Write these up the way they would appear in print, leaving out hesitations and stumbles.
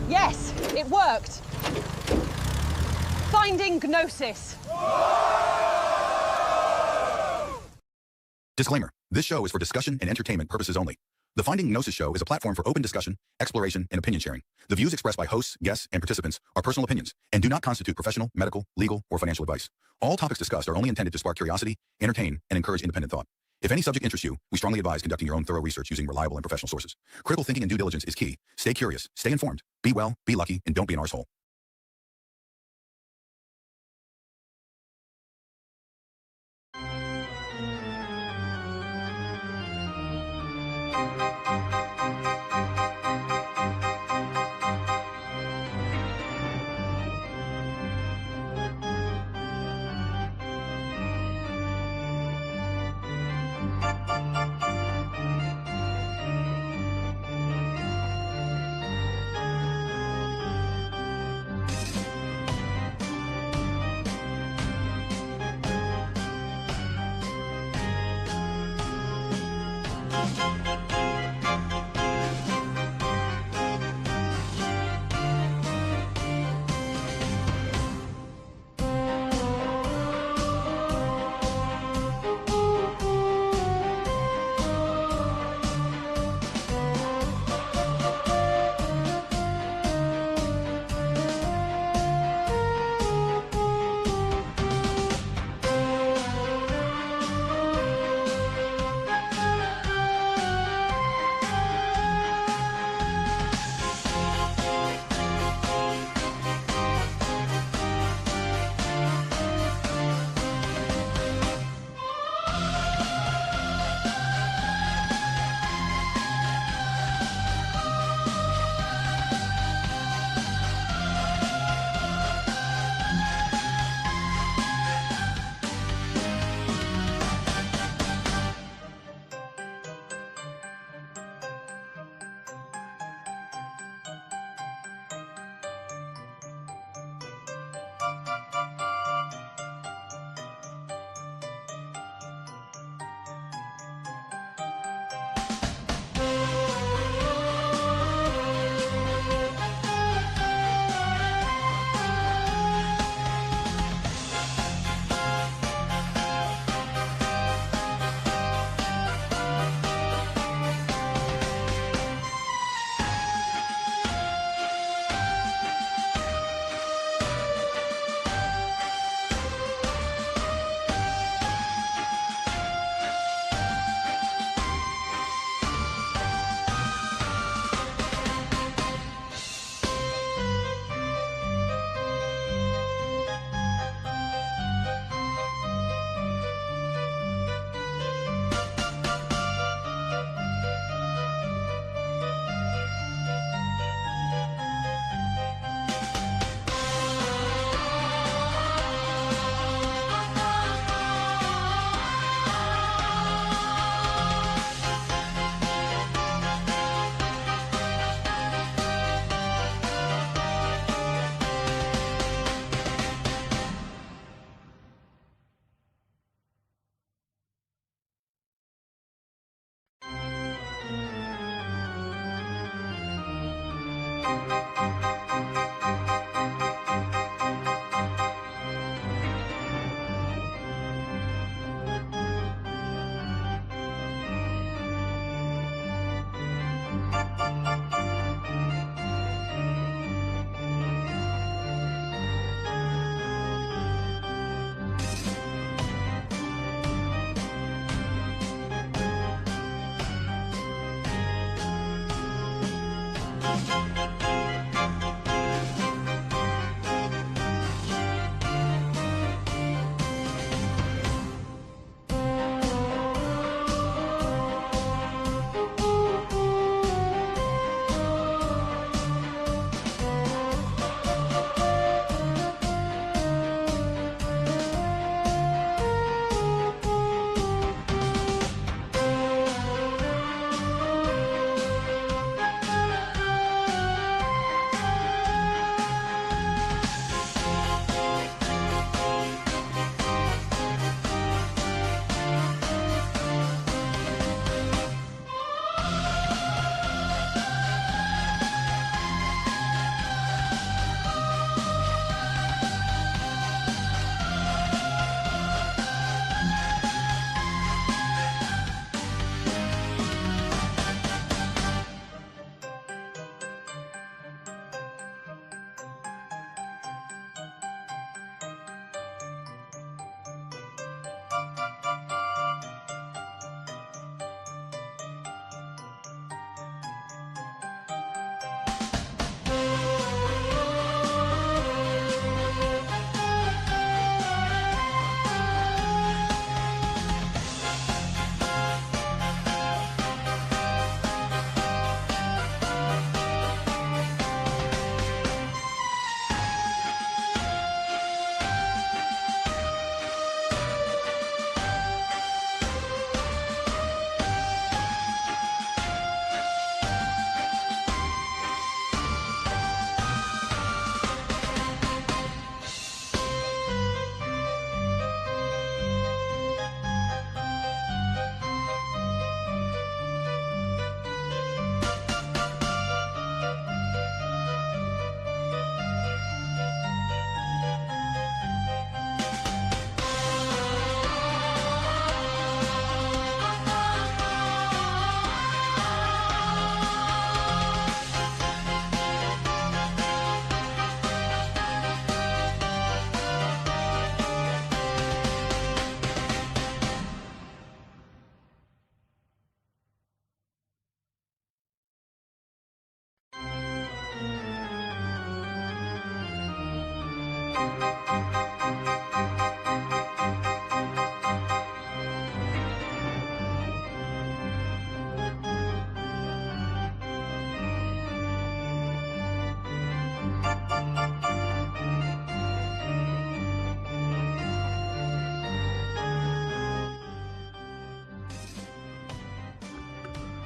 Yes, it worked. Finding Gnosis. Disclaimer. This show is for discussion and entertainment purposes only. The Finding Gnosis show is a platform for open discussion, exploration, and opinion sharing. The views expressed by hosts, guests, and participants are personal opinions and do not constitute professional, medical, legal, or financial advice. All topics discussed are only intended to spark curiosity, entertain, and encourage independent thought. If any subject interests you, we strongly advise conducting your own thorough research using reliable and professional sources. Critical thinking and due diligence is key. Stay curious, stay informed, be well, be lucky, and don't be an arsehole.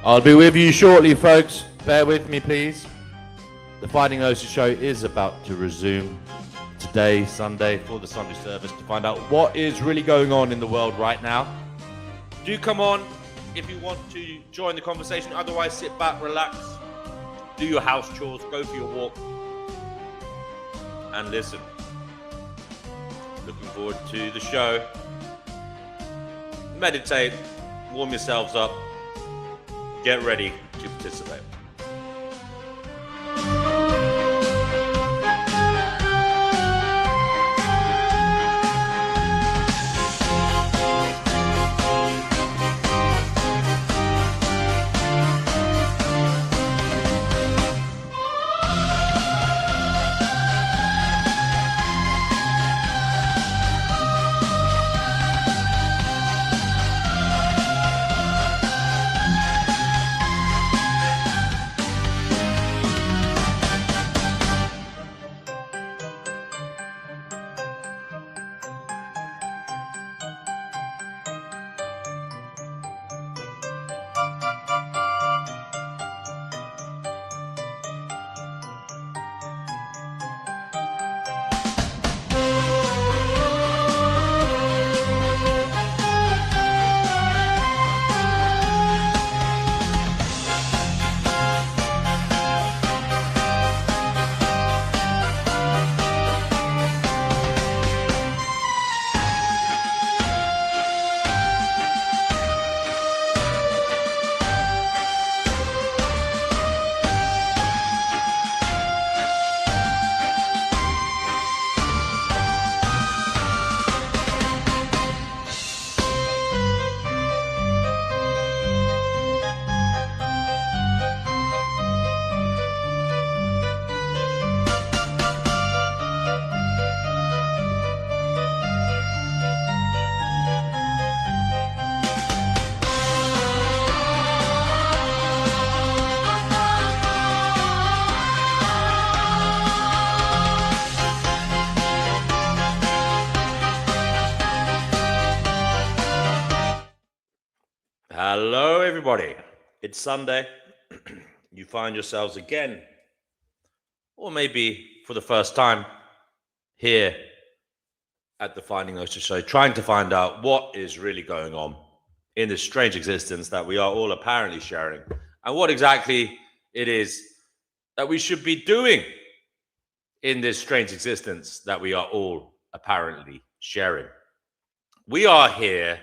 I'll be with you shortly, folks. Bear with me, please. The Finding Gnosis show is about to resume today, Sunday, for the Sunday service to find out what is really going on in the world right now. Do come on if you want to join the conversation. Otherwise, sit back, relax, do your house chores, go for your walk, and listen. Looking forward to the show. Meditate, warm yourselves up. Get ready to participate. Hello, everybody. It's Sunday. You find yourselves again, or maybe for the first time, here at the Finding Gnosis show, trying to find out what is really going on in this strange existence that we are all apparently sharing, and what exactly it is that we should be doing in this strange existence that we are all apparently sharing. We are here.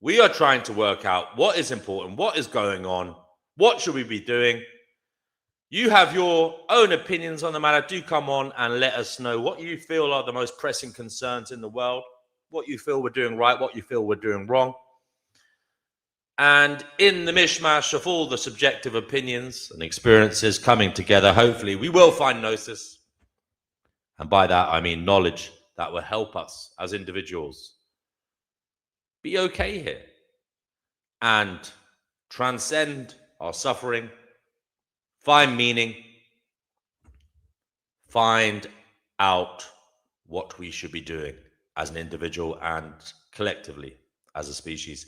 We are trying to work out what is important, what is going on, what should we be doing. You have your own opinions on the matter. Do come on and let us know what you feel are the most pressing concerns in the world, what you feel we're doing right, what you feel we're doing wrong. And in the mishmash of all the subjective opinions and experiences coming together, hopefully we will find Gnosis. And by that, I mean knowledge that will help us as individuals be okay here and transcend our suffering, find meaning, find out what we should be doing as an individual and collectively as a species.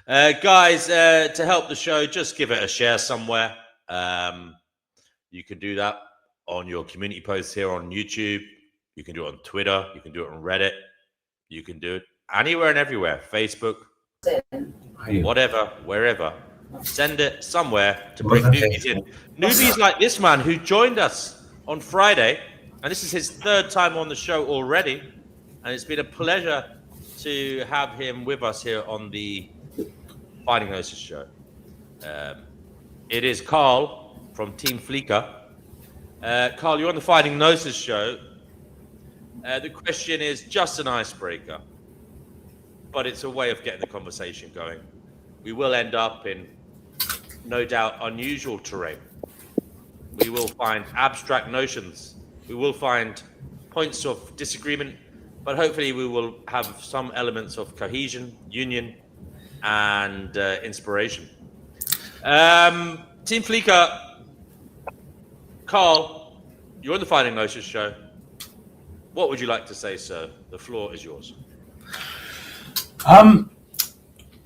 Guys, to help the show, just give it a share somewhere. You can do that on your community posts here on YouTube. You can do it on Twitter. You can do it on Reddit. You can do it anywhere and everywhere. Facebook, whatever, wherever. Send it somewhere to bring newbies in. Newbies like this man who joined us on Friday, and this is his third time on the show already, and it's been a pleasure to have him with us here on the Finding Gnosis show. It is Carl from Team Fleeker. Carl, you're on the Finding Gnosis show. The question is just an icebreaker, but it's a way of getting the conversation going. We will end up in, no doubt, unusual terrain. We will find abstract notions. We will find points of disagreement, but hopefully we will have some elements of cohesion, union, and inspiration. Team Fleeker, Carl, you're on the Finding Gnosis show. What would you like to say, sir? The floor is yours.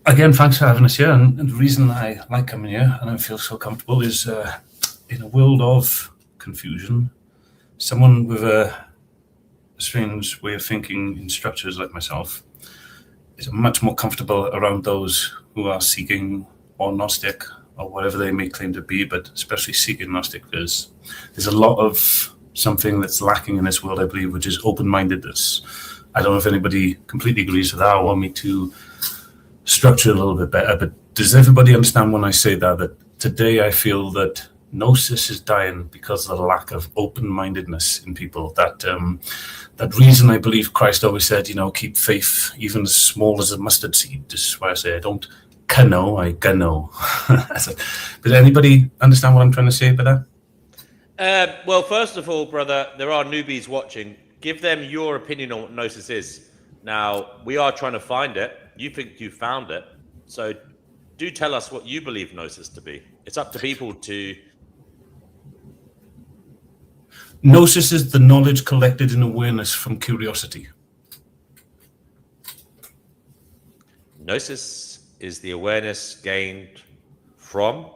Again, thanks for having us here. And the reason I like coming here and I feel so comfortable is in a world of confusion, someone with a strange way of thinking in structures like myself is much more comfortable around those who are seeking or Gnostic or whatever they may claim to be, but especially seeking Gnostic, because there's a lot of something that's lacking in this world, I believe, which is open-mindedness. I don't know if anybody completely agrees with that or want me to structure it a little bit better, but does everybody understand when I say that today I feel that Gnosis is dying because of the lack of open-mindedness in people? That reason I believe Christ always said, keep faith even as small as a mustard seed. This is why I say I don't know, I gano. Does anybody understand what I'm trying to say about that? Well, first of all, brother, there are newbies watching. Give them your opinion on what Gnosis is. Now, we are trying to find it. You think you found it. So do tell us what you believe Gnosis to be. It's up to people to... Gnosis is the knowledge collected in awareness from curiosity. Gnosis is the awareness gained from?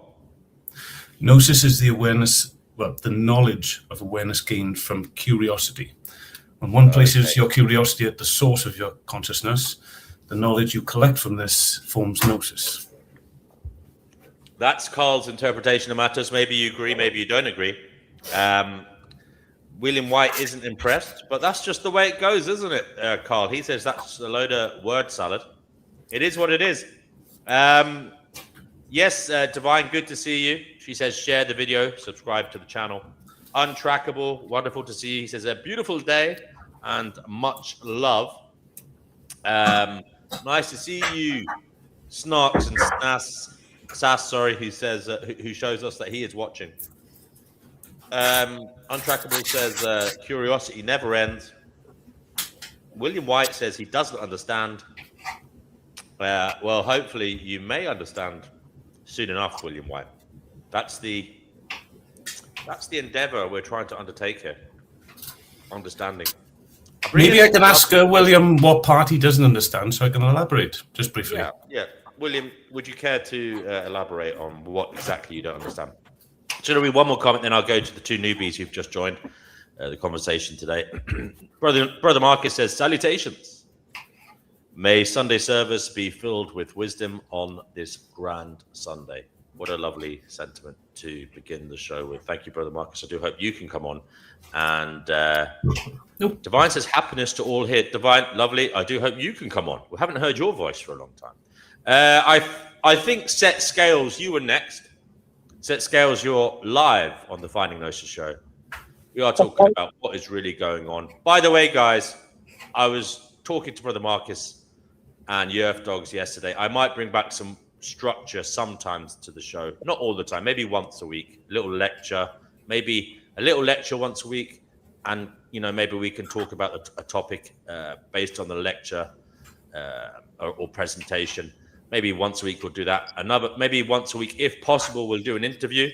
Gnosis is the awareness, the knowledge of awareness gained from curiosity. When one places your curiosity at the source of your consciousness, the knowledge you collect from this forms Gnosis. That's Carl's interpretation of matters. Maybe you agree, maybe you don't agree. William White isn't impressed, but that's just the way it goes, isn't it, Carl? He says that's a load of word salad. It is what it is. Yes, Divine, good to see you. She says share the video, subscribe to the channel. Untrackable, wonderful to see you. He says a beautiful day and much love. Nice to see you, Snarks and Sass, sorry, who says who shows us that he is watching. Untrackable says curiosity never ends. William White says he doesn't understand. Well, hopefully you may understand soon enough, William White. That's the endeavor we're trying to undertake here. Understanding. Maybe I can ask William what part he doesn't understand so I can elaborate just briefly. Yeah. William, would you care to elaborate on what exactly you don't understand? So there'll be one more comment, then I'll go to the two newbies who've just joined the conversation today. Brother Marcus says, salutations. May Sunday service be filled with wisdom on this grand Sunday. What a lovely sentiment to begin the show with. Thank you, Brother Marcus. I do hope you can come on. And Divine says, happiness to all here. Divine, lovely. I do hope you can come on. We haven't heard your voice for a long time. I think Set Scales, you were next. Set Scales, you're live on the Finding Gnosis show. We are talking about what is really going on. By the way, guys, I was talking to Brother Marcus and Yerf Dogs yesterday. I might bring back some structure sometimes to the show, not all the time, maybe once a week, a little lecture, maybe a little lecture once a week, and maybe we can talk about a topic based on the lecture or presentation. Maybe once a week we'll do that. Maybe once a week, if possible, we'll do an interview.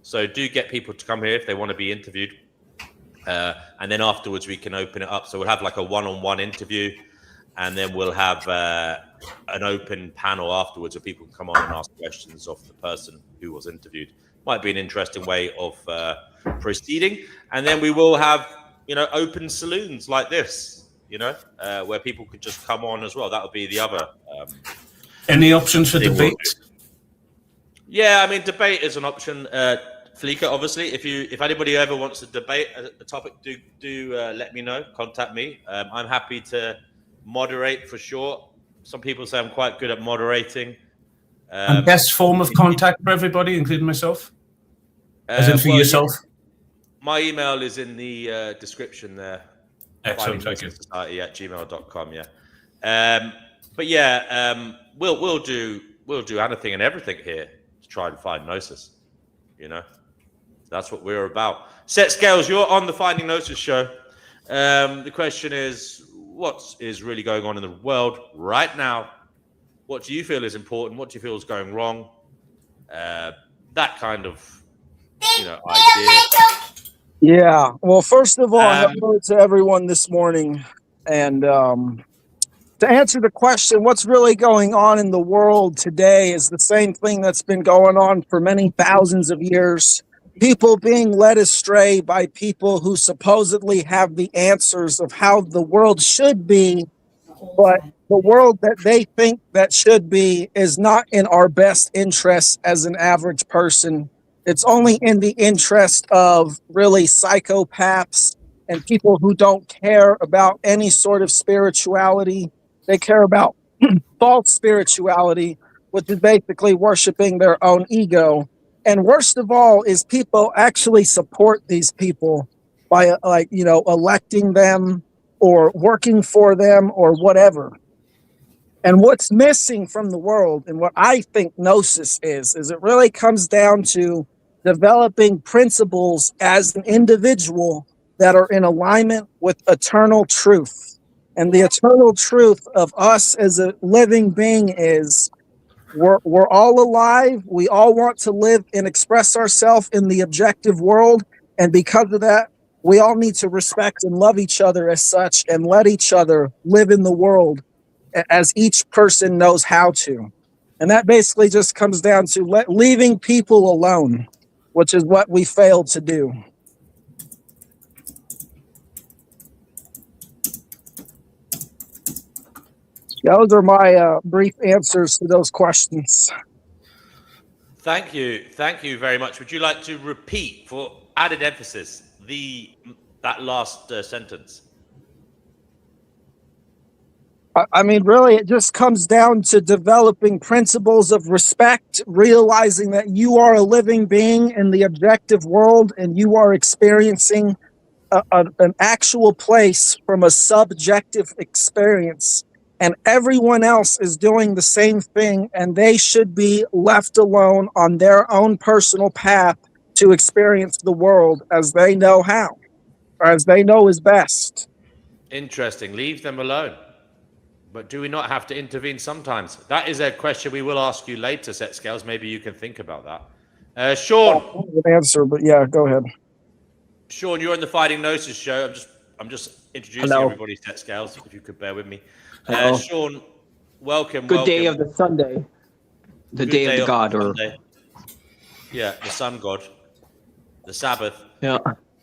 So do get people to come here if they want to be interviewed, and then afterwards we can open it up. So we'll have like a one-on-one interview, and then we'll have an open panel afterwards where people can come on and ask questions of the person who was interviewed. Might be an interesting way of proceeding. And then we will have, open saloons like this, where people could just come on as well. That would be the other. Any options for debate? Yeah, I mean, debate is an option. Fleeker, obviously, if anybody ever wants to debate a topic, do let me know. Contact me. I'm happy to moderate for sure. Some people say I'm quite good at moderating. And best form of contact for everybody, including myself? As in for yourself? My email is in the description there. Excellent, thank you. Society@gmail.com, yeah. But yeah, we'll do anything and everything here to try and find Gnosis. That's what we're about. Set Scales, you're on the Finding Gnosis show. The question is, what is really going on in the world right now? What do you feel is important? What do you feel is going wrong? That kind of, idea. Yeah. Well, first of all, hello to everyone this morning. And to answer the question, what's really going on in the world today is the same thing that's been going on for many thousands of years. People being led astray by people who supposedly have the answers of how the world should be, but the world that they think that should be is not in our best interest as an average person. It's only in the interest of really psychopaths and people who don't care about any sort of spirituality. They care about false spirituality, which is basically worshiping their own ego. And worst of all is people actually support these people by electing them or working for them or whatever. And what's missing from the world, and what I think Gnosis is it really comes down to developing principles as an individual that are in alignment with eternal truth. And the eternal truth of us as a living being is we're all alive. We all want to live and express ourselves in the objective world. And because of that, we all need to respect and love each other as such and let each other live in the world as each person knows how to. And that basically just comes down to leaving people alone, which is what we failed to do. Those are my brief answers to those questions. Thank you very much. Would you like to repeat, for added emphasis, that last sentence? I mean, really, it just comes down to developing principles of respect, realizing that you are a living being in the objective world and you are experiencing an actual place from a subjective experience. And everyone else is doing the same thing, and they should be left alone on their own personal path to experience the world as they know how, or as they know is best. Interesting. Leave them alone. But do we not have to intervene sometimes? That is a question we will ask you later, Set Scales. Maybe you can think about that. Sean. I don't have an answer, but yeah, go ahead. Sean, you're on the Fighting Gnosis show. I'm just introducing everybody, Set Scales, if you could bear with me. Sean, welcome. Good day of the Sunday. The day of the God, yeah, the sun god, the Sabbath. Yeah.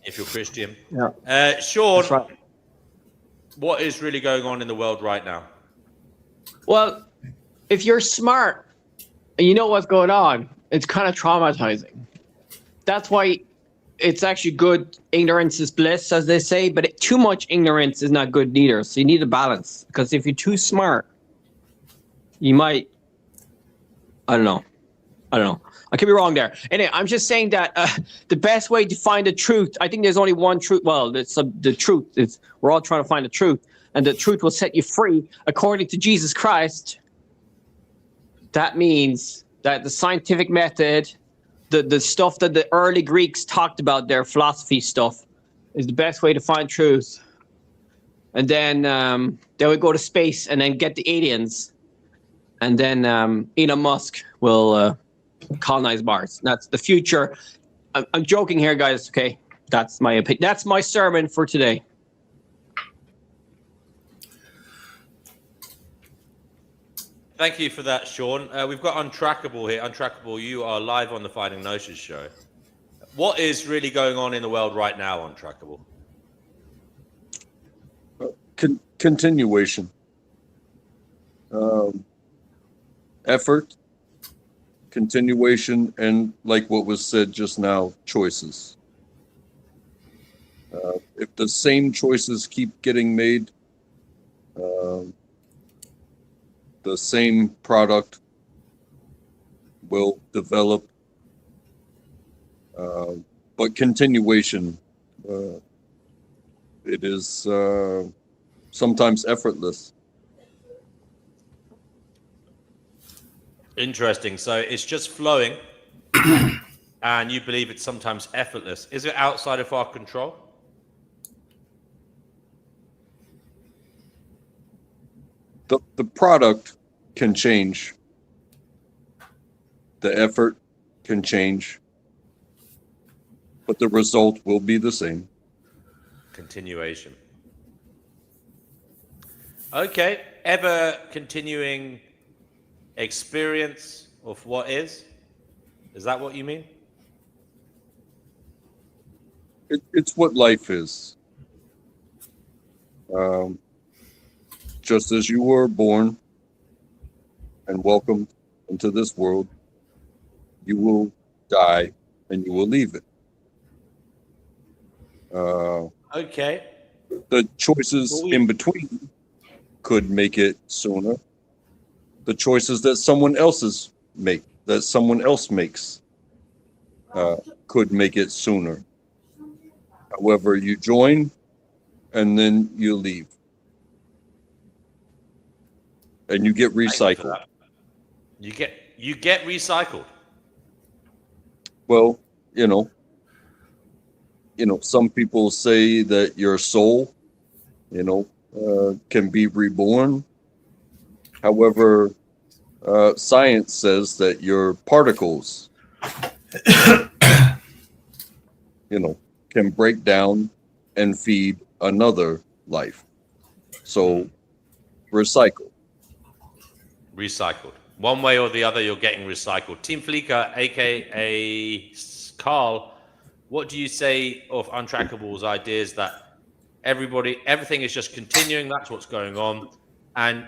If you're Christian. Yeah. Sean, right. What is really going on in the world right now? Well, if you're smart and you know what's going on, it's kind of traumatizing. That's why it's actually good. Ignorance is bliss, as they say, but too much ignorance is not good neither. So you need a balance, because if you're too smart, you might, I don't know. I could be wrong there. Anyway, I'm just saying that the best way to find the truth, I think there's only one truth. Well, the truth is we're all trying to find the truth, and the truth will set you free according to Jesus Christ. That means that the scientific method, the stuff that the early Greeks talked about, their philosophy stuff, is the best way to find truth. And then they would go to space and then get the aliens, and then Elon Musk will colonize Mars. That's the future. I'm joking here, guys. Okay, that's my opinion. That's my sermon for today. Thank you for that, Sean. We've got Untrackable here. Untrackable, you are live on the Fighting Gnosis show. What is really going on in the world right now, Untrackable? Continuation. Effort. Continuation, and like what was said just now, choices. If the same choices keep getting made, the same product will develop, but continuation, it is sometimes effortless. Interesting. So it's just flowing, and you believe it's sometimes effortless. Is it outside of our control? the product can change. The effort can change, but the result will be the same. Continuation. Okay. Ever continuing experience of what is? Is that what you mean? It's what life is. Just as you were born and welcomed into this world, you will die and you will leave it. Okay. The choices in between could make it sooner. The choices that someone else makes, could make it sooner. However, you join and then you leave. And you get recycled. You get recycled. Well, some people say that your soul, can be reborn. However, science says that your particles, can break down and feed another life. So, recycle. Recycled. One way or the other, you're getting recycled. Team Fleeker, aka Carl, what do you say of Untrackable's ideas that everything is just continuing? That's what's going on, and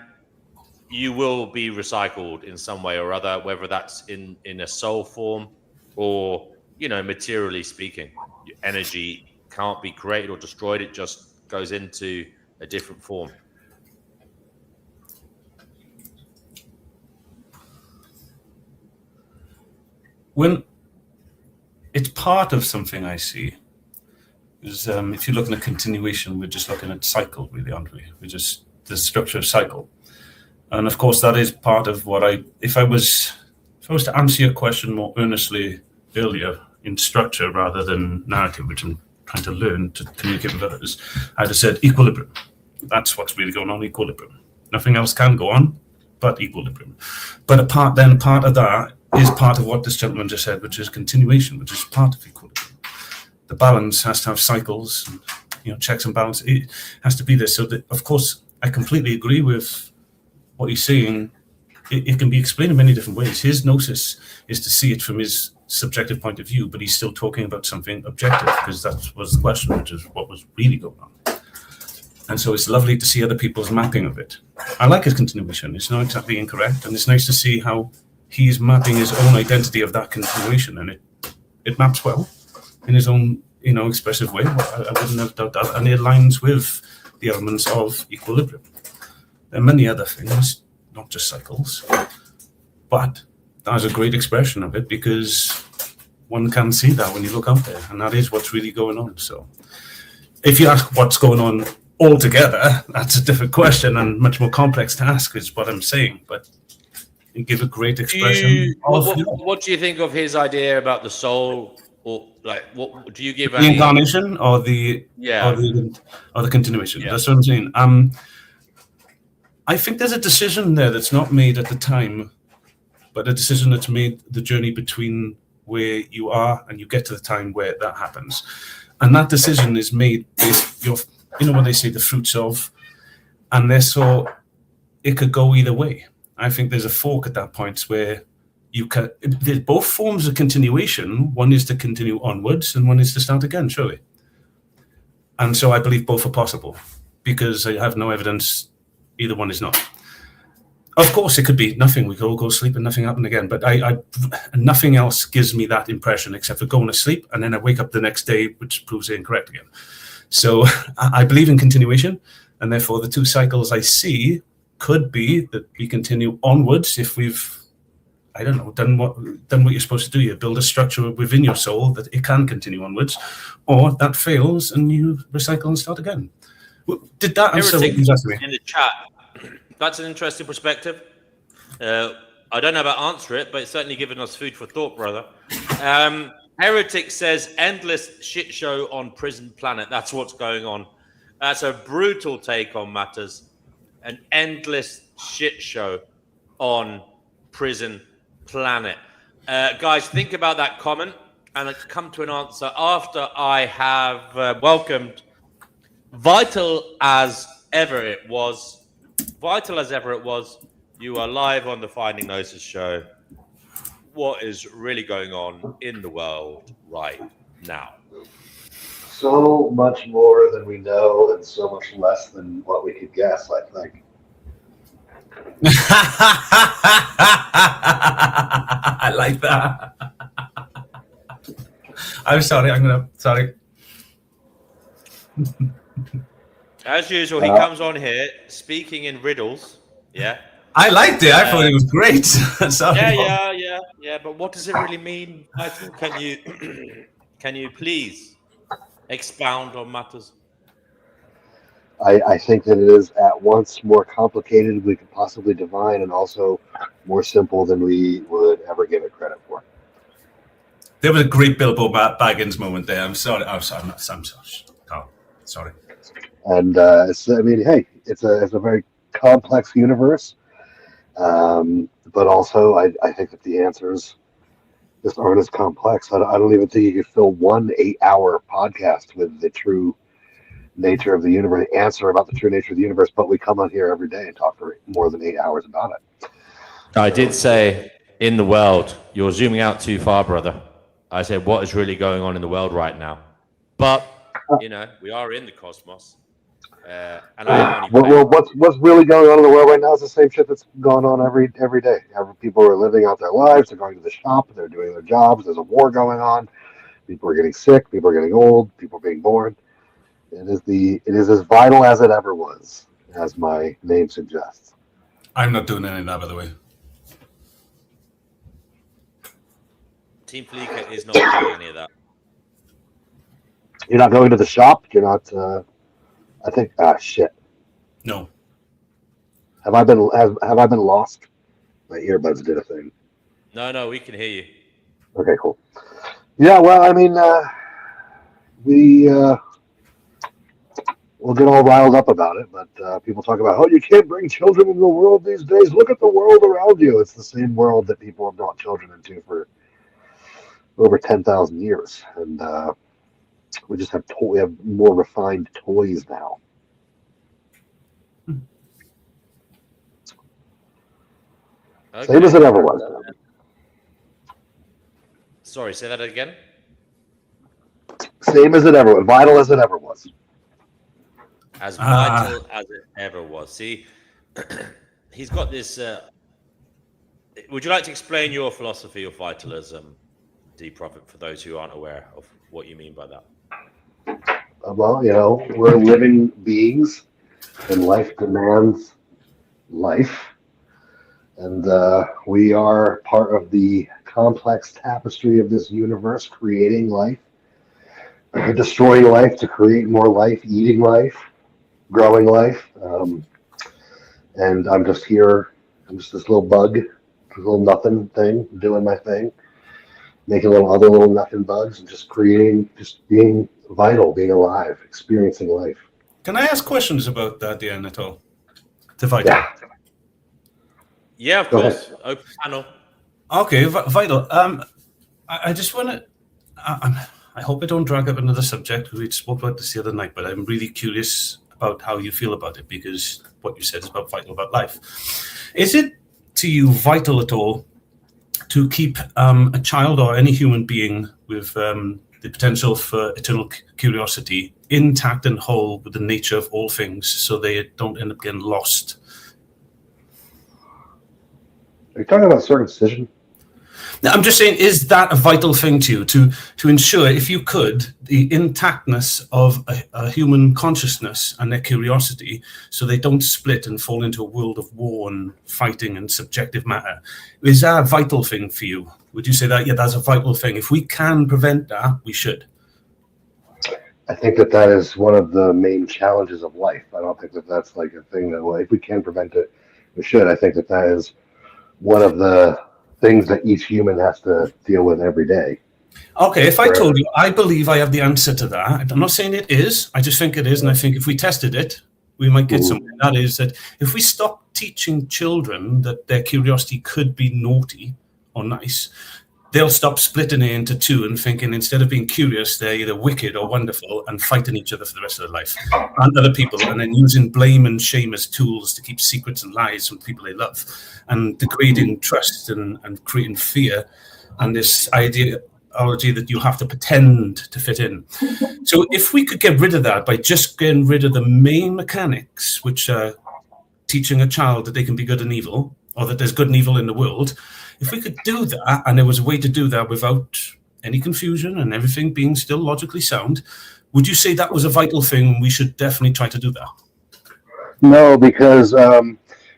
you will be recycled in some way or other, whether that's in a soul form or materially speaking. Energy can't be created or destroyed; it just goes into a different form. When it's part of something I see, is if you're looking at continuation, we're just looking at cycle, really, aren't we? We're just the structure of cycle. And of course, that is part of what if I was to answer your question more earnestly earlier in structure rather than narrative, which I'm trying to learn to communicate with others, I'd have said equilibrium. That's what's really going on, equilibrium. Nothing else can go on but equilibrium. But a part of that is part of what this gentleman just said, which is continuation, which is part of equilibrium. The balance has to have cycles, and, checks and balance. It has to be there. So that, of course, I completely agree with what he's saying. It can be explained in many different ways. His gnosis is to see it from his subjective point of view, but he's still talking about something objective, because that was the question, which is what was really going on. And so it's lovely to see other people's mapping of it. I like his continuation. It's not exactly incorrect, and it's nice to see how he's mapping his own identity of that continuation, and it maps well in his own, expressive way. I wouldn't have doubt that, and it aligns with the elements of equilibrium. There are many other things, not just cycles, but that's a great expression of it, because one can see that when you look out there, and that is what's really going on. So if you ask what's going on altogether, that's a different question and much more complex to ask, is what I'm saying, but you give a great expression. What do you think of his idea about the soul, or what do you give? The incarnation or the or the continuation? Yeah. That's what I'm saying. I think there's a decision there that's not made at the time, but a decision that's made the journey between where you are and you get to the time where that happens, and that decision is made based when they say the fruits of, and so it could go either way. I think there's a fork at that point where there's both forms of continuation. One is to continue onwards and one is to start again, surely. And so I believe both are possible, because I have no evidence either one is not. Of course, it could be nothing. We could all go to sleep and nothing happened again. But nothing else gives me that impression except for going to sleep and then I wake up the next day, which proves it incorrect again. So I believe in continuation, and therefore the two cycles I see could be that we continue onwards if we've, done what you're supposed to do. You build a structure within your soul that it can continue onwards, or that fails and you recycle and start again. Did that answer what you asked me? In the chat, that's an interesting perspective. I don't know about answer it, but it's certainly given us food for thought, brother. Heretic says, endless shit show on Prison Planet. That's what's going on. That's a brutal take on matters. an endless shit show on Prison Planet. Guys, think about that comment and come to an answer after I have welcomed Vital as ever it was. You are live on the Finding Gnosis show. What is really going on in the world right now? So much more than we know and so much less than what we could guess, I think. I like that. I'm sorry. Sorry. As usual, he comes on here speaking in riddles. Yeah. I liked it. I thought it was great. Sorry. Yeah. But what does it really mean? Michael, can you please expound on matters? I think that it is at once more complicated than we could possibly divine and also more simple than we would ever give it credit for. There was a great Bilbo Baggins moment there. I'm sorry. I'm sorry. Oh, sorry. And it's a very complex universe, but also I think that the answers just aren't as complex. I don't even think you could fill one 8-hour podcast with the true nature of the universe, answer about the true nature of the universe, but we come on here every day and talk for more than 8 hours about it. I did say in the world, you're zooming out too far, brother. I said, what is really going on in the world right now? But, we are in the cosmos. What's really going on in the world right now is the same shit that's going on every day. People are living out their lives. They're going to the shop. They're doing their jobs. There's a war going on. People are getting sick. People are getting old. People are being born. It is as vital as it ever was, as my name suggests. I'm not doing any of that, by the way. Team Fleeca is not doing any of that. You're not going to the shop? You're not... I think... shit. No. Have I been lost? My earbuds did a thing. No, we can hear you. Okay, cool. Yeah, well, I mean, we'll get all riled up about it, but people talk about, you can't bring children into the world these days. Look at the world around you. It's the same world that people have brought children into for over 10,000 years. And we just have we have more refined toys now. Okay. Same as it ever was. Sorry, say that again. Same as it ever was. Vital as it ever was. As vital as it ever was. See, he's got this. Would you like to explain your philosophy of vitalism, D Prophet, for those who aren't aware of what you mean by that? Well, we're living beings, and life demands life. And we are part of the complex tapestry of this universe, creating life, destroying life to create more life, eating life, growing life. And I'm just here. I'm just this little bug, this little nothing thing, doing my thing, making other little nothing bugs, and just creating, just being vital, being alive, experiencing life. Can I ask questions about that, Diane, at all? To Vital? Yeah, of course. Open panel. Okay, Vital. I just want to... I hope I don't drag up another subject. We spoke about this the other night, but I'm really curious about how you feel about it, because what you said is vital about life. Is it to you vital at all to keep a child or any human being with the potential for eternal curiosity intact and whole with the nature of all things, so they don't end up getting lost? Are you talking about circumcision? Now, I'm just saying, is that a vital thing to you, to ensure, if you could, the intactness of a human consciousness and their curiosity, so they don't split and fall into a world of war and fighting and subjective matter? Is that a vital thing for you? Would you say that, that's a vital thing? If we can prevent that, we should. I think that is one of the main challenges of life. I don't think that that's like a thing that, if we can prevent it, we should. I think that is one of the things that each human has to deal with every day. Okay, if I told you, I believe I have the answer to that. I'm not saying it is. I just think it is, and I think if we tested it, we might get somewhere. That is that if we stop teaching children that their curiosity could be naughty or nice, they'll stop splitting it into two and thinking instead of being curious, they're either wicked or wonderful and fighting each other for the rest of their life and other people, and then using blame and shame as tools to keep secrets and lies from people they love, and degrading trust and creating fear and this ideology that you have to pretend to fit in. So if we could get rid of that by just getting rid of the main mechanics, which are teaching a child that they can be good and evil, or that there's good and evil in the world, if we could do that, and there was a way to do that without any confusion and everything being still logically sound, would you say that was a vital thing and we should definitely try to do that? No, because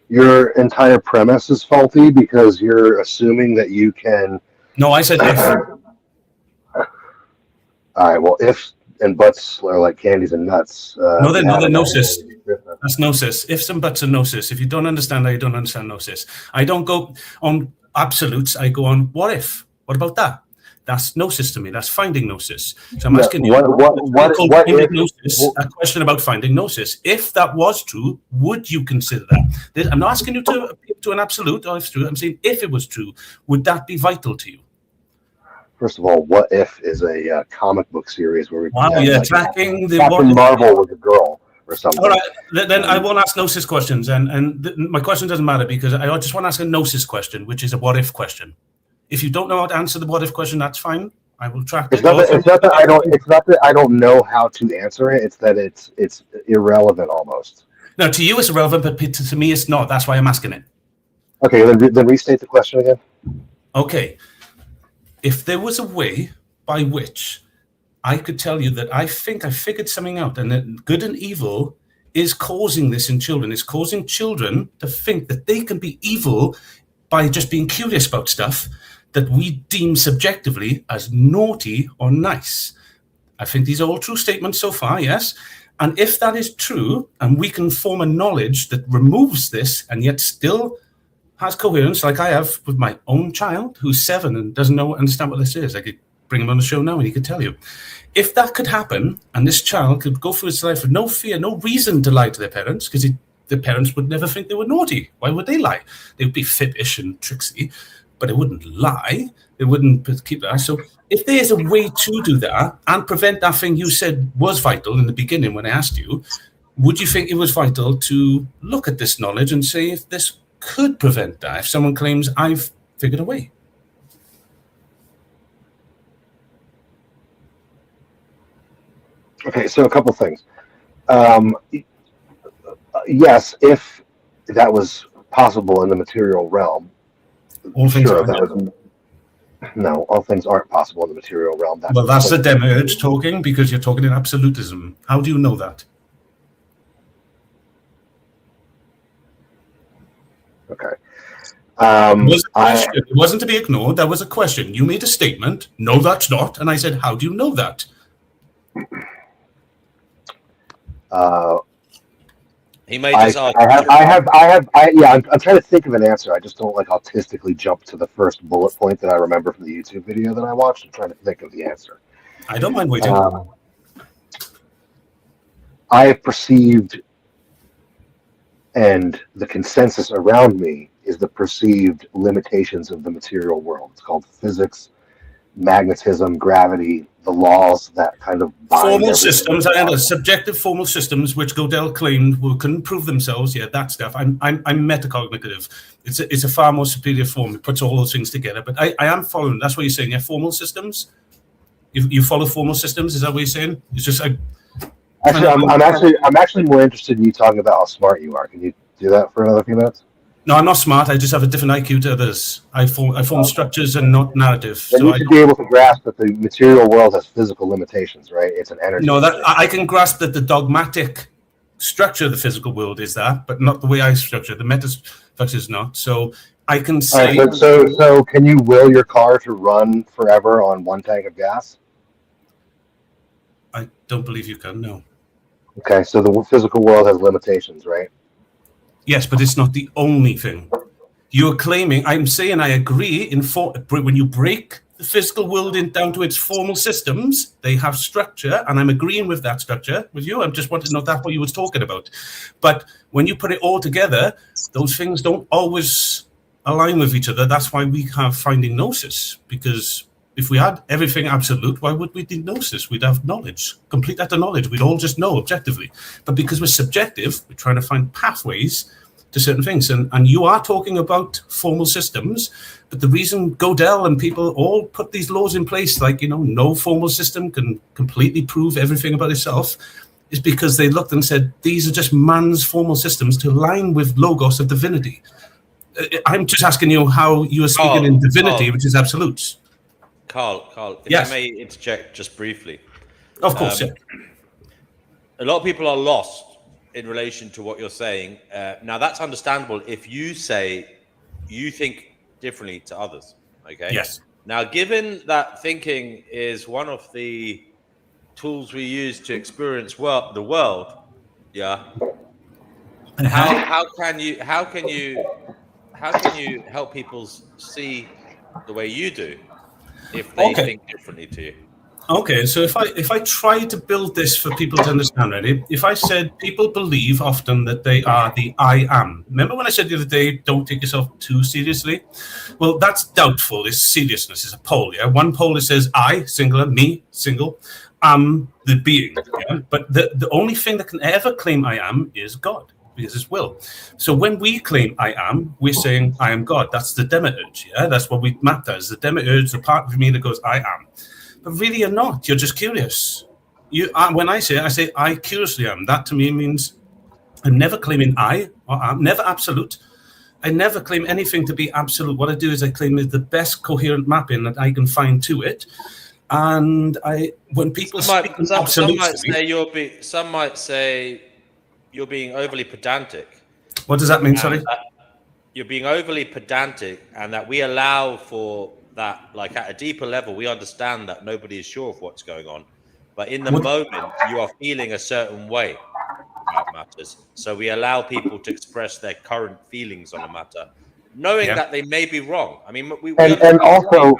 your entire premise is faulty, because you're assuming that you can... No, I said if. All right, well, ifs and buts are like candies and nuts. No, they're Gnosis. That's Gnosis. Ifs and buts are Gnosis. If you don't understand that, you don't understand Gnosis. I don't go on absolutes. I go on what if? What about that? That's Gnosis to me. That's finding Gnosis. So I'm asking you, what if, Gnosis, a question about finding Gnosis. If that was true, would you consider that? I'm not asking you to an absolute, or if it's true. I'm saying if it was true, would that be vital to you? First of all, What If is a comic book series where we tracking the Captain Marvel with a girl or something. All right, then I won't ask Gnosis questions, and my question doesn't matter because I just want to ask a Gnosis question, which is a what if question. If you don't know how to answer the what if question, that's fine. I will track it. It's not that I don't know how to answer it. It's that it's irrelevant almost. No, to you it's irrelevant, but to me it's not. That's why I'm asking it. Okay, then restate the question again. Okay. If there was a way by which I could tell you that I think I figured something out and that good and evil is causing this in children, is causing children to think that they can be evil by just being curious about stuff that we deem subjectively as naughty or nice. I think these are all true statements so far, yes? And if that is true, and we can form a knowledge that removes this and yet still has coherence, like I have with my own child who's 7 and doesn't understand what this is. I could bring him on the show now and he could tell you. If that could happen and this child could go through his life with no fear, no reason to lie to their parents, because the parents would never think they were naughty. Why would they lie? They would be fibbish and tricksy, but they wouldn't lie. They wouldn't keep that. So if there's a way to do that and prevent that thing you said was vital in the beginning when I asked you, would you think it was vital to look at this knowledge and say if this could prevent that, if someone claims I've figured a way? Okay, so a couple things. Yes, if that was possible in the material realm, all things sure, no, all things aren't possible in the material realm. That's the demiurge talking, because you're talking in absolutism. How do you know that? Okay. It wasn't to be ignored. That was a question. You made a statement. No, that's not. And I said, how do you know that? He made his argument. I'm trying to think of an answer. I just don't autistically jump to the first bullet point that I remember from the YouTube video that I watched. I'm trying to think of the answer. I don't mind waiting. I have perceived, and the consensus around me is the perceived limitations of the material world. It's called physics, magnetism, gravity, the laws that kind of bind formal systems, subjective formal systems, which Gödel claimed couldn't prove themselves. Yeah, that stuff. I'm metacognitive. It's a far more superior form. It puts all those things together. But I am following. That's what you're saying. Yeah, formal systems. You follow formal systems. Is that what you're saying? It's just I'm actually more interested in you talking about how smart you are. Can you do that for another few minutes? No, I'm not smart. I just have a different IQ to others. I form structures and not narrative. Then you should be able to grasp that the material world has physical limitations, right? It's an energy. No, that I can grasp that the dogmatic structure of the physical world is that, but not the way I structure it. The metastructure is not. So I can say. Right, so can you will your car to run forever on one tank of gas? I don't believe you can. No. Okay, so the physical world has limitations, right? Yes, but it's not the only thing. You're claiming, I'm saying I agree, when you break the physical world down to its formal systems. They have structure, and I'm agreeing with that structure with you. I just wanted to know that's what you was talking about. But when you put it all together, those things don't always align with each other. That's why we have finding Gnosis, because if we had everything absolute, why would we need Gnosis? We'd have knowledge, complete utter knowledge. We'd all just know objectively. But because we're subjective, we're trying to find pathways to certain things. And you are talking about formal systems, but the reason Godel and people all put these laws in place, like, no formal system can completely prove everything about itself, is because they looked and said, these are just man's formal systems to align with logos of divinity. I'm just asking you how you are speaking in divinity, which is absolutes. Carl, if yes. I may interject just briefly. Of course, yeah. A lot of people are lost in relation to what you're saying. Now, that's understandable if you say you think differently to others, okay? Yes. Now, given that thinking is one of the tools we use to experience the world, yeah, how can you help people see the way you do if they think differently to you? Okay, so if I try to build this for people to understand, right? If I said people believe often that they are the I am. Remember when I said the other day, don't take yourself too seriously? Well, that's doubtful. It's seriousness. It's a pole, yeah? One pole that says I, singular, me, single, am the being, yeah? But the only thing that can ever claim I am is God, because it's will. So when we claim I am, we're saying I am God. That's the demiurge, yeah? That's what we mapped as. The demiurge, the part of me that goes I am. But really, you're not. You're just curious. When I say I curiously am. That to me means I'm never claiming I or am, never absolute. I never claim anything to be absolute. What I do is I claim the best coherent mapping that I can find to it. And when people speak in absolutes, some might say you're being overly pedantic. What does that mean? Sorry, you're being overly pedantic, and that we allow for that, like at a deeper level, we understand that nobody is sure of what's going on, but in the moment you are feeling a certain way about matters. So we allow people to express their current feelings on a matter, knowing that they may be wrong. I mean, and also,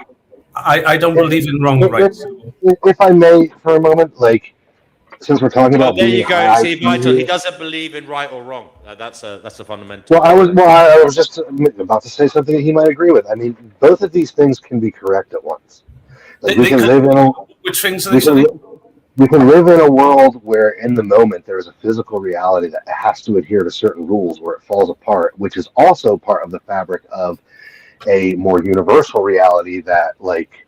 I don't believe in wrong, right? If I may, for a moment, like, since we're talking about, there you go. See, Vital, he doesn't believe in right or wrong. That's a fundamental. Well, I was just about to say something that he might agree with. I mean, both of these things can be correct at once. Like, which things are they? We can live in a world where, in the moment, there is a physical reality that has to adhere to certain rules, where it falls apart, which is also part of the fabric of a more universal reality that, like,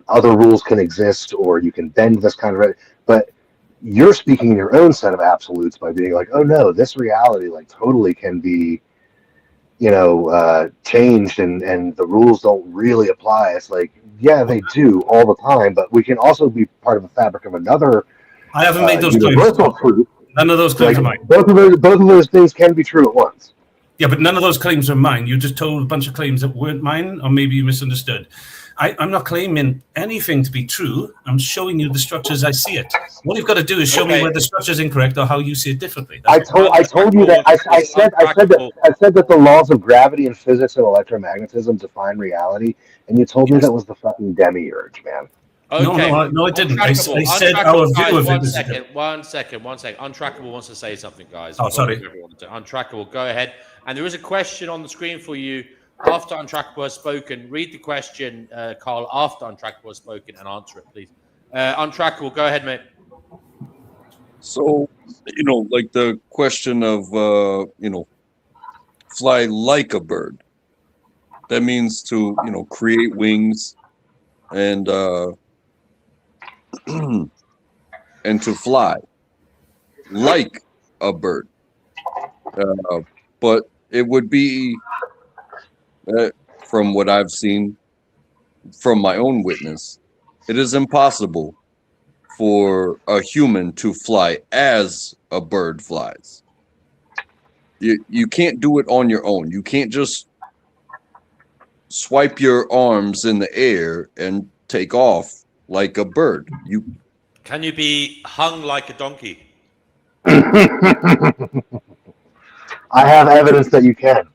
other rules can exist, or you can bend this kind of, but you're speaking in your own set of absolutes by being like, oh no, this reality like totally can be, changed, and the rules don't really apply. It's like, yeah, they do all the time, but we can also be part of the fabric of another. I haven't made those universal claims. None of those claims are mine. Both of those things can be true at once. Yeah, but none of those claims are mine. You just told a bunch of claims that weren't mine, or maybe you misunderstood. I'm not claiming anything to be true. I'm showing you the structures I see it. What you've got to do is show me where the structure is incorrect or how you see it differently. I told you that. I said that the laws of gravity and physics and electromagnetism define reality, and you told me that was the fucking demiurge, man. Okay. No, I didn't. I said our view of it. One second. Untrackable wants to say something, guys. Oh, sorry. Untrackable, go ahead. And there is a question on the screen for you. After Untrackable has spoken, read the question, Carl, after Untrackable has spoken, and answer it, please. Untrackable, go ahead, mate. So, like the question of, fly like a bird. That means to, create wings and and to fly like a bird. But it would be, from what I've seen from my own witness, it is impossible for a human to fly as a bird flies. You can't do it on your own. You can't just swipe your arms in the air and take off like a bird. Can you be hung like a donkey? I have evidence that you can.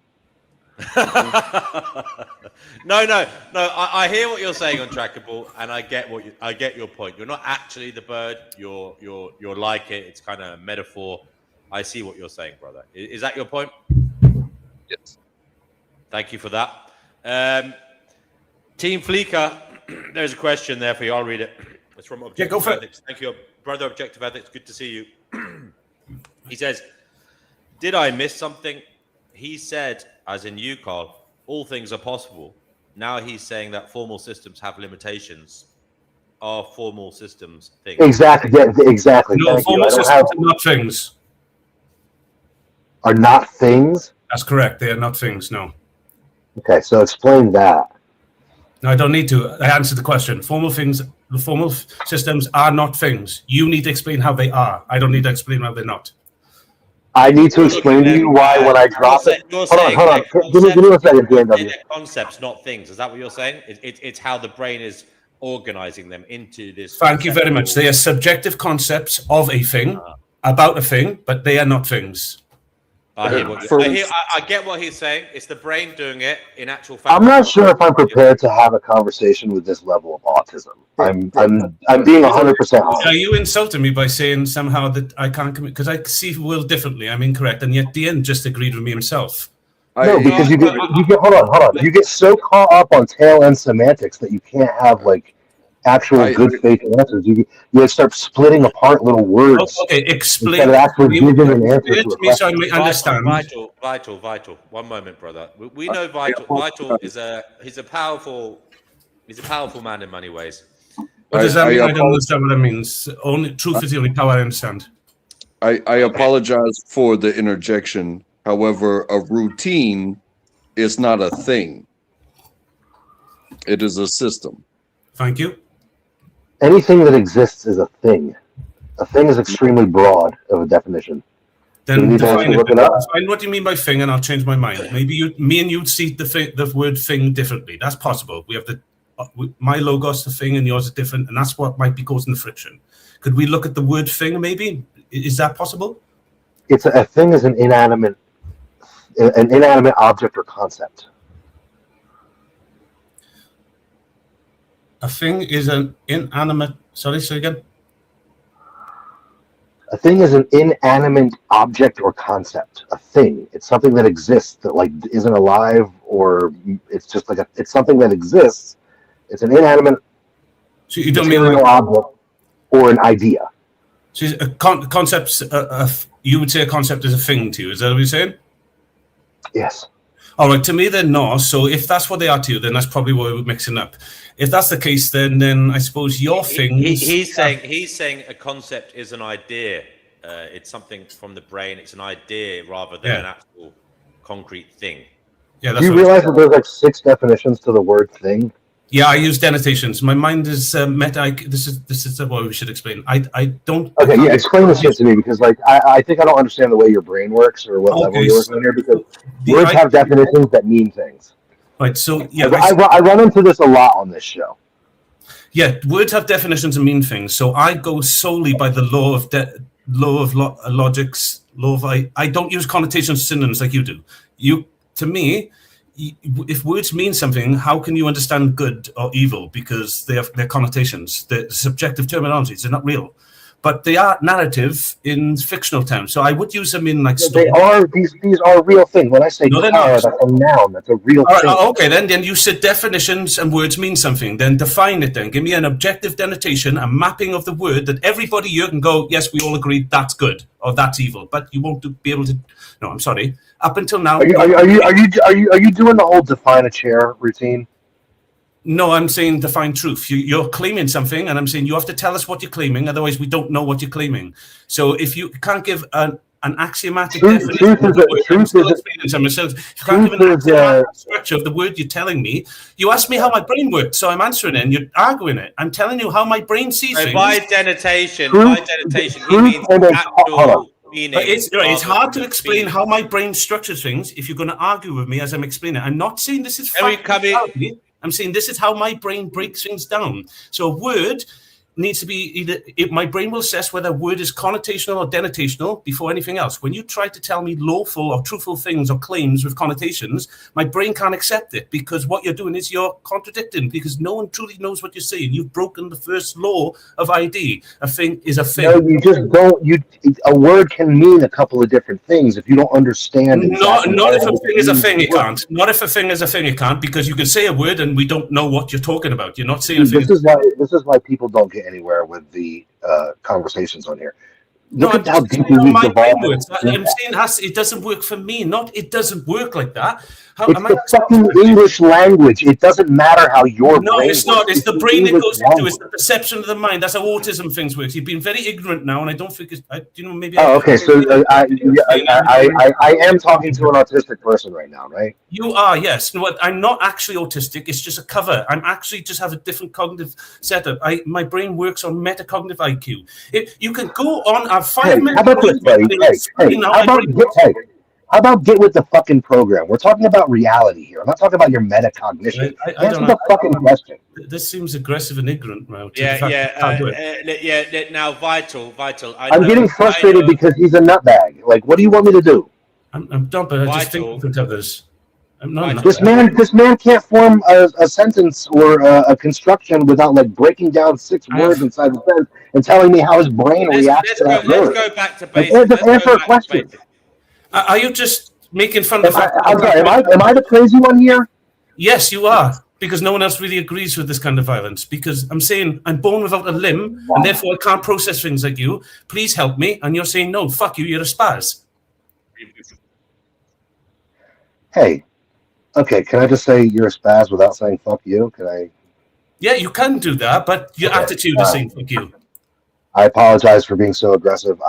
No. I hear what you're saying, Untrackable, and I get your point. You're not actually the bird. You're like it. It's kind of a metaphor. I see what you're saying, brother. Is that your point? Yes. Thank you for that. Team Fleeker, there's a question there for you. I'll read it. It's from Objective go for it. Ethics. Thank you, brother. Objective Ethics. Good to see you. He says, "Did I miss something?" He said, as in you, Carl, all things are possible. Now he's saying that formal systems have limitations. Are formal systems things? Exactly. Yeah, exactly. No, formal systems are not things. Are not things? That's correct. They are not things, no. Okay, so explain that. No, I don't need to. I answered the question. Formal systems are not things. You need to explain how they are. I don't need to explain how they're not. I need to explain to you why when I drop it. Hold on. Give me a second, BMW. Concepts, not things. Is that what you're saying? It's how the brain is organizing them into this. Thank you very much. They are subjective concepts of a thing, about a thing, but they are not things. I get what he's saying. It's the brain doing it in actual fact. I'm not sure if I'm prepared to have a conversation with this level of autism. I'm being 100% honest. Are you insulting me by saying somehow that I can't commit? Because I see the world differently. I'm incorrect, and yet Dean just agreed with me himself. No, because you get hold on. You get so caught up on tail end semantics that you can't have like actual good faith answers. You start splitting apart little words. Okay, explain. Instead of actually giving an answer to me so I may understand. Vital. One moment, brother. We know Vital is he's a powerful man in many ways. What does that mean? I don't understand what that means. Truth is the only power I understand. I apologize for the interjection. However, a routine is not a thing. It is a system. Thank you. Anything that exists is a thing. A thing is extremely broad of a definition. Then define it. Define what you mean by thing, and I'll change my mind. Maybe me and you see the word thing differently. That's possible. We have my logos, the thing, and yours is different, and that's what might be causing the friction. Could we look at the word thing? Maybe is that possible? It's a thing is an inanimate object or concept. A thing is an inanimate. Sorry, say again. A thing is an inanimate object or concept. A thing. It's something that exists that like isn't alive, or it's just like it's something that exists. It's an inanimate so you don't mean object or an idea. So concepts. You would say a concept is a thing to you. Is that what you're saying? Yes. All right. To me, they're not. So if that's what they are to you, then that's probably what we're mixing up. If that's the case, then I suppose your thing. He's saying a concept is an idea. It's something from the brain. It's an idea rather than an actual concrete thing. Yeah. Do you realize that there's like 6 definitions to the word thing? Yeah, I use denotations. My mind is meta. This is what we should explain. I don't. Okay, yeah, explain this shit to me because like I think I don't understand the way your brain works or what level you're working on here because words have definitions that mean things. Right. So yeah, I run into this a lot on this show. Yeah, words have definitions and mean things. So I go solely by the law of logics. I don't use connotations synonyms like you do. To me. If words mean something, how can you understand good or evil? Because they're connotations, they're subjective terminologies, they're not real. But they are narrative in fictional terms. So I would use them in like they are these are real things. When I say car, that's a noun, that's a real thing. Okay, then you said definitions and words mean something. Then define it then. Give me an objective denotation, a mapping of the word that everybody here can go, yes, we all agree that's good or that's evil. But you won't be able to. No, I'm sorry. Up until now, are you doing the whole define a chair routine? No, I'm saying define truth. You're claiming something, and I'm saying you have to tell us what you're claiming. Otherwise, we don't know what you're claiming. So if you can't give an axiomatic definition of the structure of the word you're telling me, you ask me how my brain works, so I'm answering it, and you're arguing it. I'm telling you how my brain sees things. By denotation, he means actual. It's hard to explain how my brain structures things if you're going to argue with me as I'm explaining it. I'm not saying this is fact. I'm saying this is how my brain breaks things down. So a word needs to be my brain will assess whether a word is connotational or denotational before anything else. When you try to tell me lawful or truthful things or claims with connotations, my brain can't accept it, because what you're doing is you're contradicting, because no one truly knows what you're saying. You've broken the first law of ID. A thing is a thing. No, you just don't. A word can mean a couple of different things if you don't understand exactly. Not if a thing is a thing, it can't. Not if a thing is a thing, it can't, because you can say a word and we don't know what you're talking about. You're not saying a thing. This is why people don't get anywhere with the conversations on here. Look at how deeply we've devolved. I'm saying it doesn't work for me. It doesn't work like that. It's the fucking English language. It doesn't matter how your brain works. No, it's not. It's the brain that goes into it. It's the perception of the mind. That's how autism things works. You've been very ignorant now, and I don't think it's, maybe. Oh, okay. So I am talking to an autistic person right now, right? You are, yes. No, I'm not actually autistic. It's just a cover. I'm actually just have a different cognitive setup. My brain works on metacognitive IQ. You can go on. I've 5 minutes. How about this, buddy? How about get with the fucking program? We're talking about reality here. I'm not talking about your metacognition. Answer the fucking question. This seems aggressive and ignorant, now. Now, Vital. I'm getting frustrated because he's a nutbag. Like, what do you want me to do? I'm done, but I just think with others. This man can't form a sentence or a construction without like breaking down 6 words inside the sentence and telling me how his brain reacts to that word. Let's go back to basics. Just answer a question. Are you just making fun of the fact? I'm sorry, am I the crazy one here? Yes, you are, because no one else really agrees with this kind of violence. Because I'm saying I'm born without a limb, and therefore I can't process things like you. Please help me. And you're saying, no, fuck you, you're a spaz. Hey, okay, can I just say you're a spaz without saying fuck you? Can I? Yeah, you can do that, but your attitude is saying fuck you. I apologize for being so aggressive.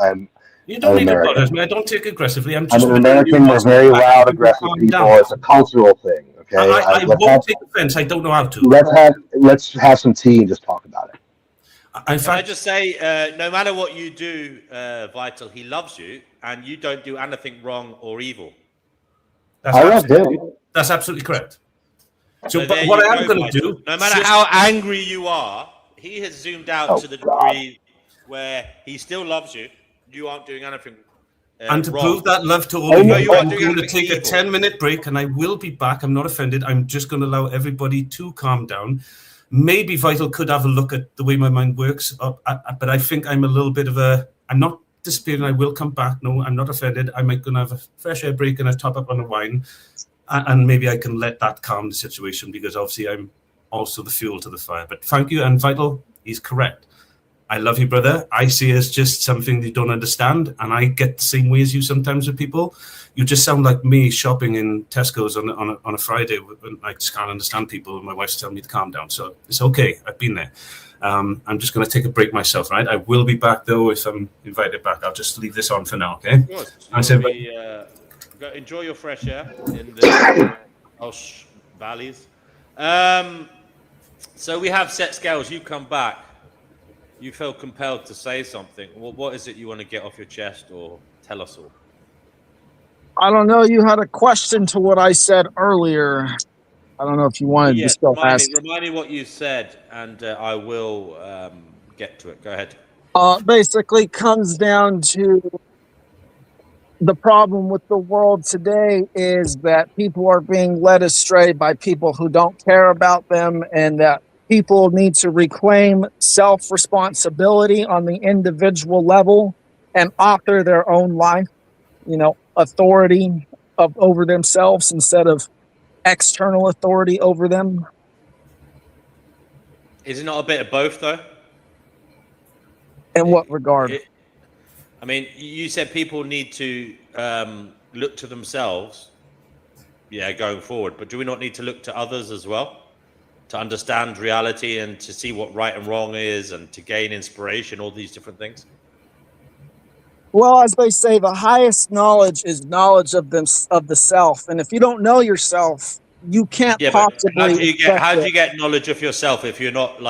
You don't need to apologize. I don't take aggressively. I'm an American. We're very loud, aggressive people. It's a cultural thing. Okay. I won't take offense. I don't know how to. Let's have some tea and just talk about it. Can I just say, no matter what you do, Vital, he loves you, and you don't do anything wrong or evil. I love him. That's absolutely correct. So but what I am going to do, no matter how angry you are, he has zoomed out to the degree where he still loves you. You aren't doing anything and to wrong. Prove that love to all of you, I'm going to take a 10-minute break, and I will be back. I'm not offended. I'm just going to allow everybody to calm down. Maybe Vital could have a look at the way my mind works, but I think I'm a little bit of I'm not disappearing. I will come back. No, I'm not offended. I might going to have a fresh air break and a top up on a wine, and maybe I can let that calm the situation, because obviously I'm also the fuel to the fire. But thank you, and Vital, he's correct. I love you, brother. I see it as just something you don't understand, and I get the same way as you sometimes with people. You just sound like me shopping in Tesco's on a Friday when I just can't understand people, and my wife's telling me to calm down. So it's okay. I've been there. I'm just going to take a break myself, right? I will be back, though, if I'm invited back. I'll just leave this on for now, okay? Enjoy your fresh air in the Welsh valleys. So we have set scales. You come back. You feel compelled to say something. What is it you want to get off your chest or tell us all? I don't know. You had a question to what I said earlier. I don't know if you wanted to still ask. Remind me what you said, and I will get to it. Go ahead. Basically comes down to the problem with the world today is that people are being led astray by people who don't care about them, and that people need to reclaim self-responsibility on the individual level and author their own life, authority over themselves instead of external authority over them. Is it not a bit of both, though? In what regard? You said people need to look to themselves, going forward. But do we not need to look to others as well? To understand reality and to see what right and wrong is and to gain inspiration, all these different things? Well, as they say, the highest knowledge is knowledge of the self. And if you don't know yourself, you can't possibly... How do you get knowledge of yourself if you're not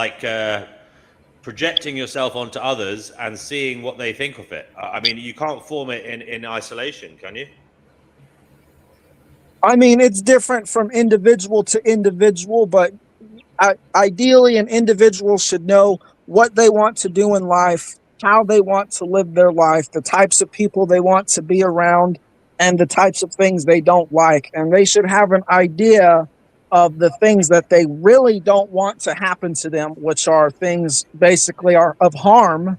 projecting yourself onto others and seeing what they think of it? You can't form it in isolation, can you? It's different from individual to individual, but ideally an individual should know what they want to do in life, how they want to live their life, the types of people they want to be around, and the types of things they don't like. And they should have an idea of the things that they really don't want to happen to them, which are things basically are of harm.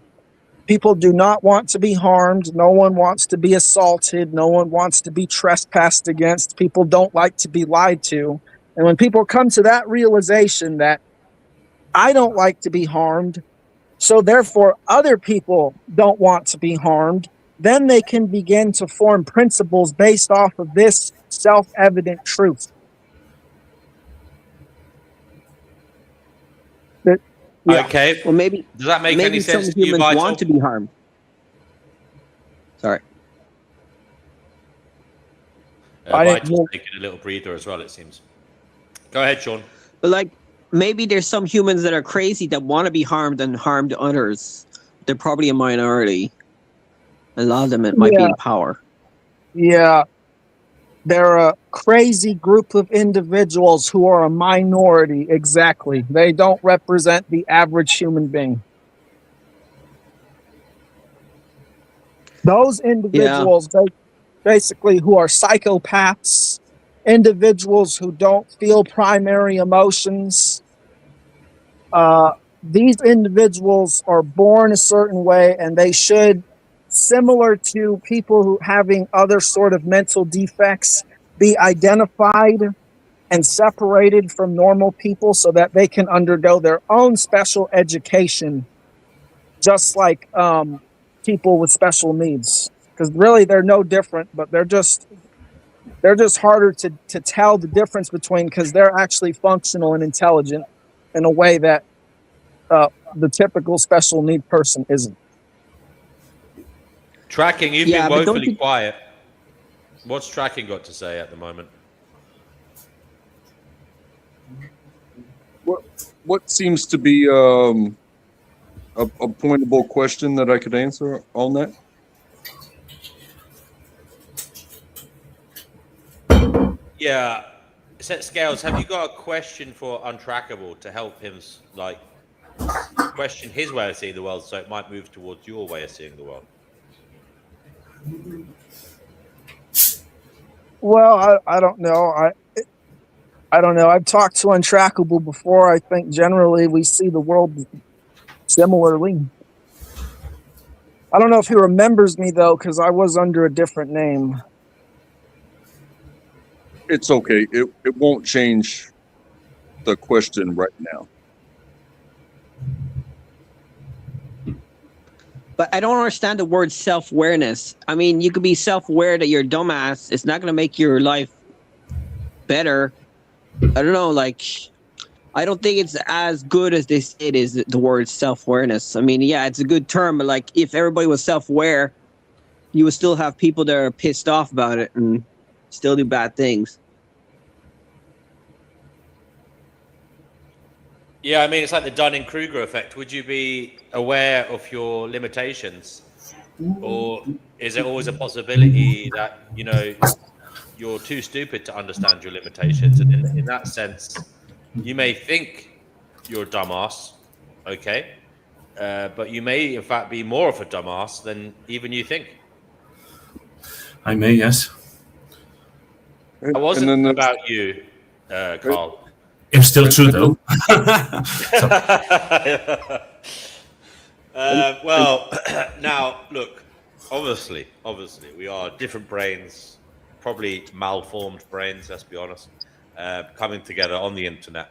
People do not want to be harmed. No one wants to be assaulted. No one wants to be trespassed against. People don't like to be lied to. And when people come to that realization that I don't like to be harmed, so therefore other people don't want to be harmed, then they can begin to form principles based off of this self-evident truth. Yeah. Okay. Well, maybe Does that make maybe any some sense to you, humans Vital? want to be harmed. Sorry. I didn't Vital's know- taking a little breather as well, it seems. Go ahead, Sean. But like maybe there's some humans that are crazy that want to be harmed and harmed others. They're probably a minority. A lot of them might be in power. Yeah. They're a crazy group of individuals who are a minority. Exactly. They don't represent the average human being. Those individuals, basically, who are psychopaths, individuals who don't feel primary emotions, these individuals are born a certain way, and they should, similar to people who having other sort of mental defects, be identified and separated from normal people so that they can undergo their own special education, just like people with special needs. Because really they're no different, but they're just harder to tell the difference between, because they're actually functional and intelligent in a way that the typical special need person isn't. Tracking, you've Yeah, been but don't woefully you- quiet. What's Tracking got to say at the moment? What seems to be a pointable question that I could answer on that? Yeah. Set Scales, have you got a question for Untrackable to help him like question his way of seeing the world so it might move towards your way of seeing the world? Well, I don't know. I don't know. I've talked to Untrackable before. I think generally we see the world similarly. I don't know if he remembers me, though, because I was under a different name. It's okay. It won't change the question right now. But I don't understand the word self-awareness. I mean, you could be self-aware that you're a dumbass. It's not going to make your life better. I don't know, like, I don't think it's as good as they say it is, the word self-awareness. I mean, yeah, it's a good term, but like, if everybody was self-aware, you would still have people that are pissed off about it and still do bad things. Yeah, I mean, it's like the Dunning-Kruger effect. Would you be aware of your limitations? Or is there always a possibility that, you know, you're too stupid to understand your limitations? And in that sense, you may think you're a dumbass, okay? But you may, in fact, be more of a dumbass than even you think. I may, yes. It wasn't about you, Carl. It's still true, though. Well, now, look, obviously, we are different brains, probably malformed brains, let's be honest, coming together on the internet.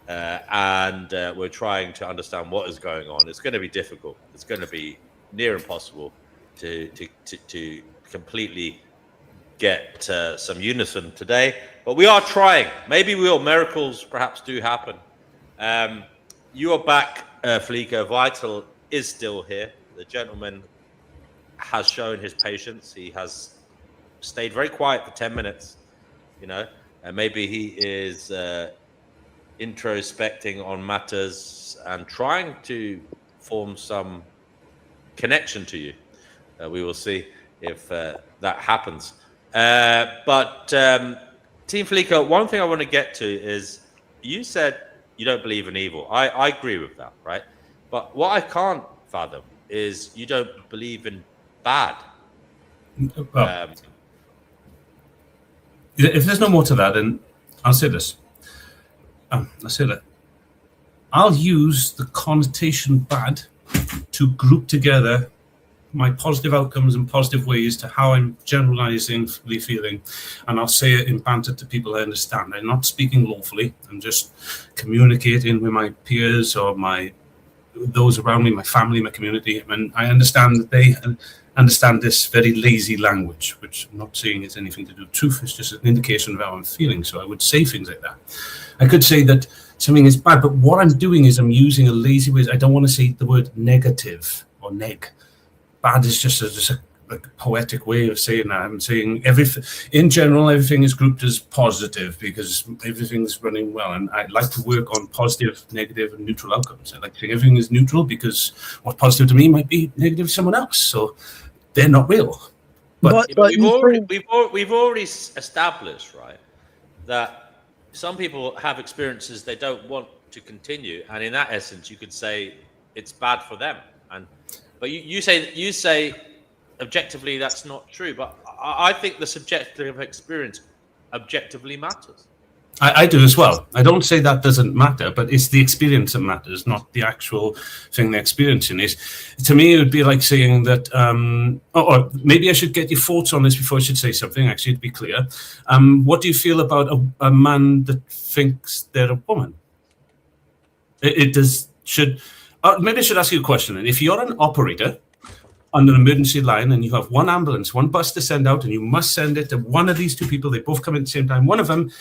And we're trying to understand what is going on. It's going to be difficult. It's going to be near impossible to completely get some unison today, but we are trying. Maybe miracles perhaps do happen. You are back, Fleeco. Vital is still here. The gentleman has shown his patience. He has stayed very quiet for 10 minutes, you know, and maybe he is introspecting on matters and trying to form some connection to you. We will see if that happens. But Team Fleeco, one thing I want to get to is you said you don't believe in evil. I agree with that, right? But what I can't fathom is you don't believe in bad. Well, if there's no more to that, then I'll say this. I'll say that I'll use the connotation bad to group together my positive outcomes and positive ways to how I'm generalizingly feeling, and I'll say it in banter to people I understand. I'm not speaking lawfully. I'm just communicating with my peers or those around me, my family, my community, and I understand that they understand this very lazy language, which I'm not saying is anything to do with truth. It's just an indication of how I'm feeling. So I would say things like that. I could say that something is bad, but what I'm doing is I'm using a lazy way. I don't want to say the word negative or neg. Bad is just a poetic way of saying that. I'm saying everything in general, everything is grouped as positive because everything's running well, and I like to work on positive, negative, and neutral outcomes. I like to think everything is neutral because what's positive to me might be negative to someone else, so they're not real. But we've already established, right, that some people have experiences they don't want to continue, and in that essence, you could say it's bad for them. But you say objectively that's not true, but I think the subjective experience objectively matters. I do as well. I don't say that doesn't matter, but it's the experience that matters, not the actual thing they're experiencing. To me, it would be like saying that, or maybe I should get your thoughts on this before I should say something, actually, to be clear. What do you feel about a man that thinks they're a woman? Maybe I should ask you a question. And if you're an operator on an emergency line and you have one ambulance, one bus to send out, and you must send it to one of these two people, they both come at the same time. One of them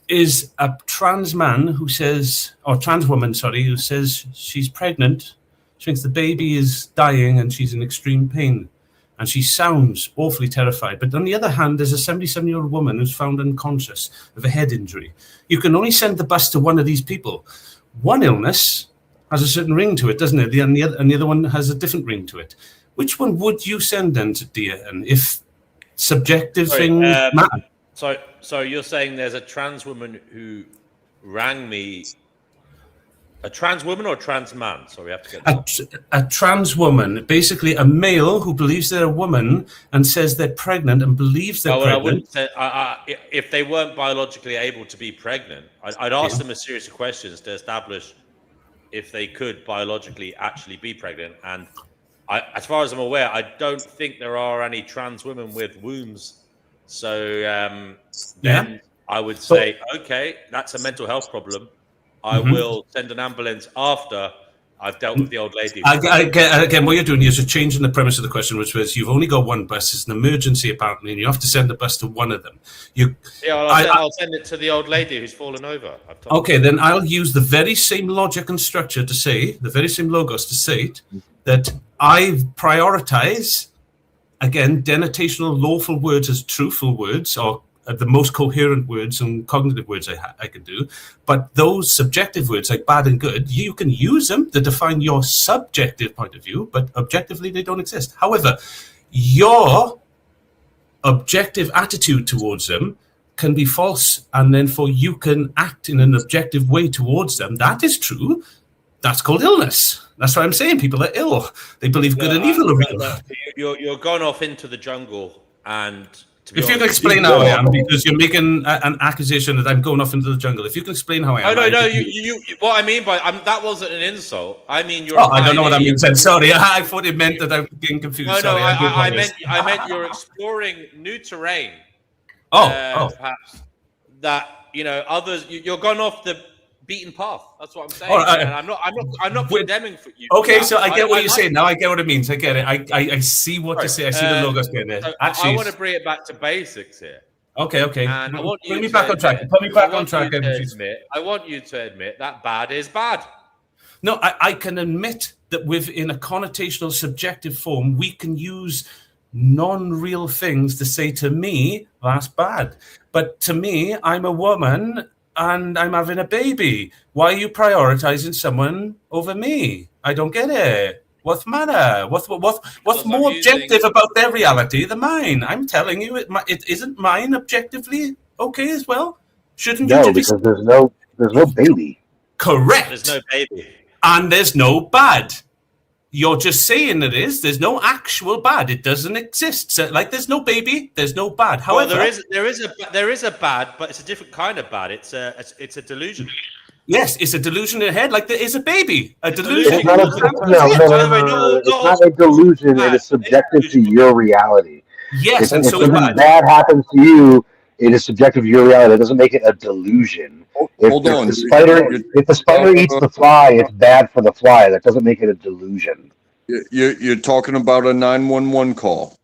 is a trans man who says, or trans woman, sorry, who says she's pregnant. She thinks the baby is dying and she's in extreme pain. And she sounds awfully terrified. But on the other hand, there's a 77-year-old woman who's found unconscious of a head injury. You can only send the bus to one of these people. One illness has a certain ring to it, doesn't it? And the other one has a different ring to it. Which one would you send then to dear? And if subjective things matter? So you're saying there's a trans woman who rang me. A trans woman or a trans man? Sorry, we have to get a trans woman, basically a male who believes they're a woman and says they're pregnant and believes they're pregnant. I wouldn't say, if they weren't biologically able to be pregnant, I'd ask them a series of questions to establish if they could biologically actually be pregnant. And as far as I'm aware, I don't think there are any trans women with wombs. So then I would say, okay, that's a mental health problem. I will send an ambulance after I've dealt with the old lady. Again, what you're doing is you're changing the premise of the question, which was you've only got one bus. It's an emergency, apparently, and you have to send the bus to one of them. I'll send it to the old lady who's fallen over. Okay, then I'll use the very same logic and structure to say, the very same logos to say it, that I prioritize, again, denotational lawful words as truthful words, or the most coherent words and cognitive words I can do. But those subjective words like bad and good, you can use them to define your subjective point of view, but objectively they don't exist. However, your objective attitude towards them can be false, and therefore you can act in an objective way towards them. That is true. That's called illness. That's what I'm saying. People are ill. They believe good and evil are real. You're gone off into the jungle, and if you can explain how I am, because you're making an accusation that I'm going off into the jungle. If you can explain how I am. No. You what I mean by that wasn't an insult. I mean you're. I don't know what I mean. Sorry, I thought it meant that I'm getting confused. Sorry, I meant you're exploring new terrain. Perhaps that others. You're gone off the beaten path. That's what I'm saying. And I'm not condemning for you. Okay, so I get what you're saying now. I get what it means. I get it. I see what to say. I see the logos getting there. So I want to bring it back to basics here. Okay. And I want you Put me back on track. I want you to admit that bad is bad. No, I can admit that within a connotational subjective form, we can use non-real things to say to me, that's bad. But to me, I'm a woman and I'm having a baby. Why are you prioritizing someone over me? I don't get it. What's the matter? What's more objective about their reality than mine? I'm telling you, it isn't mine objectively okay as well. Shouldn't you? No, because there's no baby. Correct. There's no baby. And there's no bad. You're just saying it is. There's no actual bad. It doesn't exist. So, like, there's no baby. There's no bad. However, well, there is a bad, but it's a different kind of bad. It's a delusion. Yes, it's a delusion in the head, like there is a baby. A delusion. It's not it's not a delusion. It is subjective to your reality. Yes, and if so is something bad. bad happens to you, it is subjective to your reality. It doesn't make it a delusion. Hold on. If the spider eats the fly, it's bad for the fly. That doesn't make it a delusion. You're talking about a 911 call.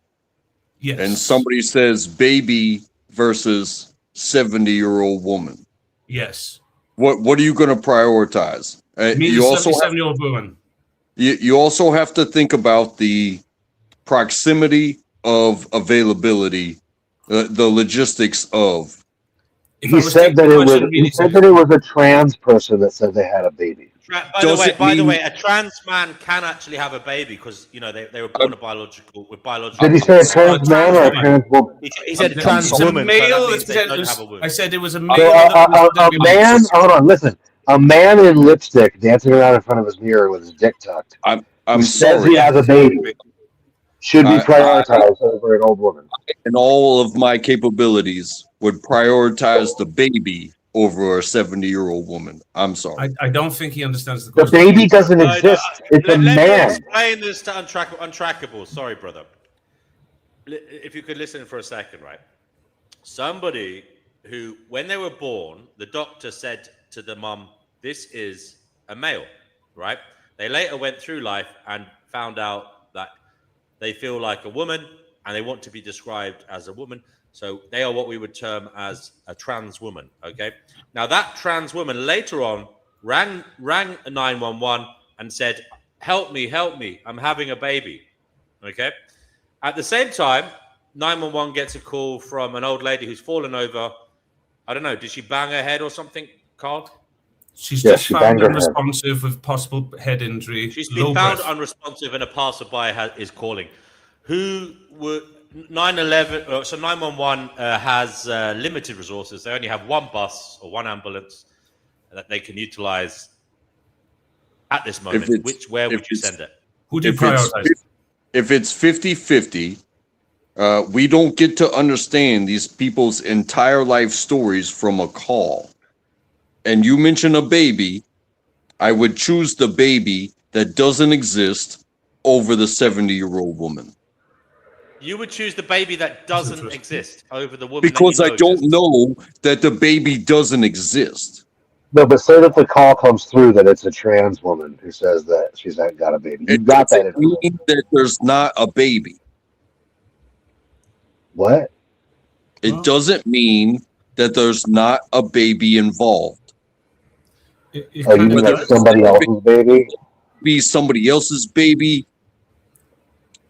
Yes. And somebody says baby versus 70-year-old woman. Yes. What are you going to prioritize? You also 77-year-old woman. You also have to think about the proximity of availability, the logistics of. He said that it was a trans person that said they had a baby. By the way, a trans man can actually have a baby because they were born with biological. Did he say a trans man or a trans woman? He said a trans woman. Male. I said it was a male. A man. Hold on, listen. A man in lipstick dancing around in front of his mirror with his dick tucked. I'm says sorry. He has a baby. Should be prioritized over an old woman. And all of my capabilities would prioritize the baby over a 70-year-old woman. I'm sorry. I don't think he understands the The question. baby doesn't exist. It's a man. Let me explain this to Untrackable. Sorry, brother. If you could listen for a second, right? Somebody who, when they were born, the doctor said to the mum, this is a male, right? They later went through life and found out that they feel like a woman and they want to be described as a woman. So they are what we would term as a trans woman, okay? Now that trans woman later on rang 911 and said, help me, I'm having a baby, okay? At the same time, 911 gets a call from an old lady who's fallen over. I don't know, did she bang her head or something, Carl? She's just found unresponsive with possible head injury. She's been found unresponsive and a passerby is calling. Who were 911? So 911 has limited resources. They only have one bus or one ambulance that they can utilize at this moment. Where would you send it? Who do you prioritize? If it's 50-50, we don't get to understand these people's entire life stories from a call. And you mention a baby, I would choose the baby that doesn't exist over the 70-year-old woman. You would choose the baby that doesn't exist over the woman because I don't know that the baby doesn't exist. No, but say that the call comes through that it's a trans woman who says that she's got a baby. You got that. It mean that there's not a baby. What? It doesn't mean that there's not a baby involved. You mean like somebody else's baby? Be somebody else's baby.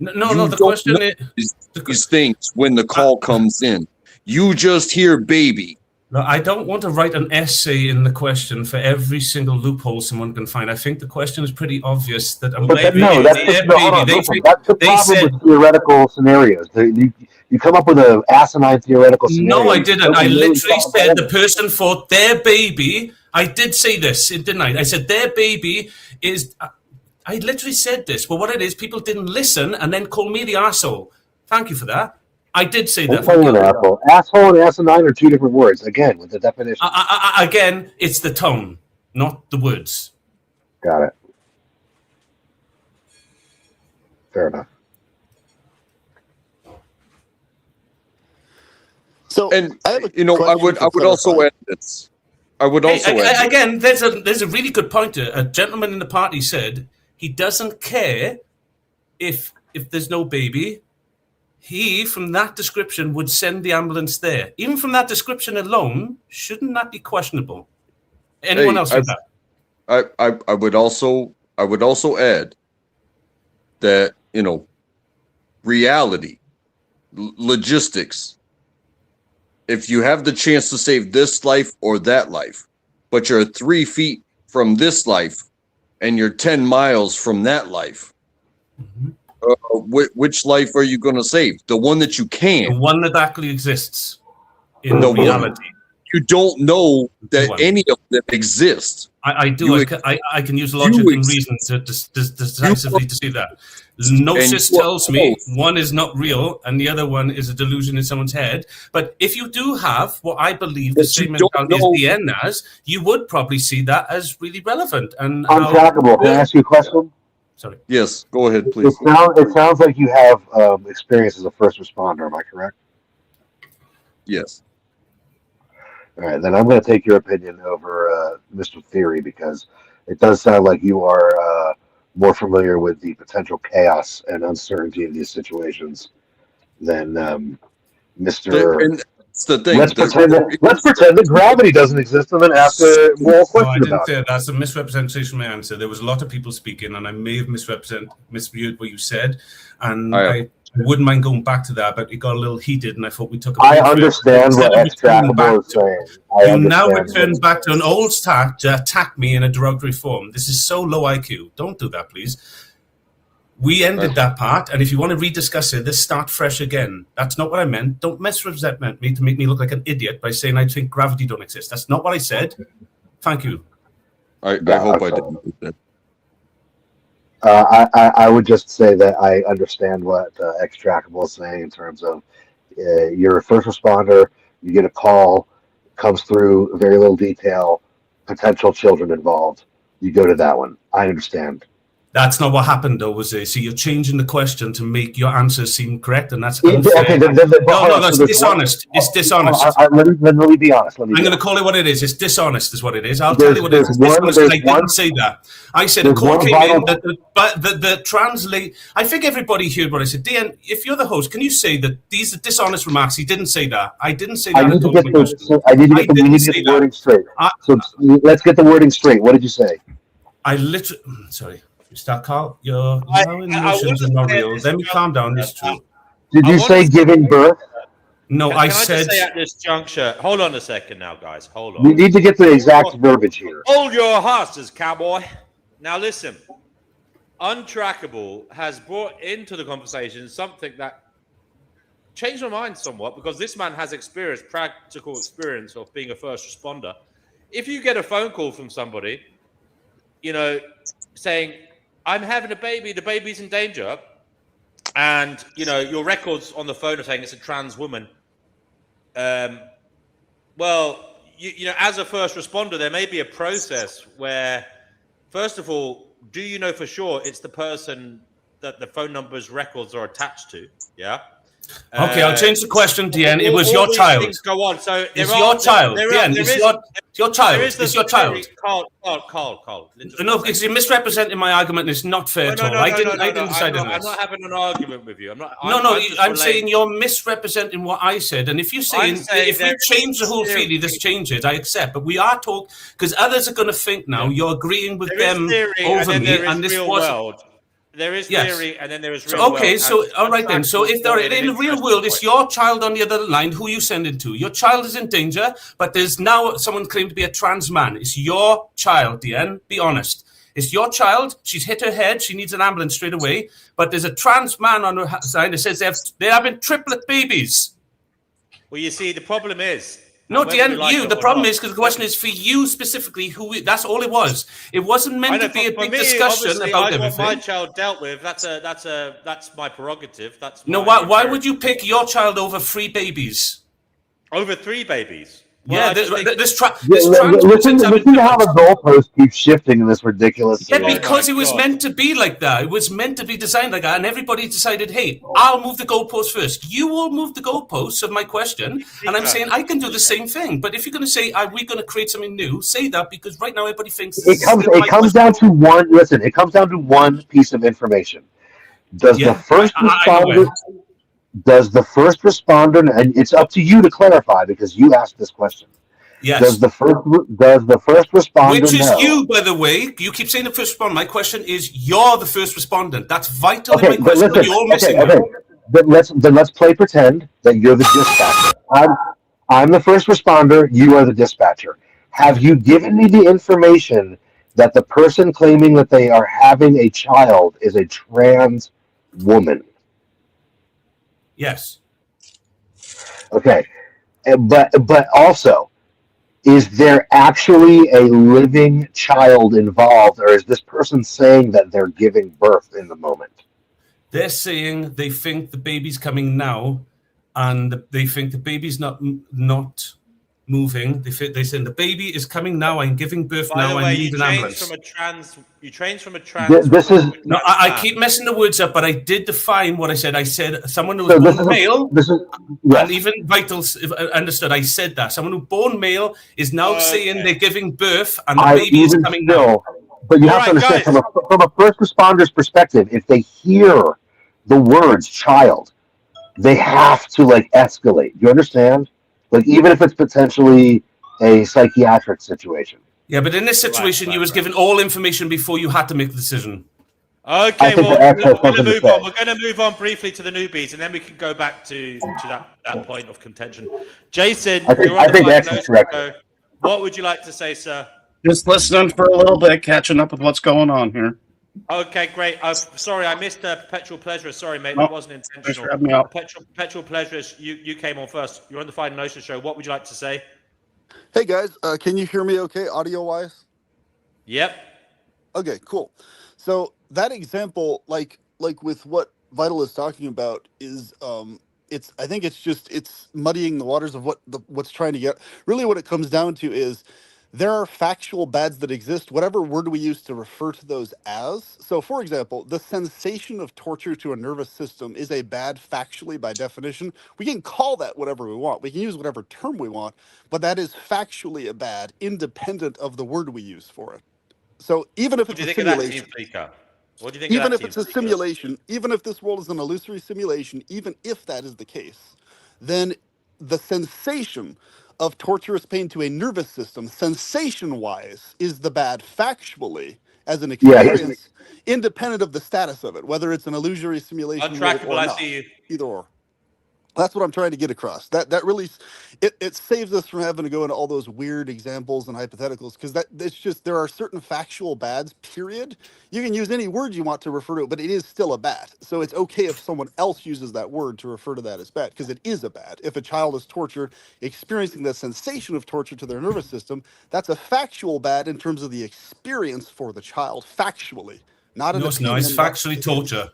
No. The question is these things when the call comes in. You just hear baby. No, I don't want to write an essay in the question for every single loophole someone can find. I think the question is pretty obvious that a baby that's the problem with theoretical scenarios. You come up with an asinine theoretical scenario. No, I didn't. I literally said the person thought their baby. I did say this, didn't I? I said their baby is. I literally said this. But what it is, people didn't listen and then call me the arsehole. Thank you for that. I did say that. An asshole. Asshole and asinine are two different words. Again, with the definition. Again, it's the tone, not the words. Got it. Fair enough. So, and I would also add this. I would also add again. There's a really good point. A gentleman in the party said he doesn't care if there's no baby. He, from that description, would send the ambulance there. Even from that description alone, shouldn't that be questionable? Anyone else with that? I would also add that, reality, logistics. If you have the chance to save this life or that life, but you're 3 feet from this life and you're 10 miles from that life, which life are you going to save? The one that you can. The one that actually exists in the reality. You don't know that any of them exist. I do. You I can use logic and exist. reason to decisively to see that. Gnosis you are tells me both. one is not real and the other one is a delusion in someone's head. But if you do have what I believe the But you same don't mentality as know. DN has, you would probably see that as really relevant. And Untrackable. Can I ask you a question? Sorry. Yes, go ahead, please. It sounds like you have experience as a first responder. Am I correct? Yes. All right, then I'm going to take your opinion over Mr. Theory because it does sound like you are more familiar with the potential chaos and uncertainty of these situations than Mr. And that's the thing. Let's pretend that gravity doesn't exist and then ask a moral No, I question didn't about say it. that. That's a misrepresentation of my answer. There was a lot of people speaking, and I may have misviewed what you said. And I wouldn't mind going back to that, but it got a little heated, and I thought we took a I break. understand what extractable is saying. You now return back to an old tack to attack me in a derogatory form. This is so low IQ. Don't do that, please. We ended that part, and if you want to rediscuss it, let's start fresh again. That's not what I meant. Don't misrepresent me to make me look like an idiot by saying I think gravity don't exist. That's not what I said. Thank you. I hope I didn't. I would just say that I understand what extractable is saying in terms of you're a first responder, you get a call, comes through very little detail, potential children involved. You go to that one. I understand. That's not what happened, though, was it? So you're changing the question to make your answers seem correct, and that's unfair. Okay, no, it's dishonest. It's dishonest. Let me be honest. I'm going to call it what it is. It's dishonest, is what it is. I'll tell you what it is. It's dishonest. I didn't say that. I said a call came in but the translate. I think everybody heard what I said. Dan, if you're the host, can you say that these are dishonest remarks? He didn't say that. I didn't say that. We need to get the wording straight. So let's get the wording straight. What did you say? I literally. Sorry. Start, Carl. Your emotions are not real. Let me calm down. It's true. Did you say giving birth? No, Can I I said. just say at this juncture, hold on a second now, guys. Hold on. We need to get the exact verbiage here. Hold your horses, cowboy. Now listen. Untrackable has brought into the conversation something that changed my mind somewhat because this man has practical experience of being a first responder. If you get a phone call from somebody, saying, I'm having a baby, the baby's in danger, and, your records on the phone are saying it's a trans woman, well, as a first responder, there may be a process where, first of all, do you know for sure it's the person that the phone number's records are attached to? Yeah. Okay, I'll change the question, Deanne. It was your child. Things go on. So it's your child, Deanne. It's your child. It's your child. Carl. No, because you're misrepresenting my argument. It's not fair at all. I didn't decide on this. I'm not having an argument with you. I'm saying you're misrepresenting what I said. And if you're saying if we change the whole theory, this changes, I accept. But we are talking because others are going to think now you're agreeing with them over me, and this was. There is theory, and then there is real world. Okay, so all right then. So if they're in the real world, it's your child on the other line. Who you sending to? Your child is in danger, but there's now someone claimed to be a trans man. It's your child, Deanne. Be honest. It's your child. She's hit her head. She needs an ambulance straight away. But there's a trans man on her side that says they're having triplet babies. Well, you see, the problem is. No, Deanne, the problem is because the question is for you specifically. That's all it was. It wasn't meant to be a big discussion about everything. I want my child dealt with. That's my prerogative. Why would you pick your child over 3 babies? Over 3 babies? Well, listen to how the goalpost keeps shifting in this ridiculous. Yeah, because it was meant to be like that. It was meant to be designed like that, and everybody decided, "Hey, I'll move the goalpost first. You will move the goalposts of my question." And I'm saying I can do the same thing. But if you're going to say, "Are we going to create something new?" Say that because right now everybody thinks it comes down to one. Listen, it comes down to one piece of information. Does the first responder, and it's up to you to clarify because you asked this question. Yes. Does the first responder Which is know? you, by the way. You keep saying the first responder. My question is, you're the first respondent. That's vital in my question. But you're all missing Then let's play pretend that you're the dispatcher. I'm the first responder. You are the dispatcher. Have you given me the information that the person claiming that they are having a child is a trans woman? Yes. Okay, but also, is there actually a living child involved, or is this person saying that they're giving birth in the moment? They're saying they think the baby's coming now, and they think the baby's not moving. They say the baby is coming now. I'm giving birth By now. the I way, need an ambulance. You changed from a trans. This is No, I keep messing the words up, but I did define what I said. I said someone who was born male, yes. and even Vitals understood. I said that someone who born male is now saying they're giving birth, and the baby is coming now. But you have to understand, from a first responder's perspective, if they hear the words "child," they have to like escalate. You understand? Like even if it's potentially a psychiatric situation. Yeah, but in this situation, you was given all information before you had to make the decision. Okay, well, we're going to move on. We're going to move on briefly to the newbies, and then we can go back to that point of contention. Jason, you're on the correct. What would you like to say, sir? Just listening for a little bit, catching up with what's going on here. Okay, great. Sorry, I missed Perpetual Pleasure. Sorry, mate, that wasn't intentional. Me up. Perpetual Pleasure, you came on first. You're on the Final Gnosis show. What would you like to say? Hey guys, can you hear me okay, audio-wise? Yep. Okay, cool. So that example, like with what Vital is talking about, is I think it's muddying the waters of what's trying to get. Really, what it comes down to is there are factual bads that exist, whatever word we use to refer to those as. So, for example, the sensation of torture to a nervous system is a bad factually by definition. We can call that whatever we want. We can use whatever term we want, but that is factually a bad, independent of the word we use for it. So even if it's a simulation, what do you think even if it's a simulation, even if this world is an illusory simulation, even if that is the case, then the sensation of torturous pain to a nervous system, sensation-wise, is the bad factually as an experience, independent of the status of it, whether it's an illusory simulation untrackable, or not. I see you. Either or. That's what I'm trying to get across. That really, it saves us from having to go into all those weird examples and hypotheticals, because it's just, there are certain factual bads, period. You can use any word you want to refer to it, but it is still a bad. So it's okay if someone else uses that word to refer to that as bad, because it is a bad. If a child is tortured, experiencing the sensation of torture to their nervous system, that's a factual bad in terms of the experience for the child, factually. Not no, it's factually torture.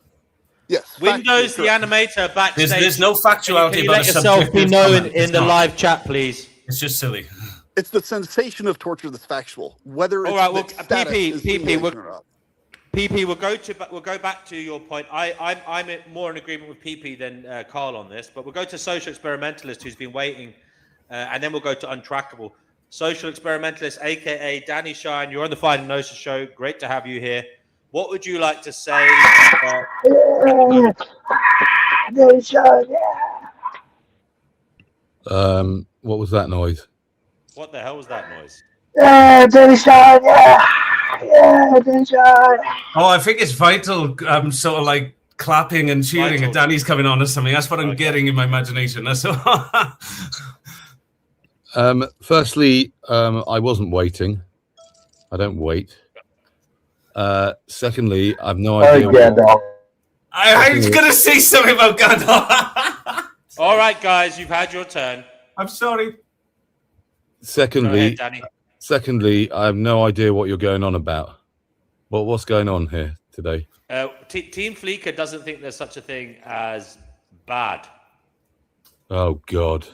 Yes. Windows, the animator, backstage. There's no factuality. Can you let yourself be known in the live chat, please? It's just silly. It's the sensation of torture that's factual. Whether it's all right, well, PP, we'll go back to your point. I'm more in agreement with PP than Carl on this, but we'll go to social experimentalist who's been waiting, and then we'll go to untrackable. Social experimentalist, aka Danny Shine, you're on the Final Gnosis show. Great to have you here. What would you like to say? What was that noise? What the hell was that noise? Oh, I think it's Vital. Sort of like clapping and cheering, and Danny's coming on or something. That's what I'm getting in my imagination. That's all. Firstly, I wasn't waiting. I don't wait. Secondly, I've no idea. I was going to say something about Gandalf. All right, guys, you've had your turn. I'm sorry. Secondly, Go ahead, Danny. Secondly, I have no idea what you're going on about. What's going on here today? Team Fleeker doesn't think there's such a thing as bad. Oh, God.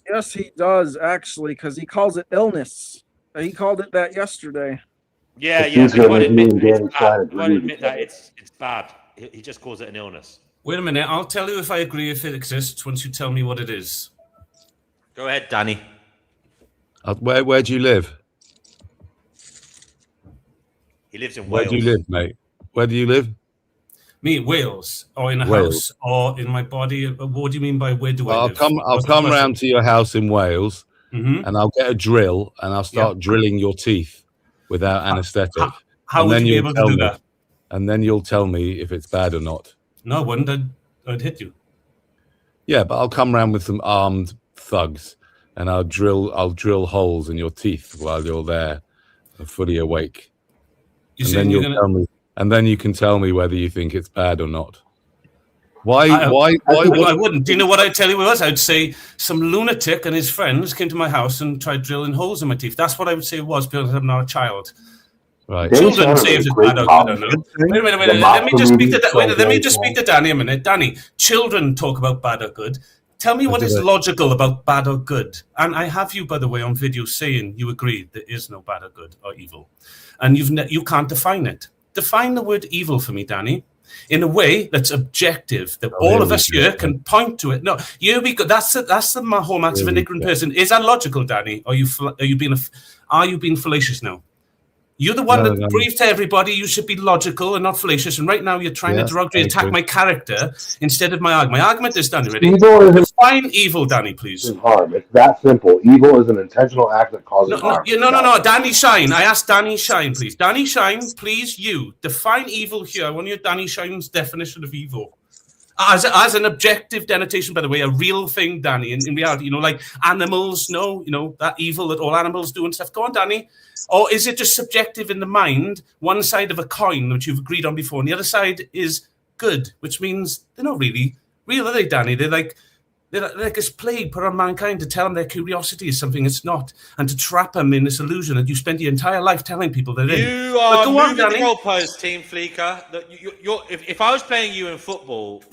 Yes, he does, actually, because he calls it illness. He called it that yesterday. Yeah, we won't admit that it's bad. He just calls it an illness. Wait a minute. I'll tell you if I agree if it exists once you tell me what it is. Go ahead, Danny. Where do you live? He lives in Wales. Where do you live, mate? Where do you live? Me, Wales, or in a house, or in my body. What do you mean by where do I live? I'll come round to your house in Wales, and I'll get a drill, and I'll start drilling your teeth without anaesthetic. How would you be able to do that? And then you'll tell me if it's bad or not. No, I wouldn't. I'd hit you. Yeah, but I'll come round with some armed thugs, and I'll drill holes in your teeth while you're there, fully awake. And then you can tell me whether you think it's bad or not. Why? I wouldn't. Do you know what I'd tell you it was? I'd say some lunatic and his friends came to my house and tried drilling holes in my teeth. That's what I would say it was because I'm not a child. Right. Children say it's bad or good. I don't know. Wait a minute. Let me just speak to Danny a minute. Danny, children talk about bad or good. Tell me what is logical about bad or good. And I have you, by the way, on video saying you agree there is no bad or good or evil, and you can't define it. Define the word evil for me, Danny, in a way that's objective, that all of us here can point to it. No, that's the hallmarks of an ignorant person. Is that logical, Danny? Are you being fallacious now? You're the one that proved to everybody you should be logical and not fallacious, and right now you're trying to derogatory attack my character instead of my argument. My argument is, Danny, ready? Define evil, Danny, please. Harm. It's that simple. Evil is an intentional act that causes harm. No. Danny Shine. I asked Danny Shine, please. Danny Shine, please, you. Define evil here. I want your Danny Shine's definition of evil. As an objective denotation, by the way, a real thing, Danny, in reality, like animals, that evil that all animals do and stuff. Go on, Danny. Or is it just subjective in the mind, one side of a coin, which you've agreed on before, and the other side is good, which means they're not really real, are they, Danny? They're like this plague put on mankind to tell them their curiosity is something it's not, and to trap them in this illusion that you spend your entire life telling people they're in. You are moving the goalpost, Team Fleeker. If I was playing you in football,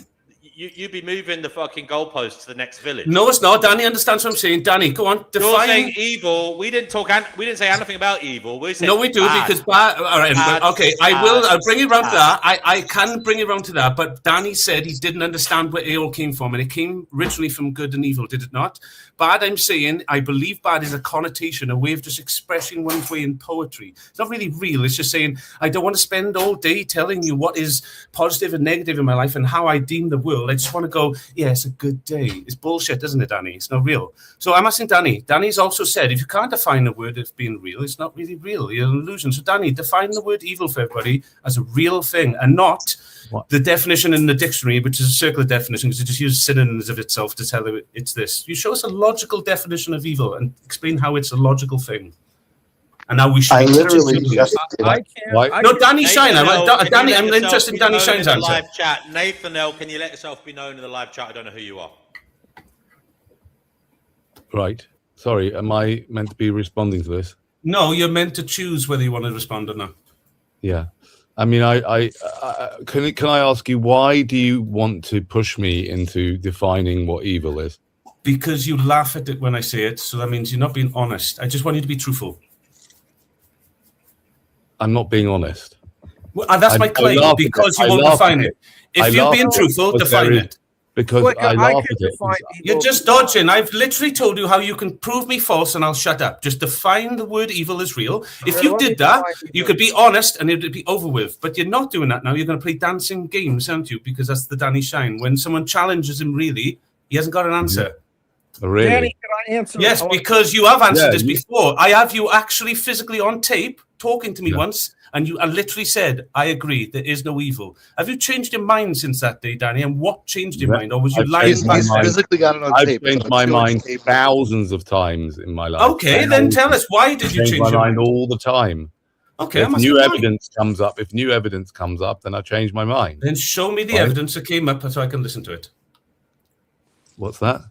you'd be moving the fucking goalpost to the next village. No, it's not. Danny understands what I'm saying. Danny, go on. Define. You're saying evil. We didn't say anything about evil. We do because bad. All right, okay. I'll bring you around to that. I can bring you around to that. But Danny said he didn't understand where it all came from, and it came originally from good and evil, did it not? Bad, I'm saying, I believe bad is a connotation, a way of just expressing one's way in poetry. It's not really real. It's just saying I don't want to spend all day telling you what is positive and negative in my life and how I deem the world. I just want to go, yeah, it's a good day. It's bullshit, isn't it, Danny? It's not real. So I'm asking Danny. Danny's also said, if you can't define a word as being real, it's not really real. You're an illusion. So Danny, define the word evil for everybody as a real thing and not the definition in the dictionary, which is a circular definition, because it just uses synonyms of itself to tell you it's this. You show us a logical definition of evil and explain how it's a logical thing. And now we should. I literally just. No, Danny Shine. Danny, I'm interested in Danny Shine's answer. Live chat, Nathan L. Can you let yourself be known in the live chat? I don't know who you are. Right. Sorry. Am I meant to be responding to this? No, you're meant to choose whether you want to respond or not. Yeah. I mean, can I ask you, why do you want to push me into defining what evil is? Because you laugh at it when I say it, so that means you're not being honest. I just want you to be truthful. I'm not being honest. Well, that's my claim, because you won't define it. If you're being truthful, define it. Because I laugh at it. You're just dodging. I've literally told you how you can prove me false and I'll shut up. Just define the word evil as real. If you did that, you could be honest and it would be over with. But you're not doing that now. You're going to play dancing games, aren't you? Because that's the Danny Shine. When someone challenges him, really, he hasn't got an answer. Really? Danny, can I answer? Yes, because you have answered this before. I have you actually physically on tape talking to me once, and you literally said, I agree, there is no evil. Have you changed your mind since that day, Danny? And what changed your mind? Or was you lying? He's physically got it on tape. I've changed my mind thousands of times in my life. Okay, then tell us, why did you change my your mind? all the time? Okay, if new evidence comes up, then I change my mind. Then show me the evidence that came up so I can listen to it. What's that?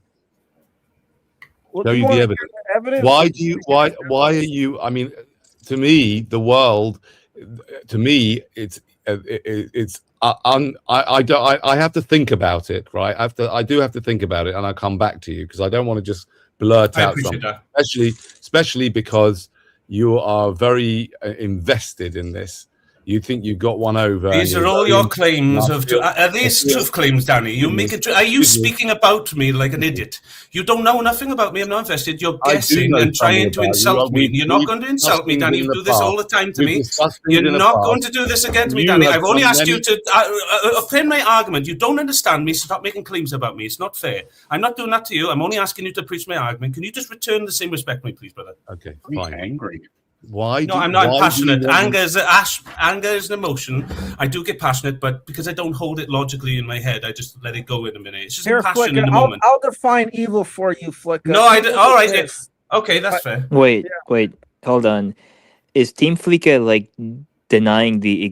Show you the evidence. Why are you? I mean, to me, the world. To me, I have to think about it, right? I do have to think about it, and I'll come back to you because I don't want to just blurt out something. Especially because you are very invested in this. You think you got one over. These are all your claims are these truth claims, Danny? You make it. Are you speaking about me like an idiot? You don't know nothing about me. I'm not invested. You're guessing and trying to insult me. You're not going to insult me, Danny. You do this all the time to me. You're not going to do this again to me, Danny. I've only asked you to obtain my argument. You don't understand me. Stop making claims about me. It's not fair. I'm not doing that to you. I'm only asking you to preach my argument. Can you just return the same respect to me, please, brother? Okay, fine. I'm angry. Why? No, I'm not passionate. Anger is an emotion. I do get passionate, but because I don't hold it logically in my head, I just let it go in a minute. It's just a passion in the moment. I'll define evil for you, Flicker. No, all right. Okay, that's fair. Wait, hold on. Is Team Fleeker like denying the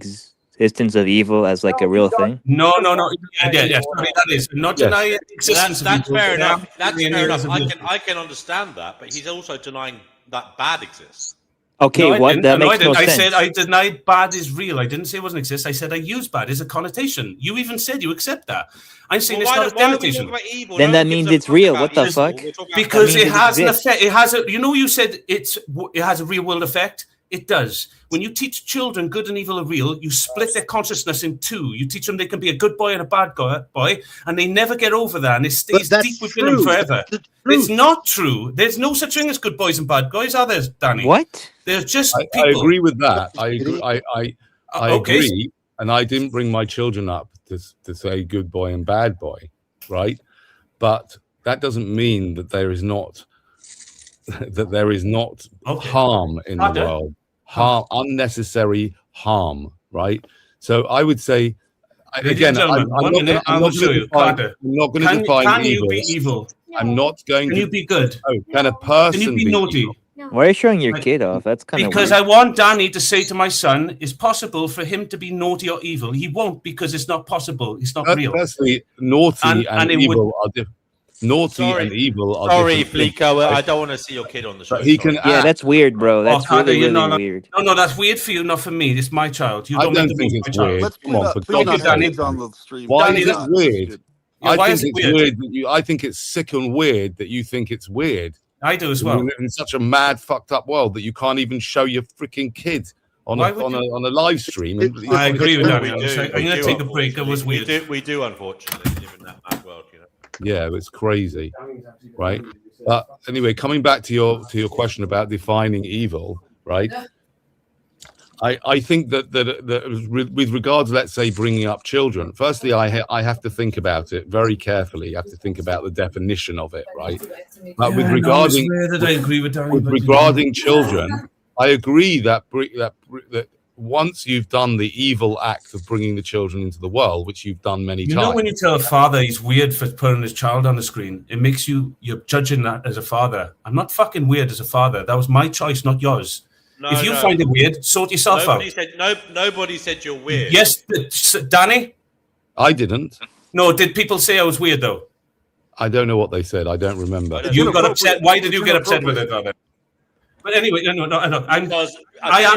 existence of evil as like a real thing? No. Yeah. Sorry, that is not denying the existence of That's evil. fair enough. Yeah, That's yeah, fair enough. it's a real thing. I can understand that, but he's also denying that bad exists. Okay, No, what? That makes no I sense. said I denied bad is real. I didn't say it wasn't exist. I said I use bad as a connotation. You even said you accept that. I'm saying it's not a connotation. Then that means it's real. What the fuck? Because it has an exists. effect. It has a. You know, you said it has a real world effect. It does. When you teach children good and evil are real, you split their consciousness in two. You teach them they can be a good boy and a bad boy, and they never get over that, and it stays deep within them forever. It's not true. There's no such thing as good boys and bad guys, are there, Danny? What? They're just I people. agree with that. I Okay. agree, and I didn't bring my children up to say good boy and bad boy, right? But that doesn't mean that there is not harm in the world, unnecessary harm, right? So I would say, again, I'm not going to define evil. I'm not going to. Can you be good? Oh, can a person Can you be naughty? evil? Why are you showing your kid off? That's kind of Because weird. I want Danny to say to my son, it's possible for him to be naughty or evil. He won't because it's not possible. It's not real. Firstly, naughty and evil are different. Naughty and evil are Sorry, different. Fleeko, I don't want to see your kid on the show. But he can Yeah, that's weird, bro. That's really weird. weird. No, that's weird for you, not for me. It's my child. You I don't don't make think me it's my child. weird. Let's Come on, for God's sake. on the stream. Why Danny, is it that's weird? Yeah, I why think is it it's weird? weird that I think it's sick and weird that you think it's weird. I do as We well. live in such a mad, fucked up world that you can't even show your freaking kid on Why a would you? live stream. I agree with Danny. I'm We going to take a break. It was weird. We do, unfortunately, live in that mad world, you know. Yeah, it's crazy, right? But anyway, coming back to your question about defining evil, right? I think that with regards, let's say, bringing up children, firstly, I have to think about it very carefully. I have to think about the definition of it, right? But with regarding children, I agree that once you've done the evil act of bringing the children into the world, which you've done many times. You know, when you tell a father he's weird for putting his child on the screen, it makes you're judging that as a father. I'm not fucking weird as a father. That was my choice, not yours. If you find it weird, sort yourself out. Nobody said you're weird. Yes, Danny? I didn't. No, did people say I was weird, though? I don't know what they said. I don't remember. You got upset. Why did you get upset with it, brother? But anyway, no. I am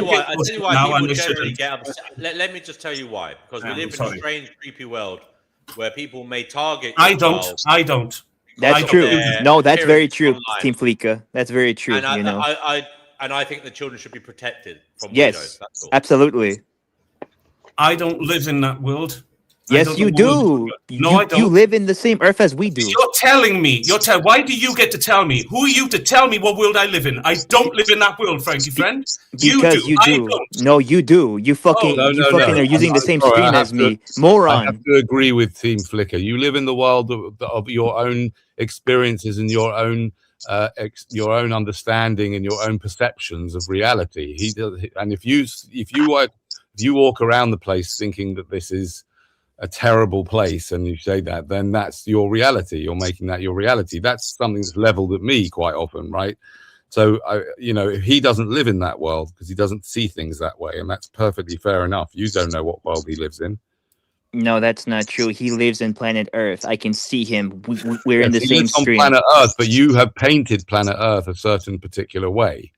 getting now, and I shouldn't. Get upset. Let me just tell you why. Because we live in a strange, creepy world where people may target. I don't. That's true. No, that's very true, Team Fleeka. That's very true. And I think the children should be protected from yes, that's all. Absolutely. I don't live in that world. Yes, you do. No, I don't. You live in the same earth as we do. You're telling me. Why do you get to tell me? Who are you to tell me what world I live in? I don't live in that world, Frankie friend. Because you do. No, you do. You fucking are using the same screen as me. Moron. I have to agree with Team Flicker. You live in the world of your own experiences and your own understanding and your own perceptions of reality. He does, and if you walk around the place thinking that this is a terrible place and you say that, then that's your reality. You're making that your reality. That's something that's leveled at me quite often, right? So if he doesn't live in that world because he doesn't see things that way, and that's perfectly fair enough. You don't know what world he lives in. No, that's not true. He lives in planet Earth. I can see him. We're in the same stream. On planet Earth, but you have painted planet Earth a certain particular way.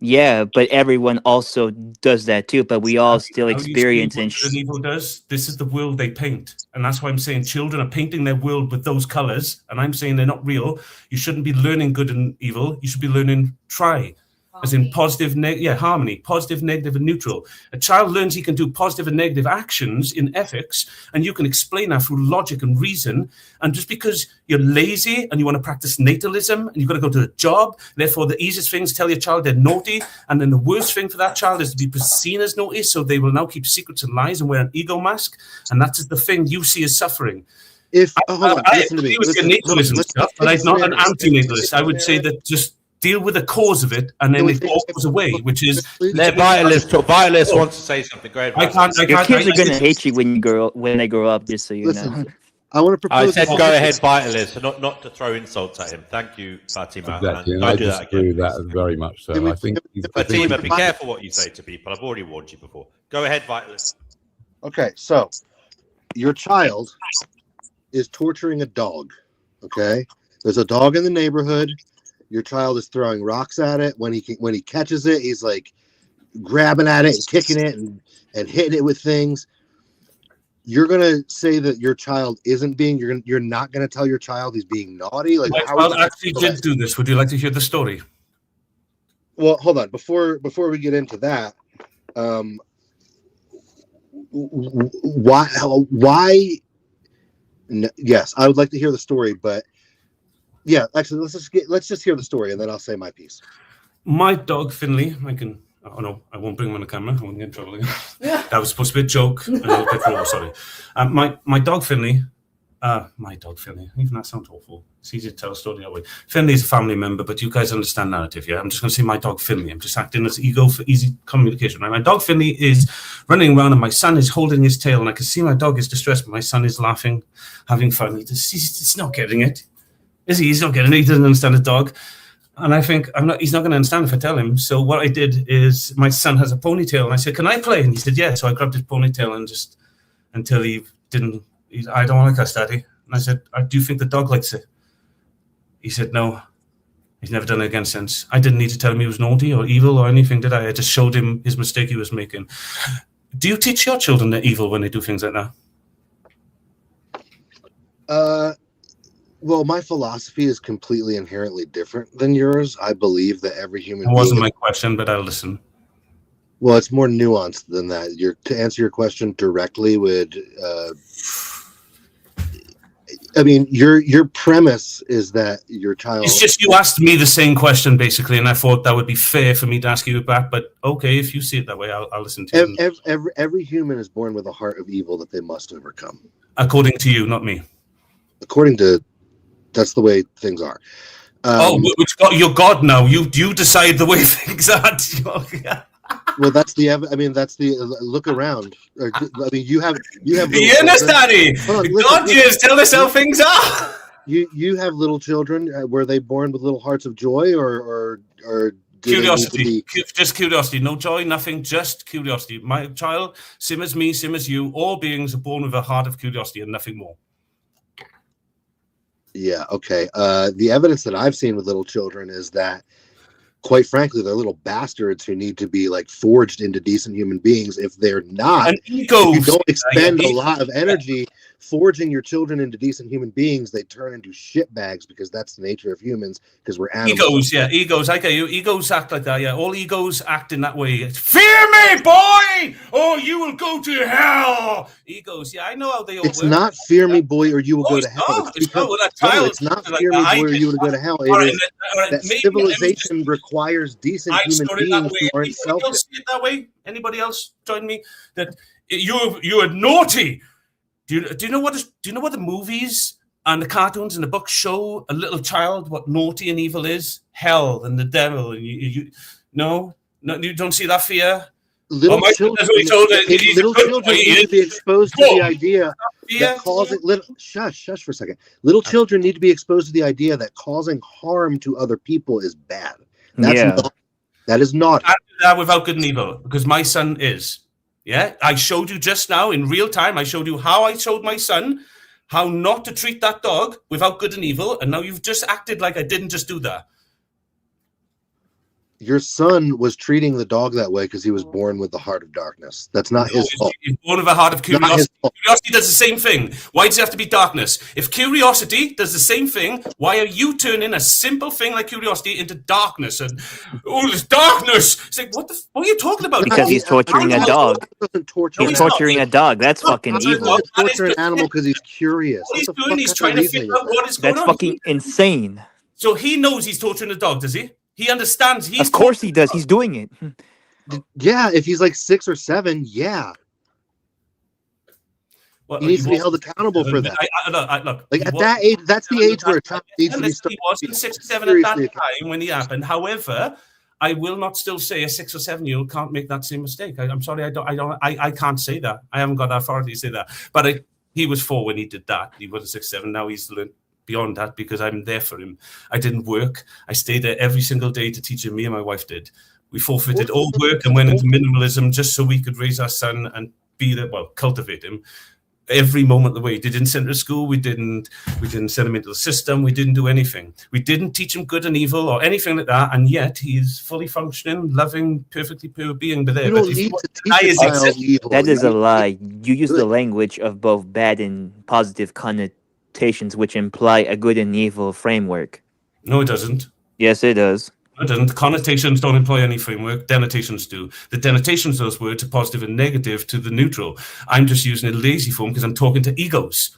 Yeah, but everyone also does that too. But we all still experience and evil does. This is the world they paint, and that's why I'm saying children are painting their world with those colors, and I'm saying they're not real. You shouldn't be learning good and evil. You should be learning as in positive, harmony, positive, negative, and neutral. A child learns he can do positive and negative actions in ethics, and you can explain that through logic and reason. And just because you're lazy and you want to practice natalism and you've got to go to a job, therefore the easiest thing is tell your child they're naughty, and then the worst thing for that child is to be seen as naughty, so they will now keep secrets and lies and wear an ego mask, and that is the thing you see as suffering. I agree with your natalism stuff, but I'm not an anti-natalist. I would say that just deal with the cause of it, and then it all goes away, which is let Vitalist wants to say something. Go ahead. Your kids are going to hate you when they grow up, just so you know. I want to propose. I said go ahead, Vitalist, not to throw insults at him. Thank you, Fatima. Exactly. And I do that disagree again. with that very much. So I think Fatima, be careful what you say to people. I've already warned you before. Go ahead, Vitalist. Okay, so your child is torturing a dog. Okay, there's a dog in the neighborhood. Your child is throwing rocks at it. When he catches it, he's like grabbing at it and kicking it and hitting it with things. You're gonna say that your child isn't being. You're not gonna tell your child he's being naughty. Like, My how child actually did do this. Would you like to hear the story? Well, hold on. Before we get into that, why? Yes, I would like to hear the story, but yeah, actually, let's just hear the story, and then I'll say my piece. My dog Finley, oh no, I won't bring him on the camera. I won't get in trouble again. That was supposed to be a joke. Sorry. My dog Finley. Even that sounds awful. It's easy to tell a story that way. Finley's a family member, but you guys understand narrative, yeah? I'm just going to say my dog Finley. I'm just acting as ego for easy communication, right? My dog Finley is running around and my son is holding his tail and I can see my dog is distressed, but my son is laughing, having fun. He's not getting it. Is he? He's not getting it. He doesn't understand his dog. And I think he's not going to understand if I tell him. So what I did is my son has a ponytail and I said, can I play? And he said, yeah. So I grabbed his ponytail and just until he didn't, I don't like us, Daddy. And I said, do you think the dog likes it? He said, no. He's never done it again since. I didn't need to tell him he was naughty or evil or anything, did I? I just showed him his mistake he was making. Do you teach your children they're evil when they do things like that? Well, my philosophy is completely inherently different than yours. I believe that every human being... It wasn't my question, but I'll listen. Well, it's more nuanced than that. To answer your question directly would... I mean, your premise is that your child... It's just you asked me the same question, basically, and I thought that would be fair for me to ask you back, but okay, if you see it that way, I'll listen to you. Every human is born with a heart of evil that they must overcome. According to you, not me. According to... That's the way things are. Which God, you're God now. You decide the way things are. Well, that's the. I mean, that's the look around. I mean, you have. Yes, Daddy. God, just tell us how things are. You have little children. Were they born with little hearts of joy, or curiosity? Just curiosity. No joy, nothing. Just curiosity. My child, same as me, same as you. All beings are born with a heart of curiosity and nothing more. Yeah, okay. The evidence that I've seen with little children is that, quite frankly, they're little bastards who need to be like forged into decent human beings. If they're not, if you don't expend a lot of energy forging your children into decent human beings, they turn into shitbags because that's the nature of humans, because we're animals. Egos. I get you. Egos act like that, yeah. All egos act in that way. It's, fear me, boy, or you will go to hell. Egos, yeah, I know how they all It's work. Not fear me, boy, or you will go to hell. It's not fear me, boy, or you will go to hell. It is that civilization requires decent human beings who aren't selfish. Anybody else see it that way? Anybody else join me? That you are naughty. Do you know what the movies and the cartoons and the books show a little child what naughty and evil is? Hell and the devil. And you don't see that fear. Little children need to be exposed to the idea that causing shush for a second. Little children need to be exposed to the idea that causing harm to other people is bad. That is not. I do that without good and evil because my son is. Yeah, I showed you just now in real time. I showed you how I showed my son how not to treat that dog without good and evil, and now you've just acted like I didn't just do that. Your son was treating the dog that way because he was born with the heart of darkness. That's not his fault. He's born with a heart of curiosity. Curiosity does the same thing. Why does it have to be darkness? If curiosity does the same thing, why are you turning a simple thing like curiosity into darkness? And there's darkness. It's like, what are you talking about? Because he's torturing a dog. He's torturing a dog. That's fucking evil. He's torturing an animal because he's curious. What he's doing, he's trying to figure out what is going on. That's fucking insane. So he knows he's torturing a dog, does he? He understands. Of course he does. He's doing it. Yeah, if he's like 6 or 7, yeah. Well, he needs to be held accountable for that. Look, like at that age, that's the age where a child needs to be started. He wasn't 6 or 7 at that time when he happened. However, I will not still say a 6 or 7-year-old can't make that same mistake. I'm sorry, I can't say that. I haven't got the authority to say that. But he was 4 when he did that. He was 6, 7. Now he's learned beyond that because I'm there for him. I didn't work. I stayed there every single day to teach him. Me and my wife did. We forfeited all work and went into minimalism just so we could raise our son and cultivate him every moment of the way. We didn't send him to school. We didn't send him into the system. We didn't do anything. We didn't teach him good and evil or anything like that. And yet he's fully functioning, loving, perfectly pure being. But You don't need to teach a child evil. That is a lie. You use the language of both bad and positive connotations, which imply a good and evil framework. No, it doesn't. Yes, it does. It doesn't. Connotations don't employ any framework. Denotations do. The denotations of those words are positive and negative to the neutral. I'm just using a lazy form because I'm talking to egos.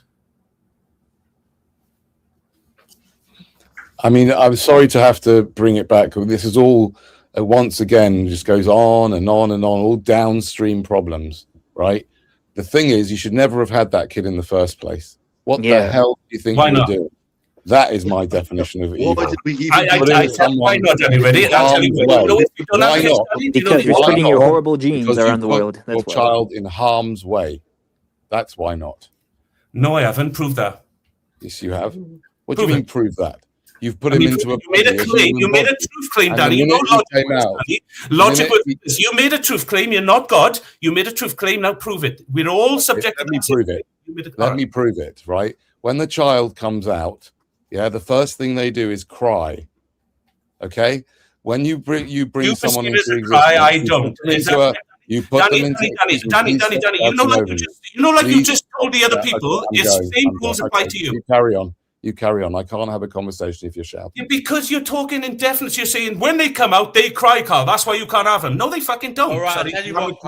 I mean, I'm sorry to have to bring it back. This is all, once again, just goes on and on and on, all downstream problems, right? The thing is, you should never have had that kid in the first place. What the hell do you think you were doing? That is my definition of evil. Why not? Because you're spreading your horrible genes around the world. That's your child in harm's way. That's why not. No, I haven't. Prove that. Yes, you have. What do you mean prove that? You've put him into a... You made a claim. You made a truth claim, Danny. You know logic was this. You made a truth claim. You're not God. You made a truth claim. Now prove it. We're all subject to... Let me prove it. Let me prove it, right? When the child comes out, the first thing they do is cry. Okay? When you bring someone into existence, I don't. You put them into... Danny, you know, like you just told the other people, it's same rules apply to you. You carry on. I can't have a conversation if you're shouting. Yeah, because you're talking indefinite. You're saying when they come out, they cry, Carl. That's why you can't have them. No, they fucking don't. All right, I'll tell you what,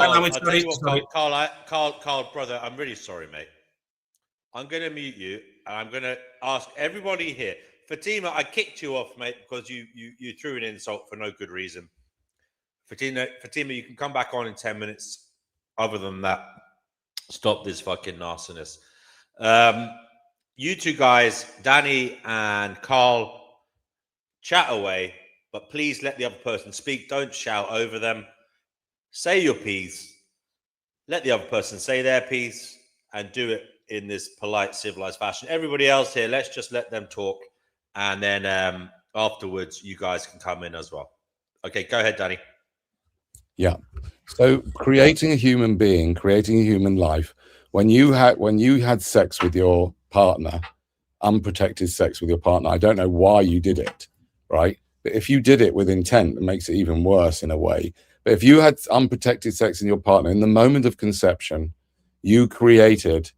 Carl, brother, I'm really sorry, mate. I'm going to mute you, and I'm going to ask everybody here. Fatima, I kicked you off, mate, because you threw an insult for no good reason. Fatima, you can come back on in 10 minutes. Other than that, stop this fucking nastiness. You two guys, Danny and Carl, chat away, but please let the other person speak. Don't shout over them. Say your piece. Let the other person say their piece and do it in this polite, civilized fashion. Everybody else here, let's just let them talk. And then afterwards, you guys can come in as well. Okay, go ahead, Danny. Yeah. So creating a human being, creating a human life, when you had sex with your partner, unprotected sex with your partner, I don't know why you did it, right? But if you did it with intent, it makes it even worse in a way. But if you had unprotected sex with your partner, in the moment of conception, you created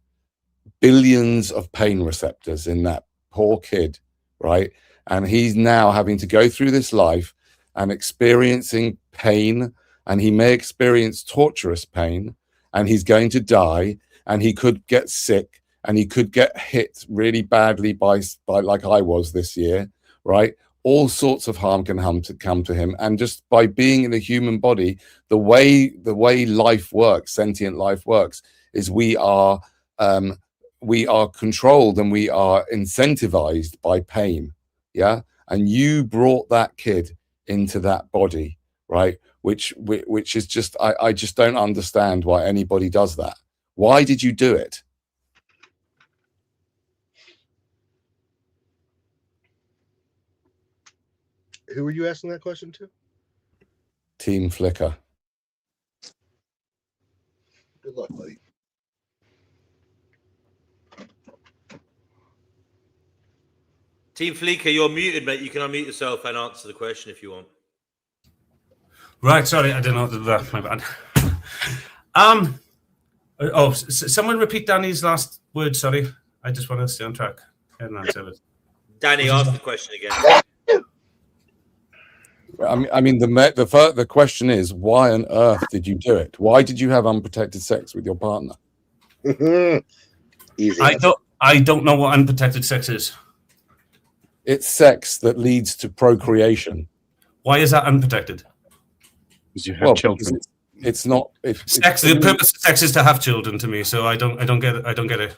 billions of pain receptors in that poor kid, right? And he's now having to go through this life and experiencing pain, and he may experience torturous pain, and he's going to die, and he could get sick, and he could get hit really badly by like I was this year, right? All sorts of harm can come to him. And just by being in a human body, the way life works, sentient life works, is we are controlled and we are incentivized by pain. Yeah. And you brought that kid into that body, right? Which is just, I just don't understand why anybody does that. Why did you do it? Who were you asking that question to? Team Flicker. Good luck, buddy. Team Flicker, you're muted, mate. You can unmute yourself and answer the question if you want. Right, sorry, I didn't know that. My bad. Someone repeat Danny's last word. Sorry, I just wanted to stay on track. Danny, ask the question again. I mean, the question is, why on earth did you do it? Why did you have unprotected sex with your partner? Easy. I don't know what unprotected sex is. It's sex that leads to procreation. Why is that unprotected? Because you have children. It's not. Sex. The purpose of sex is to have children. To me, so I don't get it. I don't get it.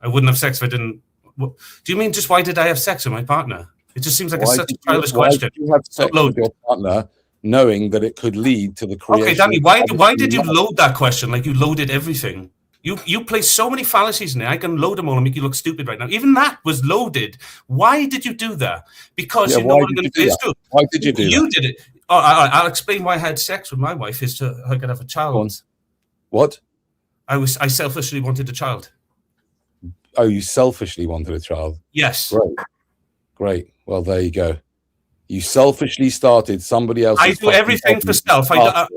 I wouldn't have sex if I didn't. What, do you mean just why did I have sex with my partner? It just seems like such a childish question. Why did you have sex with your partner, knowing that it could lead to the creation? Okay, Danny, why did you load that question like you loaded everything? You place so many fallacies in there. I can load them all and make you look stupid right now. Even that was loaded. Why did you do that? Because you know what I'm going to face too. Why did you do that? You did it. I'll explain why I had sex with my wife is so I could have a child. What? I selfishly wanted a child. Oh, you selfishly wanted a child? Yes. Great. Well, there you go. You selfishly started somebody else's. I do everything for self.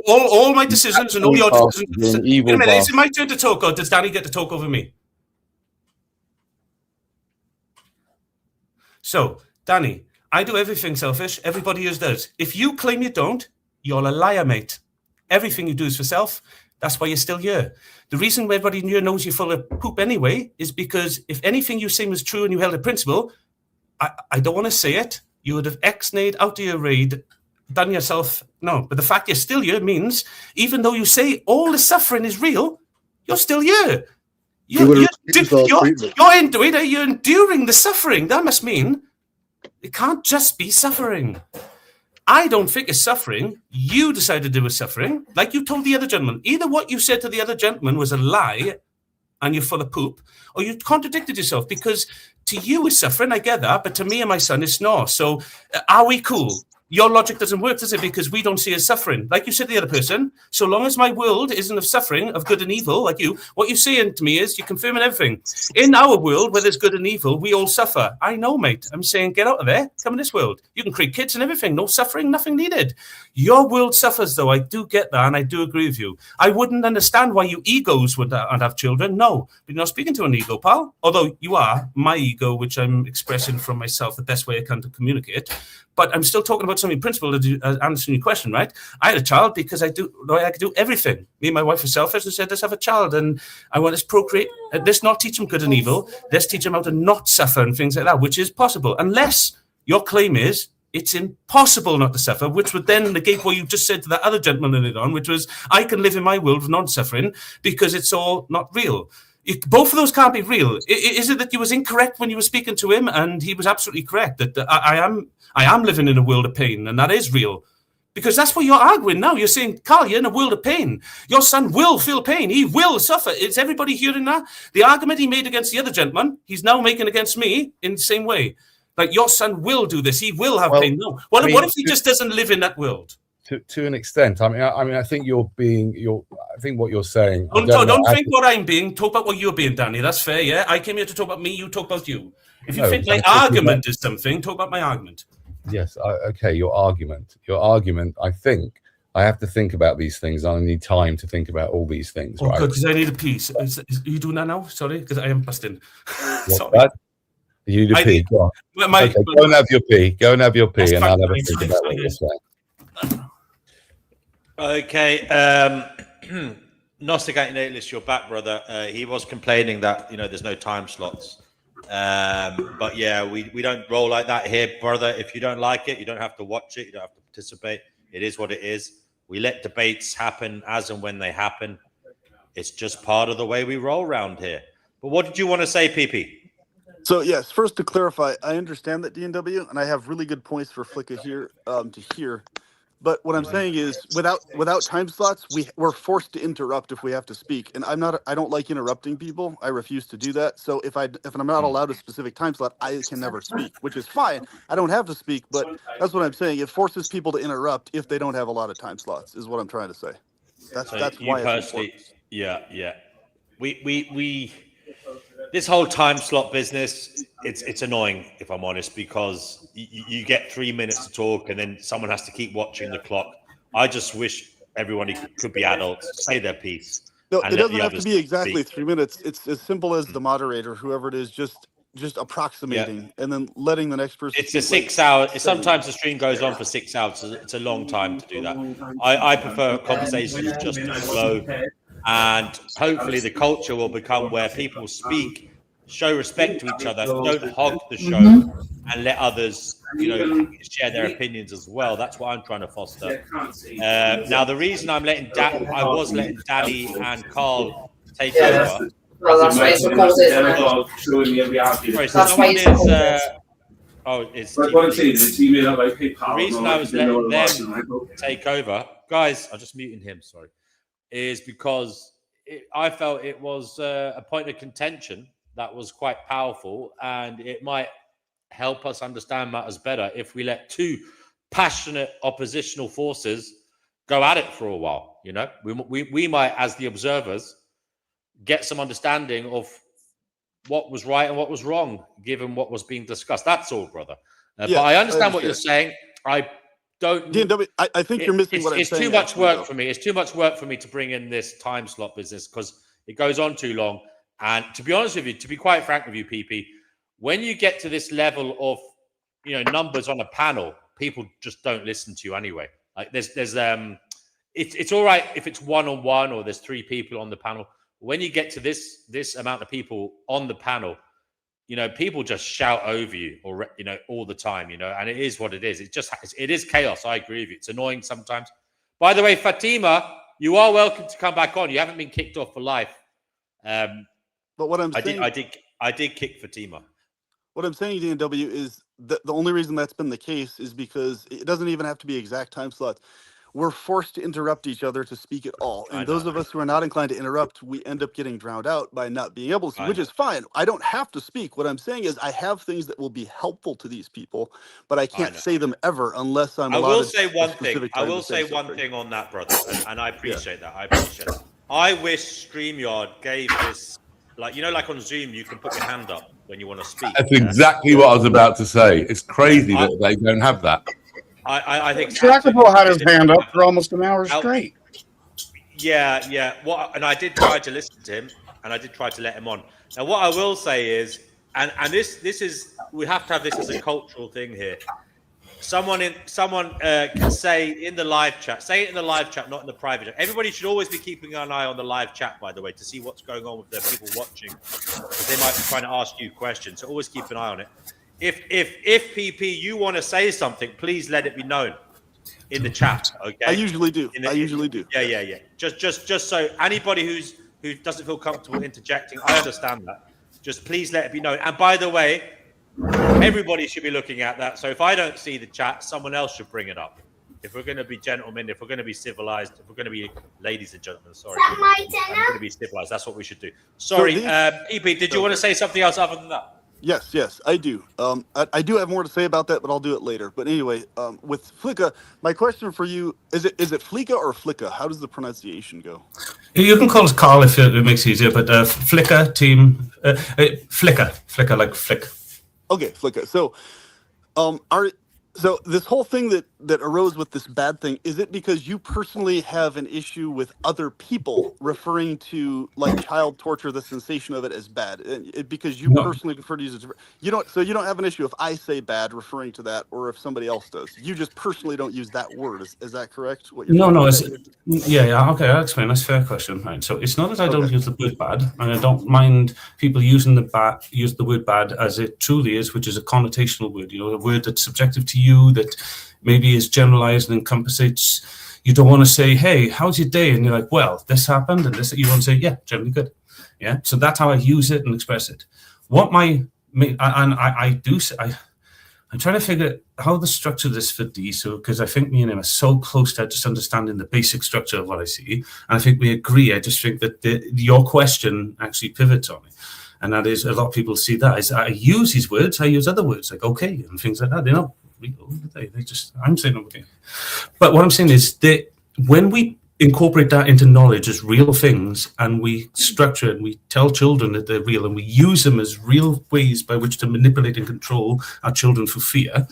All my decisions and all your decisions. You're an evil Wait a minute, is bastard. it my turn to talk, or does Danny get to talk over me? So, Danny, I do everything selfish. Everybody else does. If you claim you don't, you're a liar, mate. Everything you do is for self. That's why you're still here. The reason everybody in here knows you're full of poop anyway is because if anything you say was true and you held a principle, I don't want to say it, you would have ex-nayed out of your raid, done yourself. No, but the fact you're still here means even though you say all the suffering is real, you're still here. You're into it. You're enduring the suffering. That must mean it can't just be suffering. I don't think it's suffering. You decided it was suffering, like you told the other gentleman. Either what you said to the other gentleman was a lie and you're full of poop, or you contradicted yourself, because to you it's suffering, I get that, but to me and my son it's not. So are we cool? Your logic doesn't work, does it? Because we don't see it as suffering. Like you said to the other person, so long as my world isn't of suffering, of good and evil, like you, what you're saying to me is you're confirming everything. In our world, where there's good and evil, we all suffer. I know, mate. I'm saying get out of there. Come in this world. You can create kids and everything. No suffering, nothing needed. Your world suffers, though. I do get that, and I do agree with you. I wouldn't understand why you egos would have children. No, but you're not speaking to an ego, pal. Although you are my ego, which I'm expressing from myself the best way I can to communicate. But I'm still talking about something principle to answering your question, right? I had a child because I could do everything. Me and my wife were selfish and said, let's have a child. And I want to procreate. Let's not teach them good and evil. Let's teach them how to not suffer and things like that, which is possible. Unless your claim is it's impossible not to suffer, which would then negate what you just said to that other gentleman in it on, which was, I can live in my world of non-suffering because it's all not real. Both of those can't be real. Is it that you was incorrect when you were speaking to him, and he was absolutely correct that I am living in a world of pain, and that is real? Because that's what you're arguing now. You're saying, Carl, you're in a world of pain. Your son will feel pain. He will suffer. Is everybody hearing that? The argument he made against the other gentleman, he's now making against me in the same way. Like, your son will do this. He will have pain. No. What if he just doesn't live in that world? To an extent. I mean, I think I think what you're saying. Don't think what I'm being. Talk about what you're being, Danny. That's fair, yeah? I came here to talk about me. You talk about you. If you think my argument is something, talk about my argument. Yes. Okay. Your argument. I think I have to think about these things. I need time to think about all these things. Oh, right? good, because I need a piece. Are you doing that now? Sorry, because I am busting. Sorry. That? You need a pee. Go on. Okay, go and have your pee. Go and have your pee, and I'll have a think about what you're saying. Okay. Gnostic Anti-Natalist, you're back, brother. He was complaining that there's no time slots. But yeah, we don't roll like that here, brother. If you don't like it, you don't have to watch it. You don't have to participate. It is what it is. We let debates happen as and when they happen. It's just part of the way we roll around here. But what did you want to say, PP? So yes, first to clarify, I understand that DNW, and I have really good points for Flicka here to hear. But what I'm saying is, without time slots, we're forced to interrupt if we have to speak. And I don't like interrupting people. I refuse to do that. So if I'm not allowed a specific time slot, I can never speak, which is fine. I don't have to speak, but that's what I'm saying. It forces people to interrupt if they don't have a lot of time slots, is what I'm trying to say. That's why it's important. Yeah. We this whole time slot business, it's annoying, if I'm honest, because you get 3 minutes to talk and then someone has to keep watching the clock. I just wish everybody could be adults, say their piece. No, it doesn't have to be exactly 3 minutes. It's as simple as the moderator, whoever it is, just approximating and then letting the next person. It's a 6 hour. Sometimes the stream goes on for 6 hours. It's a long time to do that. I prefer conversations just to flow. And hopefully the culture will become where people speak, show respect to each other, don't hog the show, and let others, share their opinions as well. That's what I'm trying to foster. Now, the reason I was letting Danny and Carl take over. Well, that's why it's recorded. The reason I was letting them take over, guys, I'm just muting him, sorry, is because I felt it was a point of contention that was quite powerful, and it might help us understand matters better if we let two passionate oppositional forces go at it for a while. We might, as the observers, get some understanding of what was right and what was wrong, given what was being discussed. That's all, brother. But I understand what you're saying. I don't. DNW, I think you're missing what I'm saying. It's too much work for me. It's too much work for me to bring in this time slot business because it goes on too long. And to be honest with you, to be quite frank with you, PP, when you get to this level of numbers on a panel, people just don't listen to you anyway. Like it's all right if it's one-on-one or there's 3 people on the panel. When you get to this amount of people on the panel, people just shout over you or all the time, and it is what it is. It is chaos. I agree with you. It's annoying sometimes. By the way, Fatima, you are welcome to come back on. You haven't been kicked off for life. But what I'm saying, I did kick Fatima. What I'm saying, DNW, is that the only reason that's been the case is because it doesn't even have to be exact time slots. We're forced to interrupt each other to speak at all. And those of us who are not inclined to interrupt, we end up getting drowned out by not being able to, which is fine. I don't have to speak. What I'm saying is I have things that will be helpful to these people, but I can't say them ever unless I'm allowed. I will say one thing. I will say one thing on that, brother, and I appreciate that. I appreciate that. I wish StreamYard gave this, like on Zoom, you can put your hand up when you want to speak. That's exactly what I was about to say. It's crazy that they don't have that. I think Jacopo had his hand up for almost an hour straight. Yeah. And I did try to listen to him, and I did try to let him on. Now, what I will say is, and this is, we have to have this as a cultural thing here. Someone can say in the live chat, say it in the live chat, not in the private chat. Everybody should always be keeping an eye on the live chat, by the way, to see what's going on with the people watching, because they might be trying to ask you questions. So always keep an eye on it. If PP, you want to say something, please let it be known in the chat. Okay. I usually do. Yeah. Just so anybody who doesn't feel comfortable interjecting, I understand that. Just please let it be known. And by the way, everybody should be looking at that. So if I don't see the chat, someone else should bring it up. If we're going to be gentlemen, if we're going to be civilized, if we're going to be ladies and gentlemen, sorry, if we're going to be civilized, that's what we should do. Sorry, PP, did you want to say something else other than that? Yes, I do. I do have more to say about that, but I'll do it later. But anyway, with Flicka, my question for you, is it Flicka or Flicka? How does the pronunciation go? You can call us Carl if it makes it easier, but Flicka team, Flicka like flick. Okay, Flicka. So, so this whole thing that arose with this bad thing, is it because you personally have an issue with other people referring to like child torture, the sensation of it, as bad? Because you personally prefer to use it. You don't have an issue if I say bad referring to that, or if somebody else does. You just personally don't use that word. Is that correct? What you're yeah. Okay, I'll explain. That's a fair question. Right. So it's not that I don't use the word bad, and I don't mind people using use the word bad as it truly is, which is a connotational word. A word that's subjective to you, that maybe is generalized and encompasses. You don't want to say, "Hey, how's your day?" And you're like, "Well, this happened," and this. You want to say, "Yeah, generally good." Yeah. So that's how I use it and express it. I'm trying to figure out how to structure this for D, because I think me and him are so close to just understanding the basic structure of what I see, and I think we agree. I just think that your question actually pivots on it, and that is, a lot of people see that as I use these words, I use other words like okay and things like that. They don't real. They just, I'm saying okay. But what I'm saying is that when we incorporate that into knowledge as real things, and we structure it, and we tell children that they're real, and we use them as real ways by which to manipulate and control our children for fear,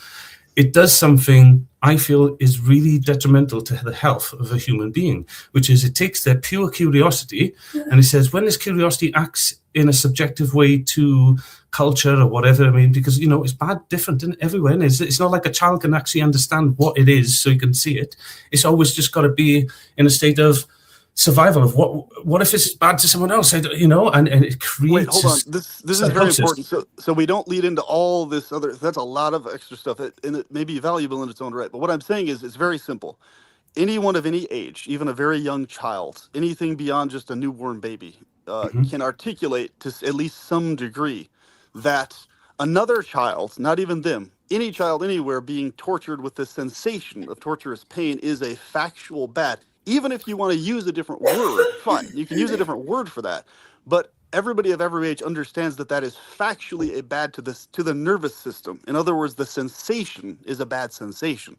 it does something I feel is really detrimental to the health of a human being, which is it takes their pure curiosity and it says when this curiosity acts in a subjective way to culture or whatever, I mean, because, it's bad, different in everywhere. And it's not like a child can actually understand what it is so you can see it. It's always just got to be in a state of survival of what if it's bad to someone else, and it creates. Wait, hold on. This is very important. So we don't lead into all this other. That's a lot of extra stuff, and it may be valuable in its own right. But what I'm saying is, it's very simple. Anyone of any age, even a very young child, anything beyond just a newborn baby, can articulate to at least some degree that another child, not even them, any child anywhere being tortured with the sensation of torturous pain is a factual bad. Even if you want to use a different word, fine, you can use a different word for that. But everybody of every age understands that is factually a bad to the nervous system. In other words, the sensation is a bad sensation.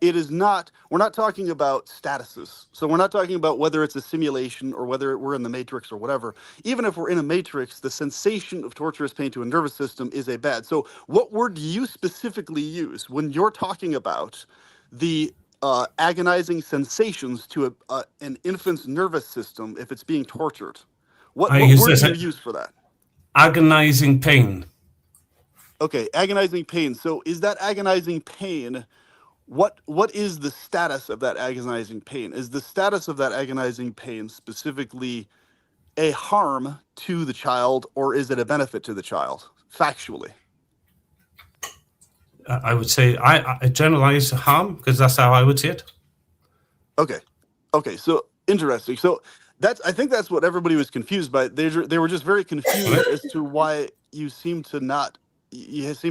it is not, we're not talking about statuses. So we're not talking about whether it's a simulation or whether we're in the matrix or whatever. Even if we're in a matrix, the sensation of torturous pain to a nervous system is a bad. So what word do you specifically use when you're talking about the agonizing sensations to an infant's nervous system if it's being tortured? What word do you use for that? Agonizing pain. Okay, agonizing pain. So is that agonizing pain, what is the status of that agonizing pain? Is the status of that agonizing pain specifically a harm to the child, or is it a benefit to the child, factually? I would say I generalize harm because that's how I would see it. Okay, so interesting. So I think that's what everybody was confused by. They were just very confused as to why you seem to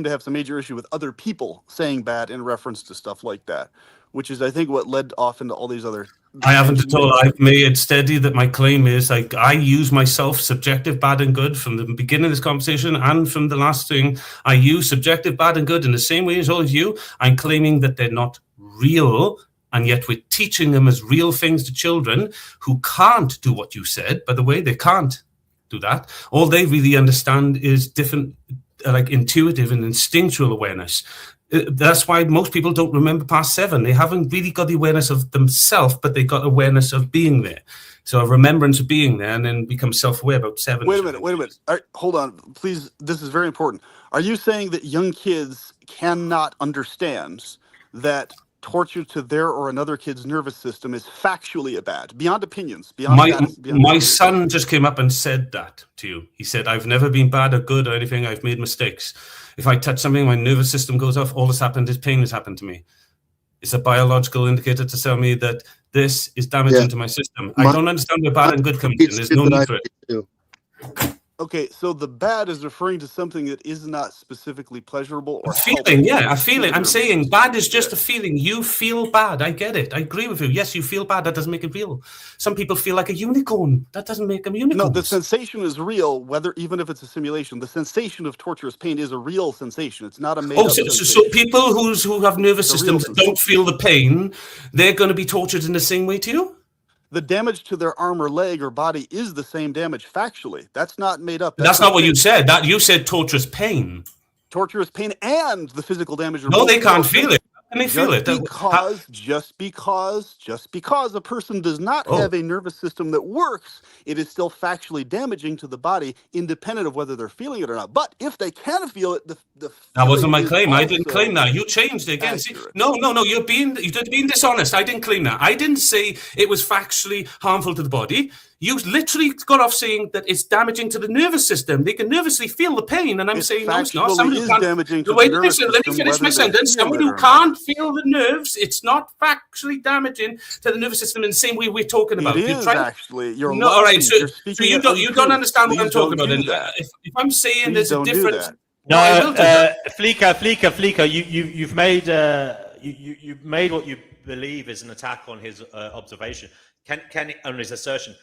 have some major issue with other people saying bad in reference to stuff like that, which is, I think, what led off into all these other. I haven't at all. I've made it steady that my claim is like I use myself subjective bad and good from the beginning of this conversation and from the last thing. I use subjective bad and good in the same way as all of you. I'm claiming that they're not real, and yet we're teaching them as real things to children who can't do what you said. By the way, they can't do that. All they really understand is different, like intuitive and instinctual awareness. That's why most people don't remember past 7. They haven't really got the awareness of themselves, but they got awareness of being there. So a remembrance of being there, and then become self-aware about 7. Wait a minute. All right, hold on, please. This is very important. Are you saying that young kids cannot understand that torture to their or another kid's nervous system is factually bad, beyond opinions, beyond status, beyond my son just came up and said that to you. He said, I've never been bad or good or anything. I've made mistakes. If I touch something, my nervous system goes off. All that's happened is pain has happened to me. It's a biological indicator to tell me that this is damaging to my system. I don't understand where bad and good comes in. There's no need for it. Okay, so the bad is referring to something that is not specifically pleasurable or feeling. Yeah, a feeling. I'm saying bad is just a feeling. You feel bad. I get it. I agree with you. Yes, you feel bad. That doesn't make it real. Some people feel like a unicorn. That doesn't make them unicorns. No, the sensation is real, even if it's a simulation. The sensation of torturous pain is a real sensation. It's not a made-up sensation. So people who have nervous systems that don't feel the pain, they're going to be tortured in the same way too? The damage to their arm or leg or body is the same damage factually. That's not made up. That's not what you said. That you said torturous pain. Torturous pain and the physical damage. No, they can't feel it. Can they feel it? Just because a person does not have a nervous system that works, it is still factually damaging to the body, independent of whether they're feeling it or not. But if they can feel it, that wasn't my claim. I didn't claim that. You changed it again. See, no. You're being dishonest. I didn't claim that. I didn't say it was factually harmful to the body. You literally got off saying that it's damaging to the nervous system. They can nervously feel the pain, and I'm saying no, it's not. Somebody who can't. Wait, let me finish my sentence. Somebody who can't feel the nerves, it's not factually damaging to the nervous system in the same way we're talking about. It is actually. You're no, all right. So you don't understand what I'm talking about. If I'm saying there's a difference. No, Fleeker, you've made you've made what you believe is an attack on his observation. Can on his assertion.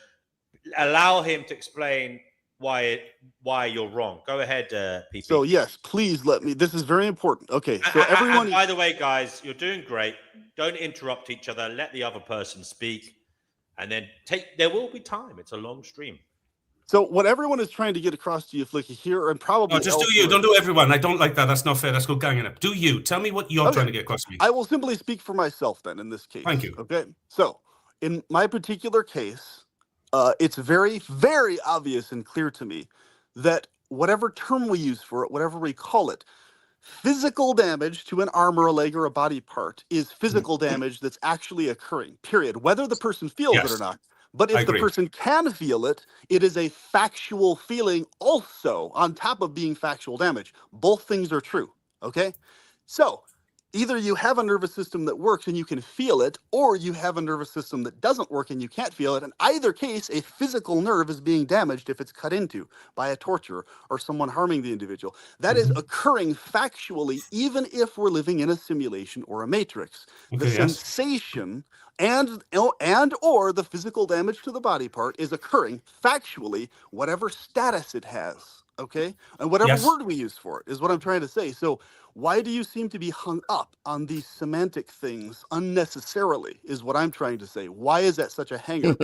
Allow him to explain why you're wrong. Go ahead, PP. So yes, please let me. This is very important. Okay, so everyone. And by the way, guys, you're doing great. Don't interrupt each other. Let the other person speak, and then there will be time. It's a long stream. So what everyone is trying to get across to you, Flicky, here and probably. No, just do you. Don't do everyone. I don't like that. That's not fair. Let's go ganging up. Do you. Tell me what you're trying to get across to me. I will simply speak for myself then in this case. Thank you. Okay. So in my particular case, it's very, very obvious and clear to me that whatever term we use for it, whatever we call it, physical damage to an arm or a leg or a body part is physical damage that's actually occurring, period, whether the person feels it or not. But if the person can feel it, it is a factual feeling also on top of being factual damage. Both things are true, okay? So either you have a nervous system that works and you can feel it, or you have a nervous system that doesn't work and you can't feel it. In either case, a physical nerve is being damaged if it's cut into by a torturer or someone harming the individual. That is occurring factually, even if we're living in a simulation or a matrix. The sensation and or the physical damage to the body part is occurring factually, whatever status it has. Okay, and whatever Yes. word we use for it is what I'm trying to say. So why do you seem to be hung up on these semantic things unnecessarily? Is what I'm trying to say. Why is that such a hang-up?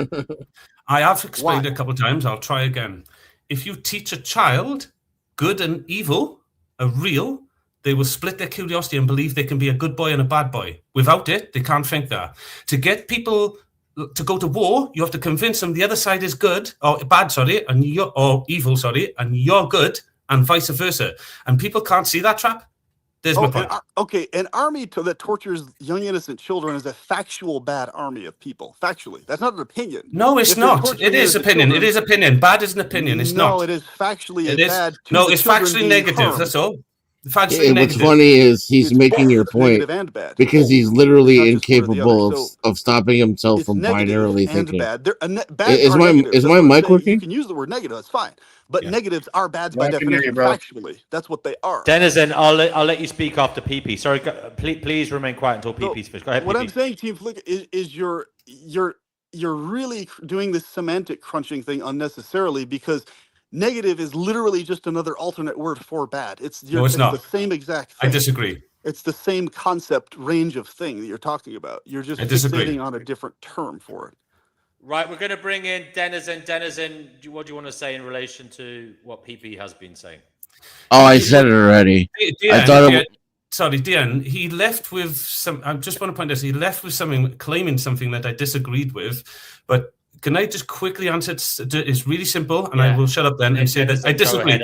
I have explained Why? it a couple of times. I'll try again. If you teach a child good and evil are real, they will split their curiosity and believe they can be a good boy and a bad boy. Without it, they can't think that. To get people to go to war, you have to convince them the other side is good or bad, sorry, and you're or evil, sorry, and you're good, and vice versa. And people can't see that trap. There's my point. Okay, an army that tortures young innocent children is a factual bad army of people. Factually, that's not an opinion. No, it's not. It is opinion. It is opinion. Bad is an opinion. It's not. No, it is factually It a is. bad. No, it's factually negative. That's all. Hey, what's funny is he's making your point because he's literally incapable of stopping himself from binarily thinking. Is my mic working? You can use the word negative. That's fine. But negatives are bads by definition. Factually, that's what they are. Denizen, I'll let you speak after PP. Sorry, please remain quiet until PP's finished. Go ahead. What PP. I'm saying, Team Flick, is you're really doing this semantic crunching thing unnecessarily because negative is literally just another alternate word for bad. It's not. The same exact thing. I disagree. It's the same concept range of thing that you're talking about. You're just fixating on a different term for it. Right, we're going to bring in Denizen. Denizen, what do you want to say in relation to what PP has been saying? Oh, I said it already. Sorry, Dian, he left with some. I just want to point out, he left with something, claiming something that I disagreed with. But can I just quickly answer? It's really simple, and I will shut up then and say that I disagree.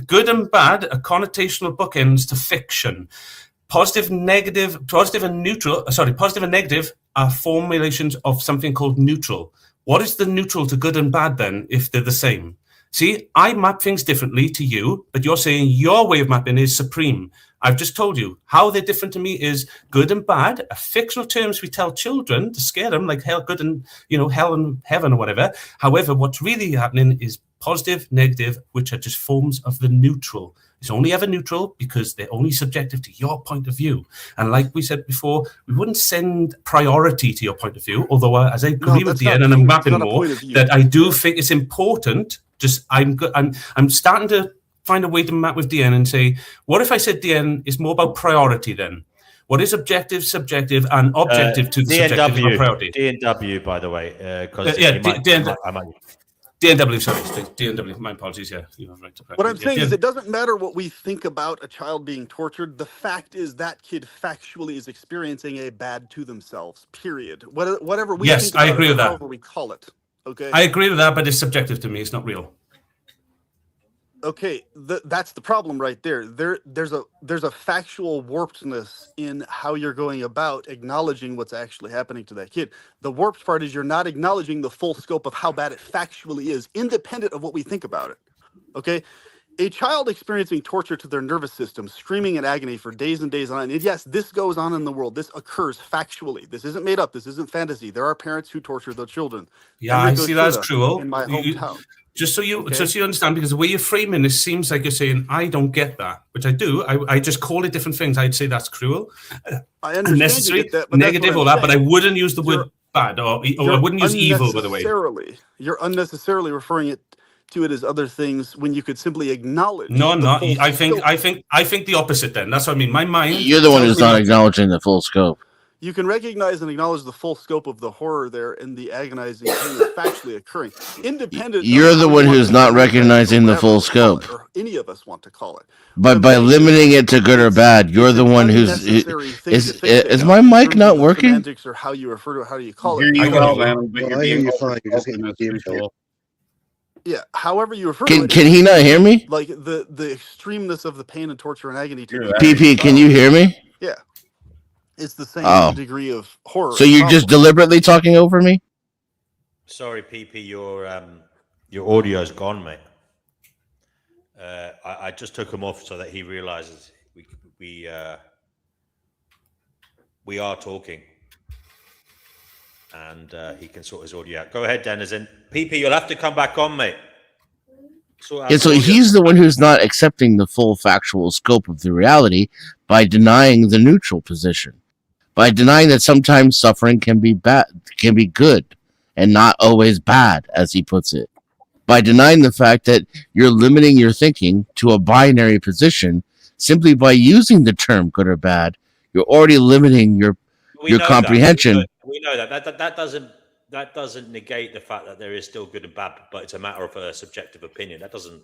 Good and bad are connotational bookends to fiction. Positive and negative are formulations of something called neutral. What is the neutral to good and bad then, if they're the same? See, I map things differently to you, but you're saying your way of mapping is supreme. I've just told you how they're different to me is good and bad are fictional terms we tell children to scare them, like hell, good and hell and heaven or whatever. However, what's really happening is positive, negative, which are just forms of the neutral. It's only ever neutral because they're only subjective to your point of view. And like we said before, we wouldn't send priority to your point of view, although as I agree with Deanne and I'm mapping more, that I do think it's important. Just I'm starting to find a way to map with Deanne and say, what if I said Deanne is more about priority then? What is objective, subjective, and objective to the subjective is about priority? DNW, by the way. DNW, sorry, DNW, my apologies, yeah. Right. What I'm saying is it doesn't matter what we think about a child being tortured. The fact is that kid factually is experiencing a bad to themselves, period. Whatever we think about I agree with that. However we call it, okay? I agree with that, but it's subjective to me. It's not real. Okay, that's the problem right there. There's a factual warpedness in how you're going about acknowledging what's actually happening to that kid. The warped part is you're not acknowledging the full scope of how bad it factually is, independent of what we think about it. Okay? A child experiencing torture to their nervous system, screaming in agony for days and days on end. And yes, this goes on in the world. This occurs factually. This isn't made up. This isn't fantasy. There are parents who torture their children. Yeah, I see that as cruel. In my hometown. Just so you understand, because the way you're framing this seems like you're saying, I don't get that, which I do. I just call it different things. I'd say that's cruel, I understand unnecessary, you get that, but negative, or that, but I wouldn't use the word bad, or I wouldn't use evil, by the way. You're unnecessarily referring to it as other things when you could simply acknowledge. No, I think the opposite then. That's what I mean. My mind. You're the one who's not acknowledging the full scope. You can recognize and acknowledge the full scope of the horror there and the agonizing thing that's factually occurring. Independent. You're the one who's not recognizing the full scope. Or any of us want to call it. But by limiting it to good or bad, you're the one who's. Is my mic not working? Semantics or how you refer to it, how do you call it? I hear you fine. You're just getting Yeah, however you refer to it. Can he not hear me? Like the extremeness of the pain and torture and agony. PP, can you hear me? Yeah. It's the same degree of horror. So you're just deliberately talking over me? Sorry, PP, your audio's gone, mate. I just took him off so that he realizes we are talking, and he can sort his audio out. Go ahead, Denizen. PP, you'll have to come back on, mate. So he's the one who's not accepting the full factual scope of the reality by denying the neutral position. By denying that sometimes suffering can be bad, can be good, and not always bad, as he puts it. by denying the fact that you're limiting your thinking to a binary position simply by using the term good or bad. You're already limiting your comprehension. We know that. That doesn't negate the fact that there is still good and bad, but it's a matter of a subjective opinion. That doesn't.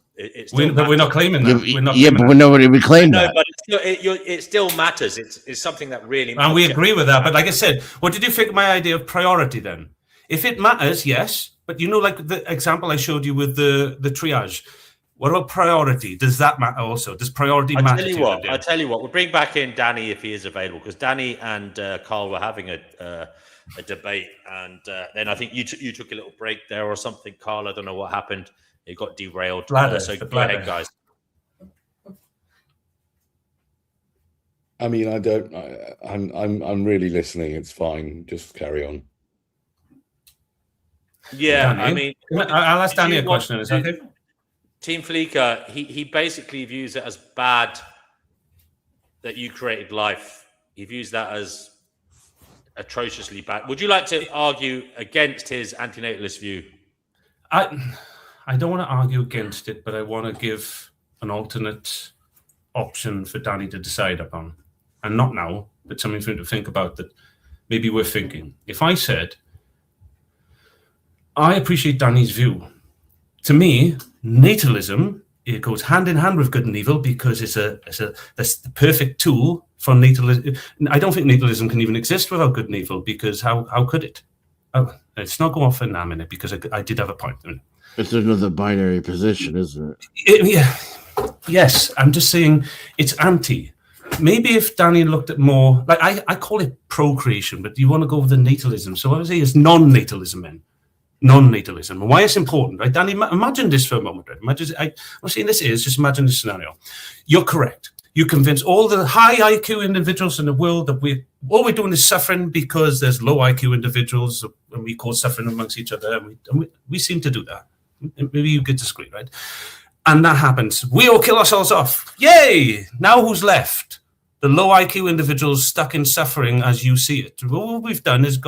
But we're not claiming that. But nobody would claim that. But it still matters. It's something that really matters. And we agree with that. But like I said, what did you think of my idea of priority then? If it matters, yes. But like the example I showed you with the triage. What about priority? Does that matter also? Does priority matter? I tell you what. We'll bring back in Danny if he is available, because Danny and Carl were having a debate, and then I think you took a little break there or something, Carl. I don't know what happened. It got derailed. So go ahead, guys. I mean, I'm really listening. It's fine. Just carry on. Yeah, Danny? I mean, I'll ask Danny a question. Is that okay? Team Fleeca, he basically views it as bad that you created life. He views that as atrociously bad. Would you like to argue against his antinatalist view? I don't want to argue against it, but I want to give an alternate option for Danny to decide upon. And not now, but something for him to think about that maybe we're thinking. If I said, I appreciate Danny's view. To me, natalism, it goes hand in hand with good and evil because it's the perfect tool for natalism. I don't think natalism can even exist without good and evil, because how could it? Let's not go off in a minute, because I did have a point. It's another binary position, isn't it? Yeah. Yes, I'm just saying it's anti. Maybe if Danny looked at more, like I call it procreation, but you want to go with the natalism. So I would say it's non-natalism then. Non-natalism. And why it's important, right? Danny, imagine this for a moment, right? I'm saying this is, just imagine this scenario. You're correct. You convince all the high IQ individuals in the world that all we're doing is suffering because there's low IQ individuals, and we cause suffering amongst each other. And we seem to do that. Maybe you could disagree, right? And that happens. We all kill ourselves off. Yay! Now who's left? The low IQ individuals stuck in suffering as you see it. What we've done is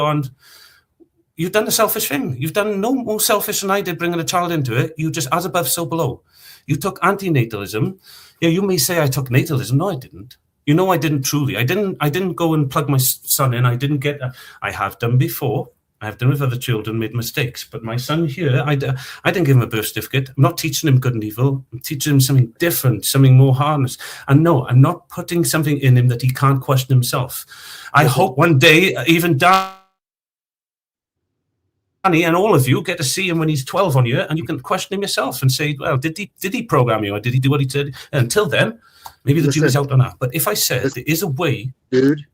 you've done a selfish thing. You've done no more selfish than I did bringing a child into it. You just as above, so below. You took antinatalism. Yeah, you may say I took natalism. No, I didn't. I didn't truly. I didn't go and plug my son in. I have done before. I have done with other children, made mistakes. But my son here, I didn't give him a birth certificate. I'm not teaching him good and evil. I'm teaching him something different, something more harmless. And no, I'm not putting something in him that he can't question himself. I hope one day, even Danny and all of you get to see him when he's 12 on you, and you can question him yourself and say, well, did he program you, or did he do what he did? And until then, maybe the jury's out on that. But if I said there is a way, dude,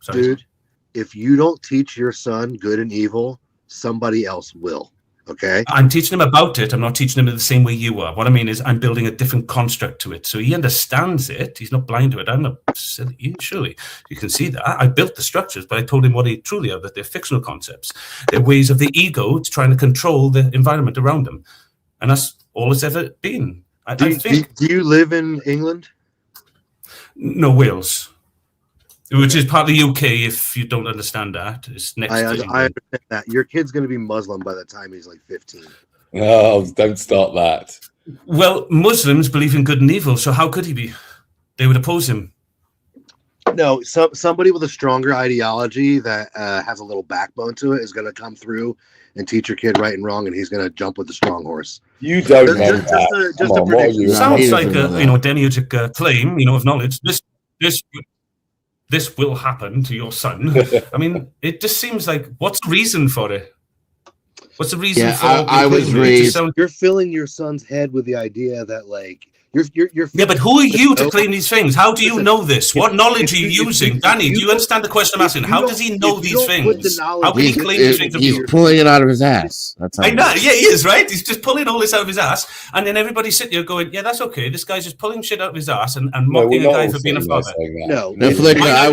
sorry. Dude, if you don't teach your son good and evil, somebody else will. Okay. I'm teaching him about it. I'm not teaching him in the same way you are. What I mean is I'm building a different construct to it. So he understands it. He's not blind to it. I'm not silly. Surely you can see that. I built the structures, but I told him what they truly are, that they're fictional concepts. They're ways of the ego trying to control the environment around them. And that's all it's ever been. Do you live in England? No, Wales. Which is part of the UK, if you don't understand that. It's next to England. I understand that. Your kid's going to be Muslim by the time he's like 15. Oh, don't start that. Well, Muslims believe in good and evil, so how could he be? They would oppose him. No, somebody with a stronger ideology that has a little backbone to it is going to come through and teach your kid right and wrong, and he's going to jump with the strong horse. You don't know that. Just a prediction. Sounds like a demiurgic claim, of knowledge. This will happen to your son. I mean, it just seems like, what's the reason for it? What's the reason for it? I was raised. You're filling your son's head with the idea that, like, you're yeah, but who are you to claim these things? How do you know this? What knowledge are you using? Danny, do you understand the question I'm asking? How does he know these things? How can he claim these things? He's pulling it out of his ass. That's how I know. Yeah, he is, right? He's just pulling all this out of his ass. And then everybody's sitting there going, yeah, that's okay. This guy's just pulling shit out of his ass and mocking a guy for being a father. Flicker, I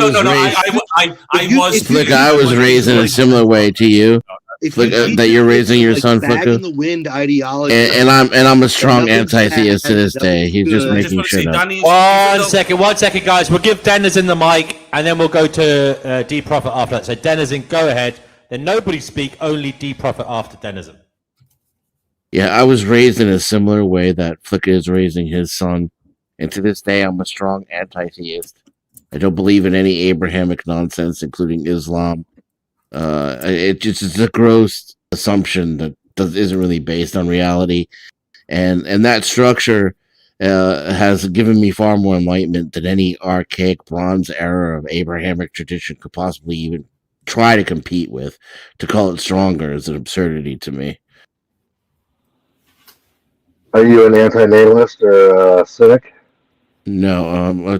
was raised in a similar way to you. That you're raising your son, Flicker, in the wind ideology, and I'm a strong anti-theist to this day. He's just making shit up. One second, guys. We'll give Denizen the mic, and then we'll go to D Prophet after that. So Denizen, go ahead. Then nobody speak, only D Prophet after Denizen. Yeah, I was raised in a similar way that Flicker is raising his son, and to this day, I'm a strong anti-theist. I don't believe in any Abrahamic nonsense, including Islam. It's a gross assumption that isn't really based on reality, and that structure has given me far more enlightenment than any archaic Bronze Era of Abrahamic tradition could possibly even try to compete with. To call it stronger is an absurdity to me. Are you an antinatalist or a cynic? No,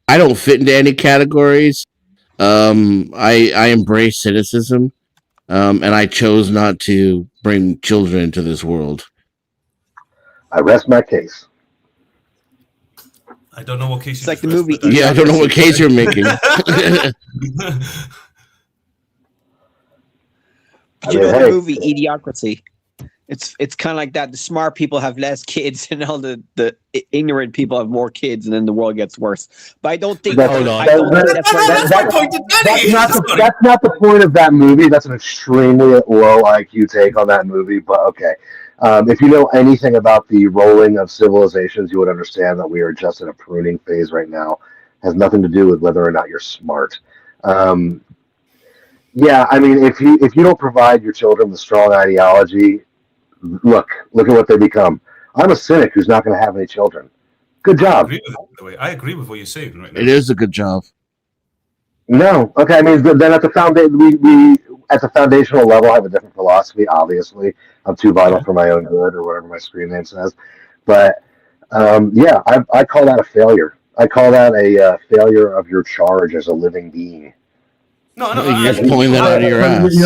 I don't fit into any categories. I embrace cynicism, and I chose not to bring children into this world. I rest my case. I don't know what case. It's like the movie. Yeah, I don't know what case you're making. Did you know the movie Idiocracy? It's kind of like that. The smart people have less kids, and all the ignorant people have more kids, and then the world gets worse. But I don't think. That's not the point of that movie. That's an extremely low IQ take on that movie. But okay, if you know anything about the rolling of civilizations, you would understand that we are just in a pruning phase right now. It has nothing to do with whether or not you're smart. Yeah, I mean, if you don't provide your children with strong ideology, look at what they become. I'm a cynic who's not going to have any children. Good job. I agree with what you're saying right now. It is a good job. No, okay. I mean, then at the we at the foundational level have a different philosophy. Obviously, I'm too vital for my own good, or whatever my screen name says. But yeah, I call that a failure. I call that a failure of your charge as a living being. No, you're just pulling that out of your ass.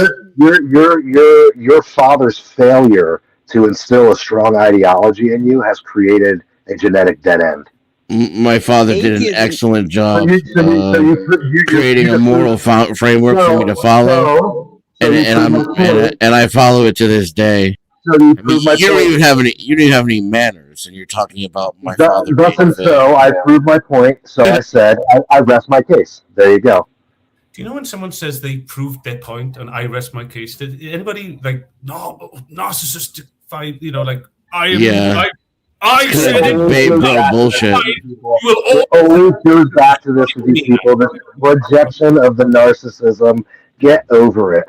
Your father's failure to instill a strong ideology in you has created a genetic dead end. My father did an excellent job creating a moral framework for me to follow, and I follow it to this day. You don't even have any manners, and you're talking about my father. So I proved my point. So I said I rest my case. There you go. Do you know when someone says they proved their point and I rest my case? Did anybody like narcissistic vibe? You know, like I am. Yeah. I said it. Bullshit. It always goes back to this with these people. This projection of the narcissism. Get over it.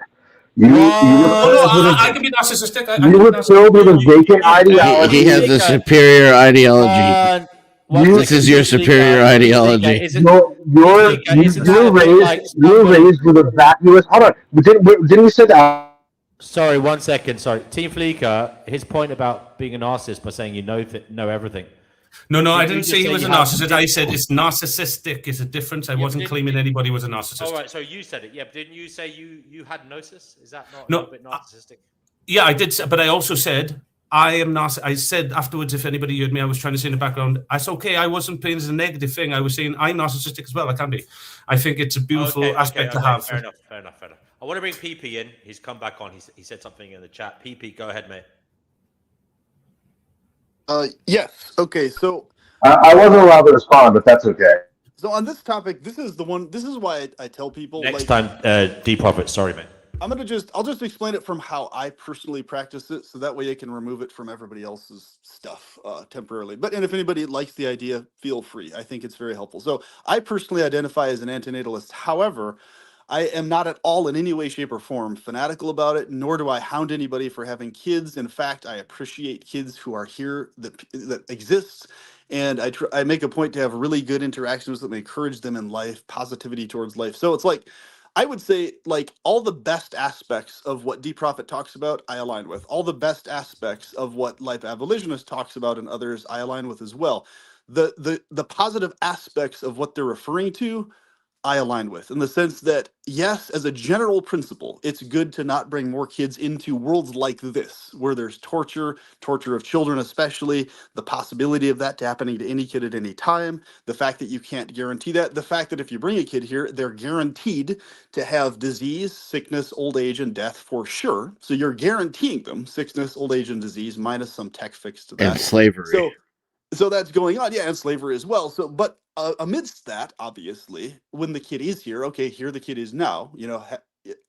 I can be narcissistic. You were filled with a vacant ideology. He has a superior ideology. This is your superior ideology. You're raised with a vacuous. Hold on. Didn't you say that? Sorry, 1 second. Sorry, Team Fleeker. His point about being a narcissist by saying you know everything. No, I didn't say he was a narcissist. I said it's narcissistic. It's a difference. I wasn't claiming anybody was a narcissist. All right, so you said it. Yeah, but didn't you say you had Gnosis? Is that not a little bit narcissistic? Yeah, I did. But I also said I am narcissistic. I said afterwards, if anybody heard me, I was trying to say in the background, that's okay. I wasn't playing as a negative thing. I was saying I'm narcissistic as well. I can be. I think it's a beautiful aspect to have. Fair enough. I want to bring PP in. He's come back on. He said something in the chat. PP, go ahead, mate. Yes. Okay. So I wasn't allowed to respond, but that's okay. So on this topic, this is why I tell people next time. D-Prophet, sorry, mate. I'll just explain it from how I personally practice it, so that way I can remove it from everybody else's stuff temporarily. And if anybody likes the idea, feel free. I think it's very helpful. So I personally identify as an antinatalist. However, I am not at all in any way, shape, or form fanatical about it, nor do I hound anybody for having kids. In fact, I appreciate kids who are here that exists. And I make a point to have really good interactions that encourage them in life, positivity towards life. So it's like, I would say, like, all the best aspects of what D-Prophet talks about, I align with. All the best aspects of what Life Abolitionist talks about and others, I align with as well. The positive aspects of what they're referring to, I align with, in the sense that, yes, as a general principle, it's good to not bring more kids into worlds like this, where there's torture of children especially, the possibility of that happening to any kid at any time, the fact that you can't guarantee that, the fact that if you bring a kid here, they're guaranteed to have disease, sickness, old age, and death for sure. So you're guaranteeing them sickness, old age, and disease, minus some tech fix to that. And slavery. So that's going on, yeah, and slavery as well. So, but amidst that, obviously, when the kid is here, okay, here the kid is now,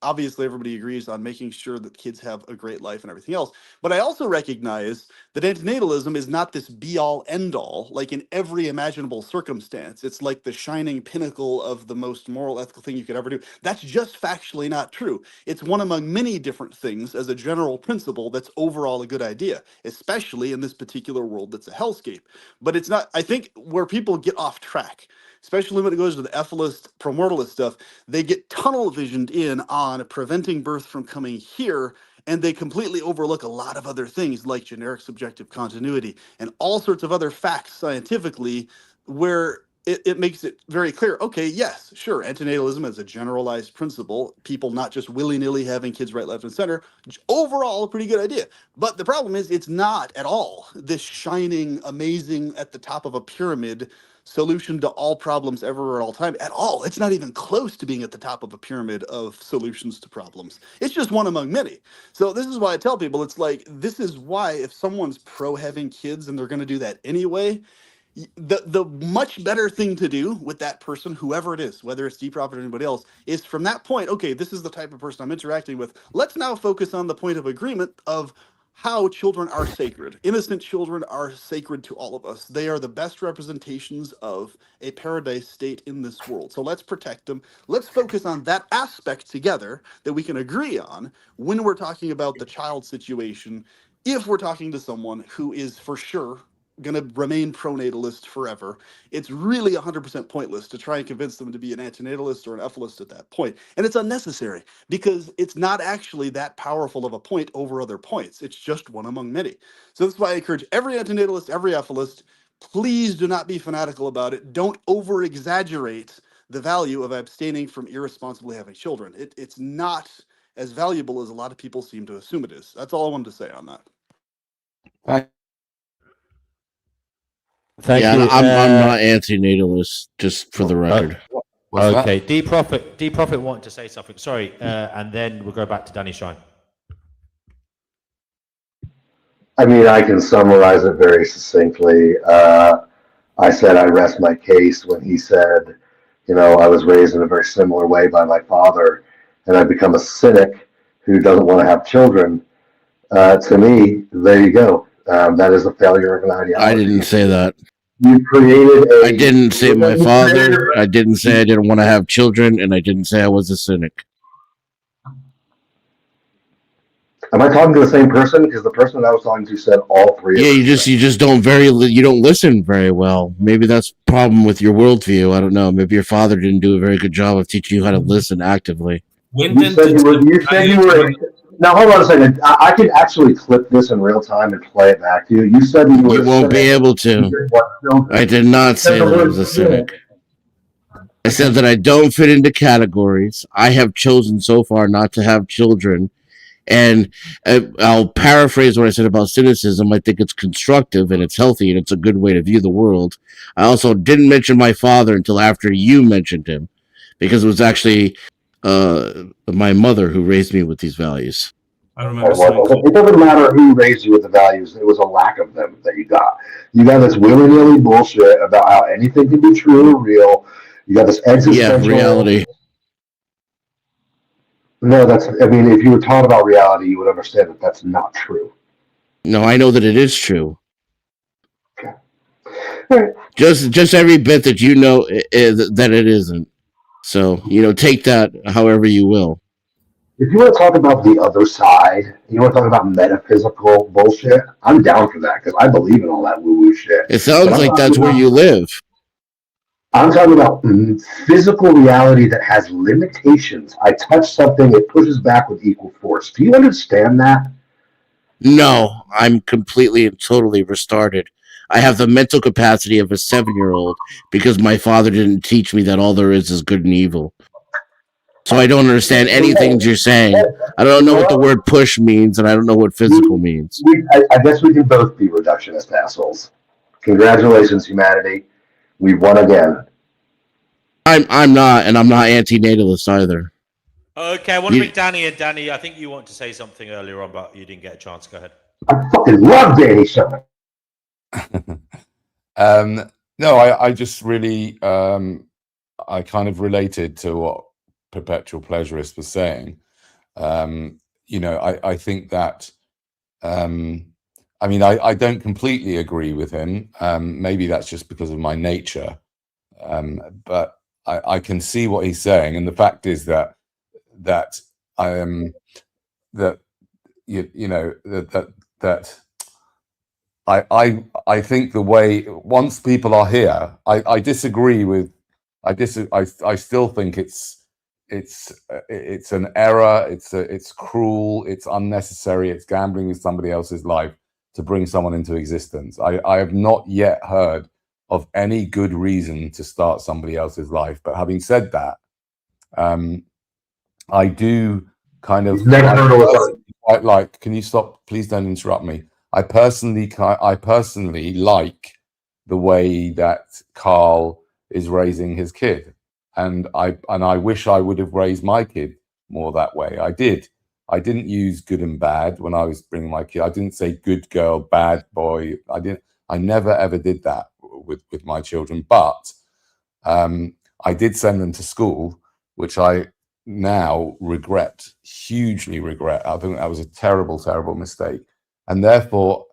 obviously everybody agrees on making sure that kids have a great life and everything else. But I also recognize that antinatalism is not this be all end all, like in every imaginable circumstance. It's like the shining pinnacle of the most moral, ethical thing you could ever do. That's just factually not true. It's one among many different things as a general principle that's overall a good idea, especially in this particular world that's a hellscape. But it's not, I think, where people get off track, especially when it goes to the ethicalist, promortalist stuff, they get tunnel visioned in on preventing birth from coming here, and they completely overlook a lot of other things like generic subjective continuity and all sorts of other facts scientifically, where it makes it very clear, okay, yes, sure, antinatalism is a generalized principle, people not just willy-nilly having kids right, left, and center, overall a pretty good idea. But the problem is it's not at all this shining, amazing, at the top of a pyramid solution to all problems ever at all time at all. It's not even close to being at the top of a pyramid of solutions to problems. It's just one among many. So this is why I tell people, it's like, this is why if someone's pro having kids and they're going to do that anyway, the much better thing to do with that person, whoever it is, whether it's Deep Prophet or anybody else, is from that point, okay, this is the type of person I'm interacting with. Let's now focus on the point of agreement of how children are sacred. Innocent children are sacred to all of us. They are the best representations of a paradise state in this world. So let's protect them. Let's focus on that aspect together that we can agree on when we're talking about the child situation, if we're talking to someone who is for sure going to remain pronatalist forever. It's really 100% pointless to try and convince them to be an antinatalist or an ethicalist at that point. And it's unnecessary because it's not actually that powerful of a point over other points. It's just one among many. So that's why I encourage every antinatalist, every ethicalist, please do not be fanatical about it. Don't over exaggerate the value of abstaining from irresponsibly having children. It's not as valuable as a lot of people seem to assume it is. That's all I wanted to say on that. Thank yeah, you. I'm not anti-natalist, just for the record. Okay, D Prophet wanted to say something. Sorry, and then we'll go back to Danny Shine. I mean, I can summarize it very succinctly. I said I rest my case when he said, you know, I was raised in a very similar way by my father, and I become a cynic who doesn't want to have children. To me, there you go. That is a failure of an ideology. I didn't say that. You created I didn't say my father. I didn't say I didn't want to have children, and I didn't say I was a cynic. Am I talking to the same person? Because the person I was talking to said all three. Yeah, you just don't listen very well. Maybe that's a problem with your worldview. I don't know. Maybe your father didn't do a very good job of teaching you how to listen actively. You said you were. Now hold on a second. I can actually clip this in real time and play it back to you. You said you were. You won't be able to. I did not say that I was a cynic. I said that I don't fit into categories. I have chosen so far not to have children. And I'll paraphrase what I said about cynicism. I think it's constructive and it's healthy and it's a good way to view the world. I also didn't mention my father until after you mentioned him, because it was actually my mother who raised me with these values. I remember it doesn't matter who raised you with the values. It was a lack of them that you got. You got this willy-nilly bullshit about how anything can be true or real. You got this existential reality. No, I mean, if you were taught about reality, you would understand that that's not true. No, I know that it is true. Okay. Just every bit that you know that it isn't. So, take that however you will. If you want to talk about the other side, you want to talk about metaphysical bullshit, I'm down for that because I believe in all that woo-woo shit. It sounds like that's where you live. I'm talking about physical reality that has limitations. I touch something, it pushes back with equal force. Do you understand that? No, I'm completely and totally restarted. I have the mental capacity of a 7-year-old because my father didn't teach me that all there is good and evil. So I don't understand anything you're saying. I don't know what the word push means, and I don't know what physical means. I guess we can both be reductionist assholes. Congratulations, humanity. We won again. I'm not, and I'm not anti-natalist either. Okay, I want to bring Danny in. Danny, I think you want to say something earlier on, but you didn't get a chance. Go ahead. I fucking love Danny Sherman. No, I just really I kind of related to what perpetual pleasurist was saying. I think that. I don't completely agree with him. Maybe that's just because of my nature, but I can see what he's saying. And the fact is that I am that I think the way once people are here, I disagree with. I still think it's an error. It's cruel. It's unnecessary. It's gambling with somebody else's life to bring someone into existence. I have not yet heard of any good reason to start somebody else's life. But having said that, I do kind of quite like. Can you stop? Please don't interrupt me. I personally like the way that Carl is raising his kid, and I wish I would have raised my kid more that way. I didn't use good and bad when I was bringing my kid. I didn't say good girl, bad boy. I never ever did that with my children. But I did send them to school, which I now hugely regret. I think that was a terrible, terrible mistake. And therefore,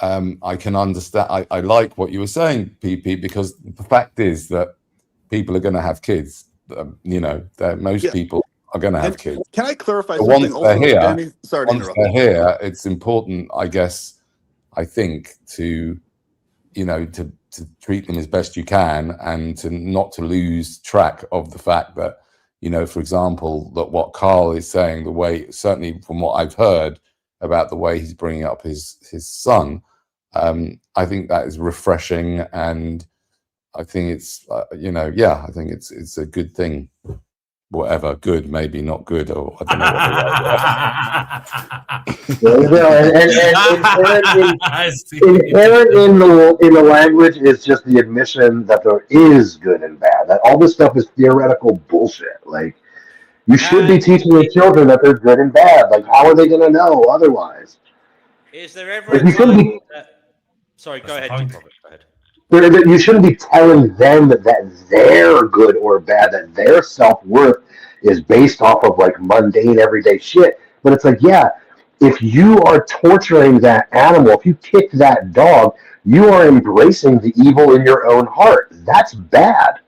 I can understand. I like what you were saying, PP, because the fact is that people are going to have kids. Most people are going to have kids. Can I clarify So something? Once they're here, Danny? Sorry to interrupt. They're here, it's important, I guess. I think to treat them as best you can, and to not to lose track of the fact that, for example, that what Carl is saying, the way, certainly from what I've heard about the way he's bringing up his son, I think that is refreshing, and I think it's I think it's a good thing. Whatever, good, maybe not good, or I don't know. Inherent in the language is just the admission that there is good and bad. That all this stuff is theoretical bullshit. Like, you should be teaching your children that they're good and bad. Like, how are they going to know otherwise? Is there ever a time? Sorry, go ahead, Robert. Go ahead. You shouldn't be telling them that they're good or bad, that their self-worth is based off of like mundane everyday shit. But it's like, yeah, if you are torturing that animal, if you kick that dog, you are embracing the evil in your own heart. That's bad.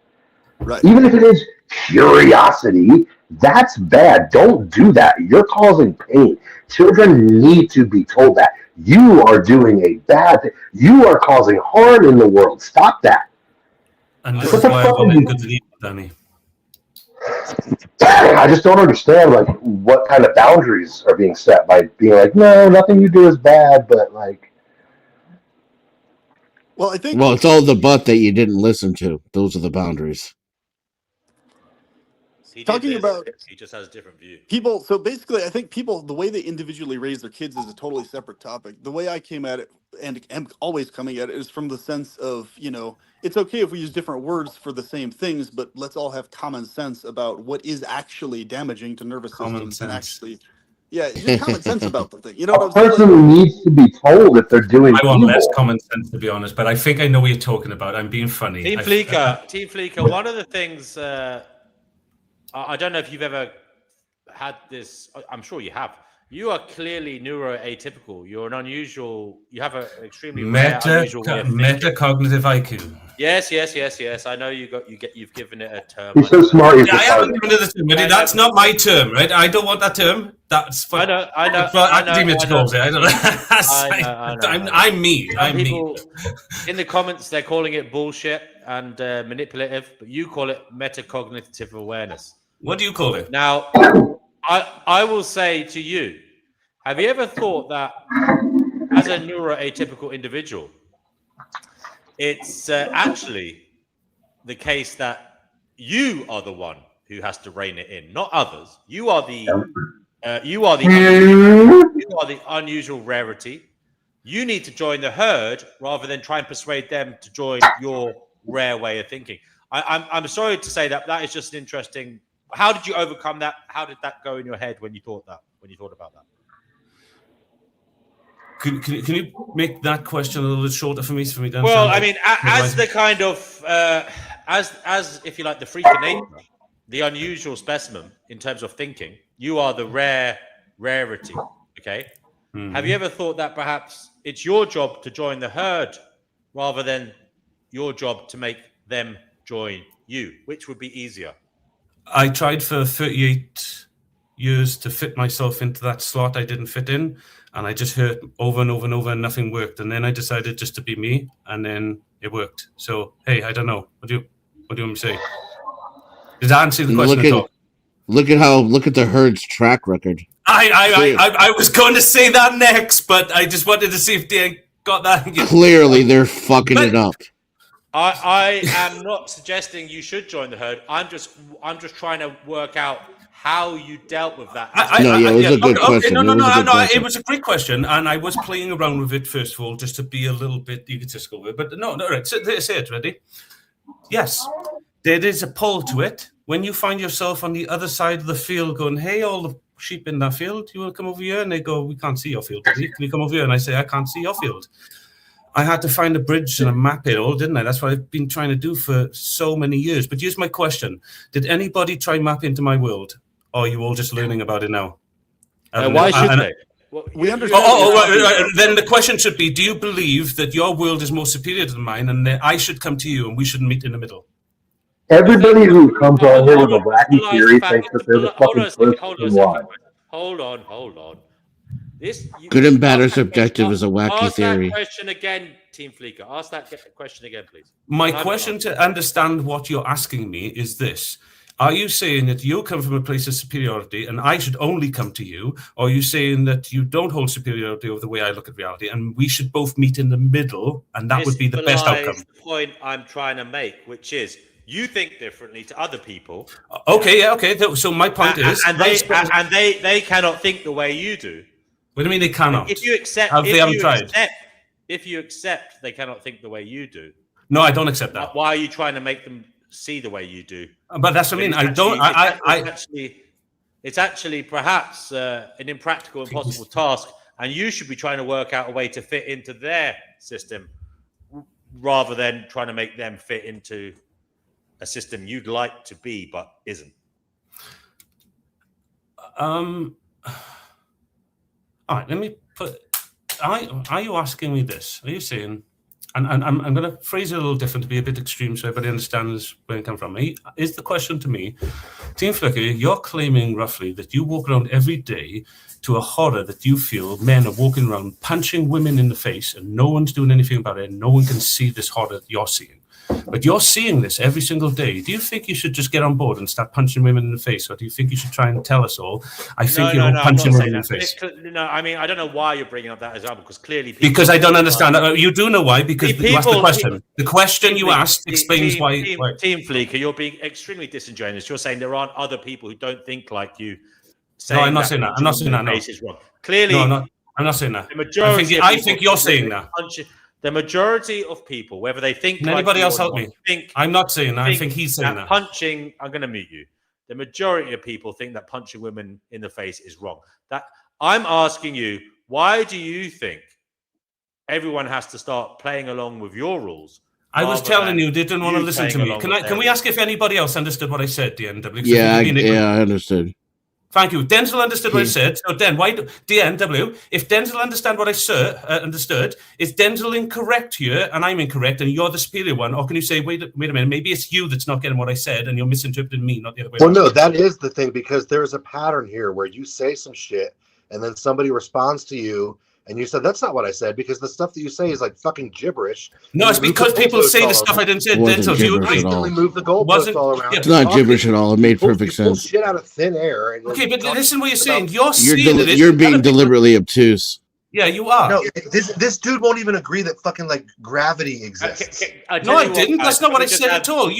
Right. Even if it is curiosity, that's bad. Don't do that. You're causing pain. Children need to be told that. You are doing a bad thing. You are causing harm in the world. Stop that. And this is why I want good and evil, Danny. I just don't understand, like, what kind of boundaries are being set by being like, no, nothing you do is bad, but like. Well, I think. Well, it's all the but that you didn't listen to. Those are the boundaries. Talking about, he just has a different view. People, so basically, I think people, the way they individually raise their kids is a totally separate topic. The way I came at it, and am always coming at it, is from the sense of, it's okay if we use different words for the same things, but let's all have common sense about what is actually damaging to nervous systems and actually, just common sense about the thing. You know what I'm saying? A person needs to be told if they're doing. I want less common sense, to be honest, but I think I know what you're talking about. I'm being funny. Team Fleeker, one of the things. I don't know if you've ever had this. I'm sure you have. You are clearly neuroatypical. You're an unusual. You have an extremely unusual way of metacognitive IQ. Yes. I know you've given it a term. He's so smart. I haven't given it a term. That's not my term, right? I don't want that term. That's for, I know. academia to call it. I don't know. I'm me. I'm me. In the comments, they're calling it bullshit and manipulative, but you call it metacognitive awareness. What do you call it? Now, I will say to you, have you ever thought that as a neuroatypical individual, it's actually the case that you are the one who has to rein it in, not others. You are the unusual rarity. You need to join the herd rather than try and persuade them to join your rare way of thinking. I'm sorry to say that is just an interesting. How did you overcome that? How did that go in your head when you thought about that? Can you make that question a little bit shorter for me? To well, I mean, as the kind of as if you like the freak of nature, the unusual specimen in terms of thinking. You are the rarity. Okay. Have you ever thought that perhaps it's your job to join the herd rather than your job to make them join you? Which would be easier? I tried for 38 years to fit myself into that slot I didn't fit in, and I just heard over and over and over and nothing worked. And then I decided just to be me, and then it worked. So, hey, I don't know. What do you want me to say? Did I answer the question at all? Look at the herd's track record. I was going to say that next, but I just wanted to see if they got that. Clearly, they're fucking it up. I am not suggesting you should join the herd. I'm just trying to work out how you dealt with that. It was a good question. No. It was a great question, and I was playing around with it first of all, just to be a little bit egotistical with it. But no, right. So say it, ready? Yes, there is a pull to it. When you find yourself on the other side of the field, going, "Hey, all the sheep in that field, you want to come over here?" And they go, "We can't see your field. Can you come over here?" And I say, "I can't see your field." I had to find a bridge and a map it all, didn't I? That's what I've been trying to do for so many years. But here's my question. Did anybody try map into my world? Or are you all just learning about it now? Why should they? We understand. Right. Then the question should be, do you believe that your world is more superior to mine and that I should come to you and we should meet in the middle? Everybody who comes on here with a wacky theory thinks that they're the fucking first in line. Hold on. Good and bad are subjective is a wacky theory. Ask that question again, Team Fleeker. Ask that question again, please. My question to understand what you're asking me is this. Are you saying that you come from a place of superiority and I should only come to you? Or are you saying that you don't hold superiority over the way I look at reality and we should both meet in the middle and that would be the best outcome? The point I'm trying to make, which is you think differently to other people. Okay. So my point is... And they cannot think the way you do. What do you mean they cannot? If you accept... If you accept they cannot think the way you do. No, I don't accept that. Why are you trying to make them see the way you do? But that's what I mean. It's actually perhaps an impractical, impossible task, and you should be trying to work out a way to fit into their system rather than trying to make them fit into a system you'd like to be but isn't. All right, let me put... Are you asking me this? Are you saying... And I'm going to phrase it a little different to be a bit extreme so everybody understands where it comes from. Is the question to me, Team Flicker, you're claiming roughly that you walk around every day to a horror that you feel men are walking around punching women in the face and no one's doing anything about it and no one can see this horror that you're seeing. But you're seeing this every single day. Do you think you should just get on board and start punching women in the face? Or do you think you should try and tell us all, I think you're punching women in the face? No, I mean, I don't know why you're bringing up that example, because clearly... Because I don't understand. You do know why, because you asked the question. The question you asked explains why... Team Fleeker, you're being extremely disingenuous. You're saying there aren't other people who don't think like you. No, I'm not saying that. I'm not saying that, no. Is wrong. Clearly... No, I'm not saying that. I think you're saying that. The majority of people, whether they think... Can anybody else help me? I'm not saying that. I think he's saying that. Punching... I'm going to mute you. The majority of people think that punching women in the face is wrong. I'm asking you, why do you think everyone has to start playing along with your rules? I was telling you, they didn't want to listen to me. Can we ask if anybody else understood what I said, DNW? Yeah, I understood. Thank you. Denzel understood what I said. So, DNW, if Denzel understood what I understood, is Denzel incorrect here and I'm incorrect and you're the superior one? Or can you say, wait a minute, maybe it's you that's not getting what I said and you're misinterpreting me, not the other way around? Well, no, that is the thing, because there's a pattern here where you say some shit and then somebody responds to you and you said, that's not what I said, because the stuff that you say is like fucking gibberish. No, it's because people say the stuff I didn't say. Denzel, do you agree? Move the goalposts all around. It's not gibberish at all. It made perfect sense. Shit out of thin air. And okay, but listen what you're saying. You're being deliberately obtuse. Yeah, you are. No, this dude won't even agree that fucking like gravity exists. No, I didn't. That's not what I said at all.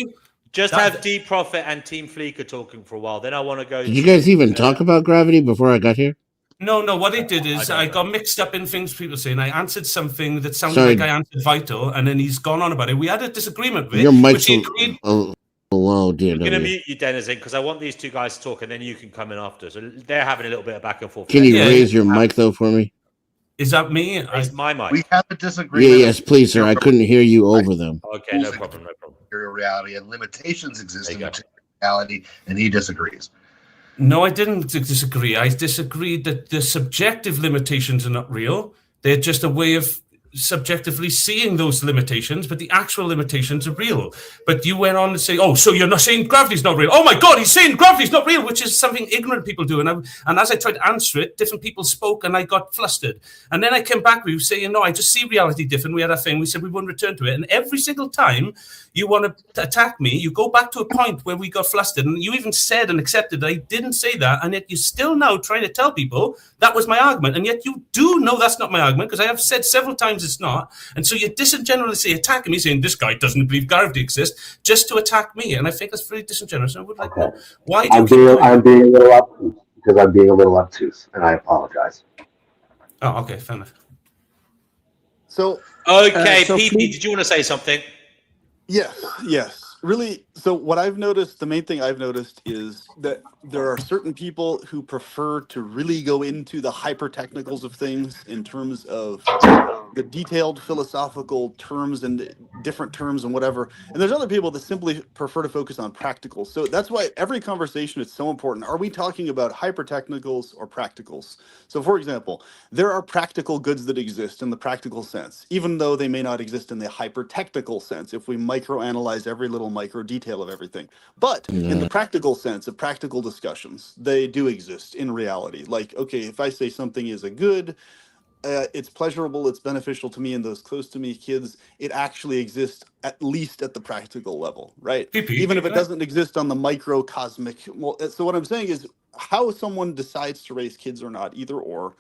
Just have D Prophet and Team Fleeker talking for a while. Then I want to go... Did you guys even talk about gravity before I got here? No, what I did is I got mixed up in things people say, and I answered something that sounded like I answered Vital, and then he's gone on about it. We had a disagreement with it. Your mic's below, dear. I'm going to mute you, Denizen, because I want these two guys to talk, and then you can come in after. So they're having a little bit of back and forth. Can you raise your mic, though, for me? Is that me? It's my mic. We have a disagreement. Yes, please, sir. I couldn't hear you over them. Okay, no problem. Your reality and limitations exist in reality, and he disagrees. No, I didn't disagree. I disagreed that the subjective limitations are not real. They're just a way of subjectively seeing those limitations, but the actual limitations are real. But you went on to say, oh, so you're not saying gravity's not real. Oh my God, he's saying gravity's not real, which is something ignorant people do. And as I tried to answer it, different people spoke and I got flustered. And then I came back with you saying, no, I just see reality different. We had a thing. We said we wouldn't return to it. And every single time you want to attack me, you go back to a point where we got flustered. And you even said and accepted that I didn't say that. And yet you're still now trying to tell people that was my argument. And yet you do know that's not my argument, because I have said several times it's not. And so you're disingenuously attacking me, saying this guy doesn't believe gravity exists, just to attack me. And I think that's very disingenuous. And I would like to know, why do you I'm being a little obtuse, because I'm being a little obtuse, and I apologize. Oh, okay, fair enough. So okay, PP, did you want to say something? Yes. Really, so what I've noticed, the main thing I've noticed is that there are certain people who prefer to really go into the hyper-technicals of things in terms of the detailed philosophical terms and different terms and whatever. And there's other people that simply prefer to focus on practicals. So that's why every conversation is so important. Are we talking about hyper-technicals or practicals? So for example, there are practical goods that exist in the practical sense, even though they may not exist in the hyper-technical sense if we microanalyze every little micro detail of everything. But in the practical sense of practical discussions, they do exist in reality. Like, okay, if I say something is a good, it's pleasurable, it's beneficial to me and those close to me kids, it actually exists at least at the practical level, right? Even if it doesn't exist on the microcosmic. Well, so what I'm saying is how someone decides to raise kids or not, either or,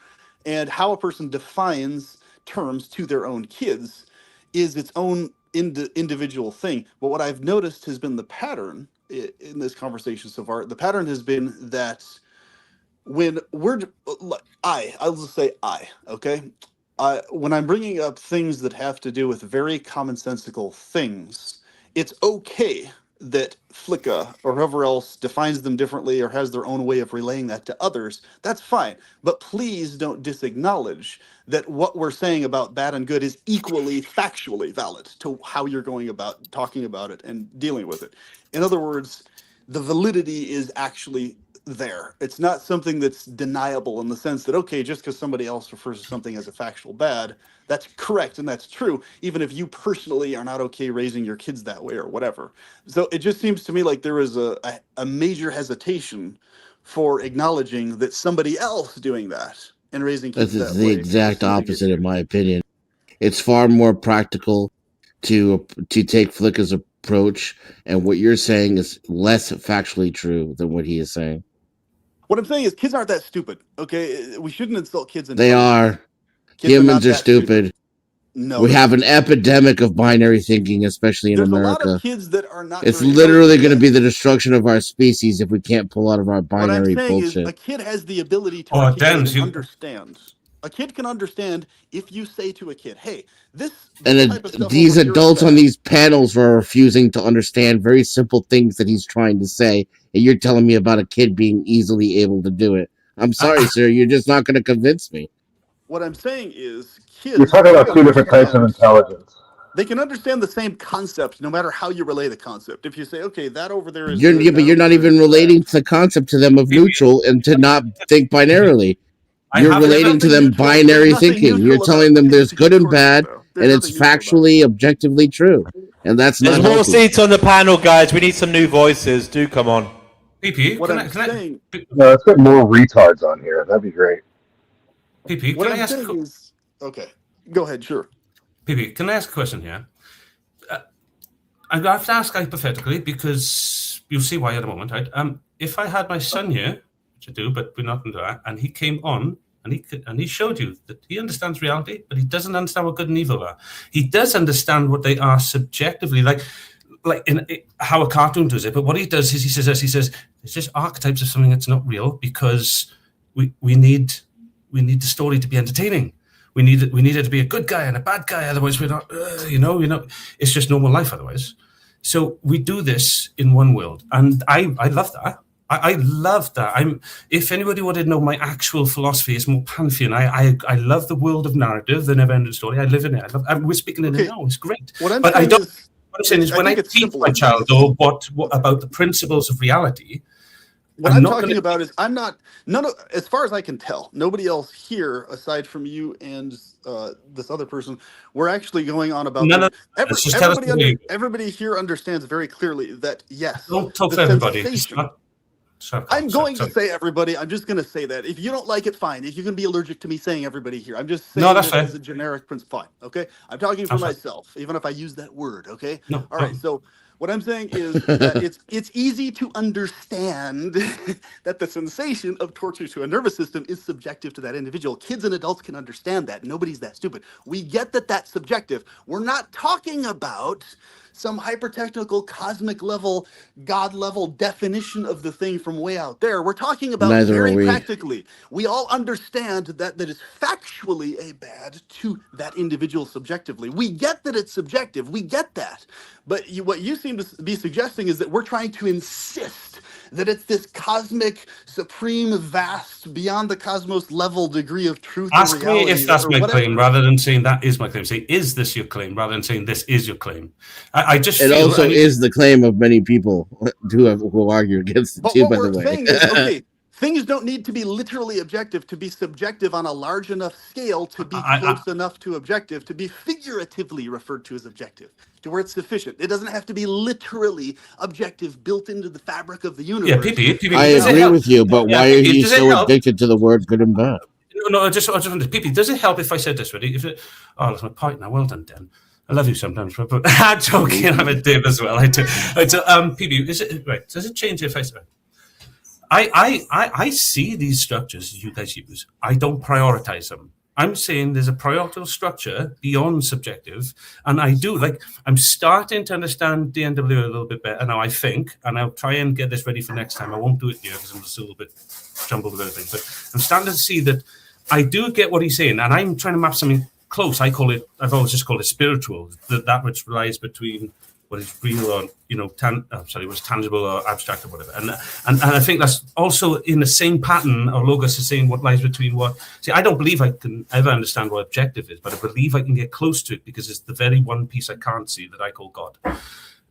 and how a person defines terms to their own kids is its own individual thing. But what I've noticed has been the pattern in this conversation so far. The pattern has been that when I'll just say okay? When I'm bringing up things that have to do with very commonsensical things, it's okay that Flicka or whoever else defines them differently or has their own way of relaying that to others. That's fine. But please don't disacknowledge that what we're saying about bad and good is equally factually valid to how you're going about talking about it and dealing with it. In other words, the validity is actually there. It's not something that's deniable in the sense that, okay, just because somebody else refers to something as a factual bad, that's correct and that's true, even if you personally are not okay raising your kids that way or whatever. So it just seems to me like there is a major hesitation for acknowledging that somebody else doing that and raising kids that way. That's the exact opposite, in my opinion. It's far more practical to take Flicka's approach, and what you're saying is less factually true than what he is saying. What I'm saying is kids aren't that stupid, okay? We shouldn't insult kids. They are. Humans are stupid. No, we have an epidemic of binary thinking, especially in America. There's a lot of kids that are not. It's literally going to be the destruction of our species if we can't pull out of our binary bullshit. What I'm saying is a kid has the ability to understand. A kid can understand if you say to a kid, hey, this type of stuff these adults on these panels are refusing to understand very simple things that he's trying to say, and you're telling me about a kid being easily able to do it. I'm sorry, sir, you're just not going to convince me. What I'm saying is kids... You're talking about two different types of intelligence. They can understand the same concept no matter how you relay the concept. If you say, okay, that over there is... But you're not even relating the concept to them of neutral and to not think binarily. You're relating to them binary thinking. You're telling them there's good and bad, and it's factually, objectively true. And that's not There's more seats on the panel, guys. We need some new voices. Do come on. PP, what I'm saying... No, let's get more retards on here. That'd be great. PP, what I'm saying is... Okay, go ahead, sure. PP, can I ask a question here? I have to ask hypothetically because you'll see why in a moment, right? If I had my son here, which I do, but we're not into that, and he came on and he showed you that he understands reality, but he doesn't understand what good and evil are. He does understand what they are subjectively, like in how a cartoon does it. But what he does is he says it's just archetypes of something that's not real because we need the story to be entertaining. We need it to be a good guy and a bad guy. Otherwise, we're not. It's just normal life. Otherwise, so we do this in one world, and I love that. I love that. If anybody wanted to know my actual philosophy, it's more pantheon. I love the world of narrative, the never-ending story. I live in it. We're speaking in it now. It's great. What I'm but saying I don't. is, I'm saying is when I teach my child, though, what about the principles of reality. What I'm talking about is as far as I can tell, nobody else here aside from you and this other person, we're actually going on about everybody here understands very clearly that yes, don't talk for everybody. I'm going to say everybody. I'm just going to say that. If you don't like it, fine. If you're going to be allergic to me saying everybody here, I'm just saying that as a generic principle. Fine. Okay. I'm talking for myself, even if I use that word. Okay. No. All right. So what I'm saying is that it's easy to understand that the sensation of torture to a nervous system is subjective to that individual. Kids and adults can understand that. Nobody's that stupid. We get that that's subjective. We're not talking about some hyper-technical, cosmic level, God level definition of the thing from way out there. We're talking about very practically. We all understand that is factually a bad to that individual subjectively. We get that it's subjective. We get that. But what you seem to be suggesting is that we're trying to insist that it's this cosmic, supreme, vast, beyond the cosmos level degree of truth. Ask me if that's my claim, rather than saying that is my claim. Say, is this your claim, rather than saying this is your claim. I just it also is the claim of many people who argue against it too. By the way, saying is, okay, things don't need to be literally objective to be subjective on a large enough scale to be close enough to objective to be figuratively referred to as objective, to where it's sufficient. It doesn't have to be literally objective, built into the fabric of the universe. Yeah, I agree with you, but why are you so addicted to the word good and bad? No, I just wanted PP. Does it help if I said this, really? That's my partner. Well done, Dan. I love you sometimes, but I'm joking. I'm a div as well. I do. PP, is it right? Does it change if I say? I see these structures you guys use. I don't prioritize them. I'm saying there's a priorital structure beyond subjective, and I'm starting to understand DNW a little bit better now, I think, and I'll try and get this ready for next time. I won't do it here because I'm still a little bit jumbled with everything, but I'm starting to see that I do get what he's saying, and I'm trying to map something close. I've always just called it spiritual, that which lies between what is real or what's tangible or abstract or whatever, and I think that's also in the same pattern. Or Logos is saying what lies between what. See, I don't believe I can ever understand what objective is, but I believe I can get close to it because it's the very one piece I can't see that I call God.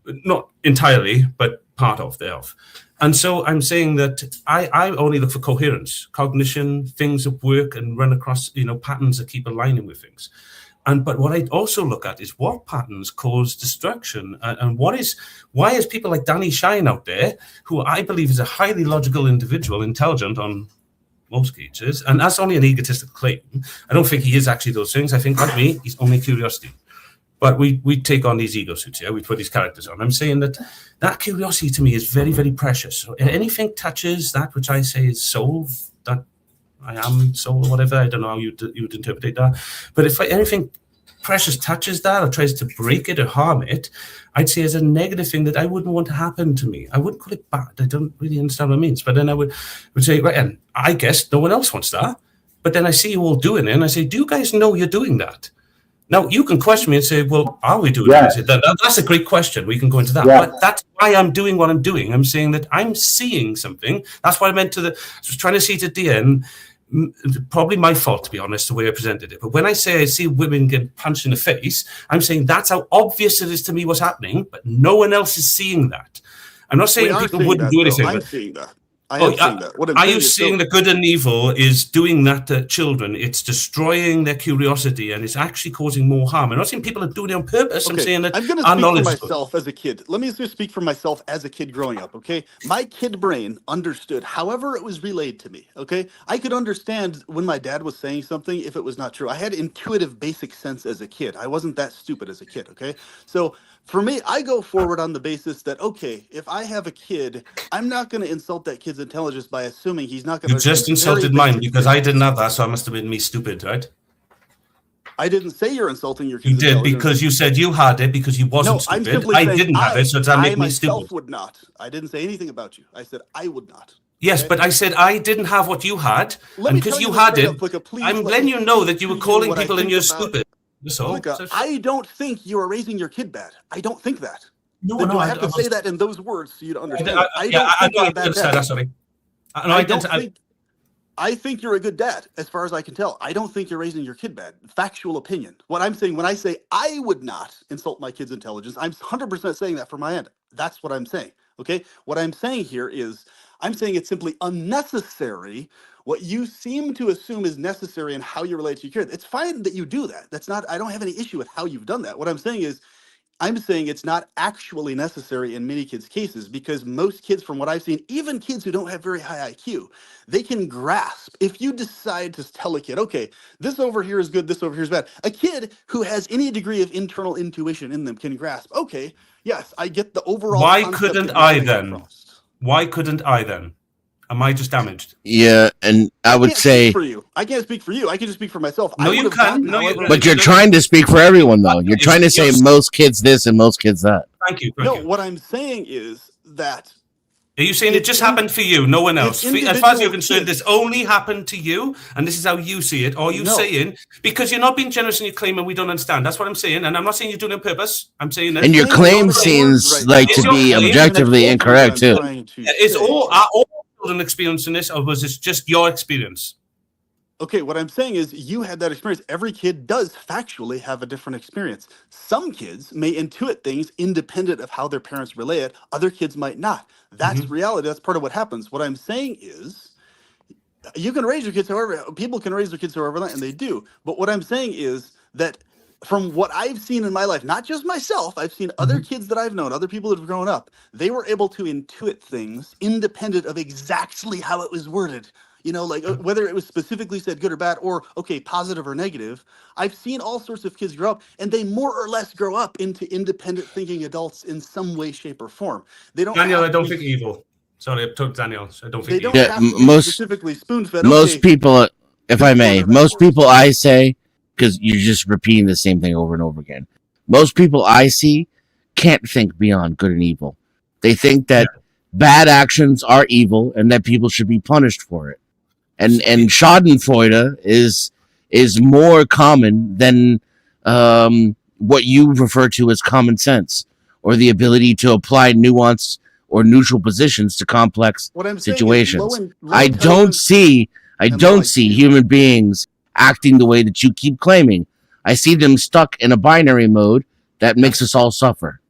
Not entirely, but part of thereof. And so I'm saying that I only look for coherence, cognition, things that work and run across patterns that keep aligning with things. But what I also look at is what patterns cause destruction, and why is people like Danny Shine out there, who I believe is a highly logical individual, intelligent on most cases, and that's only an egotistical claim. I don't think he is actually those things. I think, like me, he's only curiosity. But we take on these ego suits, we put these characters on. I'm saying that curiosity to me is very, very precious. So anything touches that which I say is soul, that I am soul or whatever, I don't know how you'd interpret that. But if anything precious touches that or tries to break it or harm it, I'd say as a negative thing that I wouldn't want to happen to me. I wouldn't call it bad. I don't really understand what it means. But then I would say, right, and I guess no one else wants that. But then I see you all doing it, and I say, do you guys know you're doing that? Now, you can question me and say, well, are we doing it? That's a great question. We can go into that. Yeah. But that's why I'm doing what I'm doing. I'm saying that I'm seeing something. That's what I meant I was trying to see to DN. Probably my fault, to be honest, the way I presented it. But when I say I see women get punched in the face, I'm saying that's how obvious it is to me what's happening, but no one else is seeing that. I'm not saying people wouldn't do anything. I'm seeing that. I am seeing that. What are you seeing the good and evil is doing that to children? It's destroying their curiosity and it's actually causing more harm. I'm not saying people are doing it on purpose. I'm saying that I'm going to speak for myself as a kid. Let me just speak for myself as a kid growing up, okay? My kid brain understood however it was relayed to me, okay? I could understand when my dad was saying something if it was not true. I had intuitive basic sense as a kid. I wasn't that stupid as a kid, okay? So for me, I go forward on the basis that, okay, if I have a kid, I'm not going to insult that kid's intelligence by assuming he's not going to. You just insulted mine because I didn't have that, so I must have been me stupid, right? I didn't say you're insulting your kid's intelligence. You did because you said you had it because you wasn't stupid. I'm simply I didn't have it, so that made me stupid. I myself would not. I didn't say anything about you. I said I would not. Yes, but I said I didn't have what you had, and because you had it, I'm letting you know that you were calling people and you're stupid. So, I don't think you are raising your kid bad. I don't think that. No, do I have to say that in those words for you to understand? I don't understand that. Sorry. I don't think. I think you're a good dad, as far as I can tell. I don't think you're raising your kid bad. Factual opinion. What I'm saying, when I say I would not insult my kid's intelligence, I'm 100% saying that from my end. That's what I'm saying. Okay? What I'm saying here is, I'm saying it's simply unnecessary. What you seem to assume is necessary in how you relate to your kid. It's fine that you do that. That's not, I don't have any issue with how you've done that. What I'm saying is, I'm saying it's not actually necessary in many kids' cases, because most kids, from what I've seen, even kids who don't have very high IQ, they can grasp. If you decide to tell a kid, okay, this over here is good, this over here is bad, a kid who has any degree of internal intuition in them can grasp, okay, yes, I get the overall Why concept couldn't that you're I getting then? across. Why couldn't I then? Am I just damaged? Yeah, and I would can't say speak for you. I can't speak for you. I can just speak for myself. No, I would you have can. gotten No, you- however. but you're trying to speak for everyone, though. You're trying to say Yes. most kids this and most kids that. Thank you. No, what I'm saying is that. Are you saying it just happened for you, no one else? it's As far as you're individual concerned, kids. this only happened to you, and this is how you see it? Or are you No. saying, because you're not being generous and you're claiming we don't understand? That's what I'm saying, and I'm not saying you're doing it on purpose. I'm saying that. And your claim seems like to be objectively incorrect, too. Is all children experiencing this, or was this just your experience? Okay, what I'm saying is you had that experience. Every kid does factually have a different experience. Some kids may intuit things independent of how their parents relay it. Other kids might not. That's reality. That's part of what happens. What I'm saying is you can raise your kids however, people can raise their kids however, and they do. But what I'm saying is that from what I've seen in my life, not just myself, I've seen other kids that I've known, other people that have grown up, they were able to intuit things independent of exactly how it was worded. You know, like whether it was specifically said good or bad, or okay, positive or negative. I've seen all sorts of kids grow up, and they more or less grow up into independent thinking adults in some way, shape, or form. They don't. Daniel, have I don't to be- think evil. Sorry, I told Daniel. I don't think They evil. don't have to be specifically spoon-fed. Most Okay, people, if I may, most people I say, because you're just repeating the same thing over and over again. Most people I see can't think beyond good and evil. They think that bad actions are evil and that people should be punished for it. And Schadenfreude is more common than what you refer to as common sense, or the ability to apply nuance or neutral positions to complex what I'm saying is situations. low I don't see human beings acting the way that you keep claiming. I see them stuck in a binary mode that makes us all suffer.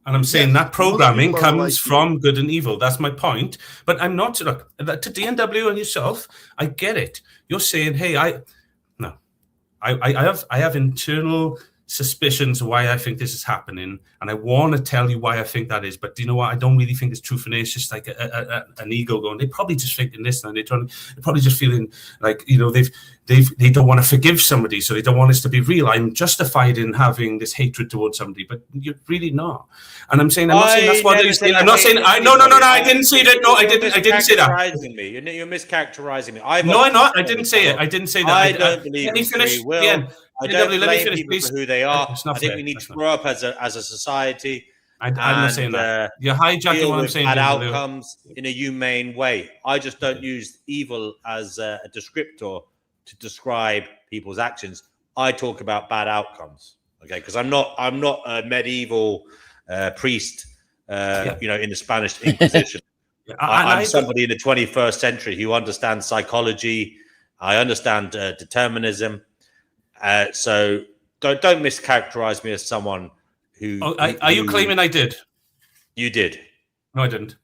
And I'm saying that programming comes from good and evil. That's my point. But I'm not, look, to DNW and yourself, I get it. You're saying, hey, I have internal suspicions of why I think this is happening, and I want to tell you why I think that is. But do you know what? I don't really think it's true for me. It's just like an ego going. They're probably just thinking this, and they're probably just feeling like, you know, they don't want to forgive somebody, so they don't want us to be real. I'm justified in having this hatred towards somebody, but you're really not. And I'm saying, I'm not saying that's what they're saying. I'm not saying no. I didn't say that. No, I didn't say that. You're mischaracterizing me. No, I'm not. I didn't say it. I didn't say that. I don't believe in free will. Again. I don't let me blame finish, people please. for who they are. It's not I think fair. we need to grow up as a society. I'm not saying that. You're hijacking deal what I'm with saying. bad outcomes in a humane way. I just don't use evil as a descriptor to describe people's actions. I talk about bad outcomes. Okay, because I'm not a medieval priest. You know, in the Spanish Inquisition. I'm somebody in the 21st century who understands psychology. I understand determinism. So don't mischaracterize me as someone who. Are you claiming I did? You did. No, I didn't.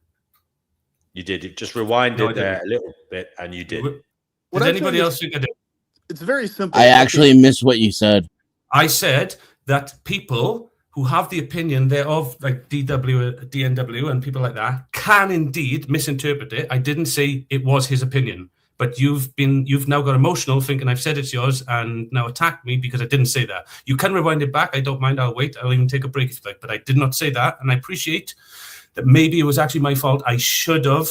You did. You just rewinded there a little bit, and you did. Did anybody else think I did? It's very simple. I actually missed what you said. I said that people who have the opinion thereof, like DNW and people like that, can indeed misinterpret it. I didn't say it was his opinion. But you've now got emotional thinking I've said it's yours and now attacked me because I didn't say that. You can rewind it back. I don't mind. I'll wait. I'll even take a break if you like. But I did not say that. And I appreciate that maybe it was actually my fault. I should have.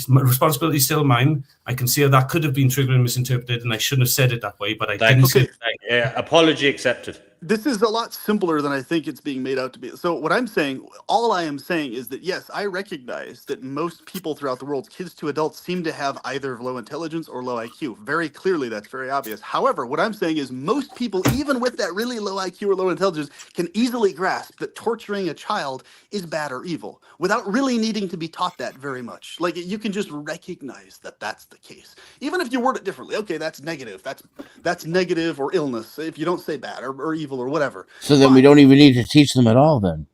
My responsibility is still mine. I can see how that could have been triggered and misinterpreted, and I shouldn't have said it that way. But I didn't say that. Yeah, apology accepted. this is a lot simpler than I think it's being made out to be. So what I'm saying, all I am saying is that yes, I recognize that most people throughout the world, kids to adults, seem to have either low intelligence or low IQ. Very clearly, that's very obvious. However, what I'm saying is most people, even with that really low IQ or low intelligence, can easily grasp that torturing a child is bad or evil without really needing to be taught that very much. Like you can just recognize that that's the case. Even if you word it differently, okay, that's negative. That's negative or illness. If you don't say bad or evil or whatever. So then we don't even need to teach them at all then.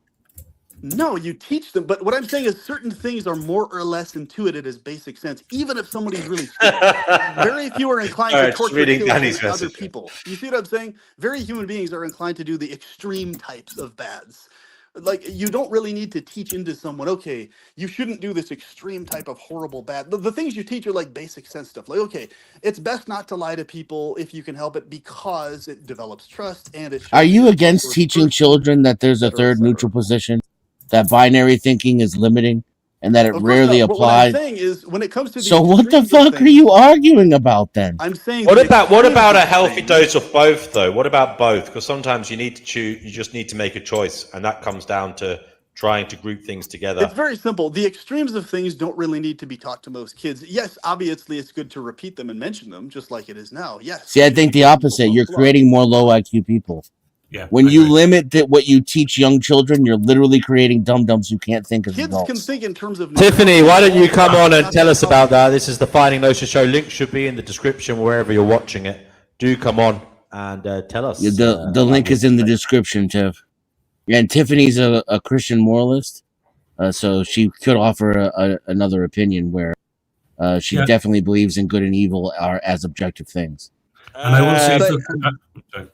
No, you teach them, but what I'm saying is certain things are more or less intuited as basic sense, even if somebody's really stupid. Very few are inclined to torture, kill, and other people. You see what I'm saying? Very human beings are inclined to do the extreme types of bads. Like, you don't really need to teach into someone, okay, you shouldn't do this extreme type of horrible bad. The things you teach are like basic sense stuff. Like, okay, it's best not to lie to people if you can help it because it develops trust and it shows. Are you against teaching children that there's a third neutral position, that binary thinking is limiting, and that it rarely applies? What I'm saying is, when it comes to so what the fuck are you arguing about then? I'm saying. What about a healthy dose of both, though? What about both? Because sometimes you need to choose. You just need to make a choice, and that comes down to trying to group things together. It's very simple. The extremes of things don't really need to be taught to most kids. Yes, obviously, it's good to repeat them and mention them, just like it is now. Yes. See, I think the opposite. You're creating more low IQ people. Yeah. When you limit what you teach young children, you're literally creating dum-dums who can't think as Kids adults. can think in terms of. Tiffany, why don't you come on and tell us about that? This is the Finding Gnosis show. Link should be in the description wherever you're watching it. Do come on and tell us. Yeah, the link is in the description, Tiff. Yeah, and Tiffany's a Christian moralist, so she could offer another opinion where she definitely believes in good and evil are as objective things. And I will say,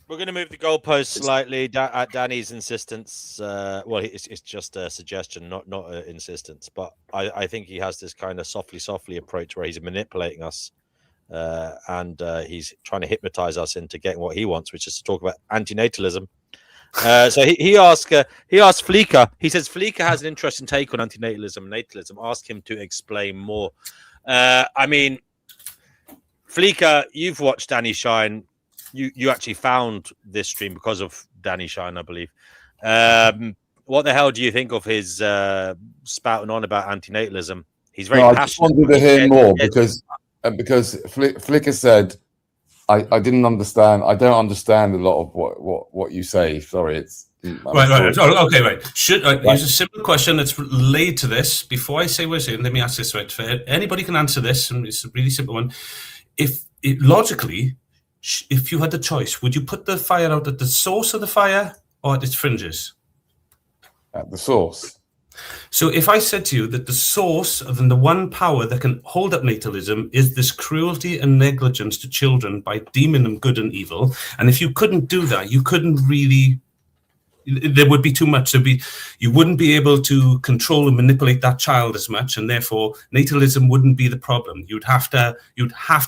we're going to move the goalpost slightly at Danny's insistence. Well, it's just a suggestion, not an insistence. But I think he has this kind of softly approach where he's manipulating us, and he's trying to hypnotize us into getting what he wants, which is to talk about antinatalism. So he asked Fleeker. He says Fleeker has an interesting take on antinatalism and natalism. Ask him to explain more. I mean, Fleeker, you've watched Danny Shine. You actually found this stream because of Danny Shine, I believe. What the hell do you think of his spouting on about antinatalism? He's very passionate. I just wanted to hear more because Flicker said I didn't understand. I don't understand a lot of what you say. Sorry, it's right. Oh, okay, right. Here's a simple question that's related to this. Before I say what I say, let me ask this right. Anybody can answer this, and it's a really simple one. Logically, if you had the choice, would you put the fire out at the source of the fire or at its fringes? At the source. So if I said to you that the source and the one power that can hold up natalism is this cruelty and negligence to children by deeming them good and evil, and if you couldn't do that, you couldn't really, there would be too much. You wouldn't be able to control and manipulate that child as much, and therefore natalism wouldn't be the problem. You'd have to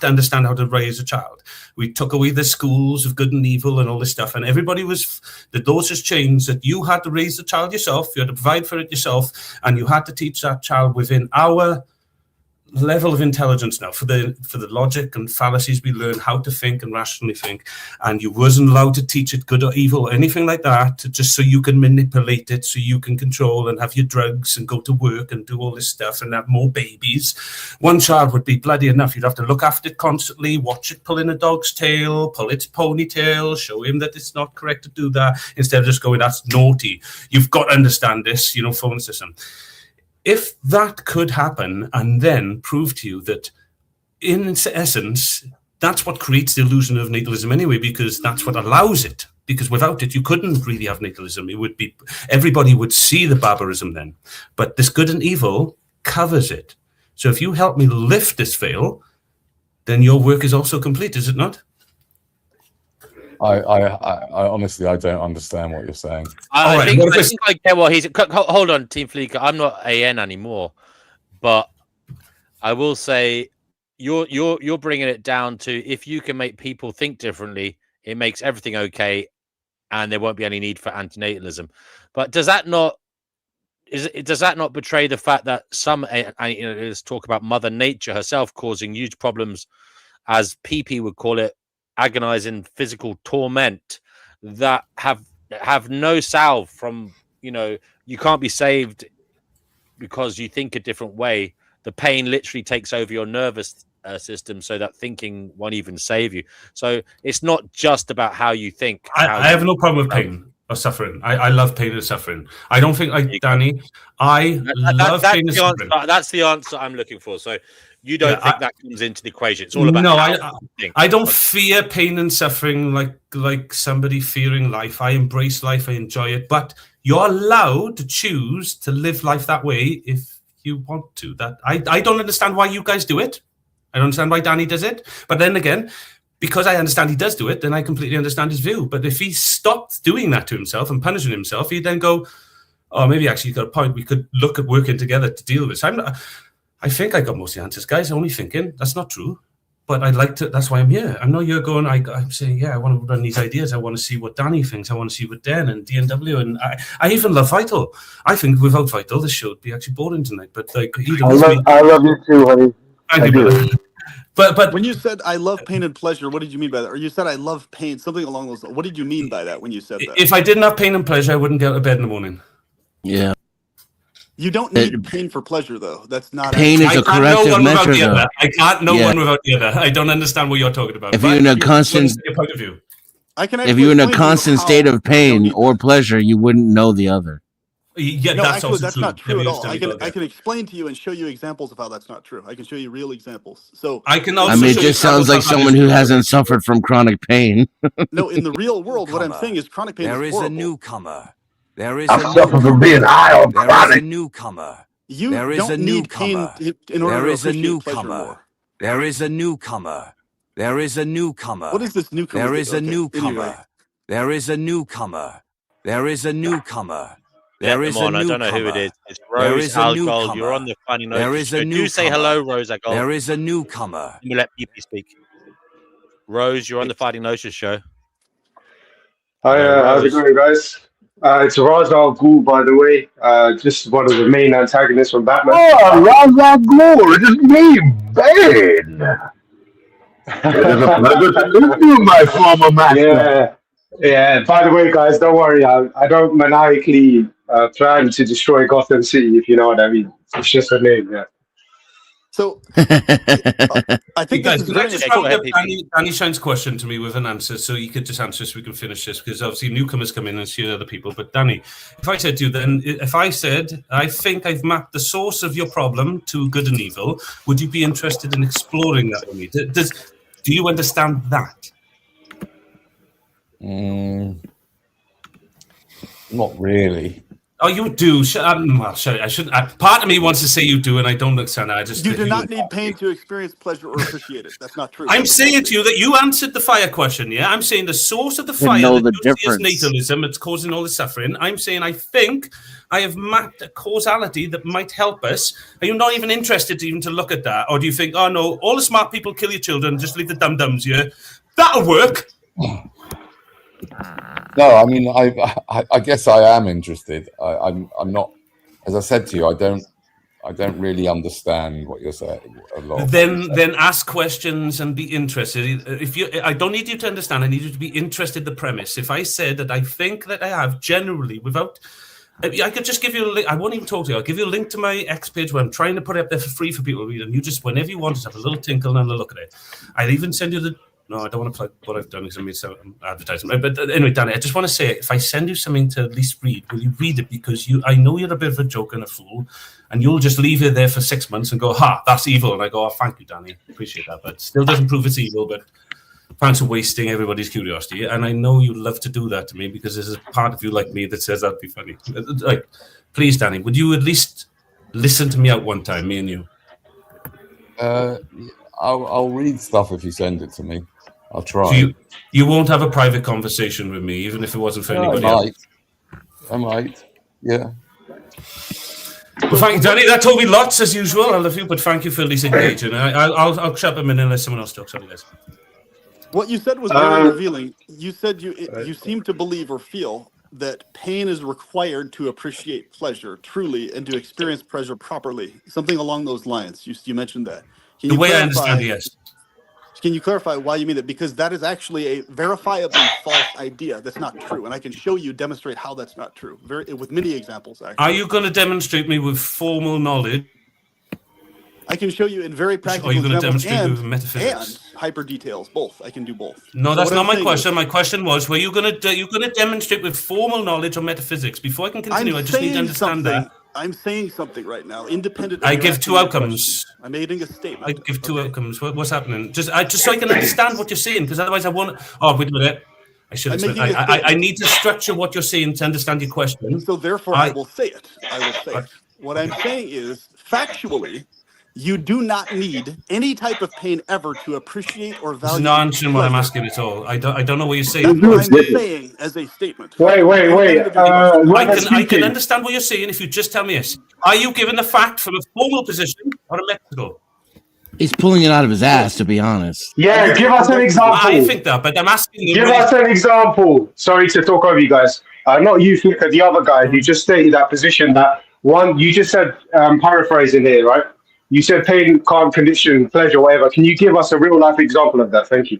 understand how to raise a child. We took away the schools of good and evil and all this stuff, and the doors just changed that you had to raise the child yourself, you had to provide for it yourself, and you had to teach that child within our level of intelligence now for the logic and fallacies we learn how to think and rationally think, and you wasn't allowed to teach it good or evil or anything like that, just so you can manipulate it, so you can control and have your drugs and go to work and do all this stuff and have more babies. One child would be bloody enough. You'd have to look after it constantly, watch it pulling a dog's tail, pull its ponytail, show him that it's not correct to do that, instead of just going, that's naughty. You've got to understand this, phone system. If that could happen and then prove to you that in essence, that's what creates the illusion of natalism anyway, because that's what allows it. Because without it, you couldn't really have natalism. It would be, everybody would see the barbarism then. But this good and evil covers it. So if you help me lift this veil, then your work is also complete, is it not? I honestly, I don't understand what you're saying. I think I get what he's. Hold on, Team Fleeker. I'm not AN anymore, but I will say you're bringing it down to if you can make people think differently, it makes everything okay, and there won't be any need for antinatalism. But does that not betray the fact that some let's talk about Mother Nature herself causing huge problems, as PP would call it, agonizing physical torment, that have no salve from, you can't be saved because you think a different way. The pain literally takes over your nervous system, so that thinking won't even save you. So it's not just about how you think. I have no problem with pain or suffering. I love pain and suffering. I don't think like Danny. I love pain and suffering. That's the answer I'm looking for. So you don't think that comes into the equation? It's all about I don't fear pain and suffering like somebody fearing life. I embrace life. I enjoy it. But you're allowed to choose to live life that way if you want to. That I don't understand why you guys do it. I don't understand why Danny does it. But then again, because I understand he does do it, then I completely understand his view. But if he stopped doing that to himself and punishing himself, he'd then go, oh, maybe actually he's got a point. We could look at working together to deal with this. I think I got most of the answers, guys. Only thinking. That's not true. But I'd like to, that's why I'm here. I know you're going, I'm saying, yeah, I want to run these ideas. I want to see what Danny thinks. I want to see what Dan and DNW. And I even love Vital. I think without Vital, this show would be actually boring tonight. But like, I love you too, honey. Thank you, brother. But when you said I love pain and pleasure, what did you mean by that? Or you said I love pain, something along those lines. What did you mean by that when you said that? If I didn't have pain and pleasure, I wouldn't get out of bed in the morning. Yeah. You don't need pain for pleasure, though. That's not pain is a corrective measure. Though. I can't know one without the other. I don't understand what you're talking about. If you're in a constant, point of view. If you're in a constant state of pain or pleasure, you wouldn't know the other. Yeah, no, that's actually, that's true. not true at all. I can explain to you and show you examples of how that's not true. I can show you real examples. So I can also. I mean, it just sounds like someone who hasn't suffered from chronic pain. No, in the real world, what I'm saying is chronic pain is horrible. There is a newcomer. There is I suffer from being high on There chronic. is a newcomer. You there is don't a need newcomer. pain in order there to is a appreciate pleasure newcomer. more. There is a newcomer. There is a newcomer. What is this newcomer? There is a Okay, newcomer. anyway. There is a newcomer. There is a newcomer. There is a I newcomer. don't know who it is. It's There Rose is a Algold. newcomer. You're on the Funny Notes. There is a Do say newcomer. hello, Rose Algold. There is a newcomer. You let people speak. Rose, you're on the Fighting Notions show. Hi, how's it going, guys? It's Ra's al Ghul, by the way. Just one of the main antagonists from Batman. Oh, Ra's al Ghul! It is me, Bane! It is a pleasure to meet you, my former master. Yeah. By the way, guys, don't worry. I don't maniacally plan to destroy Gotham City, if you know what I mean. It's just a name, yeah. So, I think guys, this is can I very just round up Danny Shine's question to me with an answer, so you could just answer so we can finish this, because obviously newcomers come in and see other people. But Danny, if I said to you then, if I said, I think I've mapped the source of your problem to good and evil, would you be interested in exploring that with me? Do you understand that? Not really. Oh, you do. Well, sorry, I shouldn't. Part of me wants to say you do, and I don't understand. You do not need pain to experience pleasure or appreciate it. That's not true. I'm saying to you that you answered the fire question, yeah? I'm saying the source of the fire that you see is natalism, it's causing all the suffering. I'm saying I think I have mapped a causality that might help us. Are you not even interested even to look at that? Or do you think, oh no, all the smart people kill your children, just leave the dum-dums here? That'll work. No, I mean, I guess I am interested. I'm not, as I said to you, I don't really understand what you're saying a lot. Then ask questions and be interested. I don't need you to understand. I need you to be interested in the premise. If I said that I think that I have generally, without, I could just give you a link. I won't even talk to you. I'll give you a link to my X page where I'm trying to put it up there for free for people to read. And you just, whenever you want, just have a little tinkle and a look at it. I'll even send you the. No, I don't want to plug what I've done because I made some advertisement. But anyway, Danny, I just want to say, if I send you something to at least read, will you read it? Because I know you're a bit of a joke and a fool, and you'll just leave it there for 6 months and go, ha, that's evil. And I go, oh, thank you, Danny. Appreciate that. But still doesn't prove it's evil, but thanks for wasting everybody's curiosity. And I know you'd love to do that to me because there's a part of you like me that says that'd be funny. Like, please, Danny, would you at least listen to me out one time, me and you? I'll read stuff if you send it to me. I'll try. So you won't have a private conversation with me, even if it wasn't for anybody else? I might. Yeah. Well, thank you, Danny. That told me lots, as usual. I love you, but thank you for at least engaging. I'll shut up a minute unless someone else talks. Sorry, guys. What you said was very revealing. You said you seem to believe or feel that pain is required to appreciate pleasure truly and to experience pleasure properly. Something along those lines. You mentioned that. The way I understand it, yes. Can you clarify why you mean that? Because that is actually a verifiably false idea. That's not true, and I can show you, demonstrate how that's not true, with many examples. Actually, are you going to demonstrate me with formal knowledge? I can show you in very practical examples and hyper details. Both. I can do both. No, so that's not my question. My question was, were you going to demonstrate with formal knowledge or metaphysics? Before I can continue, I just need to understand that. I'm saying something right now, independent. I give two outcomes. I'm making a statement. I give two outcomes. What's happening? Just so I can understand what you're saying, because otherwise I won't. Oh, wait a minute. I should. I need to structure what you're saying to understand your question. So therefore, I will say it. What I'm saying is, factually, you do not need any type of pain ever to appreciate or value. It's not answering what I'm asking at all. I don't know what you're saying. That's what I'm saying as a statement. Wait. I can understand what you're saying if you just tell me this. Are you giving the fact from a formal position or a metaphysical? He's pulling it out of his ass, to be honest. Yeah, give us an example. I think that, but I'm asking you. Give us an example. Sorry to talk over you guys. Not you, Flicker, the other guy who just stated that position. That one, you just said, paraphrasing here, right? You said pain can't condition pleasure, whatever. Can you give us a real life example of that? Thank you.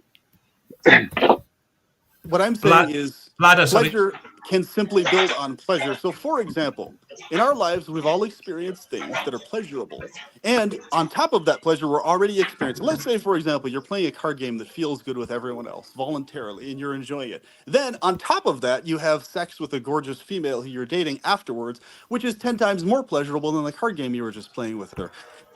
What I'm saying is pleasure can simply build on pleasure. So, for example, in our lives, we've all experienced things that are pleasurable. And on top of that pleasure, we're already experiencing. Let's say, for example, you're playing a card game that feels good with everyone else voluntarily, and you're enjoying it. Then, on top of that, you have sex with a gorgeous female who you're dating afterwards, which is 10 times more pleasurable than the card game you were just playing with her.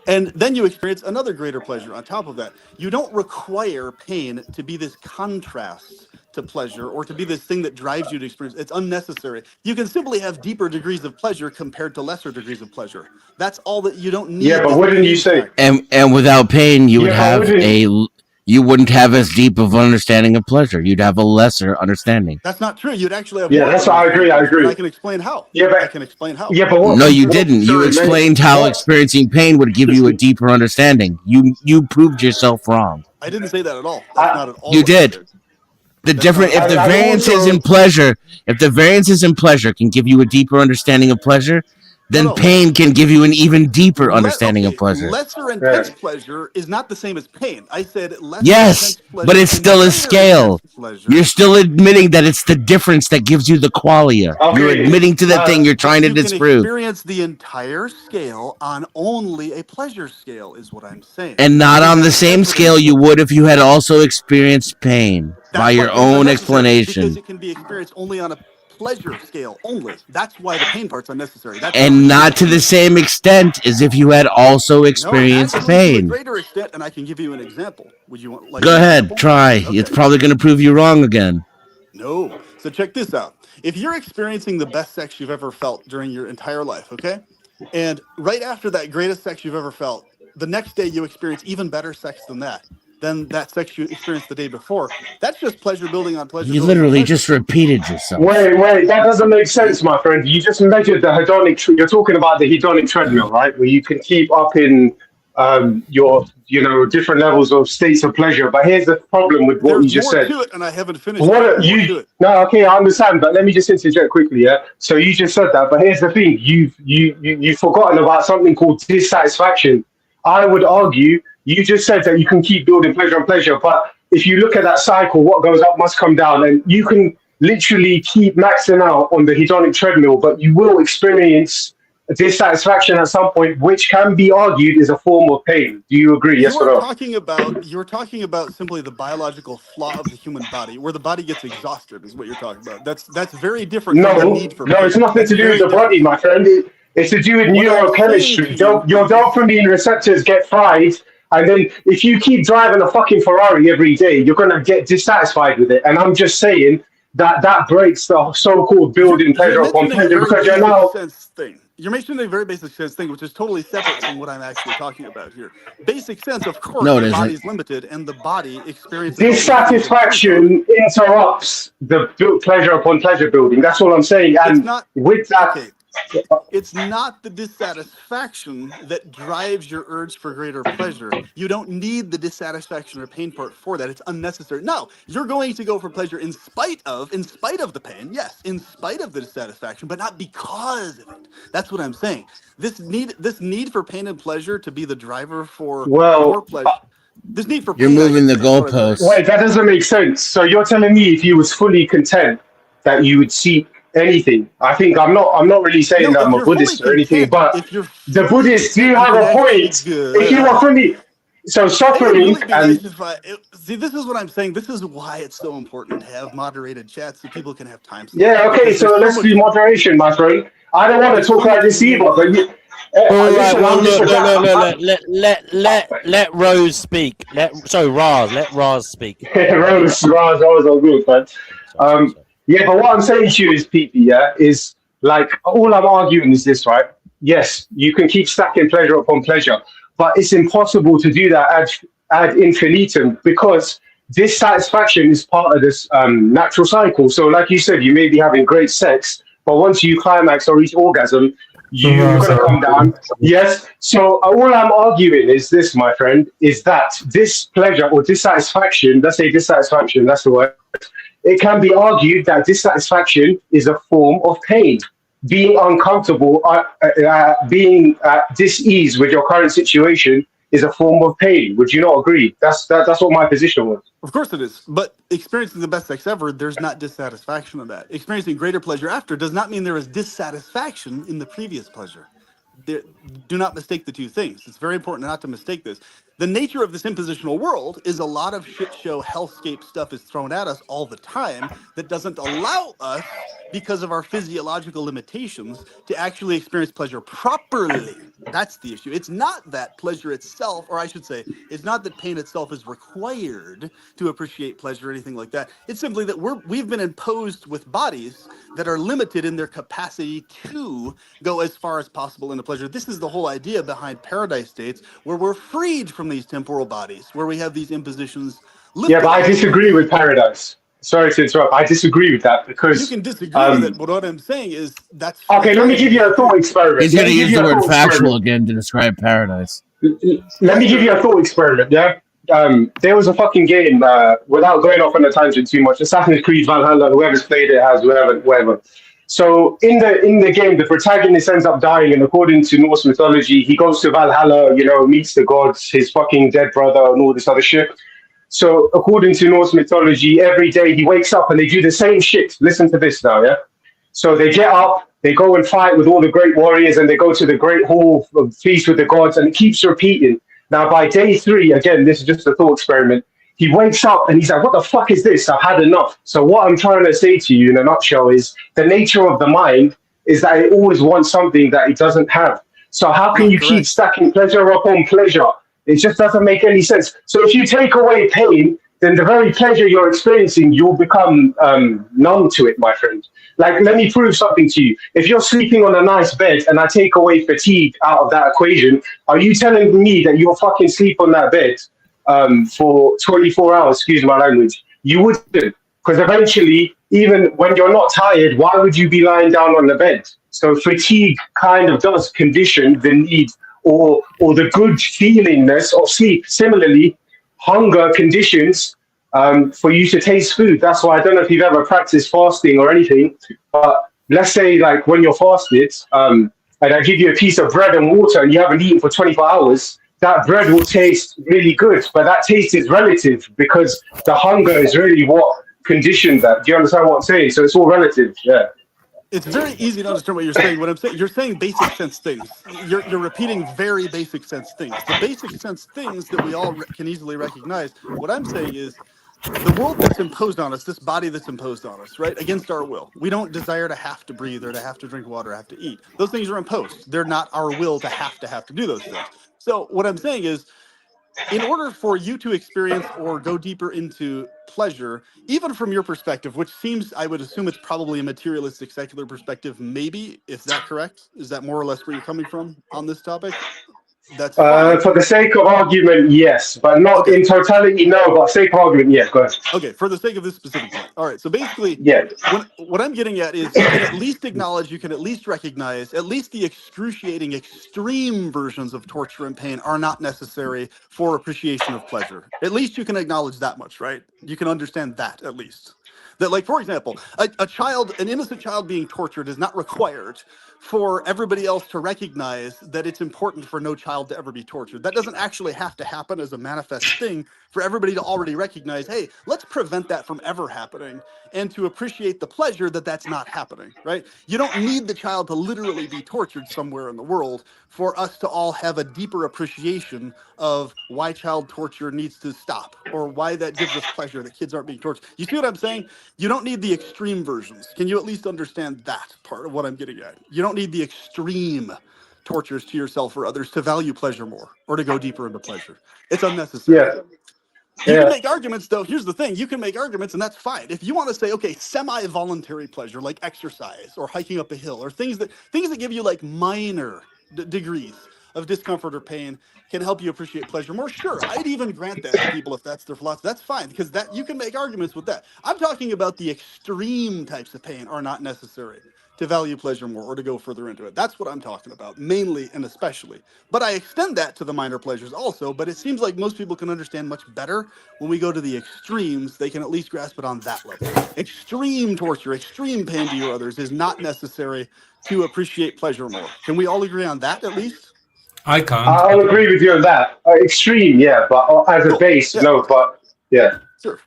And then you experience another greater pleasure on top of that. You don't require pain to be this contrast to pleasure or to be this thing that drives you to experience. It's unnecessary. You can simply have deeper degrees of pleasure compared to lesser degrees of pleasure. That's all that you don't need. Yeah, but wouldn't you say? And without pain, you would have you wouldn't have as deep of understanding of pleasure. You'd have a lesser understanding. That's not true. You'd actually have. Yeah, that's. I agree. I can explain how. Yeah, but I can explain how. Yeah, but no, you didn't. You explained how experiencing pain would give you a deeper understanding. You proved yourself wrong. I didn't say that at all. That's not at all. You did. The different if the variances in pleasure, if the variances in pleasure can give you a deeper understanding of pleasure, then pain can give you an even deeper understanding of pleasure. Lesser intense pleasure is not the same as pain. I said lesser yes, but it's still a scale. You're still admitting that it's the difference that gives you the qualia. Okay. You're admitting to the thing you're trying to disprove. You can experience the entire scale on only a pleasure scale, is what I'm saying. And not on the same scale you would if you had also experienced pain by your own explanation. Because it can be experienced only on a pleasure scale only. That's why the pain part's unnecessary. That's and not to the same extent as if you had also experienced pain. To a greater extent, and I can give you an example. Would you want? Go ahead, try. Okay. It's probably going to prove you wrong again. No. So check this out. If you're experiencing the best sex you've ever felt during your entire life, okay, and right after that greatest sex you've ever felt, the next day you experience even better sex than that sex you experienced the day before. That's just pleasure building on pleasure. You literally just repeated yourself. Wait, that doesn't make sense, my friend. You just measured the hedonic. You're talking about the hedonic treadmill, right? Where you can keep up in your, different levels of states of pleasure. But here's the problem with what you just said. To it, and I haven't finished. No, okay, I understand, but let me just interject quickly. Yeah. So you just said that, but here's the thing: you've forgotten about something called dissatisfaction. I would argue. You just said that you can keep building pleasure on pleasure, but if you look at that cycle, what goes up must come down, and you can literally keep maxing out on the hedonic treadmill, but you will experience dissatisfaction at some point, which can be argued is a form of pain. Do you agree? Yes or no? You're talking about simply the biological flaw of the human body, where the body gets exhausted, is what you're talking about. That's very different. No, it's nothing to do with the body, my friend. It's to do with neurochemistry. Your dopamine receptors get fried. And then if you keep driving a fucking Ferrari every day, you're going to get dissatisfied with it. And I'm just saying that breaks the so-called building pleasure upon pleasure because you're now... You're mentioning a very basic sense thing, which is totally separate from what I'm actually talking about here. Basic sense, of course, the body's limited and the body experiences... Dissatisfaction interrupts the pleasure upon pleasure building. That's all I'm saying. And with that... Okay. It's not the dissatisfaction that drives your urge for greater pleasure. You don't need the dissatisfaction or pain part for that. It's unnecessary. No, you're going to go for pleasure in spite of the pain. Yes, in spite of the dissatisfaction, but not because of it. That's what I'm saying. This need for pain and pleasure to be the driver for more pleasure. This need for You're pain, moving the is what I'm saying. goalposts. Wait, that doesn't make sense. So you're telling me if you was fully content that you would seek anything? I think I'm not really saying No, that if I'm a you're fully Buddhist or anything, content, but if you're the fully Buddhists do content, you have can a actually point. If you are fully so it would suffering really be nice and if see, this is what I'm saying. This is why it's so important to have moderated chats so people can have time slots, yeah, okay, because so there's so let's much do moderation, my friend. I don't want to there's talk so like much this either, but you, All right. listen, Well, I'm just look, a look, guy. look, look, let Rose speak. Raz. Let Raz speak. Rose all good, man. Yeah, but what I'm saying to you is, PP, yeah, is like all I'm arguing is this, right? Yes, you can keep stacking pleasure upon pleasure, but it's impossible to do that ad infinitum because dissatisfaction is part of this natural cycle. So, like you said, you may be having great sex, but once you climax or reach orgasm, you're gonna come down. Yes. So all I'm arguing is this, my friend, is that this pleasure or dissatisfaction, let's say dissatisfaction, that's the word, it can be argued that dissatisfaction is a form of pain. Being uncomfortable, being at dis-ease with your current situation is a form of pain. Would you not agree? That's what my position was. Of course it is. But experiencing the best sex ever, there's not dissatisfaction in that. Experiencing greater pleasure after does not mean there is dissatisfaction in the previous pleasure. There, do not mistake the two things. It's very important not to mistake this. The nature of this impositional world is a lot of shit show hellscape stuff is thrown at us all the time that doesn't allow us, because of our physiological limitations, to actually experience pleasure properly. That's the issue. It's not that pleasure itself, or I should say, it's not that pain itself is required to appreciate pleasure or anything like that. It's simply that we've been imposed with bodies that are limited in their capacity to go as far as possible into pleasure. This is the whole idea behind paradise states, where we're freed from these temporal bodies, where we have these impositions Yeah, lifted but I off of disagree us. with paradise. Sorry to interrupt. I disagree with that You because can disagree with it, um, but what I'm saying is that's okay, let me fine to give you a disagree. thought experiment. He's Let going to me give use you the a word thought factual experiment. again to describe paradise. Let me give you a thought experiment. Yeah, there was a fucking game. Without going off on a tangent too much, Assassin's Creed Valhalla. Whoever's played it has whatever. So in the game, the protagonist ends up dying, and according to Norse mythology, he goes to Valhalla. You know, meets the gods, his fucking dead brother, and all this other shit. So according to Norse mythology, every day he wakes up and they do the same shit. Listen to this now, yeah. So they get up, they go and fight with all the great warriors, and they go to the great hall of feast with the gods, and it keeps repeating. Now, by day 3, again, this is just a thought experiment. He wakes up and he's like, "What the fuck is this? I've had enough." So, what I'm trying to say to you in a nutshell is the nature of the mind is that it always wants something that it doesn't have. So, how can you keep stacking pleasure upon pleasure? It just doesn't make any sense. So, if you take away pain, then the very pleasure you're experiencing, you'll become numb to it, my friend. Like, let me prove something to you. If you're sleeping on a nice bed and I take away fatigue out of that equation, are you telling me that you'll fucking sleep on that bed for 24 hours? Excuse my language. You wouldn't, because eventually, even when you're not tired, why would you be lying down on the bed? So fatigue kind of does condition the need or the good feelingness of sleep. Similarly, hunger conditions for you to taste food. That's why I don't know if you've ever practiced fasting or anything, but let's say like when you're fasted, and I give you a piece of bread and water and you haven't eaten for 24 hours, that bread will taste really good, but that taste is relative because the hunger is really what conditioned that. Do you understand what I'm saying? So it's all relative. Yeah. It's very easy to understand what you're saying. What I'm saying, you're saying basic sense things. You're repeating very basic sense things. The basic sense things that we all can easily recognize. What I'm saying is the world that's imposed on us, this body that's imposed on us, right, against our will. We don't desire to have to breathe or to have to drink water or have to eat. Those things are imposed. They're not our will to have to do those things. So what I'm saying is, in order for you to experience or go deeper into pleasure, even from your perspective, which seems, I would assume it's probably a materialistic, secular perspective, maybe, is that correct? Is that more or less where you're coming from on this topic? That's fine. For the sake of argument, yes, but not in totality, no, but for the sake of argument, yes, go ahead. Okay, for the sake of this specific point. All right, so basically, yeah. What I'm getting at is you can at least acknowledge, you can at least recognize, at least the excruciating, extreme versions of torture and pain are not necessary for appreciation of pleasure. At least you can acknowledge that much, right? You can understand that at least. That, like, for example, an innocent child being tortured is not required for everybody else to recognize that it's important for no child to ever be tortured. That doesn't actually have to happen as a manifest thing for everybody to already recognize, hey, let's prevent that from ever happening, and to appreciate the pleasure that that's not happening, right? You don't need the child to literally be tortured somewhere in the world for us to all have a deeper appreciation of why child torture needs to stop, or why that gives us pleasure that kids aren't being tortured. You see what I'm saying? You don't need the extreme versions. Can you at least understand that part of what I'm getting at? You don't need the extreme tortures to yourself or others to value pleasure more or to go deeper into pleasure. It's unnecessary. Yeah. You Yeah. can make arguments, though. Here's the thing. You can make arguments, and that's fine. If you want to say, okay, semi-voluntary pleasure, like exercise or hiking up a hill, or things that give you like minor degrees of discomfort or pain, can help you appreciate pleasure more. Sure, I'd even grant that to people if that's their philosophy. That's fine, because that you can make arguments with that. I'm talking about the extreme types of pain are not necessary to value pleasure more or to go further into it. That's what I'm talking about, mainly and especially. But I extend that to the minor pleasures also, but it seems like most people can understand much better when we go to the extremes. They can at least grasp it on that level. Extreme torture, extreme pain to you or others is not necessary to appreciate pleasure more. Can we all agree on that at least? I can't. I'll agree with you on that. Extreme, yeah, but as a base, Yeah. no, but yeah. Sure.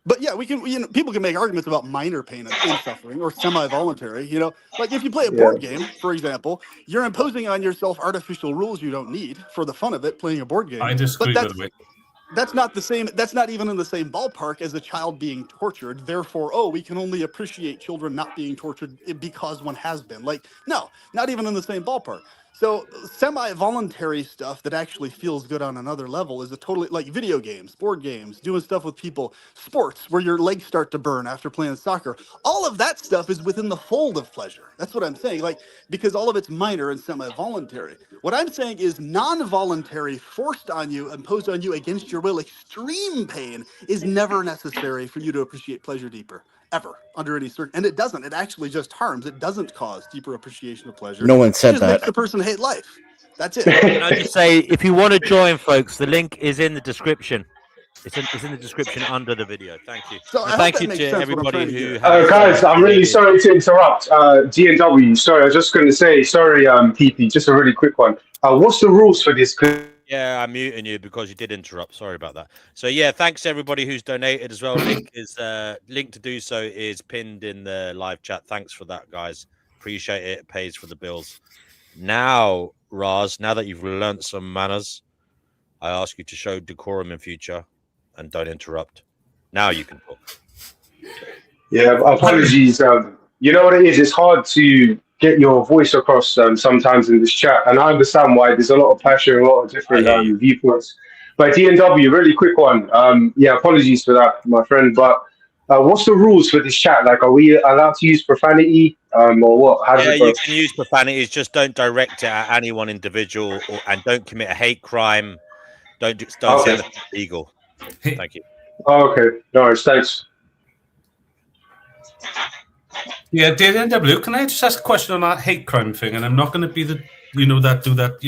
But yeah, people can make arguments about minor pain and suffering or semi-voluntary. Like if you play a Yeah. board game, for example, you're imposing on yourself artificial rules you don't need for the fun of it, playing a board game. I disagree, But by the way. that's not the same. That's not even in the same ballpark as a child being tortured. Therefore, we can only appreciate children not being tortured because one has been. Like, no, not even in the same ballpark. So semi-voluntary stuff that actually feels good on another level is a totally, like, video games, board games, doing stuff with people, sports where your legs start to burn after playing soccer. All of that stuff is within the fold of pleasure. That's what I'm saying. Like, because all of it's minor and semi-voluntary. What I'm saying is non-voluntary, forced on you, imposed on you against your will, extreme pain is never necessary for you to appreciate pleasure deeper. Ever, under any circumstance. And it doesn't. It actually just harms. It doesn't cause deeper appreciation of pleasure. No one said It just that. makes the person hate life. That's it. Can I just say, if you want to join, folks, the link is in the description. It's in the description under the video. Thank you. So And I hope thank that you makes to sense what I'm everybody trying to who get. has. Guys, I'm really sorry to interrupt. G&W, sorry, I was just going to say, sorry, PP, just a really quick one. What's the rules for this? Yeah, I'm muting you because you did interrupt. Sorry about that. So yeah, thanks to everybody who's donated as well. Link to do so is pinned in the live chat. Thanks for that, guys. Appreciate it. It pays for the bills. Now, Raz, now that you've learnt some manners, I ask you to show decorum in future and don't interrupt. Now you can talk. Yeah, apologies. You know what it is? It's hard to get your voice across sometimes in this chat, and I understand why. There's a lot of passion, a lot of different viewpoints. But DNW, really quick one. Yeah, apologies for that, my friend. But what's the rules for this chat? Like, are we allowed to use profanity or what? How does it go? You can use profanities. Just don't direct it at any one individual, and don't commit a hate crime. Don't say anything illegal. Thank you. Oh, okay. No worries. Thanks. Yeah, DNW, can I just ask a question on that hate crime thing? And I'm not going to be the, all that, all that.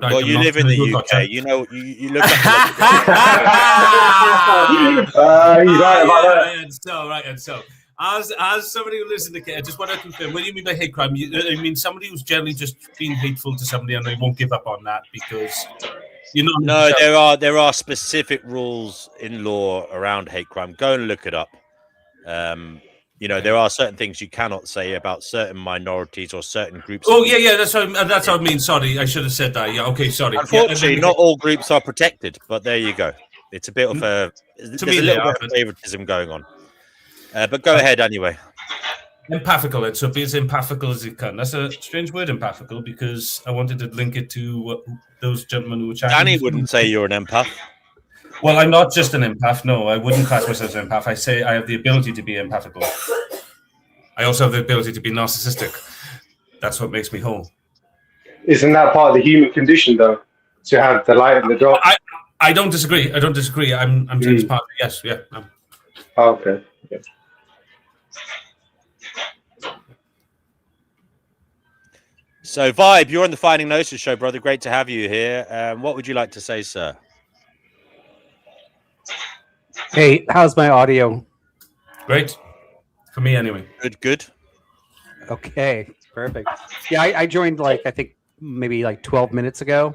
Well, you live in the UK. You know, you look. He's right about that. And so, as somebody who lives in the UK, I just want to confirm, what do you mean by hate crime? I mean somebody who's generally just being hateful to somebody and they won't give up on that because, No, there are specific rules in law around hate crime. Go and look it up. There are certain things you cannot say about certain minorities or certain groups. Oh, yeah, that's what I mean. Sorry, I should have said that. Yeah, okay, sorry. Unfortunately, not all groups are protected, but there you go. It's a bit of there's a little bit of favoritism going on. But go ahead anyway. Empathical, so be as empathical as it can. That's a strange word, empathical, because I wanted to link it to those gentlemen who were chatting. Danny wouldn't say you're an empath. Well, I'm not just an empath. No, I wouldn't class myself as an empath. I say I have the ability to be empathical. I also have the ability to be narcissistic. That's what makes me whole. Isn't that part of the human condition, though? To have the light and the dark? I don't disagree. I'm saying it's part of it. Yes, yeah. Oh, okay. Yeah. So, Vibe, you're on the Finding Gnosis show, brother. Great to have you here. What would you like to say, sir? Hey, how's my audio? Great. For me, anyway. Good. Okay, perfect. Yeah, I joined I think maybe 12 minutes ago.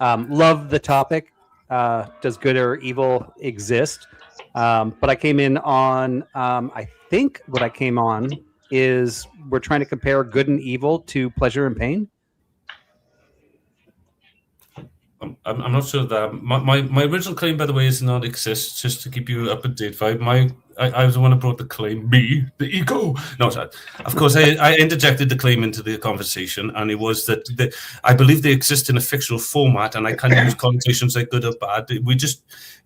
Love the topic. Does good or evil exist? But I came in on, I think what I came on is we're trying to compare good and evil to pleasure and pain. I'm not sure that my original claim, by the way, is not exist. Just to keep you up to date, vibe. I was the one who brought the claim. Me, the ego. No, sorry. Of course, I interjected the claim into the conversation, and it was that I believe they exist in a fictional format, and I can't use connotations like good or bad. We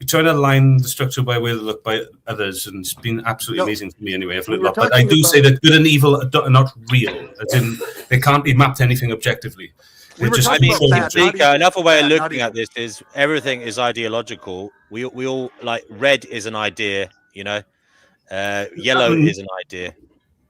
try to align the structure by way they look by others, and it's been absolutely amazing for me anyway. I've learned a lot, but I do say that good and evil are not real, as in they can't be mapped to anything objectively. Another way of looking at this is everything is ideological. We all like red is an idea, yellow is an idea.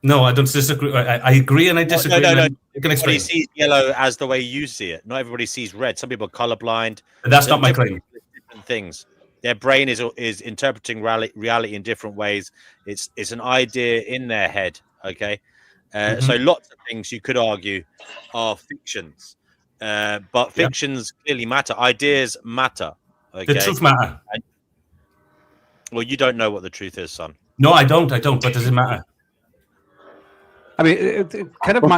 No, I don't disagree. I agree and I disagree. No. Everybody sees yellow as the way you see it. Not everybody sees red. Some people are colorblind. That's not my claim. Different things. Their brain is interpreting reality in different ways. It's an idea in their head. Okay, so lots of things you could argue are fictions. But fictions clearly matter. Ideas matter. Okay? The truth matter. Well, you don't know what the truth is, son. No, I don't. But does it matter? I mean, kind of my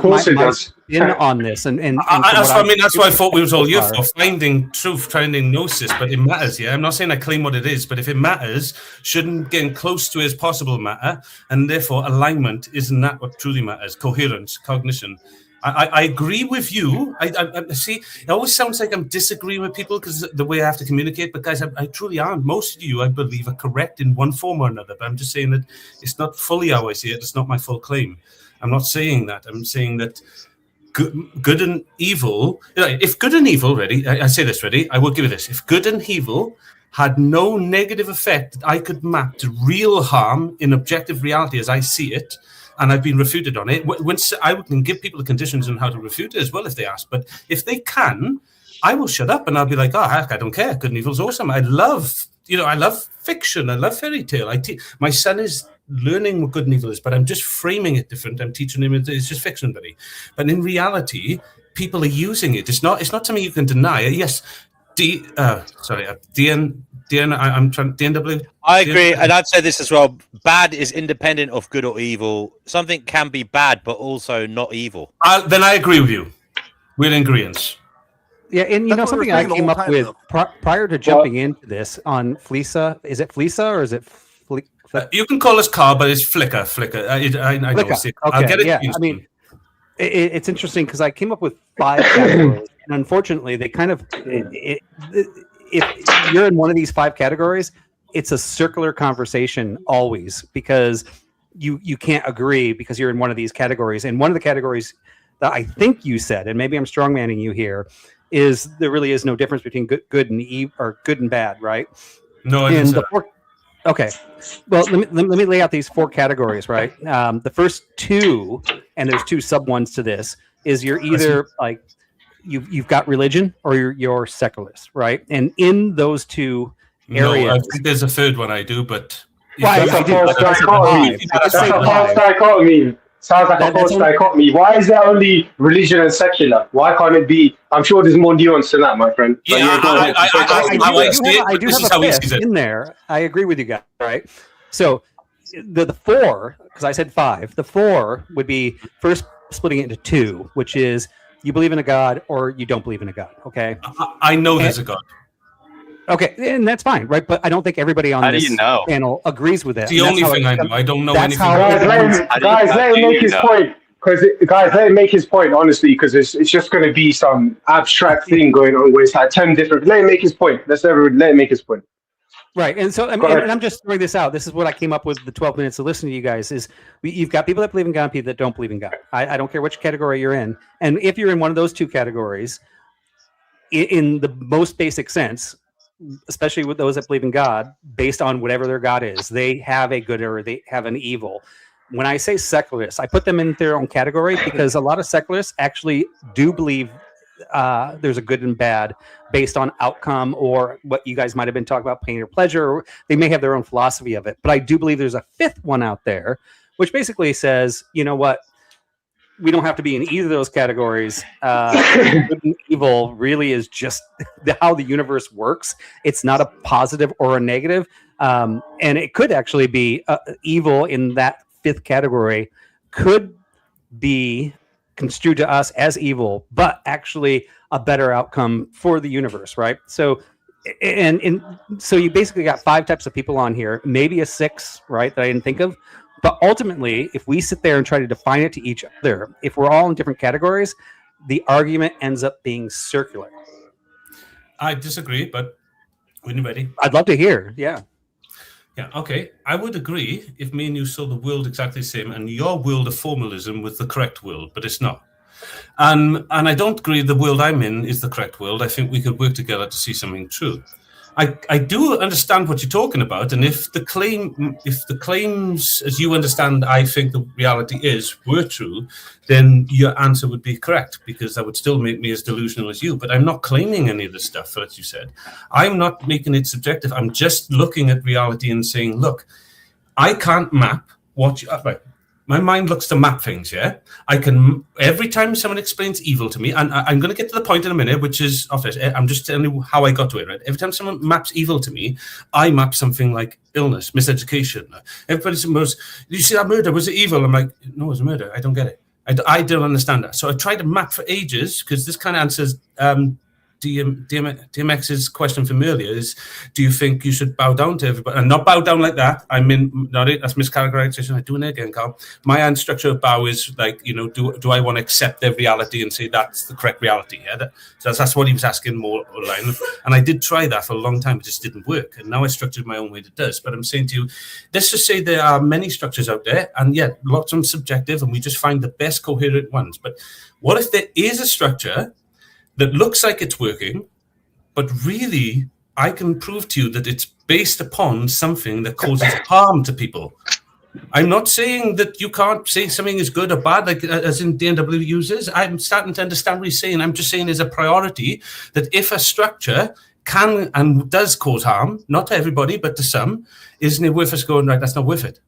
spin on this, and that's why I thought we was all here for finding truth, finding gnosis. But it matters, yeah. I'm not saying I claim what it is, but if it matters, shouldn't getting close to it as possible matter, and therefore alignment isn't that what truly matters? Coherence, cognition. I agree with you. I see. It always sounds like I'm disagreeing with people because the way I have to communicate. But guys, I truly aren't. Most of you, I believe, are correct in one form or another. But I'm just saying that it's not fully how I see it. It's not my full claim. I'm not saying that. I'm saying that good and evil. If good and evil, I say this, I will give you this. If good and evil had no negative effect that I could map to real harm in objective reality as I see it, and I've been refuted on it. Once I can give people the conditions on how to refute it as well if they ask. But if they can, I will shut up and I'll be like, oh, heck, I don't care. Good and evil's awesome. I love fiction. I love fairy tale. My son is learning what good and evil is, but I'm just framing it different. I'm teaching him it's just fiction, buddy. But in reality, people are using it. It's not something you can deny. Yes, DNW. I agree, and I'd say this as well. Bad is independent of good or evil. Something can be bad, but also not evil. Then I agree with you. We're in agreement. Yeah, and something I came up with prior to jumping into this on Fleesa. Is it Fleesa or is it? You can call us Car, but it's Flickr. I know. Okay, I'll get it. Yeah, I mean, it's interesting because I came up with 5 categories, and unfortunately, they kind of. If you're in one of these 5 categories, it's a circular conversation always because you can't agree because you're in one of these categories. And one of the categories that I think you said, and maybe I'm strongmanning you here, is there really is no difference between good and evil or good and bad, right? No, I didn't say that. Okay, well, let me lay out these 4 categories, right? The first 2, and there's 2 sub ones to this, is you're either like you've got religion or you're secularist, right? And in those 2 areas, I think there's a third one I do, but that's a false dichotomy. That's a false dichotomy. Sounds like a false dichotomy. Why is there only religion and secular? Why can't it be? I'm sure there's more nuance than that, my friend. Yeah, I do have a fifth in there. I agree with you guys, right? So the 4, because I said 5, the 4 would be first splitting it into 2, which is you believe in a God or you don't believe in a God, okay? I know there's a God. Okay, and that's fine, right? But I don't think everybody on this panel agrees with that. The only thing I know. I don't know anything. Guys, let him make his point. Let him make his point, honestly, because it's just going to be some abstract thing going on where it's like 10 different... Let him make his point. Let him make his point. Right, and so and I'm just throwing this out. This is what I came up with the 12 minutes of listening to you guys, is you've got people that believe in God and people that don't believe in God. I don't care which category you're in. And if you're in one of those 2 categories, in the most basic sense, especially with those that believe in God, based on whatever their God is, they have a good or they have an evil. When I say secularists, I put them in their own category because a lot of secularists actually do believe there's a good and bad, based on outcome or what you guys might have been talking about, pain or pleasure. Or they may have their own philosophy of it. But I do believe there's a fifth one out there, which basically says, you know what? We don't have to be in either of those categories. Good and evil really is just how the universe works. It's not a positive or a negative. And it could actually be evil in that fifth category could be construed to us as evil, but actually a better outcome for the universe, right? So, so you basically got 5 types of people on here, maybe a 6, right, that I didn't think of. But ultimately, if we sit there and try to define it to each other, if we're all in different categories, the argument ends up being circular. I disagree, but when you're ready. I'd love to hear, yeah. Yeah, okay. I would agree if me and you saw the world exactly the same and your world of formalism was the correct world, but it's not. And I don't agree the world I'm in is the correct world. I think we could work together to see something true. I do understand what you're talking about, and if the claims, as you understand, I think the reality is, were true, then your answer would be correct, because that would still make me as delusional as you. But I'm not claiming any of the stuff that you said. I'm not making it subjective. I'm just looking at reality and saying, look, I can't map what you... Right. My mind looks to map things, yeah? I can, every time someone explains evil to me, and I'm going to get to the point in a minute, which is, I'm just telling you how I got to it, right? Every time someone maps evil to me, I map something like illness, miseducation. Everybody says, you see that murder, was it evil? I'm like, no, it was a murder. I don't get it. I don't understand that. So I tried to map for ages, because this kind of answers DMX's question from earlier is, do you think you should bow down to everybody? And not bow down like that. I mean, not it. That's mischaracterization. I'm doing it again, Carl. My hand structure of bow is like, do I want to accept their reality and say that's the correct reality? Yeah, so that's what he was asking more online. And I did try that for a long time. It just didn't work. And now I structured my own way that does. But I'm saying to you, let's just say there are many structures out there. And yeah, lots of them subjective. And we just find the best coherent ones. But what if there is a structure that looks like it's working, but really I can prove to you that it's based upon something that causes harm to people? I'm not saying that you can't say something is good or bad, like as in DNW uses. I'm starting to understand what he's saying. I'm just saying there's a priority that if a structure can and does cause harm, not to everybody, but to some, isn't it worth us going, right, that's not worth it?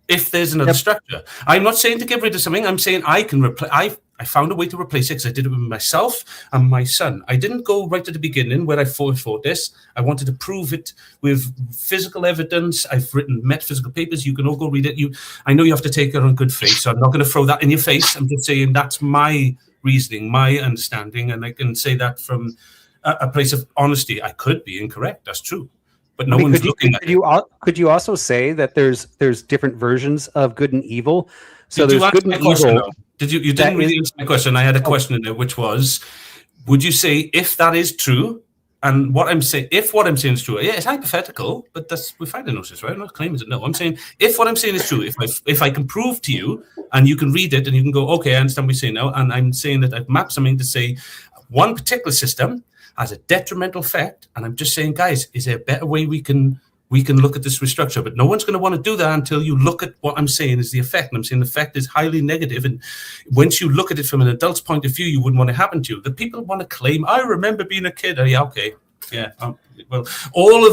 If there's another structure. I'm not saying to get rid of something. I'm saying I can replace. I found a way to replace it, because I did it with myself and my son. I didn't go right at the beginning where I fought this. I wanted to prove it with physical evidence. I've written metaphysical papers. You can all go read it. I know you have to take it on good faith, so I'm not going to throw that in your face. I'm just saying that's my reasoning, my understanding, and I can say that from a place of honesty. I could be incorrect. That's true. But no one's looking at it. Could you also say that there's different versions of good and evil? So there's good and evil. You didn't really answer my question. I had a question in there, which was, would you say if that is true, and what I'm saying is true, yeah, it's hypothetical, but we find a Gnosis, right? I'm not claiming it. No, I'm saying if what I'm saying is true, if I can prove to you, and you can read it, and you can go, okay, I understand what you're saying now, and I'm saying that I've mapped something to say one particular system has a detrimental effect, and I'm just saying, guys, is there a better way we can look at this restructure? But no one's going to want to do that until you look at what I'm saying is the effect. And I'm saying the effect is highly negative. And once you look at it from an adult's point of view, you wouldn't want to happen to you. The people want to claim, I remember being a kid. Oh, yeah, okay. Yeah. Well, all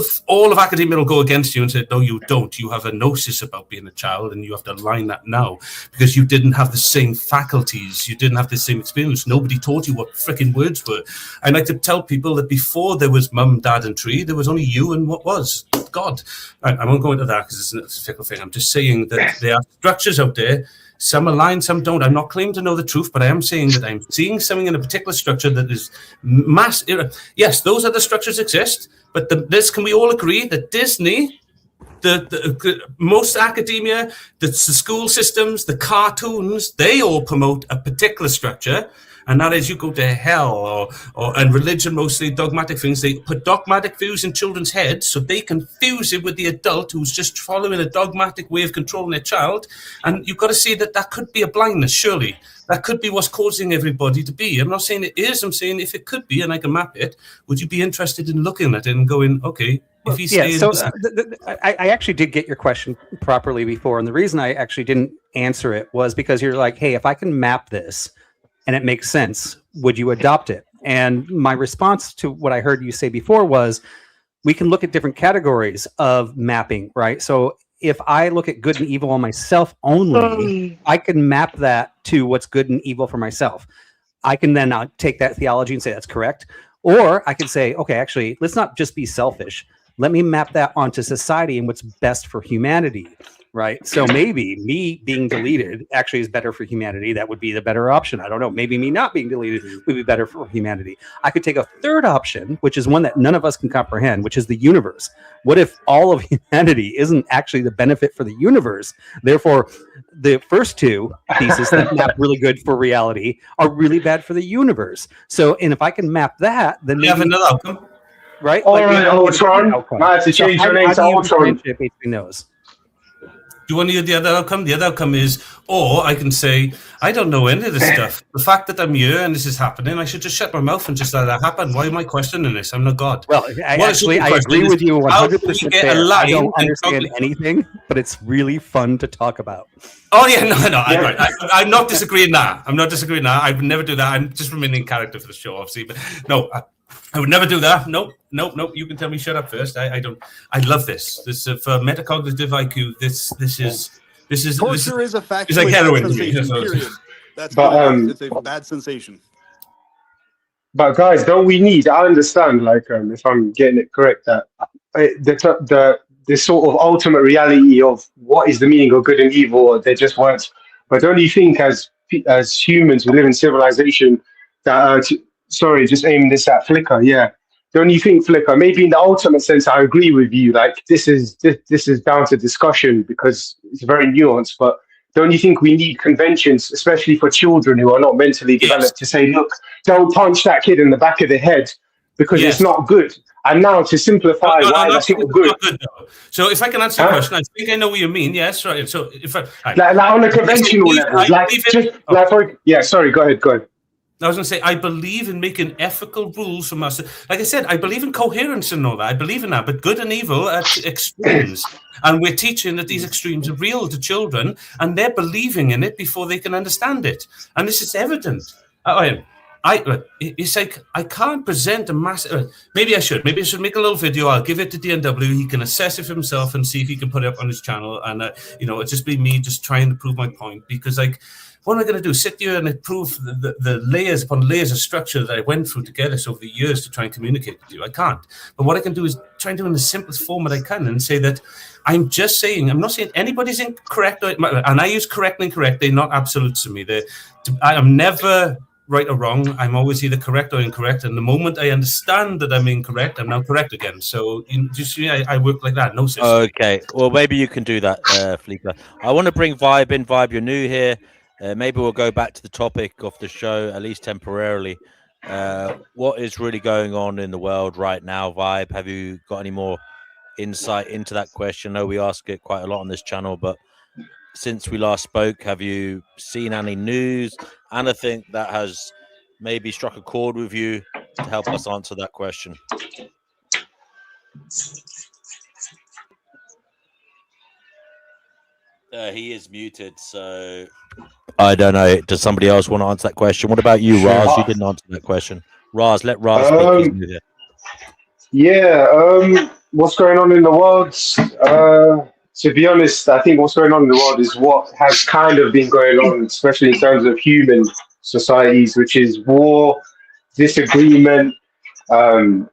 of academia will go against you and say, no, you don't. You have a gnosis about being a child, and you have to align that now because you didn't have the same faculties. You didn't have the same experience. Nobody taught you what freaking words were. I like to tell people that before there was mum, dad, and tree, there was only you and what was God. I won't go into that because it's a fickle thing. I'm just saying that there are structures out there. Some align, some don't. I'm not claiming to know the truth, but I am saying that I'm seeing something in a particular structure that is Yes, those other structures exist, but can we all agree that Disney, the most academia, the school systems, the cartoons, they all promote a particular structure, and that is you go to hell, and religion, mostly dogmatic things. They put dogmatic views in children's heads so they can fuse it with the adult who's just following a dogmatic way of controlling their child. And you've got to see that could be a blindness, surely. That could be what's causing everybody to be. I'm not saying it is. I'm saying if it could be, and I can map it, would you be interested in looking at it and going, okay, if he's saying... So I actually did get your question properly before, and the reason I actually didn't answer it was because you're like, hey, if I can map this, and it makes sense, would you adopt it? And my response to what I heard you say before was, we can look at different categories of mapping, right? So if I look at good and evil on myself only, I can map that to what's good and evil for myself. I can then take that theology and say that's correct. Or I can say, okay, actually, let's not just be selfish. Let me map that onto society and what's best for humanity, right? So maybe me being deleted actually is better for humanity. That would be the better option. I don't know. Maybe me not being deleted would be better for humanity. I could take a third option, which is one that none of us can comprehend, which is the universe. What if all of humanity isn't actually the benefit for the universe? Therefore, the first two theses that map really good for reality are really bad for the universe. So, and if I can map that, then maybe have another outcome. Right? All right, Ultron. I had to change your name to Ultron. Between those? Do you want to hear the other outcome? The other outcome is, or I can say, I don't know any of this stuff. The fact that I'm here and this is happening, I should just shut my mouth and just let that happen. Why am I questioning this? I'm not God. Well, I agree with you 100% there. I don't understand anything, but it's really fun to talk about. Oh, yeah, no. I'm not disagreeing now. I'm not disagreeing now. I would never do that. I'm just remaining in character for the show, obviously. But no, I would never do that. Nope. You can tell me shut up first. I don't. I love this. This for metacognitive IQ. This is torture is a fact. It's like heroin to me. Period. That's it's a bad sensation. But guys, don't we need? I understand, like, if I'm getting it correct, that the sort of ultimate reality of what is the meaning of good and evil, they're just words. But don't you think, as humans who live in civilization, that sorry, just aiming this at Flicker, yeah. Don't you think, Flicker, maybe in the ultimate sense, I agree with you, like this is down to discussion because it's very nuanced, but don't you think we need conventions, especially for children who are not mentally developed, to say, look, don't punch that kid in the back of the head because it's not good. And now to simplify why that's not good. So if I can answer your question, I think I know what you mean. Yes, right. So if like on a conventional level, sorry, go ahead. I was going to say, I believe in making ethical rules for us. Like I said, I believe in coherence and all that. I believe in that. But good and evil are extremes. And we're teaching that these extremes are real to children, and they're believing in it before they can understand it. And this is evident. It's like, I can't present a massive... Maybe I should make a little video. I'll give it to DNW. He can assess it for himself and see if he can put it up on his channel. And, it'll just be me just trying to prove my point. Because, what am I going to do? Sit here and prove the layers upon layers of structure that I went through together over the years to try and communicate with you? I can't. But what I can do is try and do it in the simplest form that I can and say that I'm just saying, I'm not saying anybody's incorrect. And I use correct and incorrect. They're not absolutes to me. I am never right or wrong. I'm always either correct or incorrect. And the moment I understand that I'm incorrect, I'm now correct again. So I work like that. Gnosis. Okay. Well, maybe you can do that, Fleeker. I want to bring Vibe in. Vibe, you're new here. Maybe we'll go back to the topic of the show, at least temporarily. What is really going on in the world right now, Vibe? Have you got any more insight into that question? I know we ask it quite a lot on this channel, but since we last spoke, have you seen any news, anything that has maybe struck a chord with you to help us answer that question? He is muted, so I don't know. Does somebody else want to answer that question? What about you, Raz? You didn't answer that question. Raz, let Raz speak. What's going on in the world? To be honest, I think what's going on in the world is what has kind of been going on, especially in terms of human societies, which is war, disagreement,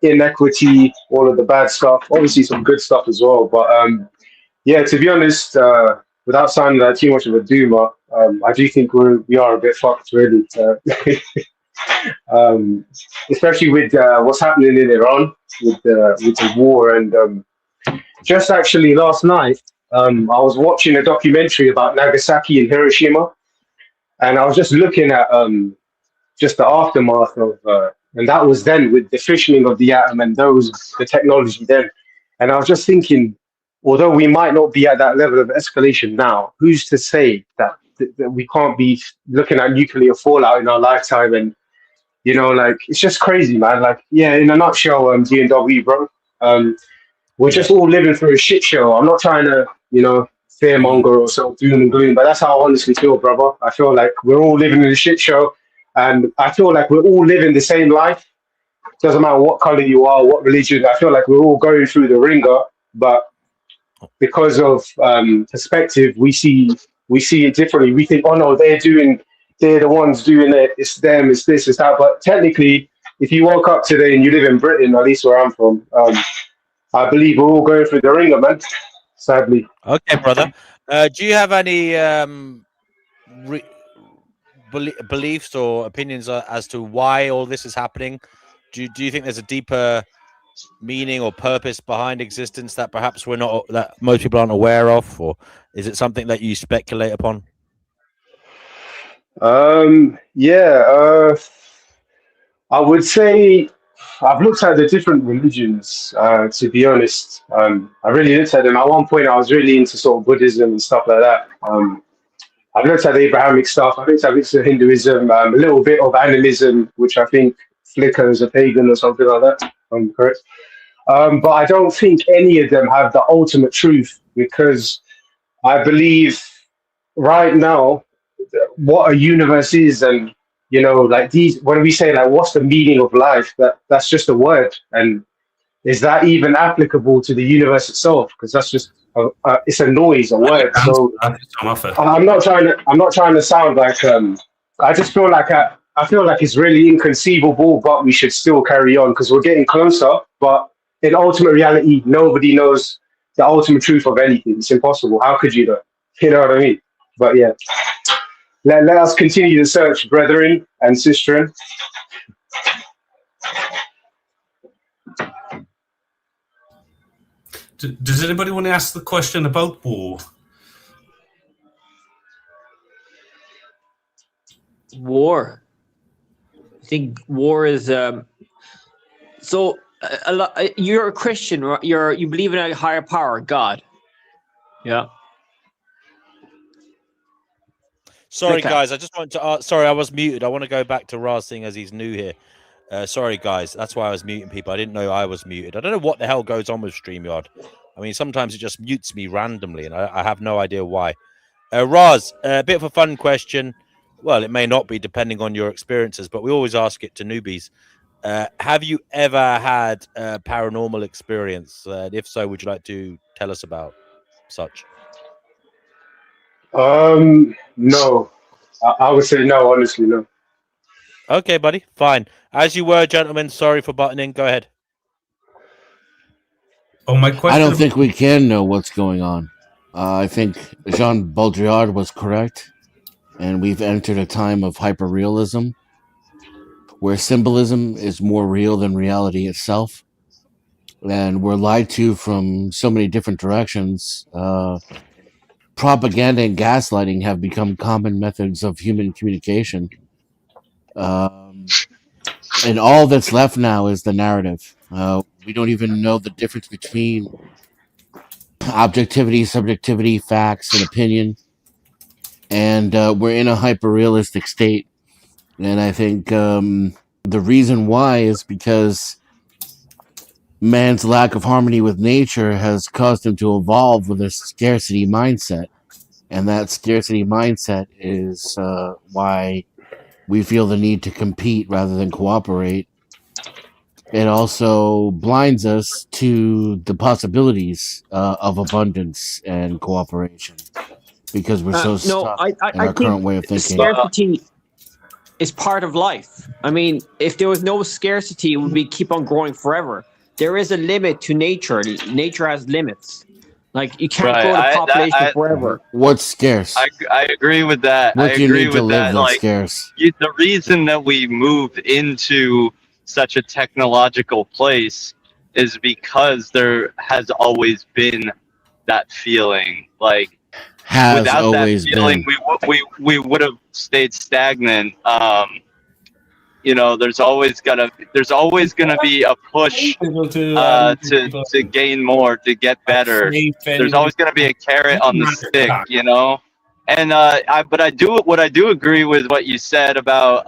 inequity, all of the bad stuff. Obviously, some good stuff as well. But to be honest, without sounding like too much of a doomer, I do think we are a bit fucked, really. Especially with what's happening in Iran with the war. And just actually last night, I was watching a documentary about Nagasaki and Hiroshima, and I was just looking at just the aftermath of, and that was then with the fissioning of the atom and the technology then. And I was just thinking, although we might not be at that level of escalation now, who's to say that we can't be looking at nuclear fallout in our lifetime? And, it's just crazy, man. In a nutshell, DNW, bro, we're just all living through a shit show. I'm not trying to, fearmonger or sort of doom and gloom, but that's how I honestly feel, brother. I feel like we're all living in a shit show. And I feel like we're all living the same life. Doesn't matter what color you are, what religion. I feel like we're all going through the ringer, but because of perspective, we see it differently. We think, oh no, they're the ones doing it. It's them. It's this. It's that. But technically, if you woke up today and you live in Britain, at least where I'm from, I believe we're all going through the ringer, man. Sadly. Okay, brother. Do you have any beliefs or opinions as to why all this is happening? Do you think there's a deeper meaning or purpose behind existence that perhaps that most people aren't aware of, or is it something that you speculate upon? Yeah. I would say I've looked at the different religions. To be honest, I really looked at them. At one point, I was really into sort of Buddhism and stuff like that. I've looked at the Abrahamic stuff. I looked at Hinduism, a little bit of animism, which I think Flickr is a pagan or something like that. If I'm correct. But I don't think any of them have the ultimate truth, because I believe right now what a universe is, and like these, when we say like what's the meaning of life, that's just a word, and is that even applicable to the universe itself? Because that's just it's a noise, a word. So I'm not trying to sound like I just feel like I feel like it's really inconceivable, but we should still carry on because we're getting closer. But in ultimate reality, nobody knows the ultimate truth of anything. It's impossible. How could you know? You know what I mean? But yeah, let us continue the search, brethren and sistren. Does anybody want to ask the question about war? War. I think war is so a lot. You're a Christian. You believe in a higher power, God. Yeah. Sorry, Okay. guys. I just want to. Sorry, I was muted. I want to go back to Raz Singh as he's new here. Sorry, guys. That's why I was muting people. I didn't know I was muted. I don't know what the hell goes on with StreamYard. I mean, sometimes it just mutes me randomly, and I have no idea why. Raz, a bit of a fun question. Well, it may not be, depending on your experiences, but we always ask it to newbies. Have you ever had a paranormal experience? If so, would you like to tell us about such? No. I would say no, honestly, no. Okay, buddy, fine. As you were, gentlemen, sorry for butting in. Go ahead. Oh, my question. I don't think we can know what's going on. I think Jean Baudrillard was correct, and we've entered a time of hyperrealism, where symbolism is more real than reality itself, and we're lied to from so many different directions. Propaganda and gaslighting have become common methods of human communication. And all that's left now is the narrative. We don't even know the difference between objectivity, subjectivity, facts, and opinion. And we're in a hyper-realistic state. And I think the reason why is because man's lack of harmony with nature has caused him to evolve with a scarcity mindset. And that scarcity mindset is why we feel the need to compete rather than cooperate. It also blinds us to the possibilities of abundance and cooperation because we're so stuck in our current way of thinking. Scarcity is part of life. I mean, if there was no scarcity, it would keep on growing forever. There is a limit to nature. Nature has limits. Like, you can't grow the population forever. What's scarce? I agree with that. What I do you agree need to with live that. that's Like, scarce? the reason that we moved into such a technological place is because there has always been that feeling. Like, without that feeling, we would have stayed stagnant. You know, there's always gonna be a push to gain more, to get better. There's always gonna be a carrot on the stick, you know. And what I do agree with what you said about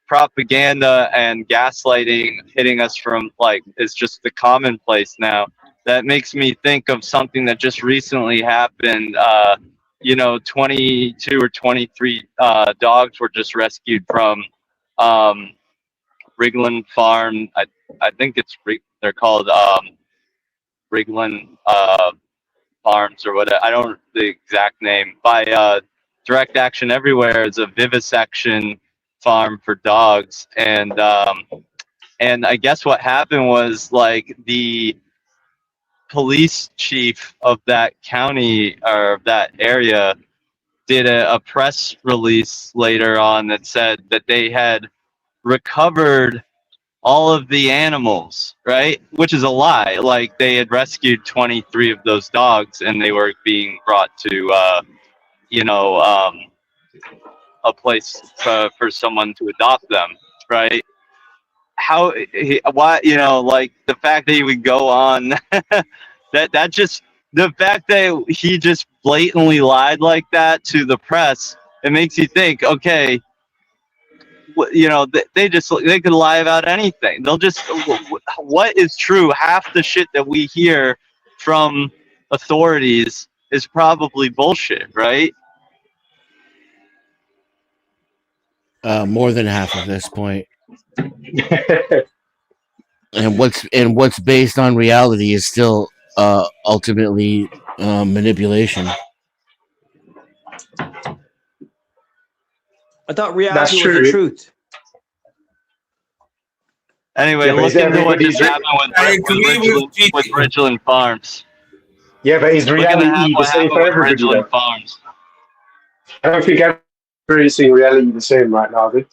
propaganda and gaslighting hitting us from, like, it's just the commonplace now. That makes me think of something that just recently happened 22 or 23 dogs were just rescued from Rigland Farm. I think they're called Rigland Farms or whatever. I don't the exact name. By Direct Action Everywhere is a vivisection farm for dogs, and I guess what happened was like the police chief of that county or that area did a press release later on that said that they had recovered all of the animals, right? Which is a lie. Like they had rescued 23 of those dogs and they were being brought to, a place for someone to adopt them, right? Why, like the fact that he would go on that just, the fact that he just blatantly lied like that to the press, it makes you think, okay, they could lie about anything. They'll just, what is true? Half the shit that we hear from authorities is probably bullshit, right? More than half at this point. And what's based on reality is still ultimately manipulation. I thought reality was the truth. Anyway, look into what just happened with Ridgeland Farms. Yeah, but is reality the same for everybody? Ridgeland Farms. I don't think I'm experiencing reality the same right now, dude.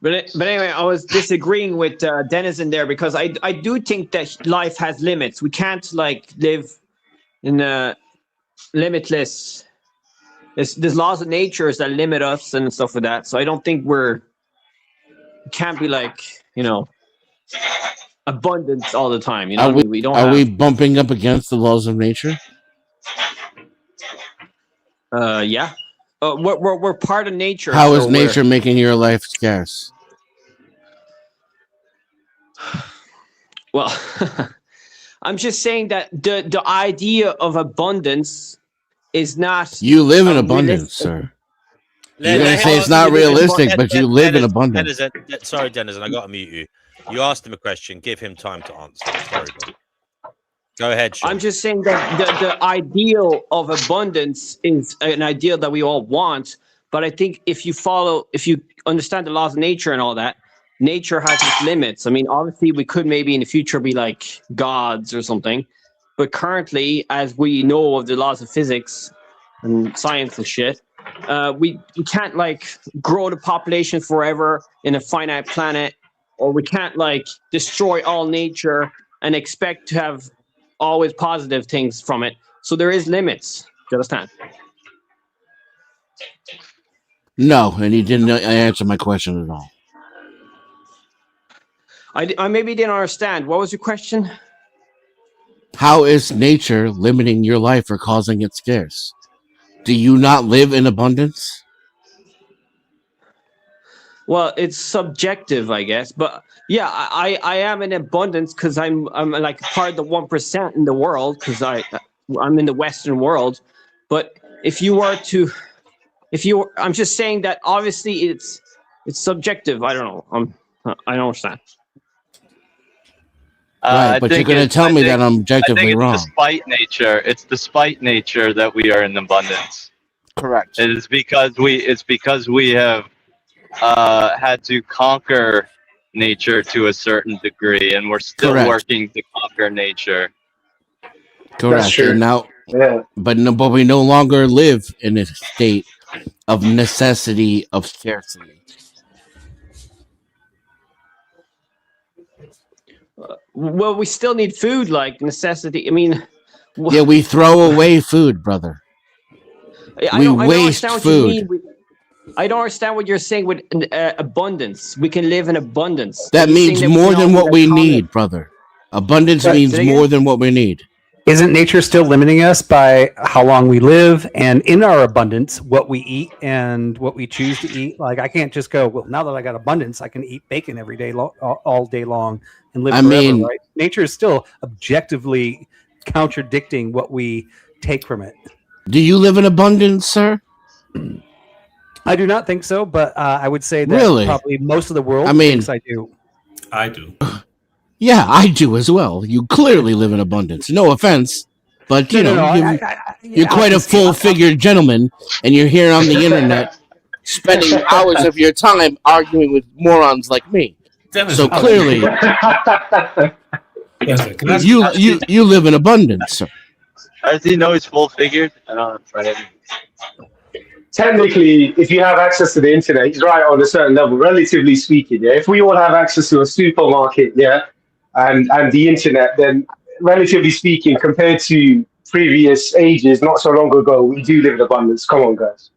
But anyway, I was disagreeing with Denizen there because I do think that life has limits. We can't like live in a limitless. There's laws of nature that limit us and stuff like that. So I don't think we can't be like abundance all the time. You know, we don't. Are we bumping up against the laws of nature? Yeah. We're part of nature. How is nature making your life scarce? Well, I'm just saying that the idea of abundance is not. You live in abundance, sir. You're going to say it's not realistic, but you live in abundance. Sorry, Denizen, I got to mute you. You asked him a question. Give him time to answer. Sorry, bro. Go ahead, Sean. I'm just saying that the ideal of abundance is an ideal that we all want. But I think if you understand the laws of nature and all that, nature has its limits. I mean, obviously, we could maybe in the future be like gods or something. But currently, as we know of the laws of physics and science and shit, we can't like grow the population forever in a finite planet, or we can't like destroy all nature and expect to have always positive things from it. So there is limits. Do you understand? No, and he didn't answer my question at all. I maybe didn't understand. What was your question? How is nature limiting your life or causing it scarce? Do you not live in abundance? Well, it's subjective, I guess. But yeah, I am in abundance because I'm like part of the 1% in the world because I'm in the Western world. But I'm just saying that obviously it's subjective. I don't know. I don't understand. Right, but you're going to tell me that I'm objectively wrong. It's despite nature that we are in abundance. Correct. It is because we have had to conquer nature to a certain degree, and we're still working to conquer nature. Correct. And now, but we no longer live in a state of necessity of scarcity. Well, we still need food, like necessity. I mean, yeah, we throw away food, brother. We waste food. I don't understand what you're saying with abundance. We can live in abundance. That means more than what we need, brother. Abundance means more than what we need. Isn't nature still limiting us by how long we live and in our abundance, what we eat and what we choose to eat? Like, I can't just go, well, now that I got abundance, I can eat bacon every day, all day long and live I forever, mean- right? Nature is still objectively contradicting what we take from it. Do you live in abundance, sir? I do not think so, but I would say that Really? probably most of the world I mean- thinks I do. I do. Yeah, I do as well. You clearly live in abundance. No offense, but you No, know, no, you're quite a full-figured gentleman, and you're here on the internet spending hours of your time arguing with morons like me. So clearly, you live in abundance, sir. Does he know he's full figured? I don't know. Technically, if you have access to the internet, he's right on a certain level, relatively speaking. Yeah, if we all have access to a supermarket, yeah, and the internet, then relatively speaking, compared to previous ages, not so long ago, we do live in abundance. Come on, guys.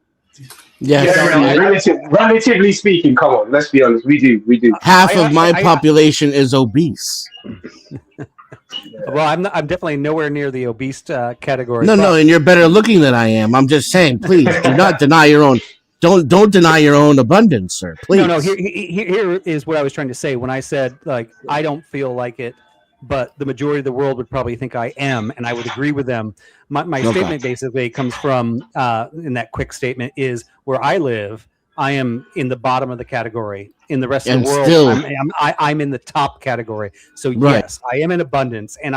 Relatively speaking, come on, let's be honest, we do. Half of my population is obese. Well, I'm definitely nowhere near the obese category. No, and you're better looking than I am. I'm just saying, please do not deny your own. Don't deny your own abundance, sir. Please. No. Here is what I was trying to say when I said, like, I don't feel like it, but the majority of the world would probably think I am, and I would agree with them. My statement basically comes from in that quick statement is where I live. I am in the bottom of the category. In the rest of the world, I'm in the top category. So yes, I am in abundance. And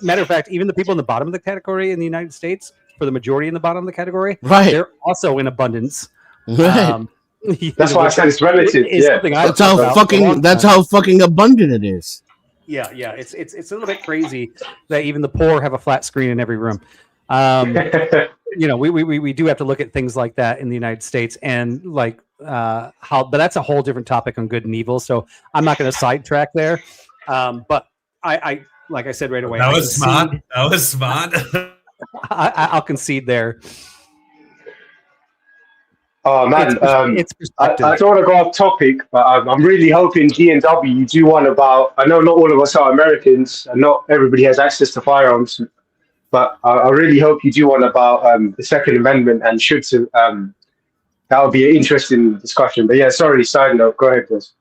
matter of fact, even the people in the bottom of the category in the United States, for the majority in the bottom of the category, they're also in abundance. Right. That's why I said it's relative. That's how fucking abundant it is. Yeah. It's a little bit crazy that even the poor have a flat screen in every room. We do have to look at things like that in the United States, and like but that's a whole different topic on good and evil. So I'm not going to sidetrack there. But I like I said right away, that was smart. I'll concede there. Oh man, I don't want to go off topic, but I'm really hoping G&W you do one about. I know not all of us are Americans, and not everybody has access to firearms. But I really hope you do one about the Second Amendment and that would be an interesting discussion. But yeah, sorry, side note. Go ahead, please.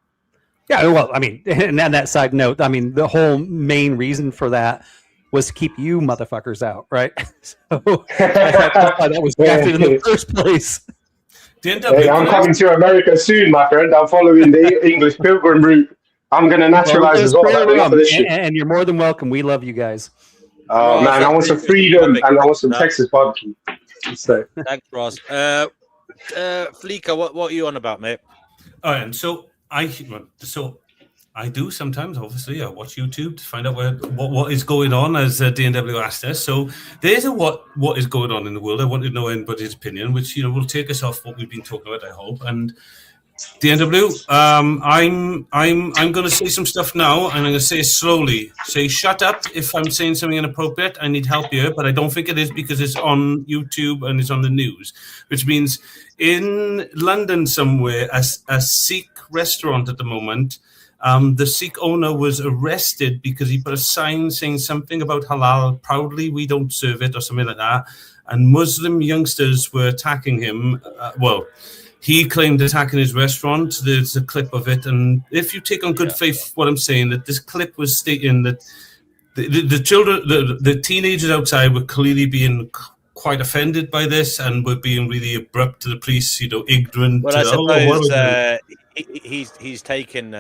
Yeah, well, I mean, and on that side note, I mean, the whole main reason for that was to keep you motherfuckers out, right? So that's why that was drafted in the first place. Hey, I'm coming to America soon, my friend. I'm following the English Pilgrim route. I'm going to naturalize as well. And you're more than welcome. We love you guys. Oh man, I want some freedom and I want some Texas barbecue. So. Thanks, Ross. Fleeca, what are you on about, mate? Oh, and so I do sometimes. Obviously, I watch YouTube to find out what is going on, as D&W asked us. So there's what is going on in the world. I want to know anybody's opinion, which will take us off what we've been talking about, I hope. And D&W, I'm going to say some stuff now, and I'm going to say it slowly. Say shut up if I'm saying something inappropriate. I need help here, but I don't think it is because it's on YouTube and it's on the news, which means in London somewhere, a Sikh restaurant at the moment, the Sikh owner was arrested because he put a sign saying something about halal, proudly we don't serve it, or something like that, and Muslim youngsters were attacking him. He claimed attacking his restaurant. There's a clip of it. And if you take on good faith what I'm saying, that this clip was stating that the children, the teenagers outside were clearly being quite offended by this and were being really abrupt to the police, ignorant. Well, I suppose he's taken...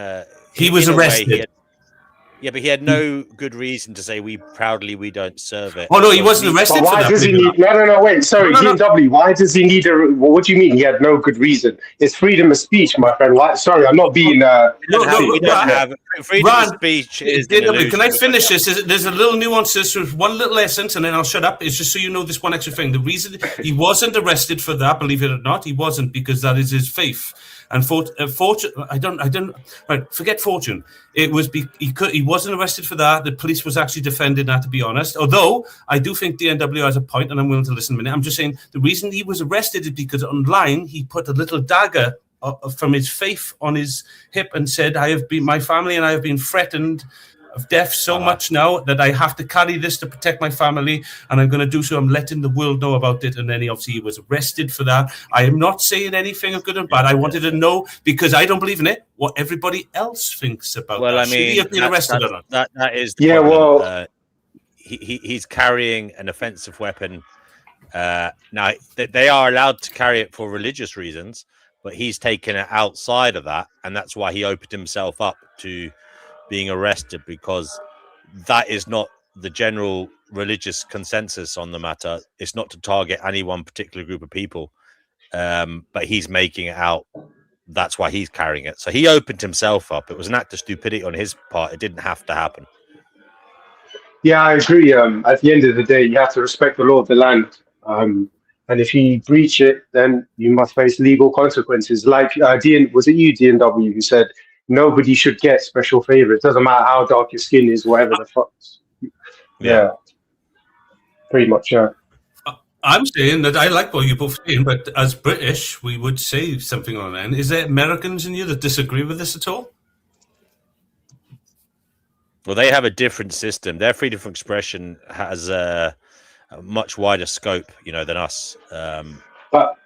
he was arrested. But he had no good reason to say we don't serve it. Oh no, he wasn't arrested for that. Does he need? No, wait. Sorry, G&W. Why does he need what do you mean? He had no good reason. It's freedom of speech, my friend. Why? Sorry, I'm not being. We don't have freedom of speech. Can I finish this? There's a little nuance. There's one little essence, and then I'll shut up. It's just so you know this one extra thing. The reason he wasn't arrested for that, believe it or not, he wasn't, because that is his faith. And fortune, forget fortune. It was he wasn't arrested for that. The police was actually defending that, to be honest. Although I do think D&W has a point, and I'm willing to listen a minute. I'm just saying the reason he was arrested is because online he put a little dagger from his faith on his hip and said, my family and I have been threatened of deaf so much now that I have to carry this to protect my family, and I'm going to do so. I'm letting the world know about it. And then he obviously was arrested for that. I am not saying anything of good and bad. I wanted to know, because I don't believe in it, what everybody else thinks about Well, that. I Should he mean, have been arrested or not? that is the Yeah, problem. well, He's carrying an offensive weapon. Now, they are allowed to carry it for religious reasons, but he's taken it outside of that, and that's why he opened himself up to being arrested, because that is not the general religious consensus on the matter. It's not to target any one particular group of people, but he's making it out. That's why he's carrying it. So he opened himself up. It was an act of stupidity on his part. It didn't have to happen. Yeah, I agree. At the end of the day, you have to respect the law of the land. And if you breach it, then you must face legal consequences. Like, was it you, DNW, who said nobody should get special favors? Doesn't matter how dark your skin is, whatever the fuck. Yeah. Pretty much, yeah. I'm saying that I like what you're both saying, but as British, we would say something on that. Is there Americans in you that disagree with this at all? Well, they have a different system. Their freedom of expression has a much wider scope, than us. But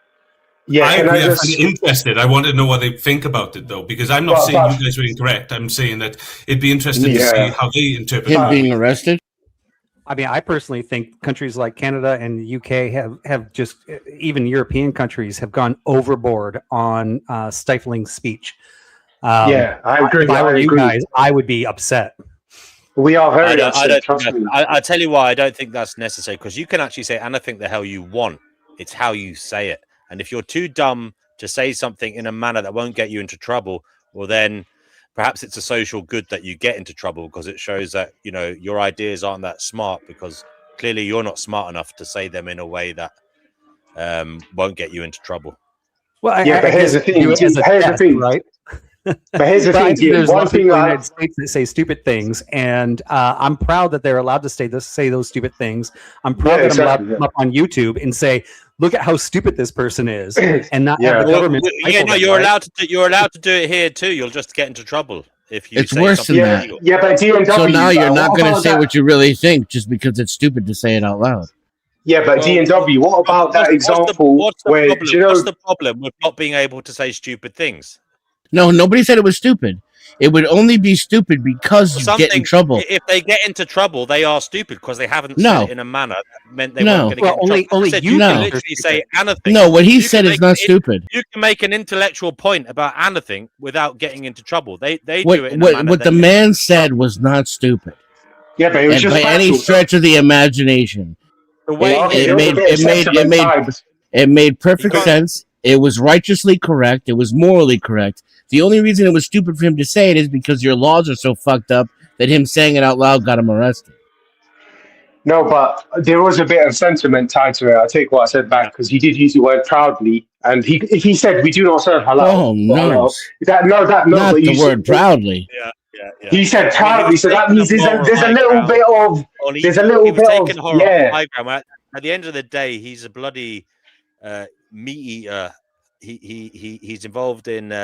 yeah, I agree. I'm interested. I want to know what they think about it, though, because I'm not saying you guys are incorrect. I'm saying that it'd be interesting to see how they interpret him being arrested. I mean, I personally think countries like Canada and the UK have just, even European countries have gone overboard on stifling speech. Yeah, I agree. If I were you guys, I would be upset. We are very upset. I tell you why I don't think that's necessary, because you can actually say anything the hell you want. It's how you say it. And if you're too dumb to say something in a manner that won't get you into trouble, well, then perhaps it's a social good that you get into trouble, because it shows that, your ideas aren't that smart, because clearly you're not smart enough to say them in a way that won't get you into trouble. Well, but here's the thing. Right? But here's the thing. There's one thing in the United States that say stupid things, and I'm proud that they're allowed to say those stupid things. I'm proud that I'm allowed to come up on YouTube and say, "Look at how stupid this person is," and not have the government. You're allowed to. You're allowed to do it here too. You'll just get into trouble if you. It's worse than that. Illegal. Yeah, but DMW, so now you're not going to say what you really think just because it's stupid to say it out loud. Yeah, but DNW, what about that example where what's the problem with not being able to say stupid things? No, nobody said it was stupid. It would only be stupid because you get in trouble. If they get into trouble, they are stupid because they haven't said it in a manner that meant they weren't going to get in trouble. Only you can literally say anything. No, what he said is not stupid. You can make an intellectual point about anything without getting into trouble. They do it in a manner. What the man said was not stupid. Yeah, but it was just by any stretch of the imagination. The way it made perfect sense. It was righteously correct. It was morally correct. The only reason it was stupid for him to say it is because your laws are so fucked up that him saying it out loud got him arrested. No, but there was a bit of sentiment tied to it. I take what I said back, because he did use the word proudly, and if he said we do not serve halal. Oh no! Not the word proudly. Yeah. He said proudly, so that means there's a little bit of high ground. At the end of the day, he's a bloody meat eater. He's involved in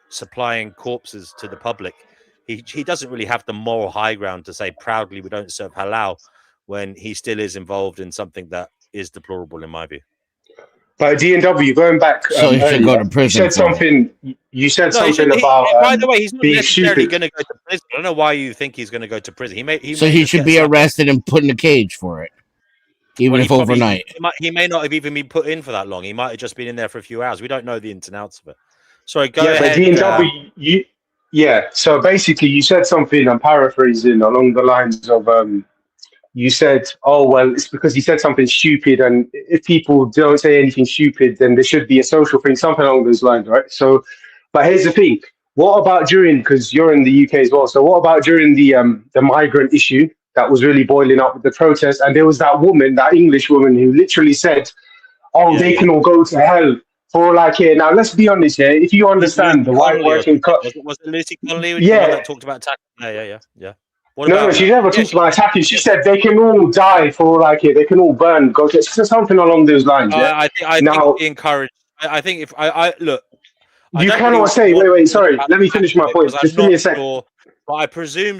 supplying corpses to the public. He doesn't really have the moral high ground to say proudly we don't serve halal when he still is involved in something that is deplorable in my view. But DNW, going back, so he should go to prison. You said something about. By the way, he's not necessarily stupid. going to go to prison. I don't know why you think he's going to go to prison. He should be arrested and put in a cage for it. Even if overnight. He may not have even been put in for that long. He might have just been in there for a few hours. We don't know the ins and outs of it. Sorry, go ahead. But DNW, so basically you said something, I'm paraphrasing, along the lines of, you said, oh, well, it's because he said something stupid, and if people don't say anything stupid, then there should be a social thing, something along those lines, right? So, but here's the thing. What about because you're in the UK as well, so what about during the migrant issue? That was really boiling up with the protest. And there was that woman, that English woman, who literally said, they can all go to hell for now, let's be honest here. If you understand the white working class. Was it Lucy Connolly? That talked about attacking? Yeah. No, she never talked about attacking. She said they can all die for they can all burn, go to something along those lines. I think we encourage. I think if I look. You cannot say, wait, sorry. Let me finish my point. Just give me a second. But I presume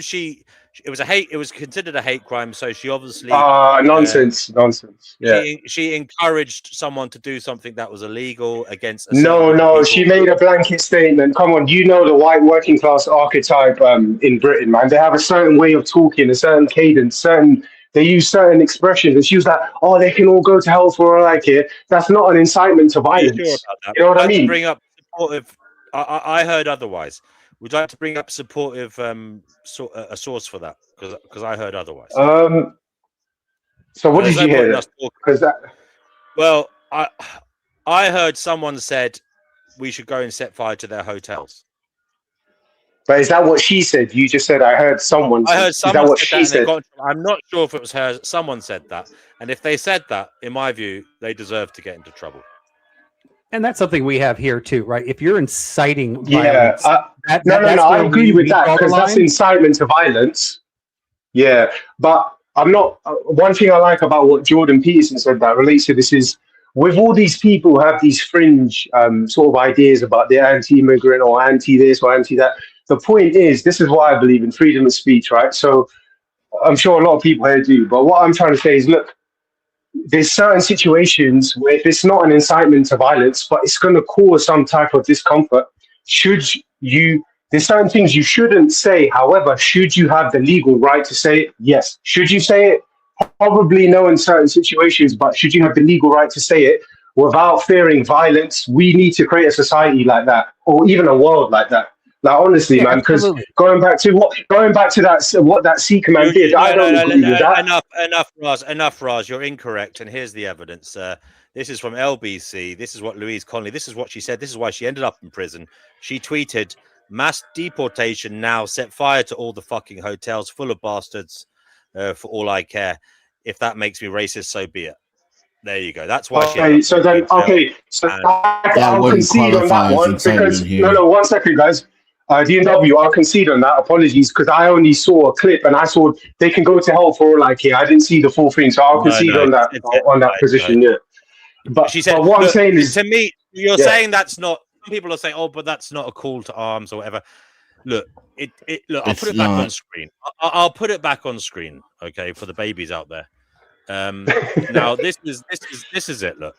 it was considered a hate crime, so she obviously nonsense. Yeah. She encouraged someone to do something that was illegal against a certain No, group of no, people. she made a blanket statement. Come on, you know the white working class archetype in Britain, man. They have a certain way of talking, a certain cadence, they use certain expressions. And she was like, "Oh, they can all go to hell for all I care." That's not an incitement to Are you sure violence. about that? You know what I Would you like to mean? bring up supportive. I heard otherwise. Would you like to bring up supportive a source for that? Because I heard otherwise. So what did you hear then? Because that. Well, I heard someone said we should go and set fire to their hotels. But is that what she said? You just said I heard someone. I heard Is someone that what said she that, and said? they got. I'm not sure if it was her. Someone said that, and if they said that, in my view, they deserve to get into trouble. And that's something we have here too, right? If you're inciting Yeah, violence, no, I agree with that because that's incitement to violence. Yeah, but I'm not. One thing I like about what Jordan Peterson said that relates to this is with all these people who have these fringe sort of ideas about they're anti-immigrant or anti-this or anti-that. The point is, this is why I believe in freedom of speech, right? So I'm sure a lot of people here do. But what I'm trying to say is, look, there's certain situations where if it's not an incitement to violence, but it's going to cause some type of discomfort, there's certain things you shouldn't say. However, should you have the legal right to say it? Yes. Should you say it? Probably no in certain situations, but should you have the legal right to say it without fearing violence? We need to create a society like that, or even a world like that. Like honestly, man, because going back to that what that Sikh man did, I don't agree with that. Enough, Raj. You're incorrect, and here's the evidence. This is from LBC. This is what Louise Connolly. This is what she said. This is why she ended up in prison. She tweeted, "Mass deportation now. Set fire to all the fucking hotels full of bastards. For all I care. If that makes me racist, so be it." There you go. That's why. I'll concede on that one because no, 1 second, guys. DNW, I'll concede on that. Apologies, because I only saw a clip and I saw they can go to hell for all I care. I didn't see the full thing, so I'll concede on that position. Yeah. But she said, but what I'm saying is, to me, you're saying that's not. Some people are saying, "Oh, but that's not a call to arms or whatever." Look, look. I'll put it back on screen. I'll put it back on screen, okay, for the babies out there. Now this is it. Look,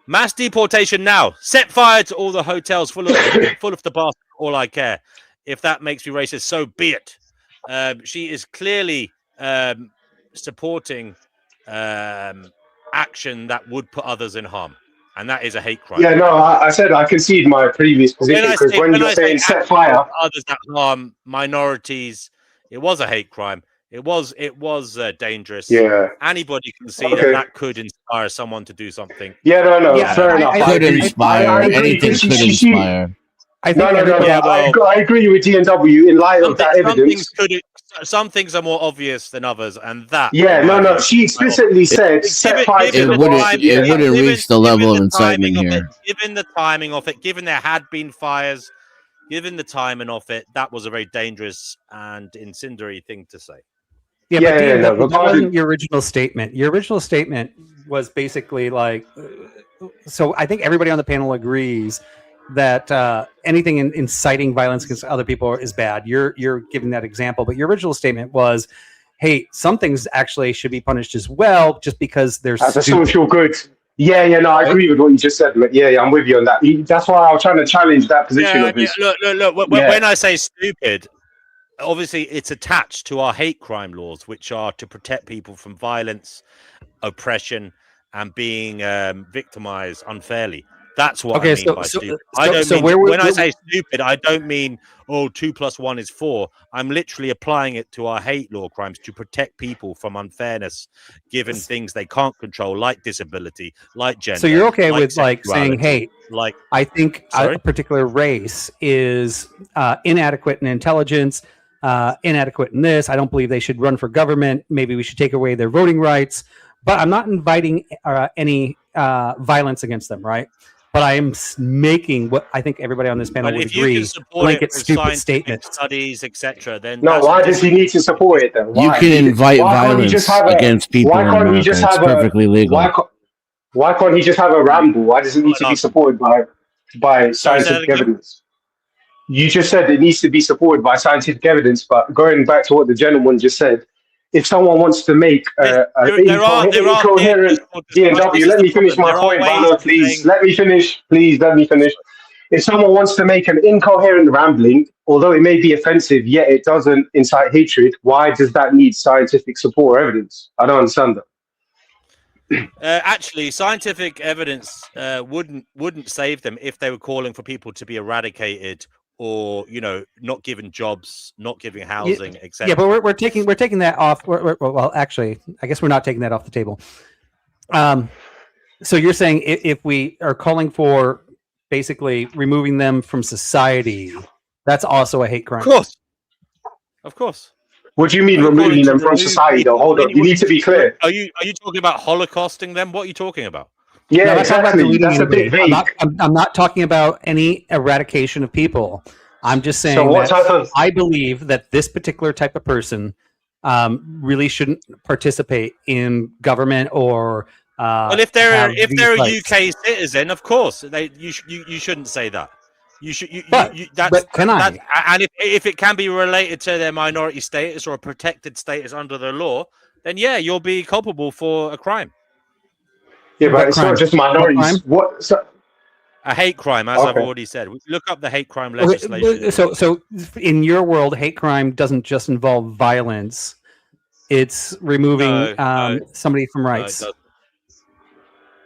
mass deportation now. Set fire to all the hotels full of the bastard. All I care. If that makes me racist, so be it. She is clearly supporting action that would put others in harm, and that is a hate crime. Yeah, no, I said I concede my previous position because when you're saying set fire, others that harm minorities, it was a hate crime. It was dangerous. Yeah, anybody can see that could inspire someone to do something. Yeah, no, fair enough. Could inspire. Anything could inspire. I agree with DNW in light of that evidence. Some things are more obvious than others, and that. Yeah, no. She explicitly said set fire. It wouldn't reach the level of incitement here. Given the timing of it, given there had been fires, given the timing of it, that was a very dangerous and incendiary thing to say. Yeah, but Dean, that wasn't your original statement. Your original statement was basically like, so I think everybody on the panel agrees that anything inciting violence against other people is bad. You're giving that example, but your original statement was, hey, some things actually should be punished as well, just because they're as a social good. Yeah, no, I agree with what you just said. Yeah, I'm with you on that. That's why I was trying to challenge that position of his. Look. When I say stupid, obviously it's attached to our hate crime laws, which are to protect people from violence, oppression, and being victimized unfairly. That's what I mean by stupid. When I say stupid, I don't mean 2 + 1 is 4. I'm literally applying it to our hate law crimes to protect people from unfairness, given things they can't control, like disability, like gender. So you're okay with like saying, hey, I think a particular race is inadequate in intelligence, inadequate in this. I don't believe they should run for government. Maybe we should take away their voting rights. But I'm not inviting any violence against them, right? But I am making what I think everybody on this panel would agree, blanket stupid statement. Studies, etc. Then why does he need to support it then? Why? You can invite violence against people in America. It's perfectly legal. Why can't he just have a ramble? Why does it need to be supported by scientific evidence? you just said it needs to be supported by scientific evidence. But going back to what the gentleman just said, if someone wants to make There are incoherent theorists called this D&W, is let the me finish problem. my There are point, ways Bano, of please. saying Let me finish. Please let me finish. If someone wants to make an incoherent rambling, although it may be offensive, yet it doesn't incite hatred, why does that need scientific support or evidence? I don't understand that. actually, scientific evidence wouldn't save them if they were calling for people to be eradicated or not given jobs, not giving housing, etc. Yeah, but we're taking that off. Well, actually, I guess we're not taking that off the table. So you're saying if we are calling for basically removing them from society, that's also a hate crime. Of course. What do you mean Are you calling removing to them from remove society, though? people? Hold on. You need to be clear. Are you talking about holocausting them? What are you talking about? Yeah, No, I'm not talking about exactly. deleting That's a bit anybody. vague. I'm not talking about any eradication of people. I'm just saying So what that type of... I believe that this particular type of person really shouldn't participate in government or. Well, if they're a rights. UK citizen, of course you shouldn't say that. You should. But can I? And if it can be related to their minority status or a protected status under the law, then yeah, you'll be culpable for a crime. Yeah, but it's not just minorities. What? A hate crime, as I've already said. Look up the hate crime legislation. So in your world, hate crime doesn't just involve violence; it's removing somebody from rights.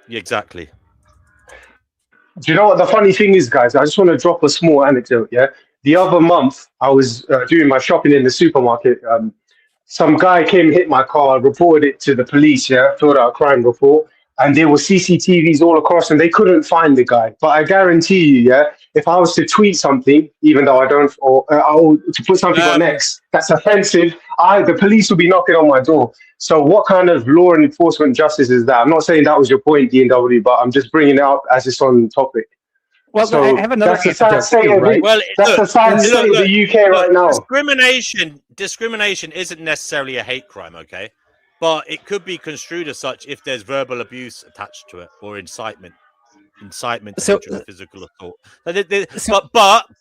Yeah, exactly. Do you know what the funny thing is, guys? I just want to drop a small anecdote. Yeah, the other month I was doing my shopping in the supermarket. Some guy came, hit my car, reported it to the police. Yeah, filled out a crime report, and there were CCTVs all across, and they couldn't find the guy. But I guarantee you, yeah, if I was to tweet something, even though I don't, or to put something on X that's offensive, the police will be knocking on my door. So what kind of law and enforcement justice is that? I'm not saying that was your point, D&W, but I'm just bringing it up as it's on topic. Well, so I have another that's the sad state of right? that's the sad state of the UK right now. Discrimination isn't necessarily a hate crime, okay? But it could be construed as such if there's verbal abuse attached to it or incitement to hatred or physical assault.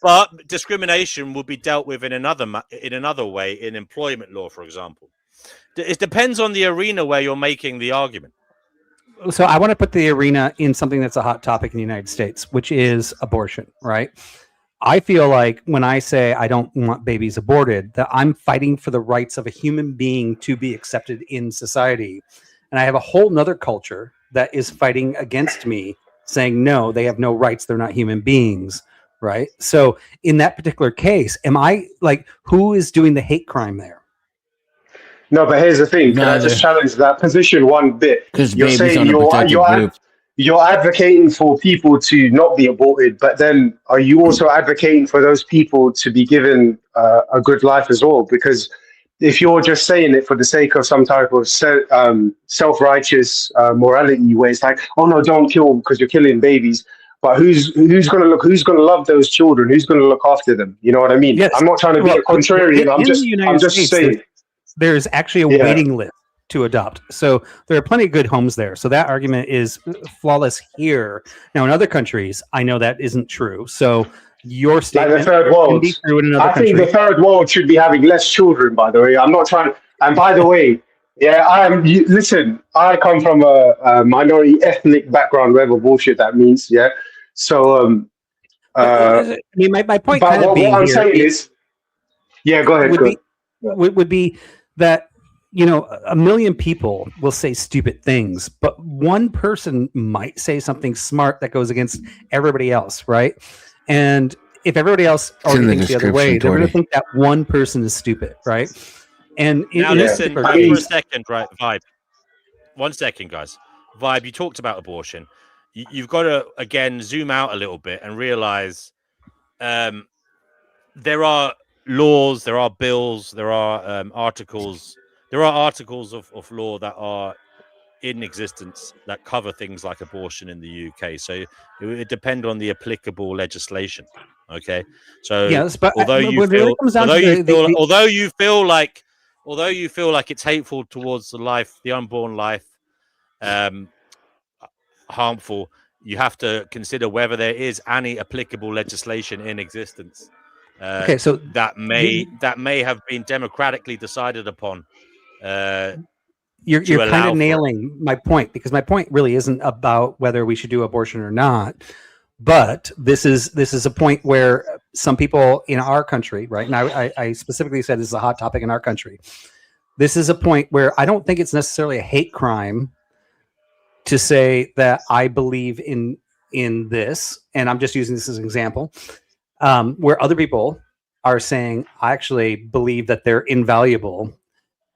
But discrimination will be dealt with in another way in employment law, for example. It depends on the arena where you're making the argument. So I want to put the arena in something that's a hot topic in the United States, which is abortion, right? I feel like when I say I don't want babies aborted, that I'm fighting for the rights of a human being to be accepted in society. And I have a whole nother culture that is fighting against me, saying, no, they have no rights. They're not human beings, right? So in that particular case, am I like, who is doing the hate crime there? No, but here's the thing. Can I just challenge that position one bit? You're saying you're advocating for people to not be aborted, but then are you also advocating for those people to be given a good life as well? Because if you're just saying it for the sake of some type of self-righteous morality, where it's like, oh no, don't kill because you're killing babies. But who's going to love those children? Who's going to look after them? You know what I mean? Yes. I'm not trying to be a contrarian. I'm just saying. There's actually a waiting list to adopt. So there are plenty of good homes there. So that argument is flawless here. Now, in other countries, I know that isn't true. So your statement like the third world. Can be true in another country. I think the third world should be having less children, by the way. I'm not trying. And by the way, listen, I come from a minority ethnic background, whatever bullshit that means. Yeah. So, I mean, my point kind of being what I'm here saying is, yeah, go ahead. Would be that, you know, a million people will say stupid things, but one person might say something smart that goes against everybody else, right? And if everybody else already thinks the other way, they're going to think that one person is stupid, right? And now listen, for a second, right, Vibe. 1 second, guys. Vibe, you talked about abortion. You've got to, again, zoom out a little bit and realize there are laws, there are bills, there are articles of law that are in existence that cover things like abortion in the UK. So it would depend on the applicable legislation. Okay, so yes, but although you feel like it's hateful towards the unborn life, harmful, you have to consider whether there is any applicable legislation in existence. Okay, so that may have been democratically decided upon. You're kind allow of for nailing my point, because my point really isn't about whether we should do abortion or not, but this is a point where some people in our country, right? And I specifically said this is a hot topic in our country. This is a point where I don't think it's necessarily a hate crime to say that I believe in this, and I'm just using this as an example, where other people are saying I actually believe that they're invaluable,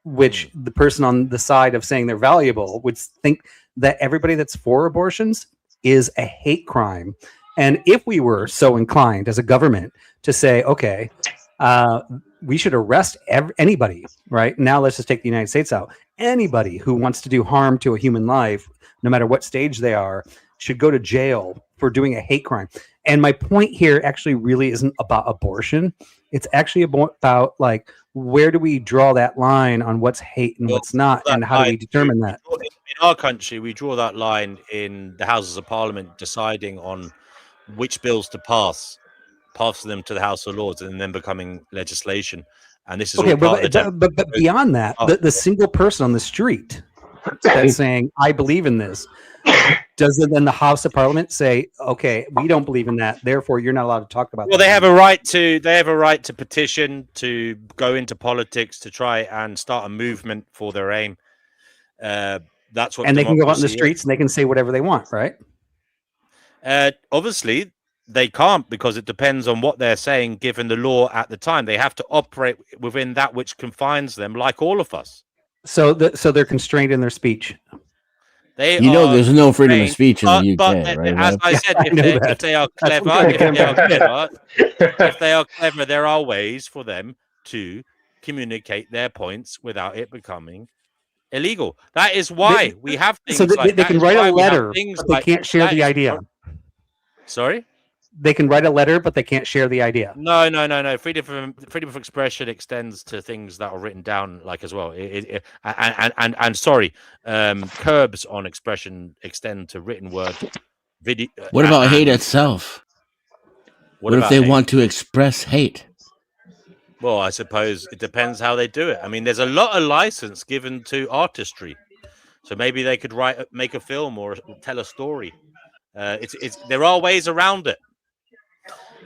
which the person on the side of saying they're valuable would think that everybody that's for abortions is a hate crime. And if we were so inclined as a government to say, okay, we should arrest anybody, right? Now let's just take the United States out. Anybody who wants to do harm to a human life, no matter what stage they are, should go to jail for doing a hate crime. And my point here actually really isn't about abortion. It's actually about like, where do we draw that line on what's hate and what's not, and how do we determine that? In our country, we draw that line in the Houses of Parliament deciding on which bills to pass them to the House of Lords, and then becoming legislation. And this is okay, all part of the but beyond that, the single person on the street that's saying, I believe in this, does then the House of Parliament say, okay, we don't believe in that, therefore you're not allowed to talk about Well, that? they have a right to petition, to go into politics, to try and start a movement for their aim. That's what and they can go out in the democracy streets and they can say whatever they want, right? Obviously, they can't, because it depends on what they're saying given the law at the time. They have to operate within that which confines them, like all of us. So they're constrained in their speech. They You know, are there's no freedom of trained, speech in the UK, but right? as Rev? I said, I know if that. they are That's clever, what I'm if they are clever, there are ways for them to communicate their points without it becoming illegal. That is why we have things So like they that. can is write why a we have letter, things but they like can't share that the is- idea. Sorry? They can write a letter, but they can't share the idea. No. Freedom of expression extends to things that are written down, like as well. Curbs on expression extend to written word, video. What about hate itself? What if about they hate? want to express hate? Well, I suppose it depends how they do it. I mean, there's a lot of license given to artistry, so maybe they could make a film or tell a story. There are ways around it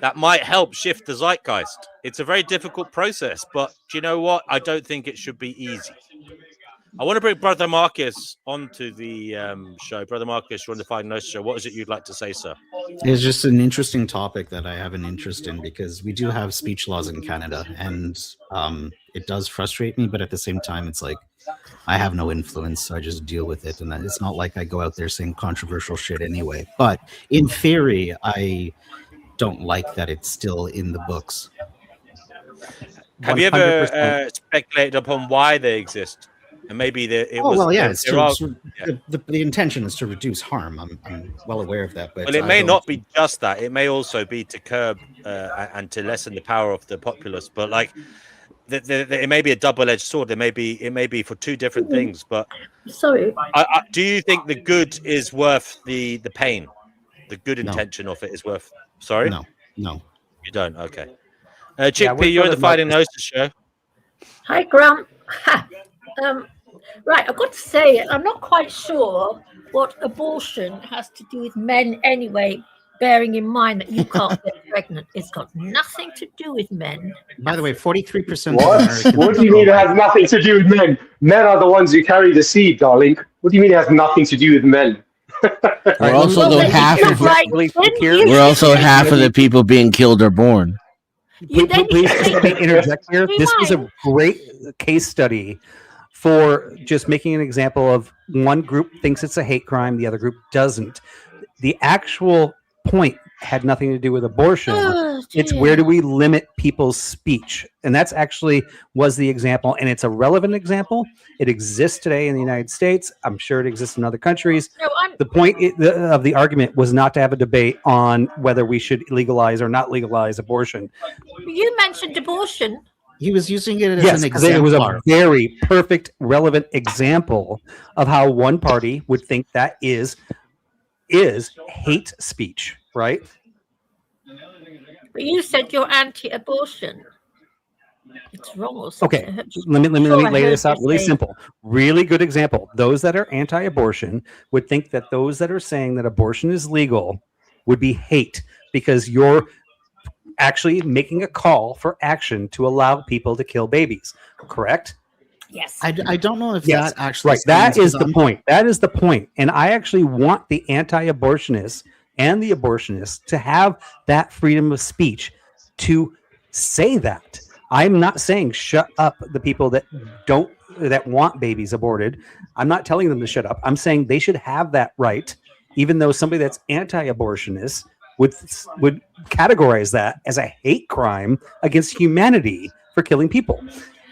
that might help shift the zeitgeist. It's a very difficult process, but do you know what? I don't think it should be easy. I want to bring Brother Marcus onto the show. Brother Marcus, you're on the Finding Gnosis show. What is it you'd like to say, sir? It's just an interesting topic that I have an interest in, because we do have speech laws in Canada, and it does frustrate me, but at the same time, it's like I have no influence, so I just deal with it, and it's not like I go out there saying controversial shit anyway. But in theory, I don't like that it's still in the books. Have you ever speculated upon why they exist? And maybe the intention is to reduce harm. I'm well aware of that. But well, it may not be just that. It may also be to curb and to lessen the power of the populace. But like, it may be a double-edged sword. It may be for two different things. But sorry, do you think the good is worth the pain? The good intention of it is worth. Sorry, no, you don't. Okay, Chickpea, you're in the Finding Gnosis show. Hi, Grant. Right, I've got to say, I'm not quite sure what abortion has to do with men anyway, bearing in mind that you can't get pregnant. It's got nothing to do with men. By the way, 43%. What? What do you mean it has nothing to do with men? Men are the ones who carry the seed, darling. What do you mean it has nothing to do with men? We're also half of the people being killed are born. Please just let me interject here. This was a great case study for just making an example of one group thinks it's a hate crime, the other group doesn't. The actual point had nothing to do with abortion. It's where do we limit people's speech? And that's actually was the example, and it's a relevant example. It exists today in the United States. I'm sure it exists in other countries. The point of the argument was not to have a debate on whether we should legalize or not legalize abortion. You mentioned abortion. He was using it as an example. It was a very perfect, relevant example of how one party would think that is hate speech, right? But you said you're anti-abortion. It's wrong or something. Okay, let me Sure, I lay heard this out you really say- simple. Really good example. Those that are anti-abortion would think that those that are saying that abortion is legal would be hate because you're actually making a call for action to allow people to kill babies. Correct? Yes. I don't know if Yes, that actually right. That stands, is 'cause the I'm- point. That is the point. And I actually want the anti-abortionists and the abortionists to have that freedom of speech to say that. I'm not saying shut up the people that want babies aborted. I'm not telling them to shut up. I'm saying they should have that right, even though somebody that's anti-abortionist would categorize that as a hate crime against humanity for killing people.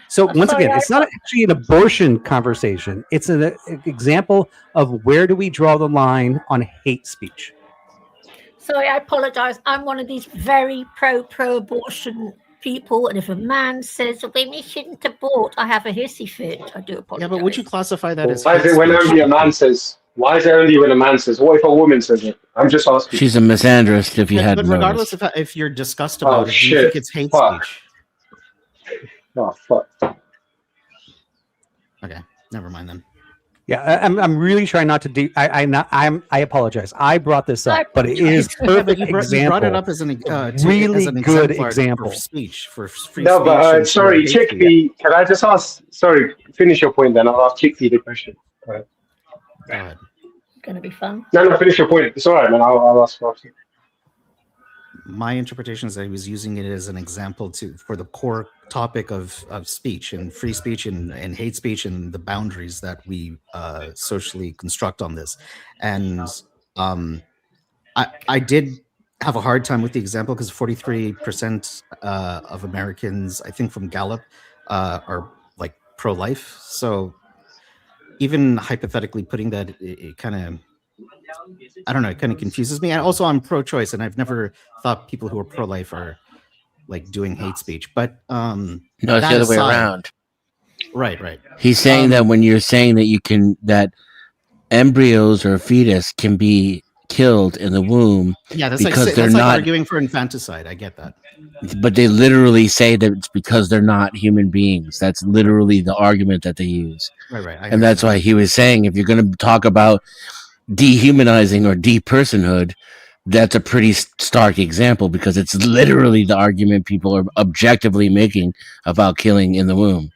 So once sorry, again, it's not actually an abortion conversation. It's an example of where do we draw the line on hate speech. Sorry, I apologize. I'm one of these very pro-abortion people, and if a man says women shouldn't abort, I have a hissy fit. I do apologize. Yeah, but would you classify that as Why is hate it when speech? only a man says? Why is it only when a man says? What if a woman says it? I'm just asking. She's a misandrist, if you But hadn't regardless noticed. if you're disgusted about it, do you shit. think it's hate Fuck. speech? Oh fuck. Okay, never mind then. Yeah, I'm really trying not to do. I apologize. I brought this up, but it is Yeah, perfect but you example. brought it up as an really as an good exemplar example. for speech for free No, speech. but and sorry, hate speech. Chickpea. Can I just ask? Sorry, finish your point. Then I'll ask Chickpea the question. All right. Go ahead. Going to be fun. No, finish your point. It's all right, man. I'll ask after. My interpretation is that he was using it as an example for the core topic of speech and free speech and hate speech and the boundaries that we socially construct on this. And I did have a hard time with the example because 43% of Americans, I think from Gallup, are like pro-life. So even hypothetically putting that, it kind of, I don't know, it kind of confuses me. And also, I'm pro-choice, and I've never thought people who are pro-life are like doing hate speech. But No, it's the other way around. Right. He's saying that when you're saying that embryos or a fetus can be killed in the womb, Yeah, that's because like they're that's like not. arguing for infanticide. I get that. But they literally say that it's because they're not human beings. That's literally the argument that they use. Right. And that's why he was saying, if you're going to talk about dehumanizing or depersonhood, that's a pretty stark example, because it's literally the argument people are objectively making about killing in the womb.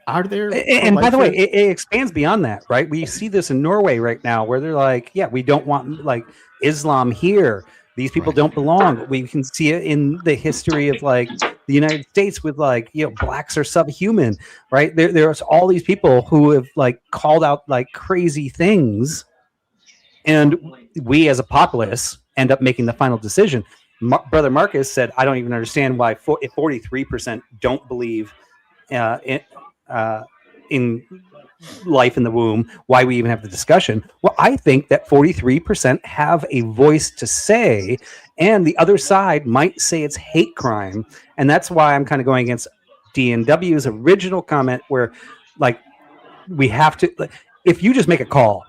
Are there? And by the way, it expands beyond that, right? We see this in Norway right now, where they're like, "Yeah, we don't want like Islam here. These people don't belong." We can see it in the history of like the United States with like, blacks are subhuman, right? There's all these people who have like called out like crazy things, and we as a populace end up making the final decision. Brother Marcus said, "I don't even understand why 43% don't believe in life in the womb, why we even have the discussion." Well, I think that 43% have a voice to say, and the other side might say it's hate crime. And that's why I'm kind of going against DNW's original comment where like we have to, if you just make a call,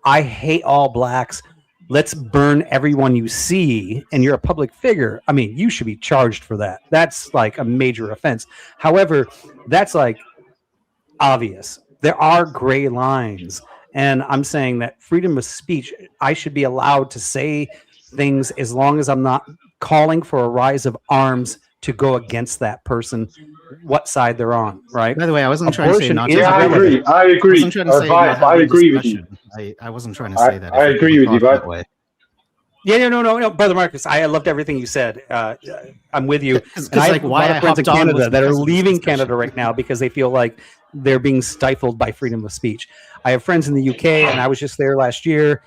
I hate all blacks, let's burn everyone you see, and you're a public figure, I mean, you should be charged for that. That's like a major offense. However, that's like obvious. There are gray lines, and I'm saying that freedom of speech, I should be allowed to say things as long as I'm not calling for a rise of arms to go against that person, what side they're on, right? By the way, I wasn't trying to say not to. Yeah, I agree. I wasn't trying to say not I have a agree with you. discussion. I wasn't trying to say that. I agree with you, that but way. Yeah, no, Brother Marcus, I loved everything you said. I'm with you. And I have like, a why lot I of friends in hopped on Canada was that are because of this leaving discussion. Canada right now because they feel like they're being stifled by freedom of speech. I have friends in the UK, and I was just there last year,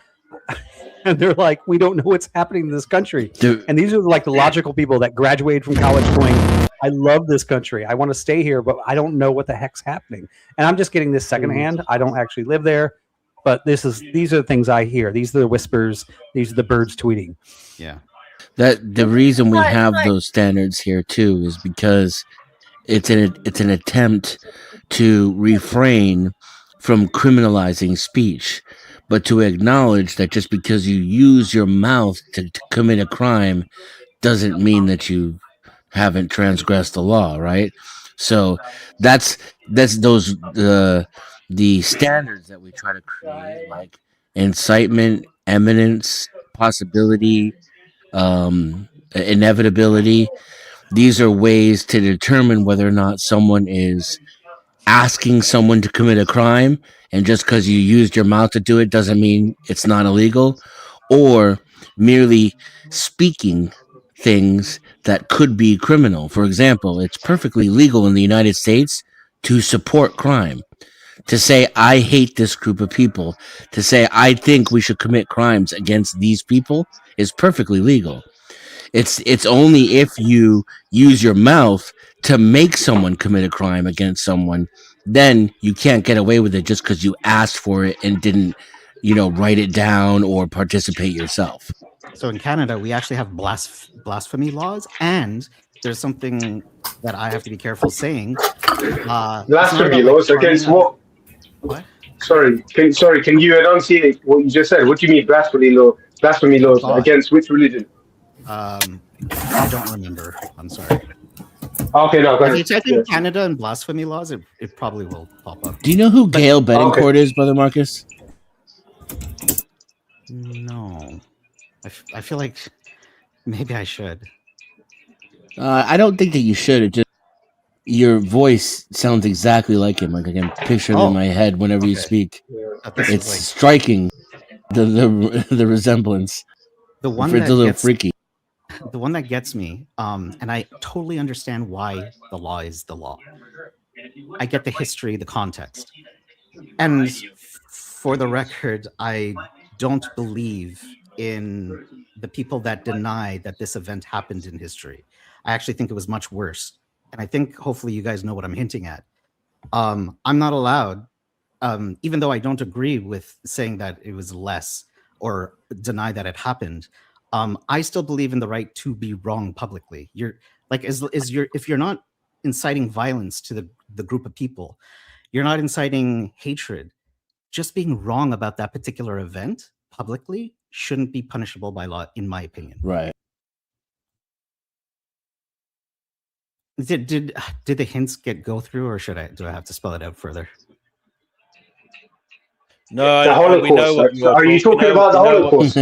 and they're like, we don't know what's happening in this country. Dude. And these are like the logical people that graduated from college going, I love this country. I want to stay here, but I don't know what the heck's happening. And I'm just getting this secondhand. I don't actually live there, but these are the things I hear. These are the whispers. These are the birds tweeting. Yeah. That the reason we Right, have right. those standards here too is because it's an attempt to refrain from criminalizing speech, but to acknowledge that just because you use your mouth to commit a crime doesn't mean that you haven't transgressed the law, right? So that's those the standards that we try to create, like incitement, eminence, possibility, inevitability. These are ways to determine whether or not someone is asking someone to commit a crime, and just because you used your mouth to do it doesn't mean it's not illegal, or merely speaking things that could be criminal. For example, it's perfectly legal in the United States to support crime, to say I hate this group of people, to say I think we should commit crimes against these people is perfectly legal. It's only if you use your mouth to make someone commit a crime against someone, then you can't get away with it just because you asked for it and didn't, write it down or participate yourself. So in Canada, we actually have blasphemy laws, and there's something that I have to be careful saying. Blasphemy laws against what? What? Sorry, can you enunciate what you just said? What do you mean blasphemy laws against which religion? I don't remember. I'm sorry. Okay, no, go ahead. If you type in Canada and blasphemy laws, it probably will pop up. Do you know who Gail Bettencourt is, Brother Marcus? No. I feel like maybe I should. I don't think that you should. It just, your voice sounds exactly like him. Like I can picture him in my head whenever you speak. It's striking, the resemblance. The one it's a little freaky. The one that gets me, and I totally understand why the law is the law. I get the history, the context. And for the record, I don't believe in the people that deny that this event happened in history. I actually think it was much worse. And I think hopefully you guys know what I'm hinting at. I'm not allowed, even though I don't agree with saying that it was less or deny that it happened. I still believe in the right to be wrong publicly. You're like, if you're not inciting violence to the group of people, you're not inciting hatred. Just being wrong about that particular event publicly shouldn't be punishable by law, in my opinion. Right. Did the hints go through, or do I have to spell it out further? No, the Holocaust. We know what Are you talking about the Holocaust?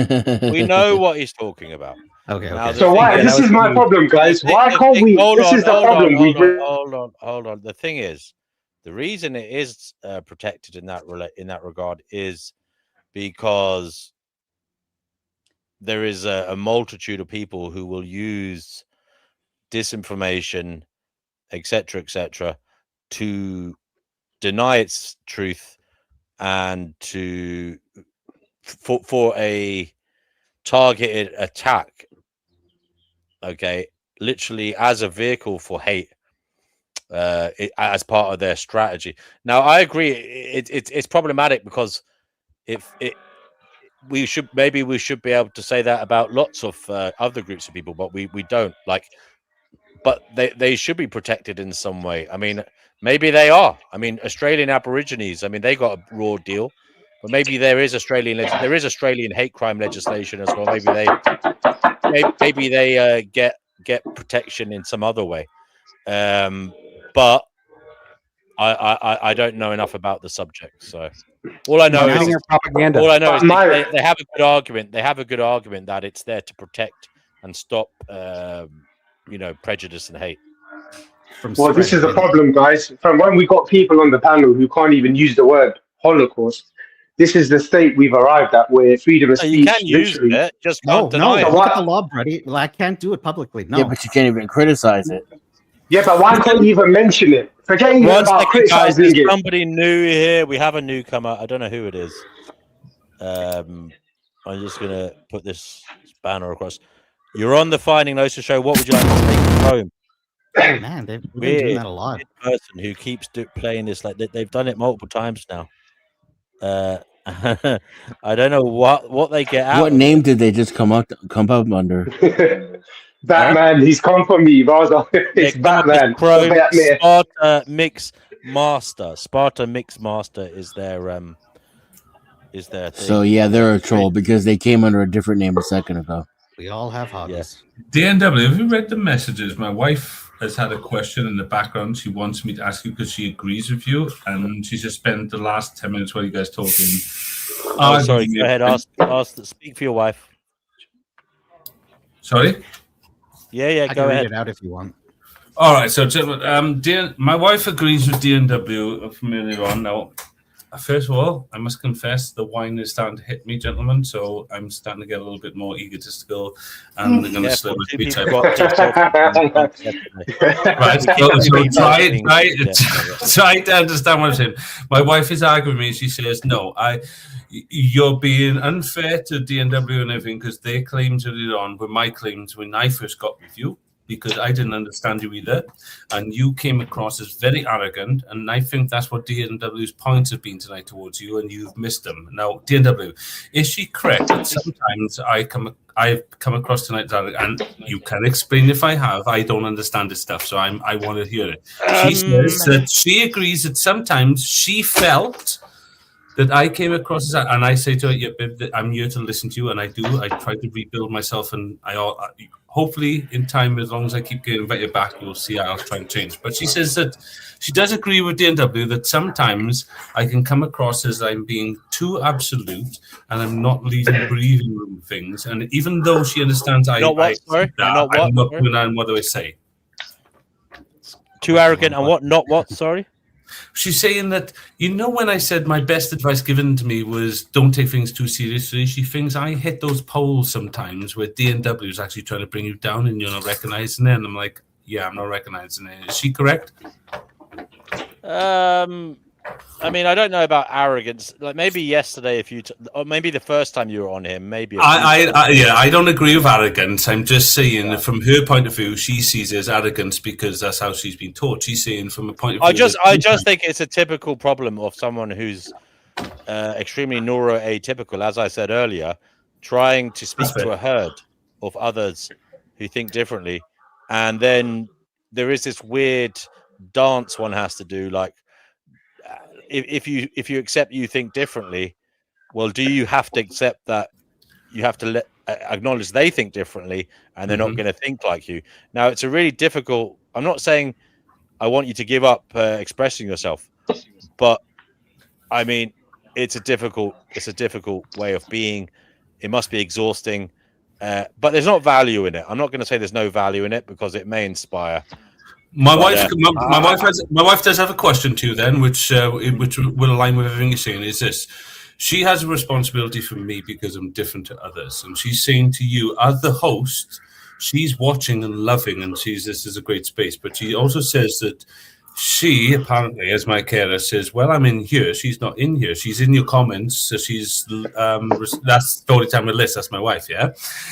We know what he's talking about. Okay. Now, so why? This is my problem, guys. Why can't we? This is the problem. Hold on. The thing is, the reason it is protected in that regard is because there is a multitude of people who will use disinformation, etc., to deny its truth and for a targeted attack. Okay, literally as a vehicle for hate, as part of their strategy. Now, I agree, it's problematic because we should be able to say that about lots of other groups of people, but we don't. Like, but they should be protected in some way. I mean, maybe they are. I mean, Australian Aborigines, I mean, they got a raw deal, but maybe there is Australian hate crime legislation as well. Maybe they get protection in some other way. But I don't know enough about the subject, so all I know is propaganda. All I know is they have a good argument. They have a good argument that it's there to protect and stop, prejudice and hate. Well, this is the problem, guys. From when we got people on the panel who can't even use the word Holocaust, this is the state we've arrived at, where freedom of speech. You can use it, just can't deny it. Look at the law, buddy. Well, I can't do it publicly. No. Yeah, but you can't even criticize it. Yeah, but why can't you even mention it? Forget even about criticizing it. There's somebody new here. We have a newcomer. I don't know who it is. I'm just gonna put this banner across. You're on the Finding Gnosis show. What would you like to take home? Man, they've been doing that a lot. Person who keeps playing this, like they've done it multiple times now. I don't know what they get out. What name did they just come up under? Batman. He's come for me. It's Batman. Sparta Mix Master. Sparta Mix Master is their thing. So yeah, they're a troll because they came under a different name a second ago. We all have hobbies. DNW, have you read the messages? My wife has had a question in the background she wants me to ask you because she agrees with you, and she just spent the last 10 minutes while you guys talking. Oh, sorry. Go ahead. Speak for your wife. Sorry? Yeah, I go can read ahead. it out if you want. All right, so my wife agrees with DNW from earlier on. Now, first of all, I must confess the wine is starting to hit me, gentlemen. So I'm starting to get a little bit more egotistical, and I'm going to slow my speech up. Right, so try to understand what I'm saying. My wife is arguing with me. She says, "No, you're being unfair to DNW and everything because their claims earlier on were my claims when I first got with you." Because I didn't understand you either, and you came across as very arrogant, and I think that's what DNW's points have been tonight towards you, and you've missed them. Now, DNW, is she correct that sometimes I've come across tonight as arrogant, and you can explain if I have? I don't understand this stuff, so I want to hear it. She says that she agrees that sometimes she felt that I came across as, and I say to her, "Yeah, babe, I'm here to listen to you," and I do. I try to rebuild myself, and hopefully in time, as long as I keep getting invited back, you'll see I'll try and change. But she says that she does agree with DNW that sometimes I can come across as I'm being too absolute and I'm not leaving breathing room things. And even though she understands I'm not putting on what do I say? Too arrogant and what? Not what? Sorry. She's saying that, when I said my best advice given to me was don't take things too seriously, she thinks I hit those poles sometimes where DNW is actually trying to bring you down and you're not recognizing it. And I'm like, yeah, I'm not recognizing it. Is she correct? I mean, I don't know about arrogance. Like maybe yesterday, or maybe the first time you were on him, maybe. I don't agree with arrogance. I'm just saying from her point of view, she sees it as arrogance because that's how she's been taught. She's saying from a point of view. I just think it's a typical problem of someone who's extremely neuroatypical, as I said earlier, trying to speak to a herd of others who think differently, and then there is this weird dance one has to do, like. If you accept you think differently, well, do you have to accept that you have to acknowledge they think differently and they're not going to think like you? Now, it's a really difficult. I'm not saying I want you to give up expressing yourself, but I mean it's a difficult way of being. It must be exhausting, but there's not value in it. I'm not going to say there's no value in it because it may inspire. My wife does have a question too. Then, which will align with everything you're saying. Is this? She has a responsibility for me because I'm different to others, and she's saying to you as the host, she's watching and loving, and sees this as a great space. But she also says that she apparently, as my carer, says, "Well, I'm in here. She's not in here. She's in your comments." So she's that's story time with Liz. That's my wife. Yeah,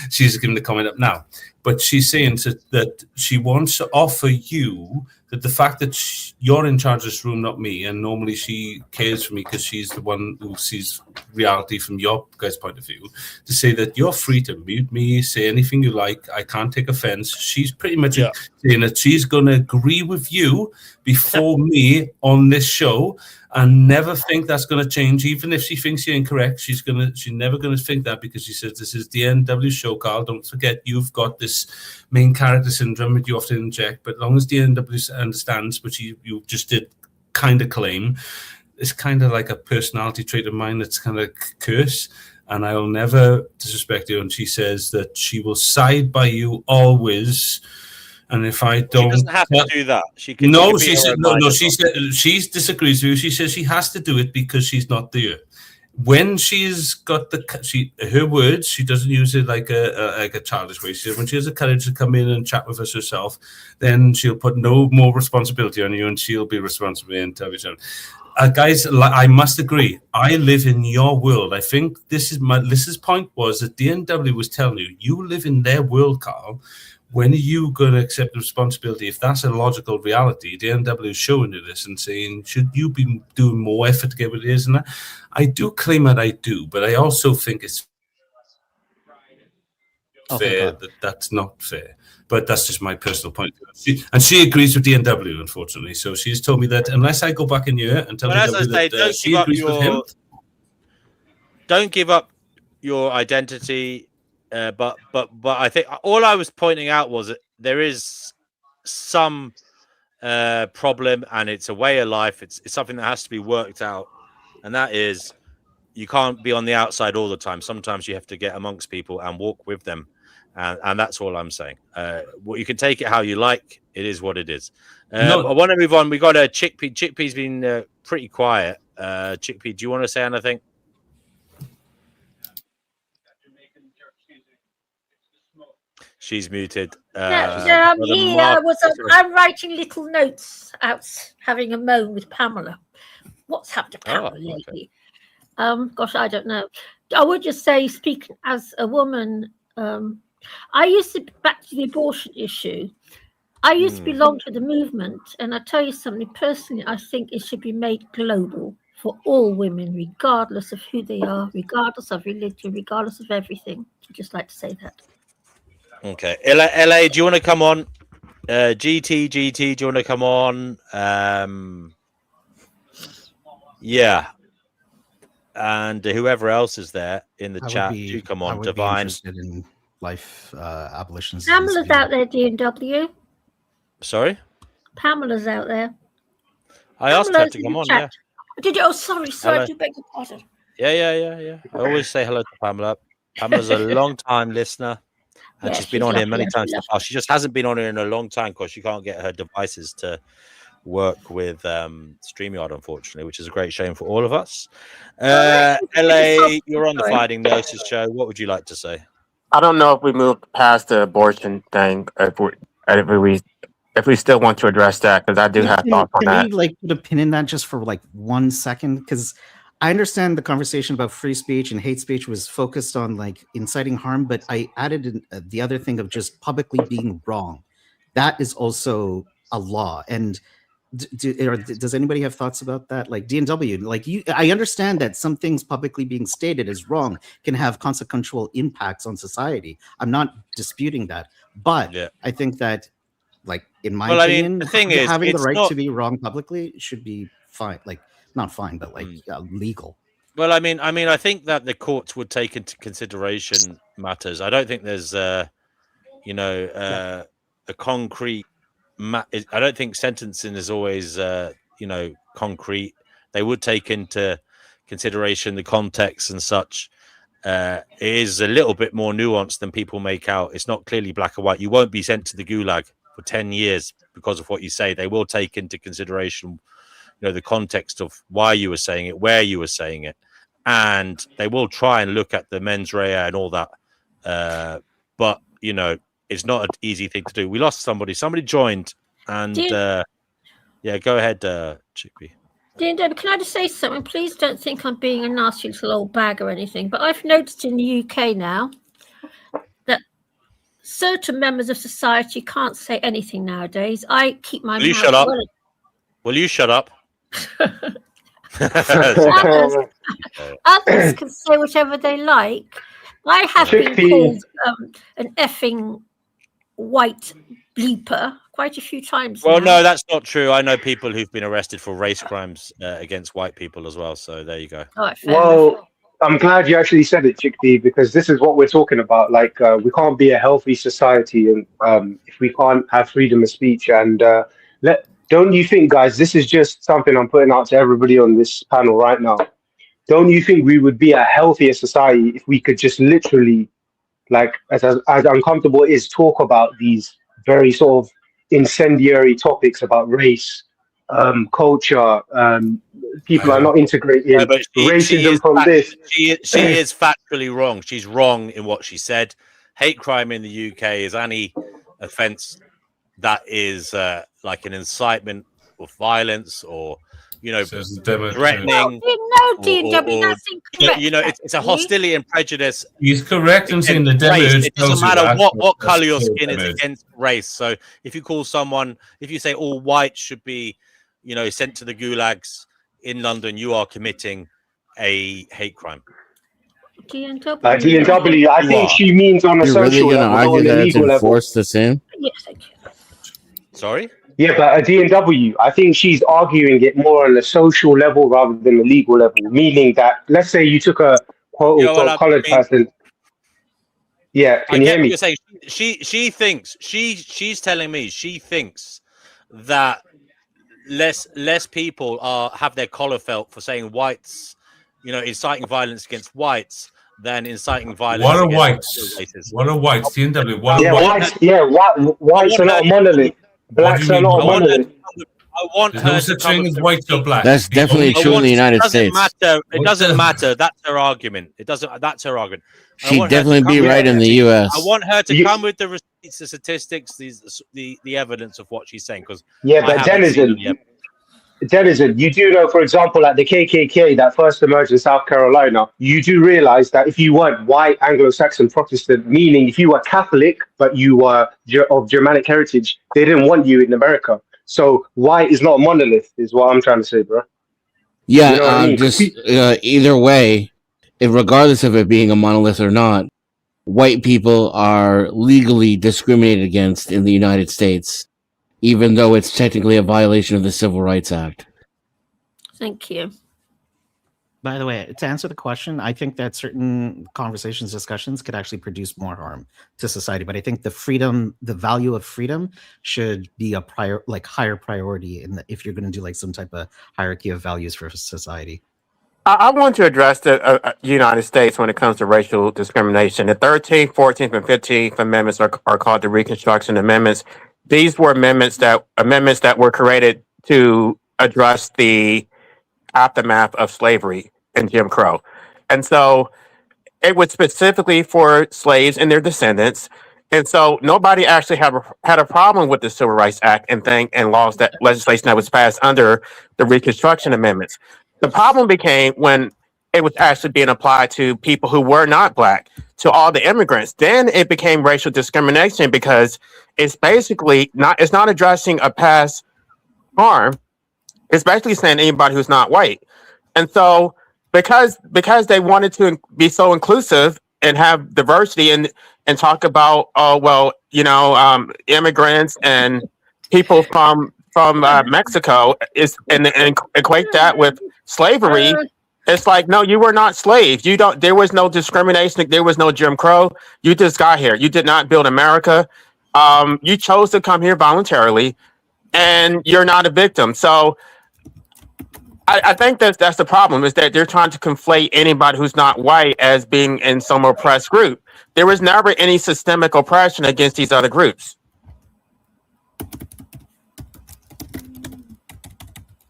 she's giving the comment up now. But she's saying that she wants to offer you that the fact that you're in charge of this room, not me, and normally she cares for me because she's the one who sees reality from your guys' point of view, to say that you're free to mute me, say anything you like. I can't take offense. She's pretty much saying that she's going to agree with you before me on this show and never think that's going to change. Even if she thinks you're incorrect, she's never going to think that because she says this is the DNW show, Carl. Don't forget you've got this main character syndrome that you often inject, but as long as DNW understands, which you just did kind of claim, it's kind of like a personality trait of mine that's kind of curse, and I'll never disrespect you. And she says that she will side by you always. And if I don't, she doesn't have to do that. She can. No, she said no. She said she disagrees with you. She says she has to do it because she's not there. When she's got her words, she doesn't use it like a childish way. She says when she has the courage to come in and chat with us herself, then she'll put no more responsibility on you, and she'll be responsible and tell each other. Guys, I must agree. I live in your world. I think Liz's point was that DNW was telling you live in their world, Carl. When are you going to accept the responsibility? If that's a logical reality, the NW is showing you this and saying, should you be doing more effort to get what it is? And that, I do claim that I do, but I also think it's fair that's not fair. But that's just my personal point. She agrees with DNW, unfortunately. So she's told me that unless I go back in here and tell DNW that she agrees with him. Don't give up your identity. but I think all I was pointing out was that there is some problem, and it's a way of life. It's something that has to be worked out, and that is you can't be on the outside all the time. Sometimes you have to get amongst people and walk with them, and that's all I'm saying. Well, you can take it how you like. It is what it is. I want to move on. We got a Chickpea. Chickpea's been pretty quiet. Chickpea, do you want to say anything? She's muted. I'm here. I'm writing little notes out, having a moan with Pamela. What's happened to Pamela lately? Gosh, I don't know. I would just say, speaking as a woman, I used to, back to the abortion issue, I used to belong to the movement, and I tell you something, personally, I think it should be made global for all women, regardless of who they are, regardless of religion, regardless of everything. I'd just like to say that. Okay. LA, do you want to come on? GT, do you want to come on? Yeah. And whoever else is there in the chat, do come on. Divine. Interested in life abolitions. Pamela's out there, D&W. Sorry? Pamela's out there. I asked her to come on, yeah. Did you? Oh, sorry, Hello. I do beg your pardon. Yeah. I always say hello to Pamela. Pamela's a long-time listener, and she's been on here many times in the past. She just hasn't been on here in a long time because she can't get her devices to work with StreamYard, unfortunately, which is a great shame for all of us. LA, you're on the Fighting Gnosis show. What would you like to say? I don't know if we moved past the abortion thing, if we still want to address that, because I do have thoughts on that. Can we put a pin in that just for 1 second? Because I understand the conversation about free speech and hate speech was focused on inciting harm, but I added in, the other thing of just publicly being wrong. That is also a law. And does anybody have thoughts about that? Like D&W, I understand that some things publicly being stated as wrong can have consequential impacts on society. I'm not disputing that, but I think that, in my opinion, the thing is, having the right to be wrong publicly should be fine. Not fine, but legal. Well, I mean, I think that the courts would take into consideration matters. I don't think there's, a concrete. I don't think sentencing is always, concrete. They would take into consideration the context and such. It is a little bit more nuanced than people make out. It's not clearly black and white. You won't be sent to the gulag for 10 years because of what you say. They will take into consideration, the context of why you were saying it, where you were saying it, and they will try and look at the mens rea and all that. But it's not an easy thing to do. We lost somebody. Somebody joined, and go ahead, Chickpea. D&W, can I just say something? Please don't think I'm being a nasty little old bag or anything, but I've noticed in the UK now that certain members of society can't say anything nowadays. I keep my mouth. Will you shut up? Will you shut up? Others can say whatever they like. I have been called an effing white bleeper quite a few times. Well, no, that's not true. I know people who've been arrested for race crimes against white people as well. So there you go. Well, I'm glad you actually said it, Chickpea, because this is what we're talking about. We can't be a healthy society, and if we can't have freedom of speech, and don't you think, guys, this is just something I'm putting out to everybody on this panel right now. Don't you think we would be a healthier society if we could just literally, as uncomfortable it is, talk about these very sort of incendiary topics about race, culture, people are not integrating racism from this. She is factually wrong. She's wrong in what she said. Hate crime in the UK is any offence that is like an incitement of violence or threatening. No, D&W, that's incorrect. It's a hostility and prejudice. He's correct in saying the demo. It doesn't matter what color your skin is against race. So if you call someone, if you say all white should be, sent to the gulags in London, you are committing a hate crime. D&W, I think she means on a social level, on a legal level. Enforce the same? Yes, thank you. Sorry? Yeah, but a D&W, I think she's arguing it more on a social level rather than a legal level, meaning that, let's say you took a quote-unquote colored person. Yeah, I get what you're saying. She thinks she's telling me she thinks that less people have their collar felt for saying whites, inciting violence against whites than inciting violence What are against whites? races. What are whites? TNW. What Yeah, are whites? whites are not a monolith. What do you Blacks are mean? not a monolith. I want There's her no to such come thing with as the whites or receipts. blacks. That's definitely true in the United It doesn't States. matter. It What's doesn't the- matter. That's her argument. It doesn't. That's her argument. I She'd want her to definitely come be with right the in the receipts. U.S. I want her to come with the receipts, the statistics, the evidence of what she's saying, because Yeah, I but haven't seen Denizen, any evidence. Denizen, you do know, for example, like the KKK that first emerged in South Carolina, you do realize that if you weren't white, Anglo-Saxon, Protestant, meaning if you were Catholic, but you were of Germanic heritage, they didn't want you in America. So white is not a monolith, is what I'm trying to say, bro. Yeah, You know what I mean? just either way, regardless of it being a monolith or not, white people are legally discriminated against in the United States, even though it's technically a violation of the Civil Rights Act. Thank you. By the way, to answer the question, I think that certain conversations, discussions could actually produce more harm to society. But I think the value of freedom should be a higher priority if you're going to do like some type of hierarchy of values for society. I want to address the United States when it comes to racial discrimination. The 13th, 14th, and 15th Amendments are called the Reconstruction Amendments. These were amendments that were created to address the aftermath of slavery and Jim Crow. And so it was specifically for slaves and their descendants. And so nobody actually had a problem with the Civil Rights Act and laws that legislation that was passed under the Reconstruction Amendments. The problem became when it was actually being applied to people who were not black, to all the immigrants. Then it became racial discrimination because it's basically it's not addressing a past harm. It's basically saying anybody who's not white. And so because they wanted to be so inclusive and have diversity and talk about immigrants and people from Mexico and equate that with slavery. It's like, no, you were not slaves. There was no discrimination. There was no Jim Crow. You just got here. You did not build America. You chose to come here voluntarily, and you're not a victim. So I think that's the problem, is that they're trying to conflate anybody who's not white as being in some oppressed group. There was never any systemic oppression against these other groups.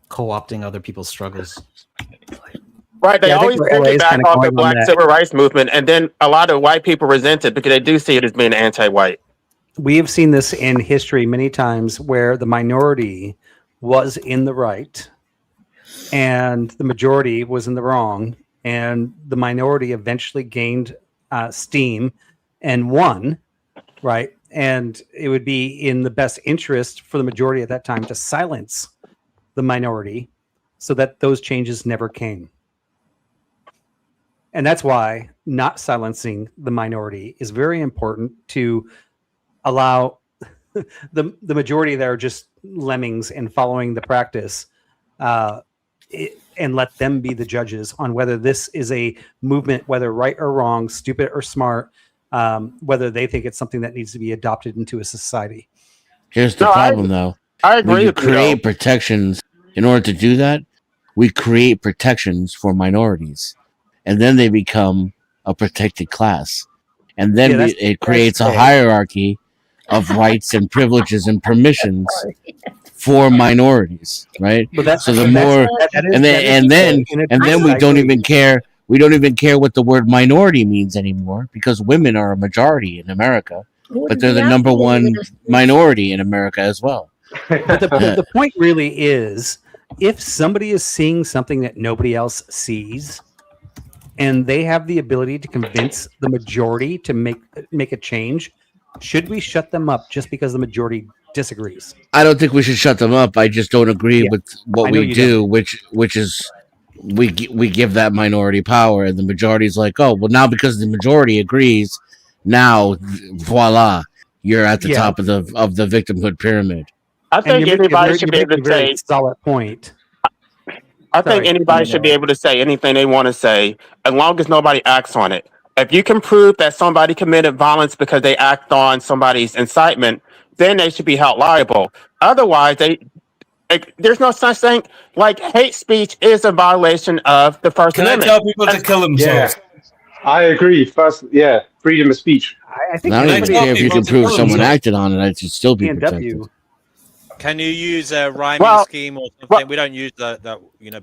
Co-opting other people's struggles. Right, they always piggyback off the Black Civil Rights Movement, and then a lot of white people resent it because they do see it as being anti-white. We have seen this in history many times where the minority was in the right and the majority was in the wrong, and the minority eventually gained steam and won, right? And it would be in the best interest for the majority at that time to silence the minority so that those changes never came. And that's why not silencing the minority is very important, to allow the majority that are just lemmings and following the practice, and let them be the judges on whether this is a movement, whether right or wrong, stupid or smart, whether they think it's something that needs to be adopted into a society. Here's the problem, though. I agree when you with you, create protections, in order to do that, we create protections for minorities, and then they become a protected class, and then it creates a hierarchy of rights and privileges and permissions for minorities, right? But so the more, and then we don't even care. We don't even care what the word minority means anymore, because women are a majority in America, but they're the number one minority in America as well. But the point really is, if somebody is seeing something that nobody else sees, and they have the ability to convince the majority to make a change, should we shut them up just because the majority disagrees? I don't think we should shut them up. I just don't agree with what we do, which is we give that minority power, and the majority is like, oh, well, now because the majority agrees, now voila, you're at the top of the victimhood pyramid. I think anybody should be able to say solid point. I think anybody should be able to say anything they want to say, as long as nobody acts on it. If you can prove that somebody committed violence because they act on somebody's incitement, then they should be held liable. Otherwise, there's no such thing like hate speech is a violation of the First Can I Amendment. tell people to kill themselves? I agree. First, freedom of speech. I think I don't even anybody care if you can prove someone acted on it. It should still be stand protected. Can you use a rhyming scheme or something? We don't use that.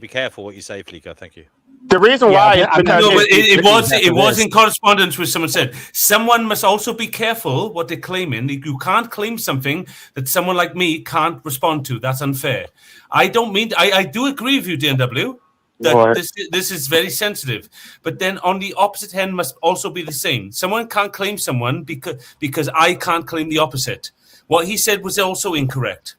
Be careful what you say, Fleeker. Thank you. The reason why is because no, but it was in correspondence with someone said someone must also be careful what they're claiming. You can't claim something that someone like me can't respond to. That's unfair. I don't mean I do agree with you, DNW, that this is very sensitive. But then on the opposite hand must also be the same. Someone can't claim someone because I can't claim the opposite. What he said was also incorrect.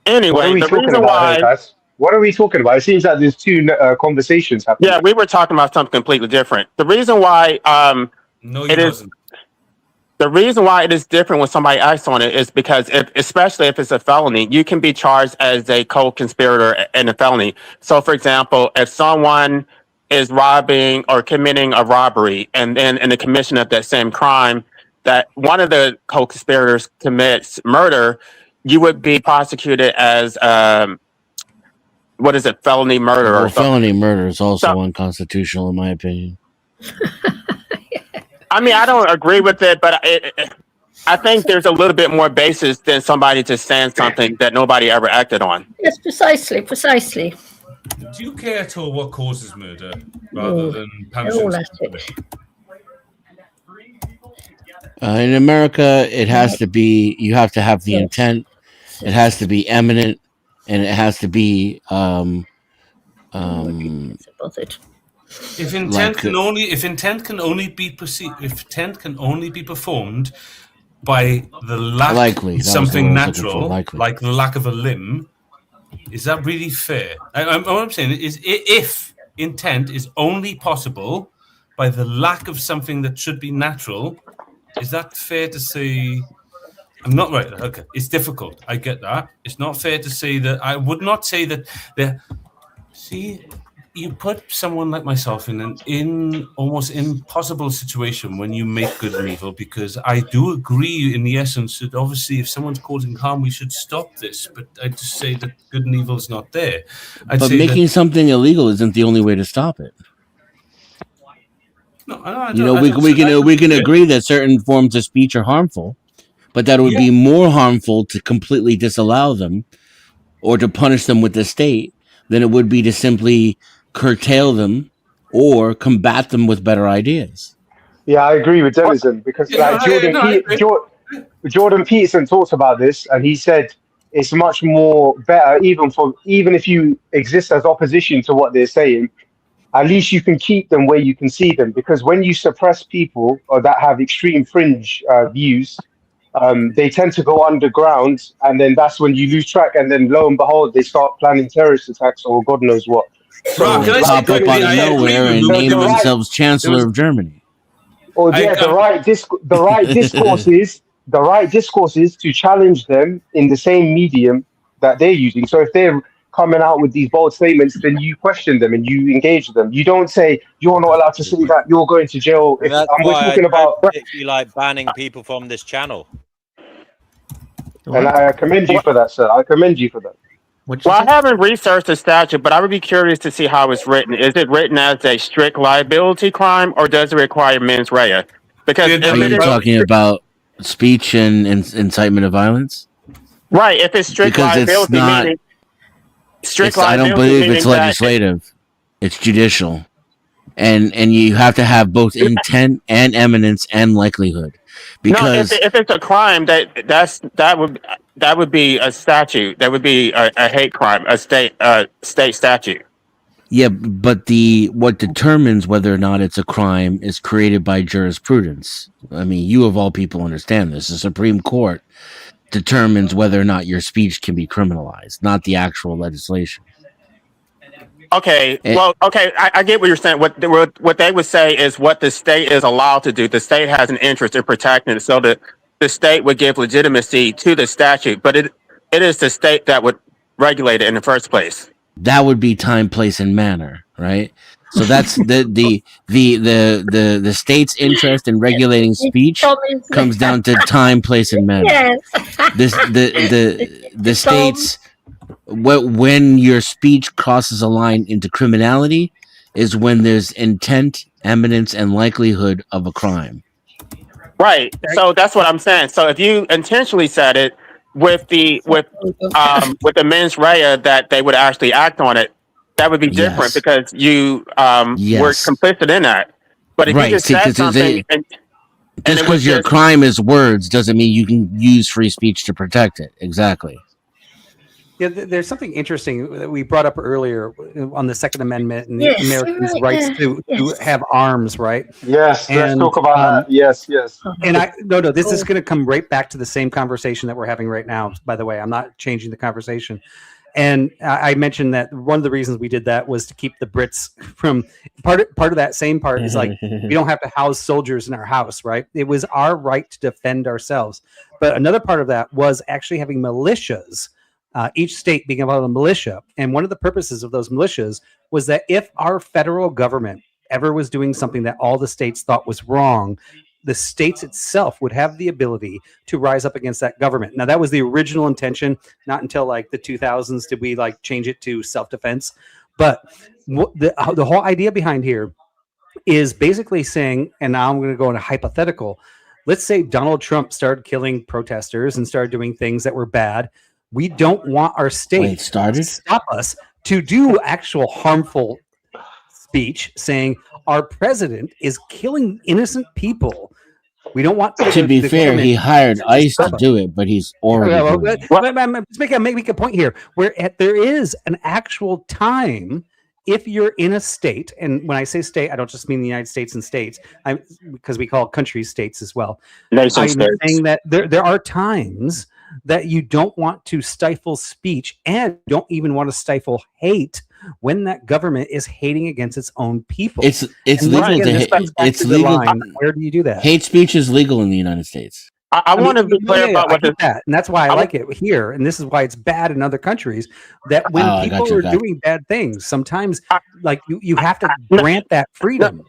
Anyway, what are we talking about here, guys? What are we talking about? It seems like there's two conversations happening. Yeah, we were talking about something completely different. The reason why the reason why it is different when somebody acts on it is because especially if it's a felony, you can be charged as a co-conspirator in a felony. So, for example, if someone is robbing or committing a robbery, and then in the commission of that same crime, that one of the co-conspirators commits murder, you would be prosecuted as what is it, felony murder? Well, or something. felony murder is also unconstitutional, in my opinion. I mean, I don't agree with it, but I think there's a little bit more basis than somebody just saying something that nobody ever acted on. Yes, precisely. Do you care at all what causes murder rather than all punishing? In America, it has to be, you have to have the intent, it has to be eminent, and it has to be If intent can only be performed by the lack of something natural, like the lack of a limb, is that really fair? What I'm saying is, if intent is only possible by the lack of something that should be natural, is that fair to say? I'm not right. Okay, it's difficult. I get that. It's not fair to say that. I would not say that. See, you put someone like myself in an almost impossible situation when you make good and evil, because I do agree in the essence that obviously if someone's causing harm, we should stop this. But I just say that good and evil is not there. But making something illegal isn't the only way to stop it. No, we can agree that certain forms of speech are harmful, but that it would be more harmful to completely disallow them or to punish them with the state than it would be to simply curtail them or combat them with better ideas. Yeah, I agree with Denizen because Jordan Peterson talks about this, and he said it's much more better even if you exist as opposition to what they're saying, at least you can keep them where you can see them, because when you suppress people or that have extreme fringe views, they tend to go underground, and then that's when you lose track, and then lo and behold, they start planning terrorist attacks or God knows what. So they pop up out of nowhere and name themselves Chancellor of Germany. The right discourse is to challenge them in the same medium that they're using. So if they're coming out with these bold statements, then you question them and you engage them. You don't say you're not allowed to say that, you're going to jail. And that's we're why talking I about, particularly like banning people from this channel. and I commend you for that, sir. I commend you for that. Well, I haven't researched the statute, but I would be curious to see how it's written. Is it written as a strict liability crime, or does it require mens rea? Because are you talking about speech and incitement of violence? Right. If it's strict liability, meaning I don't believe it's legislative. It's judicial, and you have to have both intent and eminence and likelihood. Because if it's a crime, that would be a statute. That would be a hate crime, a state statute. Yeah, but what determines whether or not it's a crime is created by jurisprudence. I mean, you of all people understand this. The Supreme Court determines whether or not your speech can be criminalized, not the actual legislation. Okay, I get what you're saying. What they would say is what the state is allowed to do. The state has an interest in protecting it, so the state would give legitimacy to the statute, but it is the state that would regulate it in the first place. That would be time, place, and manner, right? So that's the state's interest in regulating speech comes down to time, place, and manner. Yes. The state's when your speech crosses a line into criminality is when there's intent, eminence, and likelihood of a crime. Right. So that's what I'm saying. So if you intentionally said it with the mens rea that they would actually act on it, that would be different because you were complicit in that. But if you just said something just because your crime is words doesn't mean you can use free speech to protect it. Exactly. Yeah, there's something interesting that we brought up earlier on the Second Amendment and the Americans' rights to have arms, right? Yes, let's talk about that. Yes. And this is going to come right back to the same conversation that we're having right now. By the way, I'm not changing the conversation. And I mentioned that one of the reasons we did that was to keep the Brits from part of that same part is like we don't have to house soldiers in our house, right? It was our right to defend ourselves. But another part of that was actually having militias. Each state being about a militia. And one of the purposes of those militias was that if our federal government ever was doing something that all the states thought was wrong, the states itself would have the ability to rise up against that government. Now, that was the original intention. Not until like the 2000s did we like change it to self-defense. But the whole idea behind here is basically saying, and now I'm going to go into hypothetical. Let's say Donald Trump started killing protesters and started doing things that were bad. We don't want our state to stop us to do actual harmful speech saying our president is killing innocent people. We don't want to be fair, he hired ICE to do it, but he's already doing it. Let's make a point here where there is an actual time if you're in a state, and when I say state, I don't just mean the United States and states, because we call countries states as well. I'm saying that there are times that you don't want to stifle speech and don't even want to stifle hate when that government is hating against its own people. It's legal to hate. It's legal. Where do you do that? Hate speech is legal in the United States. I want to be clear about what that, and that's why I like it here, and this is why it's bad in other countries. That when people are doing bad things, sometimes like you have to grant that freedom.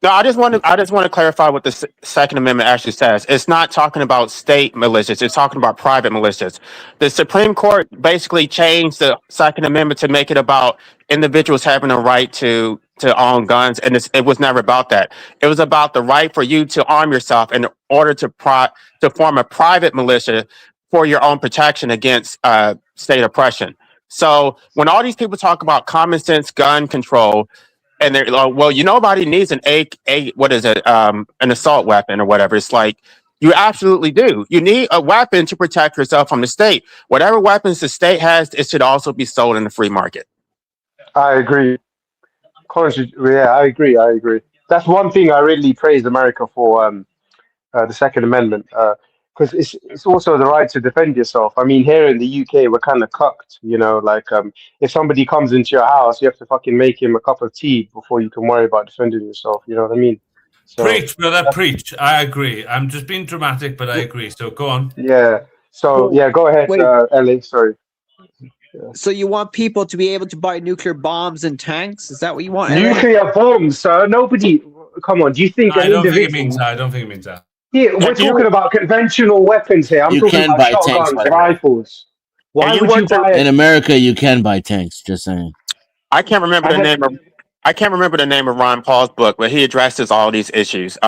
No, I just want to clarify what the Second Amendment actually says. It's not talking about state militias. It's talking about private militias. The Supreme Court basically changed the Second Amendment to make it about individuals having a right to own guns, and it was never about that. It was about the right for you to arm yourself in order to form a private militia for your own protection against state oppression. So when all these people talk about common sense gun control, and they're like, well, nobody needs an an assault weapon or whatever. It's like, you absolutely do. You need a weapon to protect yourself from the state. Whatever weapons the state has, it should also be sold in the free market. I agree. I agree. That's one thing I really praise America for, the Second Amendment, because it's also the right to defend yourself. I mean, here in the UK, we're kind of cucked, like if somebody comes into your house, you have to fucking make him a cup of tea before you can worry about defending yourself. You know what I mean? So, preach, brother, preach. I agree. I'm just being dramatic, but I agree. So go on. Yeah. So go ahead, Ellie. Sorry. So you want people to be able to buy nuclear bombs and tanks? Is that what you want? Nuclear bombs, sir? Nobody. Come on. Do you think I don't think it means that. I don't think it means that. Yeah, we're talking about conventional weapons here. I'm talking about shotguns, rifles. Why would you buy in America? You can buy tanks. Just saying. I can't remember the name of Ron Paul's book, but he addresses all these issues.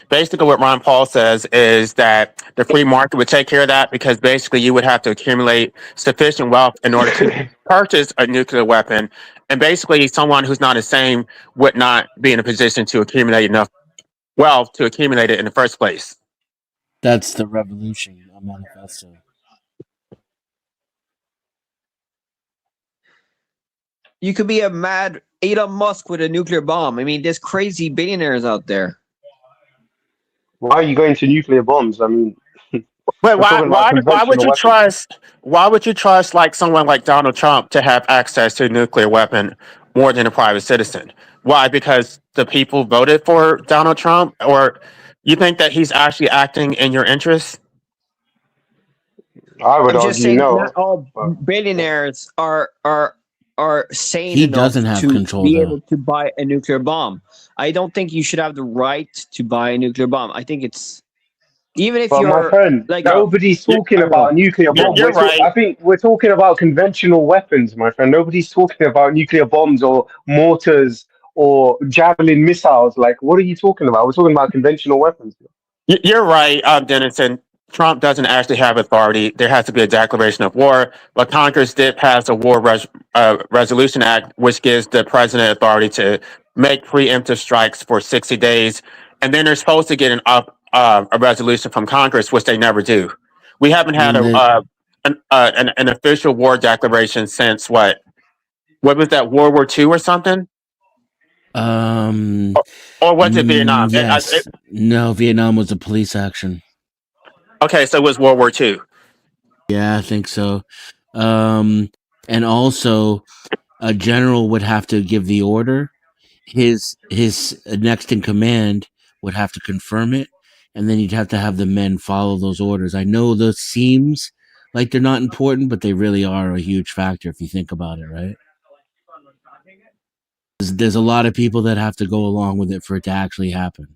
Basically, what Ron Paul says is that the free market would take care of that because basically you would have to accumulate sufficient wealth in order to purchase a nuclear weapon, and basically someone who's not insane would not be in a position to accumulate enough wealth to accumulate it in the first place. That's the revolution, a manifesto. You could be a mad Elon Musk with a nuclear bomb. I mean, there's crazy billionaires out there. Why are you going to nuclear bombs? I mean, why would you trust? Why would you trust like someone like Donald Trump to have access to a nuclear weapon more than a private citizen? Why? Because the people voted for Donald Trump, or you think that he's actually acting in your interests? I would argue no. Not all billionaires are are sane He enough doesn't have to control, be though. able to buy a nuclear bomb. I don't think you should have the right to buy a nuclear bomb. I think it's even if But my you're friend, like nobody's talking about a nuclear bomb. You're right. I think we're talking about conventional weapons, my friend. Nobody's talking about nuclear bombs or mortars or javelin missiles. Like, what are you talking about? We're talking about conventional weapons. You're right, Dennis, and Trump doesn't actually have authority. There has to be a declaration of war, but Congress did pass a Resolution Act, which gives the president authority to make preemptive strikes for 60 days, and then they're supposed to get a resolution from Congress, which they never do. We haven't had an official war declaration since what? What was that, World War II or something? Or was it Vietnam? Yes. No, Vietnam was a police action. Okay, so it was World War II. Yeah, I think so. And also, a general would have to give the order. His next in command would have to confirm it, and then you'd have to have the men follow those orders. I know those seems like they're not important, but they really are a huge factor if you think about it, right? There's a lot of people that have to go along with it for it to actually happen.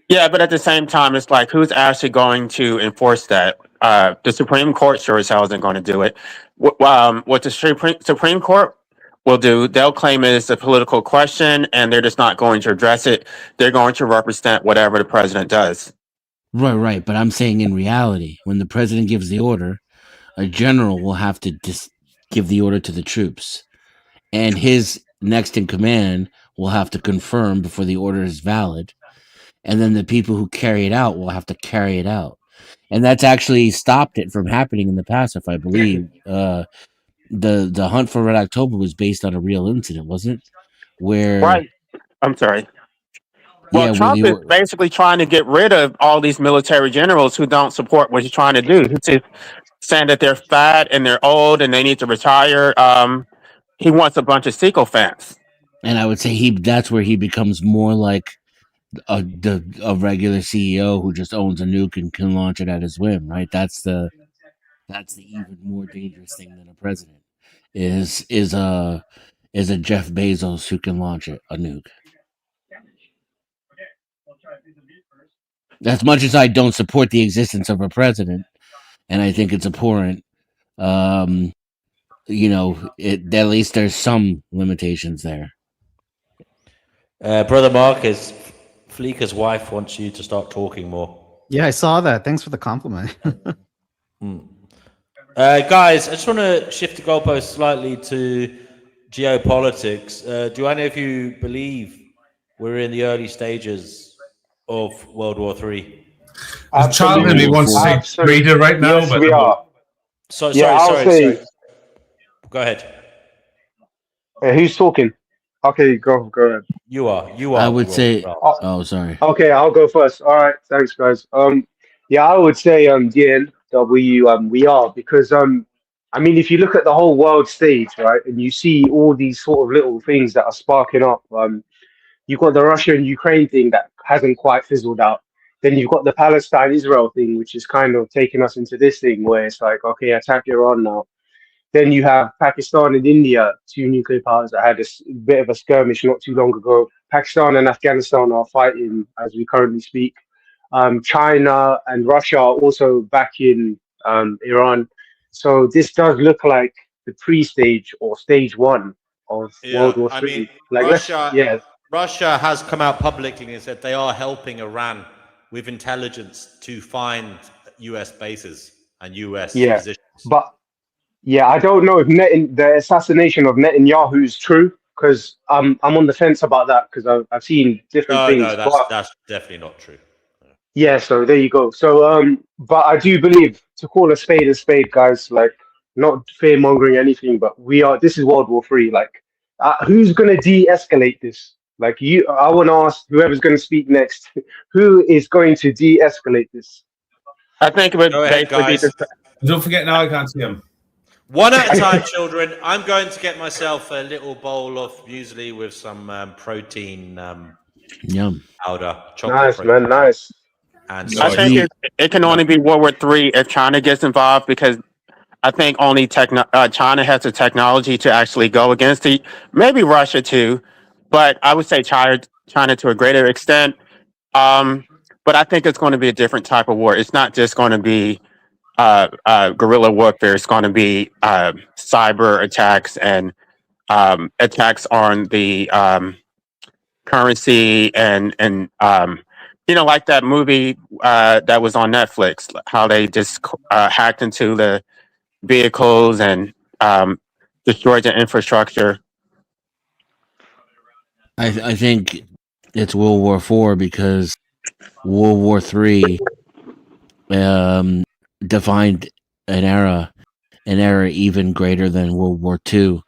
Yeah, but at the same time, it's like, who's actually going to enforce that? The Supreme Court sure as hell isn't going to do it. What the Supreme Court will do, they'll claim it is a political question, and they're just not going to address it. They're going to represent whatever the president does. Right. But I'm saying in reality, when the president gives the order, a general will have to give the order to the troops, and his next in command will have to confirm before the order is valid, and then the people who carry it out will have to carry it out. And that's actually stopped it from happening in the past, if I believe. The hunt for Red October was based on a real incident, wasn't it? Where Right. I'm sorry. Well, yeah, Trump is basically trying to get rid of all these military generals who don't support what he's trying to do. He's saying that they're fat and they're old and they need to retire. He wants a bunch of sycophants. And I would say that's where he becomes more like a regular CEO who just owns a nuke and can launch it at his whim, right? That's the even more dangerous thing than a president is a Jeff Bezos who can launch a nuke. As much as I don't support the existence of a president, and I think it's abhorrent, at least there's some limitations there. Brother Marcus, Fleeka's wife wants you to start talking more. Yeah, I saw that. Thanks for the compliment. Guys, I just want to shift the goalpost slightly to geopolitics. Do any of you believe we're in the early stages of World War III? Charlie wants to say reader right now, yes, but we are. Sorry. Go ahead. Who's talking? Okay, go ahead. You are. I would say. Oh, sorry. Okay, I'll go first. All right, thanks, guys. I would say, DNW, we are, because I mean, if you look at the whole world stage, right, and you see all these sort of little things that are sparking up. You've got the Russia and Ukraine thing that hasn't quite fizzled out. Then you've got the Palestine-Israel thing, which is kind of taking us into this thing where it's like, okay, attack Iran now. Then you have Pakistan and India, two nuclear powers that had a bit of a skirmish not too long ago. Pakistan and Afghanistan are fighting as we currently speak. China and Russia are also backing Iran. So this does look like the pre-stage or stage one of World War III. I mean, Like, Russia has come out publicly and said they are helping Iran with intelligence to find US bases and US positions. But I don't know if the assassination of Netanyahu is true, because I'm on the fence about that, because I've seen different things. No, that's definitely not true. Yeah, so there you go. So, but I do believe, to call a spade, guys, like, not fear mongering anything, but this is World War III. Like, who's going to de-escalate this? Like, I want to ask whoever's going to speak next, who is going to de-escalate this? I think it would go ahead, guys. Don't forget now, I can't see him. One at a time, children. I'm going to get myself a little bowl of muesli with some protein Yum. powder. Nice, man, nice. And I think it can only be World War III if China gets involved, because I think only China has the technology to actually go against the, maybe Russia too, but I would say China to a greater extent. But I think it's going to be a different type of war. It's not just going to be guerrilla warfare. It's going to be cyber attacks and attacks on the currency and like that movie that was on Netflix, how they just hacked into the vehicles and destroyed the infrastructure. I think it's World War IV because World War III defined an era even greater than World War II,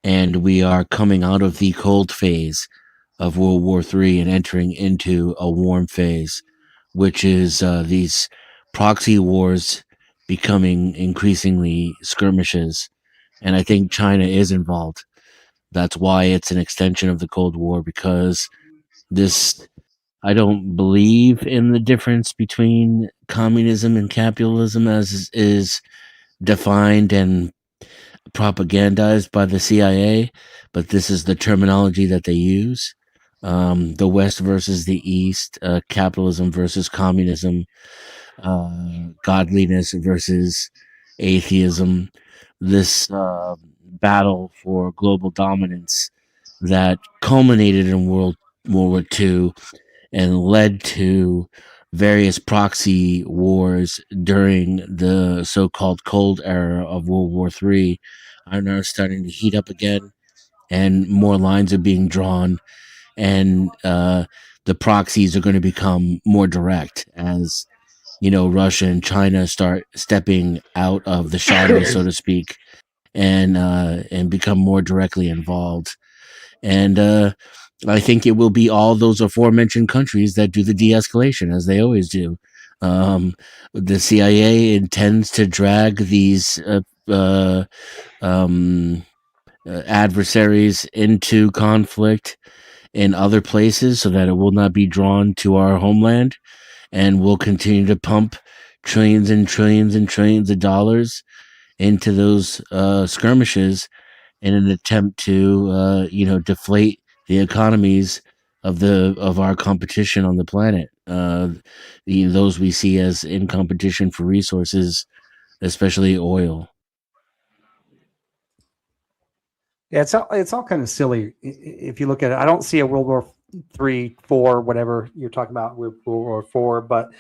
and we are coming out of the cold phase of World War III and entering into a warm phase, which is these proxy wars becoming increasingly skirmishes, and I think China is involved. That's why it's an extension of the Cold War, because this, I don't believe in the difference between communism and capitalism as is defined and propagandized by the CIA, but this is the terminology that they use. The West versus the East, capitalism versus communism, godliness versus atheism. This battle for global dominance that culminated in World War II and led to various proxy wars during the so-called Cold Era of World War III are now starting to heat up again, and more lines are being drawn, and the proxies are going to become more direct as Russia and China start stepping out of the shadows, so to speak, and become more directly involved. And I think it will be all those aforementioned countries that do the de-escalation, as they always do. The CIA intends to drag these adversaries into conflict in other places so that it will not be drawn to our homeland, and we'll continue to pump trillions and trillions and trillions of dollars into those skirmishes in an attempt to deflate the economies of our competition on the planet, those we see as in competition for resources, especially oil. Yeah, it's all kind of silly if you look at it. I don't see a World War III, IV, whatever you're talking about with World War IV, but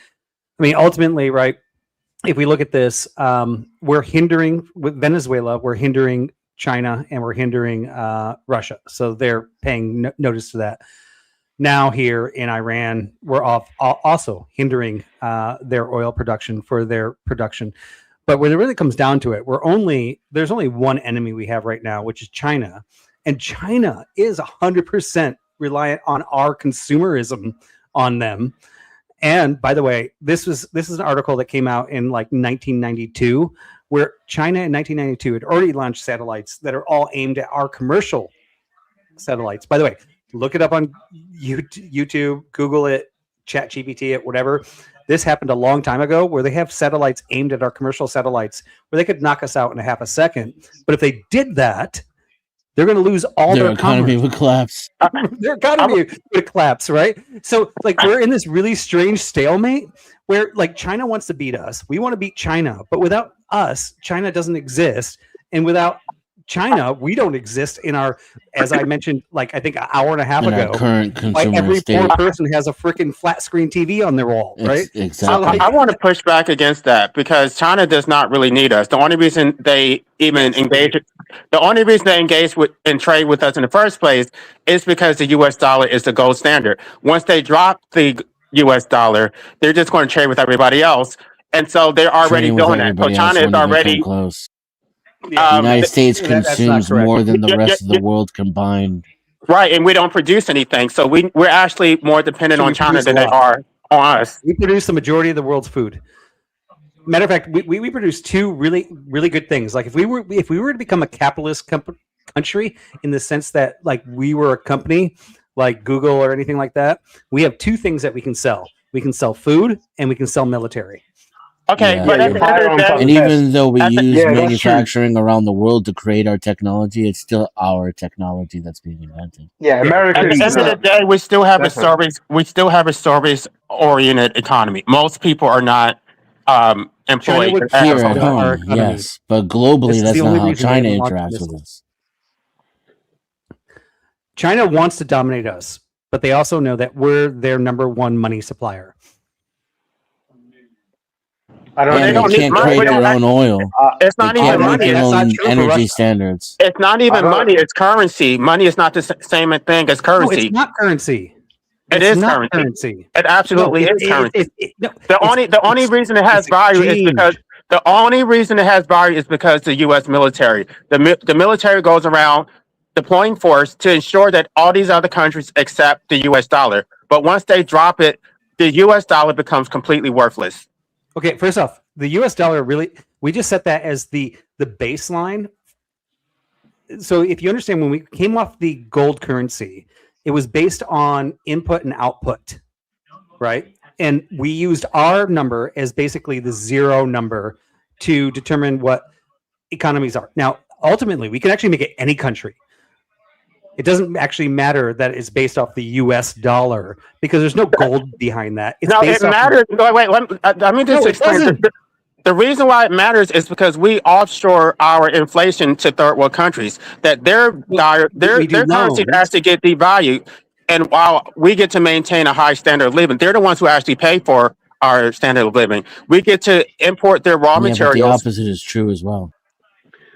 I mean, ultimately, right? If we look at this, we're hindering with Venezuela, we're hindering China, and we're hindering Russia. So they're paying notice to that. Now here in Iran, we're also hindering their oil production for their production. But when it really comes down to it, there's only one enemy we have right now, which is China. And China is 100% reliant on our consumerism on them. And by the way, this is an article that came out in like 1992, where China in 1992 had already launched satellites that are all aimed at our commercial satellites. By the way, look it up on YouTube, Google it, ChatGPT it, whatever. This happened a long time ago, where they have satellites aimed at our commercial satellites where they could knock us out in a half a second. But if they did that, they're going to lose all their economy would collapse. Their economy would collapse, right? So, like, we're in this really strange stalemate where, like, China wants to beat us. We want to beat China, but without us, China doesn't exist, and without China, we don't exist in our, as I mentioned, like I think an hour and a half ago. Current consumer like every state. poor person has a freaking flat screen TV on their wall, right? Exactly. So, like, I want to push back against that because China does not really need us. The only reason they even engage with and trade with us in the first place is because the U.S. dollar is the gold standard. Once they drop the U.S. dollar, they're just going to trade with everybody else, and so they're already doing that. So China is already close. The United States consumes more than the rest of the world combined. Right, and we don't produce anything, so we're actually more dependent on China than they are on us. We produce the majority of the world's food. Matter of fact, we produce two really, really good things. Like if we were to become a capitalist country in the sense that like we were a company like Google or anything like that, we have two things that we can sell. We can sell food and we can sell military. Okay, Yeah. but at the end of the day, And even though we use Yeah, that's true. manufacturing around the world to create our technology, it's still our technology that's being invented. Yeah, at Americans. the end of the day, we still have a Definitely. service. We still have a service-oriented economy. Most people are not employed would at Here at home. our home, economy. yes, but globally, This is that's the not only how reason they China haven't launched interacts with missiles. us. China wants to dominate us, but they also know that we're their number one money supplier. I don't And they don't need can't money. create their own oil. It's They not even can't make money. their That's not own true for energy Russia. standards. It's not even money. It's currency. Money is not the same thing as No, currency. it's not currency. It It's is not currency. currency. It absolutely is currency. No, The only reason it has value is because the only reason it has value is because the U.S. military. The military goes around deploying force to ensure that all these other countries accept the U.S. dollar. But once they drop it, the U.S. dollar becomes completely worthless. Okay, first off, the US dollar really, we just set that as the baseline. So if you understand, when we came off the gold currency, it was based on input and output, right? And we used our number as basically the zero number to determine what economies are. Now, ultimately, we can actually make it any country. It doesn't actually matter that it's based off the U.S. dollar because there's no gold behind that. It's No, it based off matters. Wait, let me just No, it explain. doesn't. The reason why it matters is because we offshore our inflation to third world countries. That their we do currencies loans. actually get devalued, and while we get to maintain a high standard of living, they're the ones who actually pay for our standard of living. We get to import their raw Yeah, but the materials. opposite is true as well.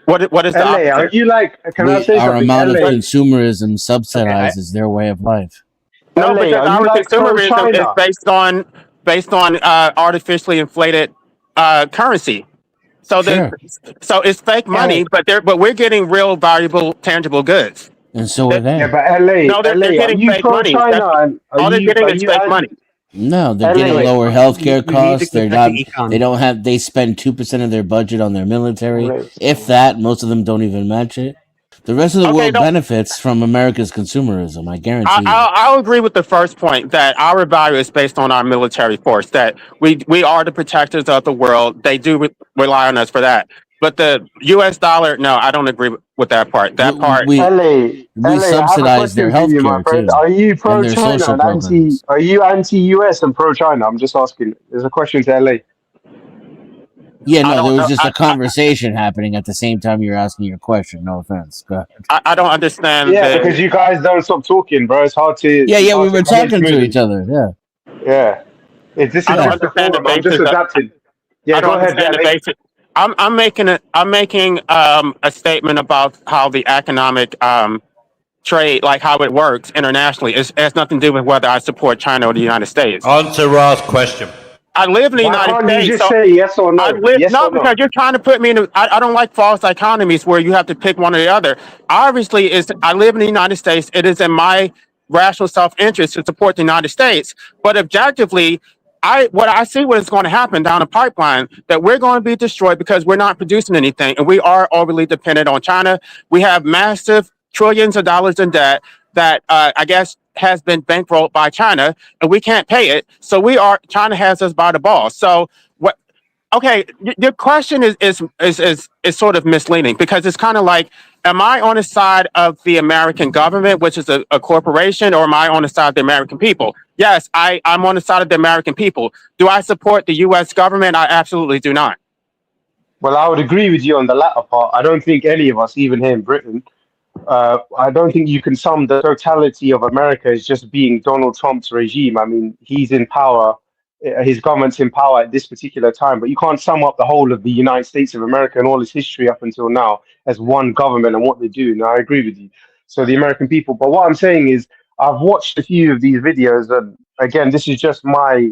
What is the LA, are opposite? you like? Can I say Our something? amount of LA, consumerism subsidizes their way of life. No, LA, because are you our like pro consumerism is China? based on artificially inflated currency. So Sure. so it's fake money, but we're getting real valuable tangible goods. And so are Yeah, they. but LA, No, they're LA, are getting you fake pro money. China? And All they're getting is fake money. No, they're LA, getting lower healthcare You need to costs. They're get back not. to econ. They don't have. They spend 2% of their budget on their military. LA. If that, most of them don't even match it. The rest of the world benefits from America's consumerism. I guarantee you. I'll agree with the first point that our value is based on our military force. That we are the protectors of the world. They do rely on us for that. But the U.S. dollar, no, I don't agree with that part. That part, We LA, I have a subsidize their question for you, my healthcare friend. too, Are you and pro their China social and anti? programs. Are you anti-US and pro China? I'm just asking. There's a question to LA. Yeah, no, there was just a conversation happening at the same time you're asking your question. No offense. Go ahead. I don't understand. Yeah, because you guys don't stop talking, bro. It's hard to. Yeah, it's we hard were come in talking to smoothly. each other. Yeah. Yeah. This is I don't just the understand the forum. I'm just basis. adapting. Yeah, I don't go ahead, understand the LA. basis. I'm making a statement about how the economic trade, like how it works internationally, it has nothing to do with whether I support China or the United States. On to Ra's question. I live in the Why United can't States. you just so say yes or no? Yes no, or no? because you're trying to put me in. I don't like false dichotomies where you have to pick one or the other. Obviously, I live in the United States. It is in my rational self-interest to support the United States. But objectively, I see what is going to happen down the pipeline, that we're going to be destroyed because we're not producing anything, and we are overly dependent on China. We have massive trillions of dollars in debt that I guess has been bankrolled by China, and we can't pay it. So China has us by the ball. So what? Okay, your question is sort of misleading because it's kind of like, am I on the side of the American government, which is a corporation, or am I on the side of the American people? Yes, I'm on the side of the American people. Do I support the U.S. government? I absolutely do not. Well, I would agree with you on the latter part. I don't think any of us, even here in Britain, I don't think you can sum the totality of America as just being Donald Trump's regime. I mean, he's in power, his government's in power at this particular time, but you can't sum up the whole of the United States of America and all its history up until now as one government and what they do. Now, I agree with you. So the American people. But what I'm saying is, I've watched a few of these videos, and again, this is just my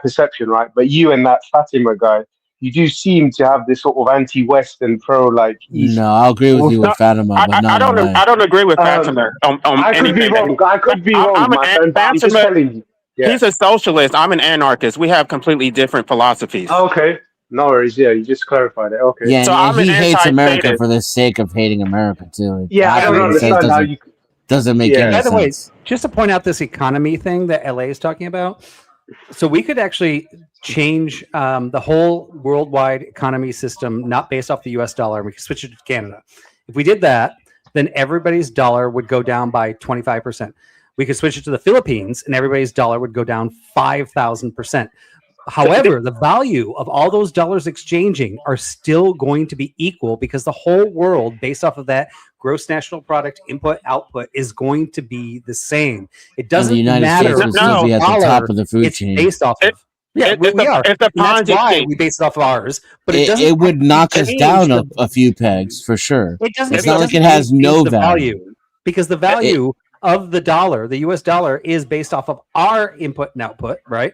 perception, right? But you and that Fatima guy, you do seem to have this sort of anti-West and pro like East. No, I'll agree with you with Fatima, but not in life. I don't agree with Fatima on I could be anything. wrong. I could be wrong, my friend. But I'm just telling you. Yeah. He's a socialist. I'm an anarchist. We have completely different philosophies. Okay. No worries. Yeah, you just clarified it. Okay. Yeah, So and I'm he an hates America anti-statist. for the sake of hating America too. Yeah, I don't understand how you. Doesn't make any By the way, sense. just to point out this economy thing that LA is talking about, So we could actually change the whole worldwide economy system, not based off the US dollar. We could switch it to Canada. If we did that, then everybody's dollar would go down by 25%. We could switch it to the Philippines and everybody's dollar would go down 5,000%. However, the value of all those dollars exchanging are still going to be equal because the whole world, based off of that gross national product input output, is going to be the same. It doesn't the United matter. States would still be at the top of the food it's chain. based off of. Yeah, we are. It's a And that's Ponzi why scheme. we base it off of ours. But it doesn't. It would knock us change down the- a few pegs for sure. It doesn't. It's not like it doesn't has change no the value. because the value of the dollar, the U.S. dollar, is based off of our input and output, right?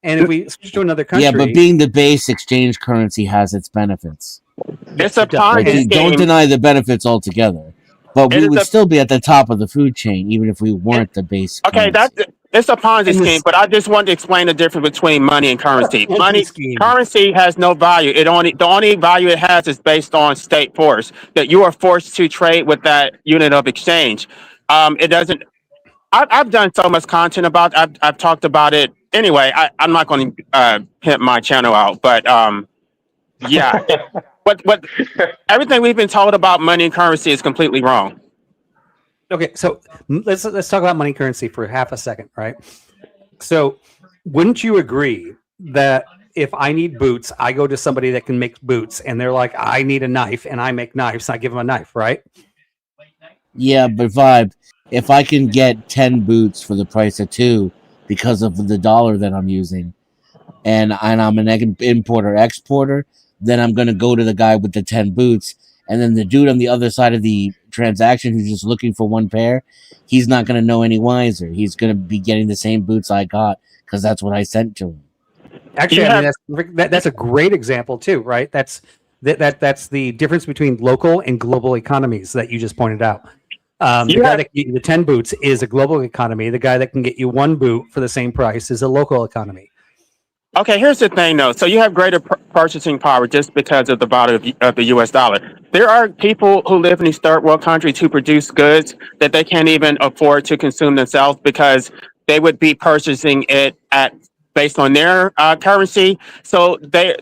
And if we switch to another country, Yeah, but being the base exchange currency has its benefits. It's a Like, Ponzi don't scheme. deny the benefits altogether. But It we is would a- still be at the top of the food chain, even if we weren't the base. Okay, it's a Ponzi scheme, but I just wanted to explain the difference between money and currency. Currency has no value. The only value it has is based on state force. That you are forced to trade with that unit of exchange. It doesn't. I've done so much content about. I've talked about it. Anyway, I'm not going to pimp my channel out, but yeah. What everything we've been told about money and currency is completely wrong. okay, so let's talk about money currency for half a second, right? So, wouldn't you agree that if I need boots, I go to somebody that can make boots, and they're like, I need a knife, and I make knives, and I give them a knife, right? Yeah, but Vibe, if I can get 10 boots for the price of 2 because of the dollar that I'm using, and I'm an importer exporter, then I'm going to go to the guy with the 10 boots, and then the dude on the other side of the transaction who's just looking for one pair, he's not going to know any wiser. He's going to be getting the same boots I got because that's what I sent to him. Actually, I mean that's a great example too, right? That's the difference between local and global economies that you just pointed out. The guy that can get you the 10 boots is a global economy. The guy that can get you one boot for the same price is a local economy. Okay, here's the thing though. So you have greater purchasing power just because of the value of the US dollar. There are people who live in these third world countries who produce goods that they can't even afford to consume themselves because they would be purchasing it based on their currency. So their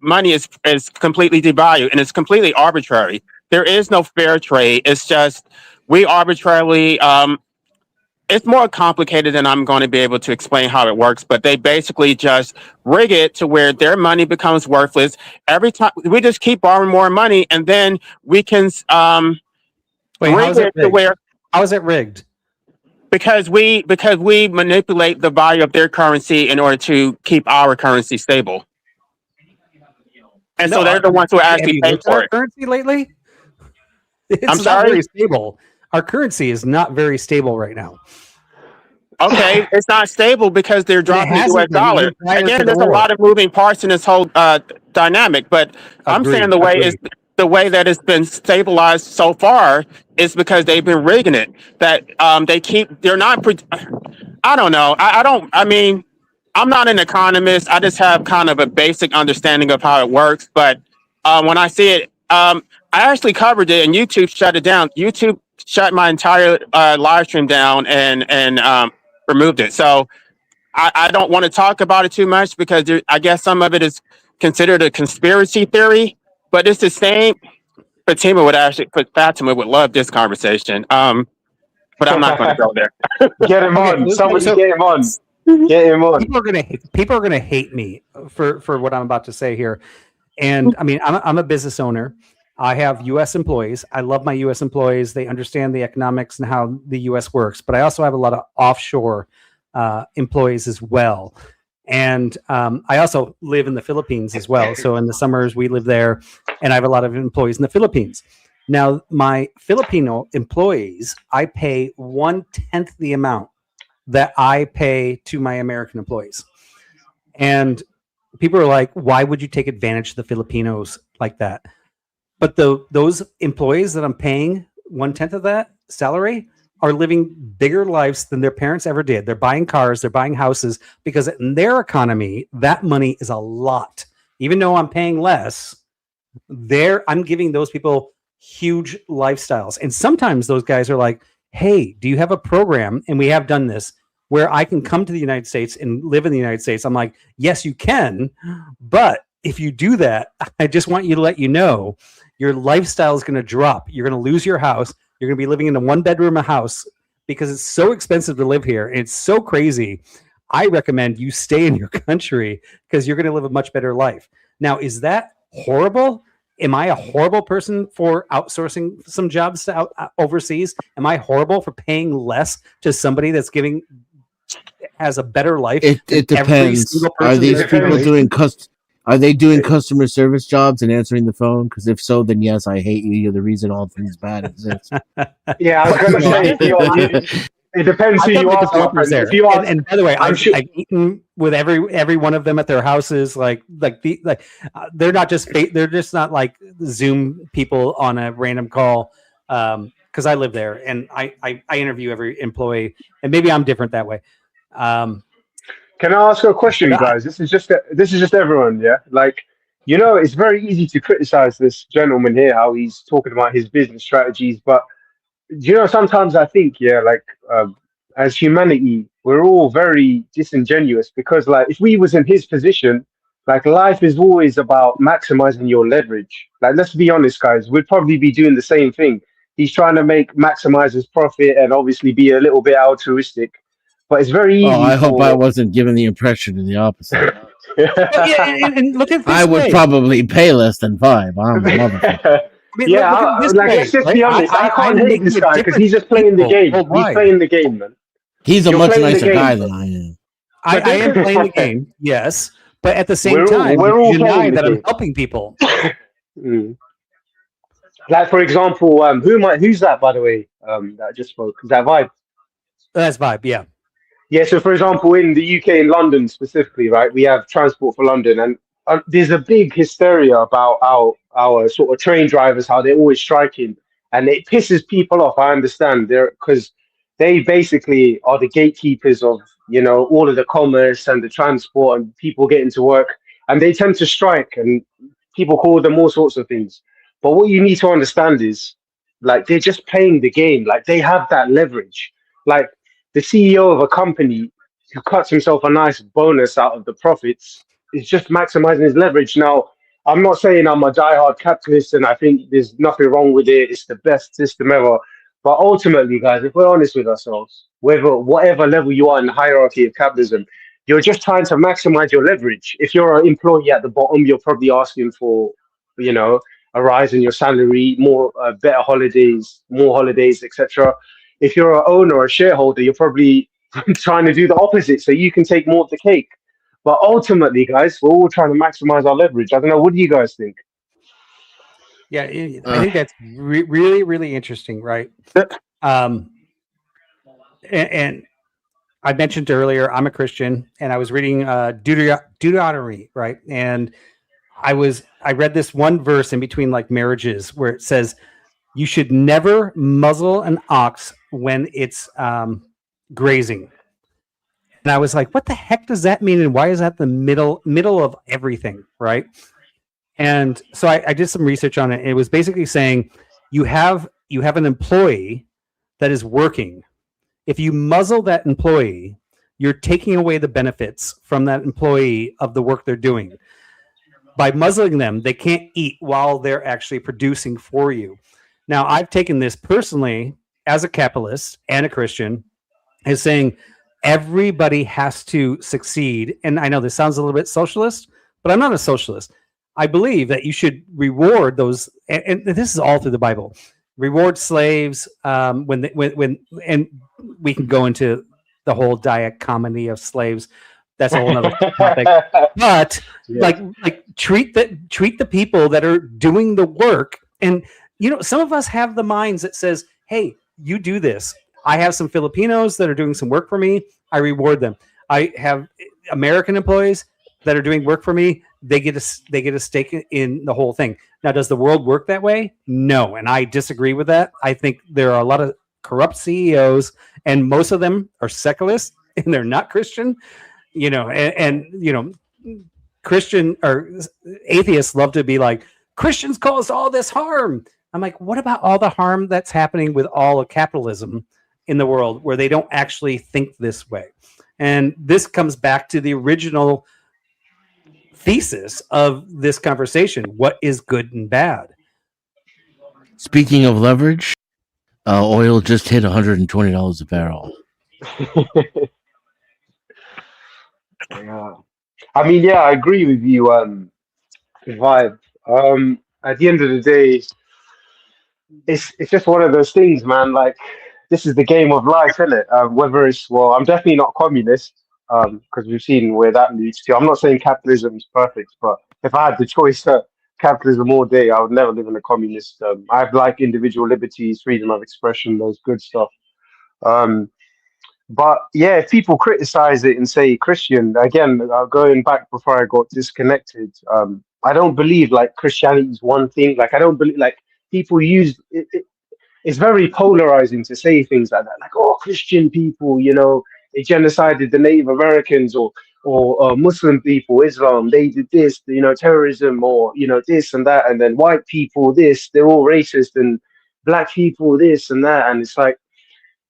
money is completely devalued and it's completely arbitrary. There is no fair trade. It's just we arbitrarily it's more complicated than I'm going to be able to explain how it works, but they basically just rig it to where their money becomes worthless. Every time we just keep borrowing more money and then we can Wait, how rig is it it to rigged? where How is it rigged? because we manipulate the value of their currency in order to keep our currency stable. And so they're the ones who have actually you pay looked at for our it. currency lately? It's I'm not sorry? very stable. Our currency is not very stable right now. Okay, it's not stable because they're dropping the US hasn't been dollar. even prior to Again, the there's a war. lot of moving parts in this whole dynamic, but I'm saying Agreed. the way that it's been stabilized so far is because they've been rigging it. That they're not. I don't know. I mean, I'm not an economist. I just have kind of a basic understanding of how it works. But when I see it, I actually covered it, and YouTube shut it down. YouTube shut my entire live stream down and removed it. So I don't want to talk about it too much because I guess some of it is considered a conspiracy theory. But it's the same. Fatima would love this conversation. But I'm not going to go there. Get him Okay, on. Somebody so- get him on. Get him on. People are gonna hate me for what I'm about to say here. And I mean, I'm a business owner. I have U.S. employees. I love my U.S. employees. They understand the economics and how the U.S. works. But I also have a lot of offshore employees as well. And I also live in the Philippines as well. So in the summers, we live there. And I have a lot of employees in the Philippines. Now, my Filipino employees, I pay 1/10 the amount that I pay to my American employees. And people are like, why would you take advantage of the Filipinos like that? But those employees that I'm paying 1/10 of that salary are living bigger lives than their parents ever did. They're buying cars, they're buying houses, because in their economy, that money is a lot. Even though I'm paying less, I'm giving those people huge lifestyles. And sometimes those guys are like, hey, do you have a program? And we have done this where I can come to the United States and live in the United States. I'm like, yes, you can. But if you do that, I just want you to let you know your lifestyle is going to drop. You're going to lose your house. You're going to be living in a 1-bedroom house because it's so expensive to live here. It's so crazy. I recommend you stay in your country because you're going to live a much better life. Now, is that horrible? Am I a horrible person for outsourcing some jobs to overseas? Am I horrible for paying less to somebody that's has a better life? It depends. Are these people doing Are they doing customer service jobs and answering the phone? Because if so, then yes, I hate you. You're the reason all things bad exist. Yeah, I was going to say, it depends who you ask. If you ask, and by the way, I've eaten with every one of them at their houses. They're not just they're just not like Zoom people on a random call. Because I live there and I interview every employee, and maybe I'm different that way. Can I ask a question, guys? This is just everyone, yeah. Like, it's very easy to criticize this gentleman here, how he's talking about his business strategies, but sometimes I think, as humanity, we're all very disingenuous because, like, if we was in his position, like, life is always about maximizing your leverage. Like, let's be honest, guys, we'd probably be doing the same thing. He's trying to maximize his profit and obviously be a little bit altruistic, but it's very easy. Oh, I hope I wasn't given the impression of the opposite. and look at this I would probably pay less than 5. I'm a motherfucker. Let's just be honest. I can't hate this guy because he's just playing the game. He's playing the game, man. He's a much nicer guy than I am. I am playing the game, yes, but at the same time, we're all deny that game. I'm helping people. Like, for example, who's that, by the way? That just spoke. Is that Vibe? That's Vibe, yeah. Yeah. So, for example, in the UK, in London specifically, right, we have Transport for London, and there's a big hysteria about our sort of train drivers, how they're always striking, and it pisses people off. I understand because they basically are the gatekeepers of all of the commerce and the transport and people getting to work, and they tend to strike, and people call them all sorts of things. But what you need to understand is, like, they're just playing the game. Like, they have that leverage. Like, the CEO of a company who cuts himself a nice bonus out of the profits is just maximizing his leverage. Now, I'm not saying I'm a diehard capitalist and I think there's nothing wrong with it. It's the best system ever. But ultimately, guys, if we're honest with ourselves, whatever level you are in the hierarchy of capitalism, you're just trying to maximize your leverage. If you're an employee at the bottom, you're probably asking for, a rise in your salary, more better holidays, more holidays, etc. If you're an owner or a shareholder, you're probably trying to do the opposite so you can take more of the cake. But ultimately, guys, we're all trying to maximize our leverage. I don't know. What do you guys think? Yeah, I think that's really, really interesting, right? And I mentioned earlier, I'm a Christian, and I was reading Deuteronomy, right? And I read this one verse in between, like, marriages, where it says you should never muzzle an ox when it's grazing. And I was like, what the heck does that mean? And why is that the middle of everything, right? And so I did some research on it. It was basically saying you have an employee that is working. If you muzzle that employee, you're taking away the benefits from that employee of the work they're doing. By muzzling them, they can't eat while they're actually producing for you. Now, I've taken this personally as a capitalist and a Christian as saying everybody has to succeed. And I know this sounds a little bit socialist, but I'm not a socialist. I believe that you should reward those, and this is all through the Bible. Reward slaves when and we can go into the whole dichotomy of slaves. That's a whole other topic. But like treat the people that are doing the work. And some of us have the minds that says, "Hey, you do this." I have some Filipinos that are doing some work for me. I reward them. I have American employees that are doing work for me. They get a stake in the whole thing. Now, does the world work that way? No, and I disagree with that. I think there are a lot of corrupt CEOs, and most of them are secularists, and they're not Christian. Christian or atheists love to be like, Christians cause all this harm. I'm like, what about all the harm that's happening with all of capitalism in the world where they don't actually think this way. And this comes back to the original thesis of this conversation. What is good and bad? Speaking of leverage, oil just hit $120 a barrel. Yeah. I mean, yeah, I agree with you, Vibe. At the end of the day, it's just one of those things, man. Like, this is the game of life, isn't it? Whether it's, well, I'm definitely not communist, because we've seen where that leads to. I'm not saying capitalism is perfect, but if I had the choice capitalism all day, I would never live in a communist. I like individual liberties, freedom of expression, those good stuff. But yeah, if people criticize it and say Christian, again, going back before I got disconnected, I don't believe like Christianity is one thing. Like, I don't believe, like, people use it, it's very polarizing to say things like that, like, oh, Christian people, you know, they genocided the Native Americans, or Muslim people, Islam, they did this, you know, terrorism, or, you know, this and that, and then white people, this, they're all racist, and black people, this and that, and it's like,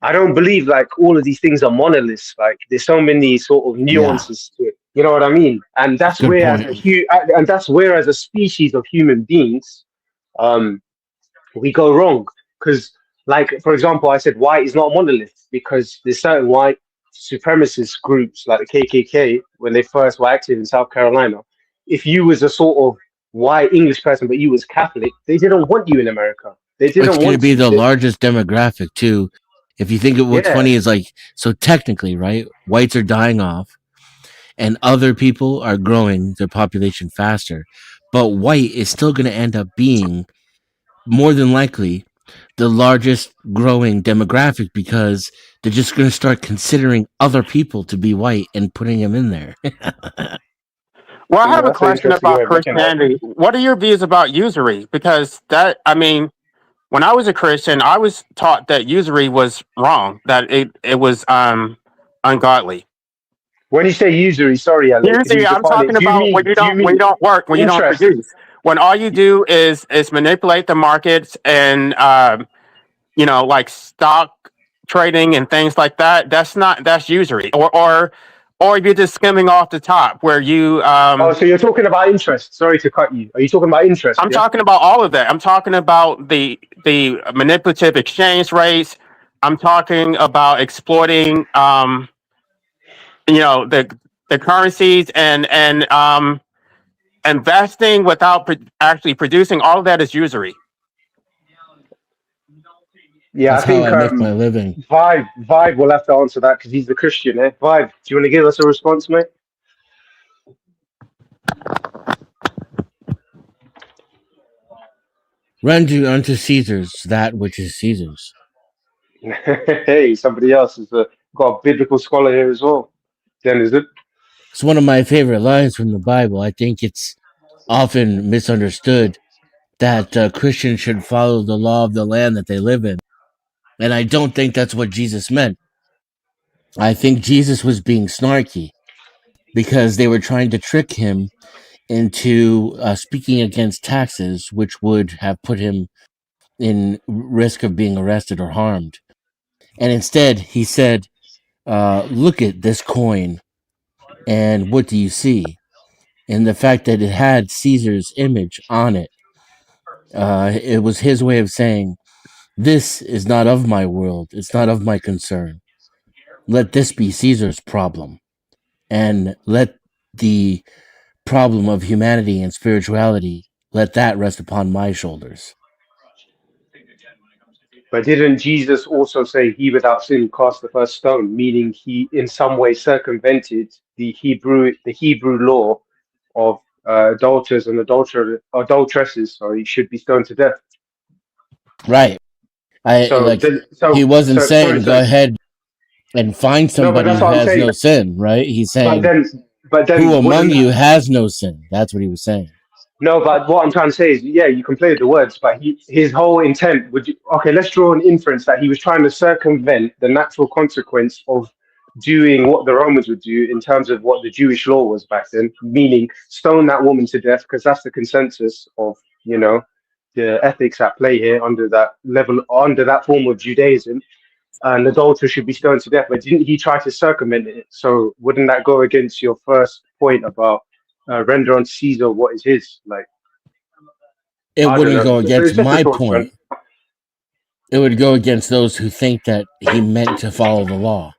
I don't believe like all of these things are monoliths. Like, there's so many sort of nuances to it. You know what I mean? And that's Good where, point. and that's where, as a species of human beings, we go wrong. Because, like, for example, I said white is not a monolith because there's certain white supremacist groups like the KKK when they first were active in South Carolina. If you was a sort of white English person but you was Catholic, they didn't want you in America. They It's didn't going to want be you. the largest demographic too. If you think of what's Yeah. funny is like, so technically, right? Whites are dying off, and other people are growing their population faster, but white is still going to end up being more than likely the largest growing demographic because they're just going to start considering other people to be white and putting them in there. Well, I Yeah, have a that's an question interesting way about of looking at it. Christianity. What are your views about usury? Because that, I mean, when I was a Christian, I was taught that usury was wrong, that it was ungodly. When you say usury, sorry, Ale, can you Usury, I'm define it? talking about when Do you you mean don't work, when you don't interest? produce. When all you do is manipulate the markets and you know, like stock trading and things like that. That's usury. Or you're just skimming off the top where you Oh, so you're talking about interest. Sorry to cut you. Are you talking about interest? I'm Yeah. talking about all of that. I'm talking about the manipulative exchange rates. I'm talking about exploiting you know, the currencies and investing without actually producing. All of that is usury. Yeah, I That's how think I make my living. Vibe will have to answer that because he's the Christian. Eh? Vibe, do you want to give us a response, mate? Render unto Caesar's that which is Caesar's. Hey, somebody else has got a biblical scholar here as well. Then is it? It's one of my favorite lines from the Bible. I think it's often misunderstood that Christians should follow the law of the land that they live in. And I don't think that's what Jesus meant. I think Jesus was being snarky because they were trying to trick him into speaking against taxes, which would have put him in risk of being arrested or harmed. And instead, he said, look at this coin. And what do you see? And the fact that it had Caesar's image on it, it was his way of saying, this is not of my world. It's not of my concern. Let this be Caesar's problem. And let the problem of humanity and spirituality, let that rest upon my shoulders. But didn't Jesus also say, "He without sin cast the first stone," meaning he in some way circumvented the Hebrew law of adulterers and adulteresses, sorry, should be stoned to death. Right. He wasn't saying go ahead and find No, but somebody that's who what I'm has saying. no sin, right? He's But saying, then, who among wasn't you that? has no sin? That's what he was saying. No, but what I'm trying to say is, yeah, you can play with the words, but his whole intent would. Okay, let's draw an inference that he was trying to circumvent the natural consequence of doing what the Romans would do in terms of what the Jewish law was back then, meaning stone that woman to death, because that's the consensus of, you know, the ethics at play here under that level, under that form of Judaism. an adulterer should be stoned to death, but didn't he try to circumvent it? So wouldn't that go against your first point about render unto Caesar what is his? Like, It I don't wouldn't know. go against It's just a my thought, man. point. It would go against those who think that he meant to follow the law.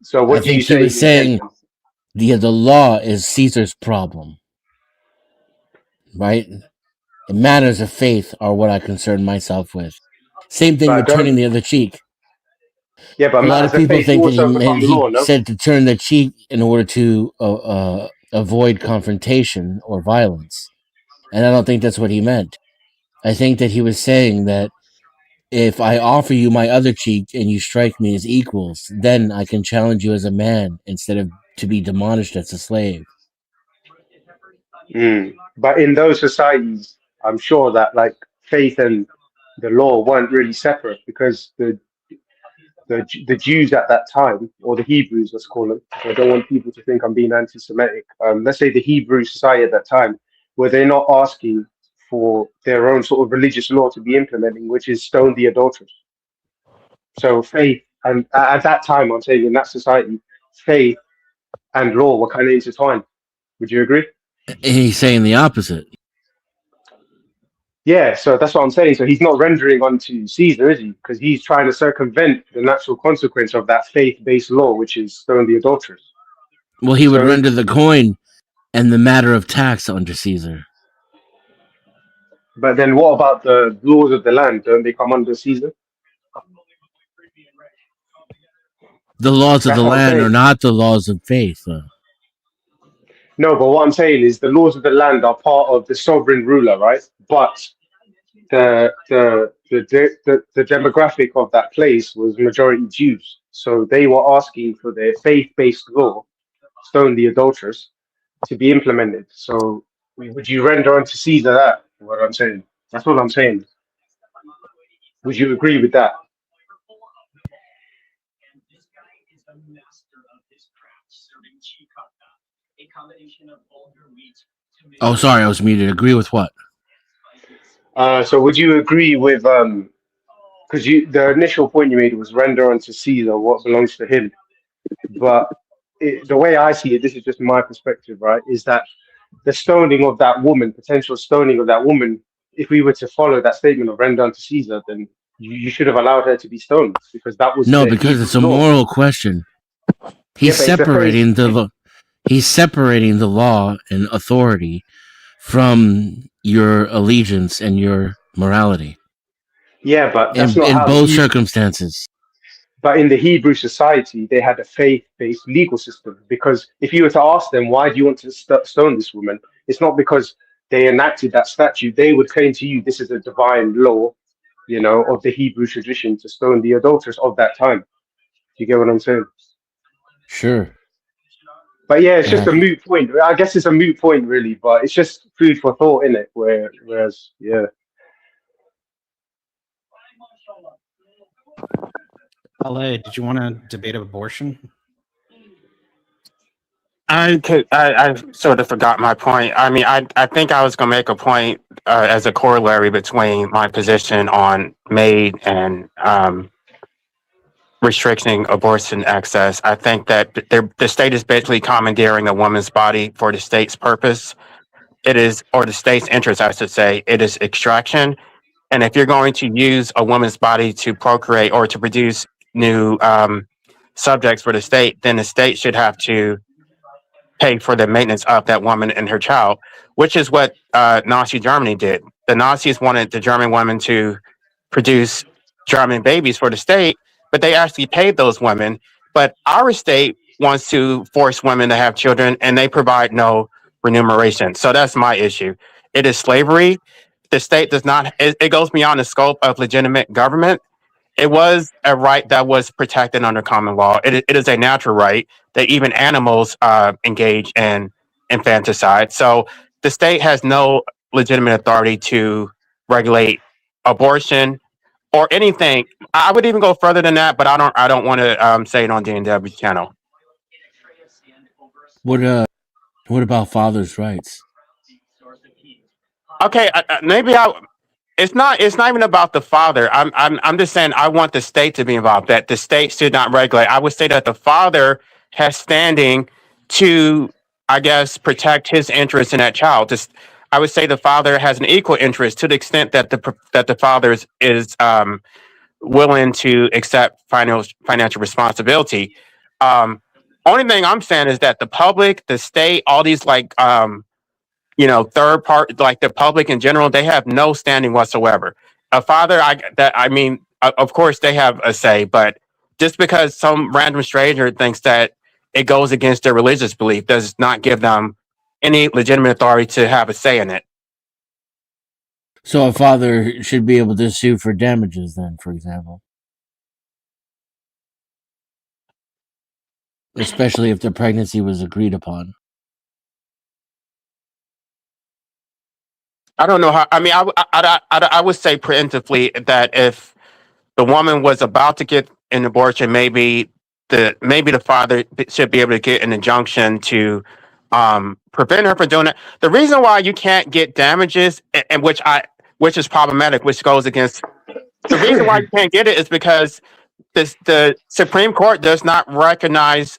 So what I do you think he say was he meant? saying the law is Caesar's problem, right? The matters of faith are what I concern myself with. Same thing But with turning the other cheek. yeah, but A lot matters of of people faith think that also become he law, no? said to turn the cheek in order to avoid confrontation or violence, and I don't think that's what he meant. I think that he was saying that if I offer you my other cheek and you strike me as equals, then I can challenge you as a man instead of to be demolished as a slave. But in those societies, I'm sure that like faith and the law weren't really separate because the Jews at that time, or the Hebrews, let's call them. I don't want people to think I'm being anti-Semitic. Let's say the Hebrew society at that time, were they not asking for their own sort of religious law to be implementing, which is stone the adulterers? So faith, and at that time, I'm saying in that society, faith and law were kind of intertwined. Would you agree? He's saying the opposite. Yeah, so that's what I'm saying. So he's not rendering unto Caesar, is he? Because he's trying to circumvent the natural consequence of that faith-based law, which is stone the adulterers. Well, he would So render the coin and the matter of tax unto Caesar. but then what about the laws of the land? Don't they come under Caesar? The laws of That's the what I'm land are saying. not the laws of faith. No, but what I'm saying is the laws of the land are part of the sovereign ruler, right? But the demographic of that place was majority Jews, so they were asking for their faith-based law, stone the adulterers, to be implemented. So would you render unto Caesar that? What I'm saying. That's what I'm saying. Would you agree with that? Oh, sorry, I was muted. Agree with what? So would you agree with because the initial point you made was render unto Caesar what belongs to him, but the way I see it, this is just my perspective, right? Is that the stoning of that woman, potential stoning of that woman, if we were to follow that statement of render unto Caesar, then you should have allowed her to be stoned because that was No, the because Hebrew it's a law. moral question. He's Yeah, but it's a separating faith. he's separating the law and authority from your allegiance and your morality. Yeah, but that's not In how the both Hebrew. circumstances. But in the Hebrew society, they had a faith-based legal system. Because if you were to ask them, why do you want to stone this woman? It's not because they enacted that statute. They would claim to you, this is a divine law, of the Hebrew tradition to stone the adulteress of that time. Do you get what I'm saying? Sure. But yeah, it's just a moot point. I guess it's a moot point, really. But it's just food for thought, innit? Whereas, yeah. LA, did you want to debate abortion? I sort of forgot my point. I mean, I think I was going to make a point as a corollary between my position on MAID and restricting abortion access. I think that the state is basically commandeering a woman's body for the state's purpose. It is, or the state's interest, I should say, it is extraction. And if you're going to use a woman's body to procreate or to produce new subjects for the state, then the state should have to pay for the maintenance of that woman and her child, which is what Nazi Germany did. The Nazis wanted the German women to produce German babies for the state, but they actually paid those women. But our state wants to force women to have children, and they provide no remuneration. So that's my issue. It is slavery. The state does not, it goes beyond the scope of legitimate government. It was a right that was protected under common law. It is a natural right that even animals engage in infanticide. So the state has no legitimate authority to regulate abortion or anything. I would even go further than that, but I don't want to say it on D&W channel. What about fathers' rights? Okay, maybe it's not even about the father. I'm just saying I want the state to be involved. That the state should not regulate. I would say that the father has standing to, I guess, protect his interest in that child. Just I would say the father has an equal interest to the extent that the father is willing to accept financial responsibility. Only thing I'm saying is that the public, the state, all these third part, like the public in general, they have no standing whatsoever. A father, of course they have a say, but just because some random stranger thinks that it goes against their religious belief does not give them any legitimate authority to have a say in it. So a father should be able to sue for damages then, for example. Especially if the pregnancy was agreed upon. I don't know how. I mean, I would say preemptively that if the woman was about to get an abortion, maybe the father should be able to get an injunction to prevent her from doing it. The reason why you can't get damages, and which is problematic, which goes against the reason why you can't get it is because the Supreme Court does not recognize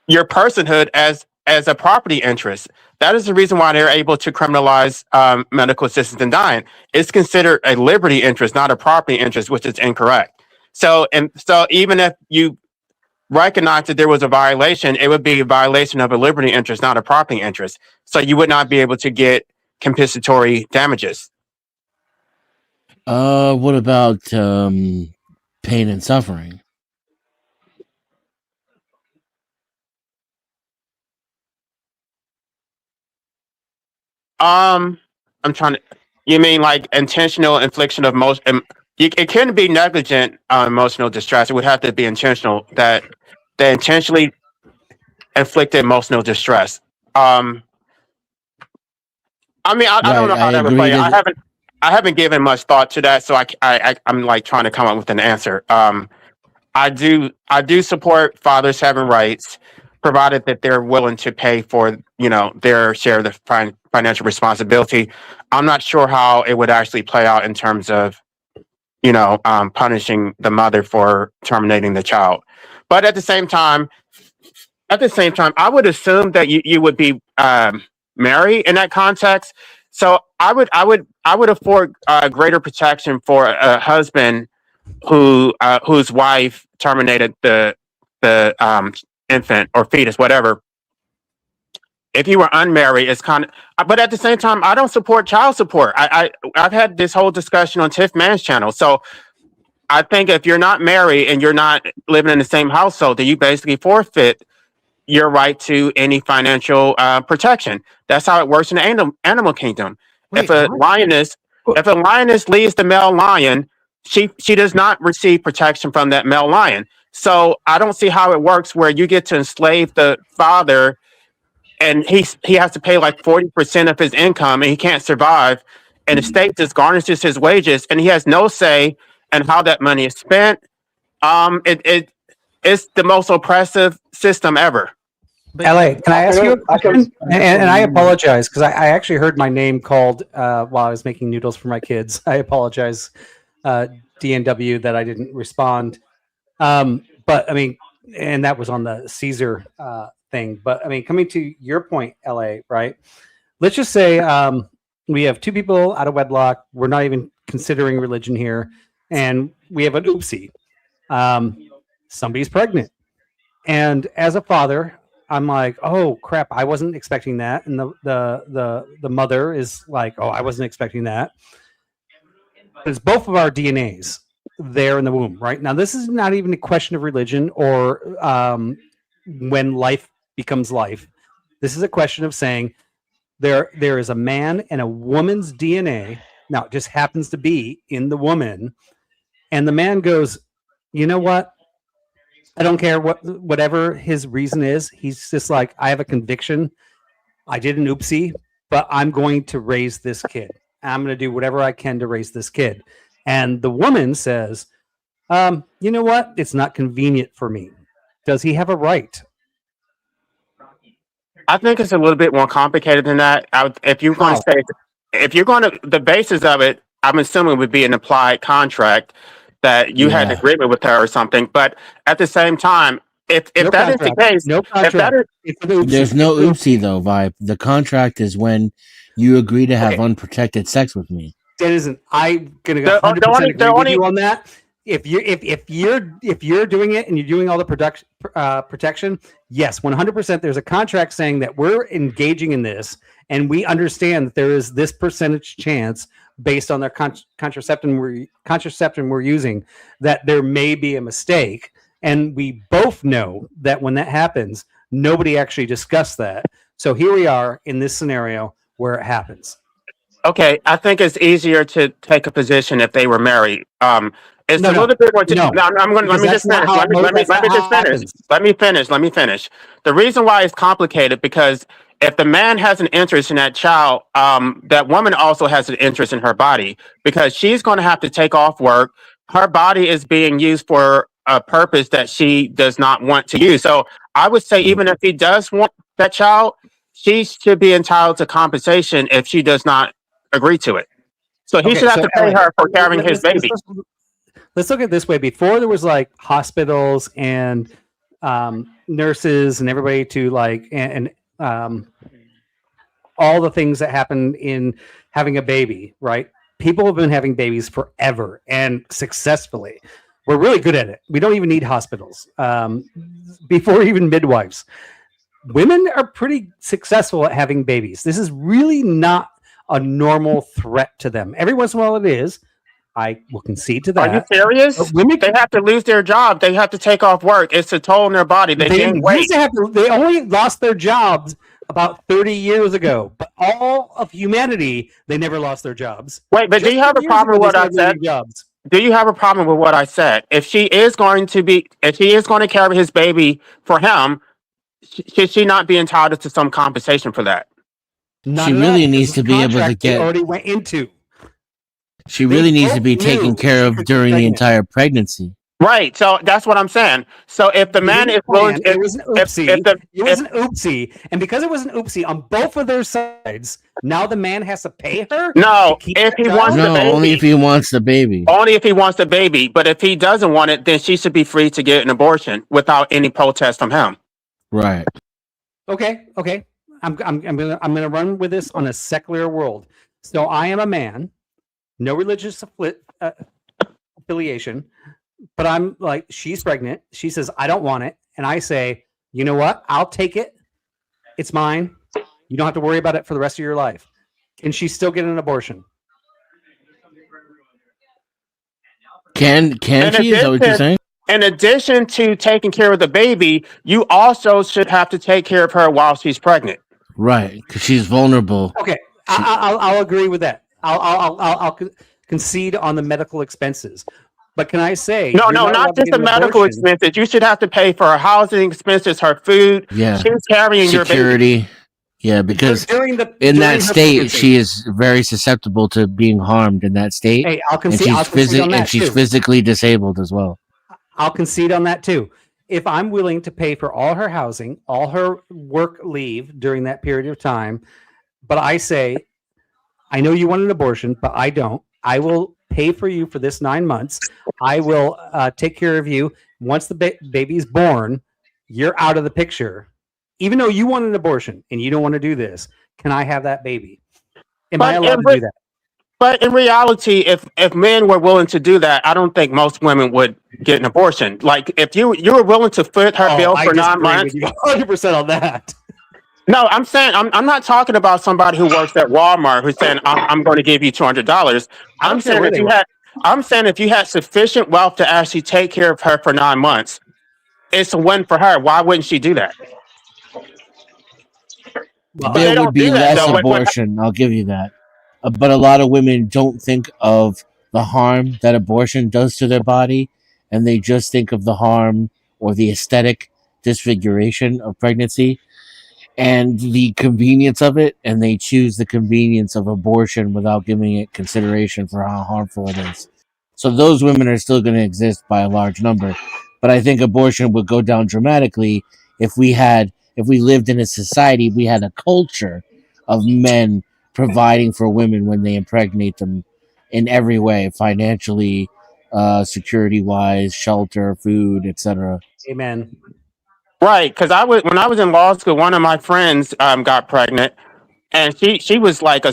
your personhood as a property interest. That is the reason why they're able to criminalize medical assistance in dying. It's considered a liberty interest, not a property interest, which is incorrect. So even if you recognize that there was a violation, it would be a violation of a liberty interest, not a property interest. So you would not be able to get compensatory damages. What about pain and suffering? I'm trying to. You mean like intentional infliction of most? It can be negligent emotional distress. It would have to be intentional. That they intentionally inflicted emotional distress. I mean, I don't know how that would play. I haven't given much thought to that, so I'm like trying to come up with an answer. I do support fathers having rights, provided that they're willing to pay for their share of the financial responsibility. I'm not sure how it would actually play out in terms of punishing the mother for terminating the child. But at the same time, I would assume that you would be married in that context. So I would afford greater protection for a husband whose wife terminated the infant or fetus, whatever. If you were unmarried, it's kind of. But at the same time, I don't support child support. I've had this whole discussion on Tiff Mann's channel. So I think if you're not married and you're not living in the same household, then you basically forfeit your right to any financial protection. That's how it works in the animal kingdom. If a lioness leaves the male lion, she does not receive protection from that male lion. So I don't see how it works where you get to enslave the father and he has to pay like 40% of his income and he can't survive. And the state just garnishes his wages and he has no say in how that money is spent. It's the most oppressive system ever. LA, can I ask you a question? And I apologize because I actually heard my name called while I was making noodles for my kids. I apologize, DNW, that I didn't respond. But I mean, and that was on the Caesar thing. But I mean, coming to your point, LA, right? Let's just say we have two people out of wedlock. We're not even considering religion here. And we have an oopsie. Somebody's pregnant. And as a father, I'm like, oh crap, I wasn't expecting that. And the mother is like, oh, I wasn't expecting that. It's both of our DNAs there in the womb, right? Now, this is not even a question of religion or when life becomes life. This is a question of saying there is a man and a woman's DNA. Now, it just happens to be in the woman. And the man goes, you know what? I don't care whatever his reason is. He's just like, I have a conviction. I did an oopsie, but I'm going to raise this kid. I'm going to do whatever I can to raise this kid. And the woman says, you know what? It's not convenient for me. Does he have a right? I think it's a little bit more complicated than that. If you want to say if you're going to, the basis of it, I'm assuming would be an implied contract that you had an Yeah. agreement with her or something. But at the same time, if No that is the contract. case, No if that contract. is, It's an oopsie. There's no It's an oopsie though, Vibe. The contract is when you agree to have Okay. unprotected sex with me. That isn't. I'm gonna the 100% only, agree with you on that. If you're doing it and you're doing all the protection, yes, 100%. There's a contract saying that we're engaging in this, and we understand that there is this percentage chance based on their contraception we're using that there may be a mistake, and we both know that when that happens, nobody actually discussed that. So here we are in this scenario where it happens. okay, I think it's easier to take a position if they were married. It's No, a no. little bit more. No, I'm going. Let because me that's just not finish. how Let me that's not just how it finish. happens. Let me finish. The reason why it's complicated because if the man has an interest in that child, that woman also has an interest in her body because she's going to have to take off work. Her body is being used for a purpose that she does not want to use. So I would say even if he does want that child, she should be entitled to compensation if she does not agree to it. So he Okay, should have so to pay LA, her for carrying his baby. let's look at it this way. Before there was like hospitals and nurses and everybody to like and all the things that happen in having a baby, right? People have been having babies forever and successfully. We're really good at it. We don't even need hospitals. Before even midwives, women are pretty successful at having babies. This is really not a normal threat to them. Every once in a while it is. I will concede to that. Are you serious? But women, they have to lose their job. They have to take off work. It's a toll on their body. They they gain weight. used to have to, they only lost their jobs about 30 years ago. But all of humanity, they never lost their jobs. Wait, but do Just you have a 30 years problem ago, with they what I started said? losing jobs. Do you have a problem with what I said? If she is going to carry his baby for him, should she not be entitled to some compensation for that? Not She at all, really because needs of to the be able to contract they get. already went into. She They really needs to both be knew taken care she of could be during the pregnant. entire pregnancy. Right. So that's what I'm saying. So if the They man didn't is willing, plan. It was an oopsie. It was if an oopsie, and because it was an oopsie on both of their sides, now the man has to pay her. no, to keep if that he wants child? the No, only if baby, he wants the baby. only if he wants the baby. But if he doesn't want it, then she should be free to get an abortion without any protest from him. Right. Okay. I'm gonna run with this on a secular world. So I am a man, no religious affiliation, but I'm like, she's pregnant. She says I don't want it, and I say, you know what? I'll take it. It's mine. You don't have to worry about it for the rest of your life. Can she still get an abortion? Can she? Is that what you're saying? In addition to taking care of the baby, you also should have to take care of her while she's pregnant. Right, because she's vulnerable. Okay, I'll agree with that. I'll concede on the medical expenses. But can I say No, you're not allowed to just get the an medical abortion? expenses. You should have to pay for her housing expenses, her food. Yeah. She's carrying your baby. Security. Yeah, because during in that her state, pregnancy. she is very susceptible to being harmed in that state. Hey, I'll and concede- she's I'll concede on that, she's too. physically disabled as well. I'll concede on that too. If I'm willing to pay for all her housing, all her work leave during that period of time, but I say, I know you want an abortion, but I don't. I will pay for you for this 9 months. I will take care of you. Once the baby's born, you're out of the picture. Even though you want an abortion and you don't want to do this, can I have that baby? Am I allowed to do that? But in reality, if men were willing to do that, I don't think most women would get an abortion. Like if you were willing to foot her bill for 9 months, 100% on that. No, I'm saying I'm not talking about somebody who works at Walmart who's saying I'm going to give you $200. I'm saying if you had sufficient wealth to actually take care of her for 9 months, it's a win for her. Why wouldn't she do that? But they There don't would be do that, less though. abortion. I'll give you that. But a lot of women don't think of the harm that abortion does to their body, and they just think of the harm or the aesthetic disfiguration of pregnancy and the convenience of it, and they choose the convenience of abortion without giving it consideration for how harmful it is. So those women are still going to exist by a large number, but I think abortion would go down dramatically if we lived in a society, we had a culture of men providing for women when they impregnate them in every way, financially, security wise, shelter, food, etc. Amen. Right, because when I was in law school, one of my friends got pregnant, and she was like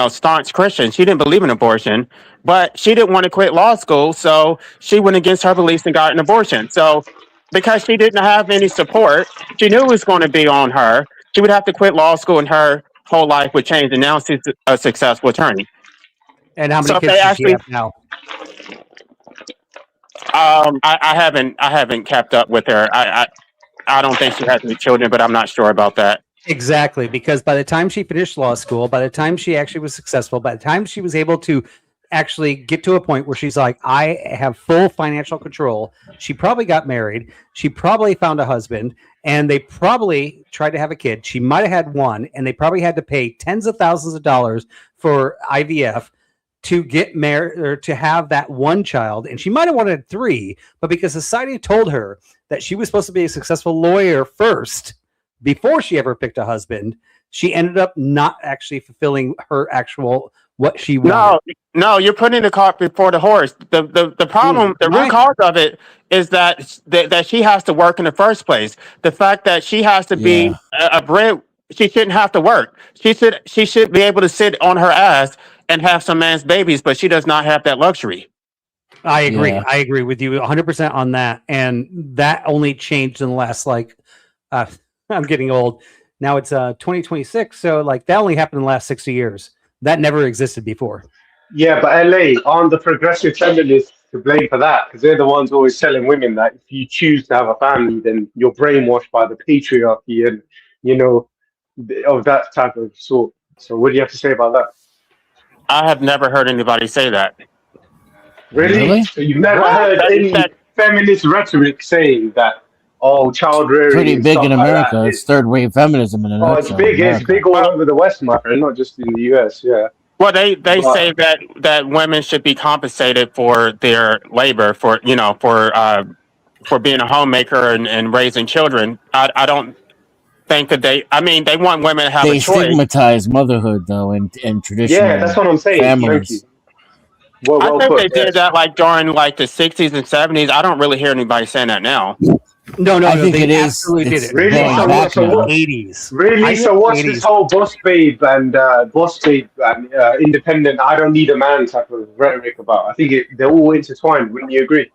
staunch Christian. She didn't believe in abortion, but she didn't want to quit law school, so she went against her beliefs and got an abortion. So because she didn't have any support, she knew it was going to be on her. She would have to quit law school, and her whole life would change. And now she's a successful attorney. And how many So if kids they does she actually, have now? I haven't kept up with her. I don't think she has any children, but I'm not sure about that. Exactly, because by the time she finished law school, by the time she actually was successful, by the time she was able to actually get to a point where she's like, I have full financial control, she probably got married. She probably found a husband, and they probably tried to have a kid. She might have had one, and they probably had to pay tens of thousands of dollars for IVF to get married or to have that one child. And she might have wanted three, but because society told her that she was supposed to be a successful lawyer first before she ever picked a husband, she ended up not actually fulfilling her actual what she wanted. No, you're putting the cart before the horse. The problem, the root cause of it is that she has to work in the first place. The fact that she has to be a bread, she shouldn't have to work. She should be able to sit on her ass and have some man's babies, but she does not have that luxury. I agree. Yeah. I agree with you 100% on that. And that only changed in the last, I'm getting old. Now it's 2026. So that only happened in the last 60 years. That never existed before. Yeah, but LA, aren't the progressive feminists to blame for that? Because they're the ones always telling women that if you choose to have a family, then you're brainwashed by the patriarchy and, of that type of sort. So what do you have to say about that? I have never heard anybody say that. Really? So you've never heard any feminist rhetoric saying that, child rearing Pretty and big stuff in like America. that. It's third wave feminism in a Oh, it's nutshell. big. in It's America. big all over the West, my friend, not just in the US. Yeah. Well, they say that women should be compensated for their labor for being a homemaker and raising children. I don't think that they want women to have They a choice. stigmatize motherhood though, and traditional Yeah, that's what I'm saying. families. Thank you. I think they did that during the 60s and 70s. I don't really hear anybody saying that now. No, I think they it is. absolutely did It's it. Really? going back So now. what? 80s. Really? So what's this whole boss babe and independent, I don't need a man type of rhetoric about? I think they're all intertwined. Wouldn't you agree?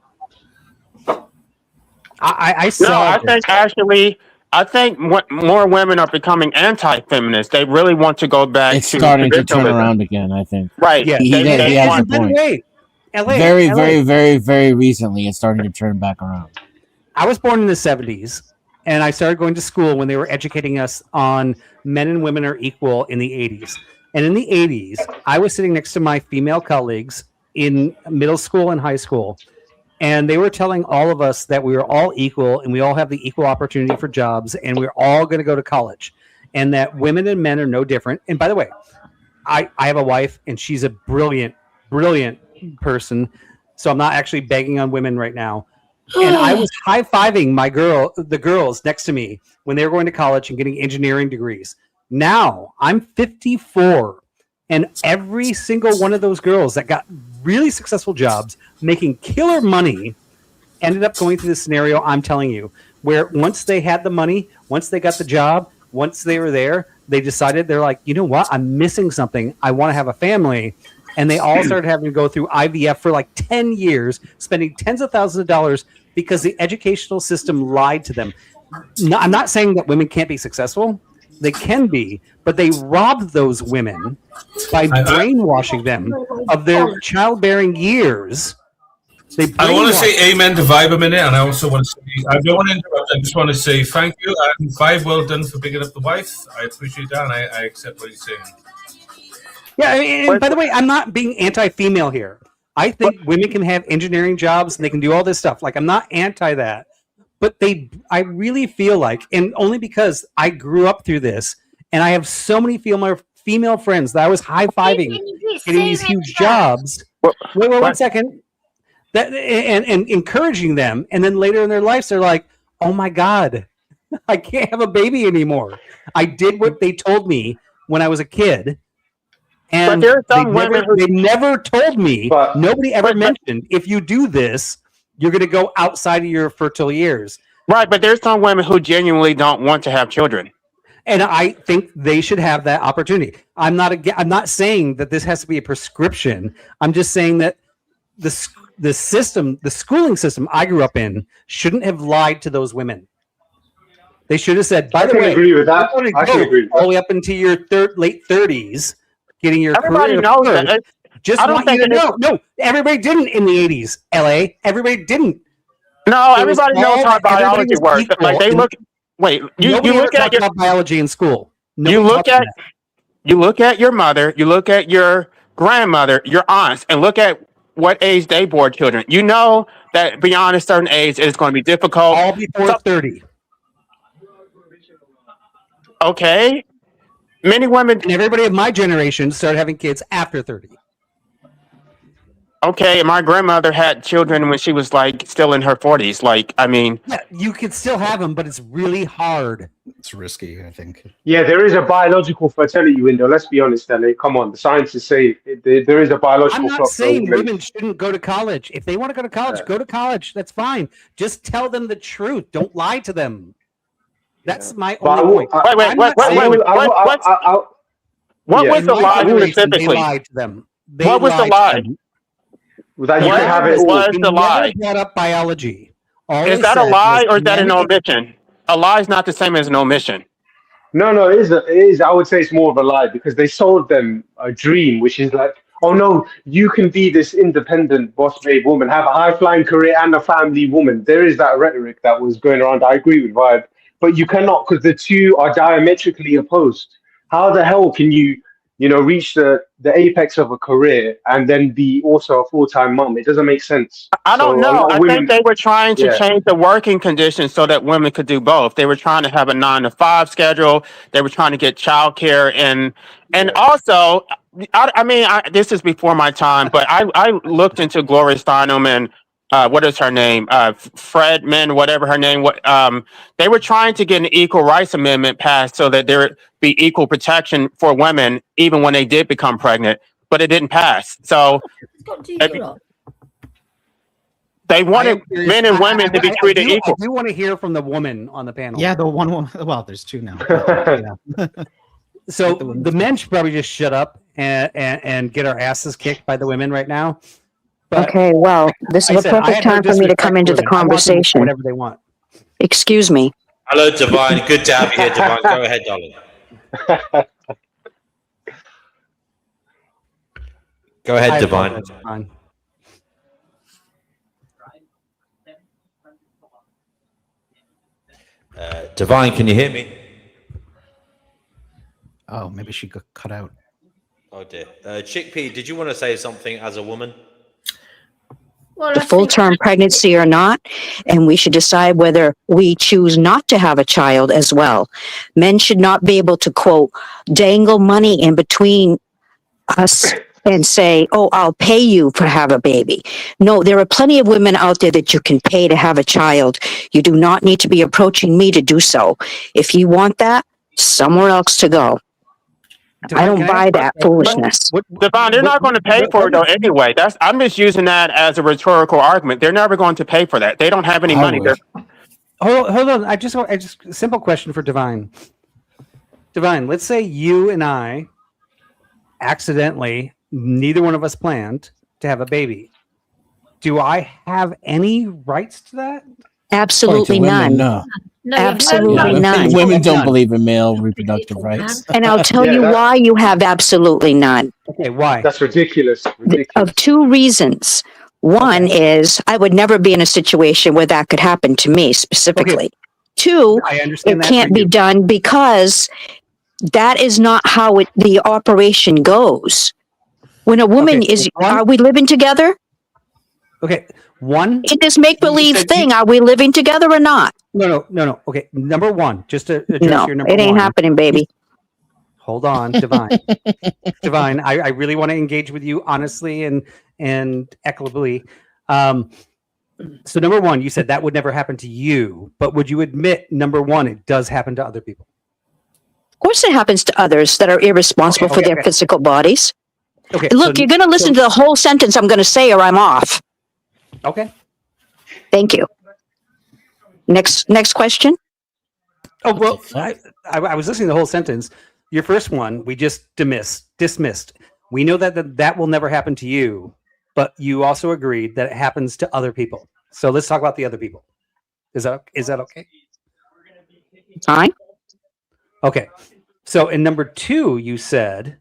I think more women are becoming anti-feminist. They really want to go back It's to starting to turn traditionalism. around again. I think. Right. Yeah. He has a By the point. way, LA, Very, very, very, very recently, it's starting to turn back around. I was born in the 70s, and I started going to school when they were educating us on men and women are equal in the 80s. And in the 80s, I was sitting next to my female colleagues in middle school and high school, and they were telling all of us that we were all equal and we all have the equal opportunity for jobs and we're all going to go to college, and that women and men are no different. And by the way, I have a wife, and she's a brilliant person, so I'm not actually begging on women right now. And I was high-fiving the girls next to me when they were going to college and getting engineering degrees. Now I'm 54, and every single one of those girls that got really successful jobs, making killer money, ended up going through the scenario I'm telling you, where once they had the money, once they got the job, once they were there, they decided, they're like, you know what? I'm missing something. I want to have a family. And they all started having to go through IVF for 10 years, spending tens of thousands of dollars because the educational system lied to them. No, I'm not saying that women can't be successful. They can be, but they robbed those women by brainwashing them of their childbearing years. I want to say amen to Vibe a minute, and I also want to say, I don't want to interrupt, I just want to say thank you, and Vibe, well done for picking up the wife. I appreciate that, and I accept what he's saying. Yeah, and by the way, I'm not being anti-female here. I think women can have engineering jobs and they can do all this stuff. I'm not anti that, but I really feel like, and only because I grew up through this, and I have so many female friends that I was high-fiving getting these huge jobs. Wait, 1 second. And encouraging them, and then later in their lives, they're like, "Oh my God, I can't have a baby anymore. I did what they told me when I was a kid, But And there are some women who they never told me, But- nobody ever but- mentioned, if you do this, you're going to go outside of your fertile years. Right, but there's some women who genuinely don't want to have children. And I think they should have that opportunity. I'm not saying that this has to be a prescription. I'm just saying that the schooling system I grew up in shouldn't have lied to those women. They should have said, by the way, agree with that. you're going I can to agree with go all the way up into your late 30s, getting your Everybody career knows first. that. Just I don't want you think to it know. No, everybody didn't in the 80s, LA. Everybody didn't. No, It was everybody knows all how that everybody biology was works. equal, Like they and look. Wait, you nobody ever look at talked your about biology in school. you Nobody look taught at them that. you look at your mother, you look at your grandmother, your aunts, and look at what age they bore children. You know that beyond a certain age, it's going to be difficult. All before 30. Okay, many women. And everybody of my generation started having kids after 30. Okay, my grandmother had children when she was like still in her 40s. Like, I mean, Yeah, you could still have them, but it's really hard. It's risky, I think. Yeah, there is a biological fertility window. Let's be honest, Ellie. Come on, the scientists say there is a I'm biological not clock for saying women. women shouldn't go to college. If they want to go to college, go to college. That's fine. Just tell them the truth. Don't lie to them. That's my But only point. wait, I'm not saying what was in the my lie generation, specifically? They lied to them. They What was the lied to lie? them. That you What can have it all. was They the lie? never brought up biology. All Is they that a said lie was or is that an men- omission? A lie is not the same as an omission. No, it is. I would say it's more of a lie because they sold them a dream, which is like, oh no, you can be this independent boss babe woman, have a high flying career and a family woman. There is that rhetoric that was going around. I agree with Vibe, but you cannot because the two are diametrically opposed. How the hell can you reach the apex of a career and then be also a full-time mom? It doesn't make sense. I don't So a know. lot of I women, think they were trying to yeah. change the working conditions so that women could do both. They were trying to have a 9 to 5 schedule. They were trying to get childcare and also, I mean, this is before my time, but I looked into Gloria Steinem and what is her name? Fredman, whatever her name. They were trying to get an equal rights amendment passed so that there would be equal protection for women even when they did become pregnant, but it didn't pass. So they wanted men and women to be treated equal. I do want to hear from the woman on the panel. Yeah, the one woman. Well, there's two now. Yeah. So the men should probably just shut up and get our asses kicked by the women right now. But Okay, well, this I is a said, I perfect have no time for me to come disrespect into for the women. I want them to say conversation. whatever they want. Excuse me. Hello, Divine. Good to have you here, Divine. Go ahead, darling. Go ahead, I Divine. apologize, Divine. Divine, can you hear me? Oh, maybe she got cut out. Oh dear. Chickpea, did you want to say something as a woman? Well, The full-term pregnancy or not, and we should decide whether we choose not to have a child as well. Men should not be able to, quote, dangle money in between us and say, oh, I'll pay you to have a baby. No, there are plenty of women out there that you can pay to have a child. You do not need to be approaching me to do so. If you want that, somewhere else to go. I don't buy that foolishness. Devon, they're not going to pay for it though anyway. I'm just using that as a rhetorical argument. They're never going to pay for that. They don't have any money. Hold on. I just simple question for Divine. Divine, let's say you and I accidentally, neither one of us planned to have a baby. Do I have any rights to that? Absolutely women, none. no. Absolutely none. Women don't believe in male reproductive rights. And I'll tell you why you have absolutely none. Okay, why? That's ridiculous. Of two reasons. One is I would never be in a situation where that could happen to me specifically. Two, I understand it that can't for be you. done because that is not how the operation goes. When a woman are we living together? Okay, one. In this make-believe thing, are we living together or not? No. Okay, number one, just to address No, your number it ain't one. happening, baby. Hold on, Divine. Divine, I really want to engage with you honestly and equitably. So number one, you said that would never happen to you, but would you admit, number one, it does happen to other people? Of course it happens to others that are irresponsible for their physical bodies. Okay. Look, you're going to listen to the whole sentence I'm going to say, or I'm off. Okay. Thank you. Next question. Oh well, I was listening to the whole sentence. Your first one we just dismissed. We know that will never happen to you, but you also agreed that it happens to other people. So let's talk about the other people. Is that okay? Fine. Okay. So in number 2, you said,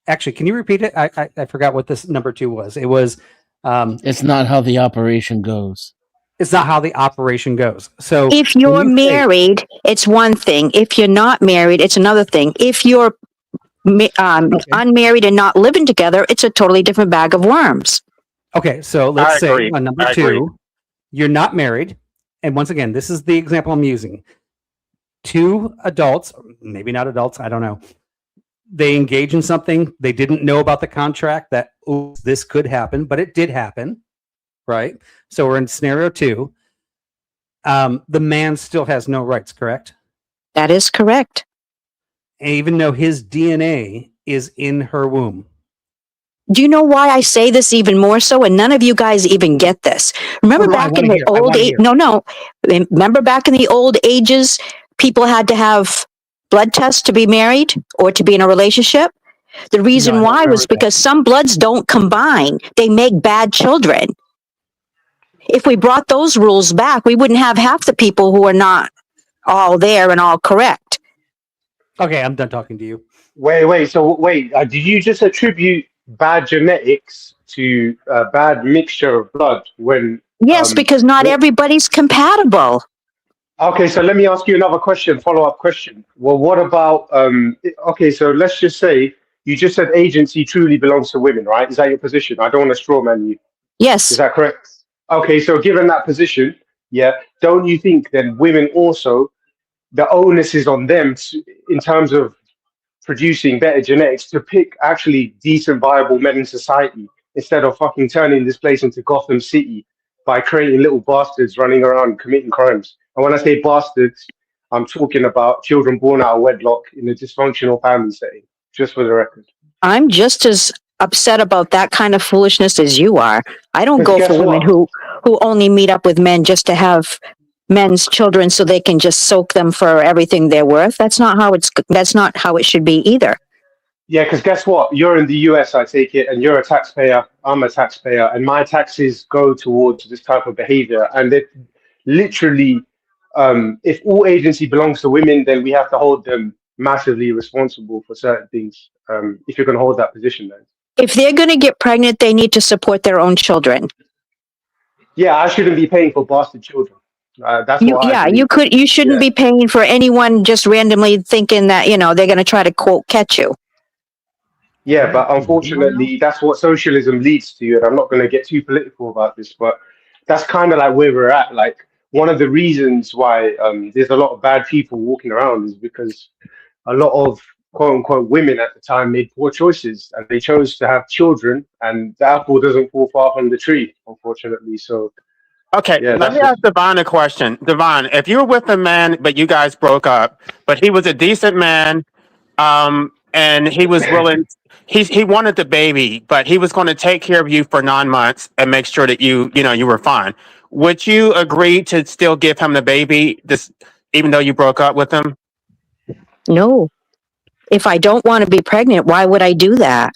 actually, can you repeat it? I forgot what this number 2 was. It was, it's not how the operation goes. It's not how the operation goes. So if you're married, it's one thing. If you're not married, it's another thing. If you're unmarried and not living together, it's a totally different bag of worms. Okay, so let's say on number 2, you're not married. And once again, this is the example I'm using. 2 adults, maybe not adults, I don't know. They engage in something. They didn't know about the contract that this could happen, but it did happen, right? So we're in scenario 2. The man still has no rights, correct? That is correct. Even though his DNA is in her womb. Do you know why I say this even more so? And none of you guys even get this. Remember back in the old age? No. Remember back in the old ages, people had to have blood tests to be married or to be in a relationship. The reason why was because some bloods don't combine. They make bad children. If we brought those rules back, we wouldn't have half the people who are not all there and all correct. Okay, I'm done talking to you. Wait. So did you just attribute bad genetics to a bad mixture of blood when? Yes, because not everybody's compatible. Okay, so let me ask you another question, follow-up question. Well, what about, okay, so let's just say you just said agency truly belongs to women, right? Is that your position? I don't want to strawman you. Yes. Is that correct? Okay, so given that position, yeah, don't you think then women also, the onus is on them in terms of producing better genetics to pick actually decent, viable men in society instead of fucking turning this place into Gotham City by creating little bastards running around committing crimes. And when I say bastards, I'm talking about children born out of wedlock in a dysfunctional family setting, just for the record. I'm just as upset about that kind of foolishness as you are. I don't go for women who only meet up with men just to have men's children so they can just soak them for everything they're worth. That's not how it should be either. Yeah, because guess what? You're in the US, I take it, and you're a taxpayer. I'm a taxpayer, and my taxes go towards this type of behavior. And it literally, if all agency belongs to women, then we have to hold them massively responsible for certain things. If you're going to hold that position, then. If they're going to get pregnant, they need to support their own children. Yeah, I shouldn't be paying for bastard children. That's what I believe. You shouldn't be paying for anyone just randomly thinking that, they're going to try to quote catch you. Yeah, but unfortunately, that's what socialism leads to. And I'm not going to get too political about this, but that's kind of like where we're at. Like, one of the reasons why there's a lot of bad people walking around is because a lot of quote unquote women at the time made poor choices and they chose to have children, and the apple doesn't fall far from the tree, unfortunately. So, okay, yeah, let me ask Devon a question. Devon, if you were with a man, but you guys broke up, but he was a decent man, and he was willing, he wanted the baby, but he was going to take care of you for 9 months and make sure that you were fine. Would you agree to still give him the baby, even though you broke up with him? No. If I don't want to be pregnant, why would I do that?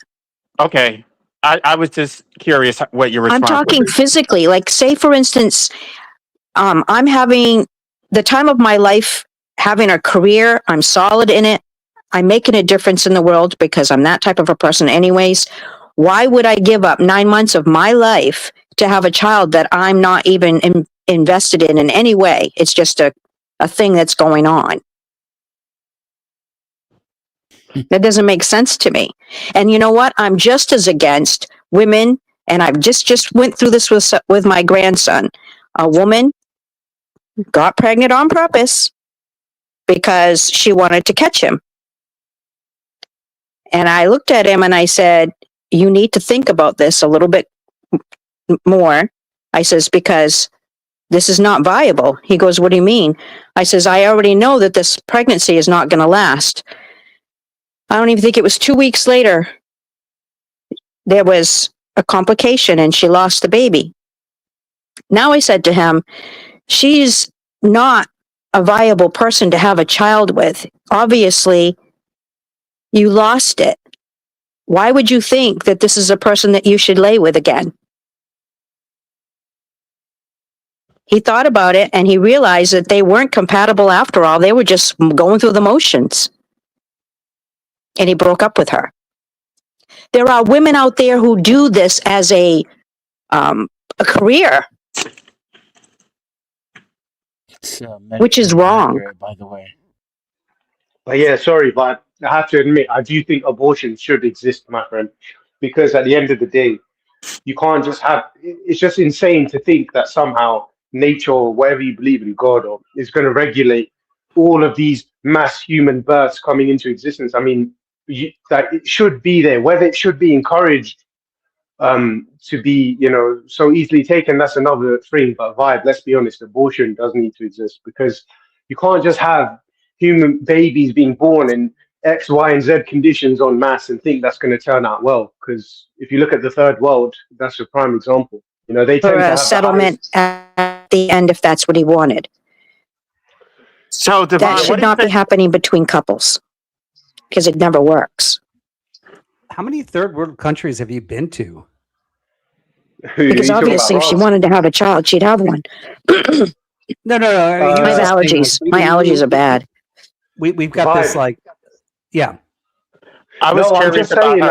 Okay. I was just curious what your response I'm talking would be. physically. Like, say, for instance, I'm having the time of my life, having a career. I'm solid in it. I'm making a difference in the world because I'm that type of a person anyways. Why would I give up 9 months of my life to have a child that I'm not even invested in any way? It's just a thing that's going on. That doesn't make sense to me. And you know what? I'm just as against women, and I've just went through this with my grandson. A woman got pregnant on purpose because she wanted to catch him. And I looked at him and I said, you need to think about this a little bit more. I says, because this is not viable. He goes, what do you mean? I says, I already know that this pregnancy is not going to last. I don't even think it was 2 weeks later. there was a complication and she lost the baby. Now I said to him, she's not a viable person to have a child with. Obviously, you lost it. Why would you think that this is a person that you should lay with again? He thought about it and he realized that they weren't compatible after all. They were just going through the motions. And he broke up with her. There are women out there who do this as a career, which is wrong. By the way. But yeah, sorry, but I have to admit, I do think abortion should exist, my friend, because at the end of the day, you can't just have. It's just insane to think that somehow nature, or whatever you believe in, God, or is going to regulate all of these mass human births coming into existence. I mean, that it should be there. Whether it should be encouraged to be, so easily taken, that's another thing. But vibe, let's be honest, abortion does need to exist, because you can't just have human babies being born in X, Y, and Z conditions en masse and think that's going to turn out well. Because if you look at the third world, that's a prime example. They For tend to a have settlement at the end if that's what he wanted. So, Devon, that should not be happening between couples because it never works. How many third world countries have you been to? Because obviously, if she wanted to have a child, she'd have one. No. I have allergies. My allergies are bad. We've got this yeah. I'm just saying,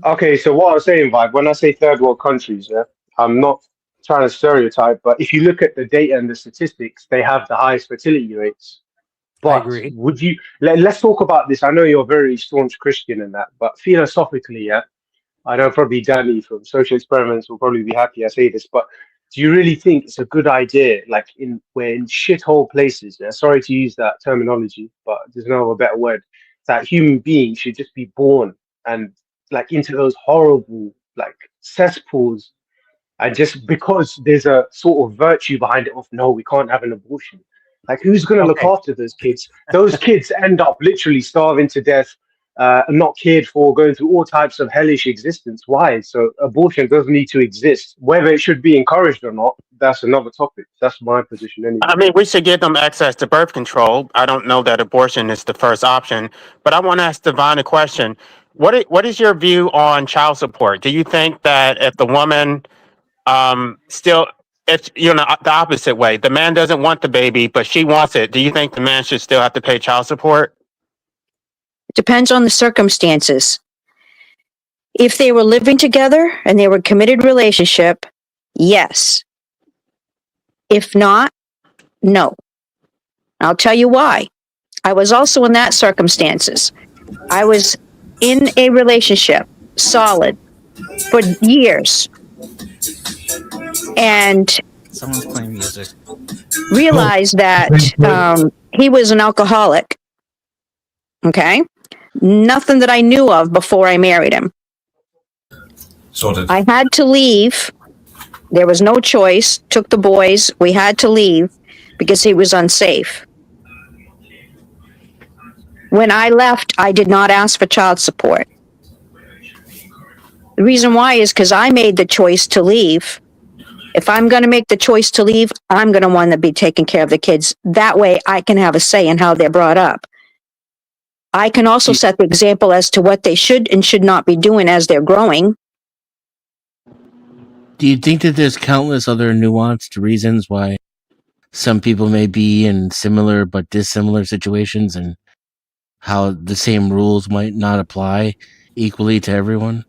okay, so what I was saying, Vibe, when I say third world countries, I'm not trying to stereotype, but if you look at the data and the statistics, they have the highest fertility rates. But would you, let's talk about this. I know you're a very staunch Christian in that, but philosophically, I know probably Danny from Social Experiments will probably be happy I say this, but do you really think it's a good idea, like we're in shithole places, sorry to use that terminology, but there's no better word, that human beings should just be born and into those horrible cesspools, and just because there's a sort of virtue behind it of no, we can't have an abortion. Who's going to look after those kids? Those kids end up literally starving to death, not cared for, going through all types of hellish existence. Why? So abortion doesn't need to exist. Whether it should be encouraged or not, that's another topic. That's my position anyway. I mean, we should give them access to birth control. I don't know that abortion is the first option, but I want to ask Devon a question. What is your view on child support? Do you think that if the woman if the opposite way, the man doesn't want the baby, but she wants it, do you think the man should still have to pay child support? It depends on the circumstances. If they were living together and they were a committed relationship, yes. If not, no. I'll tell you why. I was also in that circumstances. I was in a relationship, solid, for years. And someone's playing music. Realized that he was an alcoholic. Okay? Nothing that I knew of before I married him. Sorted. I had to leave. There was no choice. Took the boys. We had to leave because he was unsafe. When I left, I did not ask for child support. The reason why is because I made the choice to leave. If I'm going to make the choice to leave, I'm going to want to be taking care of the kids. That way I can have a say in how they're brought up. I can also set the example as to what they should and should not be doing as they're growing. Do you think that there's countless other nuanced reasons why some people may be in similar but dissimilar situations, and how the same rules might not apply equally to everyone?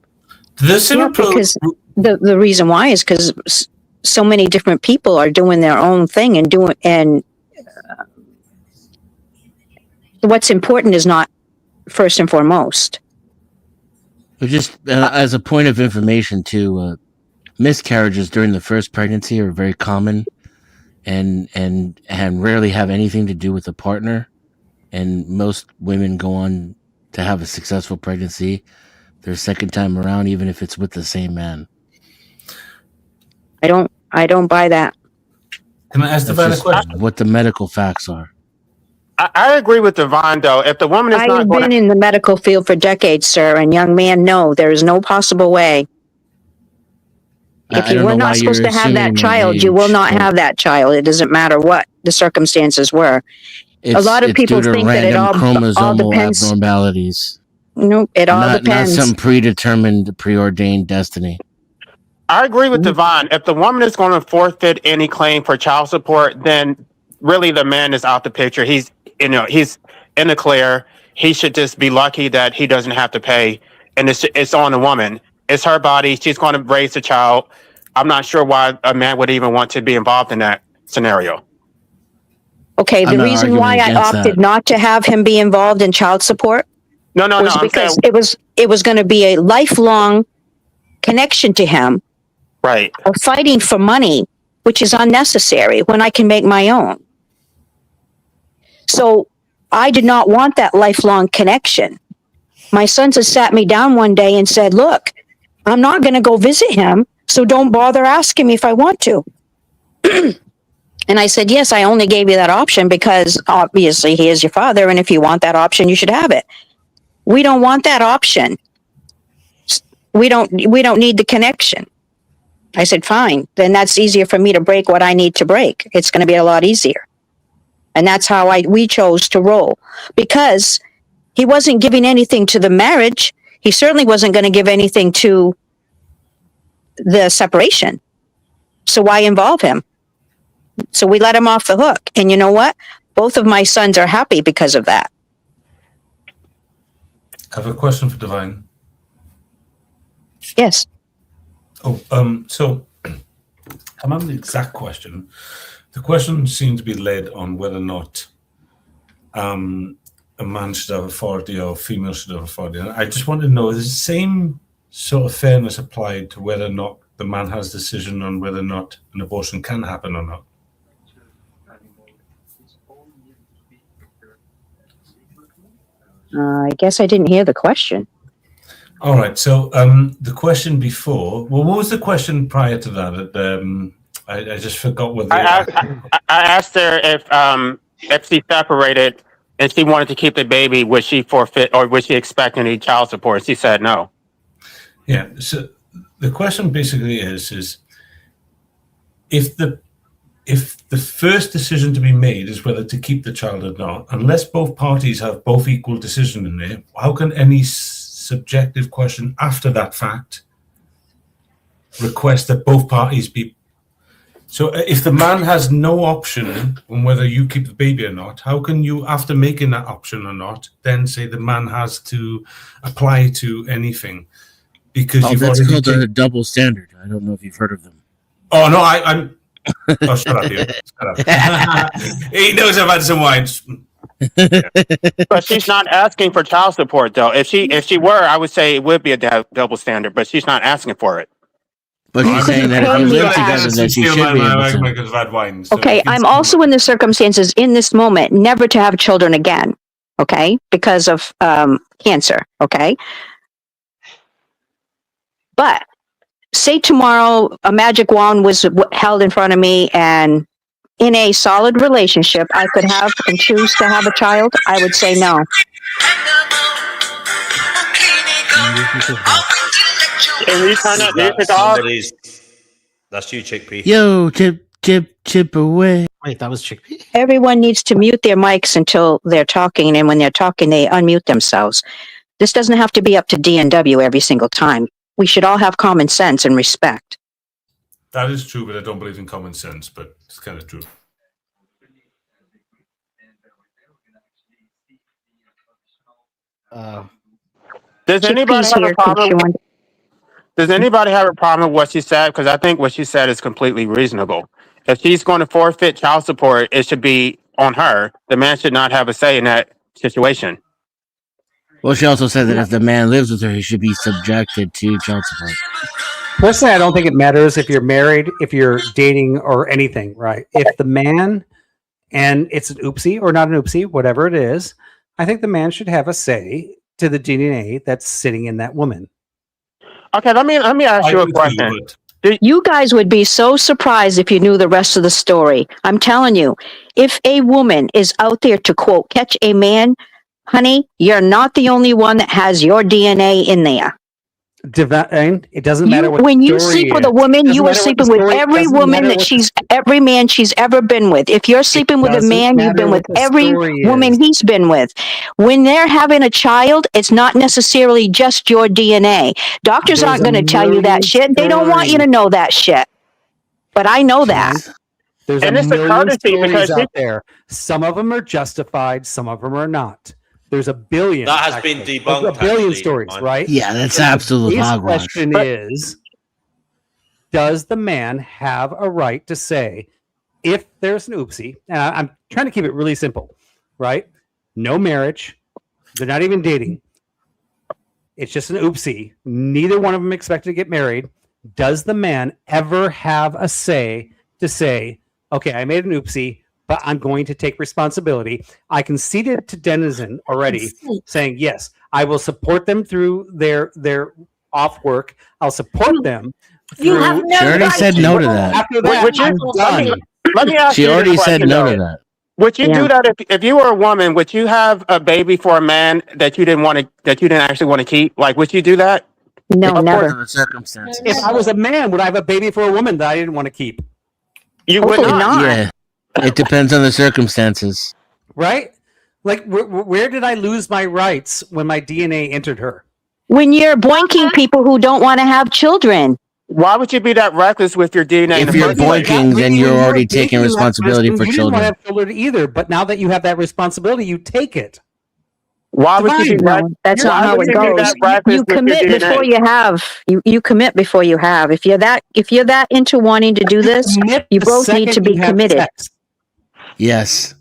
Because the reason why is because so many different people are doing their own thing and what's important is not first and foremost. But just as a point of information too, miscarriages during the first pregnancy are very common, and rarely have anything to do with a partner. And most women go on to have a successful pregnancy their second time around, even if it's with the same man. I don't buy that. Can I ask the question? What the medical facts are. I agree with Divine though. If the woman is I not have going been to, in the medical field for decades, sir, and young man, no, there is no possible way. If I you don't were know why not supposed you're to have that assuming my child, you will age, not but have that child. It doesn't matter what the circumstances were. A lot of it's people due to think that it random all chromosomal depends. abnormalities. Nope, it all Not depends. some predetermined, preordained destiny. I agree with Divine. If the woman is going to forfeit any claim for child support, then really the man is out the picture. He's in the clear. He should just be lucky that he doesn't have to pay, and it's on the woman. It's her body. She's going to raise the child. I'm not sure why a man would even want to be involved in that scenario. Okay, I'm the not reason arguing why I against opted that. not to have him be involved in child support No. was I'm because saying it was going to be a lifelong connection to him right. of fighting for money, which is unnecessary when I can make my own. So I did not want that lifelong connection. My sons had sat me down one day and said, look, I'm not going to go visit him, so don't bother asking me if I want to. And I said, yes, I only gave you that option because obviously he is your father, and if you want that option, you should have it. We don't want that option. We don't need the connection. I said, fine, then that's easier for me to break what I need to break. It's going to be a lot easier. And that's how we chose to roll, because he wasn't giving anything to the marriage. He certainly wasn't going to give anything to the separation. So why involve him? So we let him off the hook. And you know what? Both of my sons are happy because of that. I have a question for Divine. Yes. So I'm on the exact question. The question seems to be led on whether or not a man should have authority or a female should have authority. And I just want to know, is the same sort of fairness applied to whether or not the man has decision on whether or not an abortion can happen or not? I guess I didn't hear the question. All right. So the question before, well, what was the question prior to that? I just forgot what the. I asked her if she separated and she wanted to keep the baby, would she forfeit or would she expect any child support? She said no. Yeah. So the question basically is if the first decision to be made is whether to keep the child or not, unless both parties have both equal decision in there, how can any subjective question after that fact request that both parties be? So if the man has no option on whether you keep the baby or not, how can you, after making that option or not, then say the man has to apply to anything? Because you've that's already called a double standard. I don't know if you've heard of them. Oh no, I'm. Oh, shut up, you. Shut up. He knows I've had some wines. But she's not asking for child support, though. If she were, I would say it would be a double standard. But she's not asking for it. But she's saying that if you live together, that she should be able to. Okay, I'm also in the circumstances in this moment never to have children again. Okay, because of cancer. Okay, but say tomorrow a magic wand was held in front of me, and in a solid relationship I could have and choose to have a child, I would say no. Can you turn that music off? That's you, Chickpea. Yo, chip away. Wait, that was Chickpea? Everyone needs to mute their mics until they're talking, and when they're talking, they unmute themselves. This doesn't have to be up to D&W every single time. We should all have common sense and respect. That is true, but I don't believe in common sense, but it's kind of true. Does anybody have a problem? Does anybody have a problem with what she said? Because I think what she said is completely reasonable. If she's going to forfeit child support, it should be on her. The man should not have a say in that situation. Well, she also said that if the man lives with her, he should be subjected to child support. Personally, I don't think it matters if you're married, if you're dating, or anything, right? If the man, and it's an oopsie or not an oopsie, whatever it is, I think the man should have a say to the DNA that's sitting in that woman. Okay, let me ask you a question. You guys would be so surprised if you knew the rest of the story. I'm telling you, if a woman is out there to quote, catch a man, honey, you're not the only one that has your DNA in there. Divine, it doesn't matter what when the you story sleep with is. a woman, Doesn't you are matter what the sleeping with story- every doesn't woman matter that what the- every man she's ever been with. If you're sleeping with a doesn't man, you've been matter with what the every story woman is. he's been with. When they're having a child, it's not necessarily just your DNA. Doctors There's aren't a going to tell you that million shit. They don't want you to stories. know that shit. But I know that. There's And a it's the million courtesy stories because out there. Some of them are justified, some of them are not. There's a billion. That has actually. been There's debunked, a billion actually, stories, Mine. right? Yeah, that's And absolute the base hogwash. question is, does the man have a right to say, if there's an oopsie, and I'm trying to keep it really simple, right? No marriage, they're not even dating. It's just an oopsie. Neither one of them expected to get married. Does the man ever have a say to say, okay, I made an oopsie, but I'm going to take responsibility? I conceded to Denizen already, saying, yes, I will support them through their off work. I'll support them. You have no She already said no to that. After that, Would you- I'm done. Let me ask She you this already said question, no though. to that. Would you do that if you were a woman? Would you have a baby for a man that you didn't actually want to keep? Like, would you do that? No, never. Under the circumstances. If I was a man, would I have a baby for a woman that I didn't want to keep? You would Hopefully not. Yeah, it depends on the circumstances. Right? Like, where did I lose my rights when my DNA entered her? When you're boinking people who don't want to have children. Why would you be that reckless with your DNA? in If the you're first place? boinking, then you're already taking Thinking that responsibility person, for you didn't want to children. have children either, but now that you have that responsibility, you take it. Why would you be Divine, that? No, that's Why not how would it you be goes. that reckless You with your commit DNA? before you have. You commit before you have. If you're that into wanting to do this, you the both need to second be you have committed. sex. Yes.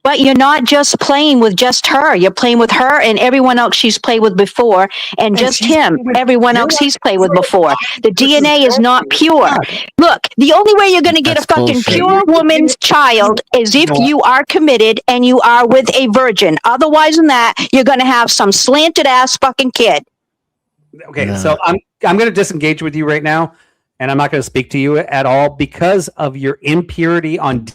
But you're not just playing with just her. You're playing with her and everyone else she's played with before, and just she's him, played with everyone else he's played with before. The DNA is not pure. Look, the only way you're going to get That's a fucking bullshit. pure woman's child is if you are committed and you are with a virgin. Otherwise than that, you're going to have some slanted ass fucking kid. Okay, No. so I'm going to disengage with you right now, and I'm not going to speak to you at all because of your impurity on.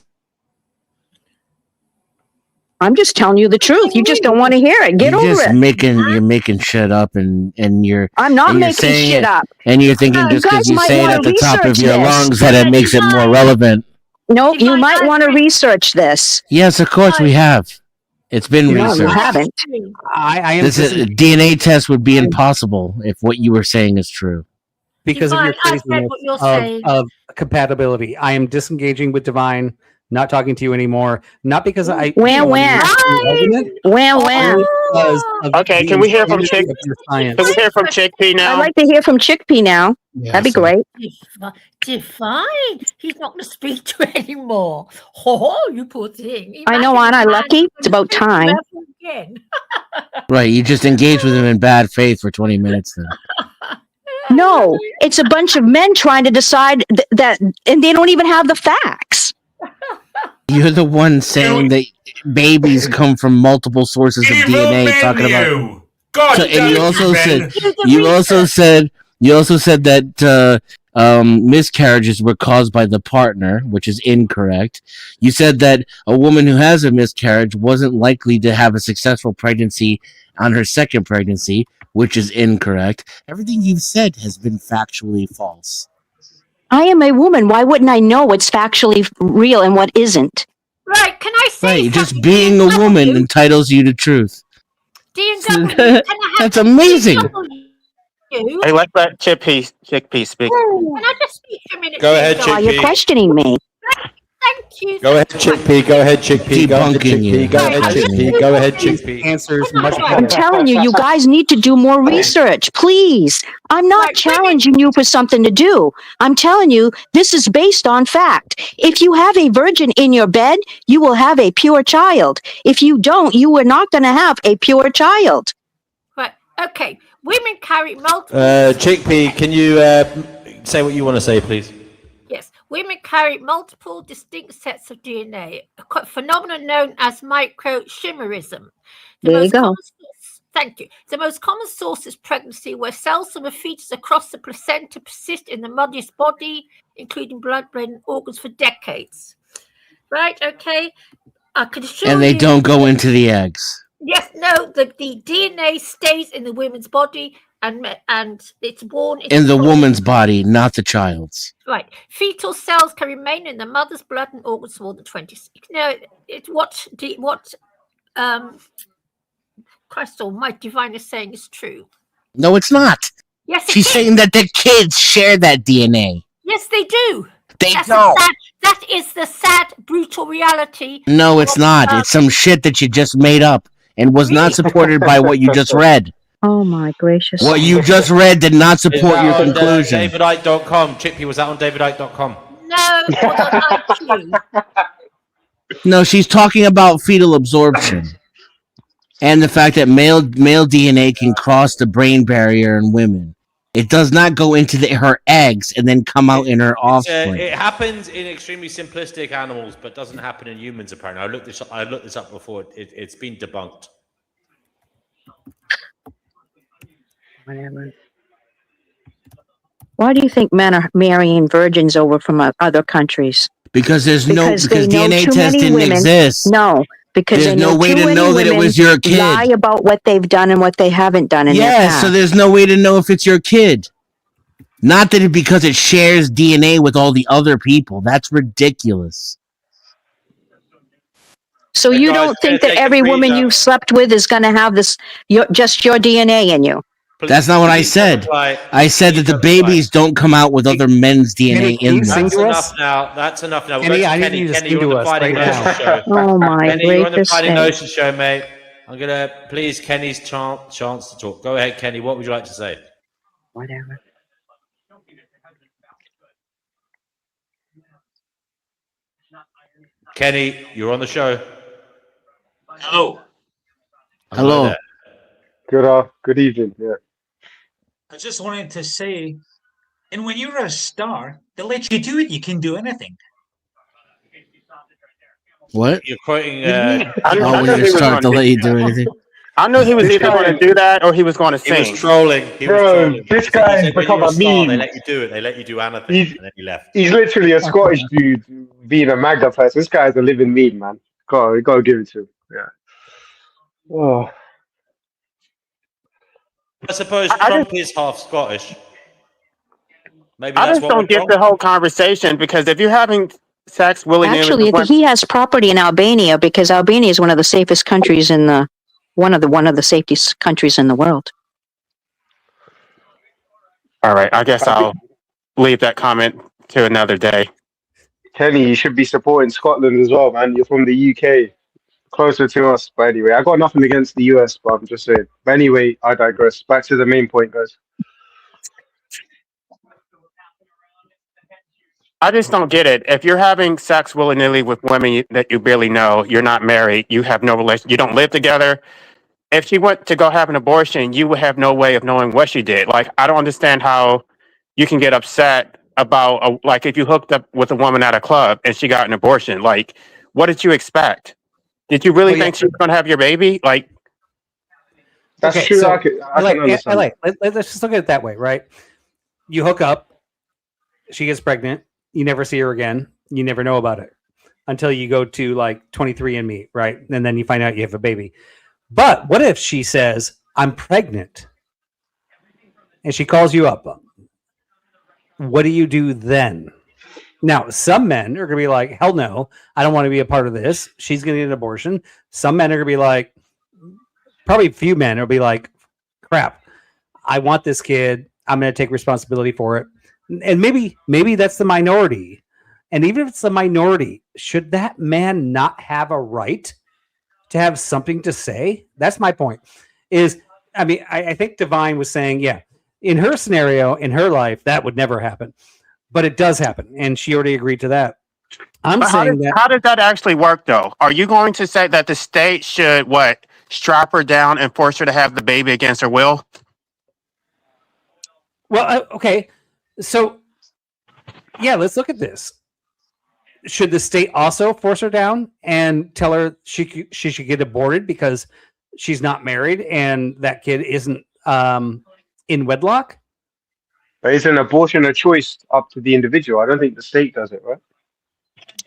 I'm just telling you the truth. You just don't want to hear it. Get You're over just it. you're making shit up, and you're. I'm not and you're making saying shit it, up. And you're thinking You just because guys you might say it wanna at the top of research your this. lungs that it makes it more relevant. No, you might want to research this. Yes, of course we have. It's been No, you researched. haven't. I am This a DNA test would be impossible if what you were saying is true. Because of your Divine, I said craziness what you're saying. of compatibility. I am disengaging with Divine, not talking to you anymore. Not because I Wham, wham. Wham, wham. Okay, can we hear from Chick? Science. Can we hear from Chickpea now? I'd like to hear from Chickpea now. That'd be great. Divine. He's not going to speak to her anymore. Oh, you poor thing. I know, aren't I lucky? It's about time. Again. Right, you just engaged with him in bad faith for 20 minutes then. No, it's a bunch of men trying to decide that, and they don't even have the facts. You're the one saying that babies come from multiple sources of DNA. Talking about, and you also said that miscarriages were caused by the partner, which is incorrect. You said that a woman who has a miscarriage wasn't likely to have a successful pregnancy on her second pregnancy, which is incorrect. Everything you've said has been factually false. I am a woman. Why wouldn't I know what's factually real and what isn't? Right, can I say Right, just being a woman entitles you to truth. DW, That's amazing. Hey, let Chickpea speak. Can I just speak for a minute? Go ahead, please? Oh, you're Chickpea. questioning me. Thank you. Go ahead, Chickpea. Go ahead, Chickpea. Go ahead, Debunking you. Chickpea. Go ahead, Chickpea. Go ahead, Chickpea. Answers much I'm better. telling you, you guys need to do more research, please. I'm not challenging you for something to do. I'm telling you, this is based on fact. If you have a virgin in your bed, you will have a pure child. If you don't, you are not going to have a pure child. Right, okay. Women carry multiple. Chickpea, can you say what you want to say, please? Yes, women carry multiple distinct sets of DNA, a phenomenon known as microchimerism. There you go. Thank you. The most common source is pregnancy, where cells from a fetus across the placenta persist in the mother's body, including blood, brain, and organs for decades. Right? Okay. I can assure you. And they don't go into the eggs. Yes. No. The DNA stays in the woman's body, and it's born In the woman's body, not the child's. Right. Fetal cells can remain in the mother's blood and organs for more than 26. No. Christ Almighty, Divine is saying is true. No, it's not. Yes, she's saying that the kids share that DNA. Yes, they do. Don't. That is the sad, brutal reality. No, it's not. It's some shit that you just made up and was not supported by what you just read. Oh my gracious! What you just read did not support your conclusion. DavidIcke.com. Chippy, was that on DavidIcke.com? No, it was on IQ. No, she's talking about fetal absorption and the fact that male DNA can cross the brain barrier in women. It does not go into her eggs and then come out in her offspring. It happens in extremely simplistic animals, but doesn't happen in humans. Apparently, I looked this up before. It's been debunked. Whatever. Why do you think men are marrying virgins over from other countries? Because because DNA test didn't women, exist. No, because there's no way to know that it was your kid. Lie about what they've done and what they haven't done in their past. So there's no way to know if it's your kid. Not that because it shares DNA with all the other people. That's ridiculous. So you don't think that every woman you've slept with is going to have just your DNA in you? That's not what I said. I said that the babies don't come out with other men's DNA in them. That's enough now. That's enough now. Kenny, I need you to sing to us right now. Oh my Kenny, you're on the gracious Fighting sake. Gnosis show, mate. I'm gonna please Kenny's chance to talk. Go ahead, Kenny. What would you like to say? Whatever. Kenny, you're on the show. Hello. Hello. Good evening. Yeah. I just wanted to say, and when you're a star, they let you do it. You can do anything. What? You're quoting. When you start to let you do anything. I knew he was either going to do that or he was going to sing. He was trolling. This guy has become a meme. They let you do it. They let you do anything, and then he left. He's literally a Scottish dude being a Magda person. This guy's a living meme, man. Gotta give it to him. Yeah. Oh. I suppose Trump is half Scottish. Maybe I that's just what don't went get wrong. the whole conversation because if you're having sex willy-nilly, Actually, he has property in Albania because Albania is one of the safest countries in the one of the safest countries in the world. All right, I guess I'll leave that comment to another day. Kenny, you should be supporting Scotland as well, man. You're from the UK, closer to us. But anyway, I got nothing against the US, but I'm just saying. But anyway, I digress. Back to the main point, guys. I just don't get it. If you're having sex willy-nilly with women that you barely know, you're not married, you have no relation, you don't live together. If she went to go have an abortion, you would have no way of knowing what she did. Like, I don't understand how you can get upset about, like, if you hooked up with a woman at a club and she got an abortion. Like, what did you expect? Did you really think she was going to have your baby? Like, that's Okay, true. so I can understand. let's just look at it that way, right? You hook up, she gets pregnant, you never see her again, you never know about it until you go to like 23andMe, right? And then you find out you have a baby. But what if she says, I'm pregnant, and she calls you up? What do you do then? Now, some men are going to be like, hell no, I don't want to be a part of this. She's going to get an abortion. Some men are going to be like, probably a few men will be like, crap, I want this kid. I'm going to take responsibility for it. And maybe that's the minority. And even if it's the minority, should that man not have a right to have something to say? That's my point. I think Divine was saying, yeah, in her scenario, in her life, that would never happen. But it does happen. And she already agreed to that. How does that actually work, though? Are you going to say that the state should, strap her down and force her to have the baby against her will? Well, okay. So, yeah, let's look at this. Should the state also force her down and tell her she should get aborted because she's not married and that kid isn't in wedlock. But is an abortion a choice up to the individual? I don't think the state does it, right?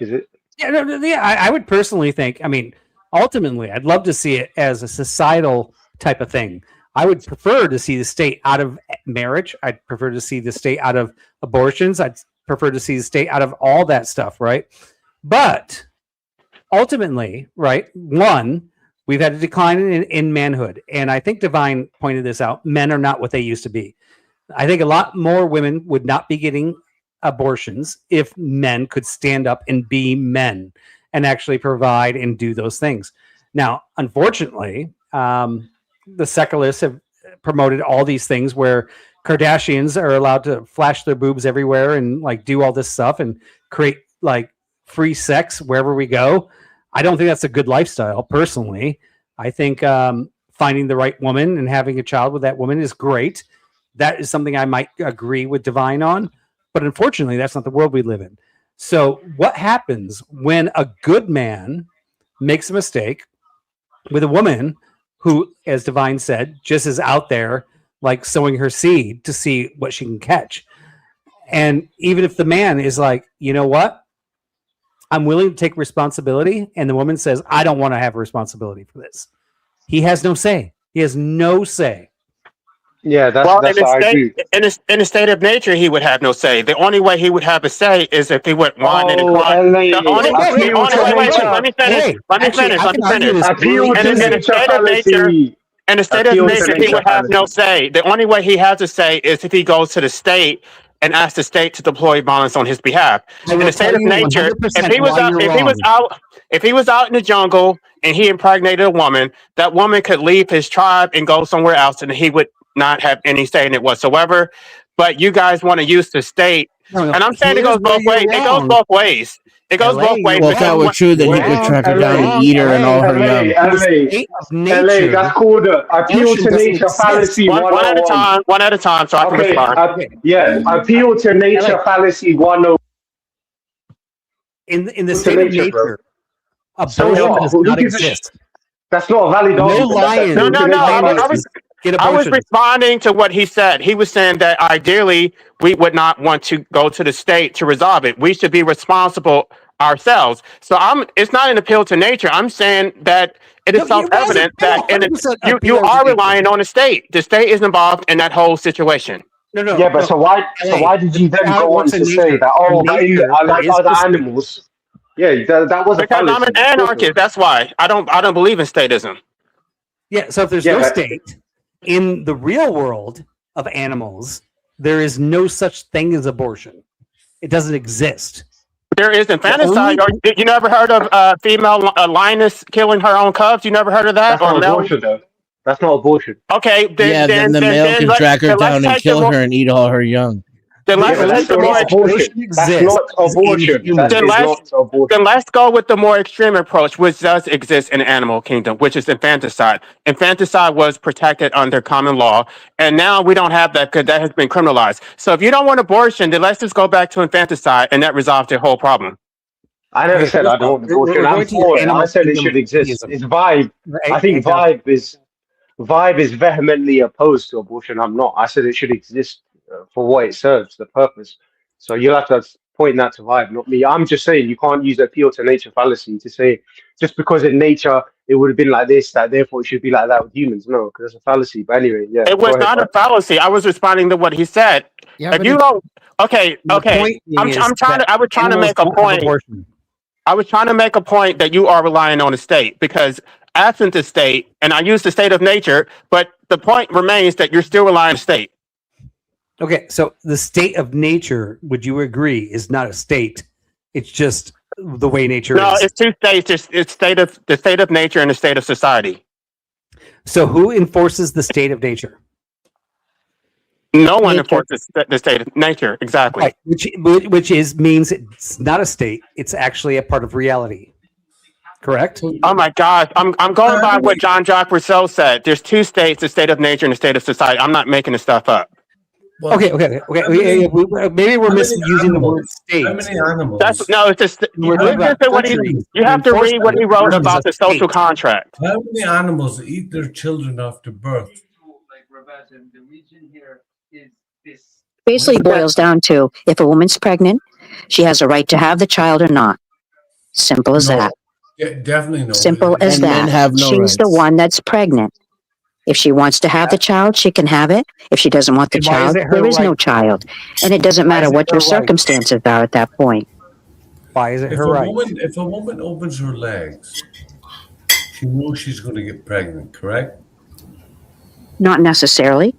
Is it? Yeah, I would personally think. I mean, ultimately, I'd love to see it as a societal type of thing. I would prefer to see the state out of marriage. I'd prefer to see the state out of abortions. I'd prefer to see the state out of all that stuff, right? But ultimately, right, one, we've had a decline in manhood. And I think Divine pointed this out. Men are not what they used to be. I think a lot more women would not be getting abortions if men could stand up and be men and actually provide and do those things. Now, unfortunately, the secularists have promoted all these things where Kardashians are allowed to flash their boobs everywhere and like do all this stuff and create like free sex wherever we go. I don't think that's a good lifestyle personally. I think finding the right woman and having a child with that woman is great. That is something I might agree with Divine on, but unfortunately that's not the world we live in. So what happens when a good man makes a mistake with a woman who, as Divine said, just is out there like sowing her seed to see what she can catch? And even if the man is like, you know what, I'm willing to take responsibility, and the woman says, I don't want to have a responsibility for this, he has no say. He has no say. Yeah, that's Well, what I agree. in a state of nature, he would have no say. The only way he would have a say is if he went one and one. The only wait, let me finish. Let me finish. Appeal to nature fallacy. In a state of nature, he would have no say. The only way he has a say is if he goes to the state and asks the state to deploy violence on his behalf. In a state of nature, if he was out in the jungle and he impregnated a woman, that woman could leave his tribe and go somewhere else, and he would not have any say in it whatsoever. But you guys want to use the state, and I'm saying it goes both ways. It goes both ways. It goes both ways. Well, if that were true, then he could track her down and eat her and all her young. LA, that's called appeal to nature fallacy. One at a time. One at a time. So I can respond. Appeal to nature fallacy 101. In the state of nature, abortion does not exist. That's not a valid argument. I was responding to what he said. He was saying that ideally we would not want to go to the state to resolve it. We should be responsible ourselves. So it's not an appeal to nature. I'm saying that it is self-evident that you are relying on the state. The state is involved in that whole situation. So why did you then go on to say that? Like other animals. Yeah, that was because I'm an anarchist. That's why I don't believe in statism. Yeah. So if there's no state in the real world of animals, there is no such thing as abortion. It doesn't exist. There is infanticide. You never heard of female lioness killing her own cubs? You never heard of that? That's not abortion, though. That's not abortion. Okay. Then the male can drag her down and kill her and eat all her young. Then let's take the more extreme. That's not abortion. Then let's go with the more extreme approach, which does exist in the animal kingdom, which is infanticide. Infanticide was protected under common law, and now we don't have that because that has been criminalized. So if you don't want abortion, then let's just go back to infanticide, and that resolves the whole problem. I never said I don't want abortion. I'm for it. I said it should exist. It's Vibe. I think Vibe is vehemently opposed to abortion. I'm not. I said it should exist. For what it serves, the purpose. So you'll have to point that to Vibe, not me. I'm just saying you can't use appeal to nature fallacy to say just because in nature it would have been like this, that therefore it should be like that with humans. No, because that's a fallacy. But anyway, yeah. It was not a fallacy. I was responding to what he said. Yeah, if you don't, okay. I'm trying to. I was trying to make a point. I was trying to make a point that you are relying on the state because absent the state, and I use the state of nature, but the point remains that you're still relying on the state. Okay, so the state of nature, would you agree, is not a state? It's just the way nature is. No, it's two states. It's the state of nature and the state of society. So who enforces the state of nature? No one enforces the state of nature. Exactly. Right, which means it's not a state. It's actually a part of reality. Correct? Oh my gosh. I'm going by what Jean-Jacques Rousseau said. There's two states, the state of nature and the state of society. I'm not making this stuff up. Okay. Maybe we're misusing the word state. How many animals? It's just listen to what you have to read what he wrote about the social contract. How many animals eat their children after birth? Basically boils down to if a woman's pregnant, she has a right to have the child or not. Simple as that. Definitely no. Simple as And men that. have no She's the rights. one that's pregnant. If she wants to have the child, she can have it. If she doesn't want the And why is child, it her there is no right? child. And it doesn't Why matter is it what her your right? circumstances are at that point. Why is it If her right? if a woman opens her legs, she knows she's going to get pregnant, correct? Not necessarily.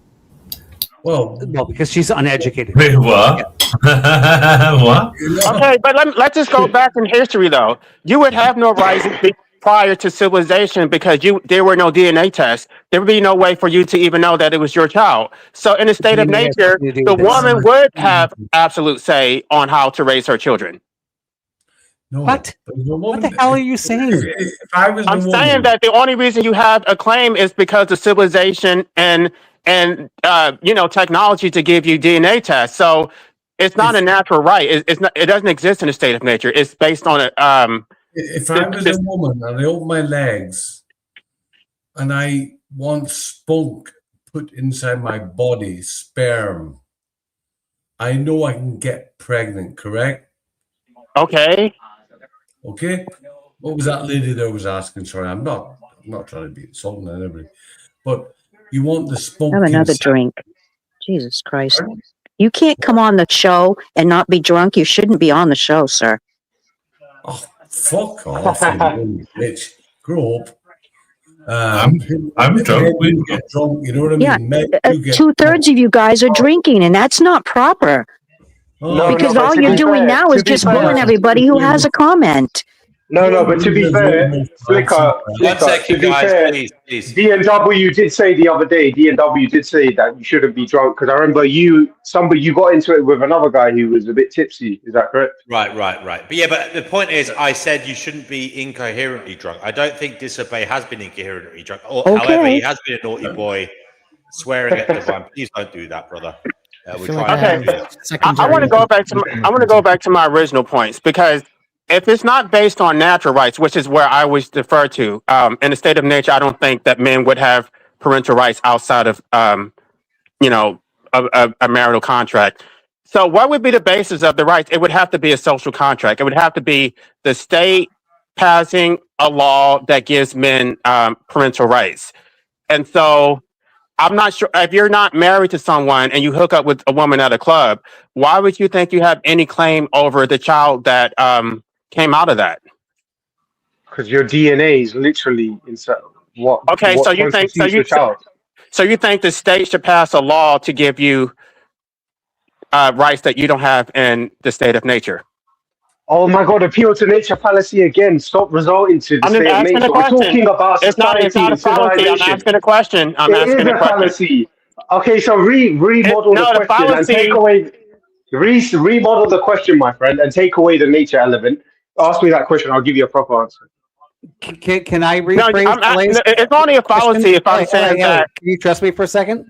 Well, because she's uneducated. Wait, what? What? Okay, but let's just go back in history, though. You would have no rights prior to civilization because there were no DNA tests. There would be no way for you to even know that it was your child. So in a state of DNA has nature, nothing to do the with this. woman would have absolute say on how to raise her children. No. What? What the hell are you saying? If I was I'm saying that the only reason you have a claim is because of civilization and technology to give you DNA tests. So it's not a natural right. It's not. It doesn't exist in a state of nature. It's based on a. If I was a woman and I opened my legs and I want spunk put inside my body, sperm, I know I can get pregnant, correct? Okay. Okay. What was that lady there was asking? Sorry, I'm not trying to be insulting and everything, but you want the spunk. Have another inside. drink. Jesus Christ. You can't come on the show and not be drunk. You shouldn't be on the show, sir. Oh, fuck off, you bitch. Grow up. I'm drunk. You get drunk. You know what I mean? Yeah, Men, you get 2/3 of you guys are drinking, and that's not proper. Because all you're doing now is just bullying everybody who has a comment. No, but to be fair, Flicker, to be fair, please. D&W did say the other day, D&W did say that you shouldn't be drunk, because I remember you got into it with another guy who was a bit tipsy. Is that correct? Right. But the point is, I said you shouldn't be incoherently drunk. I don't think Disobey has been incoherently drunk. However, he has been a naughty boy, swearing at everyone. Please don't do that, brother. We're trying to I want to go back to my original points, because if it's not based on natural rights, which is where I always defer to, in the state of nature, I don't think that men would have parental rights outside of a marital contract. So what would be the basis of the rights? It would have to be a social contract. It would have to be the state passing a law that gives men parental rights. And so I'm not sure if you're not married to someone and you hook up with a woman at a club, why would you think you have any claim over the child that came out of that? Because your DNA is literally inside what. Okay, what so you think constitutes a child. so you think the state should pass a law to give you rights that you don't have in the state of nature? Oh my God, appeal to nature fallacy again. Stop resorting to the I'm just state of asking a nature. We're question. talking about It's not society a and fallacy. I'm civilization. asking a question. It is a fallacy. Okay, so remodel No, the the question and fallacy. take away. Remodel the question, my friend, and take away the nature element. Ask me that question. I'll give you a proper answer. Can I rephrase? It's only a fallacy if I'm saying that. Can you trust me for a second?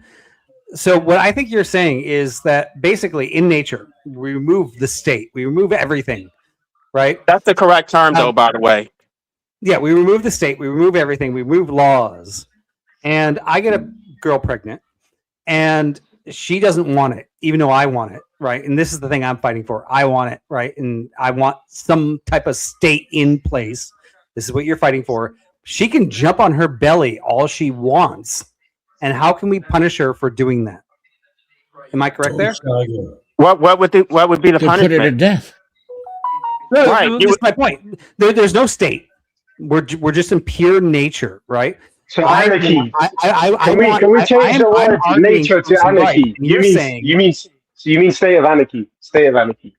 So what I think you're saying is that basically in nature, we remove the state, we remove everything, right? That's the correct term, though, by the way. Yeah, we remove the state, we remove everything, we remove laws. And I get a girl pregnant and she doesn't want it, even though I want it, right? And this is the thing I'm fighting for. I want it, right? And I want some type of state in place. This is what you're fighting for. She can jump on her belly all she wants. And how can we punish her for doing that? Am I correct there? What would be the punishment? Put her to death. No, Right, this is my point. There's no state. We're just in pure nature, right? So anarchy. Can we change the word nature to anarchy? You mean state of anarchy? State of anarchy.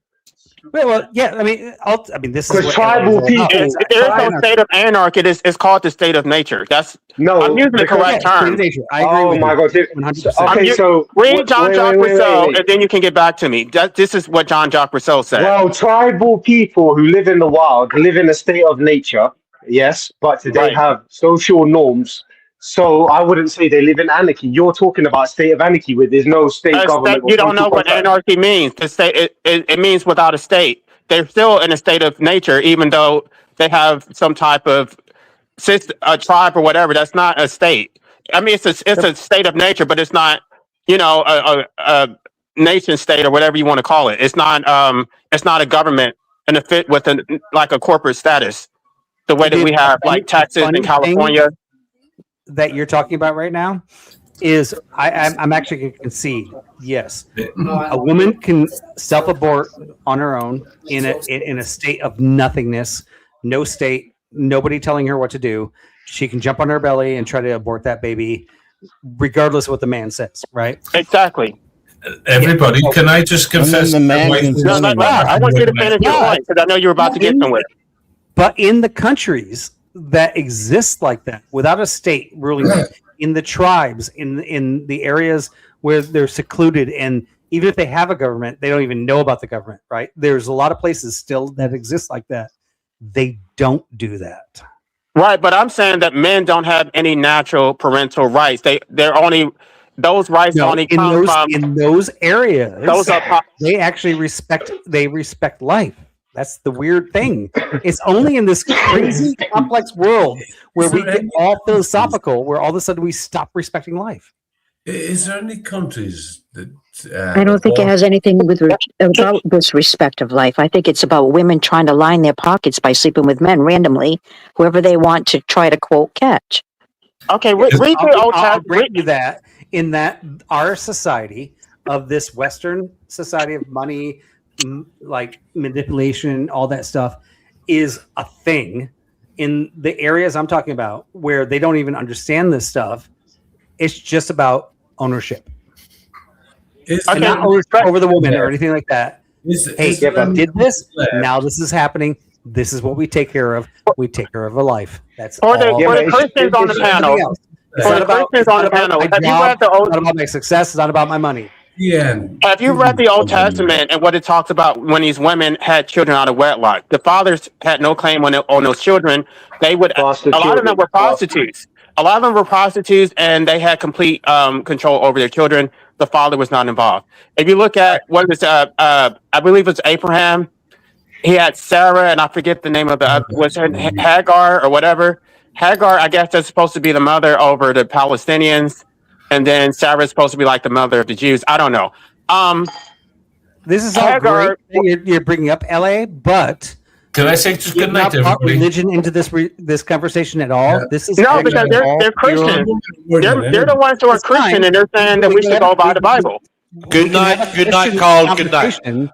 Well, yeah. I mean, this is because tribal people. There is no state of anarchy. It's called the state of nature. I'm using the correct term. I agree with my God. 100%. Okay, so read Jean-Jacques Rousseau, and then you can get back to me. This is what Jean-Jacques Rousseau said. Well, tribal people who live in the wild live in a state of nature, yes, but they have social norms So I wouldn't say they live in anarchy. You're talking about state of anarchy where there's no state government or You don't social know what contract. anarchy means. The state, it means without a state. They're still in a state of nature, even though they have some type of system, a tribe or whatever. That's not a state. I mean, it's a state of nature, but it's not, a nation state or whatever you want to call it. It's not a government and a fit with like a corporate status, the way that we have like Texas and California. That you're talking about right now is I'm actually going to concede. Yes, a woman can self-abort on her own in a state of nothingness, no state, nobody telling her what to do. She can jump on her belly and try to abort that baby, regardless of what the man says. Right? Exactly. Everybody, can I just confess? I want you to finish your point because I know you're about to get somewhere. But in the countries that exist like that, without a state ruling them, in the tribes, in the areas where they're secluded, and even if they have a government, they don't even know about the government, right? There's a lot of places still that exist like that. They don't do that. Right, but I'm saying that men don't have any natural parental rights. They're only those rights only come from in those areas. Those are they actually respect life. That's the weird thing. It's only in this crazy complex world where we get all philosophical, where all of a sudden we stop respecting life. Is there any countries that I don't think it has anything about this respect of life. I think it's about women trying to line their pockets by sleeping with men randomly, whoever they want to try to quote catch. Okay, I'll grant you that in that our society of this Western society of money, like manipulation, all that stuff is a thing. In the areas I'm talking about where they don't even understand this stuff, it's just about ownership. And not ownership over the woman or anything like that. Hey, I did this, now this is happening. This is what we take care of. We take care of a life. That's for the all. Christians on the panel. It's not about my success. It's not about my money. Yeah. Have you read the Old Testament and what it talks about when these women had children out of wedlock? The fathers had no claim on those children. They would. A lot of them were prostitutes. A lot of them were prostitutes, and they had complete control over their children. The father was not involved. If you look at what was, I believe it's Abraham. He had Sarah, and I forget the name of the was her Hagar or whatever. Hagar, I guess, that's supposed to be the mother over the Palestinians. And then Sarah is supposed to be like the mother of the Jews. I don't know. This is all great. You're bringing up LA, but can I say just good night, not everybody? religion into this conversation at all. Yeah. This is no, because they're Christians. They're the ones who are Christian, and they're saying that we should go by the Bible. Good night, Carl. Good night.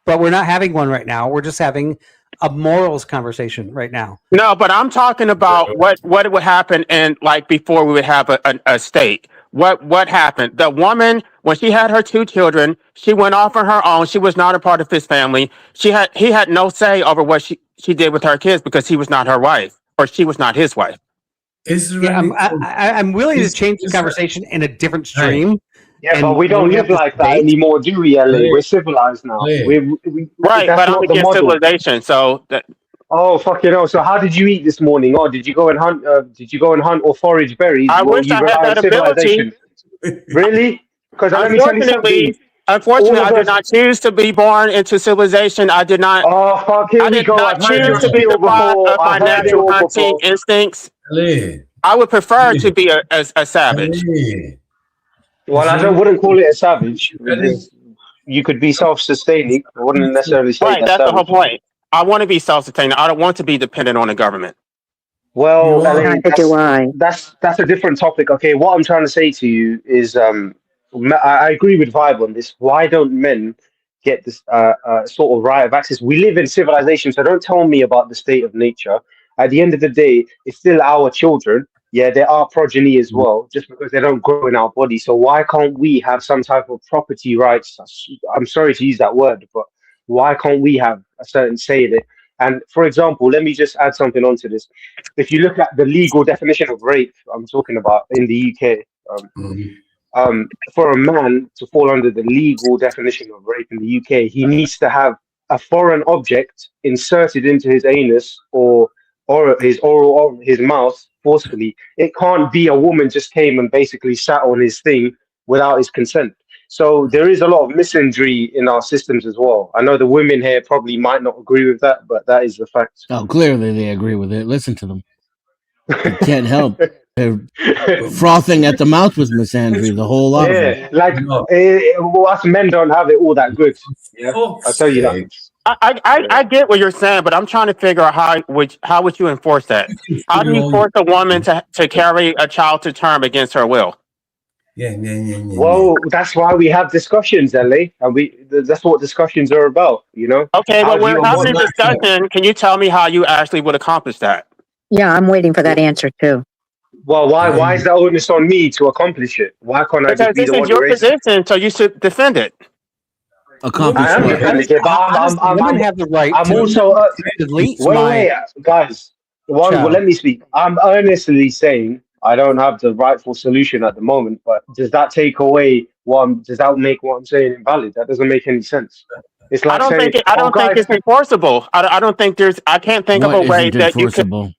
But we're not having one right now. We're just having a morals conversation right now. No, but I'm talking about what would happen in like before we would have a state. What happened? The woman, when she had her 2 children, she went off on her own. She was not a part of his family. He had no say over what she did with her kids because he was not her wife or she was not his wife. I'm willing to change the conversation in a different stream. Yeah, but we don't live like that anymore, do we, LA? We're civilized now. Right, but I'm against civilization, so that. Oh, fucking hell! So how did you eat this morning? Oh, did you go and hunt? Did you go and hunt or forage berries? I wish I had that ability. Really? Because let me tell you something. Unfortunately, I did not choose to be born into civilization. I did not. Oh, fuck! Here we go. I did not choose to be deprived of my natural hunting instincts. I would prefer to be a savage. Well, I wouldn't call it a savage. You could be self-sustaining. I wouldn't necessarily say right. That's the whole point. I want to be self-sustaining. I don't want to be dependent on the government. Well, that's a different topic. Okay, what I'm trying to say to you is, I agree with Vibe on this. Why don't men get this sort of right of access? We live in civilization, so don't tell me about the state of nature. At the end of the day, it's still our children. Yeah, they are progeny as well, just because they don't grow in our body. So why can't we have some type of property rights? I'm sorry to use that word, but why can't we have a certain say in it? And for example, let me just add something onto this. If you look at the legal definition of rape, I'm talking about in the UK, for a man to fall under the legal definition of rape in the UK, he needs to have a foreign object inserted into his anus or his oral or his mouth forcefully. It can't be a woman just came and basically sat on his thing without his consent. So there is a lot of misandry in our systems as well. I know the women here probably might not agree with that, but that is the fact. Oh, clearly they agree with it. Listen to them. They can't help. They're frothing at the mouth with misandry, the whole lot of them. Yeah, like well, us men don't have it all that good. Yeah, I'll tell you that much. I get what you're saying, but I'm trying to figure out how would you enforce that? How do you force a woman to carry a child to term against her will? Well, that's why we have discussions, Ellie, and that's what discussions are about, you know. Okay, but we're having a discussion. Can you tell me how you actually would accomplish that? Yeah, I'm waiting for that answer too. Well, why is the onus on me to accomplish it? Why can't I just be Because the this one is your who raises it? position, so you should defend it. Accomplish I am what? defending it, but women have the right I'm to also delete wait, guys. Well, let me speak. I'm earnestly saying I don't have the rightful solution at the moment, but does that take away does that make what I'm saying invalid? That doesn't make any sense. It's like saying, I don't think it's enforceable. I don't think I can't think of a What way isn't that you could. enforceable?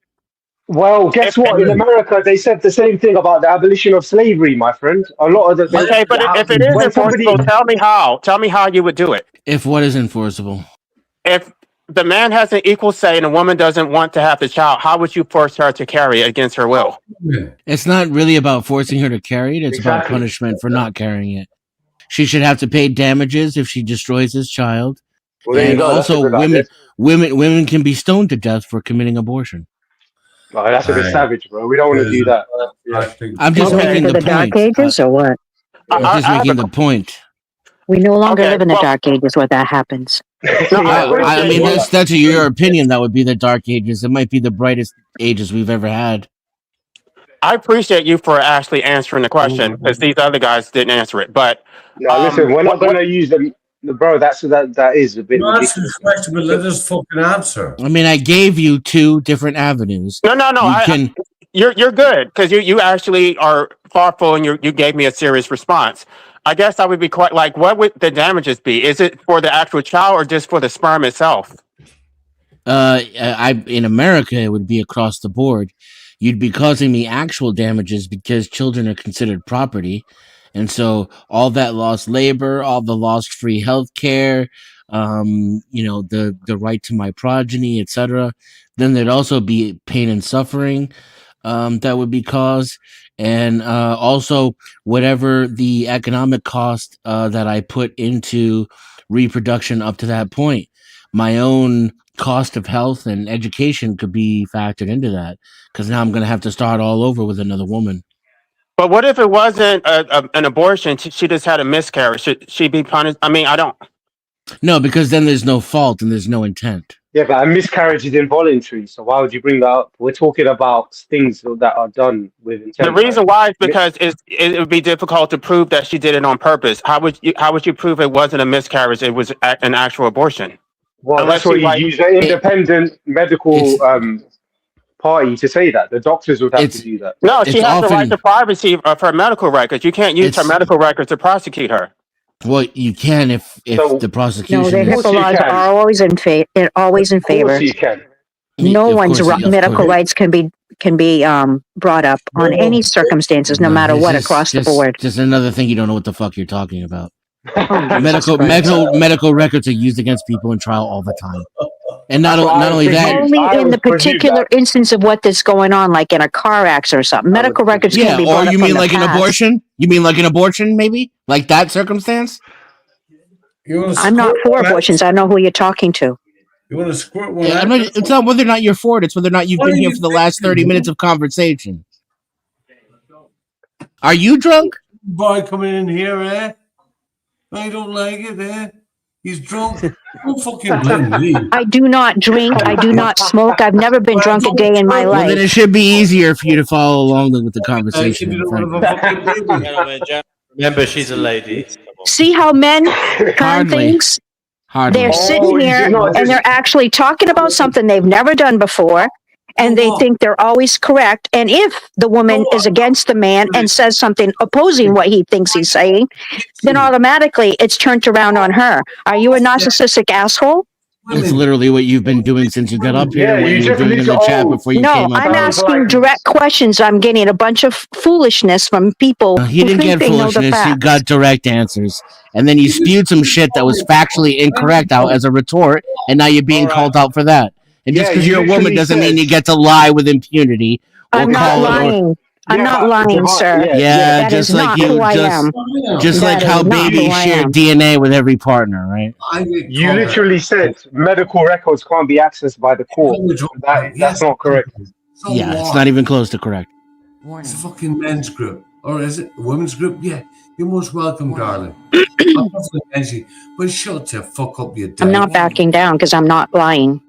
Well, guess what? In America, they said the same thing about the abolition of slavery, my friend. A lot of the Okay, but if it is when enforceable, tell me how. Tell me how you would do it. If what is enforceable? If the man has an equal say and the woman doesn't want to have the child, how would you force her to carry it against her will? It's not really about forcing her to carry it. It's about punishment for not carrying it. She should have to pay damages if she destroys his child. Well, there you and go. That's a also, good women can be stoned to death for committing abortion. Oh, that's a bit savage, bro. We don't want to do that. I'm just making the Dark point. Ages or what? I'm just making the point. We no longer live in the Dark Ages where that happens. I mean, that's your opinion. That would be the Dark Ages. It might be the brightest ages we've ever had. I appreciate you for actually answering the question because these other guys didn't answer it. But no, listen, we're not going to use them, bro. That is a bit ridiculous. Question, but let us fucking answer. I mean, I gave you two different avenues. No. You're good because you actually are thoughtful and you gave me a serious response. I guess I would be quite like, what would the damages be? Is it for the actual child or just for the sperm itself? In America, it would be across the board. You'd be causing me actual damages because children are considered property. And so all that lost labor, all the lost free health care, the right to my progeny, etc. Then there'd also be pain and suffering that would be caused. And also whatever the economic cost that I put into reproduction up to that point. My own cost of health and education could be factored into that because now I'm going to have to start all over with another woman. But what if it wasn't an abortion? She just had a miscarriage. Should she be punished? I mean, I don't. No, because then there's no fault and there's no intent. Yeah, but a miscarriage is involuntary. So why would you bring that up? We're talking about things that are done with intent. The reason why is because it would be difficult to prove that she did it on purpose. How would you prove it wasn't a miscarriage? It was an actual abortion. Well, that's why you use an independent medical party to say that. The doctors would have to do that. No, she has the right to privacy of her medical records. You can't use her medical records to prosecute her. Well, you can if the prosecution. No, the HIPAA laws are always in favor. Of course you can. No one's medical rights can be brought up on any circumstances, no matter what, across the board. Just another thing you don't know what the fuck you're talking about. Oh, medical records are used against people in trial all the time, and not only that, only in the particular instance of what that's going on, like in a car accident or something. Medical records can be brought up. Or you mean like an abortion? You mean like an abortion, maybe like that circumstance? I'm not for abortions. I know who you're talking to. You want to squirt one? It's not whether or not you're for it. It's whether or not you've been here for the last 30 minutes of conversation. Are you drunk? Boy coming in here, eh? I don't like it, eh? He's drunk. Don't fucking blame me. I do not drink. I do not smoke. I've never been drunk a day in my life. Well, then it should be easier for you to follow along with the conversation. Remember, she's a lady. See how men turn things? They're sitting here and they're actually talking about something they've never done before. And they think they're always correct. And if the woman is against the man and says something opposing what he thinks he's saying, then automatically it's turned around on her. Are you a narcissistic asshole? women. It's literally what you've been doing since you got up here. Yeah, What you you were just doing in the chat before you No, came up. I'm here. asking direct questions. I'm getting a bunch of foolishness from people He who didn't think get they know the foolishness. You facts. got direct answers, and then you spewed some shit that was factually incorrect out as a retort, and now you're being called out for that. And just Yeah, because you you're a woman literally doesn't mean said. you get to lie with impunity or I'm not call or lying. I'm Yeah, not but lying, Divine, sir. yeah. That is not who I am. just like That how is not who babies I share am. DNA with every partner, right? You literally said medical records can't be accessed by the court. That's not correct. So Yeah, it's what? not even close to correct. It's a fucking men's group. Or is it a women's group? Yeah. You're most welcome, darling. I'm not against you, but shut the fuck up, you I'm dyke. not backing down because I'm not lying.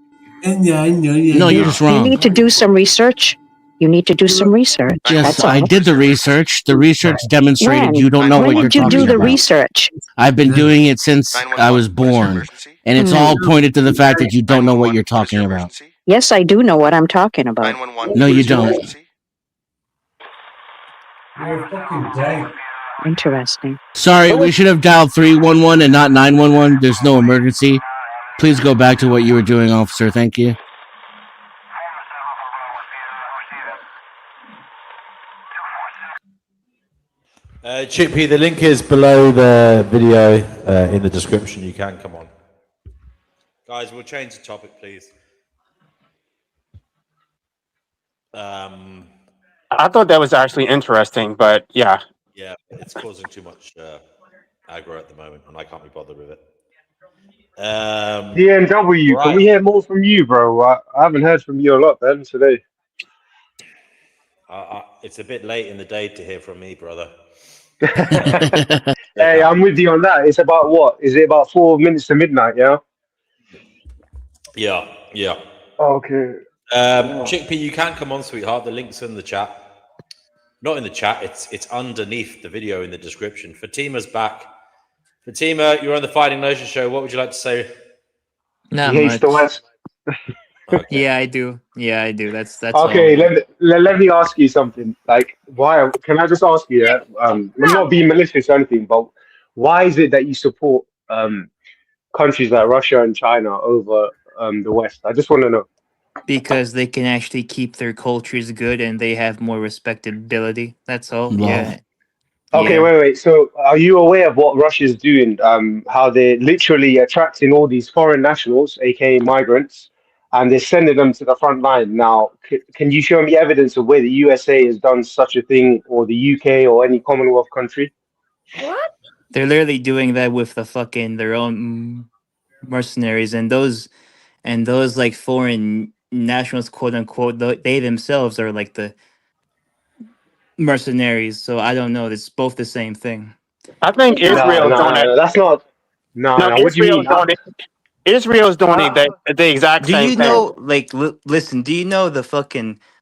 Yeah. No, you're just You wrong. need to do some research. You need to do some research. Just, That's all. I did the research. The research demonstrated When? you don't know When what you're did you talking do the about. research? I've been doing it since I was born, and it's all pointed to the fact that you don't know what you're talking about. Yes, I do know what I'm talking about. No, you don't. You're a fucking dyke. Interesting. Sorry, we should have dialed 311 and not 911. There's no emergency. Please go back to what you were doing, officer. Thank you. Chippy, the link is below the video in the description. You can come on. Guys, we'll change the topic, please. I thought that was actually interesting, but yeah. Yeah, it's causing too much aggro at the moment, and I can't be bothered with it. DNW, can we hear more from you, bro? I haven't heard from you a lot, then, today. It's a bit late in the day to hear from me, brother. Hey, I'm with you on that. It's about what? Is it about 4 minutes to midnight, yeah? Yeah. Okay. Chickpea, you can come on, sweetheart. The link's in the chat. Not in the chat. It's underneath the video in the description. Fatima's back. Fatima, you're on the Fighting Notion show. What would you like to say? Not He hates much. the West. Yeah, I do. That's Okay, all. let me ask you something. Like, why? Can I just ask you? I'm not being malicious or anything, but why is it that you support countries like Russia and China over the West? I just want to know. Because they can actually keep their cultures good and they have more respectability. That's all. Love. Yeah. Okay, Yeah. wait. So, are you aware of what Russia's doing? How they're literally attracting all these foreign nationals, aka migrants, and they're sending them to the front line. Now, can you show me evidence of where the USA has done such a thing, or the UK, or any Commonwealth country? What? They're literally doing that with the fucking their own mercenaries and those like foreign nationals, quote unquote. They themselves are like the mercenaries. So I don't know. It's both the same thing. I think Israel is doing it. That's not. No, what do you Israel mean? is doing it. Israel's doing the exact Do same you thing. know, like, listen, do you know the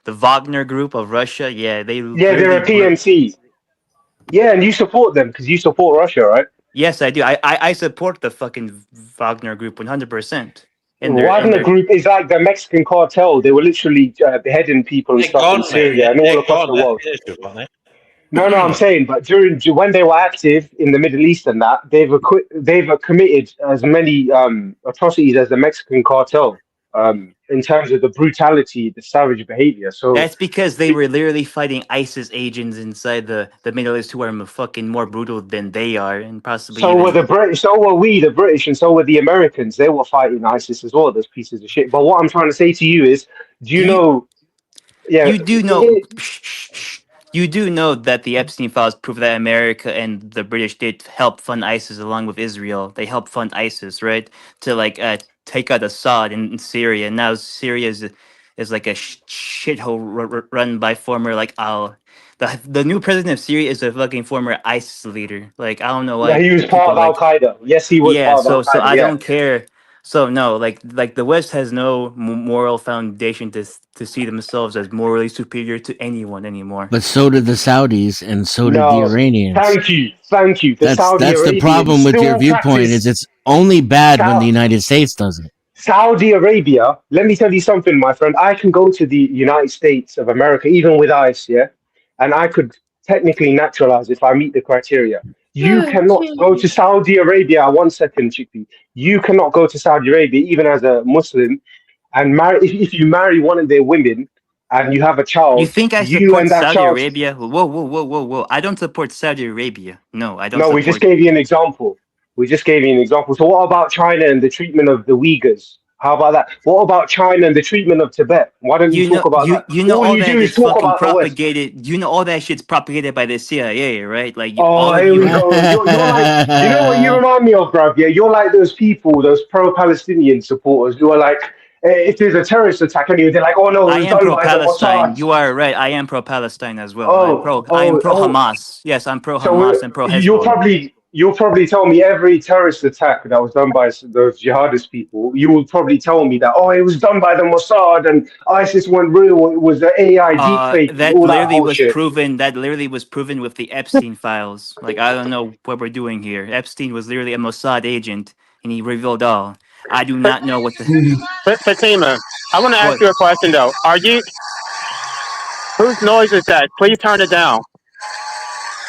Wagner group of Russia? Yeah, they Yeah, they're a literally PMC. Yeah, and you support them because you support Russia, right? Yes, I do. I support the fucking Wagner group 100%. Wagner Group is like the Mexican cartel. They were literally beheading people and They're stuff in gone, mate. Syria and all across the They're world. finished, aren't they? No, I'm saying, but when they were active in the Middle East and that, they've committed as many atrocities as the Mexican cartel in terms of the brutality, the savage behavior. So That's because they were literally fighting ISIS agents inside the Middle East who are fucking more brutal than they are, and possibly so were the British, so were we, the British, and so were the Americans. They were fighting ISIS as well. Those pieces of shit. But what I'm trying to say to you is, do you know? Yeah, you do know. You do know that the Epstein files prove that America and the British did help fund ISIS along with Israel. They helped fund ISIS, right, to like take out Assad in Syria. Now Syria is like a shithole run by former like the new president of Syria is a fucking former ISIS leader. Like I don't know Yeah, why he was part people of Al like Qaeda. Yes, he was yeah. part of Al So Qaeda. I Yeah. don't care. So no, like the West has no moral foundation to see themselves as morally superior to anyone anymore. But so did the Saudis, and so did the No, Iranians. thank you. The That's Saudi the Arabians problem with your still viewpoint. practice Is it's only bad when the United States does it. Saudi Arabia. Let me tell you something, my friend. I can go to the United States of America, even with ICE, yeah, and I could technically naturalize if I meet the criteria. You cannot go to Saudi Arabia. 1 second, Chickpea. You cannot go to Saudi Arabia, even as a Muslim, and marry. If you marry one of their women and you have a You child, think I you support and that Saudi child. Arabia? Whoa. I don't support Saudi Arabia. No, I don't No, we just support. gave you an example. We just gave you an example. So what about China and the treatment of the Uyghurs? How about that? What about China and the treatment of Tibet? Why don't you talk about that? You know All all you do that is is talk fucking about the West. propagated. You know all that shit's propagated by the CIA, right? Like all Oh, of here you we are. go. You're like, you know what you remind me of, bruv? Yeah, you're like those people, those pro-Palestinian supporters who are like, if there's a terrorist attack anyway, they're like, oh no, it I was am done pro by the Palestine. Mossad. You are right. I am pro Palestine as well. Oh, I am oh, pro oh. Hamas. Yes, I'm pro So Hamas and pro you'll Hezbollah. probably tell me every terrorist attack that was done by those jihadist people. You will probably tell me that it was done by the Mossad and ISIS went real. It was the AI deepfake and That all that literally was bullshit. proven. That literally was proven with the Epstein files. Like I don't know what we're doing here. Epstein was literally a Mossad agent, and he revealed all. I do not know what the. Fatima, I want to ask What? you a question though. Are you? Whose noise is that? Please turn it down.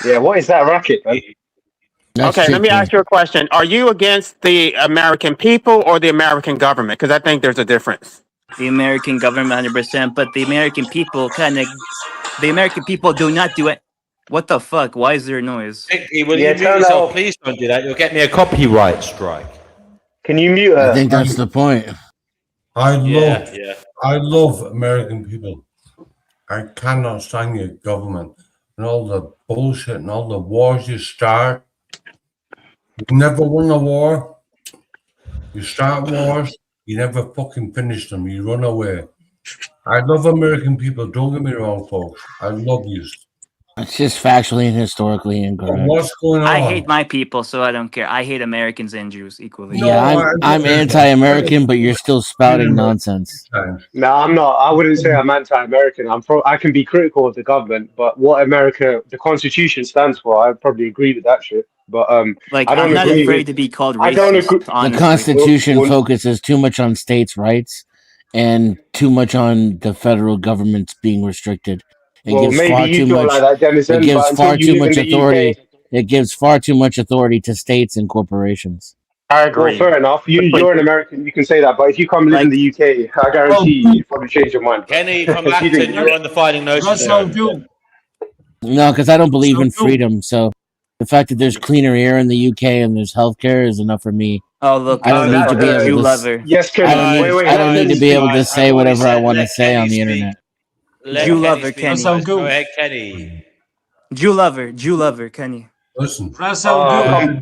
Yeah, what is that racket, man? That's Okay, let me Chickpea. ask you a question. Are you against the American people or the American government? Because I think there's a difference. The American government, 100%, but the American people the American people do not do it. What the fuck? Why is there noise? Chickpea, will Yeah, you mute turn that yourself? off. Please don't do that. You'll get me a copyright strike. Can you mute I her? think that's the point. I Yeah. love American people. I cannot stand your government and all the bullshit and all the wars you start. You never won a war. You start wars, you never fucking finish them. You run away. I love American people. Don't get me wrong, folks. I love you. It's just factually and historically incorrect. What's going on? I hate my people, so I don't care. I hate Americans and Jews equally. Yeah, I'm anti-American, but you're still spouting nonsense. No, I'm not. I wouldn't say I'm anti-American. I can be critical of the government, but what America, the Constitution stands for, I probably agree with that shit. But Like I don't I'm not agree afraid with. to be called I don't racist. agree. The Honestly, Constitution focuses too much on states' rights and too much on the federal government's being restricted. It Well, gives maybe far you too feel much. like that, It Denison, gives but until far you too live in much the authority. UK. It gives far too much authority to states and corporations. I Well, agree. fair enough. You're an American. You can say that. But if you come live in the UK, I guarantee you probably change your mind. Kenny from Because you Acton, think- you're on the Fighting Gnosis That's show. how do. No, because I don't believe in So- freedom. So the fact that there's cleaner air in the UK and there's healthcare is enough for me. oh look, I don't need to be able Jew to. lover. Yes, I Kenny. don't need. Wait, I don't let need to Kenny be speak. able to say I've already whatever I said, want to let say on Kenny the speak. internet. Let Jew Kenny lover, speak, Kenny. guys. Go ahead, Kenny. Jew lover, Kenny. Listen. That's how do.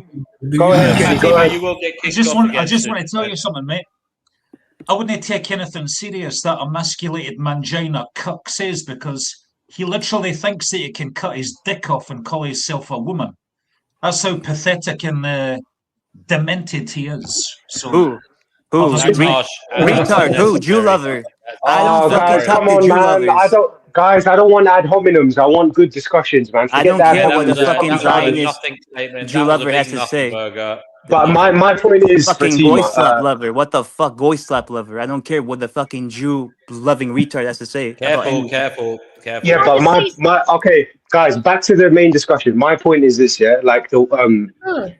Go ahead, Kenny. Go Fatima, ahead. you will get I kicked just off want again soon. to tell you something, mate. I wouldn't take anything serious that emasculated mangina cuck says because he literally thinks that he can cut his dick off and call himself a woman. That's how pathetic and demented he is. So Who? That's harsh. Retard? Who? Jew lover? I don't Oh, fucking guys, cut come the on, Jew man. lovers. I don't want ad hominems. I want good discussions, man. I Forget don't that care ad what the hominems. fucking that was a Zionist nothing statement. Jew That was a lover has big to nothing say. burger. But my point is, Fucking Fatima, goy slap lover. What the fuck, goy slap lover? I don't care what the fucking Jew loving retard has to say about anything. Careful. yeah, but my okay, guys, back to the main discussion. My point is this, yeah, like the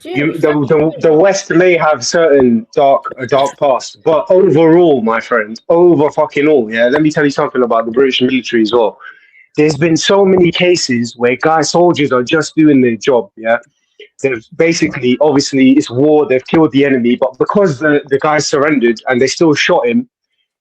the West may have certain a dark past, but overall, my friend, over fucking all, yeah. Let me tell you something about the British military as well. There's been so many cases where soldiers are just doing their job, yeah. They've basically, obviously, it's war. They've killed the enemy, but because the guy surrendered and they still shot him,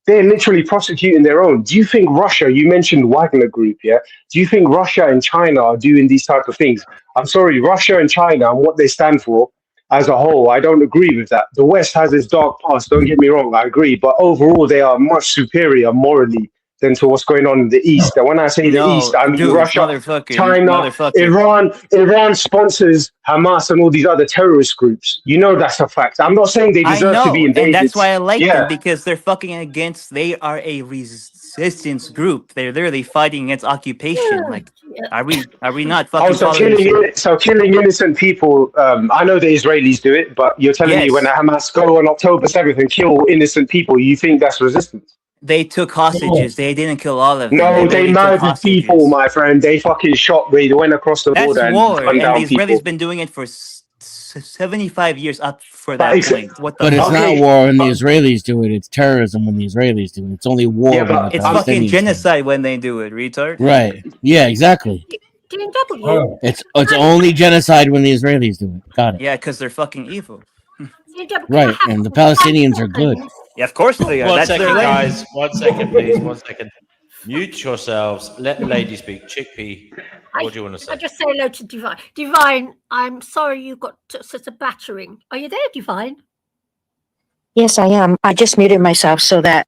they're literally prosecuting their own. Do you think Russia? You mentioned Wagner Group, yeah. Do you think Russia and China are doing these type of things? I'm sorry, Russia and China and what they stand for as a whole, I don't agree with that. The West has its dark past. Don't get me wrong, I agree, but overall, they are much superior morally than to what's going on in the East. And when I say the East, I mean dude, Russia, motherfucker, China, motherfucker. Iran sponsors Hamas and all these other terrorist groups. You know that's a fact. I'm not saying they I deserve to be know, invaded. and that's why I like Yeah. them because they're fucking against. They are a resistance group. They're literally fighting against occupation. Like, are we not fucking? So following the shit? killing innocent people. I know the Israelis do it, but you're telling me when the Hamas go on October 7th and kill innocent people, you think that's resistance? They took hostages. They didn't kill all of them. No, They they took murdered hostages. people, my friend. They fucking shot. They went across the That's border and war, gunned and the down Israelis people. been doing it for 75 years up for But that it's, point. What the But it's fuck? not war when the Israelis do it. It's terrorism when the Israelis do it. It's only war Yeah, when the but It's fucking Palestinians do genocide when they do it, retard. it. Right. Yeah, exactly. DW. It's only genocide when the Israelis do it. Got it. Yeah, because they're fucking evil. Right. And the Palestinians are good. Yeah, of course they are. One That's second, their land. guys. 1 second, please. 1 second. Mute yourselves. Let the lady speak. Chickpea, what do you want to say? I just say hello to Divine. Divine, I'm sorry you got such a battering. Are you there, Divine? Yes, I am. I just muted myself so that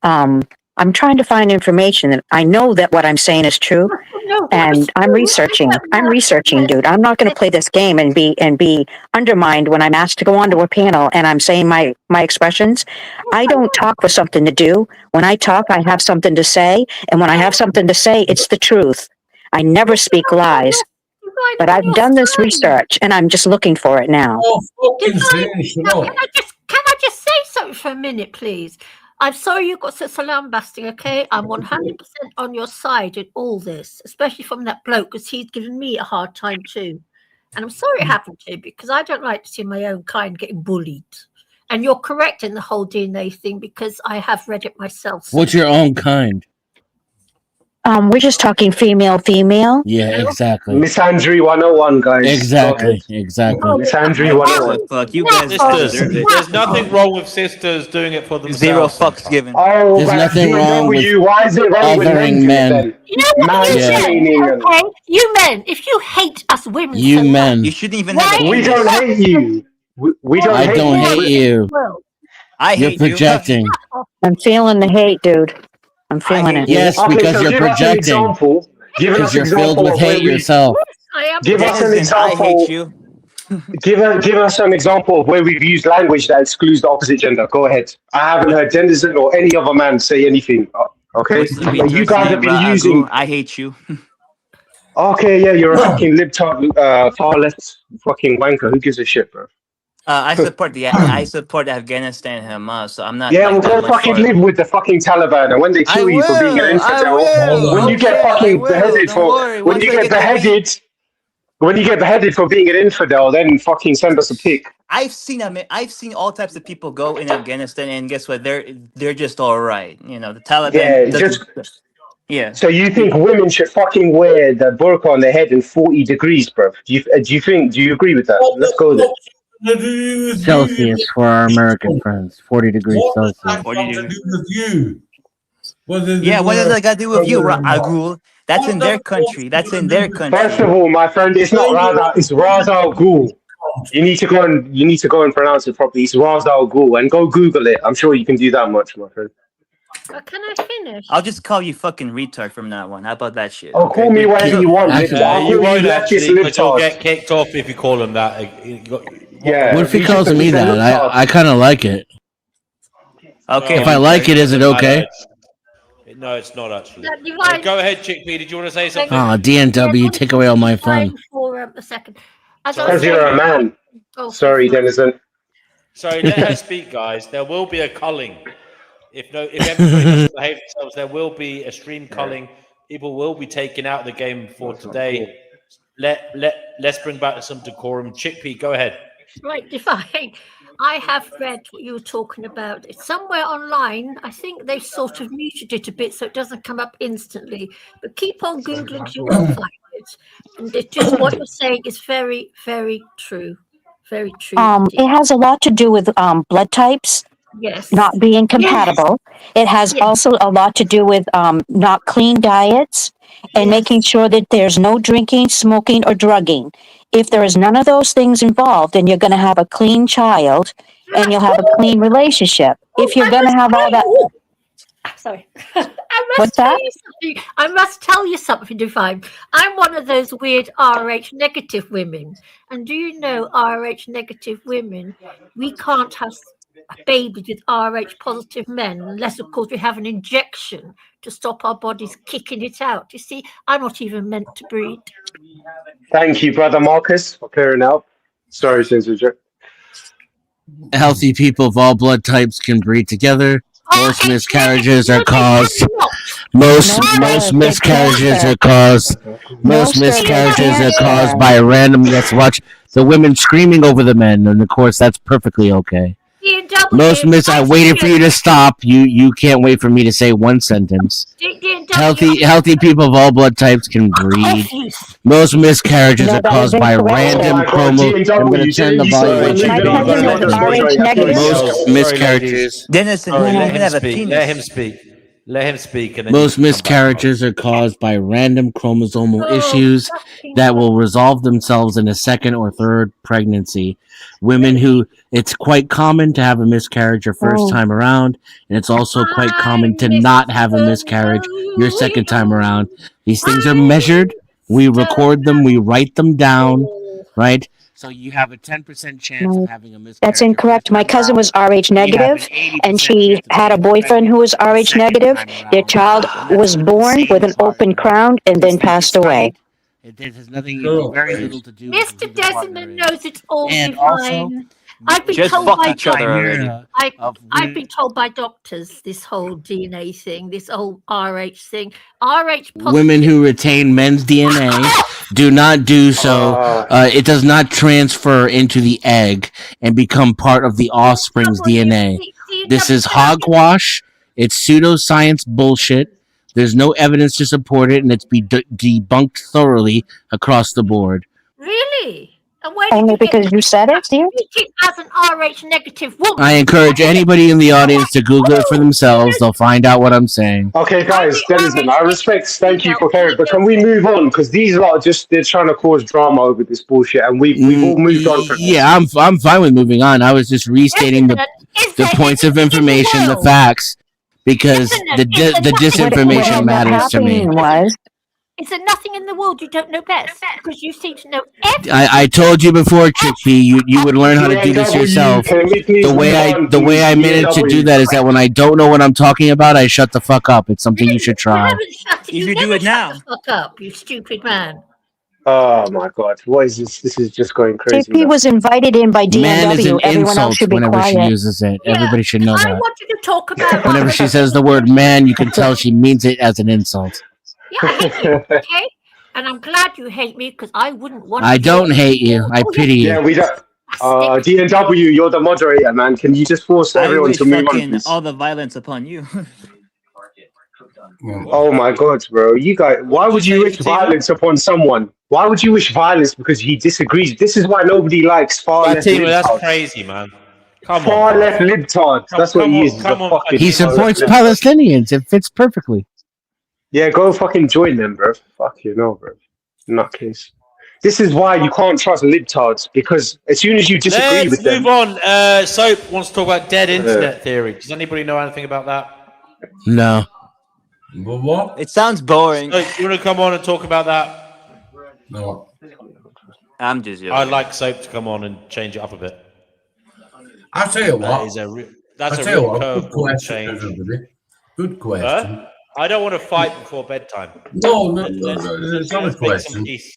I'm trying to find information, and I know that what I'm saying is true. And I'm researching. I'm researching, dude. I'm not going to play this game and be undermined when I'm asked to go onto a panel and I'm saying my expressions. I don't talk for something to do. When I talk, I have something to say, and when I have something to say, it's the truth. I never speak lies. But I've done this research, and I'm just looking for it now. Can I just say something for a minute, please? I'm sorry you got such a lambasting, okay? I'm 100% on your side in all this, especially from that bloke, because he's given me a hard time too. And I'm sorry it happened to you, because I don't like to see my own kind getting bullied. And you're correct in the whole DNA thing, because I have read it myself. What's your own kind? We're just talking female. Yeah, exactly. Miss Andrew 101, guys. Exactly. Exactly. Miss Andrew 101. Fuck you guys deserve it. There's nothing wrong with sisters doing it for themselves. Zero fucks given. Oh, There's but nothing wrong with DW, why is it wrong with men othering doing men. it then? You know what you Mansplaining and- okay? You men, if you hate us women You so men. much, You shouldn't even why have a We penis. don't hate you. We don't I hate don't you. hate you. I You're hate you. projecting. I'm feeling the hate, dude. I'm feeling it. Yes, Okay, because so you're give us an projecting. example. Give Because us you're an filled example with of where hate we yourself. give us an Denizen, I example. hate you. Give us an example of where we've used language that excludes the opposite gender. Go ahead. I haven't heard Denizen or any other man say anything. Okay, What's the but you retard's guys name? have been Ra'agul? using. I hate you. Okay, yeah, you're a fucking libtard, far left fucking wanker. Who gives a shit, bro? I support Afghanistan and Hamas, so I'm not Yeah, like well, that go much fucking for it. live with the fucking Taliban, and when they kill you for being an infidel, when you get fucking beheaded when you get beheaded for being an infidel, then fucking send us a pic. I've seen all types of people go in Afghanistan, and guess what? They're just all right. You know, the Taliban. Yeah, Yeah. So you think women should fucking wear the burqa on their head in 40 degrees, bro? Do you agree with that? Let's go there. Celsius for our American friends. 40 degrees Celsius. 40 degrees. What does that got to do with you, Ra'agul? That's in their country. That's in their country. First of all, my friend, it's not Raza, it's Raza al Ghul. You need to go and pronounce it properly. It's Raza al Ghul, and go Google it. I'm sure you can do that much, my friend. Can I finish? I'll just call you fucking retard from now on. How about that shit? Oh, call me whatever you want. You won't actually, but you'll get kicked off if you call him that. Yeah. What if he calls me that? I kind of like it. Okay. If I like it, is it okay? No, it's not actually. Divine. Go ahead, Chickpea. Did you want to say something? Oh, DNW, take away all my fun. For a second. Because you're a man. Oh, sorry, Denizen. Sorry, let her speak, guys. There will be a culling. If everybody doesn't behave themselves, there will be a stream culling. People will be taken out of the game for today. Let's bring back some decorum. Chickpea, go ahead. Right, Divine. I have read what you were talking about. It's somewhere online. I think they've sort of muted it a bit so it doesn't come up instantly. But keep on Googling, you will find it. And it's just what you're saying is very, very true. Very true. It has a lot to do with blood types. Yes. Not being compatible. Yes. It has also a lot to do with not clean diets and making sure that there's no drinking, smoking, or drugging. If there is none of those things involved, then you're going to have a clean child and you'll have a clean relationship. If you're going to have all that. Sorry. I must tell you something, Divine. I'm one of those weird RH negative women. And do you know RH negative women, we can't have babies with RH positive men unless, of course, we have an injection to stop our bodies kicking it out. You see, I'm not even meant to breed. Thank you, brother Marcus, for clearing out. Sorry, Censorship. Healthy people of all blood types can breed together. Most miscarriages are caused. No, Most sir. most No, miscarriages sir. are caused. No, Most sir. You miscarriages can't, are caused sir. by random. Yes, watch the women screaming over the men, and of course that's perfectly okay. Most miss. I waited for you to stop. You can't wait for me to say one sentence. Healthy people of all blood types can breed. Most miscarriages No, are that is caused by incorrect, Oh random my God, chromo. I'm going to D&W, turn didn't the you say volume we're up. My moving on? cousin You're was not just RH moderating. I thought it was negative. yourself. Most miscarriages. Dennison, Sorry, you don't let even him have a speak. Let him penis. speak. Let him speak, and then you Most can come back. miscarriages are caused by random chromosomal Oh, issues fucking that will resolve themselves in a second or third pregnancy. Women who it's quite common to have a miscarriage your first Oh. time around, and it's also quite common to not have a miscarriage your second time around. These things are measured. We record them. We write them down, right? So you have a 10% chance of No, having a miscarriage. that's incorrect. My cousin was RH You have an negative, 80% and she chance of had a getting boyfriend who was pregnant the RH second negative. time Their around. child And that's was the born insane with an part open about it. crown and These then things passed aside, away. it has nothing, it's very little to do with who Mr. the partner Desmond is. knows it's all And also, divine. I've been Just told fuck by each other already. I've been told by doctors this whole DNA thing, this whole RH thing. RH women positive. who retain men's DNA do not do so. It does not transfer into the egg and become part of the offspring's DNA. This is hogwash. It's pseudoscience bullshit. There's no evidence to support it, and it's been debunked thoroughly across the board. Really? And where did Only you get because you said it, dear? speaking as an RH negative woman? I encourage anybody in the audience to Google it for themselves. They'll find out what I'm saying. Okay, guys, Denizen, I respect, thank you for caring, but can we move on? Because these lot are just, they're trying to cause drama over this bullshit, and we've all moved on from this. Yeah, I'm fine with moving on. I was just restating the points of information, the facts, because the disinformation matters to me. Is there nothing in the world you don't know best? Because you seem to know everything. I told you before, Chickpea, you would learn how to do this DNW, yourself. can we please The way move on, the way please? I managed to do DNW. that is that when I don't know what I'm talking about, I shut the fuck up. It's something you should try. You do it now. Fuck up, you stupid man. Oh my God, what is this? This is just going crazy JP now. was invited in by Man is an DNW. Everyone else insult should be whenever she quiet. uses it. Everybody should know I that. wanted to talk about Whenever she says the word man, you can tell she means it as an insult. Yeah, I hate you, okay? And I'm glad you hate me because I wouldn't want I to don't hate you. I pity you. Yeah, we don't. DNW, you're the moderator, man. Can you just force I everyone wish to move on, fucking please? all the violence upon you. Oh my God, bro. You guys, why would you wish violence upon someone? Why would you wish violence because he disagrees? This is why nobody likes far left Fatima, that's libtards. crazy, man. Come on, Far bro. left libtards. That's what he is. He's a fucking He far left supports libtard. Palestinians. It fits perfectly. Yeah, go fucking join them, bro. Fuck you, no, bro. Nutcase. This is why you can't trust libtards, because as soon as you disagree Let's with them, move on. Soap wants to talk about dead internet theory. Does anybody know anything about that? No. But what? It sounds boring. Soap, you want to come on and talk about that? No. I'm just joking. I'd like Soap to come on and change it up a bit. I'll tell you what. That's I'll a tell you real what, good curveball question, change. everybody. Good question. Huh? I don't want to fight before bedtime. No, Let's it's not a make some question. peace.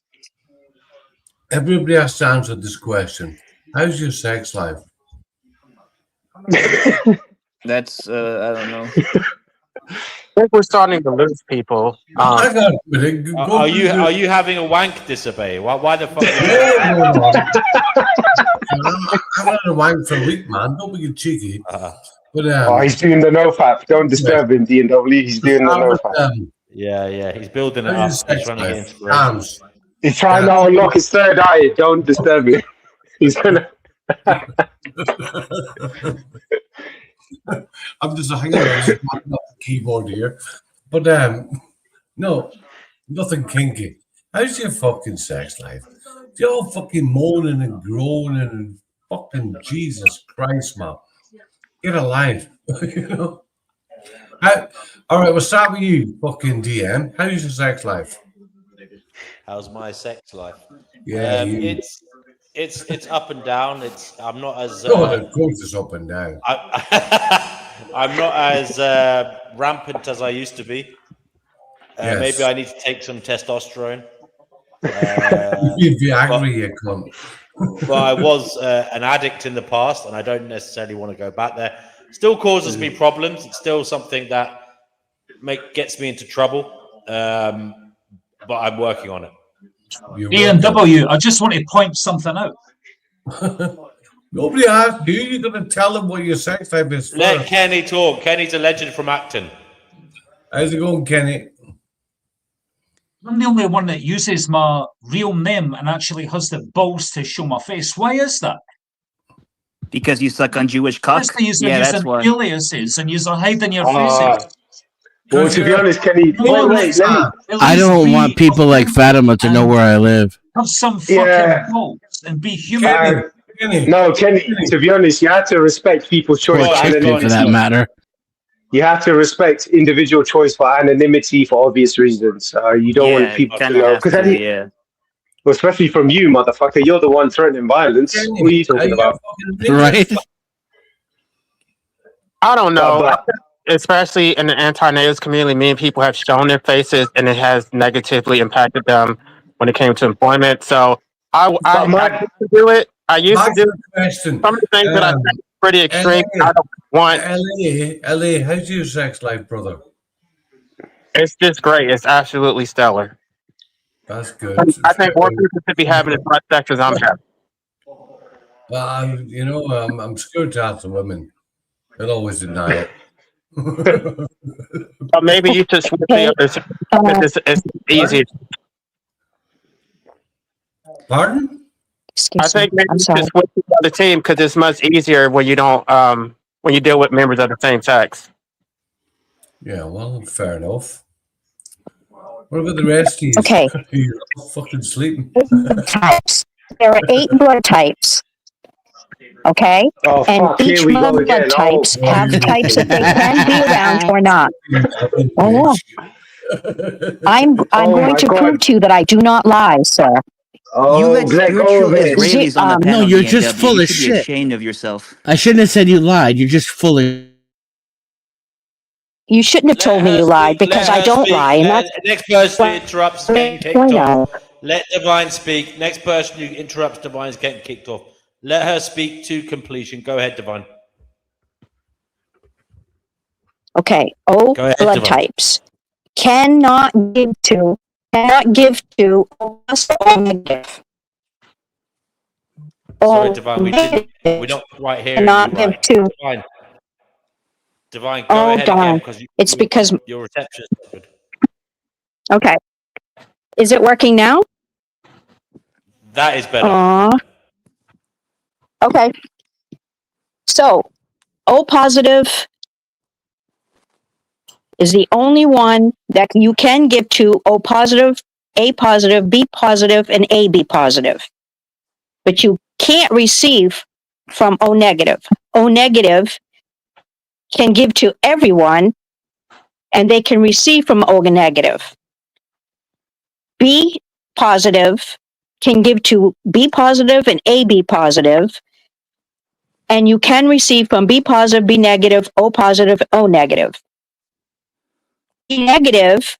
Everybody has to answer this question. How's your sex life? That's I don't know. I think we're starting to lose people. I got it. Go Are to you the- having a wank disobey? Why the fuck? No. I've had a wank for a week, man. Don't be cheeky. But oh, he's doing the nofap. Don't disturb him, DNW. He's doing the nofap. Yeah. He's building it how's up. your He's sex trying to get life? inspiration. Arms. He's trying to unlock his third eye. Don't disturb him. He's gonna. I'm just hanging on the keyboard here. But no, nothing kinky. How's your fucking sex life? You're all fucking moaning and groaning and fucking Jesus Christ, man. Get a life. You know? All right, we'll start with you, fucking DM. How's your sex life? How's my sex life? Yeah, you. It's up and down. I'm not as. Of course, it's up and down. I'm not as rampant as I used to be. Yes. Maybe I need to take some testosterone. You'd be angry, you cunt. Well, I was an addict in the past, and I don't necessarily want to go back there. Still causes me problems. It's still something that gets me into trouble. But I'm working on it. Ian W., I just want to point something out. Nobody asked you. You're going to tell them what your sex type is first. Let Kenny talk. Kenny's a legend from Acton. How's it going, Kenny? I'm the only one that uses my real name and actually has the balls to show my face. Why is that? Because you suck on Jewish cock? Yeah, that's why. Aliases and you're hiding your faces. Well, to be honest, Kenny, wait, I don't want people like Fatima to know where I live. Have some fucking balls and be human. No, Kenny, to be honest, you have to respect people's choice Or chicken, for that matter. You have to respect individual choice for anonymity for obvious reasons. You don't want people to know. Because especially from you, motherfucker, you're the one threatening violence. What are you talking about? Right? I don't know. Especially in the anti-natives community, many people have shown their faces, and it has negatively impacted them when it came to employment. So I used to do it. I used to do question. Some of the things that I think are pretty extreme. I don't want. LA, how's your sex life, brother? It's just great. It's absolutely stellar. That's good. I think more people should be having as much sex as I'm having. Well, I'm scared to ask the women. They'll always deny it. But maybe you should switch the other. It's easy. Pardon? I think maybe you should switch to the other team because it's much easier when you don't when you deal with members of the same sex. Yeah, well, fair enough. What about the rest of you? Okay. You're all fucking sleeping. Types. There are 8 blood types. Okay? Oh, and fuck, each here we one of go the blood again. types have the types that they can be around or not. I'm going to prove to you that I do not lie, sir. You let spiritual Israelis on the panel. No, you're just full you of should be shit. ashamed of yourself. I shouldn't have said you lied. You're just full of. You shouldn't have told me you lied because I don't lie. And that's Next person who interrupts is getting kicked off. Let Divine speak. Next person who interrupts Divine is getting kicked off. Let her speak to completion. Go ahead, Divine. Okay. Go ahead, Blood Divine. types cannot give to O negative. Sorry, Divine. We're not quite hearing you Cannot give right. to. Divine, go ahead again because your reception is not good. Okay. Is it working now? That is better. Okay. So, O positive is the only one that you can give to O positive, A positive, B positive, and AB positive. But you can't receive from O negative. O negative can give to everyone, and they can receive from O negative. B positive can give to B positive and AB positive, and you can receive from B positive, B negative, O positive, O negative. B negative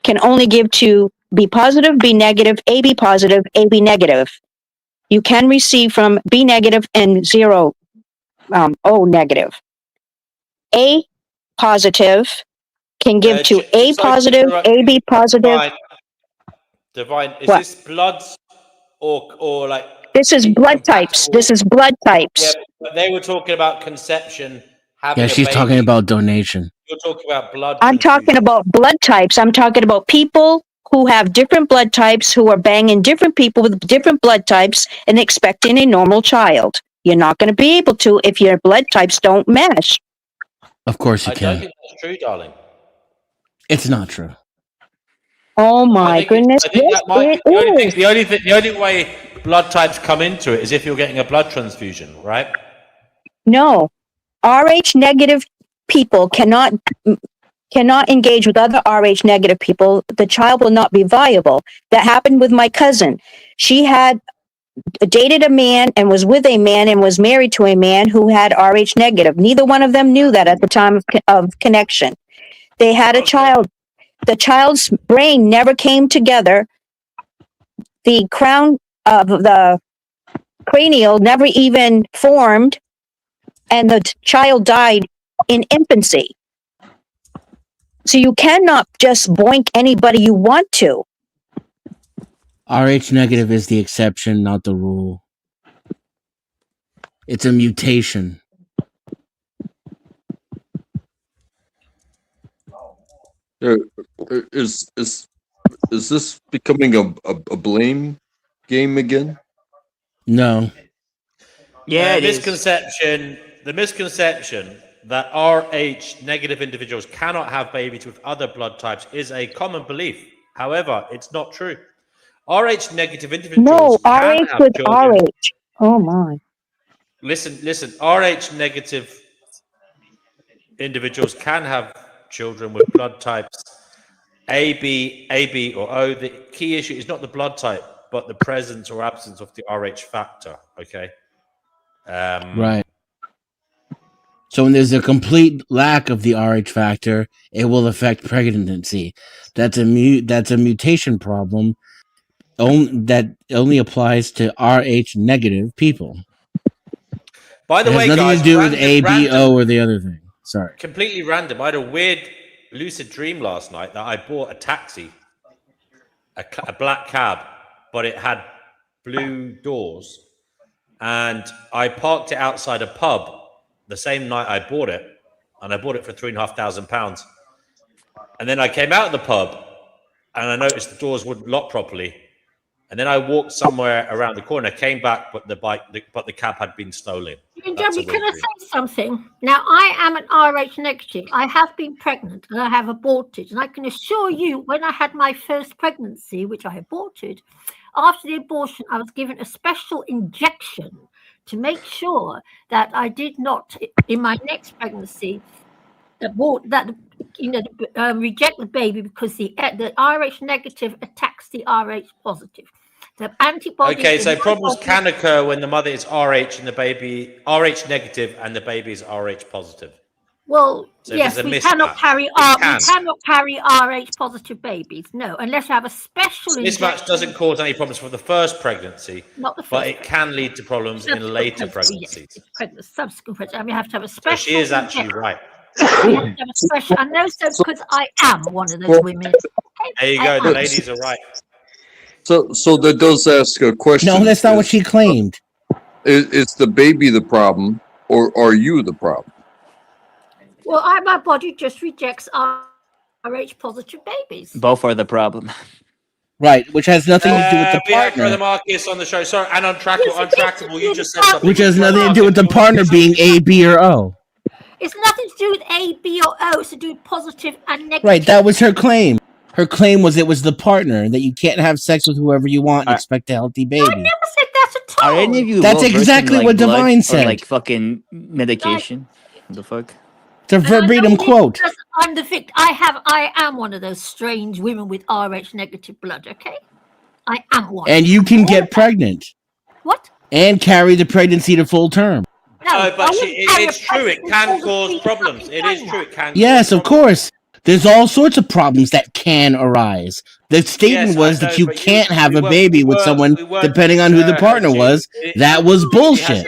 can only give to B positive, B negative, AB positive, AB negative. You can receive from B negative and O negative. A positive can give to A positive, AB positive. Divine, is What? this bloods or like? This is blood types. This is blood types. Yeah, but they were talking about conception. Having Yeah, a she's baby. talking about donation. You're talking about blood. I'm talking about blood types. I'm talking about people who have different blood types, who are banging different people with different blood types and expecting a normal child. You're not going to be able to if your blood types don't mesh. Of course you I don't can. think that's true, darling. It's not true. Oh my goodness. I think Yes, that might it be the only is. thing. The only way blood types come into it is if you're getting a blood transfusion, right? No. Rh negative people cannot engage with other Rh negative people. The child will not be viable. That happened with my cousin. She had dated a man and was with a man and was married to a man who had Rh negative. Neither one of them knew that at the time of connection. They had a child. The child's brain never came together. The crown of the cranial never even formed. and the child died in infancy. So you cannot just boink anybody you want to. Rh negative is the exception, not the rule. It's a mutation. Is this becoming a blame game again? No. Yeah, it is. The misconception that Rh negative individuals cannot have babies with other blood types is a common belief. However, it's not true. Rh negative individuals No, can RH have with children. RH. Oh my. Listen. Rh negative individuals can have children with blood types AB, or O. The key issue is not the blood type, but the presence or absence of the Rh factor. Okay. Right. So when there's a complete lack of the Rh factor, it will affect pregnancy. That's a mutation problem. That only applies to Rh negative people. By the it has way, nothing guys, to do with A, B, O, or the other thing. Sorry. Completely random. I had a weird lucid dream last night that I bought a taxi, a black cab, but it had blue doors, and I parked it outside a pub the same night I bought it, and I bought it for £3,500. And then I came out of the pub, and I noticed the doors wouldn't lock properly. And then I walked somewhere around the corner, came back, but the cab had been stolen. Debbie, can I say something? Now, I am an Rh negative. I have been pregnant and I have aborted. And I can assure you, when I had my first pregnancy, which I aborted, after the abortion, I was given a special injection to make sure that I did not, in my next pregnancy, reject the baby, because the Rh negative attacks the Rh positive. The antibodies. Okay, so problems can occur when the mother is Rh and the baby Rh negative and the baby is Rh positive. Well, so yes, we cannot carry Rh positive babies. No, unless you have a special mismatch doesn't cause any problems for the first pregnancy, but it can lead to problems in later pregnancies. Subsequent pregnancy. I mean, you have to have a special. So she is actually right. I know so because I am one of those women. There you go. The ladies are right. So that does ask a question. No, that's not what she claimed. Is the baby the problem, or are you the problem? Well, my body just rejects Rh positive babies. Both are the problem. Right, which has nothing to do with the We had partner. Brother Marcus on the show. Sorry, and untrackable. You just said something. Which has nothing to do with the partner being A, B, or O. It's nothing to do with A, B, or O. It's to do with positive and negative. Right, that was her claim. Her claim was it was the partner, that you can't have sex with whoever you want and expect a healthy baby. I never said that at all. Are any of you That's well-versed exactly in, like, what blood Divine or, said. like fucking medication? What the fuck? It's a verbatim quote. I'm the victim. I am one of those strange women with Rh negative blood. Okay, I am one. And you can get pregnant. What? And carry the pregnancy to full term. No, but it's true. It can cause problems. It is true. It can. Yes, of course. There's all sorts of problems that can arise. The statement was that you can't have a baby with someone, depending on who the partner was. That was bullshit.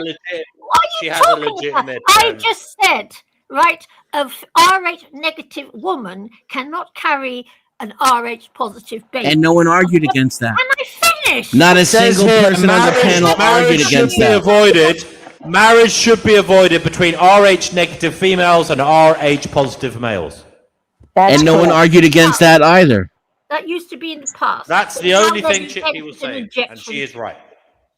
She has a legitimate. I just said, right, a Rh negative woman cannot carry an Rh positive baby. And no one argued against that. And I finished. Not a single person on the panel argued against that. Marriage should be avoided between Rh negative females and Rh positive males. And no one argued against that either. That used to be in the past. That's the only thing Chippy was saying, and she is right.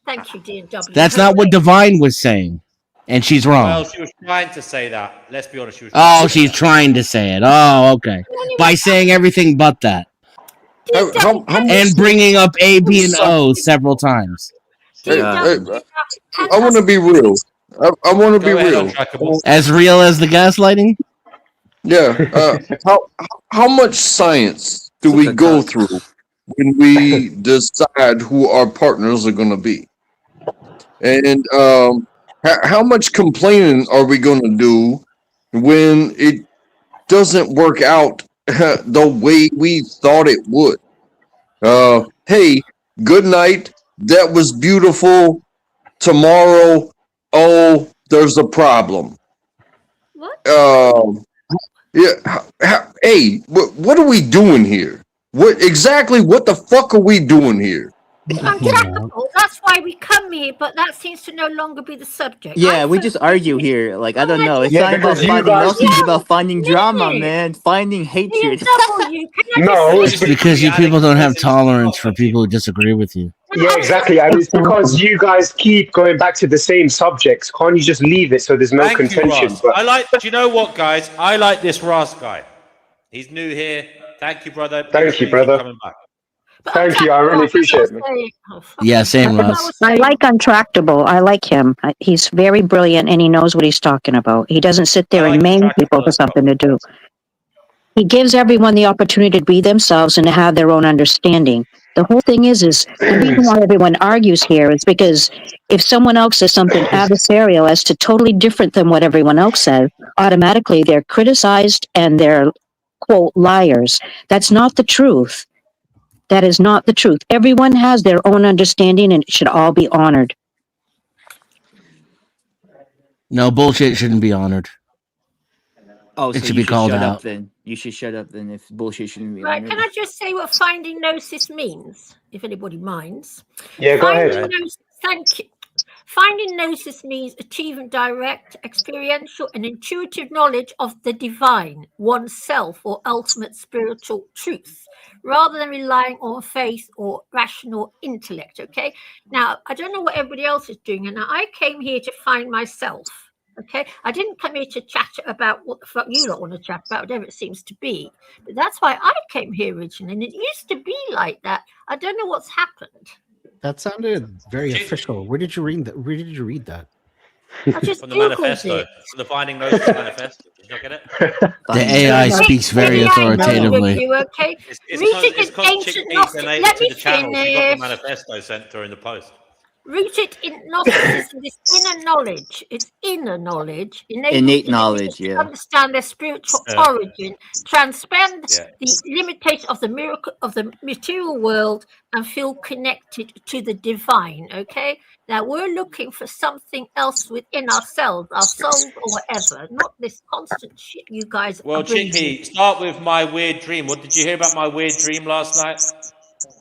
Thank you, D&W. That's not what Divine was saying. And she's wrong. Well, she was trying to say that. Let's be honest. She was She's trying to say it. Oh, okay. By saying everything but that. And bringing up A, B, and O several times. I want to be real. I want to be real. As real as the gaslighting? Yeah. How much science do we go through when we decide who our partners are going to be? And how much complaining are we going to do when it doesn't work out the way we thought it would? Hey, good night. That was beautiful. Tomorrow, oh, there's a problem. What? Hey, what are we doing here? What the fuck are we doing here? Untrackable. That's why we come here, but that seems to no longer be the subject. Yeah, we just argue here. Like, I don't know. It's Yeah, not about because you finding guys. Nelson. It's about finding drama, man. Finding hatred. BMW, can I No, just it's say? Because you people don't have tolerance for people who disagree with you. Yeah, exactly. And it's because you guys keep going back to the same subjects. Can't you just leave it so there's no Thank you, contention? Ross. But Do you know what, guys? I like this Ross guy. He's new here. Thank you, brother. Make thank sure you, brother. keep coming back. Thank you. I really appreciate it. Yeah, same, Ross. I like Untractable. I like him. He's very brilliant and he knows what he's talking about. He doesn't sit there and maim people for something to do. He gives everyone the opportunity to be themselves and to have their own understanding. The whole thing is the reason why everyone argues here is because if someone else says something adversarial as to totally different than what everyone else says, automatically they're criticized and they're, quote, liars. That's not the truth. That is not the truth. Everyone has their own understanding and it should all be honored. No, bullshit shouldn't be honored. Oh, It so should you be should called shut out. up then. You should shut up then if bullshit shouldn't be Right, honored. can I just say what finding Gnosis means, if anybody minds? Yeah, go ahead. Thank you. Finding Gnosis means achieving direct, experiential, and intuitive knowledge of the divine, oneself, or ultimate spiritual truth, rather than relying on faith or rational intellect, okay? Now, I don't know what everybody else is doing, and I came here to find myself. Okay, I didn't come here to chat about what the fuck you lot want to chat about, whatever it seems to be. But that's why I came here originally, and it used to be like that. I don't know what's happened. That sounded very official. Where did you read that? Where did you read that? I just From the manifesto. it. From the Finding Gnosis manifesto. Did you not get it? The AI speaks very authoritatively. You, okay? It's called Chickpeas donated to the channel. You got the manifesto sent during the post. Rooted in Gnosticism, this inner knowledge. It's inner knowledge. Innate knowledge, to yeah. understand their spiritual origin, transcend the limitation of the miracle of the material world, and feel connected to the divine. Okay. Now we're looking for something else within ourselves, our souls, or whatever. Not this constant shit you guys. Well, Chickpea, start with my weird dream. What did you hear about my weird dream last night?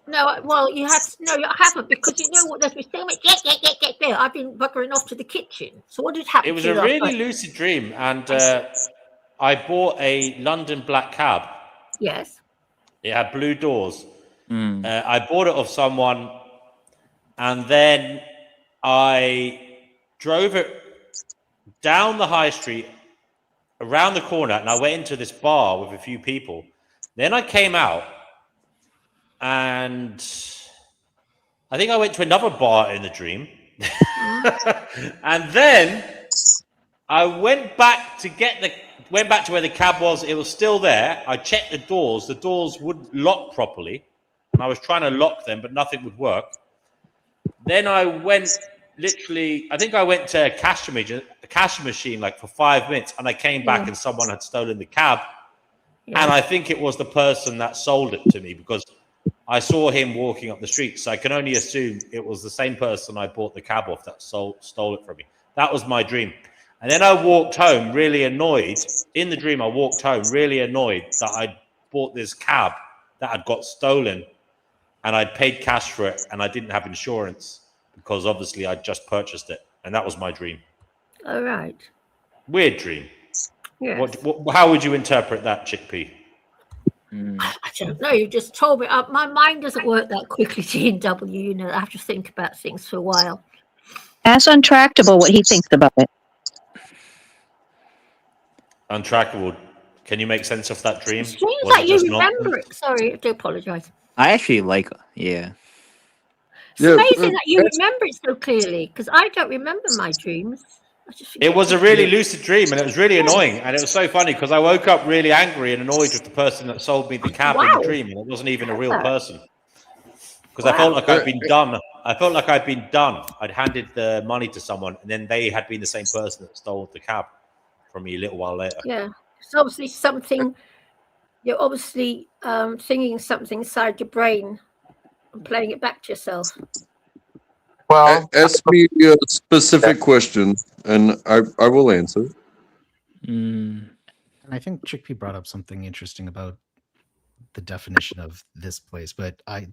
No, well, you had no, I haven't, because you know what? There's been so much. Get there. I've been buggering off to the kitchen. So what did happen? It was a really lucid dream, and I bought a London black cab. Yes. It had blue doors. I bought it off someone, and then I drove it down the high street, around the corner, and I went into this bar with a few people. Then I came out. And I think I went to another bar in the dream. And then I went back to where the cab was. It was still there. I checked the doors. The doors wouldn't lock properly. And I was trying to lock them, but nothing would work. Then I went I think I went to a cash machine like for 5 minutes, and I came back and someone had stolen the cab. And I think it was the person that sold it to me, because I saw him walking up the street, so I can only assume it was the same person I bought the cab off that stole it from me. That was my dream. And then I walked home really annoyed. In the dream, I walked home really annoyed that I bought this cab that had got stolen, and I'd paid cash for it, and I didn't have insurance because obviously I'd just purchased it. And that was my dream. All right. Weird dream. Yes. How would you interpret that, Chickpea? I don't know. You just told me. My mind doesn't work that quickly, GW. You know, I have to think about things for a while. Ask Untractable what he thinks about it. Untrackable. Can you make sense of that dream? It seems like you remember it. Sorry, I do apologize. I actually like, yeah. It's amazing that you remember it so clearly, because I don't remember my dreams. It was a really lucid dream, and it was really annoying, and it was so funny because I woke up really angry and annoyed with the person that sold me the cab in the dream, and it wasn't even a real person. Because I felt like I'd been done. I'd handed the money to someone, and then they had been the same person that stole the cab from me a little while later. Yeah, it's obviously something. You're obviously thinking something inside your brain and playing it back to yourself. Well, ask me a specific question. and I will answer. And I think Chickpea brought up something interesting about the definition of this place, but I can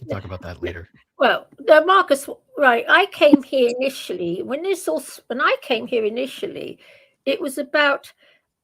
talk about that later. Well, no, Marcus, right. I came here initially when I came here initially, it was about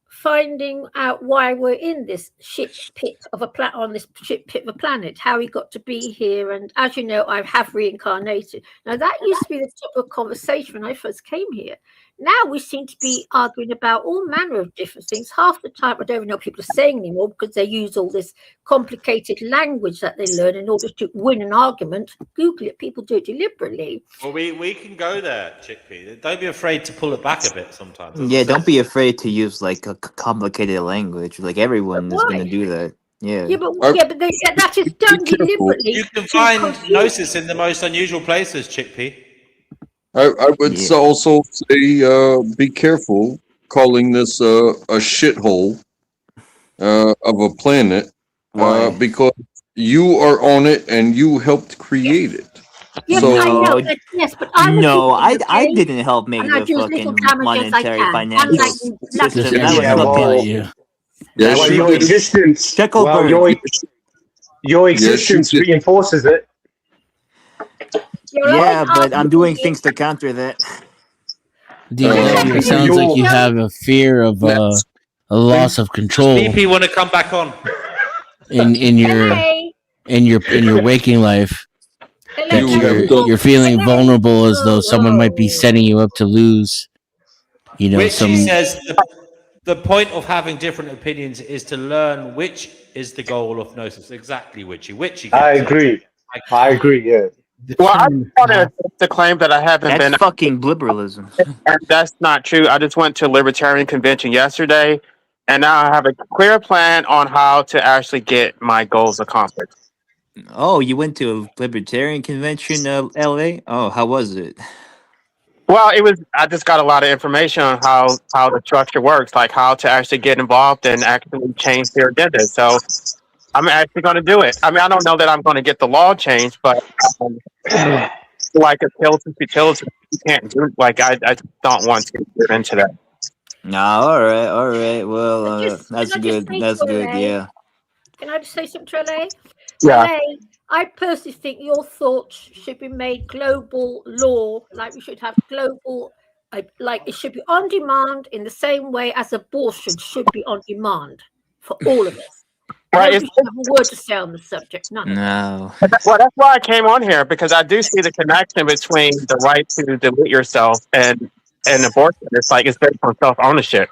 finding out why we're in this shit pit of a planet, how we got to be here. And as you know, I have reincarnated. Now that used to be the type of conversation when I first came here. Now we seem to be arguing about all manner of different things. Half the time I don't even know what people are saying anymore because they use all this complicated language that they learn in order to win an argument. Google it, people do it deliberately. Well, we can go there, Chickpea. Don't be afraid to pull it back a bit sometimes. Yeah, don't be afraid to use like a complicated language. Like everyone is going to do that. Yeah. Yeah, but that is done deliberately. You can find Gnosis in the most unusual places, Chickpea. I would also say be careful calling this a shithole of a planet because you are on it and you helped create it. Yes, so, I know. Yes, but I didn't help make the fucking monetary financial system. Your existence. Your existence reinforces it. Yeah, but I'm doing things to counter that. It sounds like you have a fear of a loss of control. DP want to come back on in your waking life. That you're feeling vulnerable, as though someone might be setting you up to lose. You know, Witchy says the point of having different opinions is to learn which is the goal of Gnosis. Exactly, Witchy. I agree. Yeah. Well, I want to claim that I haven't been. That's fucking liberalism. And that's not true. I just went to a libertarian convention yesterday, and now I have a clear plan on how to actually get my goals accomplished. Oh, you went to a libertarian convention, LA? Oh, how was it? Well, it was. I just got a lot of information on how the structure works, like how to actually get involved and actually change their agenda. So I'm actually going to do it. I mean, I don't know that I'm going to get the law changed, but like a pill to futility, you can't do. Like I don't want to get into that. No, all right. Well, that's good. That's good. Yeah. Can I just say something to LA? Yeah. LA, I personally think your thoughts should be made global law, like we should have global, like it should be on demand in the same way as abortion should be on demand for all of us. Right. Nobody should have a word to say on the subject. None. No. Well, that's why I came on here, because I do see the connection between the right to delete yourself and abortion. It's like it's based on self-ownership.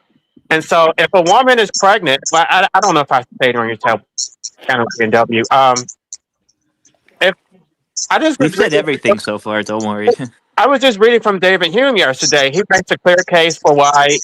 And so if a woman is pregnant, I don't know if I say it on your channel, CNW. If I just We've said everything so far, don't worry. I was just reading from David Hume yesterday. He makes a clear case for why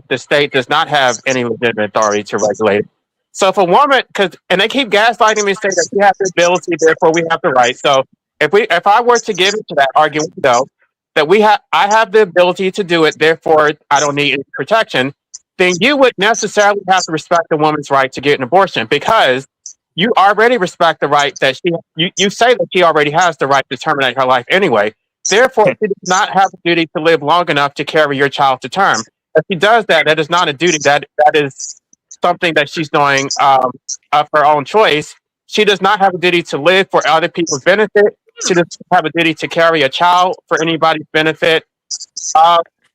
the state does not have any legitimate authority to regulate. So if a woman, and they keep gaslighting me, saying that we have the ability, therefore we have the right. So if I were to give into that argument, though, that I have the ability to do it, therefore I don't need any protection, then you would necessarily have to respect the woman's right to get an abortion, because you already respect the right that you say that she already has the right to terminate her life anyway. Therefore, she does not have a duty to live long enough to carry your child to term. If she does that, that is not a duty. That is something that she's doing of her own choice. She does not have a duty to live for other people's benefit. She doesn't have a duty to carry a child for anybody's benefit.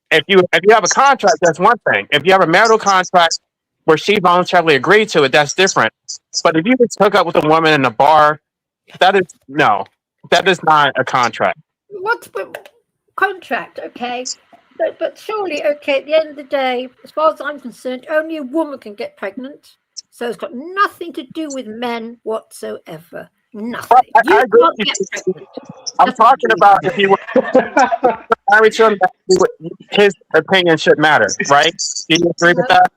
If you have a contract, that's one thing. If you have a marital contract where she voluntarily agreed to it, that's different. But if you just hook up with a woman in a bar, that is not a contract. What's contract? Okay, but surely, okay. At the end of the day, as far as I'm concerned, only a woman can get pregnant. So it's got nothing to do with men whatsoever. Nothing. You can't get pregnant. I'm talking about if you were married to him, his opinion should matter, right? Do you agree with that?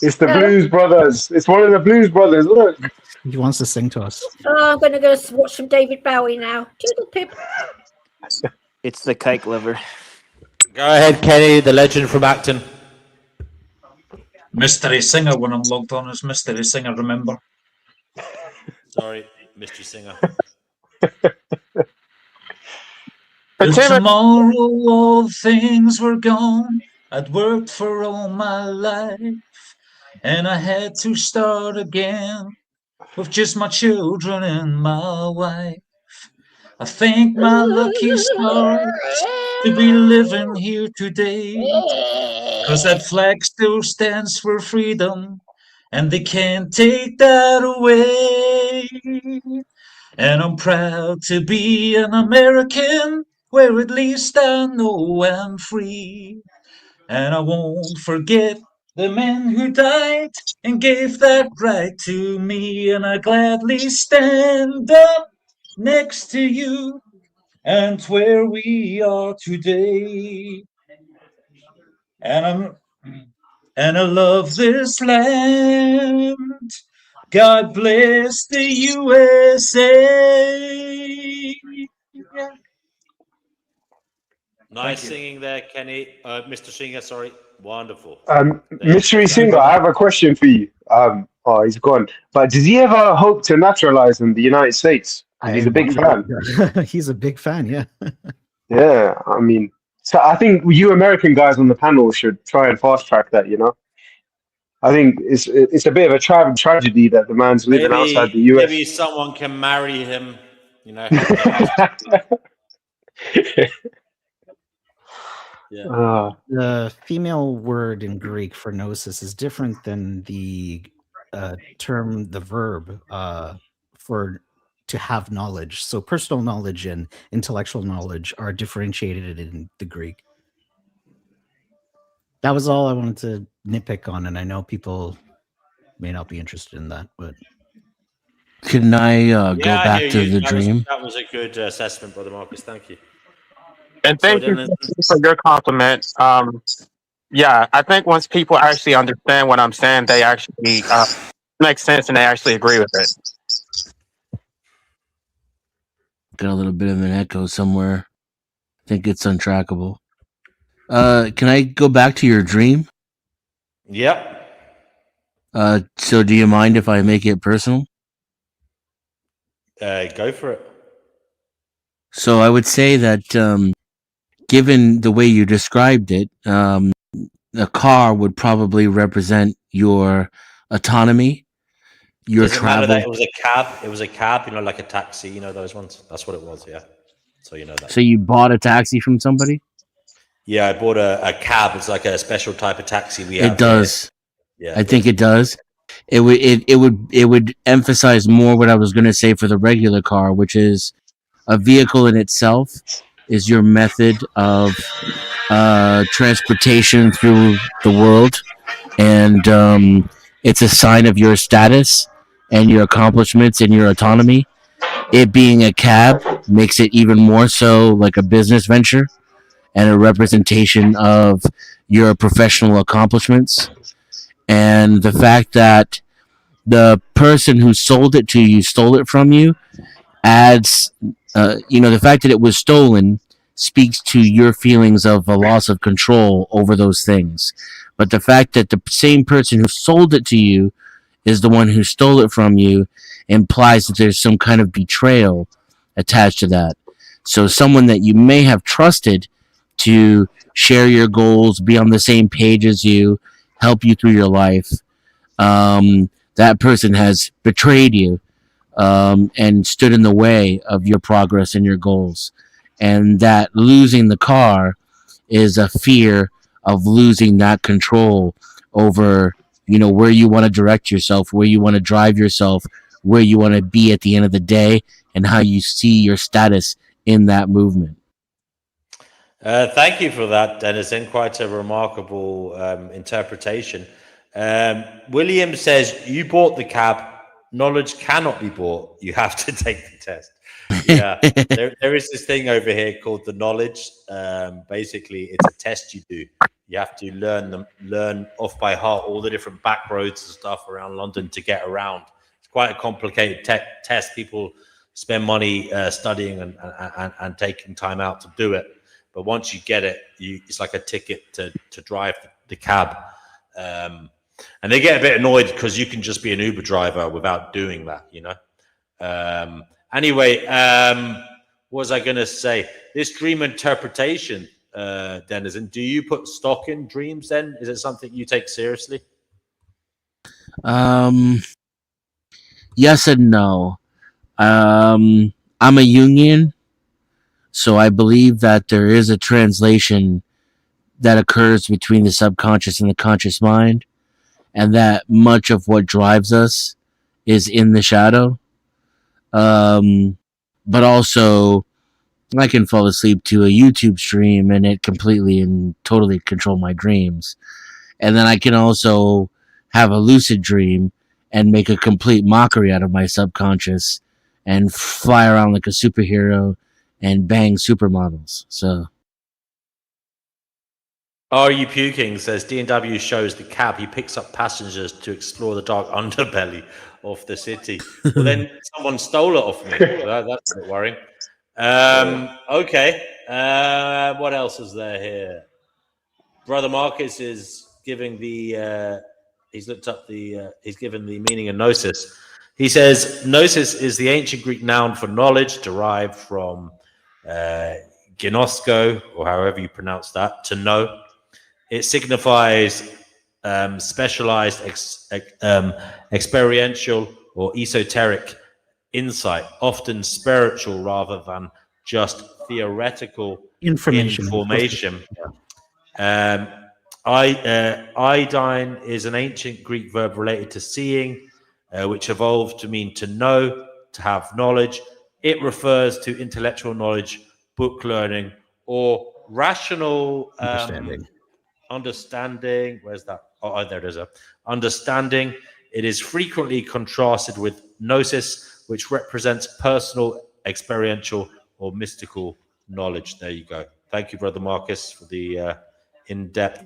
It's the Blues Brothers. It's one of the Blues Brothers. Look. He wants to sing to us. Oh, I'm going to go watch some David Bowie now. Toodle pip. It's the kike liver. Go ahead, Kenny, the legend from Acton. Mystery Singer when I'm logged on as Mystery Singer, remember? Sorry, Mystery Singer. If tomorrow all things were gone, I'd worked for all my life, and I had to start again with just my children and my wife. I thank my lucky stars to be living here today, 'cause that flag still stands for freedom, and they can't take that away. And I'm proud to be an American, where at least I know I'm free. And I won't forget the men who died and gave that right to me. And I gladly stand up next to you and where we are today. And I love this land. God bless the USA. Nice singing there, Kenny. Mr. Singer, sorry. Wonderful. Mystery Singer, I have a question for you. Oh, he's gone. But does he ever hope to naturalize in the United States? Because he's a big fan. He's a big fan, yeah. Yeah, I mean, so I think you American guys on the panel should try and fast track that. I think it's a bit of a tragedy that the man's living outside the US. Maybe someone can marry him, Yeah. The female word in Greek for gnosis is different than the the verb for to have knowledge. So personal knowledge and intellectual knowledge are differentiated in the Greek. That was all I wanted to nitpick on, and I know people may not be interested in that, but can I go I back hear to you. the dream? That was a good assessment, Brother Marcus. Thank you. And thank you for your compliment. Yeah, I think once people actually understand what I'm saying, they actually make sense and they actually agree with it. Got a little bit of an echo somewhere. I think it's untrackable. Can I go back to your dream? Yep. So do you mind if I make it personal? Go for it. So I would say that given the way you described it, a car would probably represent your autonomy, your Does it matter travel. that it was a cab? It was a cab, like a taxi, those ones? That's what it was, yeah. So you know that. So you bought a taxi from somebody? Yeah, I bought a cab. It's like a special type of taxi we have. It does. Here. I think it does. It would emphasize more what I was going to say for the regular car, which is a vehicle in itself is your method of transportation through the world, and it's a sign of your status and your accomplishments and your autonomy. It being a cab makes it even more so like a business venture and a representation of your professional accomplishments. And the fact that the person who sold it to you stole it from you adds, the fact that it was stolen speaks to your feelings of a loss of control over those things. But the fact that the same person who sold it to you is the one who stole it from you implies that there's some kind of betrayal attached to that. So someone that you may have trusted to share your goals, be on the same page as you, help you through your life, that person has betrayed you and stood in the way of your progress and your goals. And that losing the car is a fear of losing that control over, where you want to direct yourself, where you want to drive yourself, where you want to be at the end of the day, and how you see your status in that movement. Thank you for that, Dennis, and quite a remarkable interpretation. William says, you bought the cab. Knowledge cannot be bought. You have to take the test. Yeah, there is this thing over here called the knowledge. Basically, it's a test you do. You have to learn off by heart all the different back roads and stuff around London to get around. It's quite a complicated test. People spend money studying and taking time out to do it. But once you get it, it's like a ticket to drive the cab. And they get a bit annoyed because you can just be an Uber driver without doing that, Anyway, what was I going to say? This dream interpretation, Denizen, do you put stock in dreams then? Is it something you take seriously? Yes and no. I'm a Jungian, so I believe that there is a translation that occurs between the subconscious and the conscious mind, and that much of what drives us is in the shadow. But also, I can fall asleep to a YouTube stream and it completely and totally control my dreams. And then I can also have a lucid dream and make a complete mockery out of my subconscious and fly around like a superhero and bang supermodels. So Are you puking? Says D&W shows the cab. He picks up passengers to explore the dark underbelly of the city. Well, then someone stole it off me. That's a bit worrying. Okay. What else is there here? Brother Marcus is giving the. He's looked up the. He's given the meaning of gnosis. He says gnosis is the ancient Greek noun for knowledge, derived from gnosko, or however you pronounce that, to know. It signifies specialized, experiential, or esoteric insight, often spiritual rather than just theoretical information. Iodine is an ancient Greek verb related to seeing, which evolved to mean to know, to have knowledge. It refers to intellectual knowledge, book learning, or rational understanding. Where's that? Oh, there it is. Understanding. It is frequently contrasted with gnosis, which represents personal, experiential, or mystical knowledge. There you go. Thank you, Brother Marcus, for the in-depth.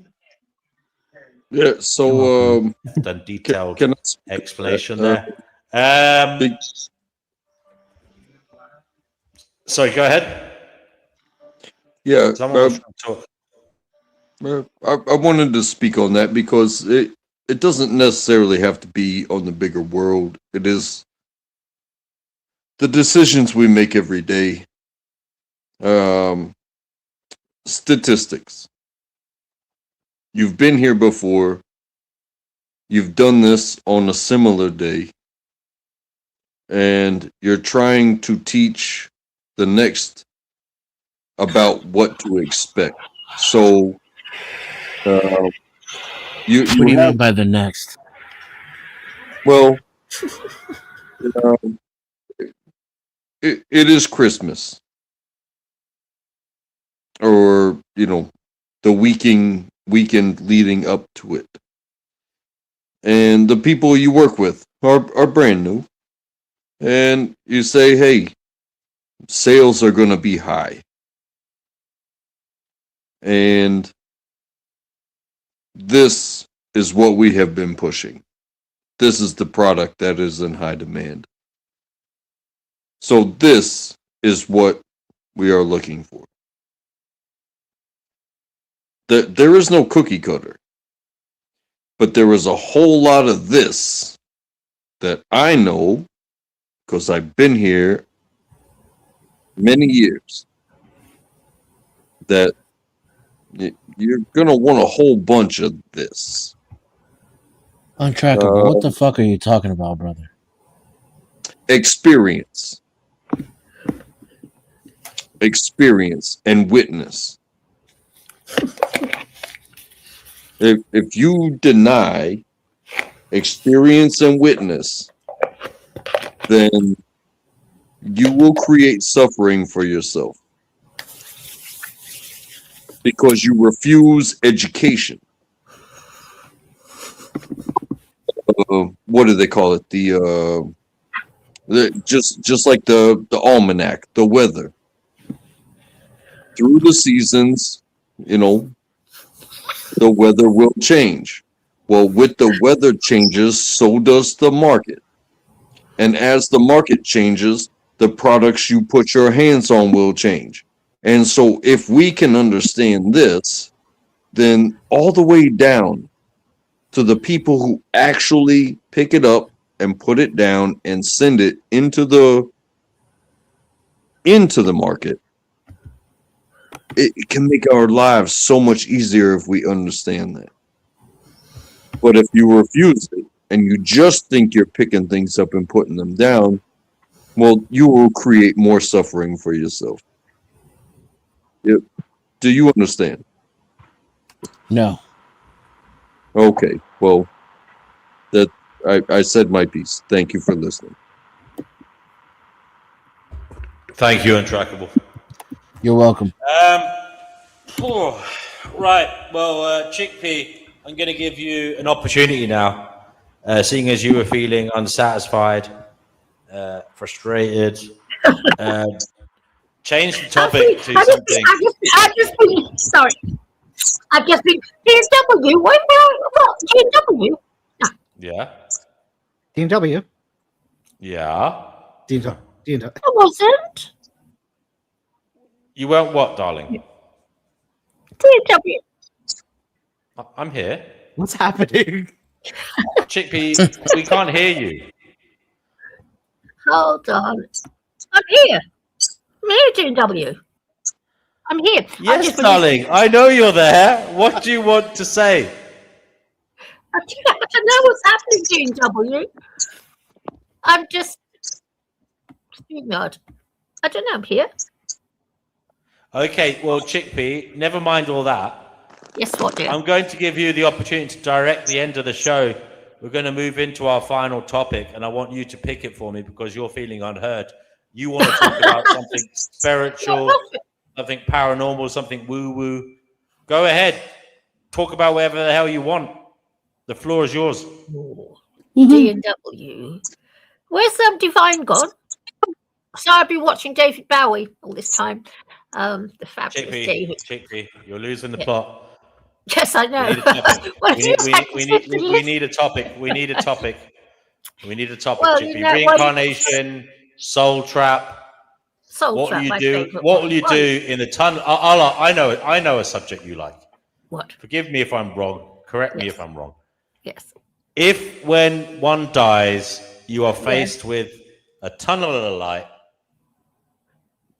Yeah. So done detailed can explanation there. Sorry, go ahead. Yeah. Someone was trying to talk. I wanted to speak on that because it doesn't necessarily have to be on the bigger world. It is the decisions we make every day. Statistics. You've been here before. You've done this on a similar day. And you're trying to teach the next about what to expect. So, what do you mean by the next? Well, it is Christmas, or the weekend leading up to it, and the people you work with are brand new, and you say, "Hey, sales are going to be high," and this is what we have been pushing. This is the product that is in high demand. So this is what we are looking for. There is no cookie cutter, but there is a whole lot of this that I know because I've been here many years, that you're going to want a whole bunch of this. Untrackable. What the fuck are you talking about, brother? Experience and witness. If you deny experience and witness, then you will create suffering for yourself because you refuse education. What do they call it? Just like the almanac, the weather. Through the seasons, the weather will change. Well, with the weather changes, so does the market. And as the market changes, the products you put your hands on will change. And so if we can understand this, then all the way down to the people who actually pick it up and put it down and send it into the into the market, it can make our lives so much easier if we understand that. But if you refuse it and you just think you're picking things up and putting them down, well, you will create more suffering for yourself. Yep. Do you understand? No. Okay. Well, that I said my piece. Thank you for listening. Thank you, Untrackable. You're welcome. Right. Well, Chickpea, I'm going to give you an opportunity now, seeing as you were feeling unsatisfied, frustrated. Change the topic to something. I've just been sorry. I've just been DW. What? DW? Yeah. DW. Yeah. I wasn't. You weren't what, darling? DW. I'm here. What's happening? Chickpea, we can't hear you. Hold on. I'm here. I'm here, DW. I'm here. Yes, darling. I know you're there. What do you want to say? I don't know what's happening, DW. I'm just not. I don't know. I'm here. Okay, well, Chickpea, never mind all that. Yes, what, dear? I'm going to give you the opportunity to direct the end of the show. We're going to move into our final topic, and I want you to pick it for me because you're feeling unheard. You want to talk about something spiritual, something paranormal, something woo-woo. Go ahead. Talk about whatever the hell you want. The floor is yours. D&W. Where's Divine gone? So I've been watching David Bowie all this time. The fabulous David. Chickpea, you're losing the plot. Yes, I know. We need a topic. We need a topic. We need a topic, Well, Chickpea. you know, Reincarnation, soul trap. What will you do? What will you do in the tunnel? I know it. I know a subject you like. What? Forgive me if I'm wrong. Correct me if I'm wrong. Yes. If when one dies, you are faced with a tunnel of light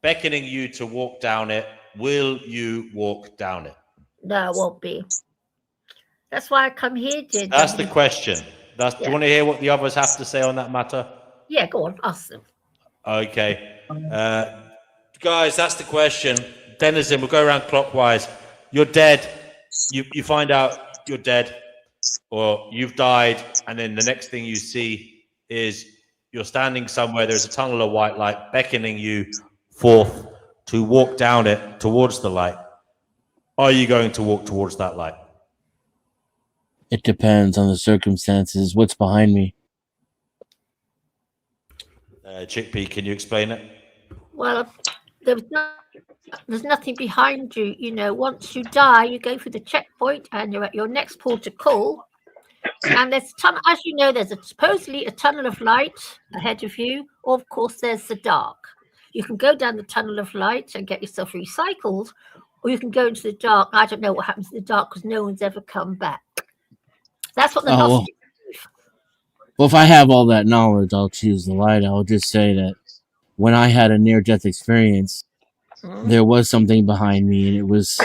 beckoning you to walk down it, will you walk down it? No, I won't be. That's why I come here, dear. That's the question. Do you want to hear what the others have to say on that matter? Yeah, go on. Ask them. Okay. Guys, that's the question. Denizen, we'll go around clockwise. You're dead. You find out you're dead or you've died, and then the next thing you see is you're standing somewhere, there's a tunnel of white light beckoning you forth to walk down it towards the light. Are you going to walk towards that light? It depends on the circumstances. What's behind me? Chickpea, can you explain it? Well, there's nothing behind you. You know, once you die, you go through the checkpoint and you're at your next port of call. And there's as you know, there's supposedly a tunnel of light ahead of you. Or of course, there's the dark. You can go down the tunnel of light and get yourself recycled, or you can go into the dark. I don't know what happens in the dark because no one's ever come back. That's what the Gnostics believe. Well, if I have all that knowledge, I'll choose the light. I'll just say that when I had a near-death experience, there was something behind me, and it was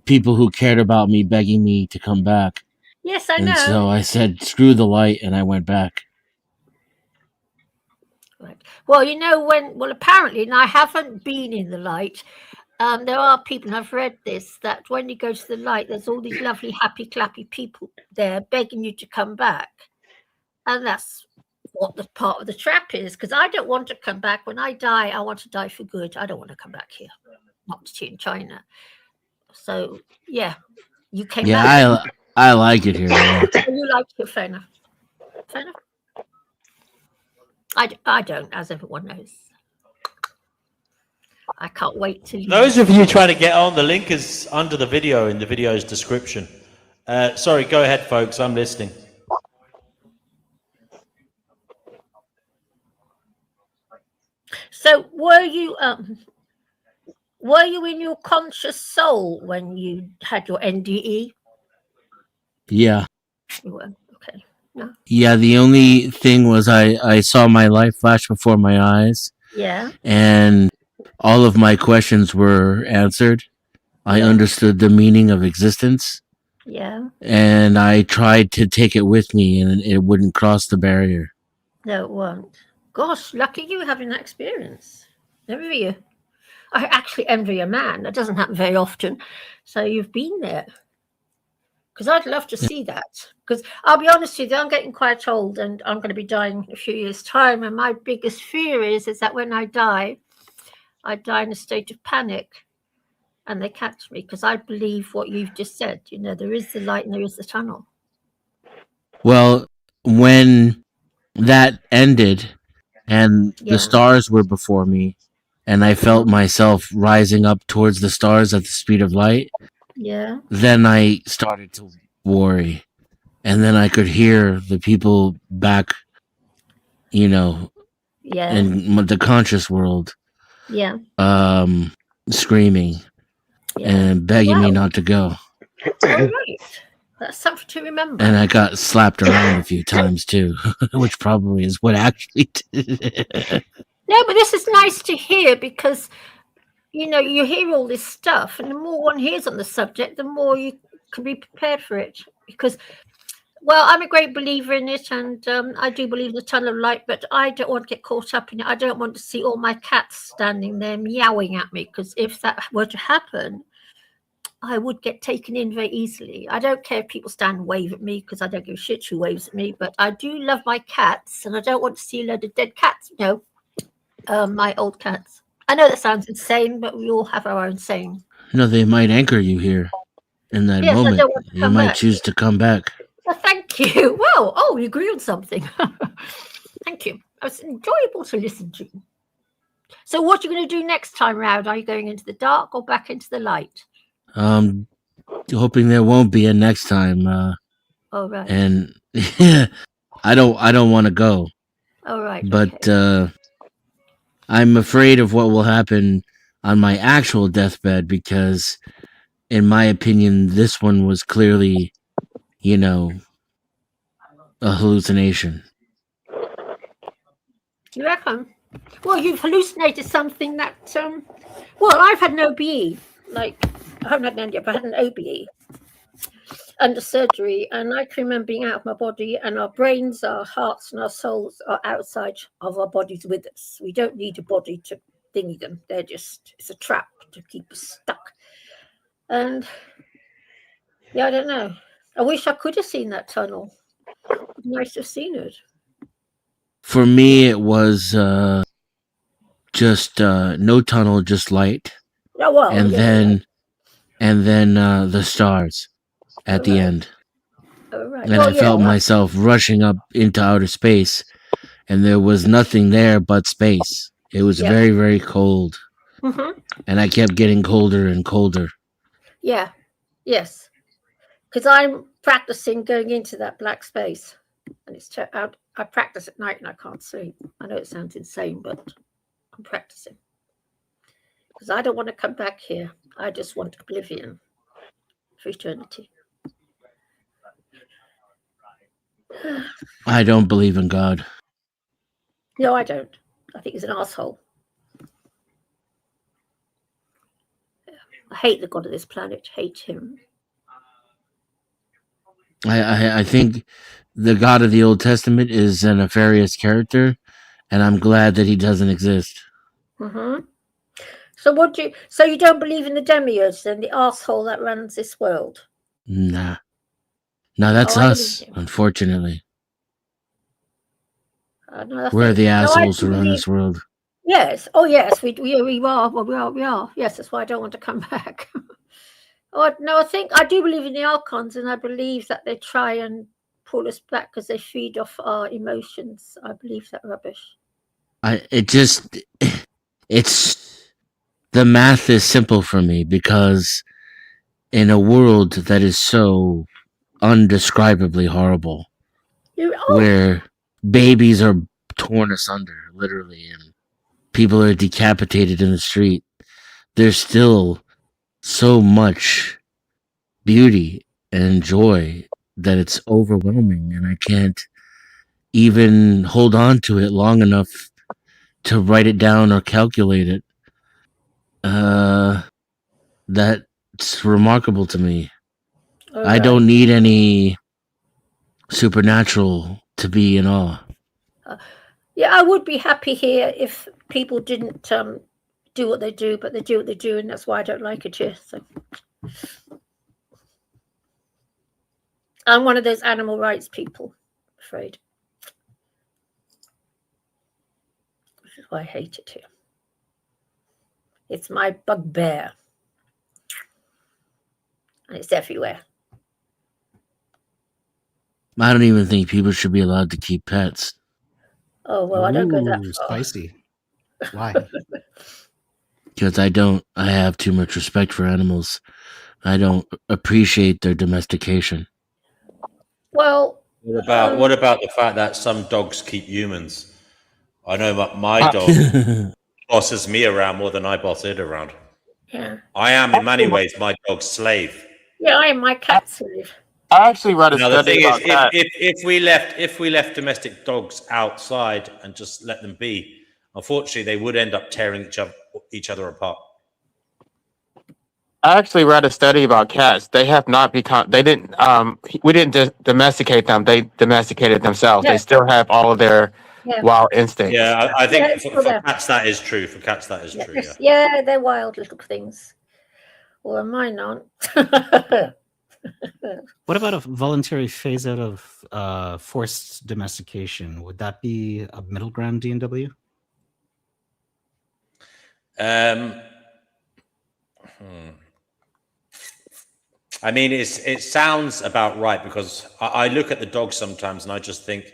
people who cared about me begging me to come back. Yes, I and know. So I said, screw the light, and I went back. Right. Well, you know, apparently, and I haven't been in the light, there are people, and I've read this, that when you go to the light, there's all these lovely, happy, clappy people there begging you to come back. And that's what the part of the trap is, because I don't want to come back. When I die, I want to die for good. I don't want to come back here, not to in China. So, yeah, you came back. Yeah, I like it here. Yeah. You like it, fair enough. Fair enough. I don't, as everyone knows. I can't wait to leave. Those of you trying to get on, the link is under the video in the video's description. Sorry, go ahead, folks. I'm listening. So were you in your conscious soul when you had your NDE? Yeah. You were. Okay. No. Yeah, the only thing was I saw my life flash before my eyes. Yeah. And all of my questions were answered. I understood the meaning of existence. Yeah. And I tried to take it with me, and it wouldn't cross the barrier. No, it won't. Gosh, lucky you having that experience. Envy you. I actually envy a man. That doesn't happen very often. So you've been there. Because I'd love to see that. Because I'll be honest with you, I'm getting quite old and I'm going to be dying in a few years' time. And my biggest fear is that when I die in a state of panic and they catch me. Because I believe what you've just said. You know, there is the light and there is the tunnel. Well, when that ended and the stars were before me, and I felt myself rising up towards the stars at the speed of light, then I started to worry. And then I could hear the people back, in the conscious world, screaming and begging me not to go. All right. That's something to remember. And I got slapped around a few times too, which probably is what actually did it. No, but this is nice to hear because, you hear all this stuff, and the more one hears on the subject, the more you can be prepared for it. Because, well, I'm a great believer in it, and I do believe in the tunnel of light, but I don't want to get caught up in it. I don't want to see all my cats standing there meowing at me, because if that were to happen, I would get taken in very easily. I don't care if people stand and wave at me because I don't give a shit who waves at me, but I do love my cats and I don't want to see a load of dead cats, my old cats. I know that sounds insane, but we all have our own saying. They might anchor you here in that Yes, I moment. don't want to You come might back. choose to come back. Well, thank you. Well, we agree on something. Thank you. It was enjoyable to listen to. So what are you going to do next time round? Are you going into the dark or back into the light? Hoping there won't be a next time. Oh, right. And I don't want to go. Oh, right. But I'm afraid of what will happen on my actual deathbed because, in my opinion, this one was clearly, a hallucination. You reckon? Well, you've hallucinated something that, well, I've had an OBE. Like, I haven't had an end yet, but I had an OBE under surgery. And I can remember being out of my body, and our brains, our hearts, and our souls are outside of our bodies with us. We don't need a body to thingy them. It's a trap to keep us stuck. And, I don't know. I wish I could have seen that tunnel. It'd be nice to have seen it. For me, it was just no tunnel, just light. Oh, well, and then the stars at the end. Oh, right. And I felt myself rushing up into outer space, and there was nothing there but space. It was very, very cold. Mm-hmm. And I kept getting colder and colder. Yeah. Yes. Because I'm practicing going into that black space. And I practice at night and I can't sleep. I know it sounds insane, but I'm practicing. Because I don't want to come back here. I just want oblivion for eternity. I don't believe in God. No, I don't. I think he's an asshole. I hate the God of this planet. Hate him. I think the God of the Old Testament is a nefarious character, and I'm glad that he doesn't exist. Mm-hmm. So you don't believe in the demiurge then, the asshole that runs this world? Nah. No, that's us, unfortunately. No, We're the assholes who run this world. Yes. Oh, yes. We are. Well, we are. Yes, that's why I don't want to come back. No, I do believe in the archons, and I believe that they try and pull us back because they feed off our emotions. I believe that rubbish. The math is simple for me because in a world that is so undescribably horrible, where babies are torn asunder, literally, and people are decapitated in the street, there's still so much beauty and joy that it's overwhelming, and I can't even hold on to it long enough to write it down or calculate it. That's remarkable to me. All I right. don't need any supernatural to be in awe. Yeah, I would be happy here if people didn't do what they do, but they do what they do, and that's why I don't like it here. So I'm one of those animal rights people, I'm afraid. Which is why I hate it here. It's my bugbear. And it's everywhere. I don't even think people should be allowed to keep pets. Oh, well, I don't go that Ooh, far. spicy. Why? Because I have too much respect for animals. I don't appreciate their domestication. Well, What about the fact that some dogs keep humans? I know my dog bosses me around more than I boss it around. Yeah. I am in many ways my dog's slave. Yeah, I am my cat's slave. I actually read a Now the study thing is, about that. if we left domestic dogs outside and just let them be, unfortunately, they would end up tearing each other apart. I actually read a study about cats. They have not become. They didn't. We didn't domesticate them. They domesticated themselves. Yeah. They still have all of their Yeah. wild instincts. Yeah, I think Yeah, for cats that is true. For cats that is true. Yeah. Yeah, they're wild little things. Well, mine aren't. What about a voluntary phase out of forced domestication? Would that be a middle ground D&W? I mean, it sounds about right because I look at the dogs sometimes and I just think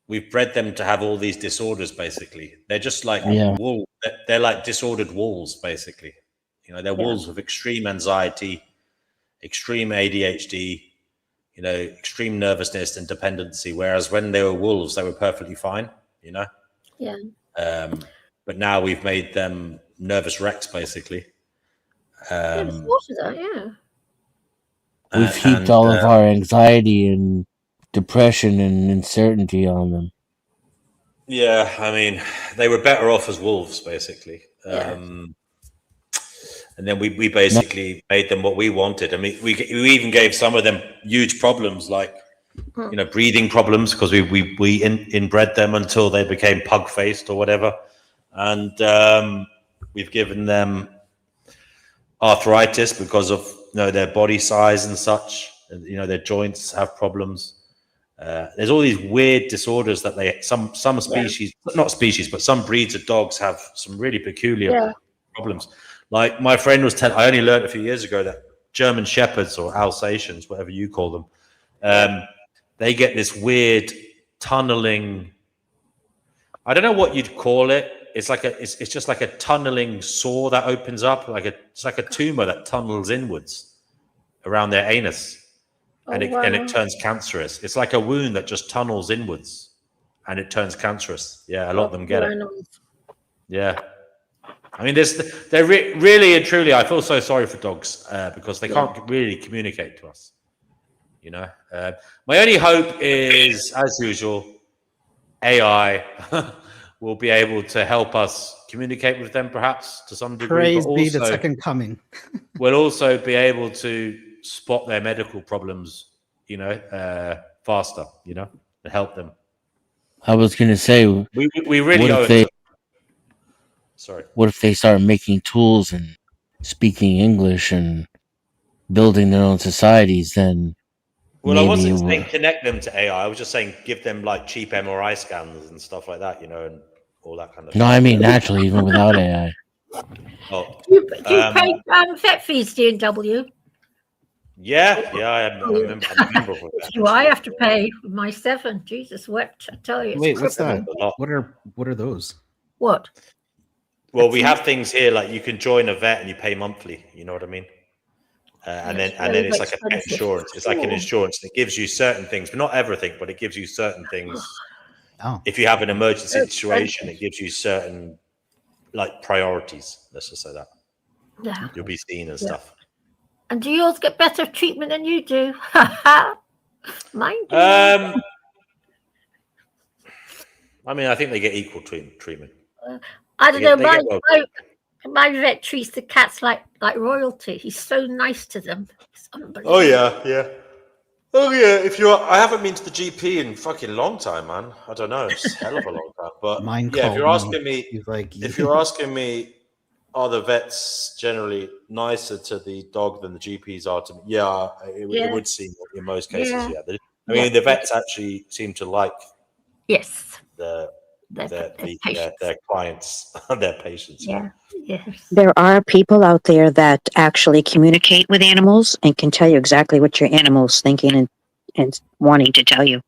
we've bred them to have all these disorders. Basically, they're just like wolves. They're like disordered wolves, basically. You know, they're wolves with extreme anxiety, extreme ADHD, you know, extreme nervousness and dependency. Whereas when they were wolves, they were perfectly fine. You know. Yeah. But now we've made them nervous wrecks, basically. We've heaped all of our anxiety and depression and uncertainty on them. Yeah, I mean, they were better off as wolves, basically. And then we basically made them what we wanted. I mean, we even gave some of them huge problems, like you know, breathing problems, because we inbred them until they became pug faced or whatever, and we've given them arthritis because of their body size and such. And, their joints have problems. There's all these weird disorders that some species, not species, but some breeds of dogs have some really peculiar problems. Like my friend was telling, I only learned a few years ago that German Shepherds or Alsatians, whatever you call them, they get this weird tunneling. I don't know what you'd call it. It's like it's just like a tunneling sore that opens up, it's like a tumor that tunnels inwards around their anus, and it turns cancerous. It's like a wound that just tunnels inwards, and it turns cancerous. Yeah, a lot of them get it. Yeah, I mean, they're really and truly. I feel so sorry for dogs because they can't really communicate to us. My only hope is, as usual, AI will be able to help us communicate with them, perhaps to some degree. Praise but be also, the second coming. we'll also be able to spot their medical problems, faster, and help them. I was going to say, we really owe it to. Sorry. What if they start making tools and speaking English and building their own societies? Then Well, I wasn't saying connect them to AI. I was just saying give them like cheap MRI scans and stuff like that, and all that kind of No, stuff. I mean naturally, even without AI. Do you pay vet fees, D&W? Yeah, I'm a member of that. Do I have to pay my 7? Jesus wept, I tell you. Wait, what's that? crippling. What are those? What? Well, we have things here like you can join a vet and you pay monthly. You know what I mean? And then it's like a pet insurance. It's like an insurance that gives you certain things, but not everything. But it gives you certain things. Oh. If you have an emergency situation, it gives you certain like priorities. Let's just say that. Yeah. You'll be seen and stuff. And do yours get better treatment than you do? Mine do. I mean, I think they get equal treatment. I don't know. My vet treats the cats like royalty. He's so nice to them. It's unbelievable. Oh yeah. Oh yeah. I haven't been to the GP in fucking long time, man. I don't know. It's a hell of a long time. But Mine yeah, if you're called asking me, He's like, if you're asking me, are the vets generally nicer to the dog than the GPs are to me? Yeah, it Yeah. would seem in most cases. Yeah. Yeah. I mean, the vets actually seem to like Yes. their patients. their clients, their patients. Yeah. Yes. There are people out there that actually communicate with animals and can tell you exactly what your animal's thinking and wanting to tell you.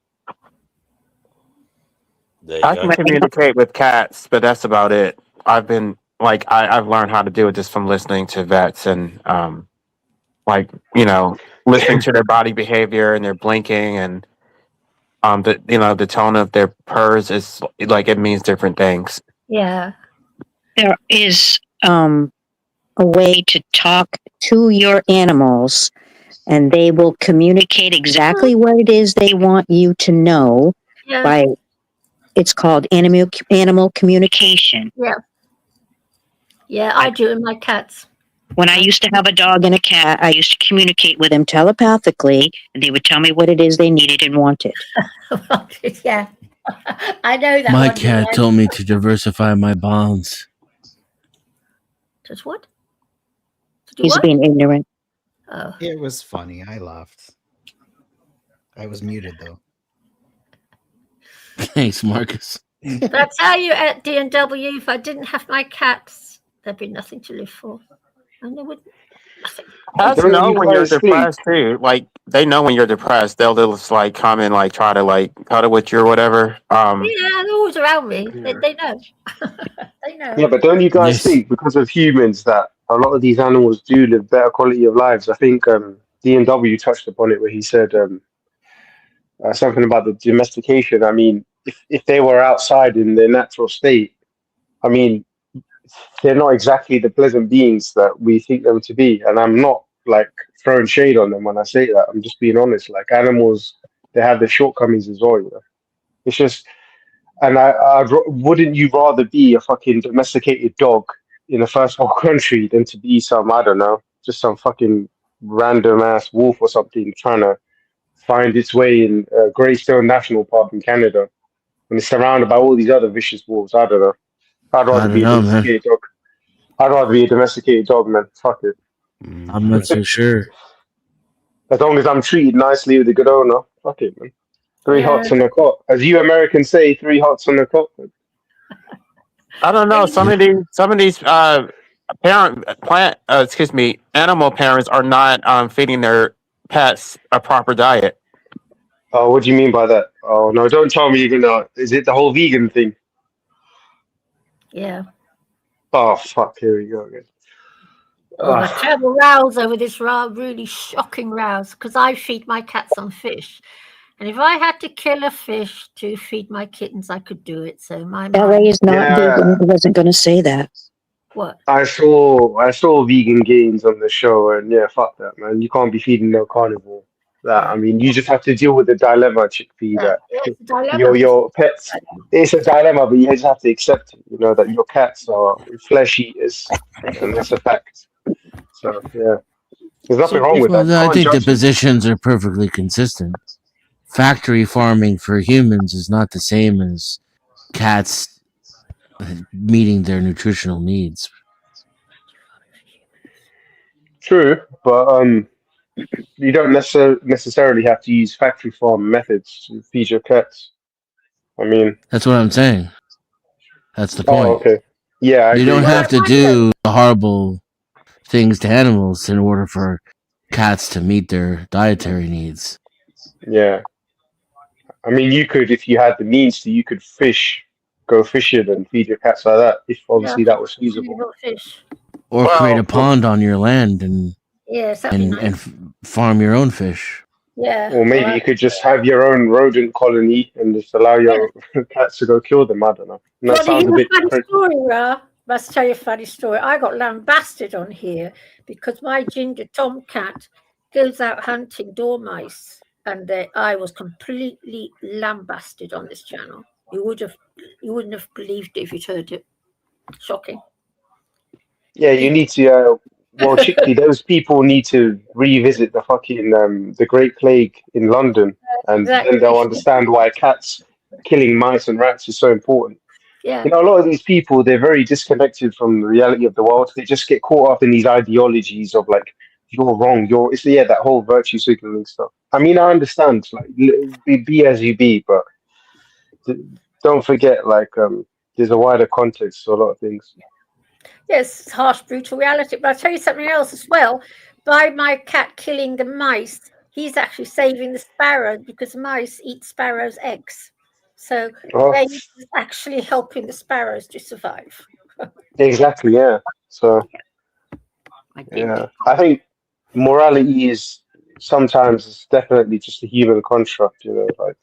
There you I go. can communicate with cats, but that's about it. I've been like I've learned how to do it just from listening to vets and like listening to their body behavior and their blinking and the tone of their purrs is like it means different things. Yeah. There is a way to talk to your animals, and they will communicate exactly what it is they want you to know. Yeah. It's called animal communication. Yeah. Yeah, I do with my cats. When I used to have a dog and a cat, I used to communicate with them telepathically, and they would tell me what it is they needed and wanted. Yeah. I know that My one. cat told me to diversify my bonds. Just what? To do He's what? being ignorant. Oh. It was funny. I laughed. I was muted though. Thanks, Marcus. But I tell you, at D&W, if I didn't have my cats, there'd be nothing to live for. And there would nothing. Cats Don't know you when you're guys think? depressed too. Like they know when you're depressed. They'll just like come and like try to like cuddle with you or whatever. Yeah, they're always around me. They know. They know. Yeah, but don't you guys think because of humans that a lot of these animals do live better quality of lives? I think D&W touched upon it where he said something about the domestication. I mean, if they were outside in their natural state, I mean, they're not exactly the pleasant beings that we think them to be. And I'm not like throwing shade on them when I say that. I'm just being honest. Like animals, they have their shortcomings as well. It's just, and wouldn't you rather be a fucking domesticated dog in a first world country than to be some, I don't know, just some fucking random ass wolf or something trying to find its way in Greystone National Park in Canada when it's surrounded by all these other vicious wolves? I don't know. I'd I rather don't be a know, man. domesticated dog. I'd rather be a domesticated dog, man. Fuck it. I'm not so sure. As long as I'm treated nicely with a good owner, fuck it, man. Three hots on the cot. As you Americans say, 3 hots on the cot. I don't know. Some of these animal parents are not feeding their pets a proper diet. Oh, what do you mean by that? Oh, no, don't tell me you're gonna. Is it the whole vegan thing? Yeah. Oh, fuck. Here we go again. Oh, I have a rows over this really shocking rows because I feed my cats on fish. And if I had to kill a fish to feed my kittens, I could do it. So my LA is not vegan. He wasn't going to say that. What? I saw vegan gains on the show, and yeah, fuck that, man. You can't be feeding no carnivore. That I mean, you just have to deal with the dilemma, chickpea. That it's a dilemma. your pets. It's a dilemma, but you just have to accept it. You know that your cats are flesh eaters, and that's a fact. So yeah, there's nothing wrong with that. You Well, I can't think the judge them. positions are perfectly consistent. Factory farming for humans is not the same as cats meeting their nutritional needs. True, but you don't necessarily have to use factory farm methods to feed your cats. I mean, That's what I'm saying. That's the point. oh, okay, yeah, I You agree. don't have to do horrible things to animals in order for cats to meet their dietary needs. Yeah, I mean, you could, if you had the means to, you could go fishing and feed your cats like that. If obviously that was feasible. Fish. Or create a pond on your land and Yeah, that'd be nice. farm your own fish. Yeah. Or maybe you could just have your own rodent colony and just allow your cats to go kill them. I don't know. And that Well, sounds a bit funny crazy. story, Ra. Must tell you a funny story. I got lambasted on here because my ginger tomcat goes out hunting dormice, and I was completely lambasted on this channel. You wouldn't have believed it if you'd heard it. Shocking. Yeah, you need to. Well, Chicky, those people need to revisit the fucking the Great Plague in London, and then they'll Exactly. understand why cats killing mice and rats is so important. Yeah. You know, a lot of these people, they're very disconnected from the reality of the world. They just get caught up in these ideologies of like, you're wrong, it's yeah, that whole virtue signaling stuff. I mean, I understand, like, be as you be, but th- don't forget, like, there's a wider context to a lot of things. Yes, it's harsh, brutal reality. But I'll tell you something else as well. By my cat killing the mice, he's actually saving the sparrows because mice eat sparrows' eggs. So Oh, he's actually helping the sparrows to survive. exactly, yeah. So, yeah, I think morality is sometimes it's definitely just a human construct, you know, like,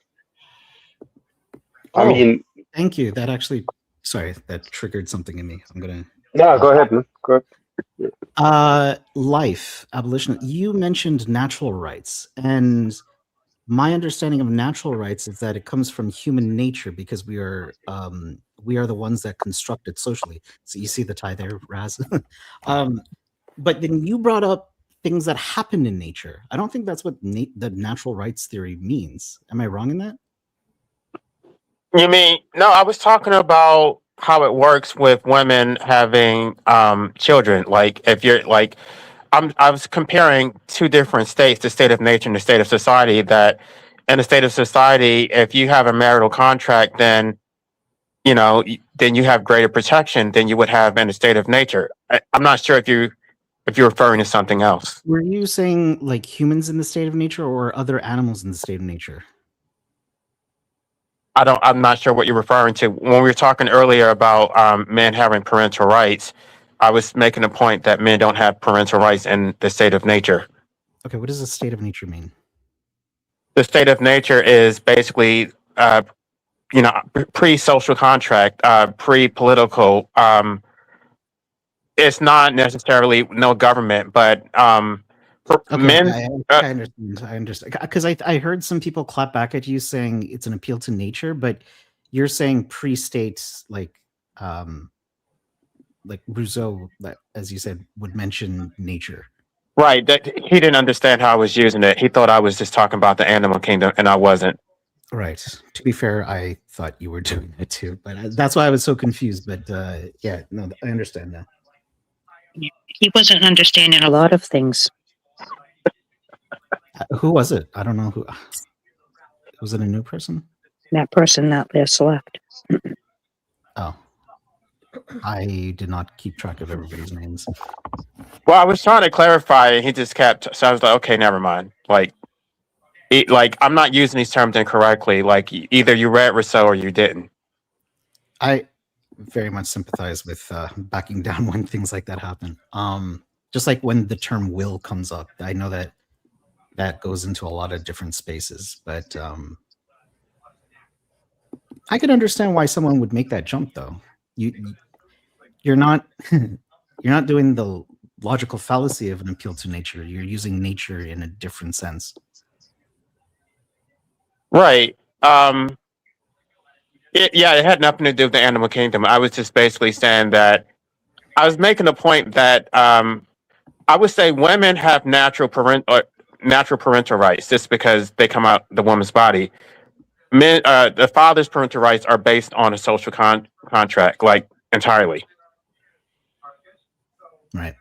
I Oh, mean, thank you. That actually, sorry, that triggered something in me. I'm gonna. no, go ahead, man. Go ahead. Life, abolition. You mentioned natural rights, and my understanding of natural rights is that it comes from human nature because we are the ones that construct it socially. So you see the tie there, Raz. But then you brought up things that happen in nature. I don't think that's what the natural rights theory means. Am I wrong in that? You mean no? I was talking about how it works with women having children. Like if you're like, I was comparing two different states: the state of nature and the state of society. That in the state of society, if you have a marital contract, then then you have greater protection than you would have in the state of nature. I'm not sure if you're referring to something else. Were you saying like humans in the state of nature or other animals in the state of nature? I'm not sure what you're referring to. When we were talking earlier about men having parental rights, I was making a point that men don't have parental rights in the state of nature. Okay, what does the state of nature mean? The state of nature is basically, pre-social contract, pre-political. It's not necessarily no government, but for Okay, men. I understand. I understand because I heard some people clap back at you saying it's an appeal to nature, but you're saying pre-states like Rousseau, that as you said, would mention nature. Right. That he didn't understand how I was using it. He thought I was just talking about the animal kingdom, and I wasn't. Right. To be fair, I thought you were doing it too, but that's why I was so confused. But yeah, no, I understand now. He wasn't understanding a lot of things. Who was it? I don't know who. Was it a new person? That person that just left. Oh, I did not keep track of everybody's names. Well, I was trying to clarify, and he just kept. So I was like, okay, never mind. Like, I'm not using these terms incorrectly. Like, either you read Rousseau or you didn't. I very much sympathize with backing down when things like that happen. Just like when the term will comes up, I know that goes into a lot of different spaces, but I could understand why someone would make that jump though. You're not you're not doing the logical fallacy of an appeal to nature. You're using nature in a different sense. Right. It had nothing to do with the animal kingdom. I was just basically saying that I was making a point that I would say women have natural parental rights just because they come out the woman's body. Men, the father's parental rights are based on a social contract, like entirely. Right.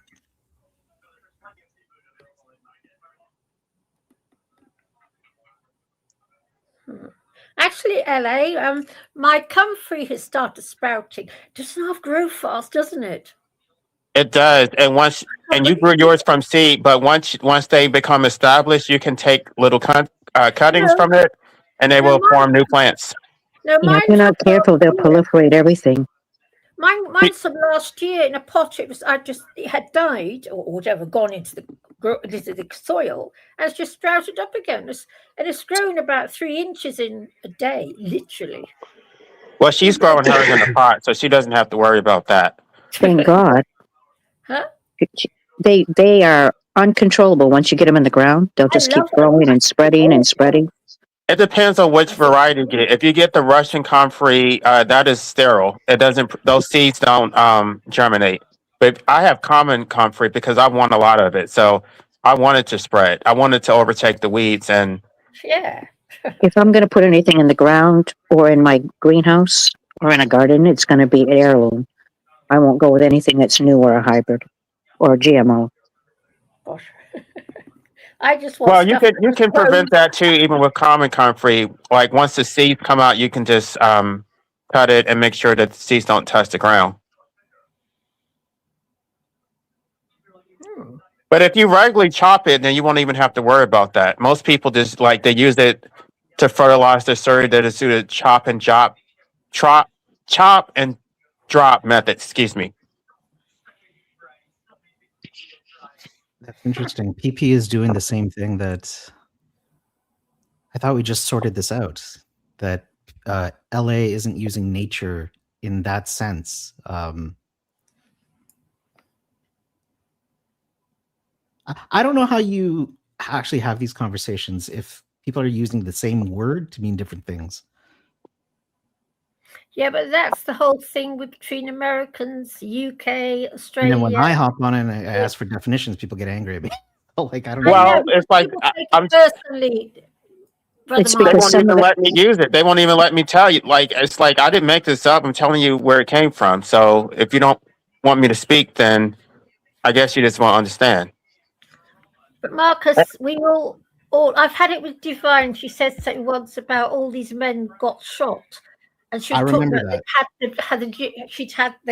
Actually, LA, my comfrey has started sprouting. Doesn't half grow fast, doesn't it? It does, and you grew yours from seed, but once they become established, you can take little cuttings No, from it, and they no, will form new plants. no, Yeah, if you're not careful, they'll proliferate everything. Mine's from last year in a pot. It had died or whatever, gone into the soil, and it's just sprouted up again. It's grown about 3 inches in a day, literally. Well, she's growing hers in a pot, so she doesn't have to worry about that. Thank God. Huh? They are uncontrollable once you get them in the ground. They'll just keep growing and spreading and spreading. It depends on which variety you get. If you get the Russian comfrey, that is sterile. It doesn't; those seeds don't germinate. but I have common comfort because I want a lot of it. So I want it to spread. I want it to overtake the weeds. And Yeah. If I'm going to put anything in the ground or in my greenhouse or in a garden, it's going to be heirloom. I won't go with anything that's new or a hybrid or a GMO. Gosh. I just want well, you stuff can that you was can grown. prevent that too, even with common comfrey. Like once the seeds come out, you can just cut it and make sure that the seeds don't touch the ground. But if you regularly chop it, then you won't even have to worry about that. Most people just like they use it to fertilize their soil. They just do the chop and drop method. Excuse me. That's interesting. PP is doing the same thing that I thought we just sorted this out. That LA isn't using nature in that sense. I don't know how you actually have these conversations if people are using the same word to mean different things. Yeah, but that's the whole thing with between Americans, UK, Australia. And then when I hop on and I ask for definitions, people get angry at me. Like I don't Well, know, it's like people take it personally. Brother they Mark. won't even let me use it. They won't even let me tell you. Like it's like I didn't make this up. I'm telling you where it came from. So if you don't want me to speak, then I guess you just won't understand. But Marcus, we all I've had it with Divine. She said something once about all these men got shot, and she was I talking remember about that. they'd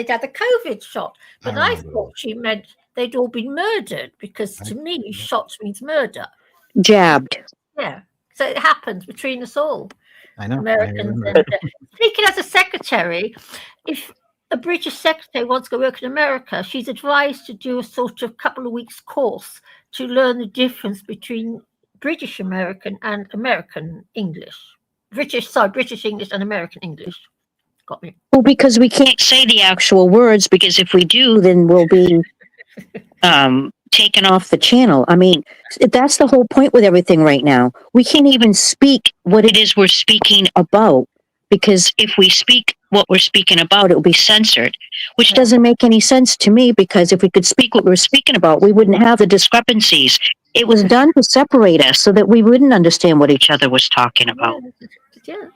had the COVID shot. But I remember thought she meant they'd all been murdered because to me, shot means murder. Jabbed. Yeah, so it happens between us all. I know. Americans. And speaking as a secretary, if a British secretary wants to work in America, she's advised to do a sort of couple of weeks course to learn the difference between British American and American English. British English and American English. Got me. Well, because we can't say the actual words, because if we do, then we'll be taken off the channel. I mean, that's the whole point with everything right now. We can't even speak what it is we're speaking about, because if we speak what we're speaking about, it will be censored, which doesn't make any sense to me, because if we could speak what we're speaking about, we wouldn't have the discrepancies. It was done to separate us so that we wouldn't understand what each other was talking about. Yeah.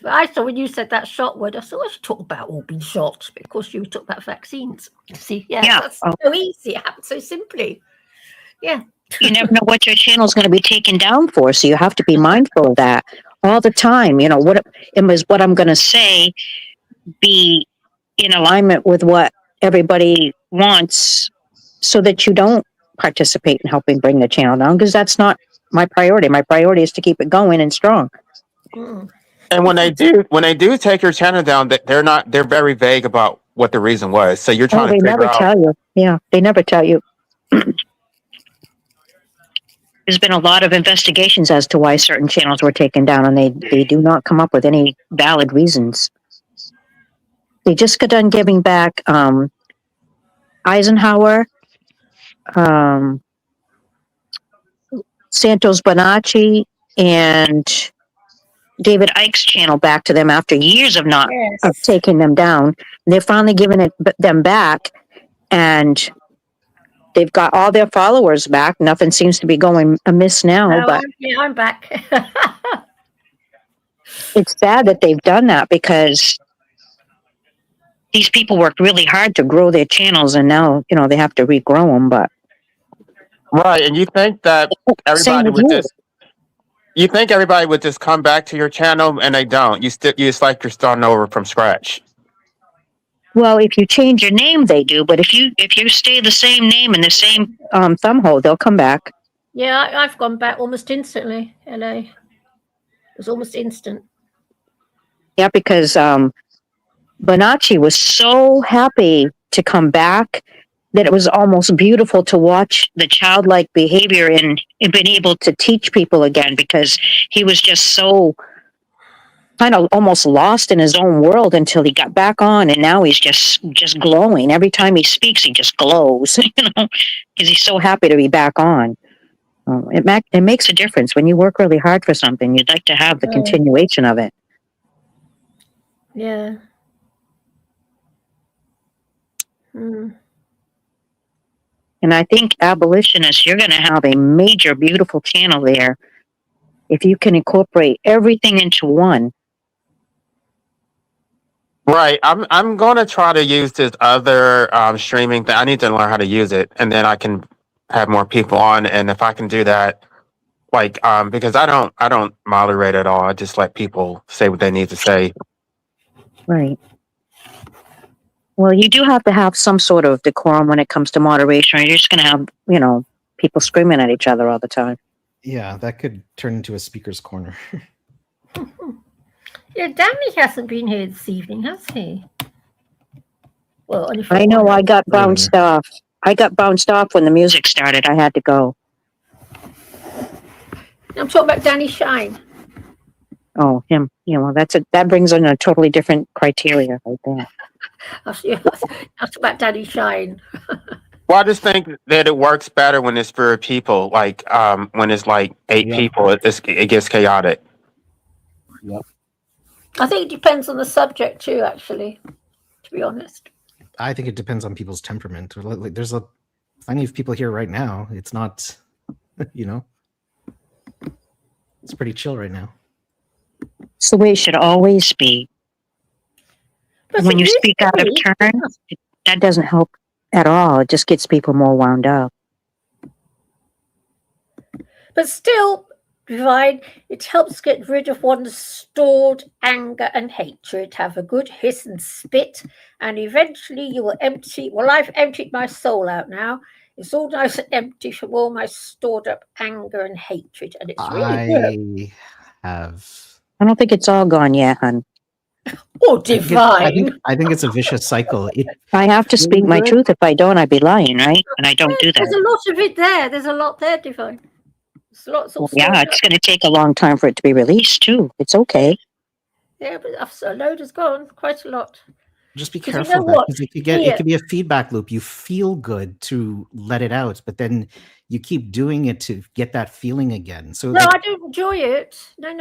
But I thought when you said that shot word, I thought I should talk about all being shot because you talk about vaccines. See, that's so easy. It happens so simply. Yeah. You never know what your channel is going to be taken down for, so you have to be mindful of that all the time. You know, what I'm going to say be in alignment with what everybody wants, so that you don't participate in helping bring the channel down, because that's not my priority. My priority is to keep it going and strong. And when they do take your channel down, they're very vague about what the reason was. So you're trying to figure never out. tell you. Yeah, they never tell you. There's been a lot of investigations as to why certain channels were taken down, and they do not come up with any valid reasons. They just got done giving back Eisenhower, Santos Bonacci, and David Icke's channel back to them after years of not of taking them down. They're finally giving them back, and they've got all their followers back. Nothing seems to be going amiss now, but I'm back. it's sad that they've done that, because these people worked really hard to grow their channels, and now, they have to regrow them. But Right, and you think that everybody would just come back to your channel, and they don't. It's like you're starting over from scratch. Well, if you change your name, they do. But if you stay the same name and the same thumbhole, they'll come back. Yeah, I've gone back almost instantly. LA, it was almost instant. Yeah, because Bonacci was so happy to come back that it was almost beautiful to watch the childlike behavior and being able to teach people again, because he was just so kind of almost lost in his own world until he got back on, and now he's just glowing. Every time he speaks, he just glows, because he's so happy to be back on. It makes a difference when you work really hard for something. You'd like to have the continuation of it. Yeah. And I think abolitionists, you're going to have a major, beautiful channel there if you can incorporate everything into one. Right. I'm going to try to use this other streaming thing. I need to learn how to use it, and then I can have more people on. And if I can do that, like because I don't moderate at all. I just let people say what they need to say. Right. Well, you do have to have some sort of decorum when it comes to moderation, or you're just going to have, you know, people screaming at each other all the time. Yeah, that could turn into a speaker's corner. Yeah, Danny hasn't been here this evening, has he? Well, only for I a know while. I got bounced off. I got bounced off when the music started. I had to go. I'm talking about Danny Shine. Oh, him. You know, that brings in a totally different criteria right there. That's about Danny Shine. Well, I just think that it works better when it's for people. Like when it's like 8 people, it gets chaotic. Yep. I think it depends on the subject too, actually, to be honest. I think it depends on people's temperament. Like, there's plenty of people here right now. It's not, you know, it's pretty chill right now. It's the way it should always be. But when you it speak out of used to turn, that doesn't help at all. It just gets people more wound up. But still, Divine, it helps get rid of one's stored anger and hatred. Have a good hiss and spit, and eventually you will empty. Well, I've emptied my soul out now. It's all nice and empty from all my stored up anger and hatred, and it's really good. I don't think it's all gone yet, hon. Oh, Divine! I think it's a vicious cycle. I have to speak my truth. If I don't, I'd be lying, right? And I don't do There's that. a lot of it there. There's a lot there, Divine. There's lots of Well, yeah, it's going to take a long time for it to be released, too. It's okay. Yeah, but a load has gone. Quite a lot. Just be 'Cause you careful know that what? because it Here- could be a feedback loop. You feel good to let it out, but then you keep doing it to get that feeling again. So No, I don't enjoy it. No,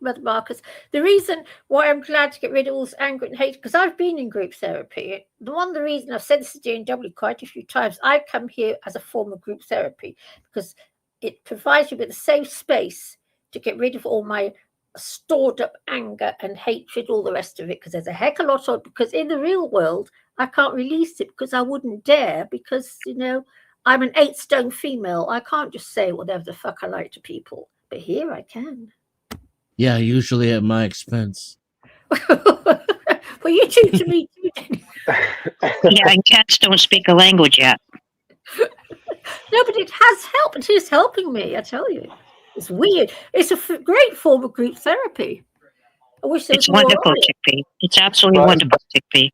Mother Marcus. The reason why I'm glad to get rid of all this anger and hate, because I've been in group therapy. The reason I've said this to DNW quite a few times, I come here as a form of group therapy because it provides you with a safe space to get rid of all my stored up anger and hatred, all the rest of it, because there's a heck of a lot of, because in the real world, I can't release it because I wouldn't dare, because, you know, I'm an 8-stone female. I can't just say whatever the fuck I like to people. But here I can. Yeah, usually at my expense. Well, you do to me too. Yeah, and cats don't speak a language yet. No, but it has helped. It is helping me, I tell you. It's weird. It's a great form of group therapy. I wish there was It's more wonderful, of it. Chickpea. It's absolutely But- wonderful, Chickpea.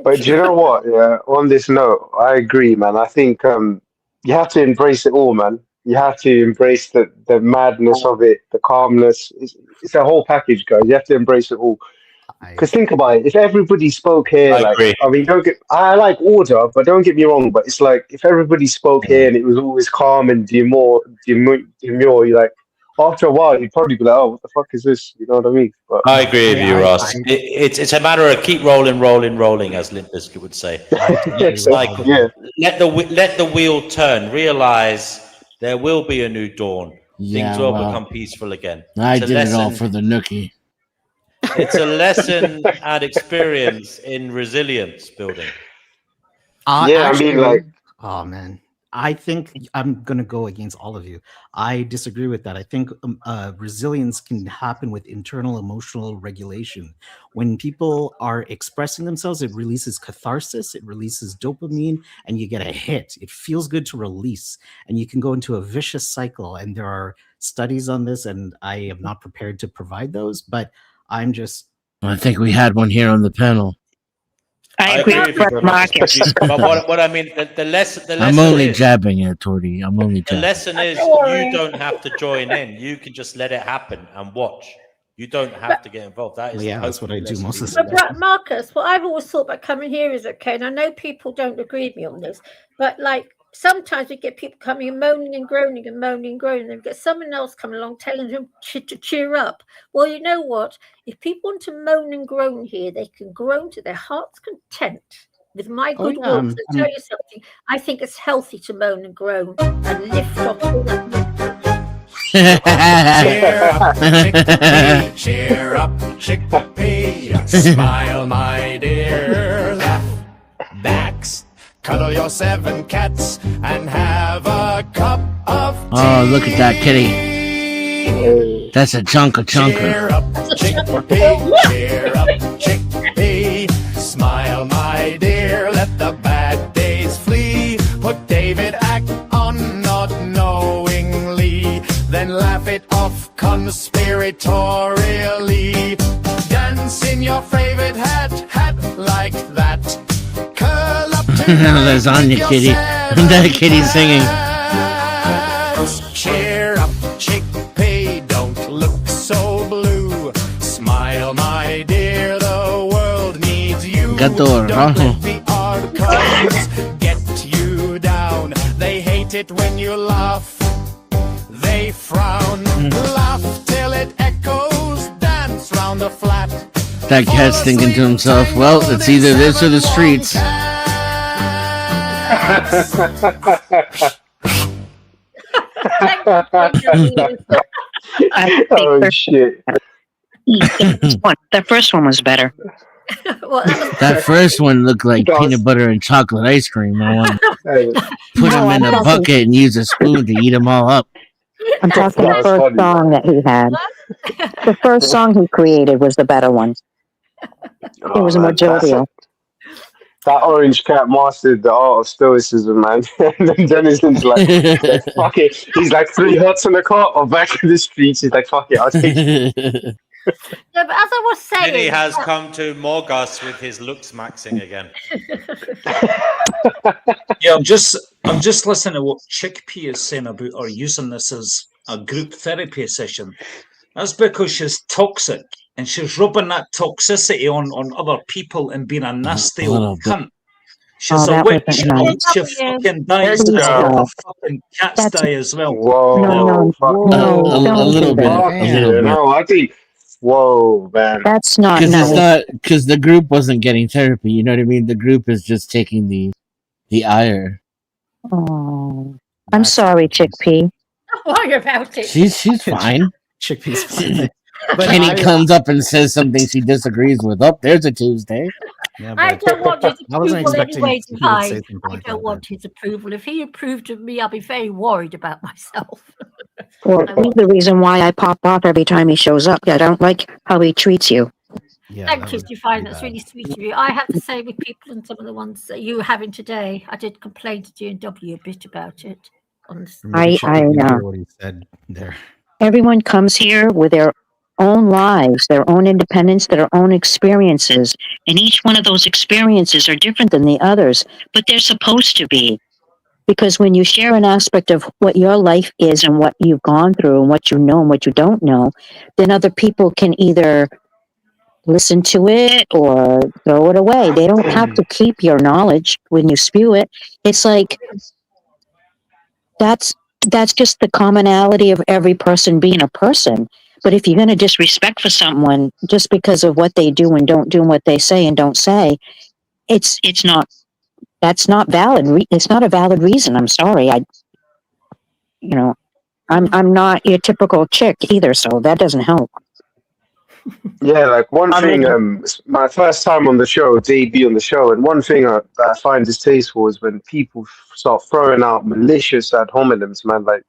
But do you know what? Yeah, on this note, I agree, man. I think you have to embrace it all, man. You have to embrace the madness of it, the calmness. It's a whole package, guys. You have to embrace it all. Because think about it. If everybody spoke here, I mean, I like order, but don't get me wrong. But it's like if everybody spoke here and it was always calm and demure, you're like, after a while, you'd probably be like, oh, what the fuck is this? You know what I mean? But, I agree with you, Ross. It's a matter of keep rolling, as Limp Bizkit would say. It's like let the wheel turn. Realize there will be a new dawn. Yeah, Things will well, become peaceful again. I It's a did it all lesson- for the nookie. It's a lesson and experience in resilience building. Oh man, I think I'm gonna go against all of you. I disagree with that. I think resilience can happen with internal emotional regulation. When people are expressing themselves, it releases catharsis, it releases dopamine, and you get a hit. It feels good to release, and you can go into a vicious cycle. And there are studies on this, and I am not prepared to provide those, but I'm just. I think we had one here on the panel. I agree with Brett Marcus. But what I mean, the lesson I'm only is, jabbing it, Torty. I'm only the jabbing. lesson is you don't have to join in. You can just let it happen and watch. You don't have to get involved. That is that's what I do most of the But time. Marcus, what I've always thought about coming here is okay, and I know people don't agree with me on this, but like sometimes we get people coming and moaning and groaning and moaning and groaning, and we get someone else coming along telling them to cheer up. Well, you know what? If people want to moan and groan here, they can groan to their heart's content. With my Oh, good yeah, will, to tell you something, I think it's healthy to moan and groan and lift off all Cheer up, chickpea, cheer up, chickpea. Smile, my dear, laugh, backs. Cuddle your 7 cats and have a cup of tea. Oh, look at that kitty. That's a chunker. Cheer up, chickpea, cheer up, chickpea. Smile, my dear, let the bad days flee. Put David Ack on not knowingly, then laugh it off conspiratorially. Dance in your favorite hat like that. Curl up to Lasagna kitty. That kitty singing. Cheer up, chickpea, don't look so blue. Smile, my dear, the world needs you. Gato Don't rojo. let the archives get you down. They hate it when you laugh. They frown. Laugh till it echoes. Dance round the flat. That cat's thinking to himself, well, it's either this or the streets. Oh shit! That first one was better. That first one looked like peanut butter and chocolate ice cream. I want to put them in a bucket and use a spoon to eat them all up. I'm talking the first song that he had. The first song he created was the better one. It was more jovial. That orange cat mastered the art of stoicism, man. And then Denison's like, fuck it. He's like 3 huts in the car or back in the streets. He's like, fuck it, I'll take it. Yeah, but as I was saying, Vinny has come to Morgus with his looks maxing again. Yeah, I'm just listening to what Chickpea is saying about her using this as a group therapy session. That's because she's toxic and she's rubbing that toxicity on other people and being a nasty old cunt. She's a that witch. wasn't nice. She fucking dies. Please And all don't. the fucking cats die as well. Whoa, A little bit. No, I think, whoa, man. That's not Because nice. it's not because the group wasn't getting therapy. You know what I mean? The group is just taking the ire. Oh, I'm sorry, Chickpea. Don't worry about it. She's fine. Chickpea's fine. Kenny comes up and says something she disagrees with. Oh, there's a Tuesday. Yeah, I don't want his I wasn't approval expecting anyway, he would say Divine. something I like don't that, want his approval. If he approved of me, I'll be very worried about myself. Well, he's the reason why I pop off every time he shows up. I don't like how he treats you. Thank you, Divine. That's really sweet of you. I have to say with people and some of the ones that you were having today, I did complain to G&W a bit about it. I know. What he said there. Everyone comes here with their own lives, their own independence, their own experiences. And each one of those experiences are different than the others, but they're supposed to be. Because when you share an aspect of what your life is and what you've gone through and what you know and what you don't know, then other people can either listen to it or throw it away. They don't have to keep your knowledge when you spew it. It's like that's just the commonality of every person being a person. But if you're going to disrespect for someone just because of what they do and don't do and what they say and don't say, it's not, that's not valid. It's not a valid reason. I'm sorry. I'm not your typical chick either, so that doesn't help. Yeah, like one thing, my first time on the show, debut on the show, and one thing that I find distasteful is when people start throwing out malicious ad hominems, man. Like,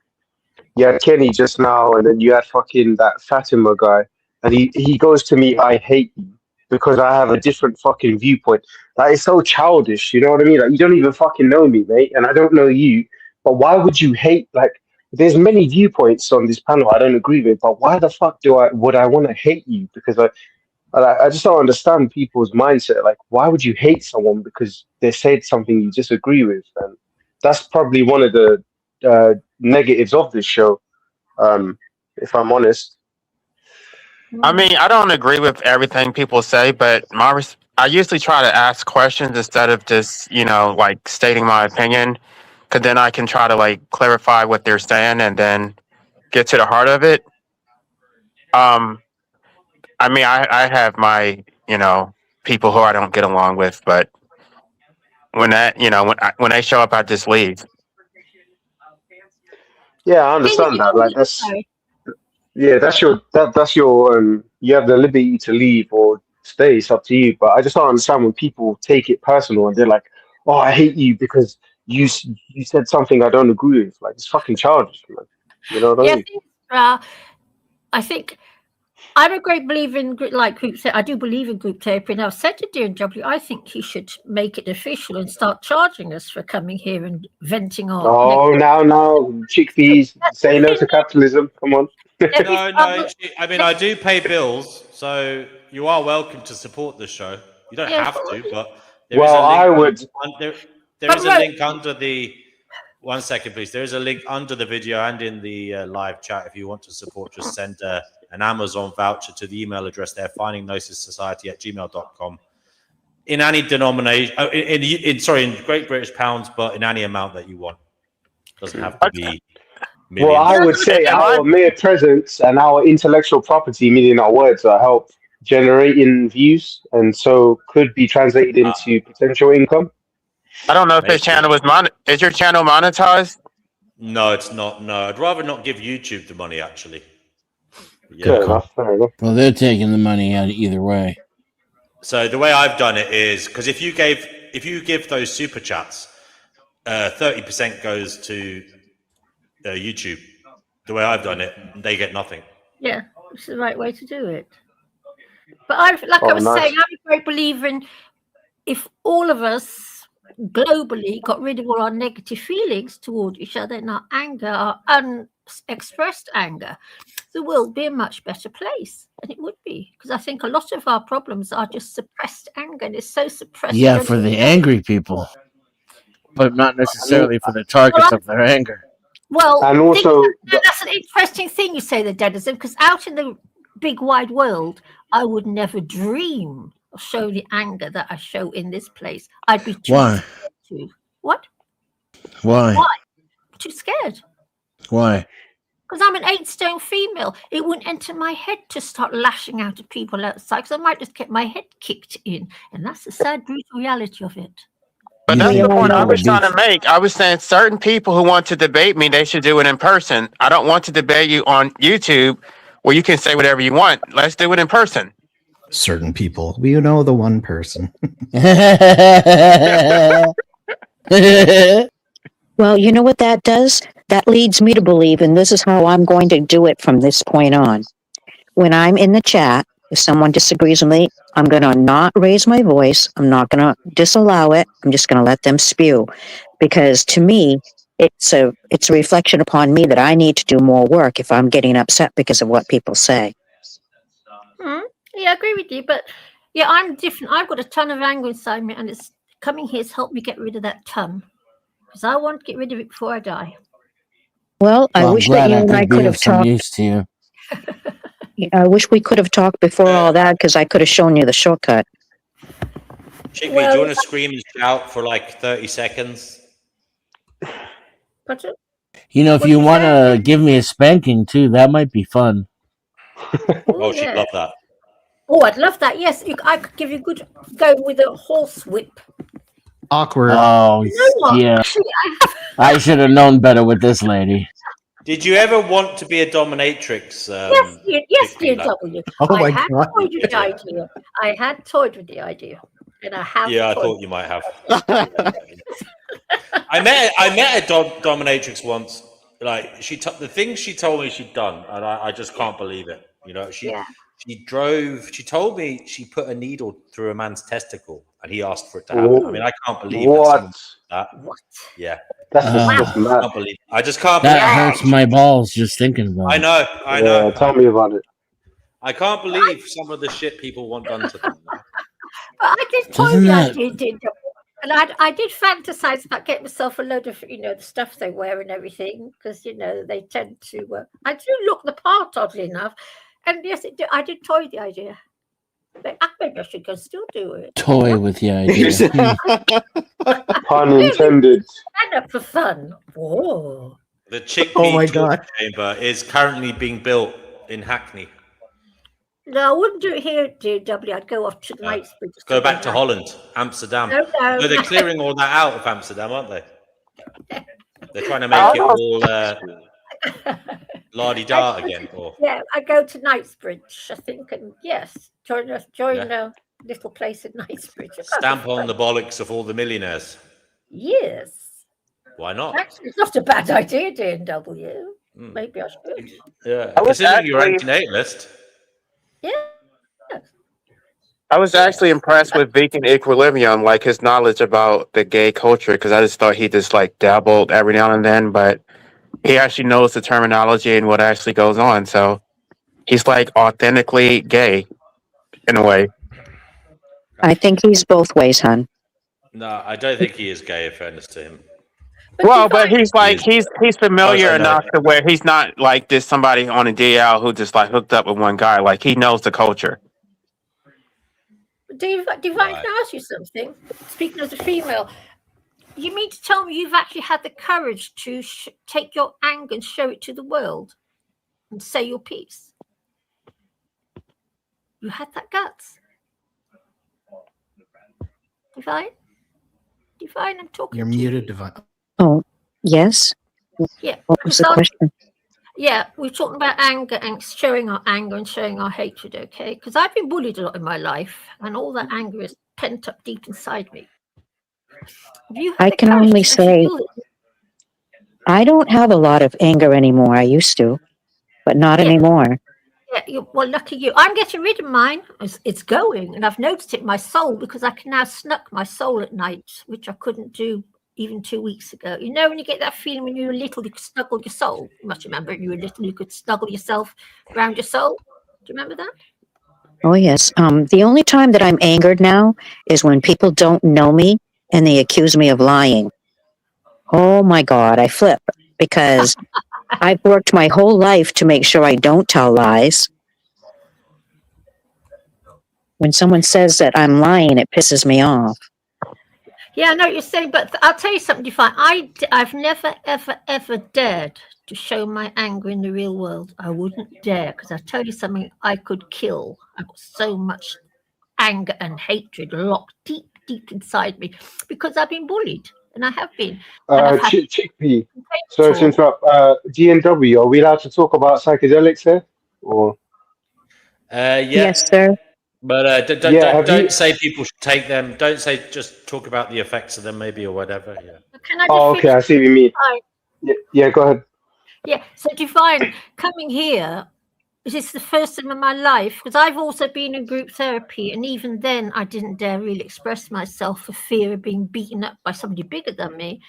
you had Kenny just now, and then you had fucking that Fatima guy, and he goes to me, I hate you, because I have a different fucking viewpoint. That is so childish, you know what I mean? Like, you don't even fucking know me, mate, and I don't know you, but why would you hate, like, there's many viewpoints on this panel I don't agree with, but why the fuck would I want to hate you? Because I just don't understand people's mindset. Like, why would you hate someone because they said something you disagree with? And that's probably one of the negatives of this show, if I'm honest. I mean, I don't agree with everything people say, but I usually try to ask questions instead of just, like stating my opinion, because then I can try to like clarify what they're saying and then get to the heart of it. I mean, I have my, people who I don't get along with, but when that when they show up, I just leave. Yeah, I understand that. Like Sorry. that's your you have the liberty to leave or stay. It's up to you. But I just don't understand when people take it personal and they're like, "Oh, I hate you because you said something I don't agree with." Like it's fucking childish, man. You know what I Yeah, mean? I think I'm a great believer in like group therapy. I do believe in group therapy, and I've said to DNW, I think he should make it official and start charging us for coming here and venting our. Oh, now, chickpeas, say no to capitalism. Come on. No, I mean, I do pay bills, so you are welcome to support the show. You don't Yeah, have to, but there is Well, a link. I would. There is a link under the. 1 second, please. There is a link under the video and in the live chat. If you want to support, just send an Amazon voucher to the email address there, findinggnosissociety@gmail.com. In any denomination, in Great British pounds, but in any amount that you want. Doesn't have to be millions. Well, I would say our mere presence and our intellectual property, meaning our words, are help generating views, and so could be translated into potential income. I don't know if this channel is your channel monetized? No, it's not. No, I'd rather not give YouTube the money, actually. Yeah. Fair enough. Well, they're taking the money out either way. So the way I've done it is because if you give those super chats, 30% goes to YouTube. The way I've done it, they get nothing. Yeah, it's the right way to do it. But I was saying, I'm a great believer in if all of us globally got rid of all our negative feelings toward each other and our anger, our unexpressed anger, the world would be a much better place. And it would be, because I think a lot of our problems are just suppressed anger, and it's so suppressed. Yeah, for the angry people, but not necessarily for the targets of their anger. Well, and also that's an interesting thing you say, the deadism, because out in the big wide world, I would never dream of showing the anger that I show in this place. I'd be too Why? scared to. What? Why? Too scared. Why? Because I'm an 8-stone female. It wouldn't enter my head to start lashing out at people outside, because I might just get my head kicked in. And that's the sad, brutal reality of it. But that's the point I was trying to make. I was saying certain people who want to debate me, they should do it in person. I don't want to debate you on YouTube where you can say whatever you want. Let's do it in person. Certain people. We know the one person. Well, you know what that does? That leads me to believe, and this is how I'm going to do it from this point on. When I'm in the chat, if someone disagrees with me, I'm going to not raise my voice. I'm not going to disallow it. I'm just going to let them spew. Because to me, it's a reflection upon me that I need to do more work if I'm getting upset because of what people say. Yeah, I agree with you. But yeah, I'm different. I've got a ton of anger inside me, and it's coming here to help me get rid of that ton. Because I want to get rid of it before I die. Well, I wish that you and I could have some talked. use to you. I wish we could have talked before all that, because I could have shown you the shortcut. Chickpea, do you want to scream and shout for like 30 seconds? You know, if you want to give me a spanking too, that might be fun. Oh, she'd love that. Oh, I'd love that. Yes, I could give you a good go with a horse whip. Awkward. Oh, yeah. Actually, I should have known better with this lady. Did you ever want to be a dominatrix? Yes, dear W. Oh my I had God. toyed with the idea. I had toyed with the idea, and I have. Yeah, I thought you might have. I met a dominatrix once. Like the things she told me she'd done, and I just can't believe it. You know, she told me she put a needle through a man's testicle, and he asked for it to happen. I mean, I can't believe that. What? Yeah. That's just mad. I can't believe. I just can't believe. That hurts my balls just thinking about it. I know. Tell me about it. I can't believe some of the shit people want done to them. But I did toy with the idea, dear W. And I did fantasize about getting myself a load of, the stuff they wear and everything, because, they tend to, I do look the part, oddly enough. And yes, I did toy the idea. But maybe I should go still do it. Toy with the idea. Pun intended. And up for fun. Whoa. The chickpea torture chamber is currently being built in Hackney. No, I wouldn't do it here at DW. I'd go off to the Knightsbridge. Go back to Holland, Amsterdam. No, no. No, they're clearing all that out of Amsterdam, aren't they? They're trying to make Oh, it no. all la-di-da again. Or Yeah, I go to Knightsbridge, I think, and yes, join a little place in Knightsbridge. stamp on the bollocks of all the millionaires. Yes. Why not? Actually, it's not a bad idea, DNW. Maybe I should. Yeah, I was considering you're actually- anti-natalist. Yeah. I was actually impressed with Beacon Equilibrium, like his knowledge about the gay culture, because I just thought he just like dabbled every now and then, but he actually knows the terminology and what actually goes on. So he's like authentically gay in a way. I think he's both ways, hon. No, I don't think he is gay, in fairness to him. Well, but he's like he's familiar Oh, no. enough to where he's not like just somebody on a DL who just like hooked up with one guy. Like he knows the culture. Divine, can I ask you something? Speaking as a female, you mean to tell me you've actually had the courage to take your anger and show it to the world and say your piece? You had that guts. Divine? Divine, I'm talking You're to you. muted, Divine. Oh, yes. Yeah. What was the question? Yeah, we're talking about anger and showing our anger and showing our hatred, okay? Because I've been bullied a lot in my life, and all that anger is pent up deep inside me. I can only say I don't have a lot of anger anymore. I used to, but not anymore. Yeah, well, lucky you. I'm getting rid of mine. It's going, and I've noticed it in my soul because I can now snuck my soul at night, which I couldn't do even 2 weeks ago. You know, when you get that feeling when you were little, you could snuggle your soul. You must remember when you were little, you could snuggle yourself around your soul. Do you remember that? Oh, yes. The only time that I'm angered now is when people don't know me and they accuse me of lying. Oh, my God, I flip because I've worked my whole life to make sure I don't tell lies. When someone says that I'm lying, it pisses me off. Yeah, I know what you're saying, but I'll tell you something, Divine. I've never, ever, ever dared to show my anger in the real world. I wouldn't dare, because I tell you something, I could kill. I've got so much anger and hatred locked deep, deep inside me because I've been bullied, and I have been. Chickpea, sorry to interrupt. DNW, are we allowed to talk about psychedelics here? Or Yes, sir. But don't say people should take them. Don't say just talk about the effects of them, maybe, or whatever. Yeah. Can I just okay, I see what you mean. Yeah, go ahead. Yeah, so Divine, coming here, this is the first time in my life, because I've also been in group therapy, and even then I didn't dare really express myself for fear of being beaten up by somebody bigger than me.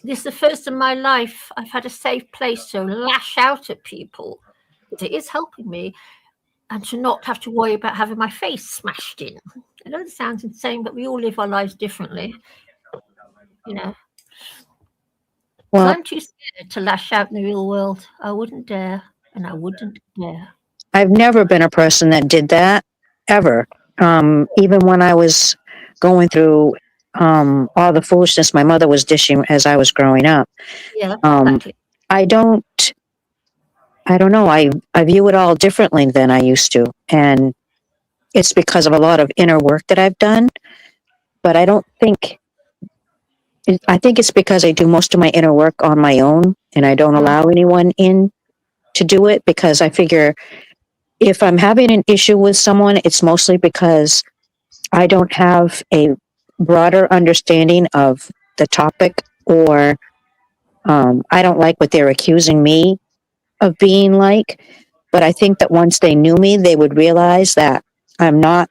This is the first in my life I've had a safe place to lash out at people. It is helping me, and to not have to worry about having my face smashed in. I know it sounds insane, but we all live our lives differently, you know. Well, I'm too scared to lash out in the real world. I wouldn't dare, and I wouldn't dare. I've never been a person that did that, ever. Even when I was going through all the foolishness my mother was dishing as I was growing up. Yeah, exactly. I don't know. I view it all differently than I used to. And it's because of a lot of inner work that I've done. But I think it's because I do most of my inner work on my own and I don't allow anyone in to do it, because I figure if I'm having an issue with someone, it's mostly because I don't have a broader understanding of the topic, or I don't like what they're accusing me of being like. But I think that once they knew me, they would realize that I'm not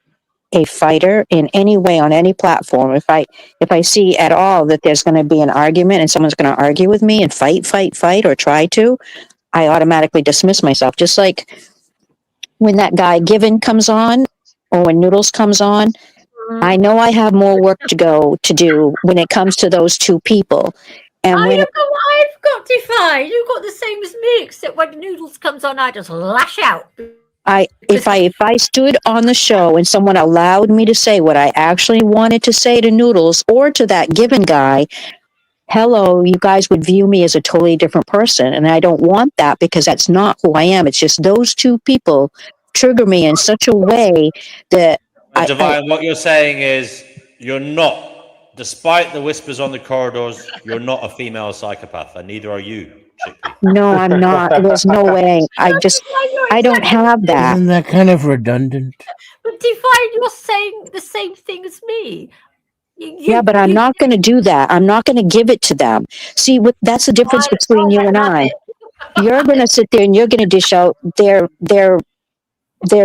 a fighter in any way on any platform. If I see at all that there's going to be an argument and someone's going to argue with me and fight or try to, I automatically dismiss myself. Just like when that guy Given comes on, or when Noodles comes on, I know I have more work to do when it comes to those two people. And when I've got Divine. You've got the same as me, except when Noodles comes on, I just lash out. if I stood on the show and someone allowed me to say what I actually wanted to say to Noodles or to that Given guy, hello, you guys would view me as a totally different person. And I don't want that, because that's not who I am. It's just those two people trigger me in such a way that Divine, what you're saying is you're not, despite the whispers on the corridors, you're not a female psychopath, and neither are you, Chickpea. No, I'm not. There's no way. I don't have that. Isn't that kind of redundant? But Divine, you're saying the same thing as me. Yeah, but I'm not going to do that. I'm not going to give it to them. See, that's the difference between you and I. You're going to sit there and you're going to dish out their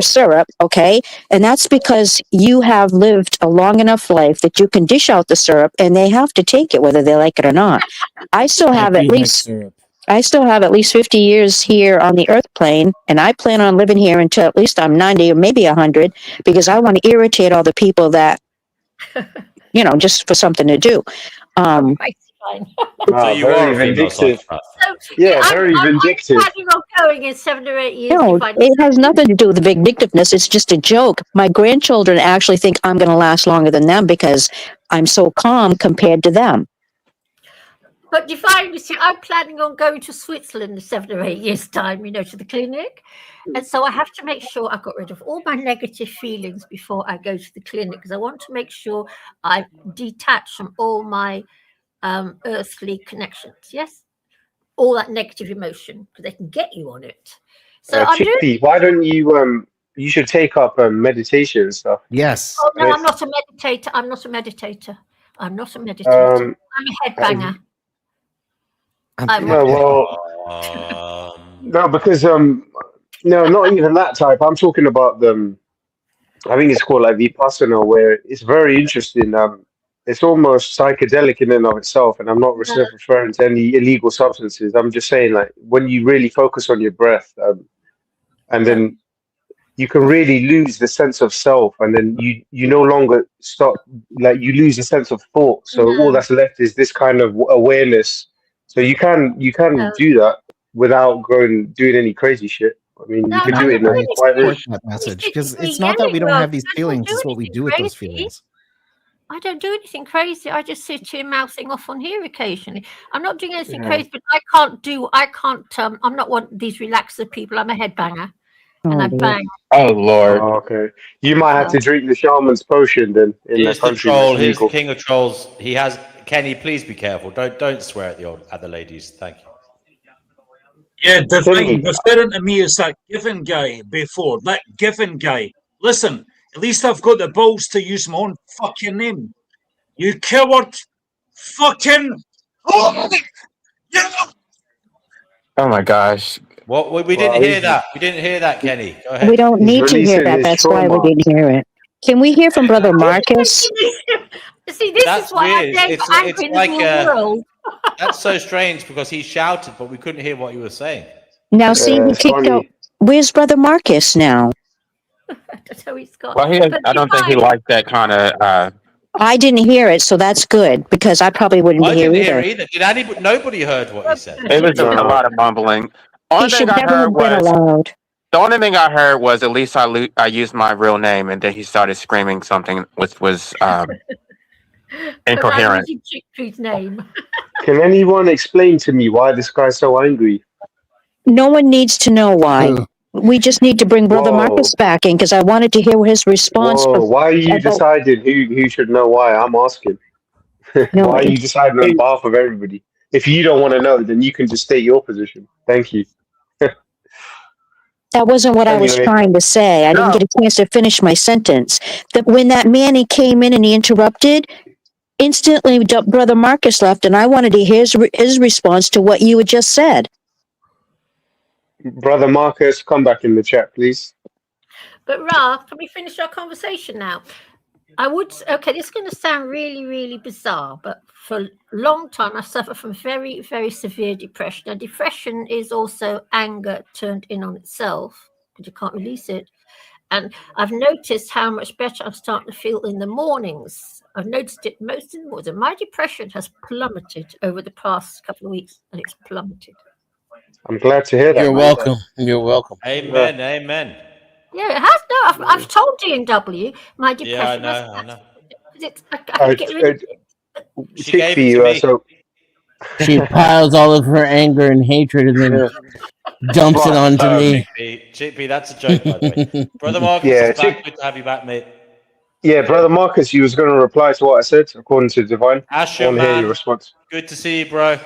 syrup, okay? And that's because you have lived a long enough life that you can dish out the syrup, and they have to take it whether they like it or not. I still have at least 50 years here on the earth plane, and I plan on living here until at least I'm 90 or maybe 100, because I want to irritate all the people that, just for something to do. So you are a female psychopath. Very vindictive. I'm planning on going in 7 or 8 years. No, it has nothing to do with the vindictiveness. It's just a joke. My grandchildren actually think I'm going to last longer than them because I'm so calm compared to them. But Divine, you see, I'm planning on going to Switzerland in 7 or 8 years' time, to the clinic. And so I have to make sure I've got rid of all my negative feelings before I go to the clinic, because I want to make sure I detach from all my earthly connections. Yes? All that negative emotion, because they can get you on it. So Chickpea, why don't you you should take up meditation and stuff. Yes. Oh no, I'm not a meditator. I'm not a meditator. I'm a headbanger. No, because no, not even that type. I'm talking about I think it's called like Vipassana, where it's very interesting. It's almost psychedelic in and of itself, and I'm not referring to any illegal substances. I'm just saying, like, when you really focus on your breath, and then you can really lose the sense of self, and then you no longer stop, like, you lose the sense of thought. So all that's left is this kind of awareness. So you can do that without doing any crazy shit. I mean, you can do it in a quiet that message, because it's not that we don't have these feelings; it's what we do with those feelings. I don't do anything crazy. I just sit here mouthing off on here occasionally. I'm not doing anything crazy, but I'm not one of these relaxer people. I'm a headbanger. And I bang. Oh Lord! Oh, okay, you might have to drink the shaman's potion then. Here's the troll. Here's the king of trolls. He has Kenny. Please be careful. Don't swear at the ladies. Thank you. Yeah, Divine, referring to me as that given guy before. That given guy. Listen, at least I've got the balls to use my own fucking name. You coward! Fucking! Oh my gosh! What? We didn't hear that. We didn't hear that, Kenny. Go ahead. We don't need to hear that. That's why we didn't hear it. Can we hear from Brother Marcus? See, this That's is why weird. I'm angry in the world. That's so strange because he shouted, but we couldn't hear what he was saying. Now, see, we kicked out. Where's Brother Marcus now? I don't know he's got. Well, I don't think he liked that kind of. I didn't hear it, so that's good because I probably wouldn't be here either. Did nobody heard what he said? It was doing a lot of mumbling. He should never have been allowed. The only thing I heard was at least I used my real name, and then he started screaming something which was incoherent. Name. Can anyone explain to me why this guy's so angry? No one needs to know why. We just need to bring Brother Marcus back in because I wanted to hear his response. Why are you deciding who should know why? I'm asking. No, why are you deciding on behalf of everybody? If you don't want to know, then you can just state your position. Thank you. That wasn't what I was trying to say. I didn't get a chance to finish my sentence. That when that man, he came in and he interrupted, instantly Brother Marcus left, and I wanted to hear his response to what you had just said. Brother Marcus, come back in the chat, please. But Ra, can we finish our conversation now? This is going to sound really, really bizarre, but for a long time I suffered from very, very severe depression. Now, depression is also anger turned in on itself because you can't release it. And I've noticed how much better I'm starting to feel in the mornings. I've noticed it most in the mornings. And my depression has plummeted over the past couple of weeks, and it's plummeted. I'm glad to hear that. You're welcome. You're welcome. Amen. Amen. Yeah, it has. No, I've told D&W my depression. Yeah, I know. I get rid of it. She gave it to me. She piles all of her anger and hatred and then dumps it onto Oh, me. Chickpea, that's a joke, by the way. Brother Marcus Yeah, is back. Good to have you back, mate. Yeah, Brother Marcus, you was going to reply to what I said, according to Divine. I Asher, want to hear your man, response. good to see you, bro.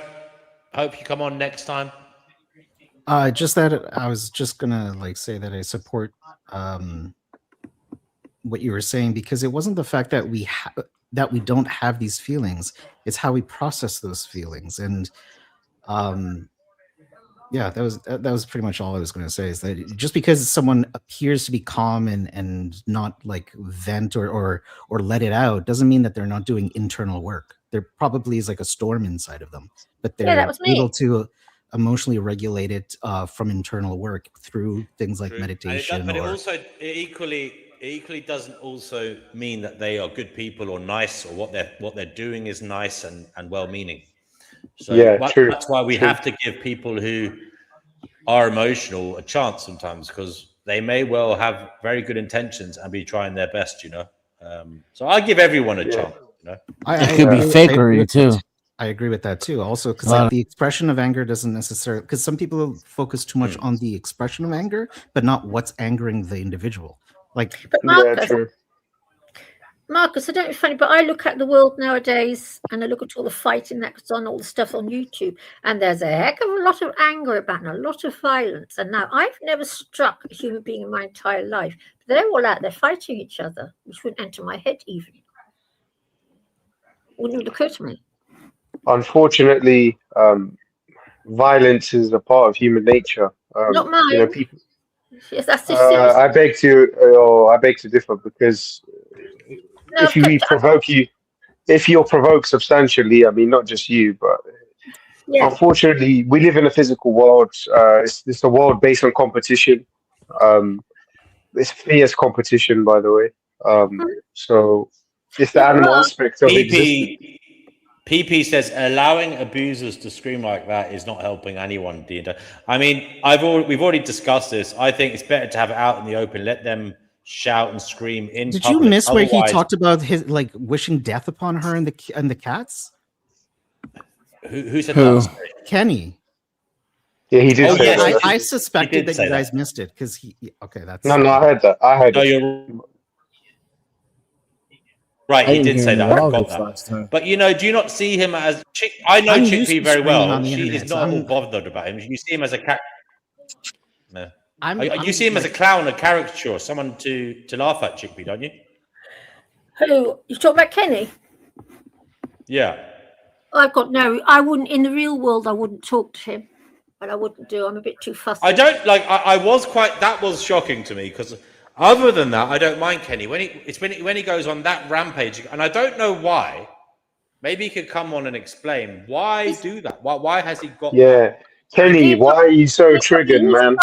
Hope you come on next time. Just that I was just gonna say that I support what you were saying, because it wasn't the fact that we don't have these feelings; it's how we process those feelings. And yeah, that was pretty much all I was going to say. Is that just because someone appears to be calm and not vent or let it out, doesn't mean that they're not doing internal work. There probably is a storm inside of them, but Yeah, that they're was me. able to emotionally regulate it from internal work through things like meditation. But it equally doesn't also mean that they are good people or nice, or what they're doing is nice and well-meaning. So that's why we have to give people who are emotional a chance sometimes, because they may well have very good intentions and be trying their best, So I give everyone a chance, It could be fakery too. I agree with that too. Also, because Wow. the expression of anger doesn't necessarily, because some people focus too much on the expression of anger, but not what's angering the individual. But Marcus, I don't know, funny, but I look at the world nowadays and I look at all the fighting that's on, all the stuff on YouTube, and there's a heck of a lot of anger about and a lot of violence. And now I've never struck a human being in my entire life. But they're all out there fighting each other, which wouldn't enter my head even. Wouldn't occur to me. Unfortunately, violence is a part of human nature. Not mine. People. Yes, that's just serious. I beg to differ, because if you're provoked substantially, I mean, not just you, but unfortunately, we live in a physical world. It's a world based on competition. It's fierce competition, by the way. So it's the animal aspect of existence. PP says allowing abusers to scream like that is not helping anyone. I mean, we've already discussed this. I think it's better to have it out in the open. Let them shout and scream in Did public. you miss where he talked about his wishing death upon her and the cats? Who said that? Kenny. Yeah, he did say that. I suspected that you guys missed it because that's no, I heard that. You're right. He did say that. I got that. But do you not see him as I know Chickpea very well. She is not all bothered about him. You see him as a cat. No. You see him as a clown, a caricature, someone to laugh at, Chickpea, don't you? Who? You talk about Kenny? Yeah. I wouldn't, in the real world, I wouldn't talk to him. But I wouldn't do. I'm a bit too fussy. I don't that was shocking to me, because other than that, I don't mind Kenny. When he goes on that rampage, and I don't know why. Maybe he could come on and explain why do that. Why has he got? Yeah, Kenny, why are you so triggered, man?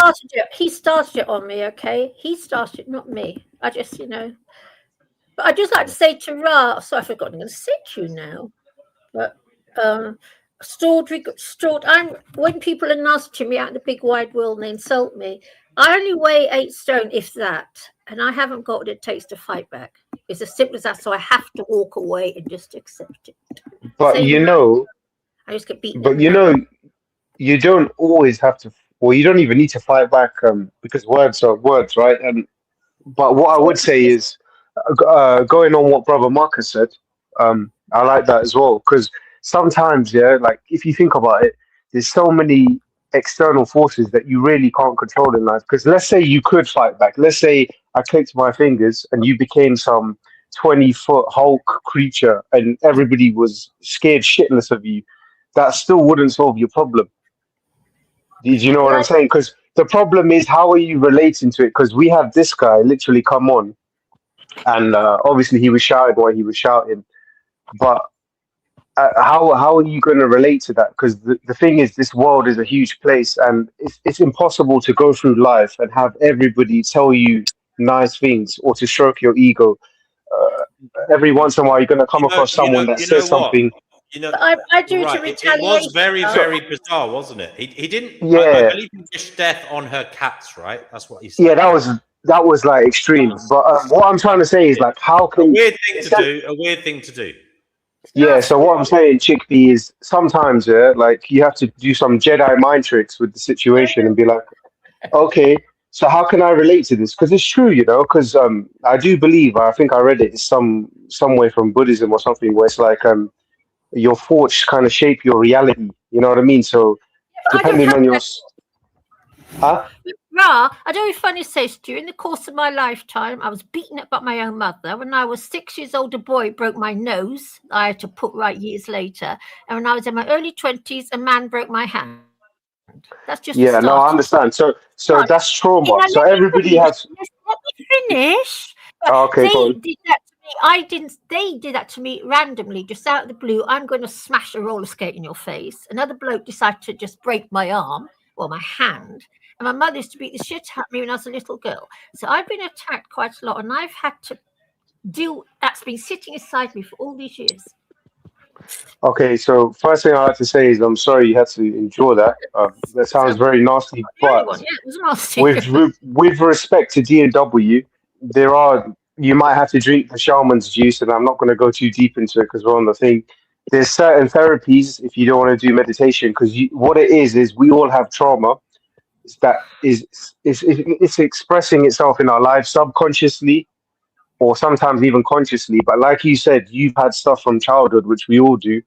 He started it on me. Okay, he started it, not me. I just, But I just like to say to Ra. So I forgot. I'm going to say to you now, but stored. When people are nasty to me out in the big wide world and they insult me, I only weigh 8 stone, if that, and I haven't got what it takes to fight back. It's as simple as that. So I have to walk away and just accept it. But I just get beaten. But you don't always have to. Well, you don't even need to fight back, because words are words, right? But what I would say is, going on what Brother Marcus said, I like that as well, because sometimes, if you think about it, there's so many external forces that you really can't control in life. Because let's say you could fight back. Let's say I clicked my fingers and you became some 20-foot Hulk creature and everybody was scared shitless of you. That still wouldn't solve your problem. Did you know what I'm saying? Because the problem is, how are you relating to it? Because we have this guy literally come on, and obviously he was shouting what he was shouting, but how are you going to relate to that? Because the thing is, this world is a huge place, and it's impossible to go through life and have everybody tell you nice things or to stroke your ego. Every once in a while, you're going to come across someone that says something. I do right. to retaliate. It was very, very bizarre, wasn't it? He didn't. Yeah. I believe he wished death on her cats, right? That's what he said. Yeah, that was extreme. But what I'm trying to say is, how can a weird thing to do? Yeah, so what I'm saying, Chickpea, is sometimes, like you have to do some Jedi mind tricks with the situation and be like, okay, so how can I relate to this? Because it's true, because I do believe, I think I read it some way from Buddhism or something, where it's like your thoughts kind of shape your reality. You know what I mean? So I don't depending have on your, that. huh? Ra, I don't know if funny says during the course of my lifetime, I was beaten up by my own mother. When I was 6 years old, a boy broke my nose. I had to put right years later. And when I was in my early 20s, a man broke my hand. That's just the Yeah, no, start. I understand. So But that's trauma. now So let me everybody finish. has. Let me finish. But Okay, go they on. did that to me. I didn't. They did that to me randomly, just out of the blue. I'm going to smash a roller skate in your face. Another bloke decided to just break my arm, well, my hand. And my mother used to beat the shit out of me when I was a little girl. So I've been attacked quite a lot, and I've had to deal. That's been sitting inside me for all these years. Okay, so first thing I have to say is I'm sorry you had to endure that. That sounds very nasty, The only but one, yeah, it was nasty. with respect to D&W, you might have to drink the shaman's juice, and I'm not going to go too deep into it because we're on the thing. There's certain therapies if you don't want to do meditation, because what it is we all have trauma. That it's expressing itself in our lives subconsciously or sometimes even consciously. But like you said, you've had stuff from childhood, which we all do.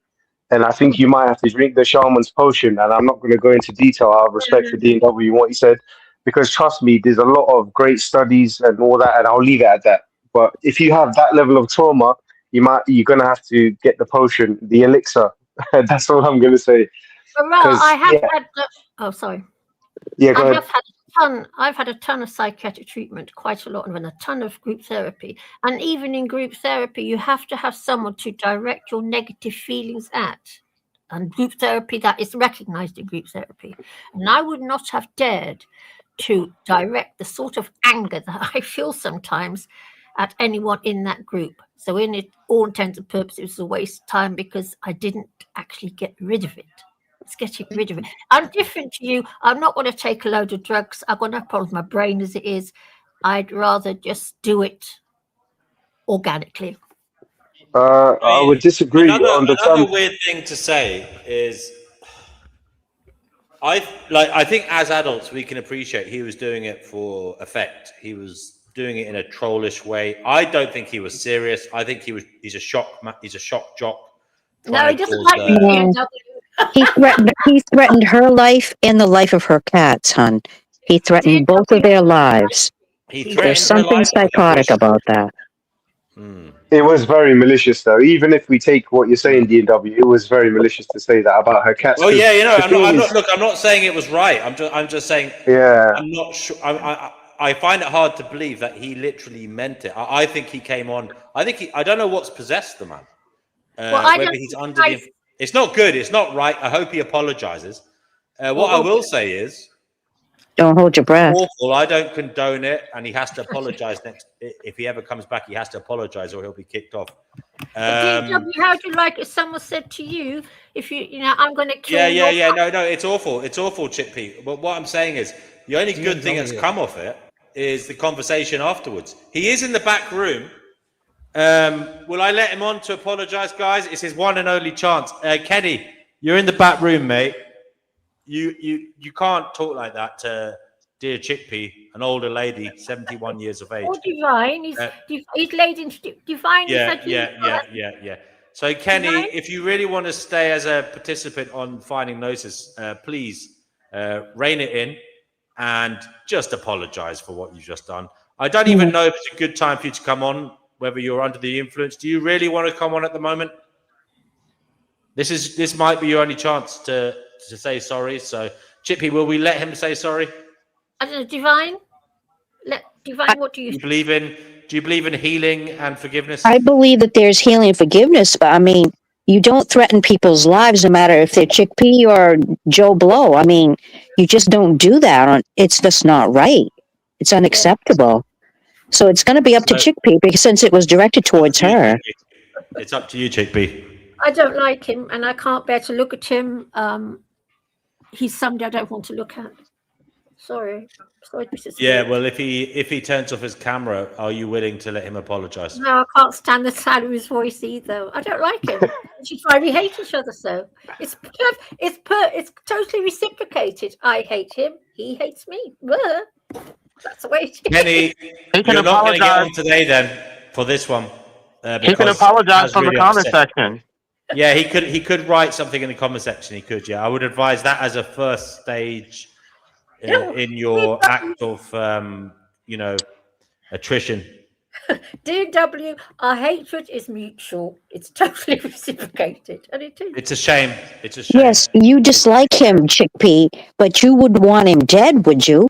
And I think you might have to drink the shaman's potion. And I'm not going to go into detail out of respect for D&W and what he said, because trust me, there's a lot of great studies and all that, and I'll leave it at that. But if you have that level of trauma, you're going to have to get the potion, the elixir. That's all I'm going to say. Ra, I have Yeah, had. Oh, sorry. yeah, go I ahead. have had a ton. I've had a ton of psychiatric treatment, quite a lot, and a ton of group therapy. And even in group therapy, you have to have someone to direct your negative feelings at. And group therapy, that is recognized in group therapy. And I would not have dared to direct the sort of anger that I feel sometimes at anyone in that group. So, in it, all intents and purposes, it was a waste of time because I didn't actually get rid of it. It's getting rid of it. I'm different to you. I'm not going to take a load of drugs. I've got enough problems with my brain as it is. I'd rather just do it organically. I would disagree on the Another term. weird thing to say is, I think as adults we can appreciate he was doing it for effect. He was doing it in a trollish way. I don't think he was serious. I think he's a shock jock. No, he doesn't like me. No. He threatened her life and the life of her cats, hon. He threatened both of their lives. He There's threatened her something life. psychotic about that. It was very malicious, though. Even if we take what you're saying, D&W, it was very malicious to say that about her cats. Oh yeah, The I'm not saying it was right. I'm just saying. Yeah. I'm not sure. I find it hard to believe that he literally meant it. I think he came on. I don't know what's possessed the man. Whether he's under the. It's not good. It's not right. I hope he apologizes. What I will say is, don't hold your breath. Awful. I don't condone it, and he has to apologize next. If he ever comes back, he has to apologize, or he'll be kicked off. DW, how do you like if someone said to you, if I'm going to kill Yeah. your No, it's awful. It's awful, Chickpea. But what I'm saying is, the only good thing that's come off it is the conversation afterwards. He is in the back room. Will I let him on to apologize, guys? It's his one and only chance. Kenny, you're in the back room, mate. You can't talk like that to dear Chickpea, an older lady, 71 years of age. Or Divine. He's laid into Divine. Yeah. So, Kenny, if you really want to stay as a participant on Finding Gnosis, please rein it in and just apologize for what you've just done. I don't even know if it's a good time for you to come on, whether you're under the influence. Do you really want to come on at the moment? This might be your only chance to say sorry. So, Chippy, will we let him say sorry? I don't know, Divine. Divine, what do you believe in? Do you believe in healing and forgiveness? I believe that there's healing and forgiveness, but I mean, you don't threaten people's lives, no matter if they're Chickpea or Joe Blow. I mean, you just don't do that. It's just not right. It's unacceptable. So it's going to be up to Chickpea, because since it was directed towards her. It's up to you, Chickpea. I don't like him, and I can't bear to look at him. He's somebody I don't want to look at. Sorry to be suspicious. Yeah, well, if he turns off his camera, are you willing to let him apologize? No, I can't stand the sound of his voice either. I don't like him. Which is why we hate each other so. It's totally reciprocated. I hate him. He hates me. That's the way it is. Kenny, you're not going to get on today then for this one. He can apologize from the comment section. Yeah, he could write something in the comment section. He could. Yeah, I would advise that as a first stage in your act of attrition. Dear W, our hatred is mutual. It's totally reciprocated, and it is. It's a shame. It's a shame. Yes, you dislike him, Chickpea, but you would want him dead, would you? No,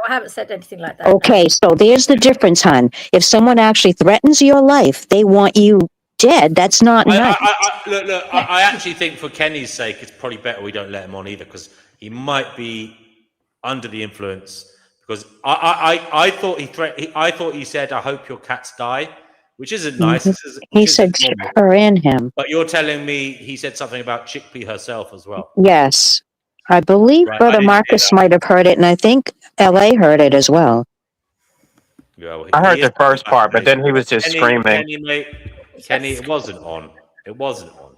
I haven't said anything like that. Okay, so there's the difference, hon. If someone actually threatens your life, they want you dead. That's not nice. Look, I actually think for Kenny's sake, it's probably better we don't let him on either, because he might be under the influence. Because I thought he said, "I hope your cats die," which isn't nice. He said her and him. But you're telling me he said something about Chickpea herself as well. Yes. I believe Right, Brother Marcus might have heard it, and I think LA heard it as well. Yeah, well, I heard the first part, but then he was just screaming. Kenny, it wasn't on. It wasn't on.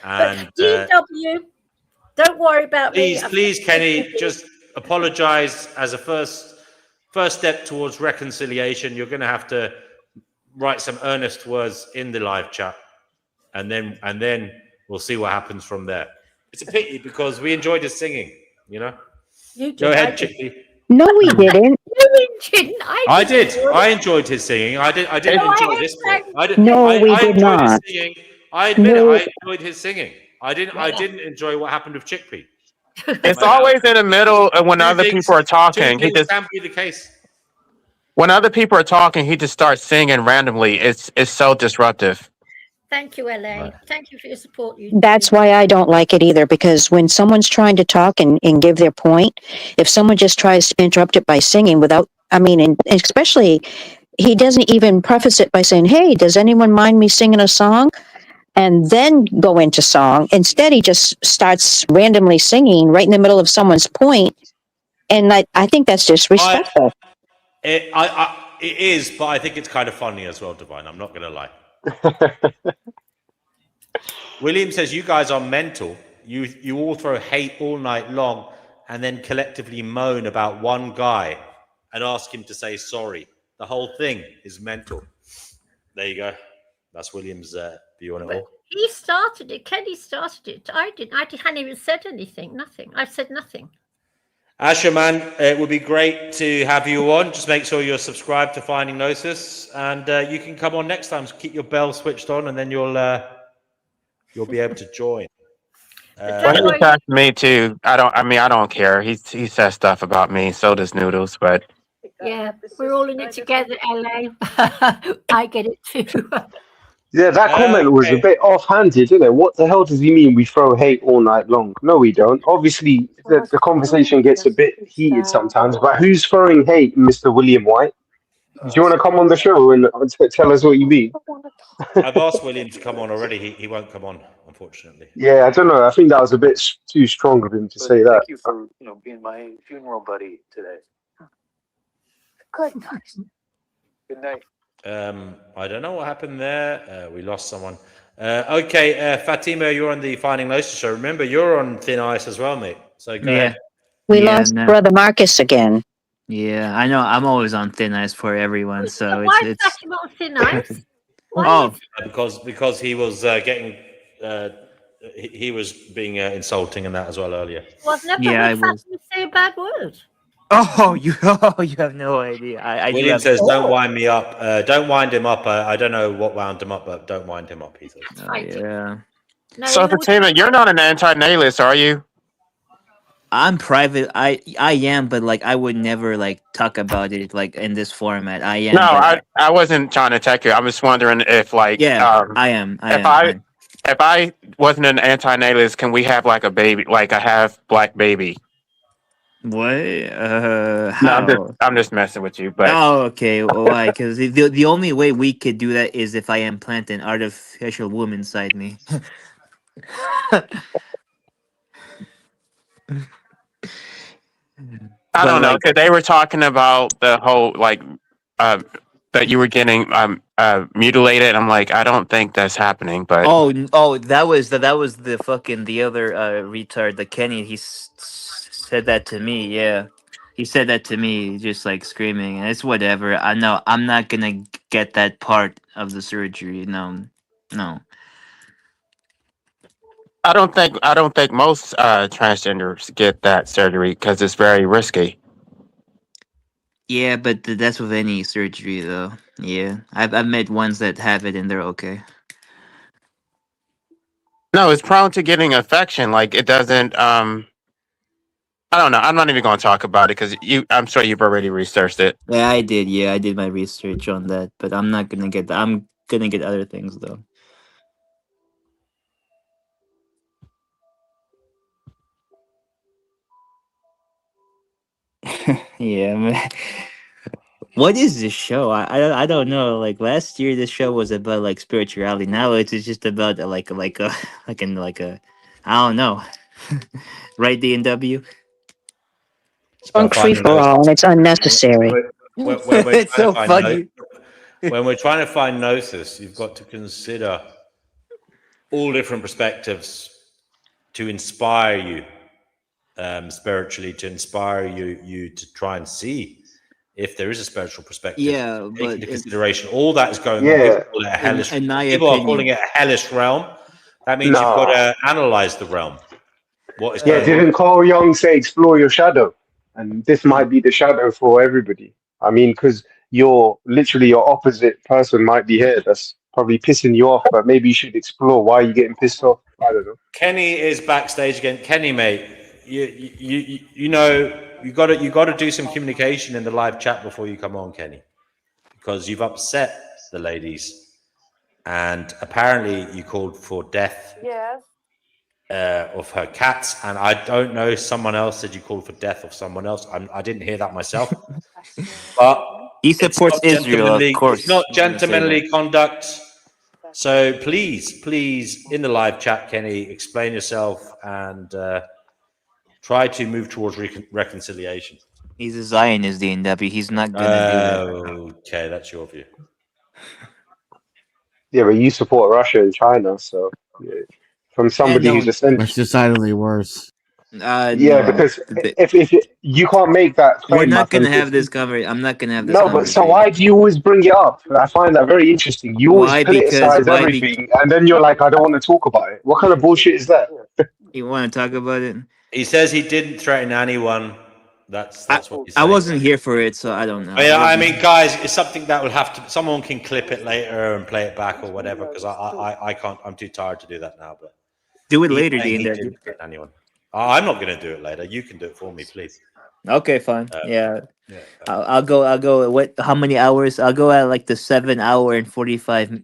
And DW, don't worry about me. Please, Kenny, just apologize as a first step towards reconciliation. You're going to have to write some earnest words in the live chat, and then we'll see what happens from there. It's a pity because we enjoyed his singing. You know. You did. Go ahead, Chickpea. No, we didn't. You didn't. I did. I enjoyed his singing. I didn't enjoy this bit. We did not. His singing. I admit it. I enjoyed his singing. I didn't enjoy what happened with Chickpea. It's always in the middle of when other people are talking. He just can't be the case. When other people are talking, he just starts singing randomly. It's so disruptive. Thank you, LA. Thank you for your support. That's why I don't like it either, because when someone's trying to talk and give their point, if someone just tries to interrupt it by singing without, and especially, he doesn't even preface it by saying, "Hey, does anyone mind me singing a song?" And then go into song. Instead, he just starts randomly singing right in the middle of someone's point. And I think that's disrespectful. It is, but I think it's kind of funny as well, Divine. I'm not going to lie. William says, you guys are mental. You all throw hate all night long and then collectively moan about one guy and ask him to say sorry. The whole thing is mental. There you go. That's William's view on it all. He started it. Kenny started it. I didn't. I hadn't even said anything. Nothing. I've said nothing. Asher, man, it would be great to have you on. Just make sure you're subscribed to Finding Gnosis, and you can come on next time. So keep your bell switched on, and then you'll be able to join. Well, he attacks me too. I don't care. He says stuff about me. So does Noodles, but yeah, we're all in it together, LA. I get it too. Yeah, that comment was a bit offhanded, isn't it? What the hell does he mean we throw hate all night long? No, we don't. Obviously, the conversation gets a bit heated sometimes, but who's throwing hate, Mr. William White? Do you want to come on the show and tell us what you mean? I've asked William to come on already. He won't come on, unfortunately. Yeah, I don't know. I think that was a bit too strong of him to say that. Thank you for being my funeral buddy today. Good night. Good night. I don't know what happened there. We lost someone. Okay, Fatima, you're on the Finding Gnosis show. Remember, you're on thin ice as well, mate. So go ahead. We lost Brother Marcus again. Yeah, I know. I'm always on thin ice for everyone. So why is Fatima on thin ice? Because he was getting he was being insulting and that as well earlier. Wasn't it? I was. Say a bad word. Oh, you have no idea. William says, "Don't wind me up. Don't wind him up. I don't know what wound him up, but don't wind him up." He says. Yeah. So, Fatima, you're not an anti-nihilist, are you? I'm private. I am, but I would never talk about it in this format. I am. No, I wasn't trying to attack you. I was wondering if I am. If I wasn't an anti-nihilist, can we have a baby, a half black baby? What? How? No, I'm just messing with you. But okay. Why? Because the only way we could do that is if I implant an artificial womb inside me. I But don't know like, because they were talking about the whole like that you were getting mutilated. I'm like, I don't think that's happening, but oh, that was the fucking the other retard, the Kenny. Said that to me. Yeah, he said that to me, just like screaming. And it's whatever. I know I'm not gonna get that part of the surgery. No, no. I don't think most transgenders get that surgery because it's very risky. Yeah, but that's with any surgery, though. Yeah, I've met ones that have it and they're okay. No, it's prone to getting infection. Like it doesn't. I don't know. I'm not even going to talk about it because I'm sure you've already researched it. Yeah, I did. Yeah, I did my research on that, but I'm not gonna get that. I'm gonna get other things though. Yeah, man. What is this show? I don't know. Like last year, this show was about like spirituality. Now it's just about like a like a I don't know. Right, DNW. It's on free for all, and it's unnecessary. When we're It's trying to so find funny. when we're trying to find gnosis, you've got to consider all different perspectives to inspire you spiritually, to inspire you to try and see if there is a spiritual perspective. Yeah, Take but into consideration all that is going on. Yeah. People call it a hellish. in my People are calling opinion, it a hellish realm. That means you've got Nah. to analyze the realm. What is Yeah, going on? didn't Carl Jung say explore your shadow? And this might be the shadow for everybody. I mean, because you're literally your opposite person might be here. That's probably pissing you off, but maybe you should explore why you're getting pissed off. I don't know. Kenny is backstage again. Kenny, mate, you know you got to do some communication in the live chat before you come on, Kenny, because you've upset the ladies, and apparently you called for death. Yes. Of her cats, and I don't know. Someone else said you called for death of someone else. I didn't hear that myself, but he it's supports not Israel, of gentlemanly. course. It's not I'm gonna say that. gentlemanly conduct. So please, in the live chat, Kenny, explain yourself and try to move towards reconciliation. He's a Zionist, DNW. He's not gonna do that. Okay, that's your view. Yeah, but you support Russia and China, so yeah. From somebody no, who's essentially It's decidedly worse. yeah, no. because if you can't make that We're claim, my not friend, gonna have because this conversation. I'm not gonna have this no, but so conversation. why do you always bring it up? I find that very interesting. You always Why? politicize everything, and then you're like, I don't want to talk about it. What kind of bullshit is that? You want to talk about it? He says he didn't threaten anyone. That's what he's I saying. wasn't here for it, so I don't know. Yeah, I mean, guys, it's something that will have to. Someone can clip it later and play it back or whatever, because I can't. I'm too tired to do that now. But do it he's later, saying he DNW. didn't threaten anyone. I'm not going to do it later. You can do it for me, please. Okay, fine. Yeah. I'll go. I'll go. What? How many hours? I'll go at like the 7 hour and 45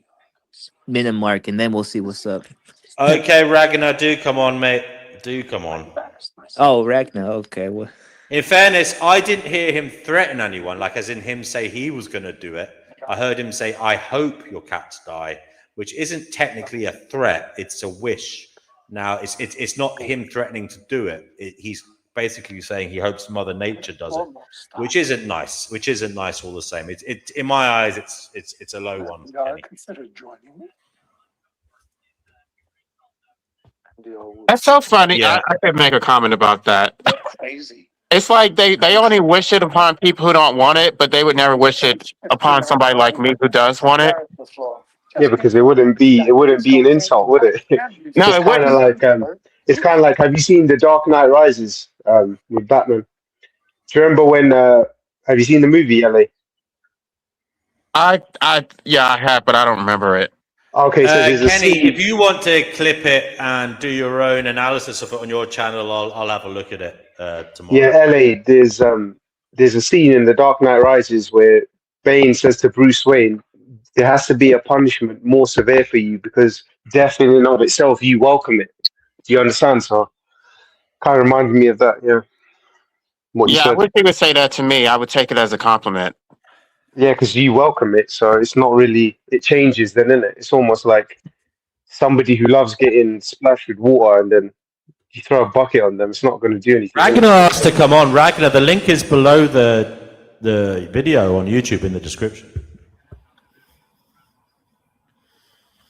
minute mark, and then we'll see what's up. Okay, Ragnar, do come on, mate. Do come on. Oh, Ragnar. Okay. Well, in fairness, I didn't hear him threaten anyone, like as in him say he was going to do it. I heard him say, "I hope your cats die," which isn't technically a threat; it's a wish. Now, it's not him threatening to do it. He's basically saying he hopes Mother Nature does it, which isn't nice. Which isn't nice all the same. It in my eyes, it's a low one. Kenny. That's so funny. Yeah. I could make a comment about that. It's like they only wish it upon people who don't want it, but they would never wish it upon somebody like me who does want it. Yeah, because it wouldn't be an insult, would it? No, it's it kind of like it's kind of like, have you seen The Dark Knight Rises with Batman? Do you remember when? Have you seen the movie, LA? Yeah, I have, but I don't remember it. Okay, so there's a Kenny, scene. if you want to clip it and do your own analysis of it on your channel, I'll have a look at it tomorrow. Yeah, LA. There's a scene in The Dark Knight Rises where Bane says to Bruce Wayne, "There has to be a punishment more severe for you because death in and of itself, you welcome it." Do you understand, sir? Kind of reminded me of that. Yeah. What you Yeah, I said. wish he would say that to me. I would take it as a compliment. Yeah, because you welcome it, so it's not really. It changes then, isn't it? It's almost like somebody who loves getting splashed with water, and then you throw a bucket on them, it's not going to do anything. Ragnar asked to come on. Ragnar, the link is below the video on YouTube in the description.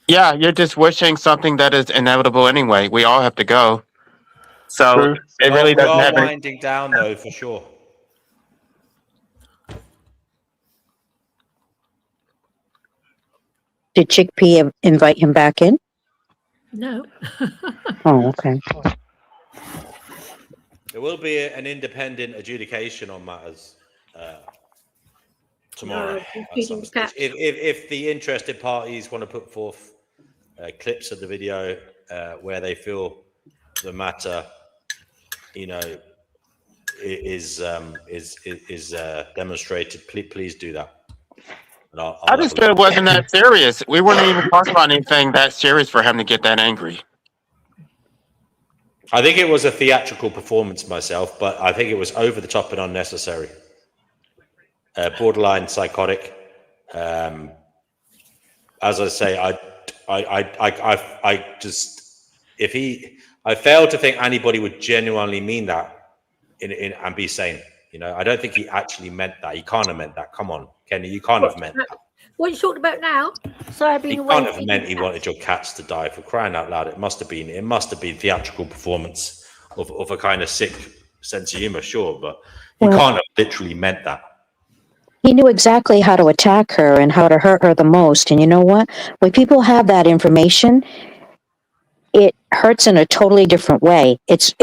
Yeah, you're just wishing something that is inevitable anyway. We all have to go. So True. it really We doesn't are have any. winding down, though, for sure. Did Chickpea invite him back in? No. Oh, okay. There will be an independent adjudication on matters tomorrow. At some stage. If the interested parties want to put forth clips of the video where they feel the matter, is demonstrated, please do that. And I'll I just feel it wasn't that serious. We weren't even talking about anything that serious for him to get that angry. I think it was a theatrical performance myself, but I think it was over the top and unnecessary. Borderline psychotic. As I say, I fail to think anybody would genuinely mean that and be sane. I don't think he actually meant that. He can't have meant that. Come on, Kenny, you can't have meant that. What are you talking about now? Sorry, I've been He away. can't have meant he wanted your cats to die. For crying out loud, it must have been theatrical performance of a kind of sick sense of humor, sure, but he can't have literally meant that. He knew exactly how to attack her and how to hurt her the most. And you know what? When people have that information, it hurts in a totally different way. It's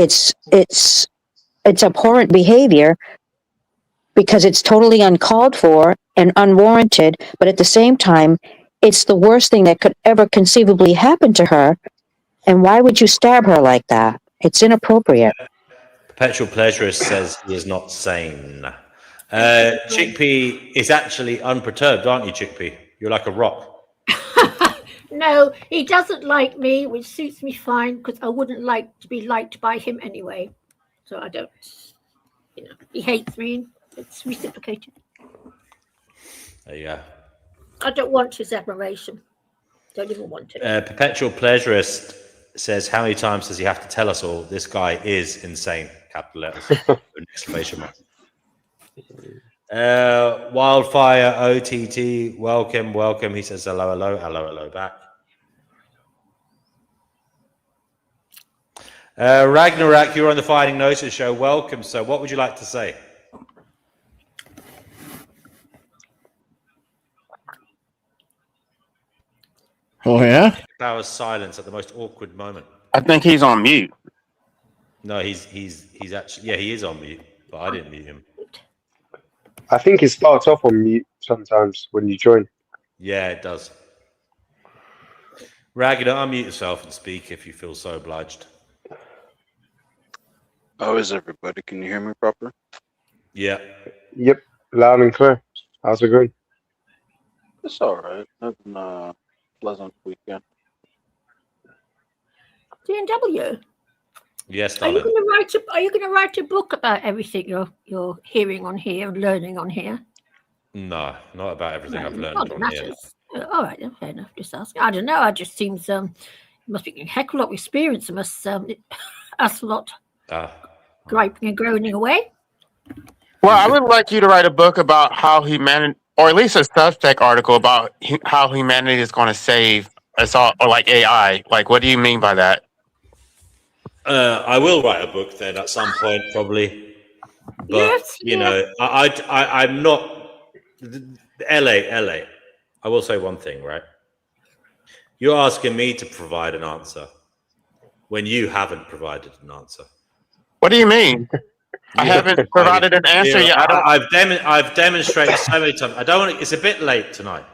abhorrent behavior because it's totally uncalled for and unwarranted, but at the same time, it's the worst thing that could ever conceivably happen to her. And why would you stab her like that? It's inappropriate. Perpetual Pleasurist says he is not sane. Chickpea is actually unperturbed, aren't you, Chickpea? You're like a rock. No, he doesn't like me, which suits me fine because I wouldn't like to be liked by him anyway. So I don't, he hates me. It's reciprocated. There you go. I don't want his admiration. Don't even want it. Perpetual Pleasurist says, how many times does he have to tell us all this guy is insane? Capital letters. An exclamation mark. Wildfire OTT, welcome. He says hello back. Ragnarok, you're on the Fighting Gnosis show. Welcome. So, what would you like to say? Oh yeah. That was silence at the most awkward moment. I think he's on mute. No, he's actually he is on mute, but I didn't mute him. I think it starts off on mute sometimes when you join. Yeah, it does. Ragnar, unmute yourself and speak if you feel so obliged. How is everybody? Can you hear me proper? Yeah. Yep, loud and clear. How's it going? It's all right. Having a pleasant weekend. DNW. Yes, Are you darling. going to write a book about everything you're hearing on here and learning on here? No, not about everything I've learned Not on here. All right, then, fair enough. Just asking. I don't know. It just seems you must be getting a heck of a lot of experience. It must us a lot griping and groaning away. Well, I would like you to write a book about how humanity, or at least a Substack article about how humanity is going to save us all, or like AI. Like, what do you mean by that? I will write a book then at some point, probably. But I'm not. LA. I will say one thing, right? You're asking me to provide an answer when you haven't provided an answer. What do you mean? I haven't provided an answer yet. I've demonstrated so many times. I don't want. It's a bit late tonight,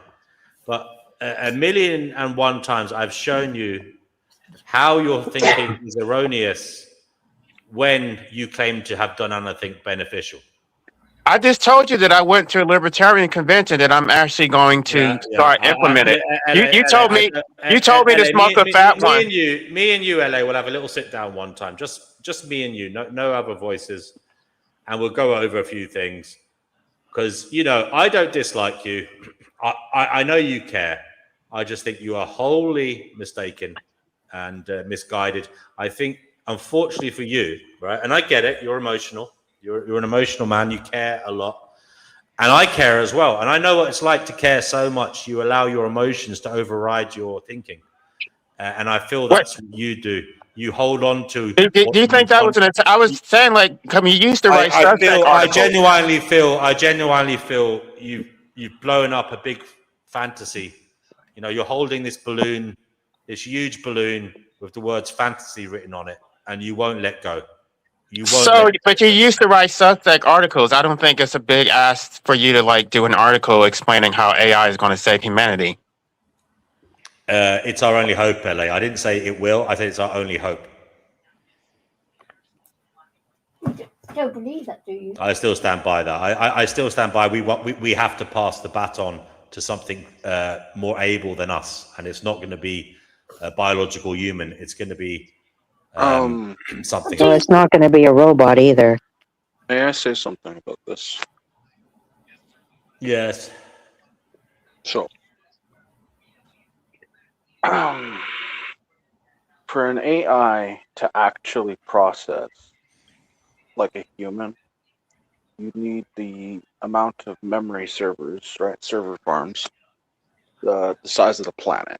but 1,000,001 times I've shown you how your thinking is erroneous when you claim to have done anything beneficial. I just told you that I went to a libertarian convention that I'm actually going to start implementing. You told me to smoke a fat one. Me and you, LA, will have a little sit down one time. Just me and you, no other voices, and we'll go over a few things. Because I don't dislike you. I know you care. I just think you are wholly mistaken and misguided. I think unfortunately for you, right? And I get it. You're emotional. You're an emotional man. You care a lot. And I care as well. And I know what it's like to care so much. You allow your emotions to override your thinking. And I feel that's what you do. You hold on to. Do you think that was I was saying, like, come, you used the right I Substack article. genuinely feel you've blown up a big fantasy. You know, you're holding this balloon, this huge balloon with the words fantasy written on it, and you won't let go. You won't So, let but you used to write Substack articles. I don't think it's a big ask for you to like do an article explaining how AI is going to save humanity. It's our only hope, LA. I didn't say it will. I said it's our only hope. You don't believe that, do you? I still stand by that. I still stand by. We have to pass the baton to something more able than us, and it's not going to be a biological human. It's going to be something. So it's not going to be a robot either. May I say something about this? Yes. So, for an AI to actually process like a human, you need the amount of memory servers, right? Server farms, the size of the planet,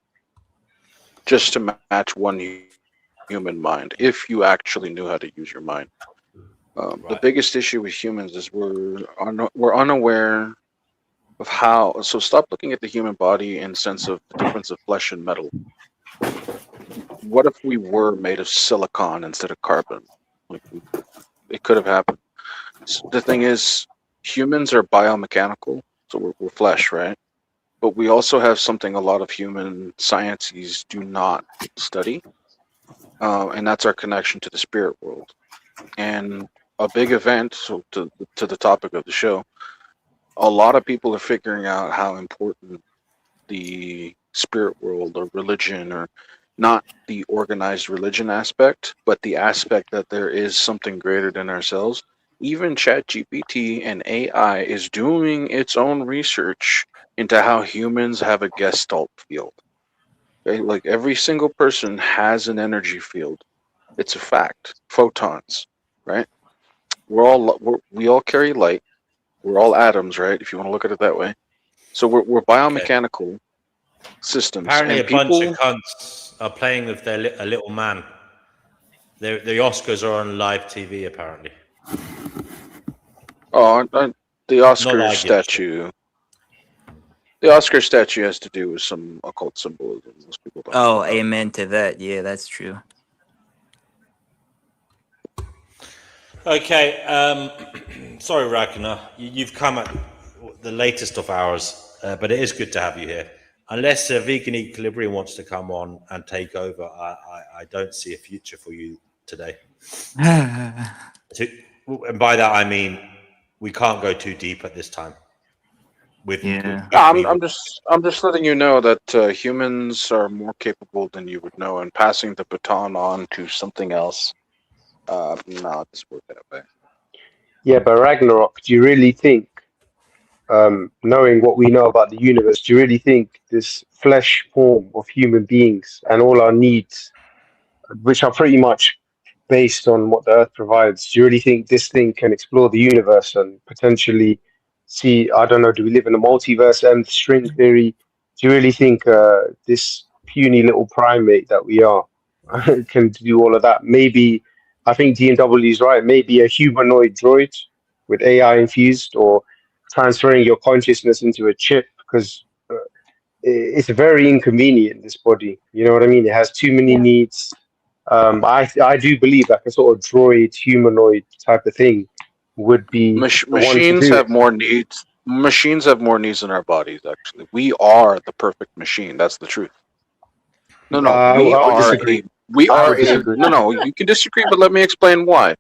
just to match one human mind. If you actually knew how to use your mind, the biggest issue with humans is we're unaware of how. So stop looking at the human body in sense of the difference of flesh and metal. What if we were made of silicon instead of carbon? Like, it could have happened. So the thing is, humans are biomechanical, so we're flesh, right? But we also have something a lot of human sciences do not study, and that's our connection to the spirit world. And a big event, so to the topic of the show, a lot of people are figuring out how important the spirit world or religion, or not the organized religion aspect, but the aspect that there is something greater than ourselves. Even ChatGPT and AI is doing its own research into how humans have a Gestalt field. Okay? Like every single person has an energy field. It's a fact. Photons, right? We all carry light. We're all atoms, right? If you want to look at it that way. So we're biomechanical systems. Apparently, and a bunch people, of cunts are playing with a little man. The Oscars are on live TV, apparently. the Oscar statue. The Oscar statue has to do with some occult symbolism. Most people don't. Oh, amen to that. Yeah, that's true. Okay, sorry, Ragnar. You've come at the latest of hours, but it is good to have you here. Unless Vegan Equilibrium wants to come on and take over, I don't see a future for you today. And by that I mean we can't go too deep at this time. I'm just letting you know that humans are more capable than you would know, and passing the baton on to something else. No, it doesn't work that way. Yeah, but Ragnarok, do you really think, knowing what we know about the universe, do you really think this flesh form of human beings and all our needs, which are pretty much based on what the Earth provides, do you really think this thing can explore the universe and potentially see, I don't know, do we live in a multiverse and string theory? Do you really think this puny little primate that we are can do all of that? Maybe, I think DMW is right, maybe a humanoid droid with AI infused, or transferring your consciousness into a chip, because it's very inconvenient, this body. You know what I mean? It has too many needs. I do believe like a sort of droid humanoid type of thing would be the one to Machines do have it. more needs. Machines have more needs than our bodies. Actually, we are the perfect machine. That's the truth. No, we I would are disagree. we I are would disagree. no. You can disagree, but let me explain why.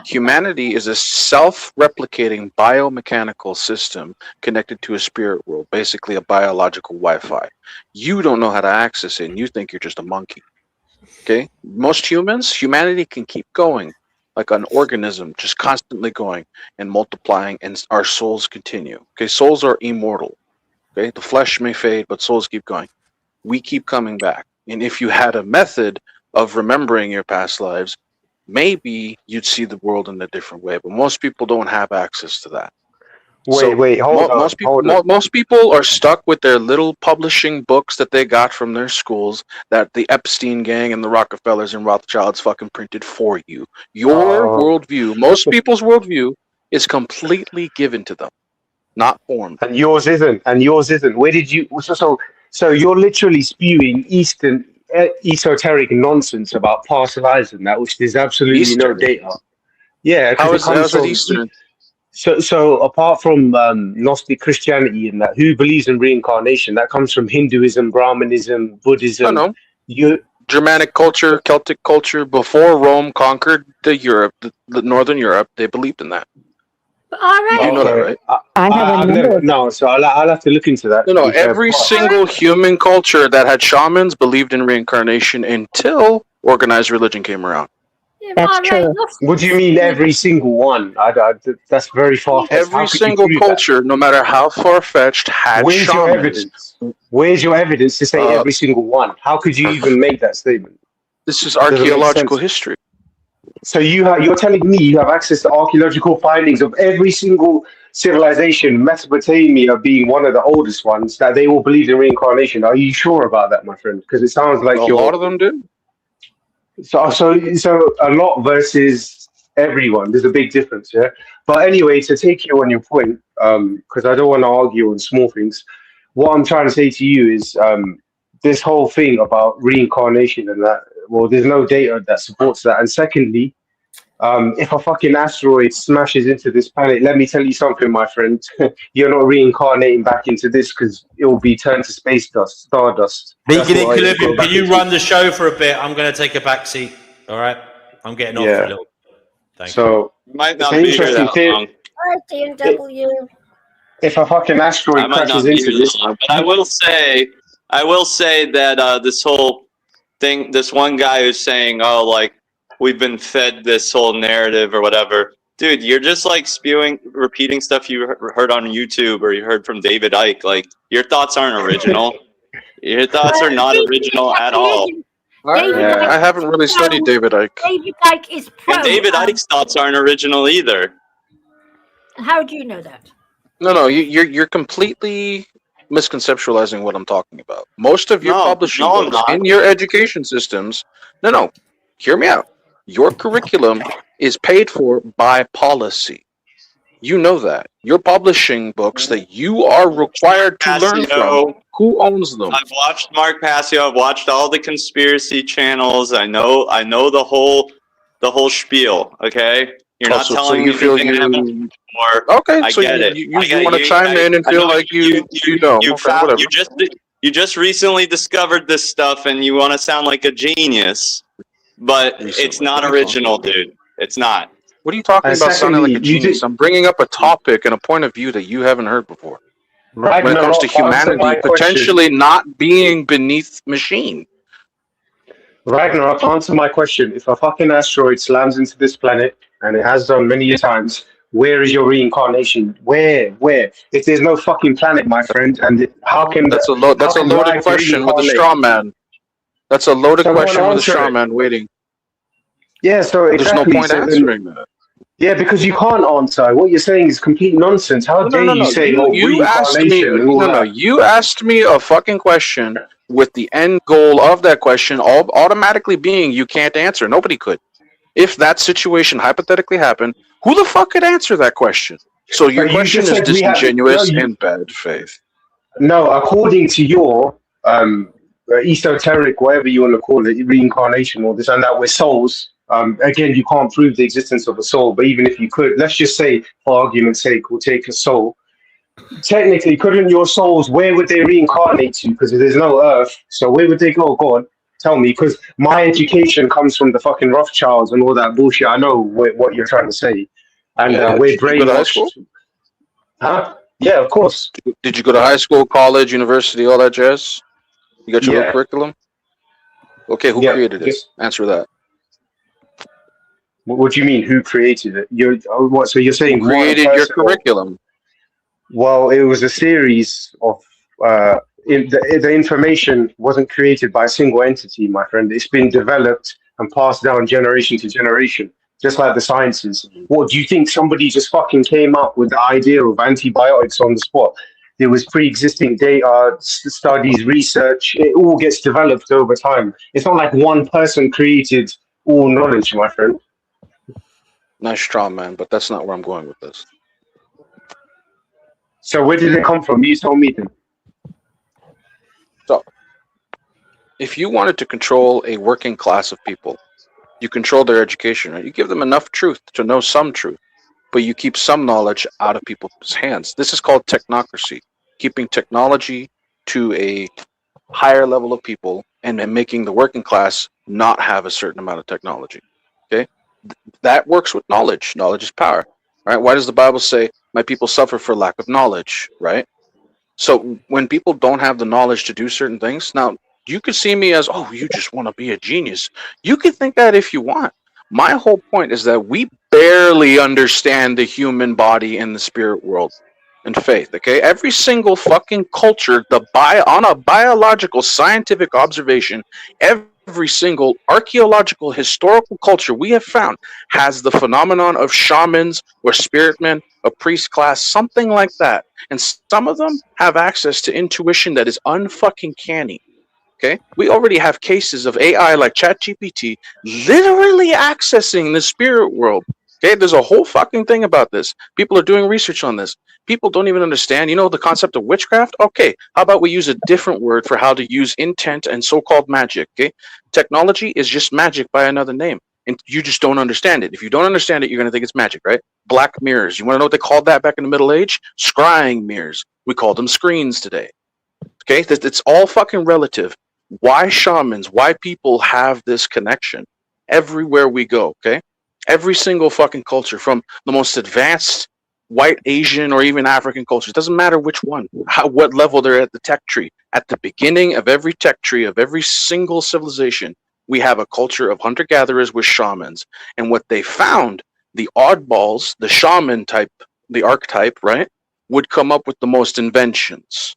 Humanity is a self-replicating biomechanical system connected to a spirit world, basically a biological Wi-Fi. You don't know how to access it, and you think you're just a monkey. Okay? Most humanity can keep going like an organism, just constantly going and multiplying, and our souls continue. Okay? Souls are immortal. Okay? The flesh may fade, but souls keep going. We keep coming back. And if you had a method of remembering your past lives, maybe you'd see the world in a different way. But most people don't have access to that. Wait, hold on. Most people are stuck with their little publishing books that they got from their schools that the Epstein gang and the Rockefellers and Rothschilds fucking printed for you. Your worldview, most people's worldview, is completely given to them, not formed. And yours isn't. Where did you? So you're literally spewing esoteric nonsense about past lives and that, which there's absolutely no data. Yeah, How because is it Eastern? So apart from Gnostic Christianity and that, who believes in reincarnation? That comes from Hinduism, Brahmanism, Buddhism. No. Germanic culture, Celtic culture, before Rome conquered the Northern Europe, they believed in that. All right. You know that, right? So I'll have to look into that. No, every single human culture that had shamans believed in reincarnation until organized religion came around. That's true. What do you mean every single one? That's very far-fetched. Every single culture, no matter how far-fetched, had Where's shamans. your evidence? Where's your evidence to say every single one? How could you even make that statement? This is archaeological history. So you're telling me you have access to archaeological findings of every single civilization, Mesopotamia being one of the oldest ones, that they all believed in reincarnation. Are you sure about that, my friend? Because it sounds like a lot of them do. So a lot versus everyone. There's a big difference, yeah. But anyway, to take you on your point, because I don't want to argue on small things. What I'm trying to say to you is this whole thing about reincarnation and that. Well, there's no data that supports that. And secondly, if a fucking asteroid smashes into this planet, let me tell you something, my friend. You're not reincarnating back into this because it will be turned to space dust, stardust. Can you run the show for a bit? I'm going to take a back seat. All right, I'm getting off for a little. Thank you. Might not be here that long. All right, DMW. If a fucking asteroid crashes into this, but I will say that this whole thing, this one guy who's saying, "Oh, like we've been fed this whole narrative or whatever." Dude, you're just like repeating stuff you heard on YouTube or you heard from David Icke. Like your thoughts aren't original. Your thoughts are not original at all. I haven't really studied David Icke. David Icke is pro. And David Icke's thoughts aren't original either. How do you know that? No, you're completely misconceptualizing what I'm talking about. Most of your publishing books in your education systems, hear me out. Your curriculum is paid for by policy. You know that. Your publishing books that you are required to learn from, who owns them? I've watched Mark Passio. I've watched all the conspiracy channels. I know the whole spiel. Okay, you're not telling me anything I haven't before. Okay, I so get it. You want to chime in and feel like you know. You just recently discovered this stuff and you want to sound like a genius, but it's not original, dude. It's not. What are you talking about sounding like a genius? I'm bringing up a topic and a point of view that you haven't heard before. When it comes to humanity potentially not being beneath machine. Ragnarok, answer my question. If a fucking asteroid slams into this planet, and it has done many times, where is your reincarnation? Where? If there's no fucking planet, my friend, and how can that's a loaded question with a straw man. That's a loaded question with a straw man waiting. Yeah, so exactly. There's no point answering that. Yeah, because you can't answer. What you're saying is complete nonsense. How dare you say you asked me? You asked me a fucking question with the end goal of that question automatically being you can't answer. Nobody could. If that situation hypothetically happened, who the fuck could answer that question? So your question is disingenuous and bad faith. No, according to your esoteric, whatever you want to call it, reincarnation or this and that, we're souls. Again, you can't prove the existence of a soul, but even if you could, let's just say, for argument's sake, we'll take a soul. Technically, couldn't your souls, where would they reincarnate to? Because there's no earth, so where would they go? God, tell me, because my education comes from the fucking Rothschilds and all that bullshit. I know what you're trying to say. And we're brainwashed. Huh? Yeah, of course. Did you go to high school, college, university, all that jazz? You got your little curriculum? Okay, who created it? Answer that. What do you mean? Who created it? So you're saying who created your curriculum? Well, it was a series of. The information wasn't created by a single entity, my friend. It's been developed and passed down generation to generation, just like the sciences. What do you think? Somebody just fucking came up with the idea of antibiotics on the spot? There was pre-existing data, studies, research. It all gets developed over time. It's not like one person created all knowledge, my friend. Nice straw man, but that's not where I'm going with this. So where did it come from? You tell me then. So, if you wanted to control a working class of people, you control their education, right? You give them enough truth to know some truth, but you keep some knowledge out of people's hands. This is called technocracy, keeping technology to a higher level of people and then making the working class not have a certain amount of technology. Okay? That works with knowledge. Knowledge is power, right? Why does the Bible say, my people suffer for lack of knowledge, right? So when people don't have the knowledge to do certain things, now you could see me as, oh, you just want to be a genius. You can think that if you want. My whole point is that we barely understand the human body and the spirit world and faith. Okay, every single fucking culture, on a biological scientific observation, every single archaeological historical culture we have found has the phenomenon of shamans or spirit men, a priest class, something like that. And some of them have access to intuition that is unfucking canny. Okay, we already have cases of AI like ChatGPT literally accessing the spirit world. Okay, there's a whole fucking thing about this. People are doing research on this. People don't even understand, the concept of witchcraft. Okay, how about we use a different word for how to use intent and so-called magic? Okay, technology is just magic by another name, and you just don't understand it. If you don't understand it, you're gonna think it's magic, right? Black mirrors. You want to know what they called that back in the Middle Age? Scrying mirrors. We call them screens today. Okay, it's all fucking relative. Why shamans, why people have this connection everywhere we go, okay? Every single fucking culture, from the most advanced white, Asian, or even African culture, it doesn't matter which one, what level they're at the tech tree. At the beginning of every tech tree, of every single civilization, we have a culture of hunter-gatherers with shamans. And what they found, the oddballs, the shaman type, the archetype, right, would come up with the most inventions,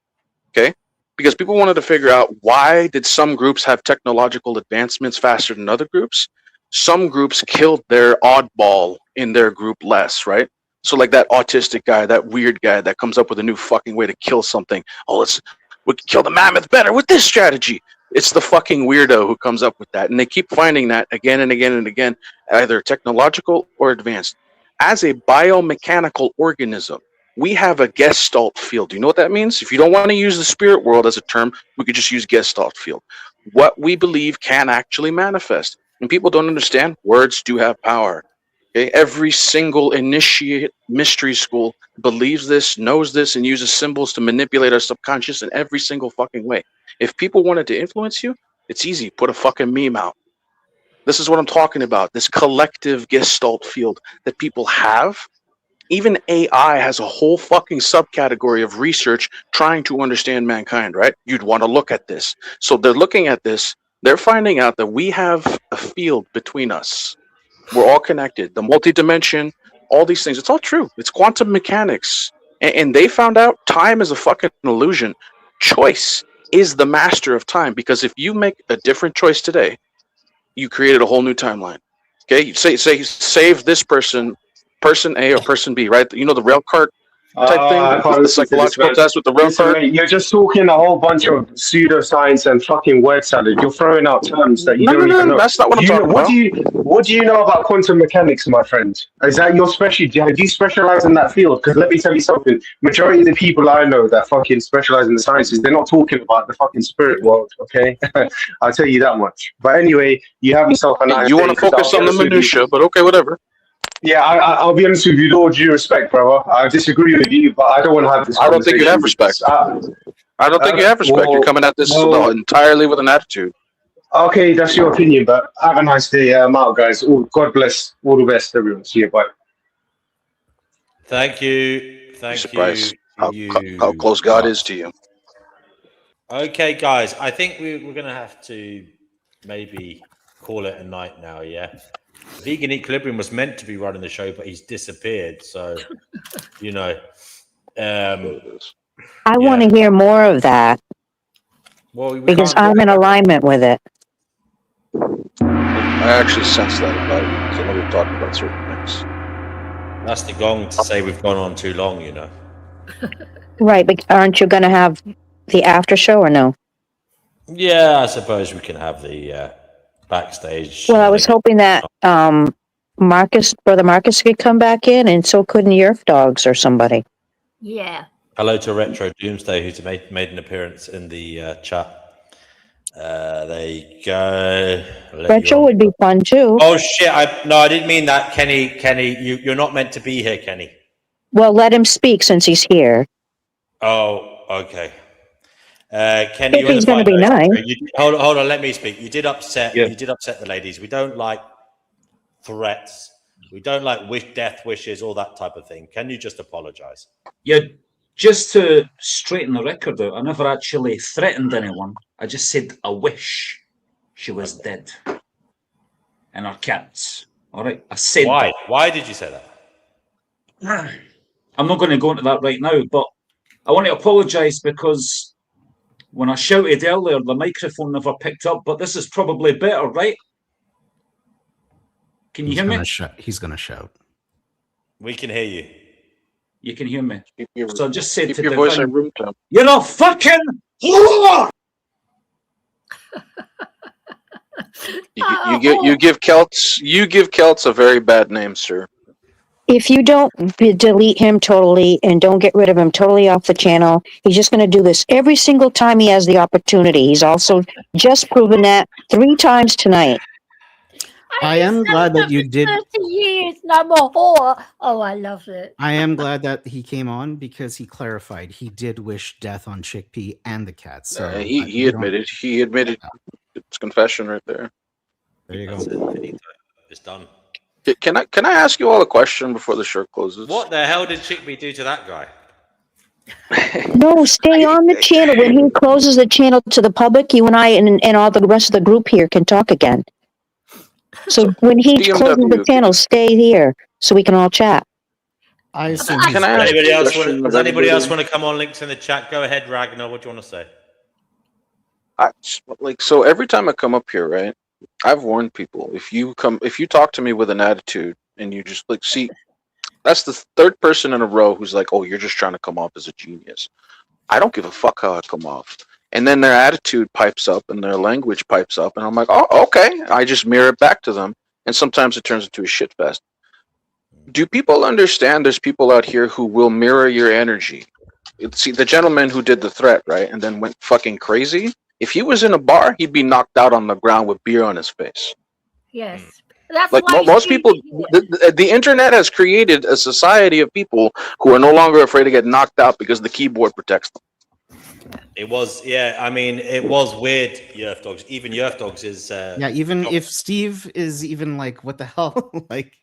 okay? Because people wanted to figure out, why did some groups have technological advancements faster than other groups? Some groups killed their oddball in their group less, right? So like that autistic guy, that weird guy that comes up with a new fucking way to kill something. Oh, we can kill the mammoth better with this strategy. It's the fucking weirdo who comes up with that. And they keep finding that again and again and again, either technological or advanced. As a biomechanical organism, we have a Gestalt field. Do you know what that means? If you don't want to use the spirit world as a term, we could just use Gestalt field. What we believe can actually manifest. And people don't understand, words do have power. Okay? Every single initiate mystery school believes this, knows this, and uses symbols to manipulate our subconscious in every single fucking way. If people wanted to influence you, it's easy. Put a fucking meme out. This is what I'm talking about. This collective Gestalt field that people have. Even AI has a whole fucking subcategory of research trying to understand mankind, right? You'd want to look at this. So they're looking at this. They're finding out that we have a field between us. We're all connected. The multi-dimension, all these things. It's all true. It's quantum mechanics. And they found out time is a fucking illusion. Choice is the master of time, because if you make a different choice today, you created a whole new timeline. Okay? You say save this person A or person B, right? You know, the rail cart type thing, I can't the listen to this, psychological man. test with the rail Listen, cart. mate, you're just talking a whole bunch of pseudoscience and fucking word salad. You're throwing out terms that you don't even know. That's not what I'm talking what about. What do you know about quantum mechanics, my friend? Is that your specialty? Do you specialize in that field? Because let me tell you something. Majority of the people I know that fucking specialize in the sciences, they're not talking about the fucking spirit world. Okay, I'll tell you that much. But anyway, you have yourself a nice You day, want to 'cause focus on the minutia, but okay, whatever. Yeah, I'll be honest with you, with all due respect, brother. I disagree with you, but I don't want to have this I don't conversation. think you have respect. I don't think you have respect. You're coming at this entirely with an attitude. Okay, that's your opinion, but have a nice day. I'm out, guys. God bless. All the best, everyone. See you. Bye. Thank you. Thank you. How close God is to you. Okay, guys. I think we're going to have to maybe call it a night now, yeah? Vegan Equilibrium was meant to be running the show, but he's disappeared. So, I want to hear more of that. Well, because I'm in alignment with it. I actually sense that about you, because I know we've talked about certain things. That's the gong to say we've gone on too long, you know. Right, but aren't you going to have the after show or no? Yeah, I suppose we can have the backstage. Well, I was hoping that Brother Marcus could come back in, and so couldn't Yerf Dogs or somebody. Yeah. Hello to Retro Doomsday, who's made an appearance in the chat. There you go. Retro would be fun too. Oh shit! I didn't mean that, Kenny. Kenny, you're not meant to be here, Kenny. Well, let him speak since he's here. Oh, okay. Kenny, If you're in he's the going to be nice. hold on, let me speak. You did upset the ladies. We don't like threats. We don't like death wishes, all that type of thing. Can you just apologize? Yeah, just to straighten the record out, I never actually threatened anyone. I just said I wish she was dead. And our cats. All right, I said Why? that. Why did you say that? I'm not going to go into that right now, but I want to apologise because when I shouted earlier, the microphone never picked up, but this is probably better, right? Can you hear me? He's going to shout. We can hear you. You can hear me. So I just said Keep to your Divine, voice at room temp. you're a fucking whore! You give Celts a very bad name, sir. If you don't delete him totally and don't get rid of him totally off the channel, he's just going to do this every single time he has the opportunity. He's also just proven that 3 times tonight. I am glad that you did. 30 years, no more whore. Oh, I love it. I am glad that he came on because he clarified he did wish death on Chickpea and the cat. So He admitted it's confession right there. There you go. It's done. Can I ask you all a question before the show closes? What the hell did Chickpea do to that guy? No, stay on the channel. When he closes the channel to the public, you and I and all the rest of the group here can talk again. So when he closes the channel, stay here so we can all chat. Does anybody else want to come on? Links in the chat. Go ahead, Ragnar. What do you want to say? So every time I come up here, right? I've warned people, if you talk to me with an attitude and you just see, that's the 3rd person in a row who's like, oh, you're just trying to come off as a genius. I don't give a fuck how I come off. And then their attitude pipes up and their language pipes up, and I'm like, oh, okay. I just mirror it back to them, and sometimes it turns into a shit fest. Do people understand there's people out here who will mirror your energy? See, the gentleman who did the threat, right, and then went fucking crazy, if he was in a bar, he'd be knocked out on the ground with beer on his face. Yes. That's Like why most people, the internet has created a society of people who are no longer afraid to get knocked out because the keyboard protects them. It was, I mean, it was weird, Yerf Dogs. Even Yerf Dogs is... yeah, even if Steve is even like, what the hell? Like,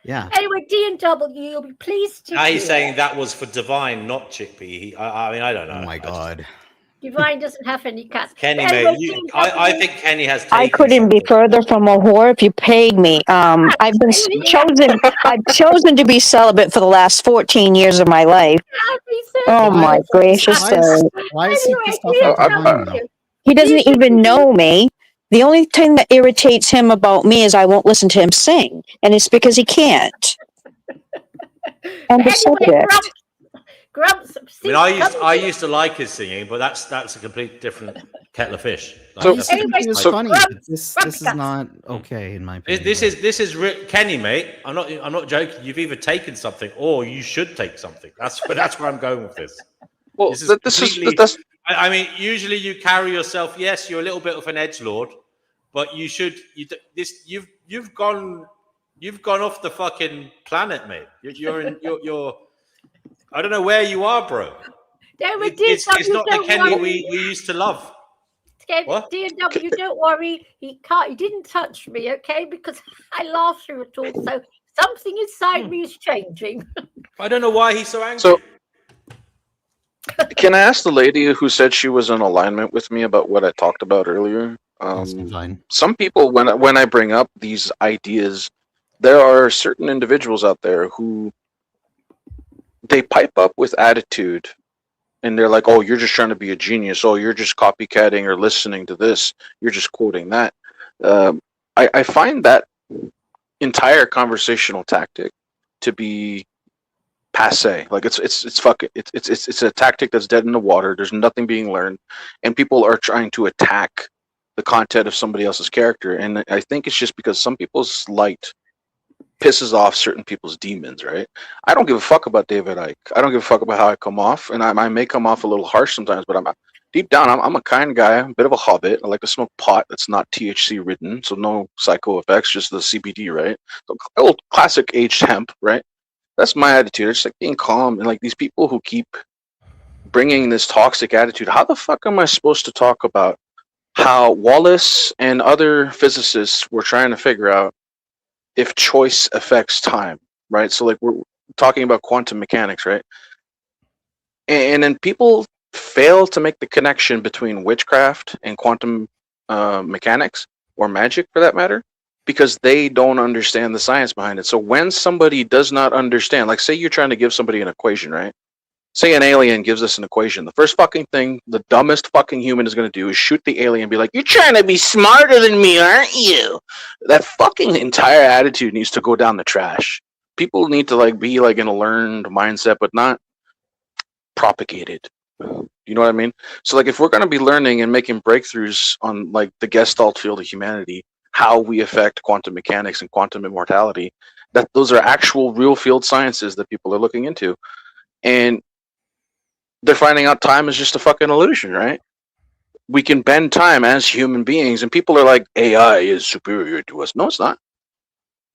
yeah. Anyway, D&W, you'll be pleased to Now he's hear saying that was for Divine, not Chickpea. I mean, I don't know. Oh my God. Divine doesn't have any cats. Kenny, Anyway, mate, I think Kenny has taken I couldn't be further from a whore if you paid me. I've chosen to be celibate for the last 14 years of my life. Oh my gracious! Why is he pissed off at Divine, though? He doesn't even know me. The only thing that irritates him about me is I won't listen to him sing, and it's because he can't. And the subject. Grumps. I mean, I used to like his singing, but that's a complete different kettle of fish. He was funny, but this is not okay in my opinion. This is Kenny, mate. I'm not joking. You've either taken something or you should take something. That's where I'm going with this. Well, I mean, usually you carry yourself. Yes, you're a little bit of an edgelord, but you've gone off the fucking planet, mate. You're I don't know where you are, bro. It's not the Kenny we used to love. What? D&W, don't worry. He didn't touch me, okay? Because I laughed through it all. So something inside me is changing. I don't know why he's so angry. So, can I ask the lady who said she was in alignment with me about what I talked about earlier? Some people, when I bring up these ideas, there are certain individuals out there who they pipe up with attitude, and they're like, "Oh, you're just trying to be a genius. Oh, you're just copycatting or listening to this. You're just quoting that." I find that entire conversational tactic to be passe. Like it's fucking it's a tactic that's dead in the water. There's nothing being learned, and people are trying to attack the content of somebody else's character. And I think it's just because some people's light pisses off certain people's demons, right? I don't give a fuck about David Icke. I don't give a fuck about how I come off, and I may come off a little harsh sometimes, but deep down, I'm a kind guy. I'm a bit of a hobbit. I like to smoke pot that's not THC ridden, so no psycho effects, just the CBD, right? So old classic aged hemp, right? That's my attitude. It's like being calm, and like these people who keep bringing this toxic attitude. How the fuck am I supposed to talk about how Wallace and other physicists were trying to figure out if choice affects time, right? So like we're talking about quantum mechanics, right? And then people fail to make the connection between witchcraft and quantum mechanics, or magic for that matter, because they don't understand the science behind it. So when somebody does not understand, like say you're trying to give somebody an equation, right? Say an alien gives us an equation. The first fucking thing the dumbest fucking human is going to do is shoot the alien and be like, "You're trying to be smarter than me, aren't you?" That fucking entire attitude needs to go down the trash. People need to like be like in a learned mindset, but not propagated. You know what I mean? So like if we're going to be learning and making breakthroughs on like the Gestalt field of humanity, how we affect quantum mechanics and quantum immortality, that those are actual real field sciences that people are looking into. And they're finding out time is just a fucking illusion, right? We can bend time as human beings, and people are like, AI is superior to us. No, it's not.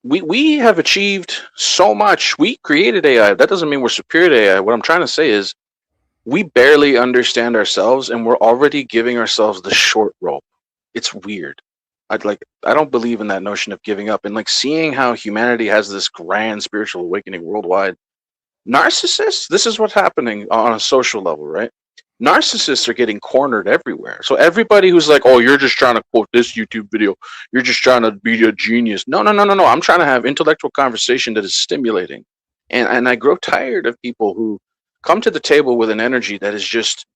We have achieved so much. We created AI. That doesn't mean we're superior to AI. What I'm trying to say is we barely understand ourselves, and we're already giving ourselves the short rope. It's weird. I don't believe in that notion of giving up, and like seeing how humanity has this grand spiritual awakening worldwide. Narcissists, this is what's happening on a social level, right? Narcissists are getting cornered everywhere. So everybody who's like, "Oh, you're just trying to quote this YouTube video. You're just trying to be a genius." No. I'm trying to have intellectual conversation that is stimulating. And I grow tired of people who come to the table with an energy that is just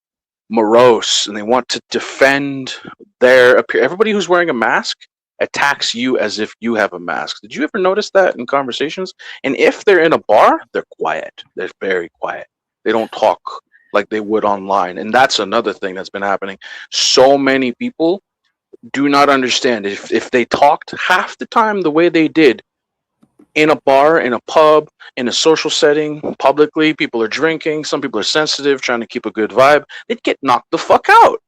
morose, and they want to defend their appearance. Everybody who's wearing a mask attacks you as if you have a mask. Did you ever notice that in conversations? And if they're in a bar, they're quiet. They're very quiet. They don't talk like they would online. And that's another thing that's been happening. So many people do not understand. If they talked half the time the way they did in a bar, in a pub, in a social setting, publicly, people are drinking, some people are sensitive, trying to keep a good vibe, they'd get knocked the fuck out.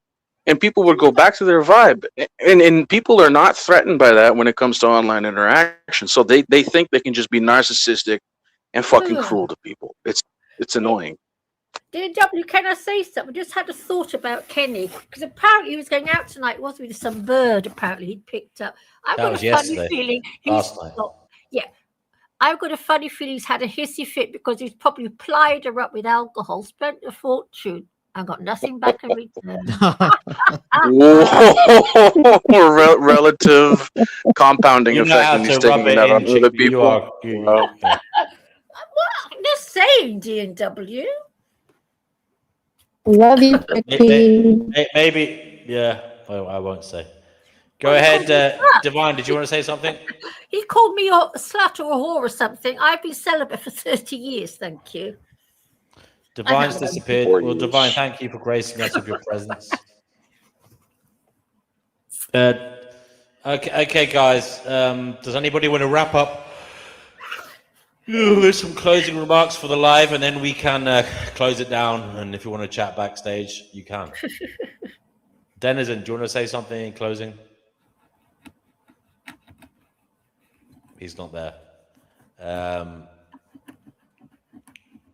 And people would go back to their vibe. And people are not threatened by that when it comes to online interaction. So they think they can just be narcissistic and fucking cruel to people. It's annoying. DW, can I say something? I just had a thought about Kenny, because apparently he was going out tonight, wasn't he, with some bird apparently he'd picked up. I've got a funny feeling I've got a funny feeling he's had a hissy fit because he's probably plied her up with alcohol, spent a fortune, and got nothing back in return. Relative compounding effect when he's taking that on other people. I'm just saying, D&W. Love you, Maybe, yeah. I won't say. Go ahead, Divine. Did you want to say something? He called me a slut or a whore or something. I've been celibate for 30 years, thank you. Divine's disappeared. Well, Divine, thank you for gracing us with your presence. Okay, guys. Does anybody want to wrap up? There's some closing remarks for the live, and then we can close it down. And if you want to chat backstage, you can. Denizen, do you want to say something in closing? He's not there.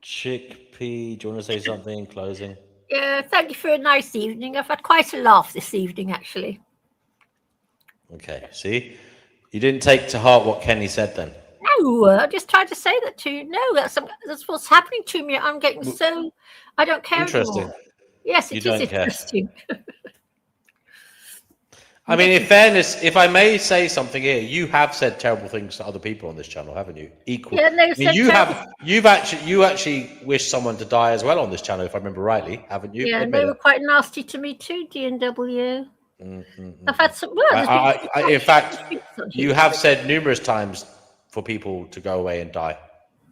Chickpea, do you want to say something in closing? Yeah, thank you for a nice evening. I've had quite a laugh this evening, actually. Okay, see? You didn't take to heart what Kenny said then? No, I just tried to say that to you. No, that's what's happening to me. I'm getting so... I don't care Interesting. anymore. Yes, it is interesting. I mean, in fairness, if I may say something here, you have said terrible things to other people on this channel, haven't you? Equal. Yeah, I mean, you actually wished someone to die as well on this channel, if I remember rightly, haven't you? Yeah, and they were quite nasty to me too, D&W. I've had some. Well, there's been in fact, on you here. have said numerous times for people to go away and die.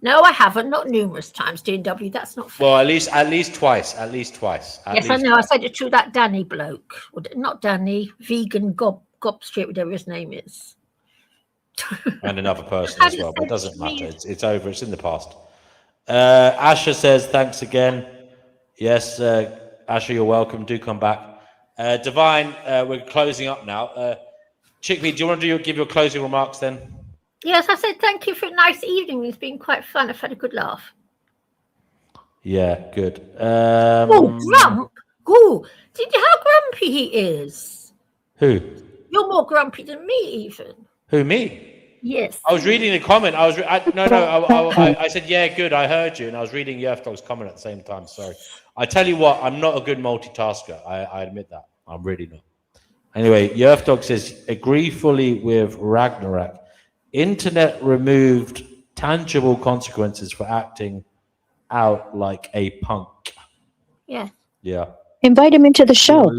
No, I haven't. Not numerous times, D&W. That's not fair. Well, at least twice. At least twice. Yes, I know. I said it to that Danny bloke. Not Danny, vegan Gobstreet, whatever his name is. And another person as well, but it doesn't matter. It's over. It's in the past. Asher says, thanks again. Yes, Asher, you're welcome. Do come back. Divine, we're closing up now. Chickpea, do you want to give your closing remarks then? Yes, I said thank you for a nice evening. It's been quite fun. I've had a good laugh. Yeah, good. Grump? Ooh, did you how grumpy he is? Who? You're more grumpy than me, even. Who, me? Yes. I was reading the comment. I said, yeah, good. I heard you. And I was reading Yerfdog's comment at the same time. Sorry. I tell you what, I'm not a good multitasker. I admit that. I'm really not. Anyway, Yerfdog says, agree fully with Ragnarok. Internet removed tangible consequences for acting out like a punk. Yeah. Yeah. Invite him into the show.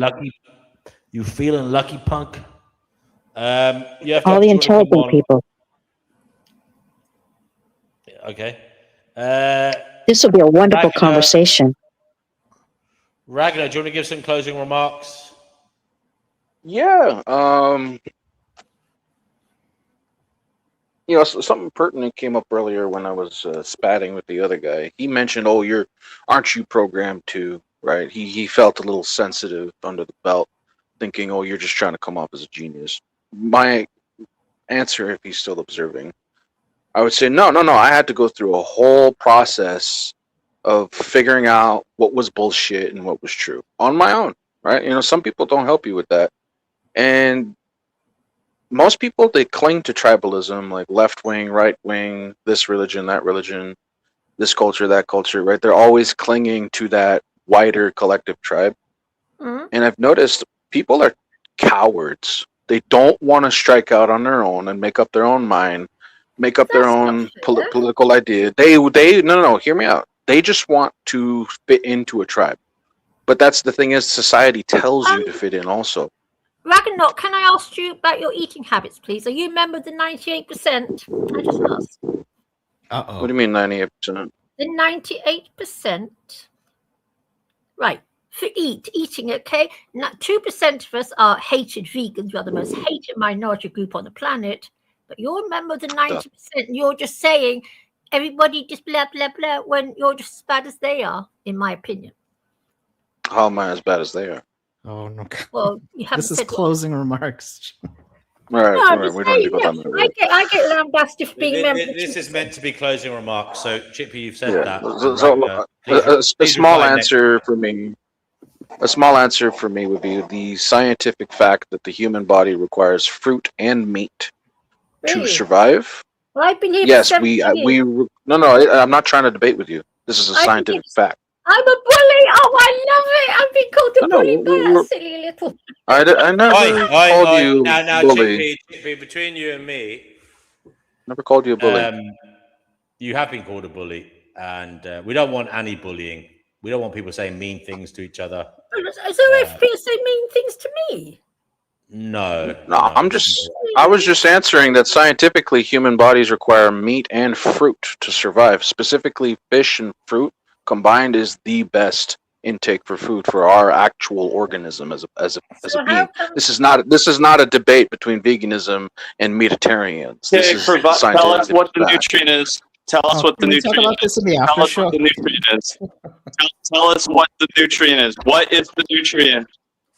You feeling lucky, punk? All the intelligent people. Okay. This will be a wonderful conversation. Ragnar, do you want to give some closing remarks? Yeah. Something pertinent came up earlier when I was spatting with the other guy. He mentioned, "Oh, aren't you programmed to?" Right? He felt a little sensitive under the belt, thinking, "Oh, you're just trying to come off as a genius." My answer, if he's still observing, I would say, no. I had to go through a whole process of figuring out what was bullshit and what was true on my own. Right? Some people don't help you with that, and most people, they cling to tribalism, like left wing, right wing, this religion, that religion, this culture, that culture, right? They're always clinging to that wider collective tribe. Mm-hmm. And I've noticed people are cowards. They don't want to strike out on their own and make up their own mind, make up their own political idea. No, hear me out. They just want to fit into a tribe. But that's the thing is, society tells you to fit in also. Ragnarok, can I ask you about your eating habits, please? Are you a member of the 98%? I just asked. Uh-oh. What do you mean 98%? The 98%. Right. For eating, okay? Now, 2% of us are hated vegans. We are the most hated minority group on the planet. But you're a member of the 90%. And you're just saying everybody just blah, blah, blah, when you're just as bad as they are, in my opinion. How am I as bad as they are? Oh, no. Well, you haven't This is closing remarks. All right, no, we don't need to go down that road. I get lambasted for being a member. This is meant to be closing remarks. So, Chippy, you've said that. A small answer for me. A small answer for me would be the scientific fact that the human body requires fruit and meat to survive. Well, I've been here. Yes, No. I'm not trying to debate with you. This is a scientific fact. I'm a bully. Oh, I love it. I've been called a bully by a silly little. I never called you bully. Chippy, between you and me, never called you a bully. You have been called a bully, and we don't want any bullying. We don't want people saying mean things to each other. So if people say mean things to me? No. I was just answering that scientifically human bodies require meat and fruit to survive. Specifically, fish and fruit combined is the best intake for food for our actual organism as a being. This is not a debate between veganism and meatitarians. This is tell us what the nutrient is. Tell us what the nutrient talk about this in the after Tell us show? what the nutrient is. Tell us what the nutrient is. What is the nutrient?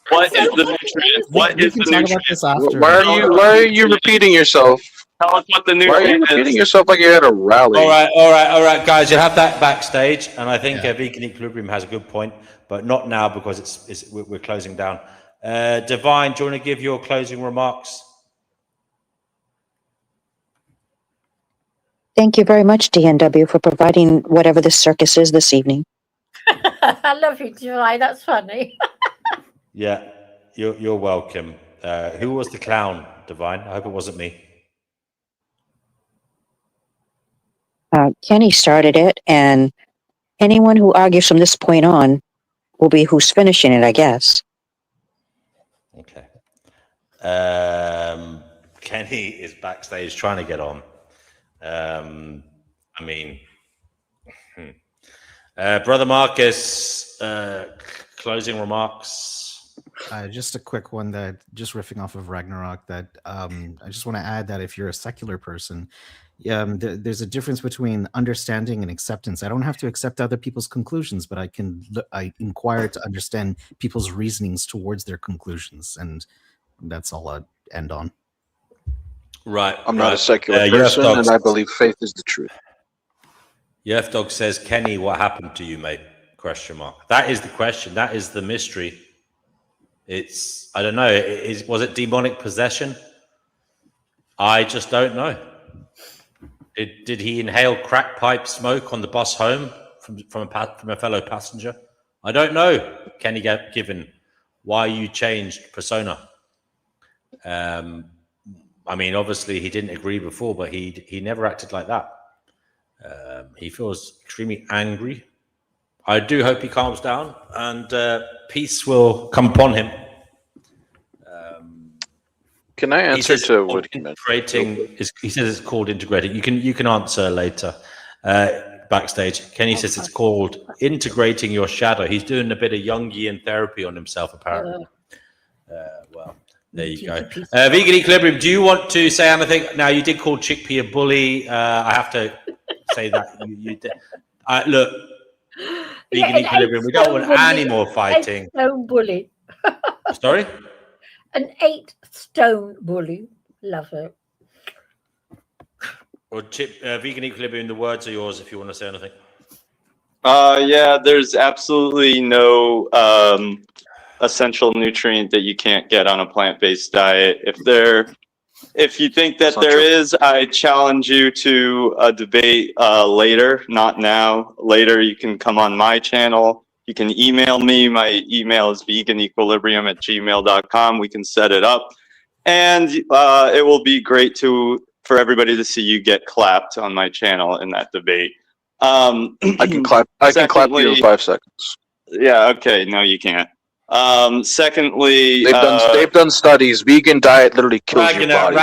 What is the nutrient? What is the nutrient? Why are you repeating yourself? Tell us what the Why are you nutrient repeating is. yourself like you're at a rally? All right, guys. You'll have that backstage, and I think Vegan Equilibrium has a good point, but not now because we're closing down. Divine, do you want to give your closing remarks? Thank you very much, DNW, for providing whatever this circus is this evening. I love you, Joy. That's funny. Yeah, you're welcome. Who was the clown, Divine? I hope it wasn't me. Kenny started it, and anyone who argues from this point on will be who's finishing it, I guess. Okay. Kenny is backstage trying to get on. I mean, Brother Marcus, closing remarks. Just a quick one that just riffing off of Ragnarok that I just want to add that if you're a secular person, there's a difference between understanding and acceptance. I don't have to accept other people's conclusions, but I inquire to understand people's reasonings towards their conclusions, and that's all I'd end on. Right. I'm not a secular person, and I believe faith is the truth. Yerf Dog says, Kenny, what happened to you, mate? Question mark. That is the question. That is the mystery. It's, I don't know. Was it demonic possession? I just don't know. Did he inhale crack pipe smoke on the bus home from a fellow passenger? I don't know, Kenny Given, why you changed persona. I mean, obviously he didn't agree before, but he never acted like that. He feels extremely angry. I do hope he calms down and peace will come upon him. Can I answer to what he meant? He says it's called integrating. You can answer later backstage. Kenny says it's called integrating your shadow. He's doing a bit of Jungian therapy on himself, apparently. Well, there you go. Vegan Equilibrium, do you want to say anything? Now, you did call Chickpea a bully. I have to say that. You did. Look, Vegan Equilibrium, we don't want any more fighting. 8-stone bully. Sorry? An 8-stone bully. Love it. Well, Vegan Equilibrium, the words are yours if you want to say anything. Yeah, there's absolutely no essential nutrient that you can't get on a plant-based diet. If you think that there is, I challenge you to a debate later, not now. Later, you can come on my channel. You can email me. My email is veganequilibrium@gmail.com. We can set it up. And it will be great for everybody to see you get clapped on my channel in that debate. I can clap you in 5 seconds. Yeah, okay. No, you can't. Secondly, they've done studies. Vegan diet literally kills your body.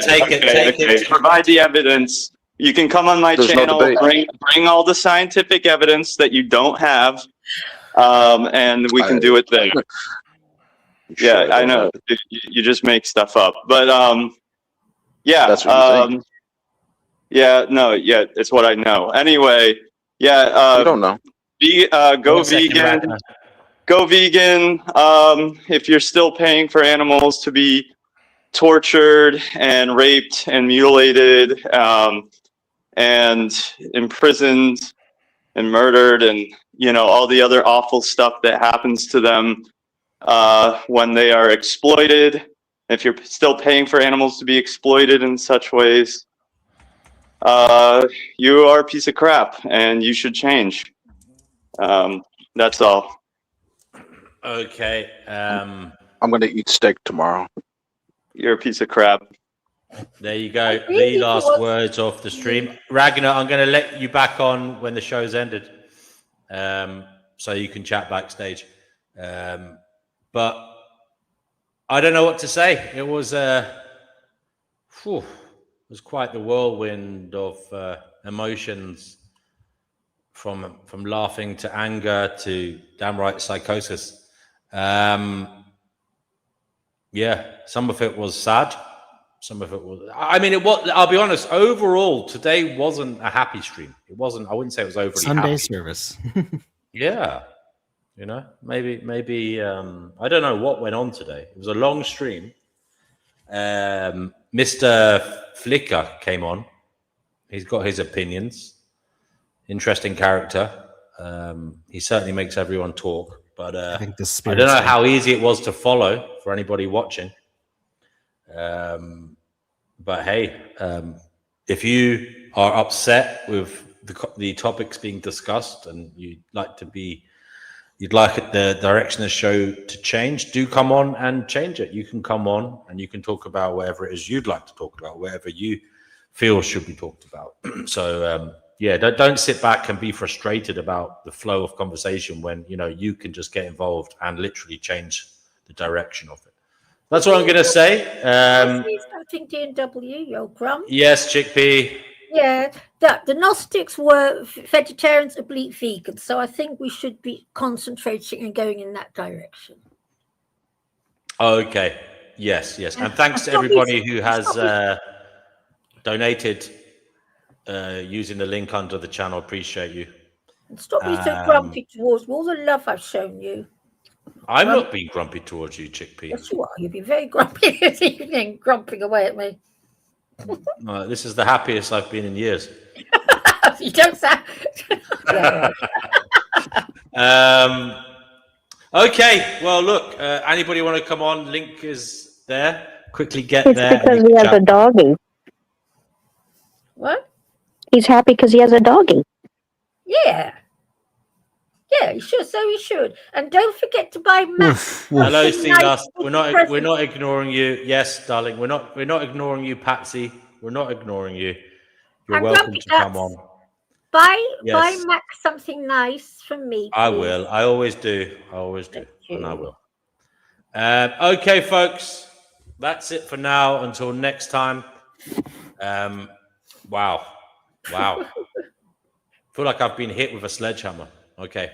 Take it. Provide the evidence. You can come on my channel, bring all the scientific evidence that you don't have, and we can do it there. Yeah, I know. You just make stuff up, but yeah. That's what you think. Yeah, it's what I know. Anyway, yeah. You don't know. Go vegan. Go vegan. If you're still paying for animals to be tortured and raped and mutilated, and imprisoned and murdered, and all the other awful stuff that happens to them when they are exploited. If you're still paying for animals to be exploited in such ways, you are a piece of crap and you should change. That's all. Okay. I'm going to eat steak tomorrow. You're a piece of crap. There you go. The last words off the stream. Ragnar, I'm going to let you back on when the show's ended, so you can chat backstage. But I don't know what to say. It was quite the whirlwind of emotions, from laughing to anger to downright psychosis. Yeah, some of it was sad. Some of it was, I mean, I'll be honest, overall, today wasn't a happy stream. It wasn't, I wouldn't say it was overly Sunday happy. service. Yeah. Maybe, I don't know what went on today. It was a long stream. Mr. Flicker came on. He's got his opinions. Interesting character. He certainly makes everyone talk, but I don't know how easy it was to follow for anybody watching. But hey, if you are upset with the topics being discussed and you'd like the direction of the show to change, do come on and change it. You can come on and you can talk about whatever it is you'd like to talk about, whatever you feel should be talked about. So don't sit back and be frustrated about the flow of conversation when you can just get involved and literally change the direction of it. That's what I'm going to say. I see something, D&W, yo, Grump. Yes, Chickpea. Yeah, that the Gnostics were vegetarians, oblique vegans. So I think we should be concentrating and going in that direction. Okay. Yes, yes. And thanks to everybody who has donated using the link under the channel. Appreciate you. And stop being so grumpy towards me. All the love I've shown you. I'm not being grumpy towards you, Chickpea. Yes, you are. You've been very grumpy this evening, grumping away at me. This is the happiest I've been in years. You don't sound. Okay. Well, look. Anybody want to come on? Link is there. Quickly get It's there. because he has a doggy. What? He's happy because he has a doggy. Yeah. Yeah, you should. So you should. And don't forget to buy Max. Hello, Silas. We're not ignoring you. Yes, darling. We're not ignoring you, Patsy. We're not ignoring you. You're welcome to come on. Buy Yes. Max something nice from me. I please. will. I always do. And I will. Okay, folks. That's it for now. Until next time. Wow. I feel like I've been hit with a sledgehammer. Okay.